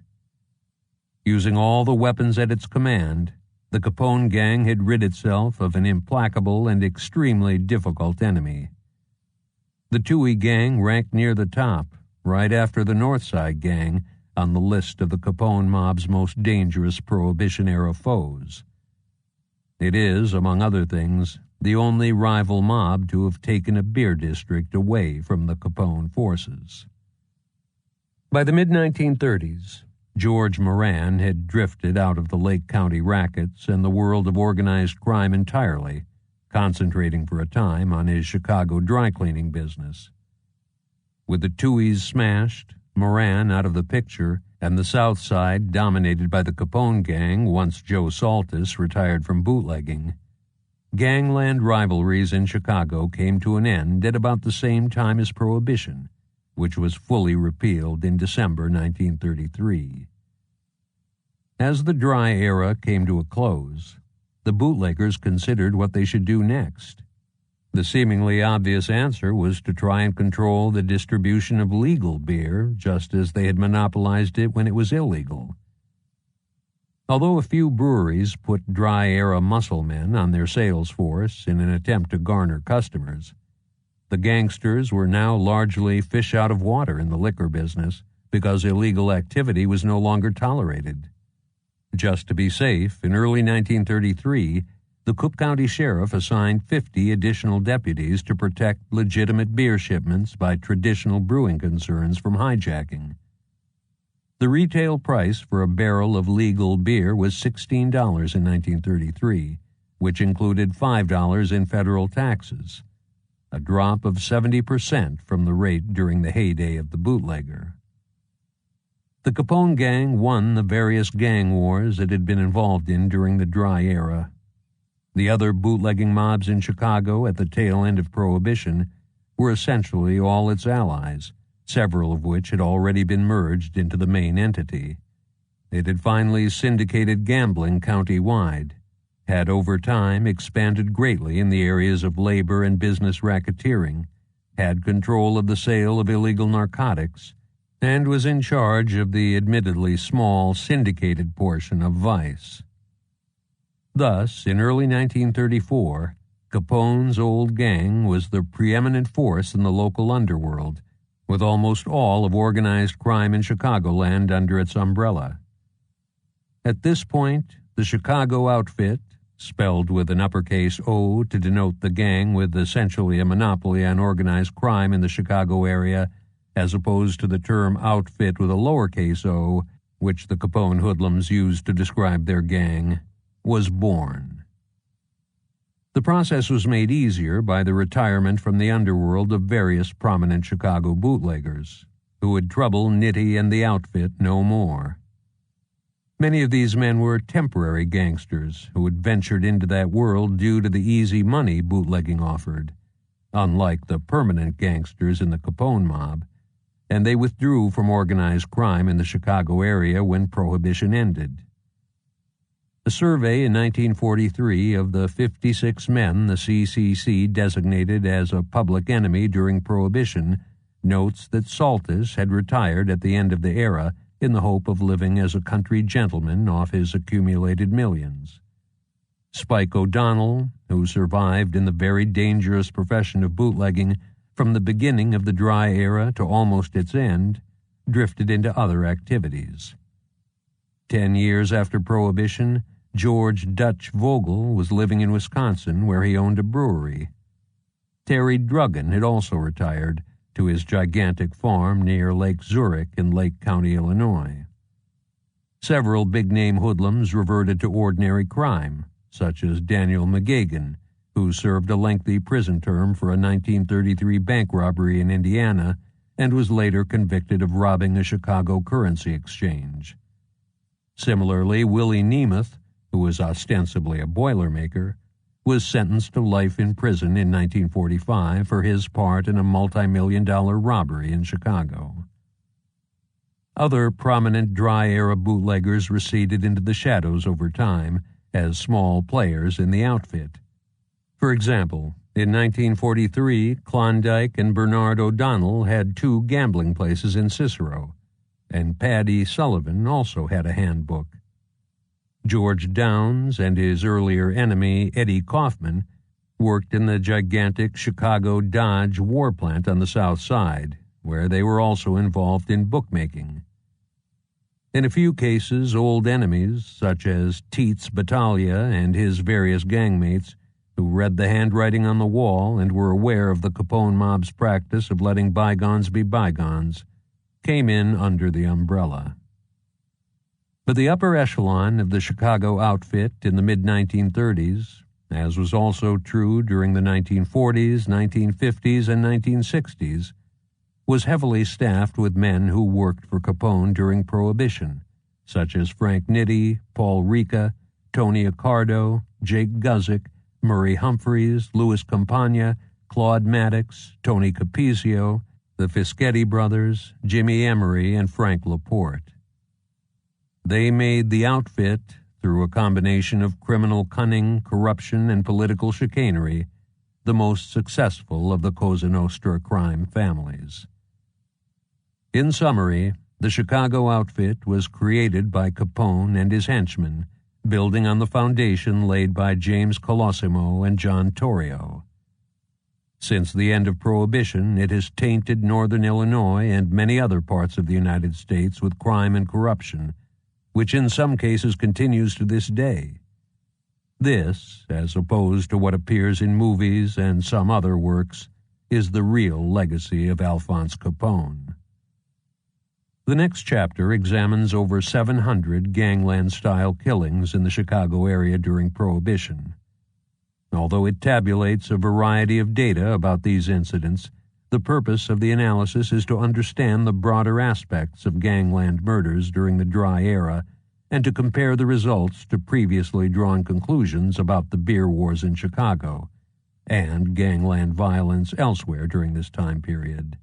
Using all the weapons at its command, the Capone gang had rid itself of an implacable and extremely difficult enemy. The Toohey gang ranked near the top, right after the Northside gang, on the list of the Capone mob's most dangerous Prohibition-era foes. It is, among other things, the only rival mob to have taken a beer district away from the Capone forces. By the mid-1930s, George Moran had drifted out of the Lake County rackets and the world of organized crime entirely, concentrating for a time on his Chicago dry cleaning business. With the Tooheys smashed, Moran out of the picture, and the South Side dominated by the Capone gang once Joe Saltis retired from bootlegging, gangland rivalries in Chicago came to an end at about the same time as Prohibition, which was fully repealed in December 1933. As the dry era came to a close, the bootleggers considered what they should do next. The seemingly obvious answer was to try and control the distribution of legal beer, just as they had monopolized it when it was illegal. Although a few breweries put dry-era muscle men on their sales force in an attempt to garner customers, the gangsters were now largely fish out of water in the liquor business because illegal activity was no longer tolerated. Just to be safe, in early 1933, the Cook County Sheriff assigned 50 additional deputies to protect legitimate beer shipments by traditional brewing concerns from hijacking. The retail price for a barrel of legal beer was $16 in 1933, which included $5 in federal taxes, a drop of 70% from the rate during the heyday of the bootlegger. The Capone gang won the various gang wars it had been involved in during the dry era. The other bootlegging mobs in Chicago at the tail end of Prohibition were essentially all its allies, several of which had already been merged into the main entity. It had finally syndicated gambling county-wide, had over time expanded greatly in the areas of labor and business racketeering, had control of the sale of illegal narcotics, and was in charge of the admittedly small syndicated portion of vice. Thus, in early 1934, Capone's old gang was the preeminent force in the local underworld, with almost all of organized crime in Chicagoland under its umbrella. At this point, the Chicago outfit, spelled with an uppercase O to denote the gang with essentially a monopoly on organized crime in the Chicago area, as opposed to the term outfit with a lowercase o, which the Capone hoodlums used to describe their gang, was born. The process was made easier by the retirement from the underworld of various prominent Chicago bootleggers, who would trouble Nitti and the outfit no more. Many of these men were temporary gangsters who had ventured into that world due to the easy money bootlegging offered, unlike the permanent gangsters in the Capone mob, and they withdrew from organized crime in the Chicago area when Prohibition ended. A survey in 1943 of the 56 men the CCC designated as a public enemy during Prohibition notes that Saltus had retired at the end of the era in the hope of living as a country gentleman off his accumulated millions. Spike O'Donnell, who survived in the very dangerous profession of bootlegging from the beginning of the dry era to almost its end, drifted into other activities. 10 years after Prohibition, George Dutch Vogel was living in Wisconsin, where he owned a brewery. Terry Druggan had also retired to his gigantic farm near Lake Zurich in Lake County, Illinois. Several big-name hoodlums reverted to ordinary crime, such as Daniel McGagan, who served a lengthy prison term for a 1933 bank robbery in Indiana and was later convicted of robbing a Chicago currency exchange. Similarly, Willie Nemeth, who was ostensibly a boilermaker, was sentenced to life in prison in 1945 for his part in a multi-million-dollar robbery in Chicago. Other prominent dry-era bootleggers receded into the shadows over time as small players in the outfit. For example, in 1943, Klondike and Bernard O'Donnell had 2 gambling places in Cicero, and Paddy Sullivan also had a handbook. George Downs and his earlier enemy, Eddie Kaufman, worked in the gigantic Chicago Dodge war plant on the South Side, where they were also involved in bookmaking. In a few cases, old enemies, such as Tietz Battaglia and his various gangmates, who read the handwriting on the wall and were aware of the Capone mob's practice of letting bygones be bygones, came in under the umbrella. But the upper echelon of the Chicago outfit in the mid-1930s, as was also true during the 1940s, 1950s, and 1960s, was heavily staffed with men who worked for Capone during Prohibition, such as Frank Nitti, Paul Ricca, Tony Accardo, Jake Guzik, Murray Humphreys, Louis Campagna, Claude Maddox, Tony Capizio, the Fischetti brothers, Jimmy Emery, and Frank Laporte. They made the outfit through a combination of criminal cunning, corruption, and political chicanery, the most successful of the Cosa Nostra crime families. In summary, the Chicago outfit was created by Capone and his henchmen, building on the foundation laid by James Colosimo and John Torrio. Since the end of Prohibition, it has tainted northern Illinois and many other parts of the United States with crime and corruption, which in some cases continues to this day. This, as opposed to what appears in movies and some other works, is the real legacy of Alphonse Capone. The next chapter examines over 700 gangland-style killings in the Chicago area during Prohibition. Although it tabulates a variety of data about these incidents, the purpose of the analysis is to understand the broader aspects of gangland murders during the dry era and to compare the results to previously drawn conclusions about the beer wars in Chicago and gangland violence elsewhere during this time period.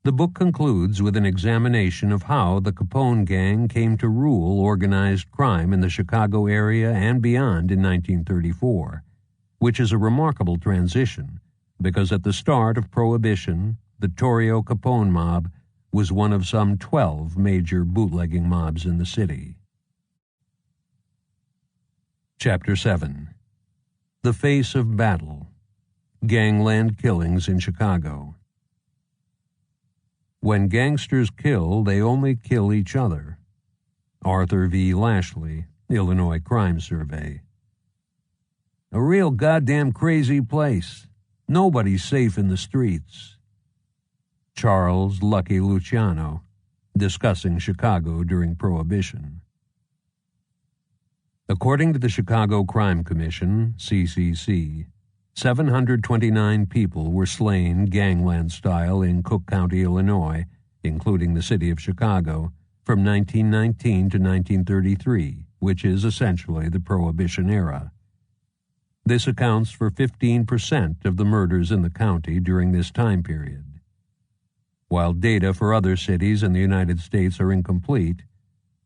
The book concludes with an examination of how the Capone gang came to rule organized crime in the Chicago area and beyond in 1934, which is a remarkable transition because at the start of Prohibition, the Torrio Capone mob was one of some 12 major bootlegging mobs in the city. Chapter 7. The Face of Battle. Gangland Killings in Chicago. When gangsters kill, they only kill each other. Arthur V. Lashley, Illinois Crime Survey. A real goddamn crazy place. Nobody's safe in the streets. Charles Lucky Luciano, discussing Chicago during Prohibition. According to the Chicago Crime Commission, CCC, 729 people were slain gangland style in Cook County, Illinois, including the city of Chicago, from 1919 to 1933, which is essentially the Prohibition era. This accounts for 15% of the murders in the county during this time period. While data for other cities in the United States are incomplete,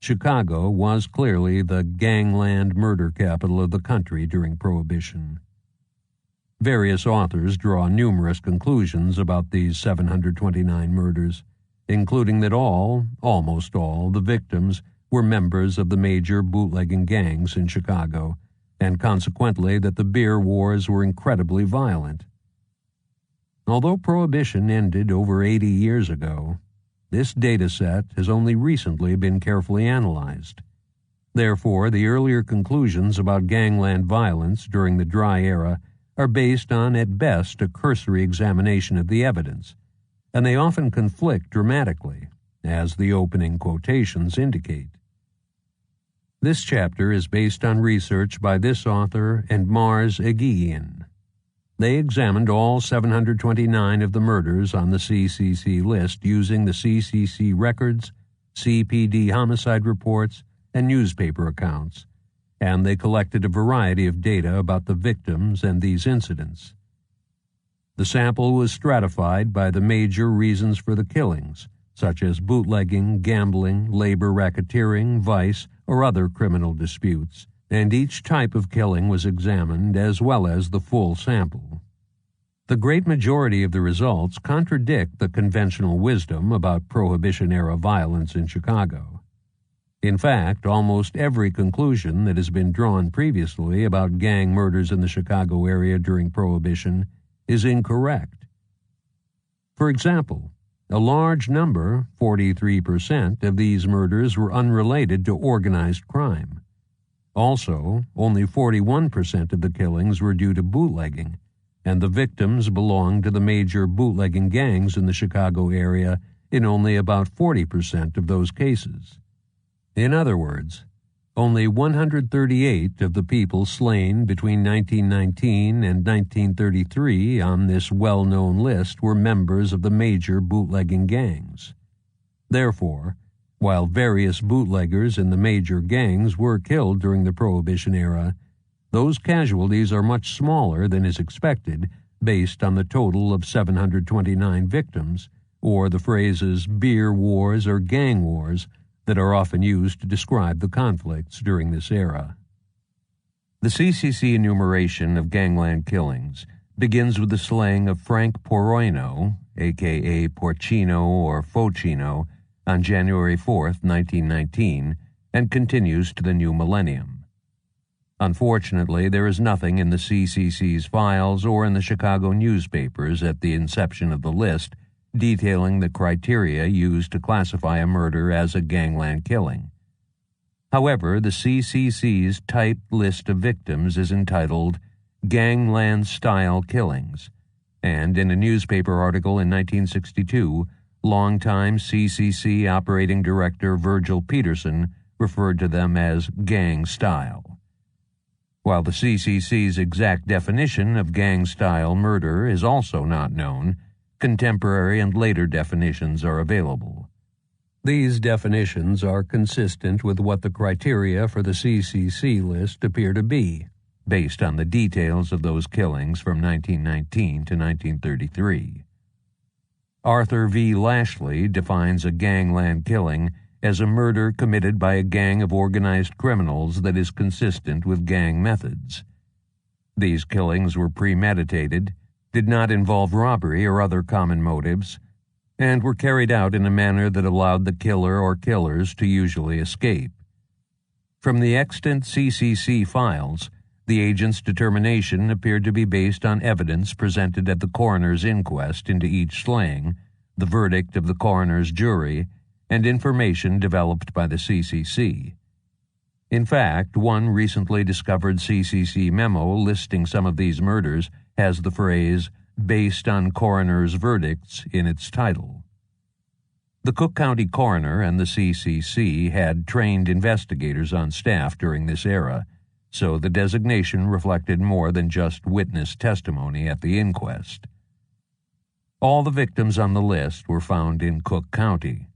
Chicago was clearly the gangland murder capital of the country during Prohibition. Various authors draw numerous conclusions about these 729 murders, including that almost all, the victims were members of the major bootlegging gangs in Chicago, and consequently that the beer wars were incredibly violent. Although Prohibition ended over 80 years ago, this data set has only recently been carefully analyzed. Therefore, the earlier conclusions about gangland violence during the dry era are based on, at best, a cursory examination of the evidence, and they often conflict dramatically, as the opening quotations indicate. This chapter is based on research by this author and Mars Egigian. They examined all 729 of the murders on the CCC list using the CCC records, CPD homicide reports, and newspaper accounts, and they collected a variety of data about the victims and these incidents. The sample was stratified by the major reasons for the killings, such as bootlegging, gambling, labor racketeering, vice, or other criminal disputes, and each type of killing was examined as well as the full sample. The great majority of the results contradict the conventional wisdom about Prohibition-era violence in Chicago. In fact, almost every conclusion that has been drawn previously about gang murders in the Chicago area during Prohibition is incorrect. For example, a large number, 43%, of these murders were unrelated to organized crime. Also, only 41% of the killings were due to bootlegging, and the victims belonged to the major bootlegging gangs in the Chicago area in only about 40% of those cases. In other words, only 138 of the people slain between 1919 and 1933 on this well-known list were members of the major bootlegging gangs. Therefore, while various bootleggers in the major gangs were killed during the Prohibition era, those casualties are much smaller than is expected based on the total of 729 victims, or the phrases beer wars or gang wars, that are often used to describe the conflicts during this era. The CCC enumeration of gangland killings begins with the slaying of Frank Poroino, a.k.a. Porcino or Focino, on January 4, 1919, and continues to the new millennium. Unfortunately, there is nothing in the CCC's files or in the Chicago newspapers at the inception of the list detailing the criteria used to classify a murder as a gangland killing. However, the CCC's typed list of victims is entitled Gangland-Style Killings, and in a newspaper article in 1962, longtime CCC Operating Director Virgil Peterson referred to them as gang-style. While the CCC's exact definition of gang-style murder is also not known, contemporary and later definitions are available. These definitions are consistent with what the criteria for the CCC list appear to be, based on the details of those killings from 1919 to 1933. Arthur V. Lashley defines a gangland killing as a murder committed by a gang of organized criminals that is consistent with gang methods. These killings were premeditated, did not involve robbery or other common motives, and were carried out in a manner that allowed the killer or killers to usually escape. From the extant CCC files, the agent's determination appeared to be based on evidence presented at the coroner's inquest into each slaying, the verdict of the coroner's jury, and information developed by the CCC. In fact, one recently discovered CCC memo listing some of these murders has the phrase, "based on coroner's verdicts," in its title. The Cook County coroner and the CCC had trained investigators on staff during this era, so the designation reflected more than just witness testimony at the inquest. All the victims on the list were found in Cook County.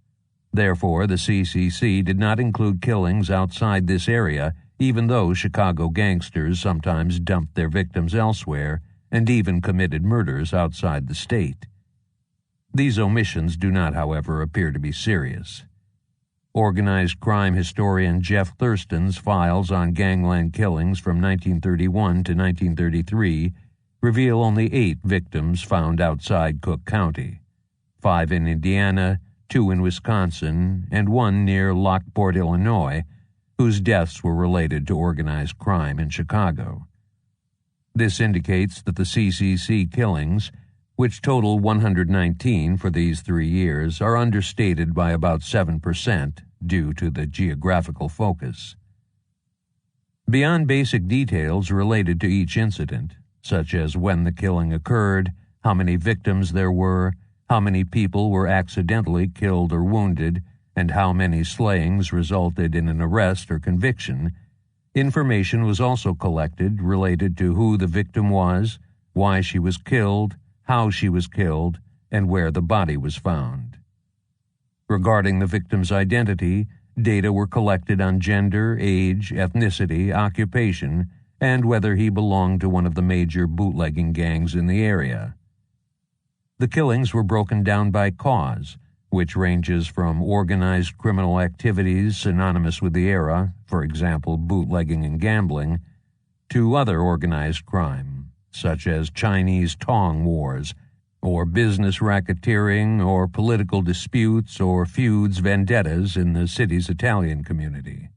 Therefore, the CCC did not include killings outside this area, even though Chicago gangsters sometimes dumped their victims elsewhere and even committed murders outside the state. These omissions do not, however, appear to be serious. Organized crime historian Jeff Thurston's files on gangland killings from 1931 to 1933 reveal only 8 victims found outside Cook County, 5 in Indiana, 2 in Wisconsin, and 1 near Lockport, Illinois, whose deaths were related to organized crime in Chicago. This indicates that the CCC killings, which total 119 for these 3 years, are understated by about 7% due to the geographical focus. Beyond basic details related to each incident, such as when the killing occurred, how many victims there were, how many people were accidentally killed or wounded, and how many slayings resulted in an arrest or conviction, information was also collected related to who the victim was, why she was killed, how she was killed, and where the body was found. Regarding the victim's identity, data were collected on gender, age, ethnicity, occupation, and whether he belonged to one of the major bootlegging gangs in the area. The killings were broken down by cause, which ranges from organized criminal activities synonymous with the era, for example, bootlegging and gambling, to other organized crime, such as Chinese tong wars, or business racketeering, or political disputes or feuds, vendettas in the city's Italian community.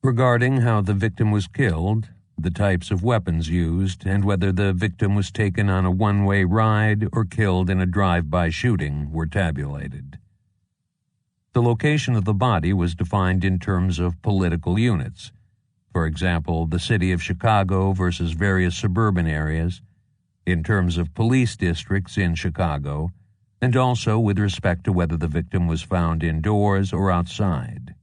Regarding how the victim was killed, the types of weapons used, and whether the victim was taken on a one-way ride or killed in a drive-by shooting were tabulated. The location of the body was defined in terms of political units, for example, the city of Chicago versus various suburban areas, in terms of police districts in Chicago, and also with respect to whether the victim was found indoors or outside.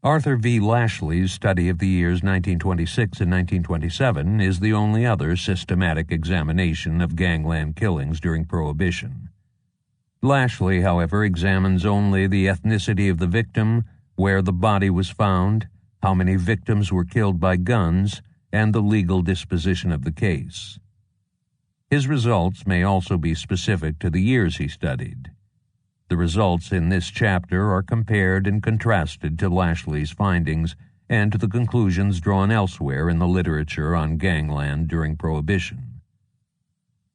Arthur V. Lashley's study of the years 1926 and 1927 is the only other systematic examination of gangland killings during Prohibition. Lashley, however, examines only the ethnicity of the victim, where the body was found, how many victims were killed by guns, and the legal disposition of the case. His results may also be specific to the years he studied. The results in this chapter are compared and contrasted to Lashley's findings and to the conclusions drawn elsewhere in the literature on gangland during Prohibition.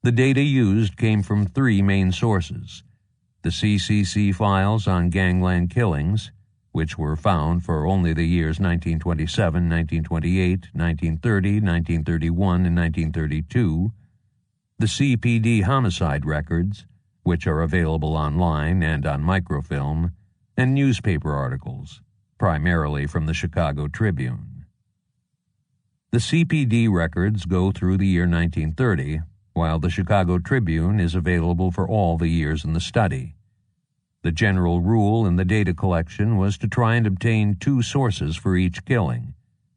The data used came from three main sources: the CCC files on gangland killings, which were found for only the years 1927, 1928, 1930, 1931, and 1932, the CPD homicide records, which are available online and on microfilm, and newspaper articles, primarily from the Chicago Tribune. The CPD records go through the year 1930, while the Chicago Tribune is available for all the years in the study. The general rule in the data collection was to try and obtain two sources for each killing,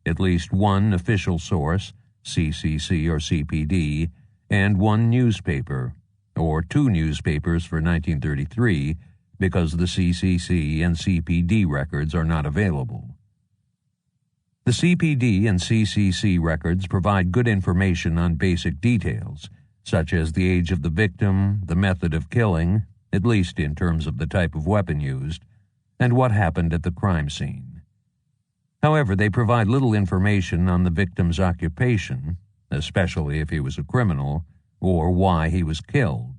at least one official source, CCC or CPD, and one newspaper, or two newspapers for 1933, because the CCC and CPD records are not available. The CPD and CCC records provide good information on basic details, such as the age of the victim, the method of killing, at least in terms of the type of weapon used, and what happened at the crime scene. However, they provide little information on the victim's occupation, especially if he was a criminal, or why he was killed.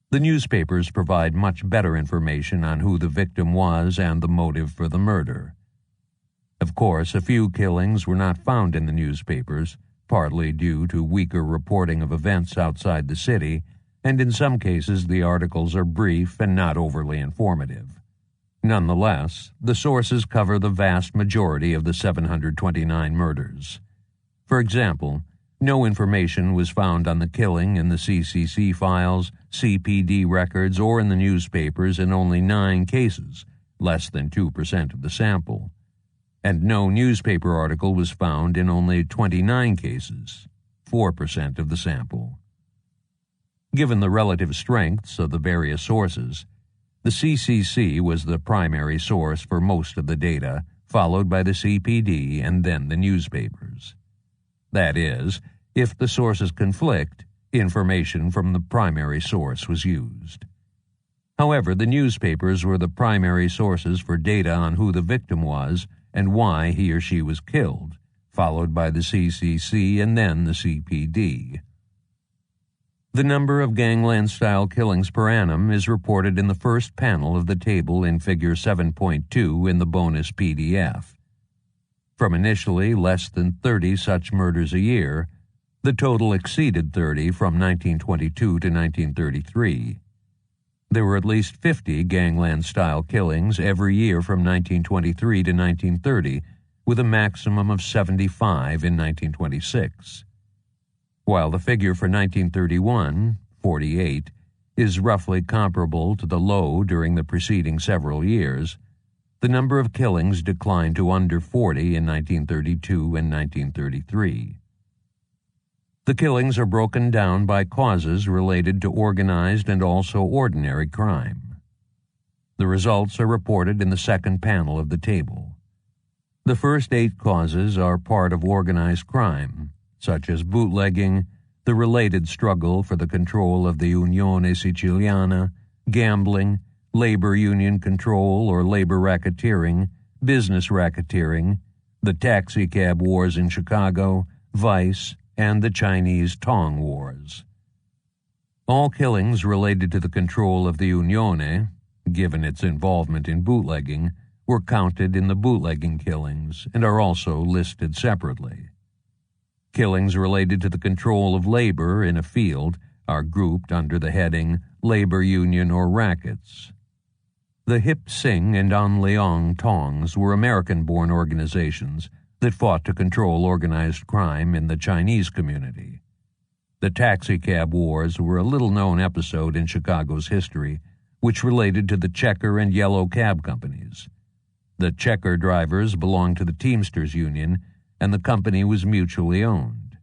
The newspapers provide much better information on who the victim was and the motive for the murder. Of course, a few killings were not found in the newspapers, partly due to weaker reporting of events outside the city, and in some cases the articles are brief and not overly informative. Nonetheless, the sources cover the vast majority of the 729 murders. For example, no information was found on the killing in the CCC files, CPD records, or in the newspapers in only 9 cases, less than 2% of the sample. And no newspaper article was found in only 29 cases, 4% of the sample. Given the relative strengths of the various sources, the CCC was the primary source for most of the data, followed by the CPD and then the newspapers. That is, if the sources conflict, information from the primary source was used. However, the newspapers were the primary sources for data on who the victim was and why he or she was killed, followed by the CCC and then the CPD. The number of gangland-style killings per annum is reported in the first panel of the table in Figure 7.2 in the bonus PDF. From initially less than 30 such murders a year, the total exceeded 30 from 1922 to 1933. There were at least 50 gangland-style killings every year from 1923 to 1930, with a maximum of 75 in 1926. While the figure for 1931, 48, is roughly comparable to the low during the preceding several years, the number of killings declined to under 40 in 1932 and 1933. The killings are broken down by causes related to organized and also ordinary crime. The results are reported in the second panel of the table. The first 8 causes are part of organized crime, such as bootlegging, the related struggle for the control of the Unione Siciliana, gambling, labor union control or labor racketeering, business racketeering, the taxicab wars in Chicago, vice, and the Chinese Tong Wars. All killings related to the control of the Unione, given its involvement in bootlegging, were counted in the bootlegging killings and are also listed separately. Killings related to the control of labor in a field are grouped under the heading Labor Union or Rackets. The Hip Sing and An Leong Tongs were American-born organizations that fought to control organized crime in the Chinese community. The taxicab wars were a little-known episode in Chicago's history, which related to the Checker and Yellow cab companies. The Checker drivers belonged to the Teamsters Union, and the company was mutually owned.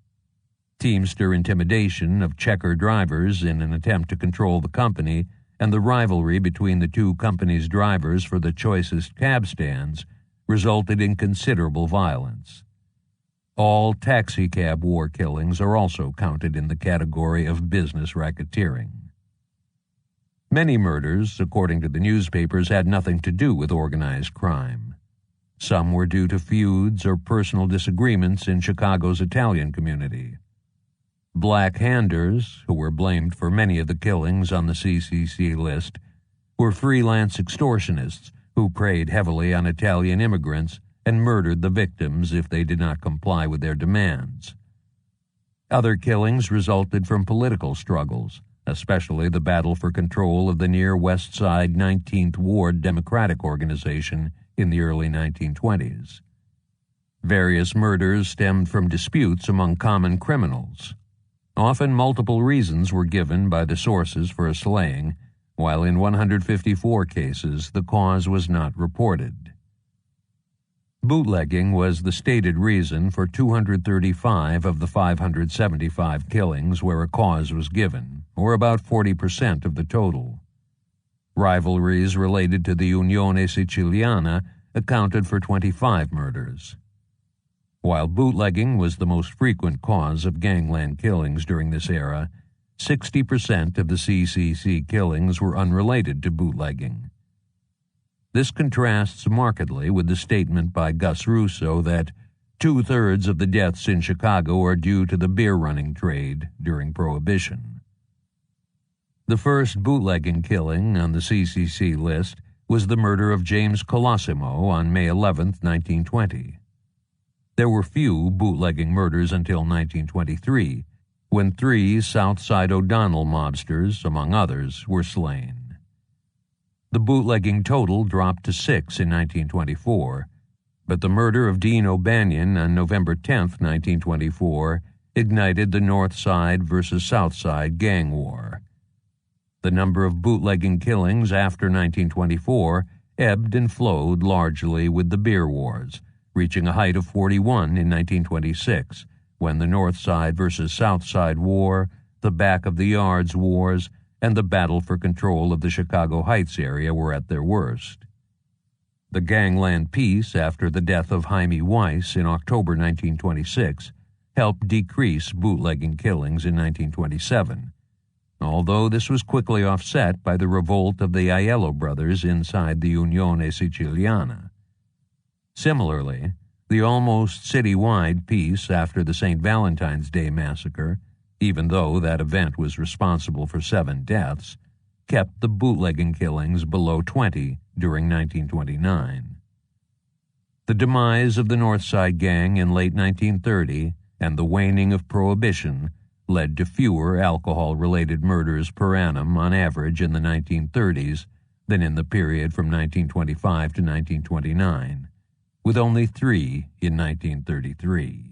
Teamster intimidation of Checker drivers in an attempt to control the company and the rivalry between the two companies' drivers for the choicest cab stands resulted in considerable violence. All taxicab war killings are also counted in the category of business racketeering. Many murders, according to the newspapers, had nothing to do with organized crime. Some were due to feuds or personal disagreements in Chicago's Italian community. Black handers, who were blamed for many of the killings on the CCC list, were freelance extortionists who preyed heavily on Italian immigrants and murdered the victims if they did not comply with their demands. Other killings resulted from political struggles, especially the battle for control of the near West Side 19th Ward Democratic Organization in the early 1920s. Various murders stemmed from disputes among common criminals. Often multiple reasons were given by the sources for a slaying, while in 154 cases the cause was not reported. Bootlegging was the stated reason for 235 of the 575 killings where a cause was given, or about 40% of the total. Rivalries related to the Unione Siciliana accounted for 25 murders. While bootlegging was the most frequent cause of gangland killings during this era, 60% of the CCC killings were unrelated to bootlegging. This contrasts markedly with the statement by Gus Russo that 2/3 of the deaths in Chicago are due to the beer-running trade during Prohibition. The first bootlegging killing on the CCC list was the murder of James Colosimo on May 11, 1920. There were few bootlegging murders until 1923, when 3 Southside O'Donnell mobsters, among others, were slain. The bootlegging total dropped to 6 in 1924, but the murder of Dean O'Banion on November 10, 1924, ignited the North Side versus South Side gang war. The number of bootlegging killings after 1924 ebbed and flowed largely with the beer wars, reaching a height of 41 in 1926, when the North Side versus South Side war, the Back of the Yards wars, and the battle for control of the Chicago Heights area were at their worst. The gangland peace after the death of Jaime Weiss in October 1926 helped decrease bootlegging killings in 1927, although this was quickly offset by the revolt of the Aiello brothers inside the Unione Siciliana. Similarly, the almost citywide peace after the St. Valentine's Day massacre, even though that event was responsible for 7 deaths, kept the bootlegging killings below 20 during 1929. The demise of the North Side Gang in late 1930 and the waning of Prohibition led to fewer alcohol-related murders per annum on average in the 1930s than in the period from 1925 to 1929, with only 3 in 1933.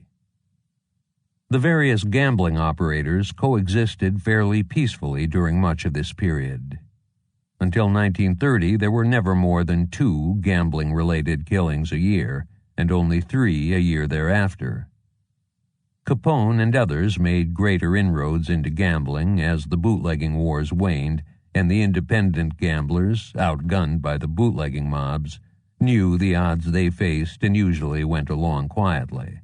The various gambling operators coexisted fairly peacefully during much of this period. Until 1930, there were never more than 2 gambling-related killings a year, and only 3 a year thereafter. Capone and others made greater inroads into gambling as the bootlegging wars waned, and the independent gamblers, outgunned by the bootlegging mobs, knew the odds they faced and usually went along quietly.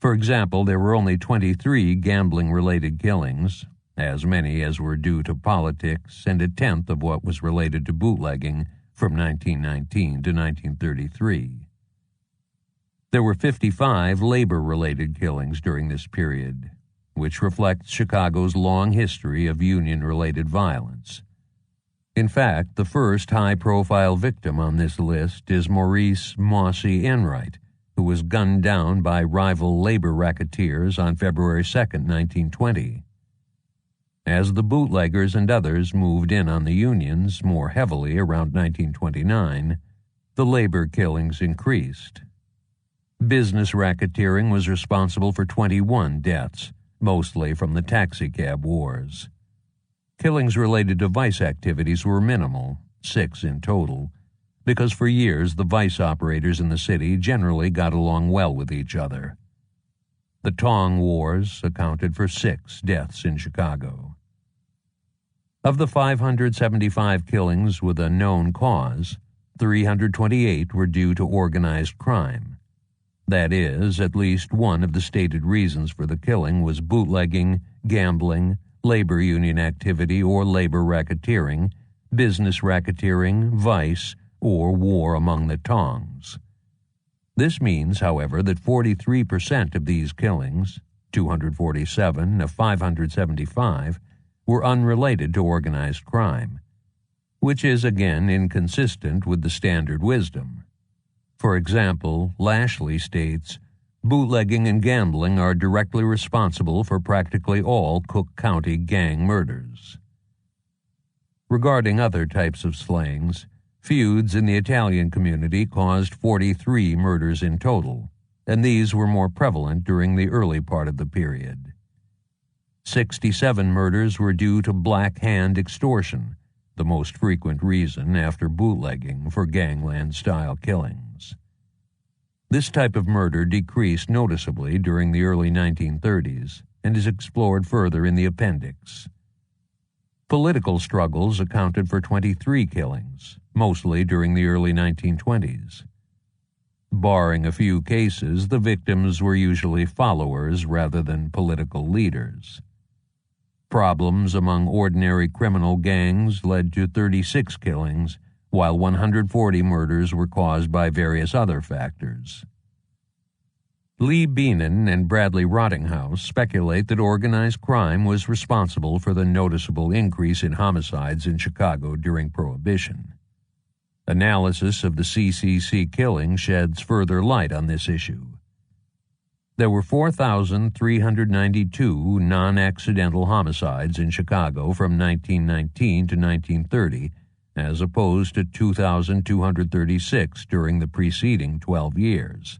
For example, there were only 23 gambling-related killings, as many as were due to politics, and 1/10 of what was related to bootlegging from 1919 to 1933. There were 55 labor-related killings during this period, which reflects Chicago's long history of union-related violence. In fact, the first high-profile victim on this list is Maurice Mossy Enright, who was gunned down by rival labor racketeers on February 2, 1920. As the bootleggers and others moved in on the unions more heavily around 1929, the labor killings increased. Business racketeering was responsible for 21 deaths, mostly from the taxicab wars. Killings related to vice activities were minimal, 6 in total, because for years the vice operators in the city generally got along well with each other. The Tong Wars accounted for 6 deaths in Chicago. Of the 575 killings with a known cause, 328 were due to organized crime. That is, at least one of the stated reasons for the killing was bootlegging, gambling, labor union activity or labor racketeering, business racketeering, vice, or war among the tongs. This means, however, that 43% of these killings, 247 of 575, were unrelated to organized crime, which is again inconsistent with the standard wisdom. For example, Lashley states, "Bootlegging and gambling are directly responsible for practically all Cook County gang murders." Regarding other types of slayings, feuds in the Italian community caused 43 murders in total, and these were more prevalent during the early part of the period. 67 murders were due to black hand extortion, the most frequent reason after bootlegging for gangland-style killings. This type of murder decreased noticeably during the early 1930s and is explored further in the appendix. Political struggles accounted for 23 killings, mostly during the early 1920s. Barring a few cases, the victims were usually followers rather than political leaders. Problems among ordinary criminal gangs led to 36 killings, while 140 murders were caused by various other factors. Lee Beenan and Bradley Rottinghouse speculate that organized crime was responsible for the noticeable increase in homicides in Chicago during Prohibition. Analysis of the CCC killing sheds further light on this issue. There were 4,392 non-accidental homicides in Chicago from 1919 to 1930, as opposed to 2,236 during the preceding 12 years.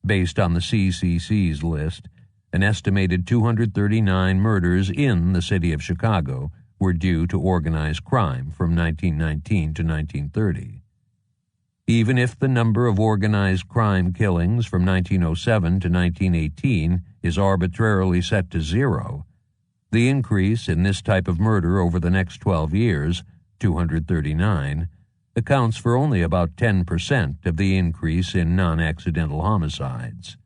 Based on the CCC's list, an estimated 239 murders in the city of Chicago were due to organized crime from 1919 to 1930. Even if the number of organized crime killings from 1907 to 1918 is arbitrarily set to 0, the increase in this type of murder over the next 12 years, 239, accounts for only about 10% of the increase in non-accidental homicides.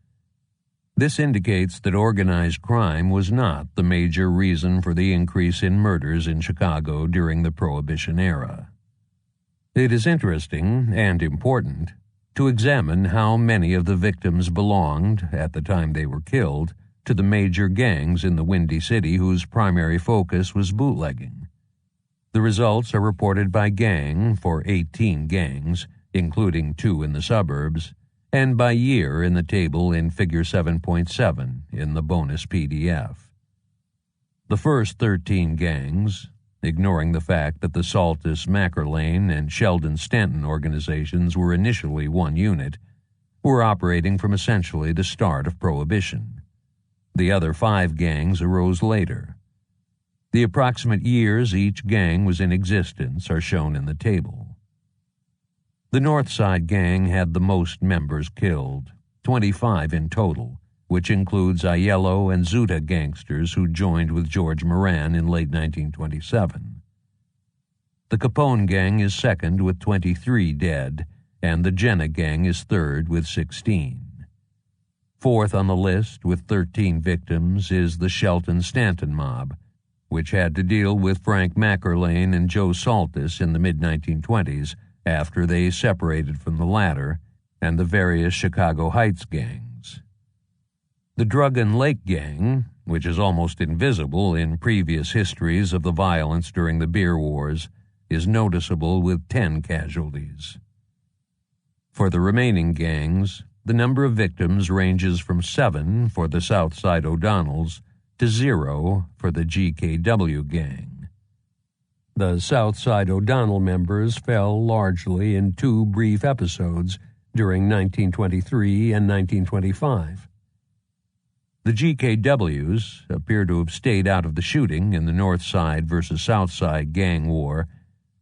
This indicates that organized crime was not the major reason for the increase in murders in Chicago during the Prohibition era. It is interesting and important to examine how many of the victims belonged, at the time they were killed, to the major gangs in the Windy City whose primary focus was bootlegging. The results are reported by gang for 18 gangs, including 2 in the suburbs, and by year in the table in Figure 7.7 in the bonus PDF. The first 13 gangs, ignoring the fact that the Saltus, Mackerlane, and Sheldon-Stanton organizations were initially one unit, were operating from essentially the start of Prohibition. The other 5 gangs arose later. The approximate years each gang was in existence are shown in the table. The North Side Gang had the most members killed, 25 in total, which includes Aiello and Zuta gangsters who joined with George Moran in late 1927. The Capone Gang is second with 23 dead, and the Jenna Gang is third with 16. Fourth on the list with 13 victims is the Shelton-Stanton mob, which had to deal with Frank Mackerlane and Joe Saltus in the mid-1920s after they separated from the latter and the various Chicago Heights gangs. The Druggen Lake Gang, which is almost invisible in previous histories of the violence during the beer wars, is noticeable with 10 casualties. For the remaining gangs, the number of victims ranges from 7 for the Southside O'Donnells to 0 for the GKW Gang. The Southside O'Donnell members fell largely in 2 brief episodes during 1923 and 1925. The GKWs appear to have stayed out of the shooting in the North Side versus South Side gang war,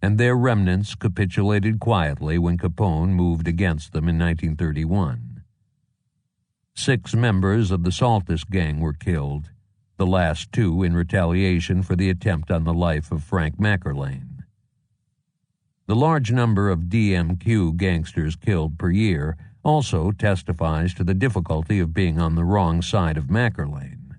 and their remnants capitulated quietly when Capone moved against them in 1931. 6 members of the Saltus gang were killed, the last 2 in retaliation for the attempt on the life of Frank Mackerlane. The large number of DMQ gangsters killed per year also testifies to the difficulty of being on the wrong side of Mackerlane.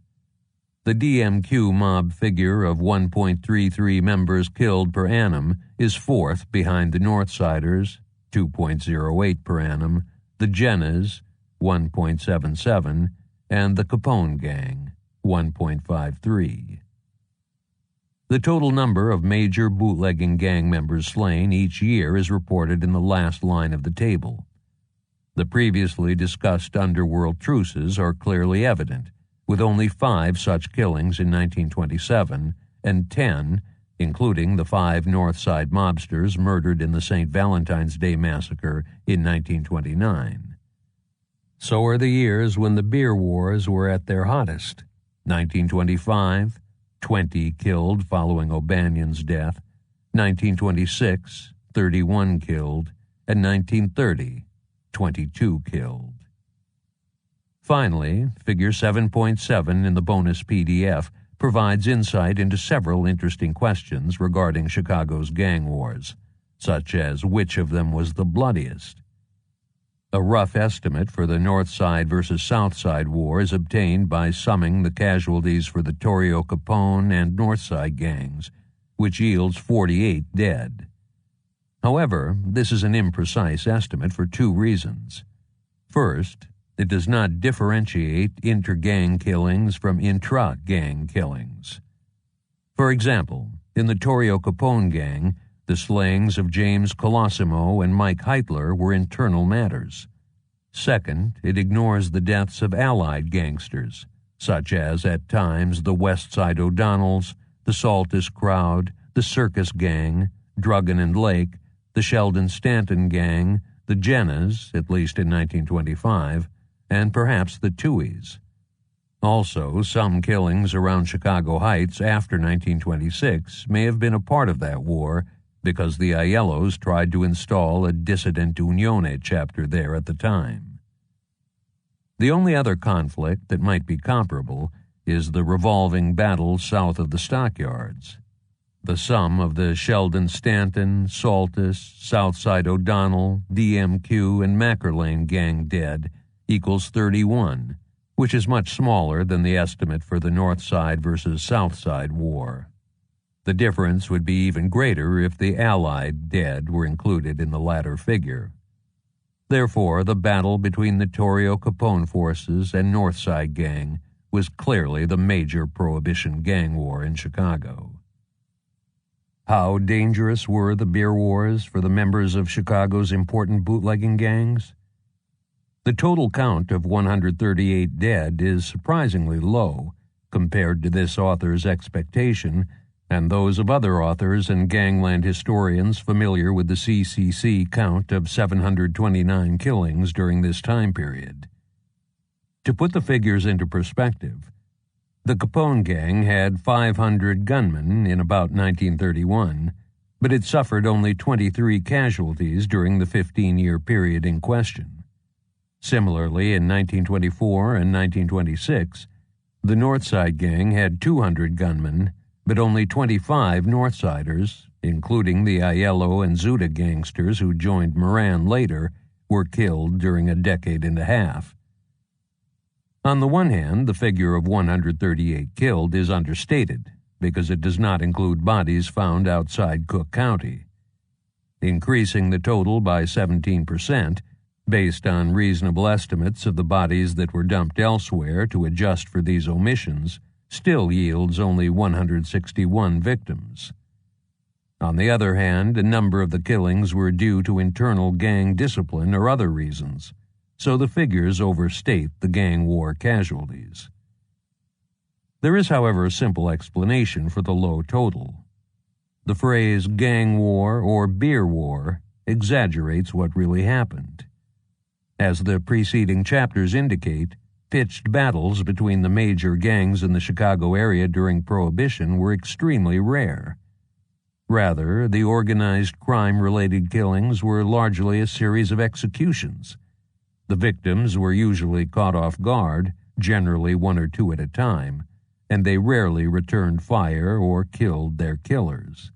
The DMQ mob figure of 1.33 members killed per annum is fourth behind the Northsiders, 2.08 per annum, the Jennas, 1.77, and the Capone gang, 1.53. The total number of major bootlegging gang members slain each year is reported in the last line of the table. The previously discussed underworld truces are clearly evident, with only 5 such killings in 1927 and 10, including the 5 Northside mobsters murdered in the St. Valentine's Day Massacre in 1929. So are the years when the beer wars were at their hottest: 1925, 20 killed following O'Banion's death, 1926, 31 killed, and 1930, 22 killed. Finally, Figure 7.7 in the bonus PDF provides insight into several interesting questions regarding Chicago's gang wars, such as which of them was the bloodiest. A rough estimate for the North Side versus South Side War is obtained by summing the casualties for the Torrio Capone and North Side gangs, which yields 48 dead. However, this is an imprecise estimate for 2 reasons. First, it does not differentiate inter-gang killings from intra-gang killings. For example, in the Torrio Capone gang, the slayings of James Colosimo and Mike Heitler were internal matters. Second, it ignores the deaths of allied gangsters, such as, at times, the West Side O'Donnells, the Saltus Crowd, the Circus Gang, Druggan and Lake, the Sheldon Stanton Gang, the Jennas, at least in 1925, and perhaps the Tuohys. Also, some killings around Chicago Heights after 1926 may have been a part of that war, because the Aiellos tried to install a dissident Unione chapter there at the time. The only other conflict that might be comparable is the revolving battle south of the stockyards. The sum of the Sheldon Stanton, Saltus, Southside O'Donnell, DMQ, and Mackerlane gang dead equals 31, which is much smaller than the estimate for the North Side versus South Side war. The difference would be even greater if the Allied dead were included in the latter figure. Therefore, the battle between the Torrio Capone forces and North Side gang was clearly the major Prohibition gang war in Chicago. How dangerous were the beer wars for the members of Chicago's important bootlegging gangs? The total count of 138 dead is surprisingly low compared to this author's expectation and those of other authors and gangland historians familiar with the CCC count of 729 killings during this time period. To put the figures into perspective, the Capone gang had 500 gunmen in about 1931, but it suffered only 23 casualties during the 15-year period in question. Similarly, in 1924 and 1926, the Northside gang had 200 gunmen, but only 25 Northsiders, including the Aiello and Zuda gangsters who joined Moran later, were killed during a decade and a half. On the one hand, the figure of 138 killed is understated because it does not include bodies found outside Cook County. Increasing the total by 17%, based on reasonable estimates of the bodies that were dumped elsewhere to adjust for these omissions, still yields only 161 victims. On the other hand, a number of the killings were due to internal gang discipline or other reasons, so the figures overstate the gang war casualties. There is, however, a simple explanation for the low total. The phrase gang war or beer war exaggerates what really happened. As the preceding chapters indicate, pitched battles between the major gangs in the Chicago area during Prohibition were extremely rare. Rather, the organized crime-related killings were largely a series of executions. The victims were usually caught off guard, generally 1 or 2 at a time, and they rarely returned fire or killed their killers.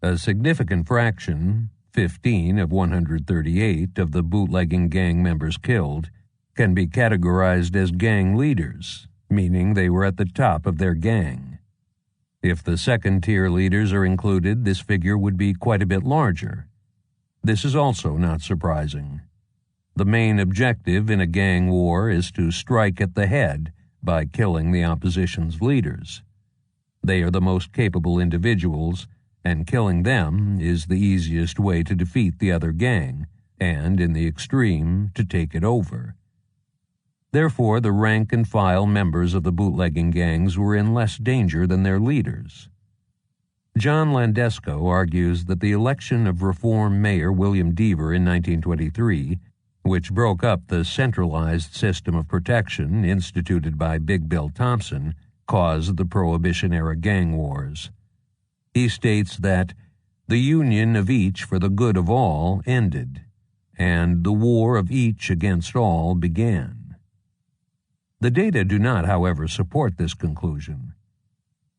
A significant fraction, 15 of 138 of the bootlegging gang members killed, can be categorized as gang leaders, meaning they were at the top of their gang. If the second-tier leaders are included, this figure would be quite a bit larger. This is also not surprising. The main objective in a gang war is to strike at the head by killing the opposition's leaders. They are the most capable individuals, and killing them is the easiest way to defeat the other gang, and, in the extreme, to take it over. Therefore, the rank-and-file members of the bootlegging gangs were in less danger than their leaders. John Landesco argues that the election of Reform Mayor William Deaver in 1923, which broke up the centralized system of protection instituted by Big Bill Thompson, caused the Prohibition-era gang wars. He states that the union of each for the good of all ended, and the war of each against all began. The data do not, however, support this conclusion.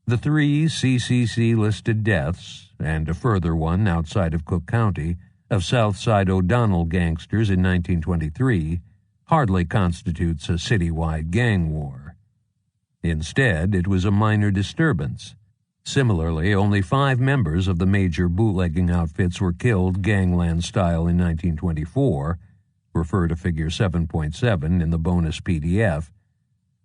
The 3 CCC-listed deaths, and a further one outside of Cook County, of Southside O'Donnell gangsters in 1923 hardly constitutes a citywide gang war. Instead, it was a minor disturbance. Similarly, only 5 members of the major bootlegging outfits were killed gangland-style in 1924, refer to Figure 7.7 in the bonus PDF,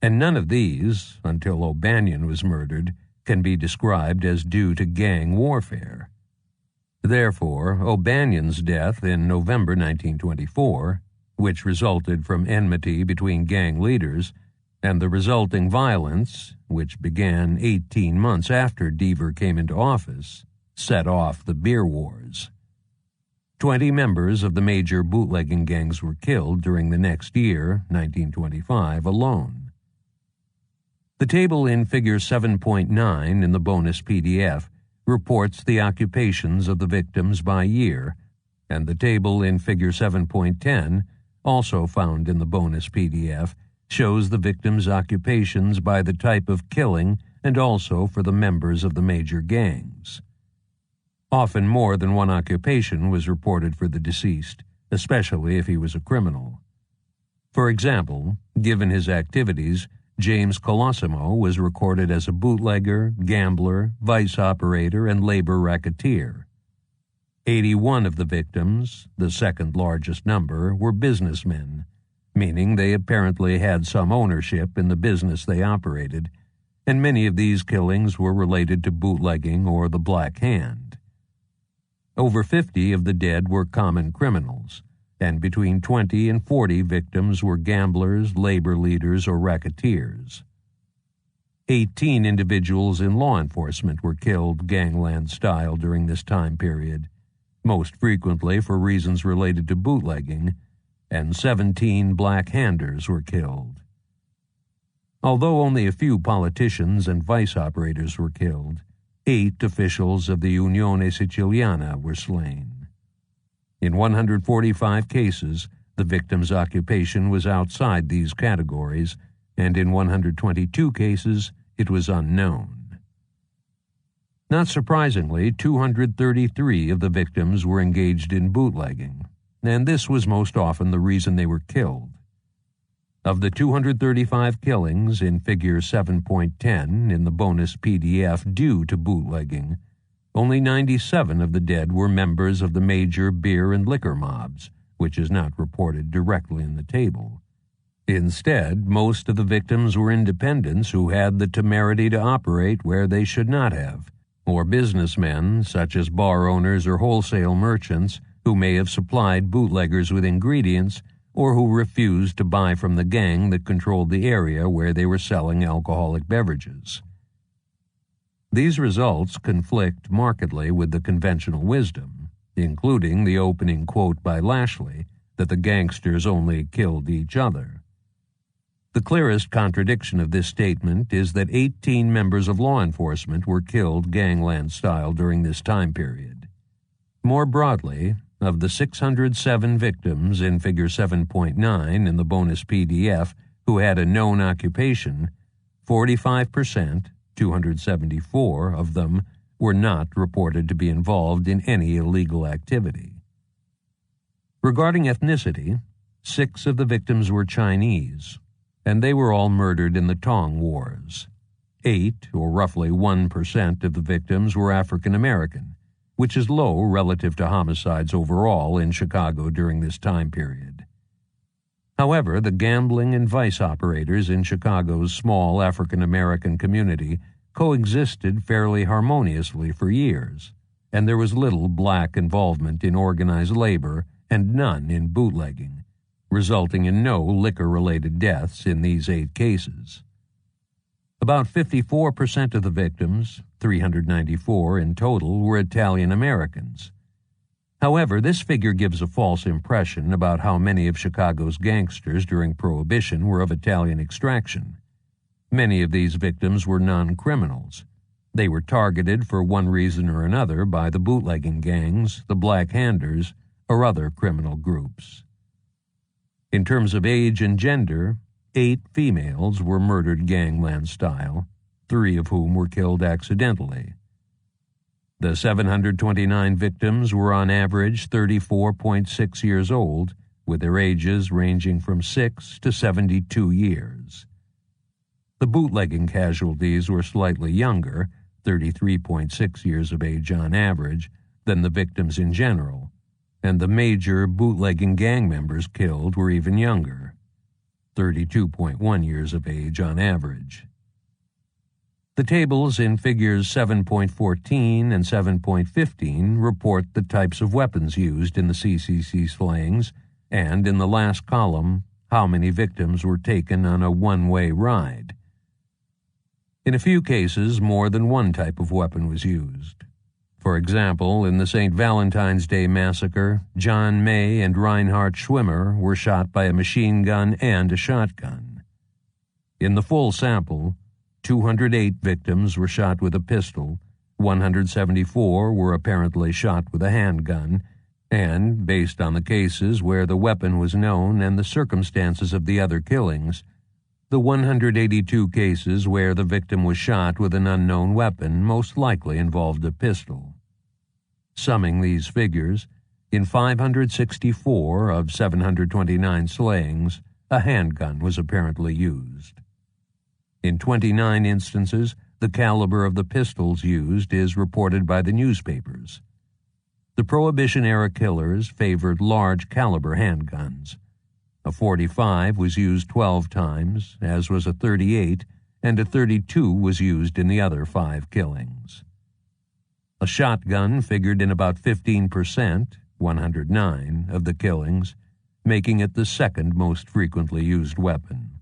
and none of these, until O'Banion was murdered, can be described as due to gang warfare. Therefore, O'Banion's death in November 1924, which resulted from enmity between gang leaders, and the resulting violence, which began 18 months after Deaver came into office, set off the beer wars. 20 members of the major bootlegging gangs were killed during the next year, 1925, alone. The table in Figure 7.9 in the bonus PDF reports the occupations of the victims by year, and the table in Figure 7.10, also found in the bonus PDF, shows the victims' occupations by the type of killing and also for the members of the major gangs. Often more than one occupation was reported for the deceased, especially if he was a criminal. For example, given his activities, James Colosimo was recorded as a bootlegger, gambler, vice operator, and labor racketeer. 81 of the victims, the second largest number, were businessmen, meaning they apparently had some ownership in the business they operated, and many of these killings were related to bootlegging or the Black Hand. Over 50 of the dead were common criminals, and between 20 and 40 victims were gamblers, labor leaders, or racketeers. 18 individuals in law enforcement were killed gangland-style during this time period, most frequently for reasons related to bootlegging, and 17 black-handers were killed. Although only a few politicians and vice operators were killed, 8 officials of the Unione Siciliana were slain. In 145 cases, the victim's occupation was outside these categories, and in 122 cases, it was unknown. Not surprisingly, 233 of the victims were engaged in bootlegging, and this was most often the reason they were killed. Of the 235 killings in Figure 7.10 in the bonus PDF due to bootlegging, only 97 of the dead were members of the major beer and liquor mobs, which is not reported directly in the table. Instead, most of the victims were independents who had the temerity to operate where they should not have, or businessmen, such as bar owners or wholesale merchants, who may have supplied bootleggers with ingredients or who refused to buy from the gang that controlled the area where they were selling alcoholic beverages. These results conflict markedly with the conventional wisdom, including the opening quote by Lashley that the gangsters only killed each other. The clearest contradiction of this statement is that 18 members of law enforcement were killed gangland-style during this time period. More broadly, of the 607 victims in Figure 7.9 in the bonus PDF who had a known occupation, 45%, 274 of them, were not reported to be involved in any illegal activity. Regarding ethnicity, 6 of the victims were Chinese, and they were all murdered in the Tong Wars. 8, or roughly 1% of the victims were African American, which is low relative to homicides overall in Chicago during this time period. However, the gambling and vice operators in Chicago's small African American community coexisted fairly harmoniously for years, and there was little black involvement in organized labor and none in bootlegging, resulting in no liquor-related deaths in these 8 cases. About 54% of the victims, 394 in total, were Italian Americans. However, this figure gives a false impression about how many of Chicago's gangsters during Prohibition were of Italian extraction. Many of these victims were non-criminals. They were targeted for one reason or another by the bootlegging gangs, the Black Handers, or other criminal groups. In terms of age and gender, 8 females were murdered gangland style, 3 of whom were killed accidentally. The 729 victims were on average 34.6 years old, with their ages ranging from 6 to 72 years. The bootlegging casualties were slightly younger, 33.6 years of age on average, than the victims in general, and the major bootlegging gang members killed were even younger, 32.1 years of age on average. The tables in figures 7.14 and 7.15 report the types of weapons used in the CCC slayings, and in the last column, how many victims were taken on a one-way ride. In a few cases, more than one type of weapon was used. For example, in the St. Valentine's Day massacre, John May and Reinhard Schwimmer were shot by a machine gun and a shotgun. In the full sample, 208 victims were shot with a pistol, 174 were apparently shot with a handgun, and, based on the cases where the weapon was known and the circumstances of the other killings, the 182 cases where the victim was shot with an unknown weapon most likely involved a pistol. Summing these figures, in 564 of 729 slayings, a handgun was apparently used. In 29 instances, the caliber of the pistols used is reported by the newspapers. The Prohibition-era killers favored large-caliber handguns. A .45 was used 12 times, as was a .38, and a .32 was used in the other 5 killings. A shotgun figured in about 15%, 109, of the killings, making it the second most frequently used weapon.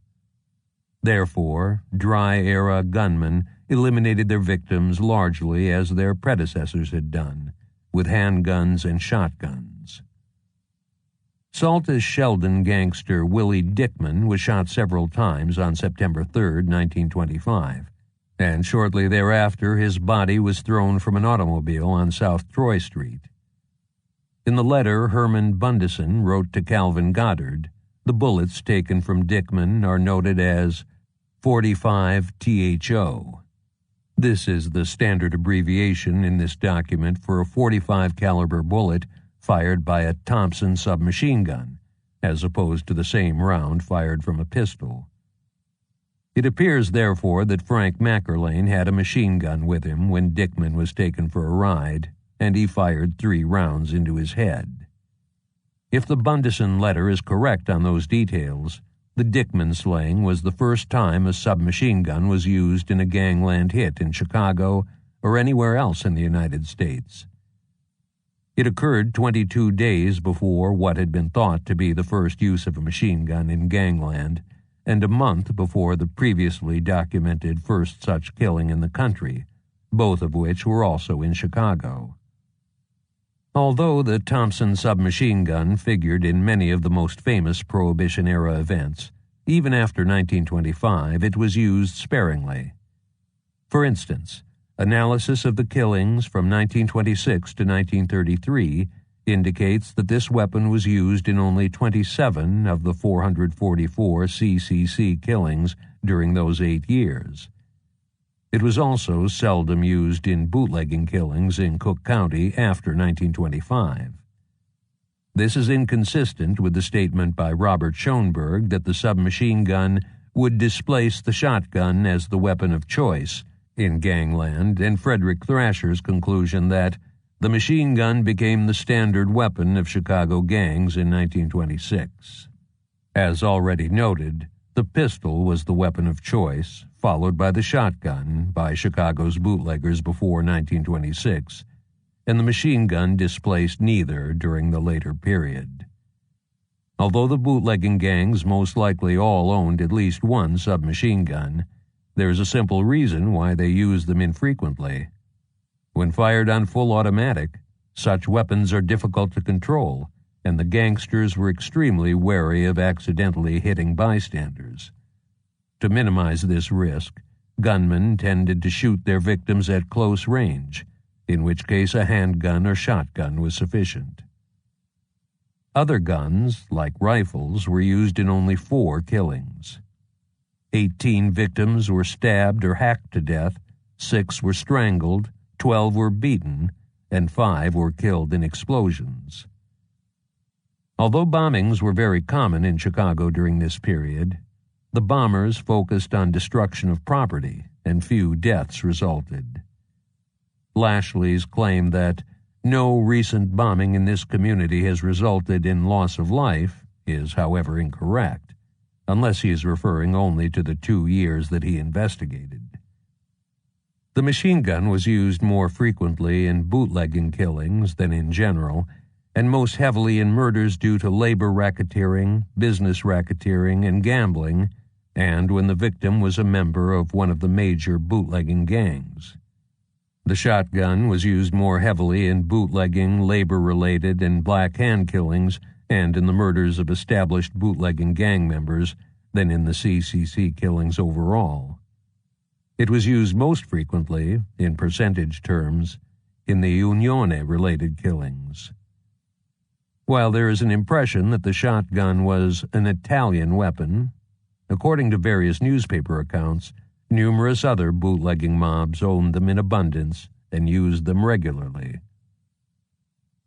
Therefore, dry-era gunmen eliminated their victims largely as their predecessors had done, with handguns and shotguns. Saltus Sheldon gangster Willie Dickman was shot several times on September 3, 1925, and shortly thereafter his body was thrown from an automobile on South Troy Street. In the letter Herman Bundesen wrote to Calvin Goddard, the bullets taken from Dickman are noted as 45 THO. This is the standard abbreviation in this document for a .45 caliber bullet fired by a Thompson submachine gun, as opposed to the same round fired from a pistol. It appears, therefore, that Frank Mackerlane had a machine gun with him when Dickman was taken for a ride, and he fired 3 rounds into his head. If the Bundesen letter is correct on those details, the Dickman slaying was the first time a submachine gun was used in a gangland hit in Chicago or anywhere else in the United States. It occurred 22 days before what had been thought to be the first use of a machine gun in gangland, and a month before the previously documented first such killing in the country, both of which were also in Chicago. Although the Thompson submachine gun figured in many of the most famous Prohibition-era events, even after 1925 it was used sparingly. For instance, analysis of the killings from 1926 to 1933 indicates that this weapon was used in only 27 of the 444 CCC killings during those 8 years. It was also seldom used in bootlegging killings in Cook County after 1925. This is inconsistent with the statement by Robert Schoenberg that the submachine gun would displace the shotgun as the weapon of choice in gangland, and Frederick Thrasher's conclusion that the machine gun became the standard weapon of Chicago gangs in 1926. As already noted, the pistol was the weapon of choice, followed by the shotgun by Chicago's bootleggers before 1926, and the machine gun displaced neither during the later period. Although the bootlegging gangs most likely all owned at least one submachine gun, there is a simple reason why they used them infrequently. When fired on full automatic, such weapons are difficult to control, and the gangsters were extremely wary of accidentally hitting bystanders. To minimize this risk, gunmen tended to shoot their victims at close range, in which case a handgun or shotgun was sufficient. Other guns, like rifles, were used in only 4 killings. 18 victims were stabbed or hacked to death, 6 were strangled, 12 were beaten, and 5 were killed in explosions. Although bombings were very common in Chicago during this period, the bombers focused on destruction of property, and few deaths resulted. Lashley's claim that no recent bombing in this community has resulted in loss of life is, however, incorrect, unless he is referring only to the 2 years that he investigated. The machine gun was used more frequently in bootlegging killings than in general, and most heavily in murders due to labor racketeering, business racketeering, and gambling, and when the victim was a member of one of the major bootlegging gangs. The shotgun was used more heavily in bootlegging, labor-related, and black hand killings, and in the murders of established bootlegging gang members than in the CCC killings overall. It was used most frequently, in percentage terms, in the Unione-related killings. While there is an impression that the shotgun was an Italian weapon, according to various newspaper accounts, numerous other bootlegging mobs owned them in abundance and used them regularly.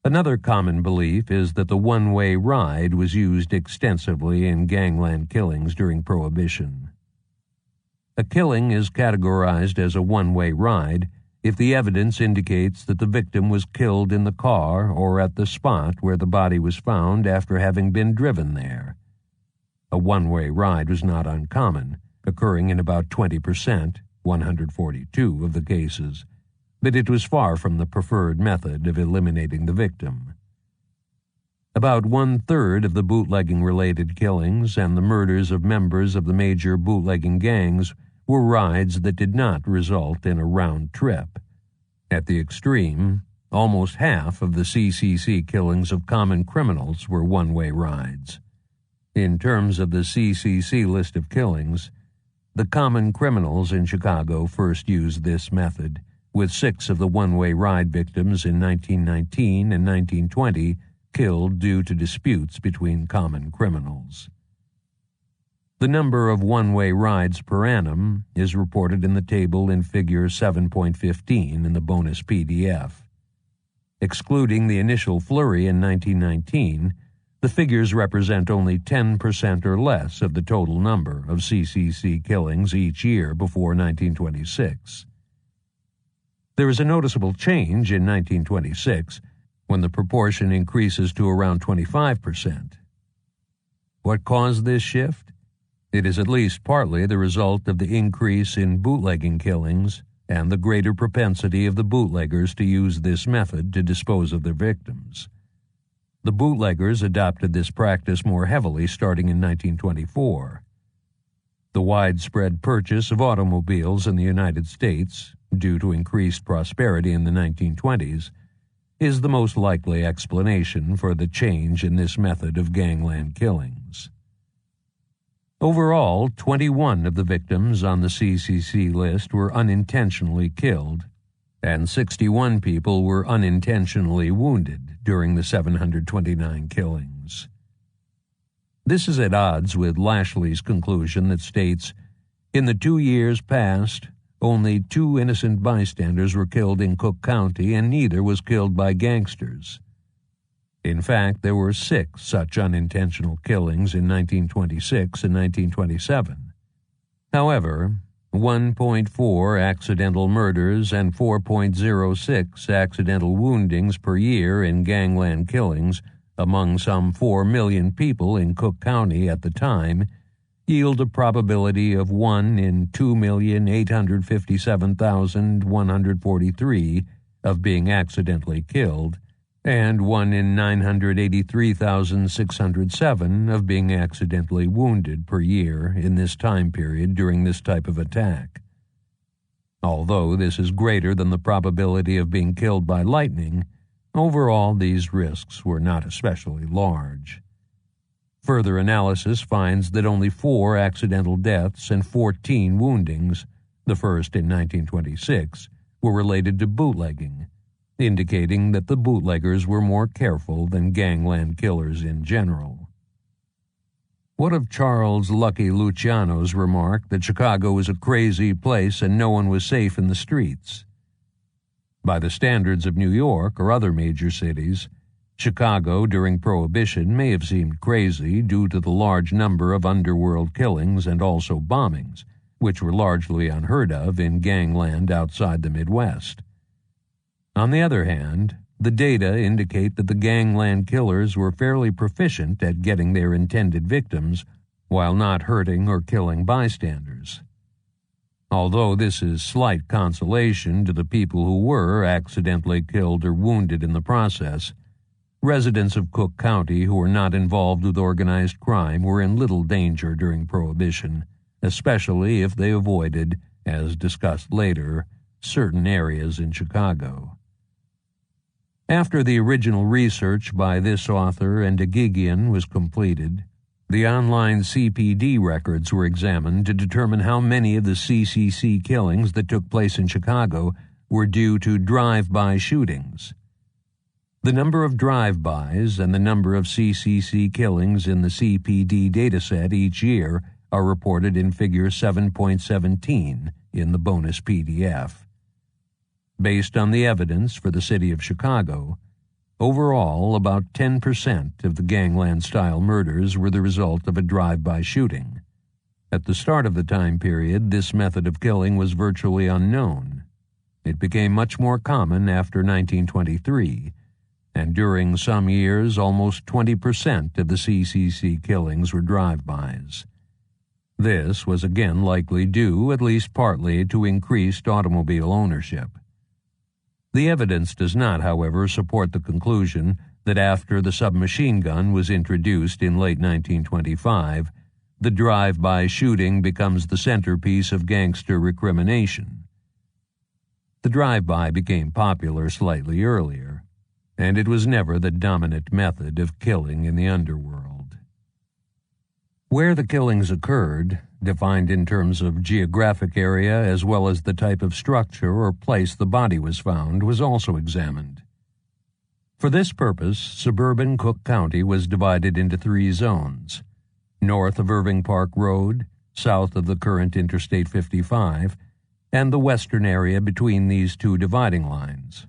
Another common belief is that the one-way ride was used extensively in gangland killings during Prohibition. A killing is categorized as a one-way ride if the evidence indicates that the victim was killed in the car or at the spot where the body was found after having been driven there. A one-way ride was not uncommon, occurring in about 20%, 142 of the cases, but it was far from the preferred method of eliminating the victim. About 1/3 of the bootlegging-related killings and the murders of members of the major bootlegging gangs were rides that did not result in a round trip. At the extreme, almost half of the CCC killings of common criminals were one-way rides. In terms of the CCC list of killings, the common criminals in Chicago first used this method, with 6 of the one-way ride victims in 1919 and 1920 killed due to disputes between common criminals. The number of one-way rides per annum is reported in the table in Figure 7.15 in the bonus PDF. Excluding the initial flurry in 1919, the figures represent only 10% or less of the total number of CCC killings each year before 1926. There is a noticeable change in 1926 when the proportion increases to around 25%. What caused this shift? It is at least partly the result of the increase in bootlegging killings and the greater propensity of the bootleggers to use this method to dispose of their victims. The bootleggers adopted this practice more heavily starting in 1924. The widespread purchase of automobiles in the United States, due to increased prosperity in the 1920s, is the most likely explanation for the change in this method of gangland killings. Overall, 21 of the victims on the CCC list were unintentionally killed, and 61 people were unintentionally wounded during the 729 killings. This is at odds with Lashley's conclusion that states, "In the 2 years past, only 2 innocent bystanders were killed in Cook County, and neither was killed by gangsters." In fact, there were 6 such unintentional killings in 1926 and 1927. However, 1.4 accidental murders and 4.06 accidental woundings per year in gangland killings among some 4 million people in Cook County at the time yield a probability of 1 in 2,857,143 of being accidentally killed, and 1 in 983,607 of being accidentally wounded per year in this time period during this type of attack. Although this is greater than the probability of being killed by lightning, overall these risks were not especially large. Further analysis finds that only 4 accidental deaths and 14 woundings, the first in 1926, were related to bootlegging, indicating that the bootleggers were more careful than gangland killers in general. What of Charles Lucky Luciano's remark that Chicago was a crazy place and no one was safe in the streets? By the standards of New York or other major cities, Chicago during Prohibition may have seemed crazy due to the large number of underworld killings and also bombings, which were largely unheard of in gangland outside the Midwest. On the other hand, the data indicate that the gangland killers were fairly proficient at getting their intended victims while not hurting or killing bystanders. Although this is slight consolation to the people who were accidentally killed or wounded in the process, residents of Cook County who were not involved with organized crime were in little danger during Prohibition, especially if they avoided, as discussed later, certain areas in Chicago. After the original research by this author and Agigian was completed, the online CPD records were examined to determine how many of the CCC killings that took place in Chicago were due to drive-by shootings. The number of drive-bys and the number of CCC killings in the CPD dataset each year are reported in Figure 7.17 in the bonus PDF. Based on the evidence for the city of Chicago, overall about 10% of the gangland-style murders were the result of a drive-by shooting. At the start of the time period, this method of killing was virtually unknown. It became much more common after 1923, and during some years almost 20% of the CCC killings were drive-bys. This was again likely due, at least partly, to increased automobile ownership. The evidence does not, however, support the conclusion that after the submachine gun was introduced in late 1925, the drive-by shooting becomes the centerpiece of gangster recrimination. The drive-by became popular slightly earlier, and it was never the dominant method of killing in the underworld. Where the killings occurred, defined in terms of geographic area as well as the type of structure or place the body was found, was also examined. For this purpose, suburban Cook County was divided into 3 zones: north of Irving Park Road, south of the current Interstate 55, and the western area between these 2 dividing lines.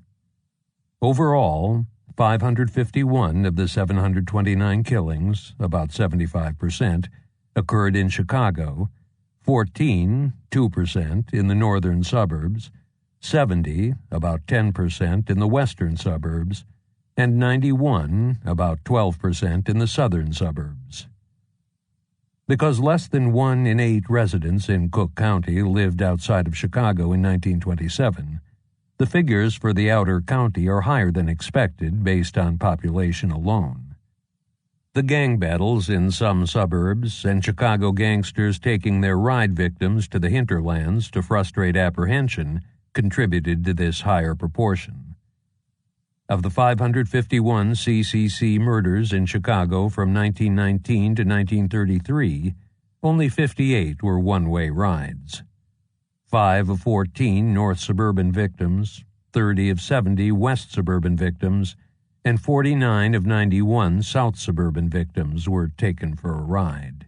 Overall, 551 of the 729 killings, about 75%, occurred in Chicago, 14, 2%, in the northern suburbs, 70, about 10%, in the western suburbs, and 91, about 12%, in the southern suburbs. Because less than 1 in 8 residents in Cook County lived outside of Chicago in 1927, the figures for the outer county are higher than expected based on population alone. The gang battles in some suburbs and Chicago gangsters taking their ride victims to the hinterlands to frustrate apprehension contributed to this higher proportion. Of the 551 CCC murders in Chicago from 1919 to 1933, only 58 were one-way rides. 5 of 14 north suburban victims, 30 of 70 west suburban victims, and 49 of 91 south suburban victims were taken for a ride.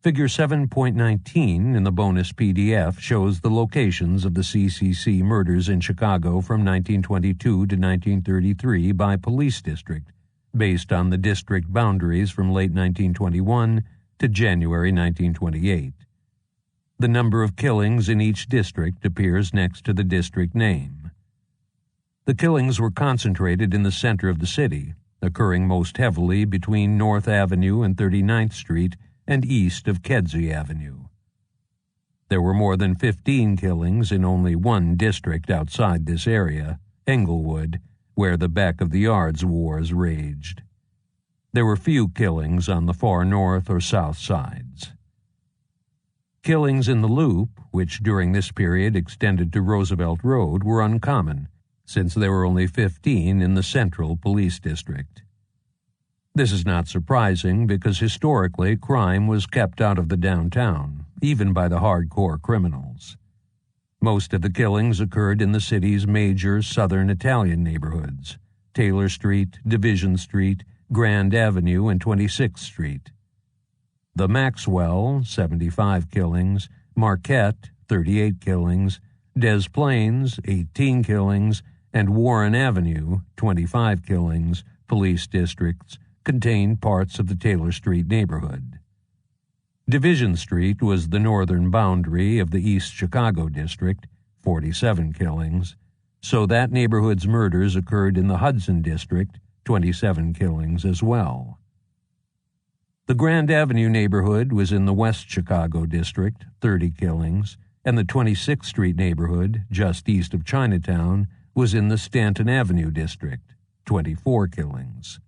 Figure 7.19 in the bonus PDF shows the locations of the CCC murders in Chicago from 1922 to 1933 by police district, based on the district boundaries from late 1921 to January 1928. The number of killings in each district appears next to the district name. The killings were concentrated in the center of the city, occurring most heavily between North Avenue and 39th Street and east of Kedzie Avenue. There were more than 15 killings in only one district outside this area, Englewood, where the Back of the Yards wars raged. There were few killings on the far north or south sides. Killings in the Loop, which during this period extended to Roosevelt Road, were uncommon, since there were only 15 in the Central Police District. This is not surprising because historically crime was kept out of the downtown, even by the hardcore criminals. Most of the killings occurred in the city's major southern Italian neighborhoods, Taylor Street, Division Street, Grand Avenue, and 26th Street. The Maxwell, 75 killings, Marquette, 38 killings, Des Plaines, 18 killings, and Warren Avenue, 25 killings, police districts contained parts of the Taylor Street neighborhood. Division Street was the northern boundary of the East Chicago district, 47 killings, so that neighborhood's murders occurred in the Hudson district, 27 killings as well. The Grand Avenue neighborhood was in the West Chicago district, 30 killings, and the 26th Street neighborhood, just east of Chinatown, was in the Stanton Avenue district, 24 killings.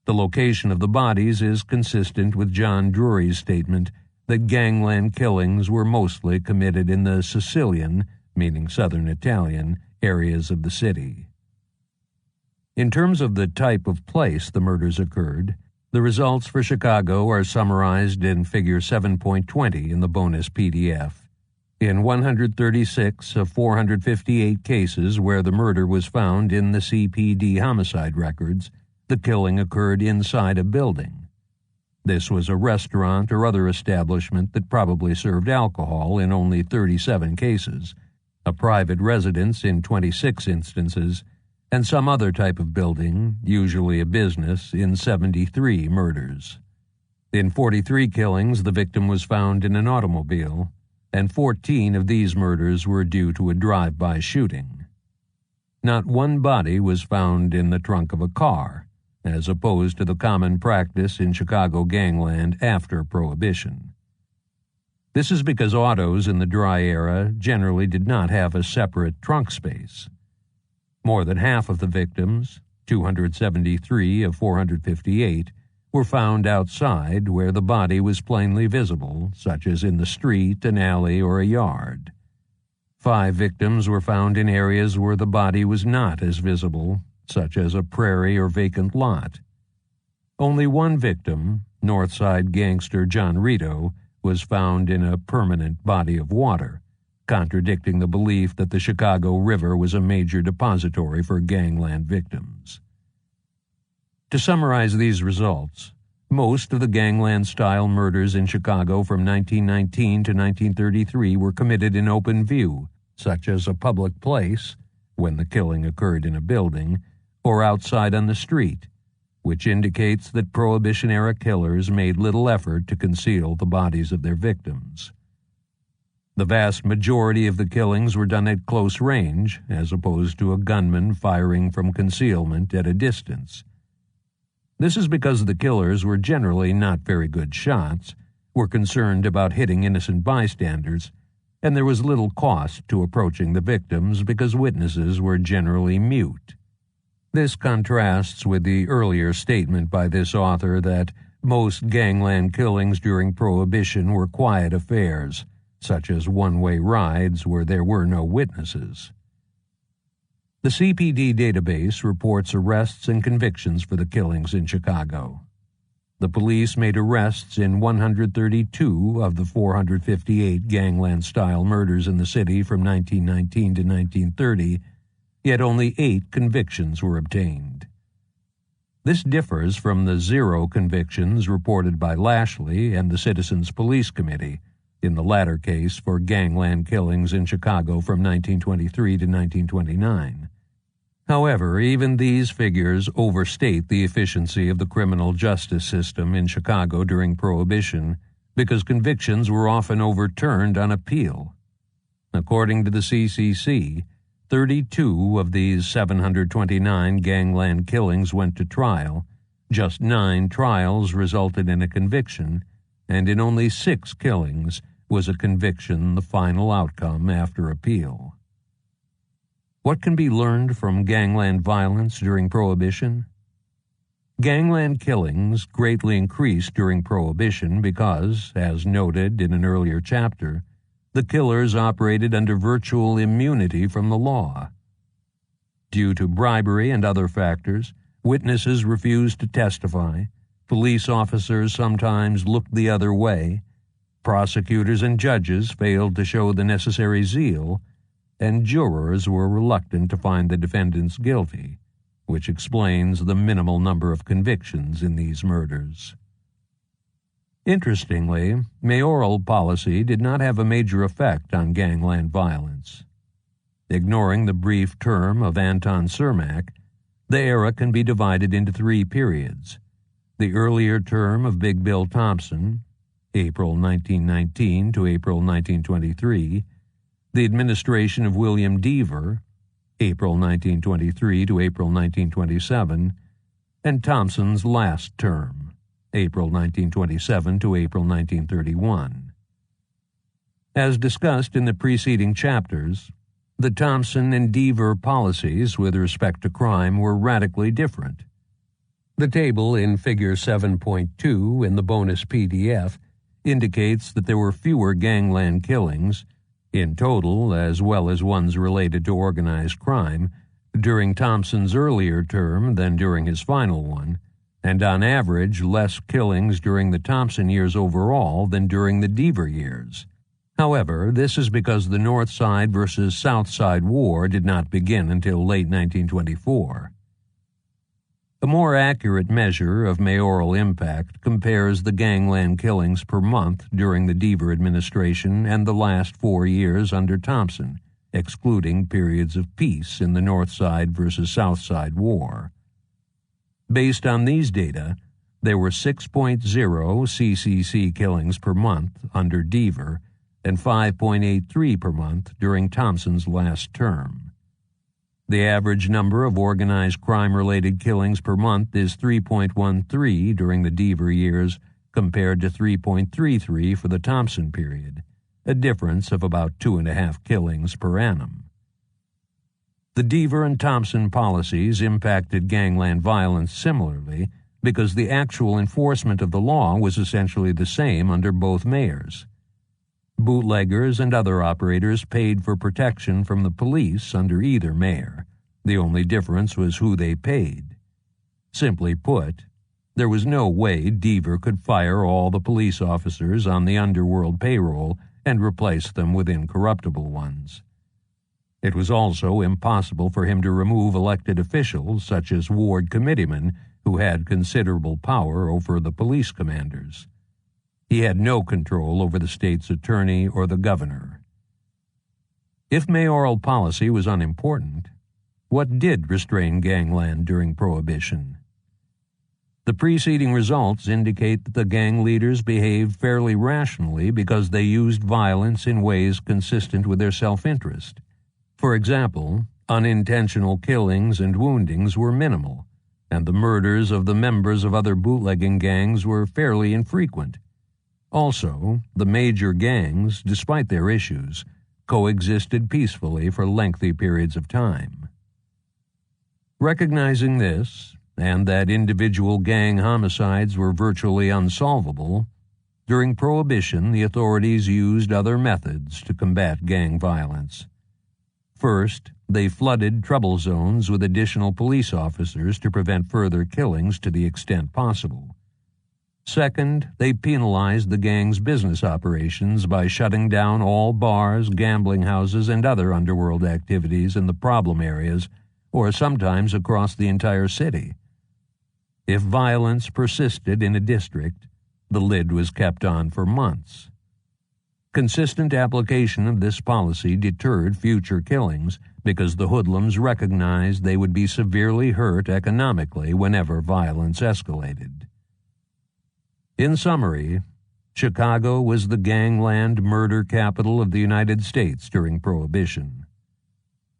The location of the bodies is consistent with John Drury's statement that gangland killings were mostly committed in the Sicilian, meaning Southern Italian, areas of the city. In terms of the type of place the murders occurred, the results for Chicago are summarized in Figure 7.20 in the bonus PDF. In 136 of 458 cases where the murder was found in the CPD homicide records, the killing occurred inside a building. This was a restaurant or other establishment that probably served alcohol in only 37 cases, a private residence in 26 instances, and some other type of building, usually a business, in 73 murders. In 43 killings, the victim was found in an automobile, and 14 of these murders were due to a drive-by shooting. Not one body was found in the trunk of a car, as opposed to the common practice in Chicago gangland after Prohibition. This is because autos in the dry era generally did not have a separate trunk space. More than half of the victims, 273 of 458, were found outside where the body was plainly visible, such as in the street, an alley, or a yard. 5 victims were found in areas where the body was not as visible, such as a prairie or vacant lot. Only one victim, Northside gangster John Rito, was found in a permanent body of water, contradicting the belief that the Chicago River was a major depository for gangland victims. To summarize these results, most of the gangland-style murders in Chicago from 1919 to 1933 were committed in open view, such as a public place, when the killing occurred in a building, or outside on the street, which indicates that Prohibition-era killers made little effort to conceal the bodies of their victims. The vast majority of the killings were done at close range, as opposed to a gunman firing from concealment at a distance. This is because the killers were generally not very good shots, were concerned about hitting innocent bystanders, and there was little cost to approaching the victims because witnesses were generally mute. This contrasts with the earlier statement by this author that most gangland killings during Prohibition were quiet affairs, such as one-way rides where there were no witnesses. The CPD database reports arrests and convictions for the killings in Chicago. The police made arrests in 132 of the 458 gangland-style murders in the city from 1919 to 1930, yet only 8 convictions were obtained. This differs from the 0 convictions reported by Lashley and the Citizens Police Committee, in the latter case for gangland killings in Chicago from 1923 to 1929. However, even these figures overstate the efficiency of the criminal justice system in Chicago during Prohibition, because convictions were often overturned on appeal. According to the CCC, 32 of these 729 gangland killings went to trial, just 9 trials resulted in a conviction, and in only 6 killings was a conviction the final outcome after appeal. What can be learned from gangland violence during Prohibition? Gangland killings greatly increased during Prohibition because, as noted in an earlier chapter, the killers operated under virtual immunity from the law. Due to bribery and other factors, witnesses refused to testify, police officers sometimes looked the other way, prosecutors and judges failed to show the necessary zeal, and jurors were reluctant to find the defendants guilty, which explains the minimal number of convictions in these murders. Interestingly, mayoral policy did not have a major effect on gangland violence. Ignoring the brief term of Anton Cermak, the era can be divided into 3 periods: the earlier term of Big Bill Thompson, April 1919 to April 1923, the administration of William Deaver, April 1923 to April 1927, and Thompson's last term, April 1927 to April 1931. As discussed in the preceding chapters, the Thompson and Deaver policies with respect to crime were radically different. The table in Figure 7.2 in the bonus PDF indicates that there were fewer gangland killings, in total as well as ones related to organized crime, during Thompson's earlier term than during his final one, and on average less killings during the Thompson years overall than during the Deaver years. However, this is because the North Side versus South Side War did not begin until late 1924. A more accurate measure of mayoral impact compares the gangland killings per month during the Deaver administration and the last 4 years under Thompson, excluding periods of peace in the North Side versus South Side War. Based on these data, there were 6.0 CCC killings per month under Deaver and 5.83 per month during Thompson's last term. The average number of organized crime-related killings per month is 3.13 during the Deaver years compared to 3.33 for the Thompson period, a difference of about 2.5 killings per annum. The Deaver and Thompson policies impacted gangland violence similarly because the actual enforcement of the law was essentially the same under both mayors. Bootleggers and other operators paid for protection from the police under either mayor. The only difference was who they paid. Simply put, there was no way Deaver could fire all the police officers on the underworld payroll and replace them with incorruptible ones. It was also impossible for him to remove elected officials such as ward committeemen who had considerable power over the police commanders. He had no control over the state's attorney or the governor. If mayoral policy was unimportant, what did restrain gangland during Prohibition? The preceding results indicate that the gang leaders behaved fairly rationally because they used violence in ways consistent with their self-interest. For example, unintentional killings and woundings were minimal, and the murders of the members of other bootlegging gangs were fairly infrequent. Also, the major gangs, despite their issues, coexisted peacefully for lengthy periods of time. Recognizing this, and that individual gang homicides were virtually unsolvable, during Prohibition the authorities used other methods to combat gang violence. First, they flooded trouble zones with additional police officers to prevent further killings to the extent possible. Second, they penalized the gang's business operations by shutting down all bars, gambling houses, and other underworld activities in the problem areas, or sometimes across the entire city. If violence persisted in a district, the lid was kept on for months. Consistent application of this policy deterred future killings because the hoodlums recognized they would be severely hurt economically whenever violence escalated. In summary, Chicago was the gangland murder capital of the United States during Prohibition.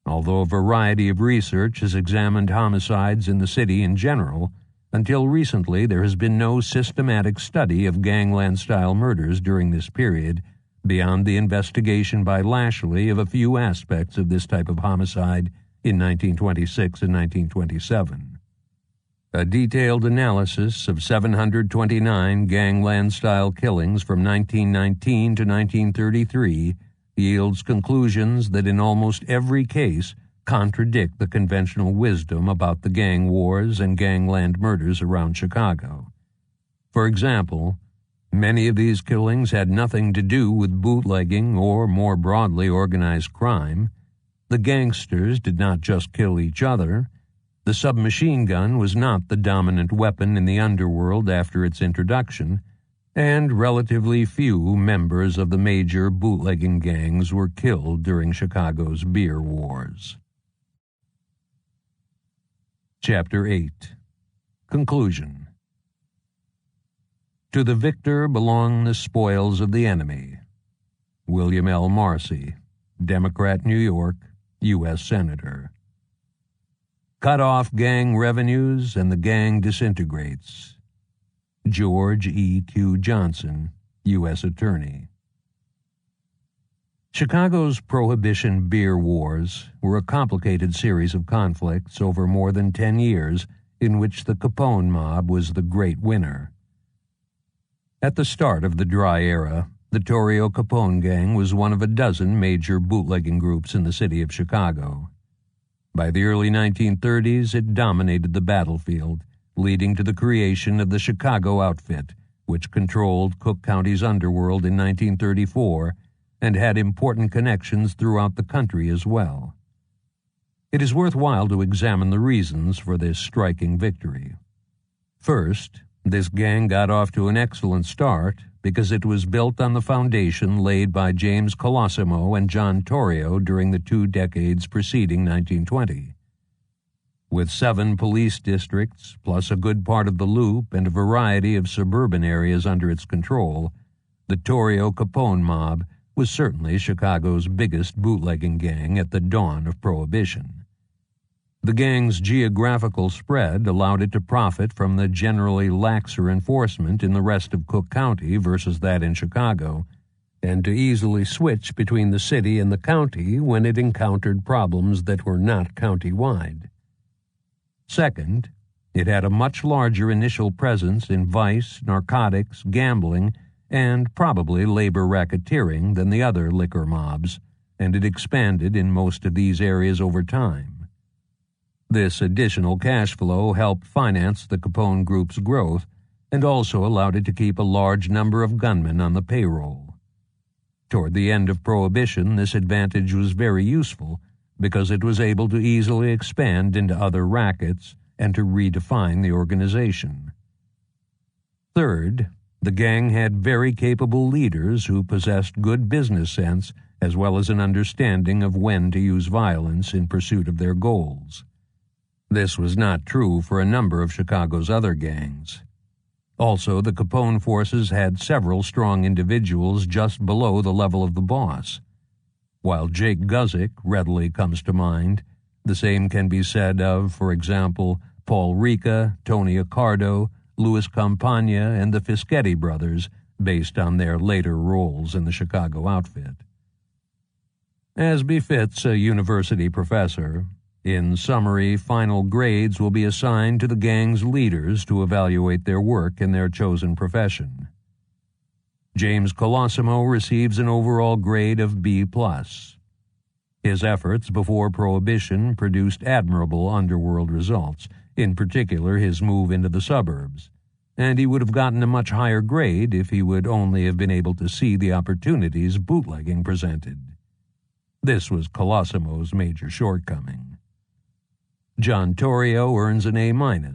Although a variety of research has examined homicides in the city in general, until recently there has been no systematic study of gangland-style murders during this period, beyond the investigation by Lashley of a few aspects of this type of homicide in 1926 and 1927. A detailed analysis of 729 gangland-style killings from 1919 to 1933 yields conclusions that in almost every case contradict the conventional wisdom about the gang wars and gangland murders around Chicago. For example, many of these killings had nothing to do with bootlegging or, more broadly, organized crime. The gangsters did not just kill each other. The submachine gun was not the dominant weapon in the underworld after its introduction, and relatively few members of the major bootlegging gangs were killed during Chicago's beer wars. Chapter 8. Conclusion. To the victor belong the spoils of the enemy. William L. Marcy, Democrat, New York, U.S. Senator. Cut off gang revenues and the gang disintegrates. George E. Q. Johnson, U.S. Attorney. Chicago's Prohibition beer wars were a complicated series of conflicts over more than 10 years in which the Capone mob was the great winner. At the start of the dry era, the Torrio Capone gang was one of a dozen major bootlegging groups in the city of Chicago. By the early 1930s, it dominated the battlefield, leading to the creation of the Chicago Outfit, which controlled Cook County's underworld in 1934 and had important connections throughout the country as well. It is worthwhile to examine the reasons for this striking victory. First, this gang got off to an excellent start because it was built on the foundation laid by James Colosimo and John Torrio during the 2 decades preceding 1920. With 7 police districts, plus a good part of the Loop and a variety of suburban areas under its control, the Torrio Capone mob was certainly Chicago's biggest bootlegging gang at the dawn of Prohibition. The gang's geographical spread allowed it to profit from the generally laxer enforcement in the rest of Cook County versus that in Chicago, and to easily switch between the city and the county when it encountered problems that were not county-wide. Second, it had a much larger initial presence in vice, narcotics, gambling, and probably labor racketeering than the other liquor mobs, and it expanded in most of these areas over time. This additional cash flow helped finance the Capone Group's growth and also allowed it to keep a large number of gunmen on the payroll. Toward the end of Prohibition, this advantage was very useful because it was able to easily expand into other rackets and to redefine the organization. Third, the gang had very capable leaders who possessed good business sense as well as an understanding of when to use violence in pursuit of their goals. This was not true for a number of Chicago's other gangs. Also, the Capone forces had several strong individuals just below the level of the boss. While Jake Guzik readily comes to mind, the same can be said of, for example, Paul Rica, Tony Accardo, Louis Campagna, and the Fischetti brothers, based on their later roles in the Chicago Outfit. As befits a university professor, in summary, final grades will be assigned to the gang's leaders to evaluate their work in their chosen profession. James Colosimo receives an overall grade of B+. His efforts before Prohibition produced admirable underworld results, in particular his move into the suburbs, and he would have gotten a much higher grade if he would only have been able to see the opportunities bootlegging presented. This was Colosimo's major shortcoming. John Torrio earns an A-.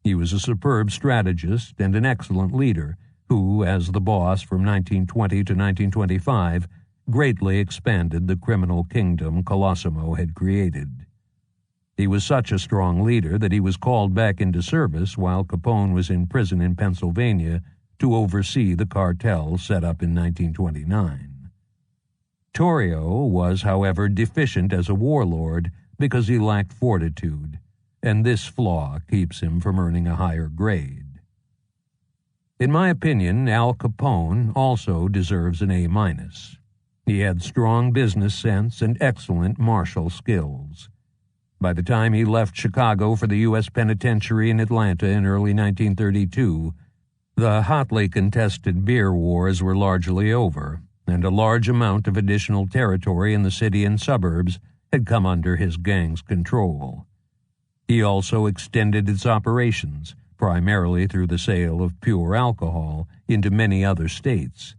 He was a superb strategist and an excellent leader who, as the boss from 1920 to 1925, greatly expanded the criminal kingdom Colosimo had created. He was such a strong leader that he was called back into service while Capone was in prison in Pennsylvania to oversee the cartel set up in 1929. Torrio was, however, deficient as a warlord because he lacked fortitude, and this flaw keeps him from earning a higher grade. In my opinion, Al Capone also deserves an A-. He had strong business sense and excellent martial skills. By the time he left Chicago for the U.S. Penitentiary in Atlanta in early 1932, the hotly contested beer wars were largely over, and a large amount of additional territory in the city and suburbs had come under his gang's control. He also extended its operations, primarily through the sale of pure alcohol, into many other states.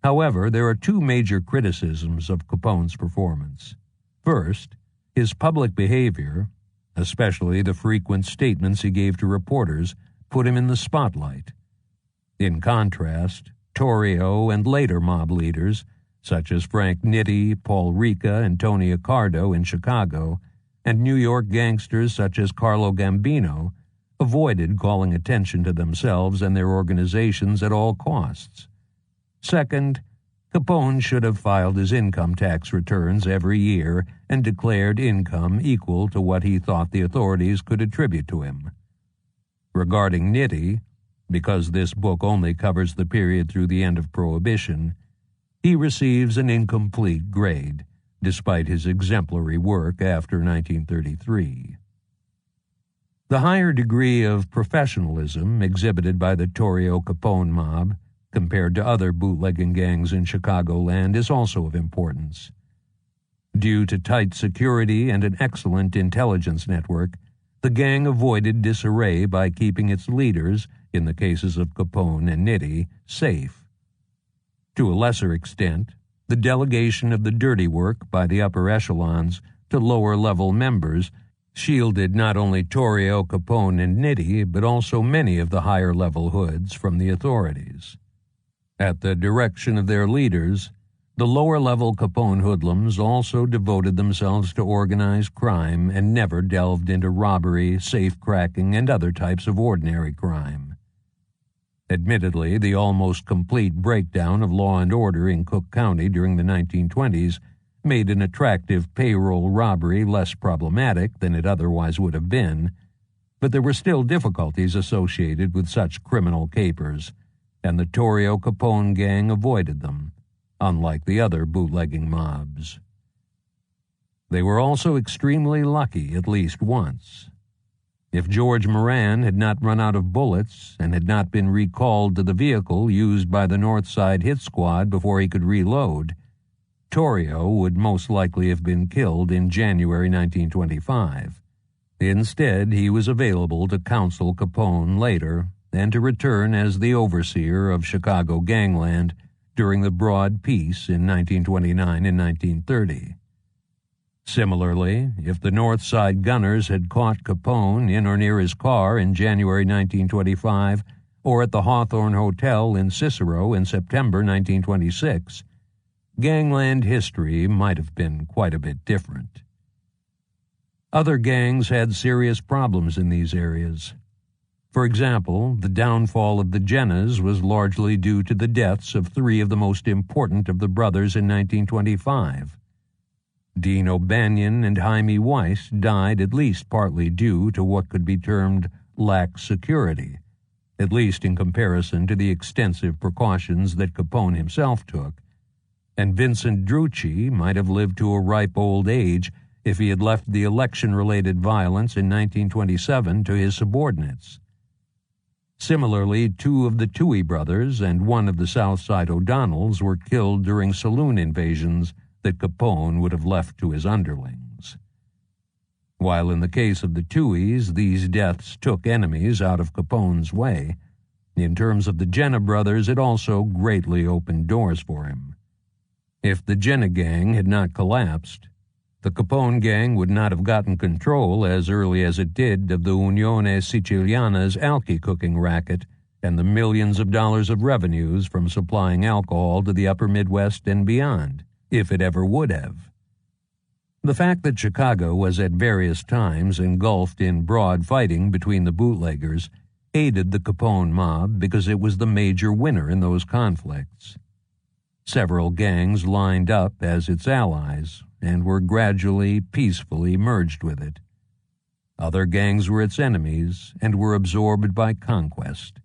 However, there are two major criticisms of Capone's performance. First, his public behavior, especially the frequent statements he gave to reporters, put him in the spotlight. In contrast, Torrio and later mob leaders, such as Frank Nitti, Paul Ricca, and Tony Accardo in Chicago, and New York gangsters such as Carlo Gambino, avoided calling attention to themselves and their organizations at all costs. Second, Capone should have filed his income tax returns every year and declared income equal to what he thought the authorities could attribute to him. Regarding Nitti, because this book only covers the period through the end of Prohibition, he receives an incomplete grade, despite his exemplary work after 1933. The higher degree of professionalism exhibited by the Torrio-Capone mob, compared to other bootlegging gangs in Chicagoland, is also of importance. Due to tight security and an excellent intelligence network, the gang avoided disarray by keeping its leaders, in the cases of Capone and Nitti, safe. To a lesser extent, the delegation of the dirty work by the upper echelons to lower-level members shielded not only Torrio, Capone, and Nitti, but also many of the higher-level hoods from the authorities. At the direction of their leaders, the lower-level Capone hoodlums also devoted themselves to organized crime and never delved into robbery, safe-cracking, and other types of ordinary crime. Admittedly, the almost complete breakdown of law and order in Cook County during the 1920s made an attractive payroll robbery less problematic than it otherwise would have been, but there were still difficulties associated with such criminal capers, and the Torrio-Capone gang avoided them, unlike the other bootlegging mobs. They were also extremely lucky at least once. If George Moran had not run out of bullets and had not been recalled to the vehicle used by the North Side Hit Squad before he could reload, Torrio would most likely have been killed in January 1925. Instead, he was available to counsel Capone later and to return as the overseer of Chicago gangland during the Broad Peace in 1929 and 1930. Similarly, if the North Side gunners had caught Capone in or near his car in January 1925 or at the Hawthorne Hotel in Cicero in September 1926, gangland history might have been quite a bit different. Other gangs had serious problems in these areas. For example, the downfall of the Jennas was largely due to the deaths of three of the most important of the brothers in 1925. Dean O'Banion and Jaime Weiss died at least partly due to what could be termed lax security, at least in comparison to the extensive precautions that Capone himself took, and Vincent Drucci might have lived to a ripe old age if he had left the election-related violence in 1927 to his subordinates. Similarly, two of the Toohey brothers and one of the Southside O'Donnells were killed during saloon invasions that Capone would have left to his underlings. While in the case of the Tooheys, these deaths took enemies out of Capone's way, in terms of the Jenna brothers, it also greatly opened doors for him. If the Jenna gang had not collapsed, the Capone gang would not have gotten control as early as it did of the Unione Siciliana's alky cooking racket and the millions of dollars of revenues from supplying alcohol to the upper Midwest and beyond, if it ever would have. The fact that Chicago was at various times engulfed in broad fighting between the bootleggers aided the Capone mob because it was the major winner in those conflicts. Several gangs lined up as its allies and were gradually, peacefully merged with it. Other gangs were its enemies and were absorbed by conquest.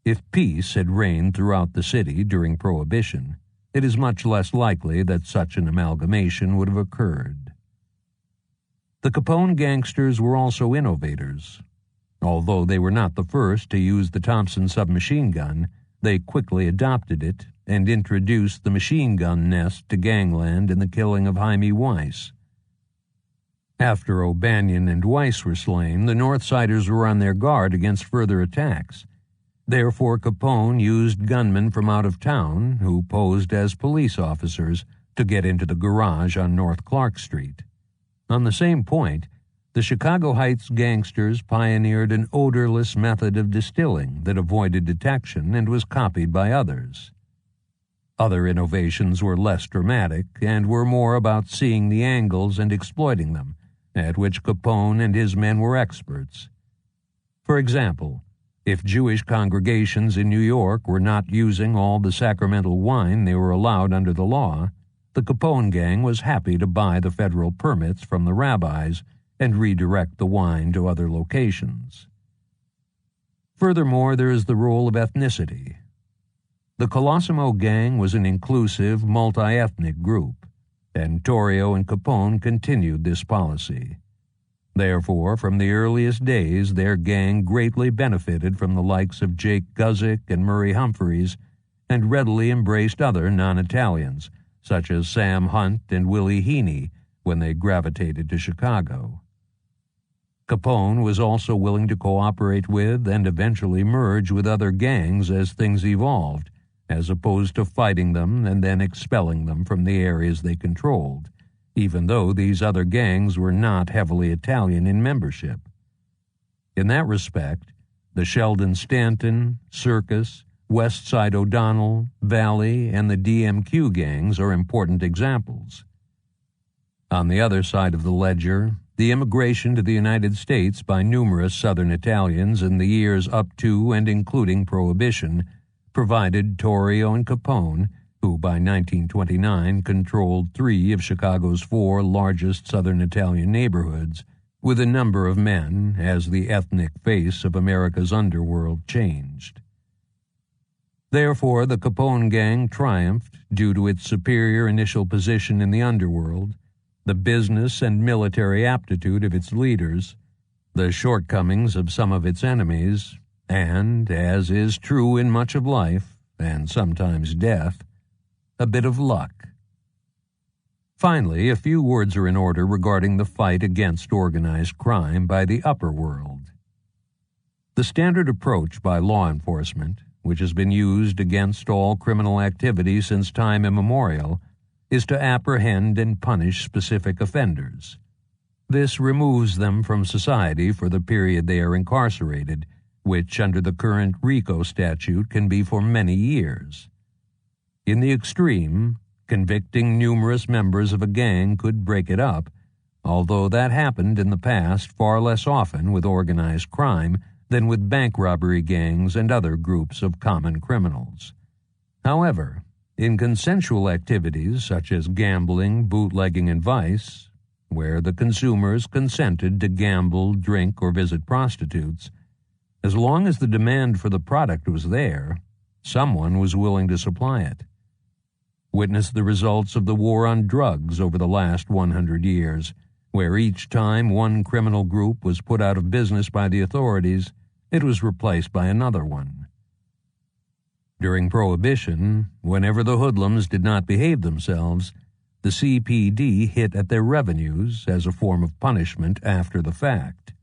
If peace had reigned throughout the city during Prohibition, it is much less likely that such an amalgamation would have occurred. The Capone gangsters were also innovators. Although they were not the first to use the Thompson submachine gun, they quickly adopted it and introduced the machine gun nest to gangland in the killing of Jaime Weiss. After O'Banion and Weiss were slain, the Northsiders were on their guard against further attacks. Therefore, Capone used gunmen from out of town who posed as police officers to get into the garage on North Clark Street. On the same point, the Chicago Heights gangsters pioneered an odorless method of distilling that avoided detection and was copied by others. Other innovations were less dramatic and were more about seeing the angles and exploiting them, at which Capone and his men were experts. For example, if Jewish congregations in New York were not using all the sacramental wine they were allowed under the law, the Capone gang was happy to buy the federal permits from the rabbis and redirect the wine to other locations. Furthermore, there is the role of ethnicity. The Colosimo gang was an inclusive, multi-ethnic group, and Torrio and Capone continued this policy. Therefore, from the earliest days, their gang greatly benefited from the likes of Jake Guzik and Murray Humphreys, and readily embraced other non-Italians, such as Sam Hunt and Willie Heaney, when they gravitated to Chicago. Capone was also willing to cooperate with and eventually merge with other gangs as things evolved, as opposed to fighting them and then expelling them from the areas they controlled, even though these other gangs were not heavily Italian in membership. In that respect, the Sheldon Stanton, Circus, West Side O'Donnell, Valley, and the DMQ gangs are important examples. On the other side of the ledger, the immigration to the United States by numerous Southern Italians in the years up to and including Prohibition provided Torrio and Capone, who by 1929 controlled 3 of Chicago's 4 largest Southern Italian neighborhoods, with a number of men as the ethnic face of America's underworld changed. Therefore, the Capone gang triumphed due to its superior initial position in the underworld, the business and military aptitude of its leaders, the shortcomings of some of its enemies, and, as is true in much of life, and sometimes death, a bit of luck. Finally, a few words are in order regarding the fight against organized crime by the upper world. The standard approach by law enforcement, which has been used against all criminal activity since time immemorial, is to apprehend and punish specific offenders. This removes them from society for the period they are incarcerated, which under the current RICO statute can be for many years. In the extreme, convicting numerous members of a gang could break it up, although that happened in the past far less often with organized crime than with bank robbery gangs and other groups of common criminals. However, in consensual activities such as gambling, bootlegging, and vice, where the consumers consented to gamble, drink, or visit prostitutes, as long as the demand for the product was there, someone was willing to supply it. Witness the results of the war on drugs over the last 100 years, where each time one criminal group was put out of business by the authorities, it was replaced by another one. During Prohibition, whenever the hoodlums did not behave themselves, the CPD hit at their revenues as a form of punishment after the fact.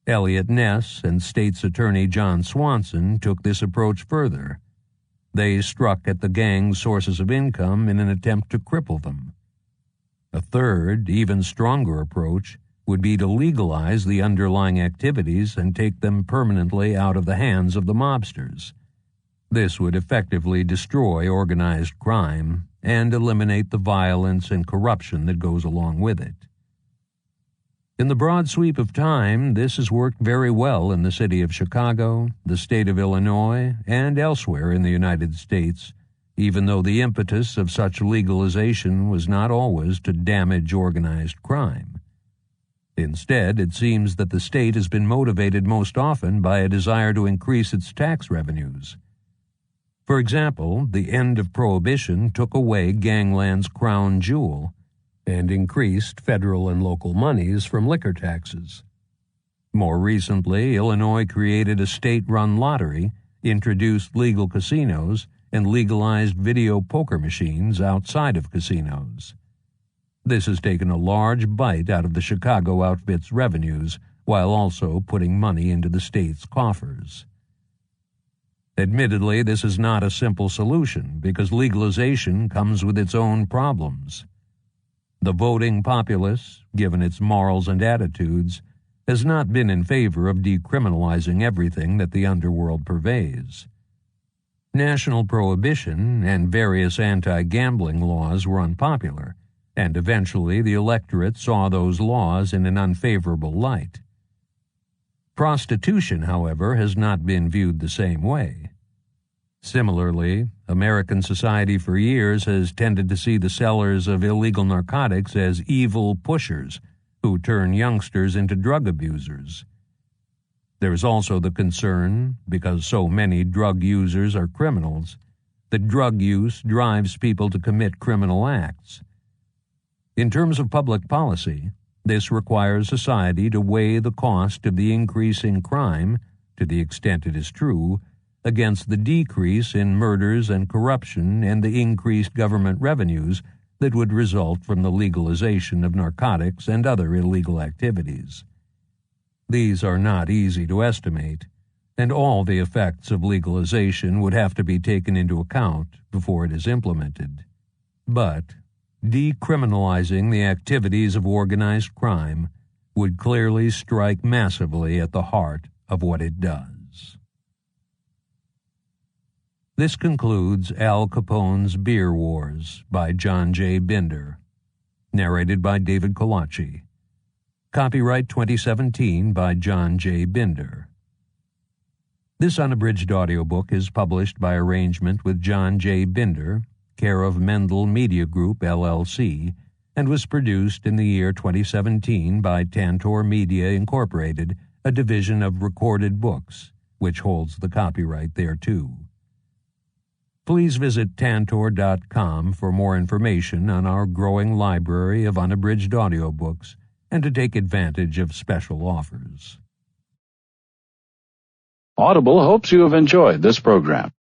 Elliot Ness and State's Attorney John Swanson took this approach further. They struck at the gang's sources of income in an attempt to cripple them. A third, even stronger approach would be to legalize the underlying activities and take them permanently out of the hands of the mobsters. This would effectively destroy organized crime and eliminate the violence and corruption that goes along with it. In the broad sweep of time, this has worked very well in the city of Chicago, the state of Illinois, and elsewhere in the United States, even though the impetus of such legalization was not always to damage organized crime. Instead, it seems that the state has been motivated most often by a desire to increase its tax revenues. For example, the end of Prohibition took away gangland's crown jewel and increased federal and local monies from liquor taxes. More recently, Illinois created a state-run lottery, introduced legal casinos, and legalized video poker machines outside of casinos. This has taken a large bite out of the Chicago outfit's revenues, while also putting money into the state's coffers. Admittedly, this is not a simple solution, because legalization comes with its own problems. The voting populace, given its morals and attitudes, has not been in favor of decriminalizing everything that the underworld purveys. National prohibition and various anti-gambling laws were unpopular, and eventually the electorate saw those laws in an unfavorable light. Prostitution, however, has not been viewed the same way. Similarly, American society for years has tended to see the sellers of illegal narcotics as evil pushers who turn youngsters into drug abusers. There is also the concern, because so many drug users are criminals, that drug use drives people to commit criminal acts. In terms of public policy, this requires society to weigh the cost of the increase in crime, to the extent it is true, against the decrease in murders and corruption and the increased government revenues that would result from the legalization of narcotics and other illegal activities. These are not easy to estimate, and all the effects of legalization would have to be taken into account before it is implemented. But decriminalizing the activities of organized crime would clearly strike massively at the heart of what it does. This concludes Al Capone's Beer Wars by John J. Binder, narrated by David Kolachi. Copyright 2017 by John J. Binder. This unabridged audiobook is published by arrangement with John J. Binder, care of Mendel Media Group, LLC, and was produced in the year 2017 by Tantor Media, Incorporated, a division of Recorded Books, which holds the copyright thereto. Please visit tantor.com for more information on our growing library of unabridged audiobooks and to take advantage of special offers. Audible hopes you have enjoyed this program.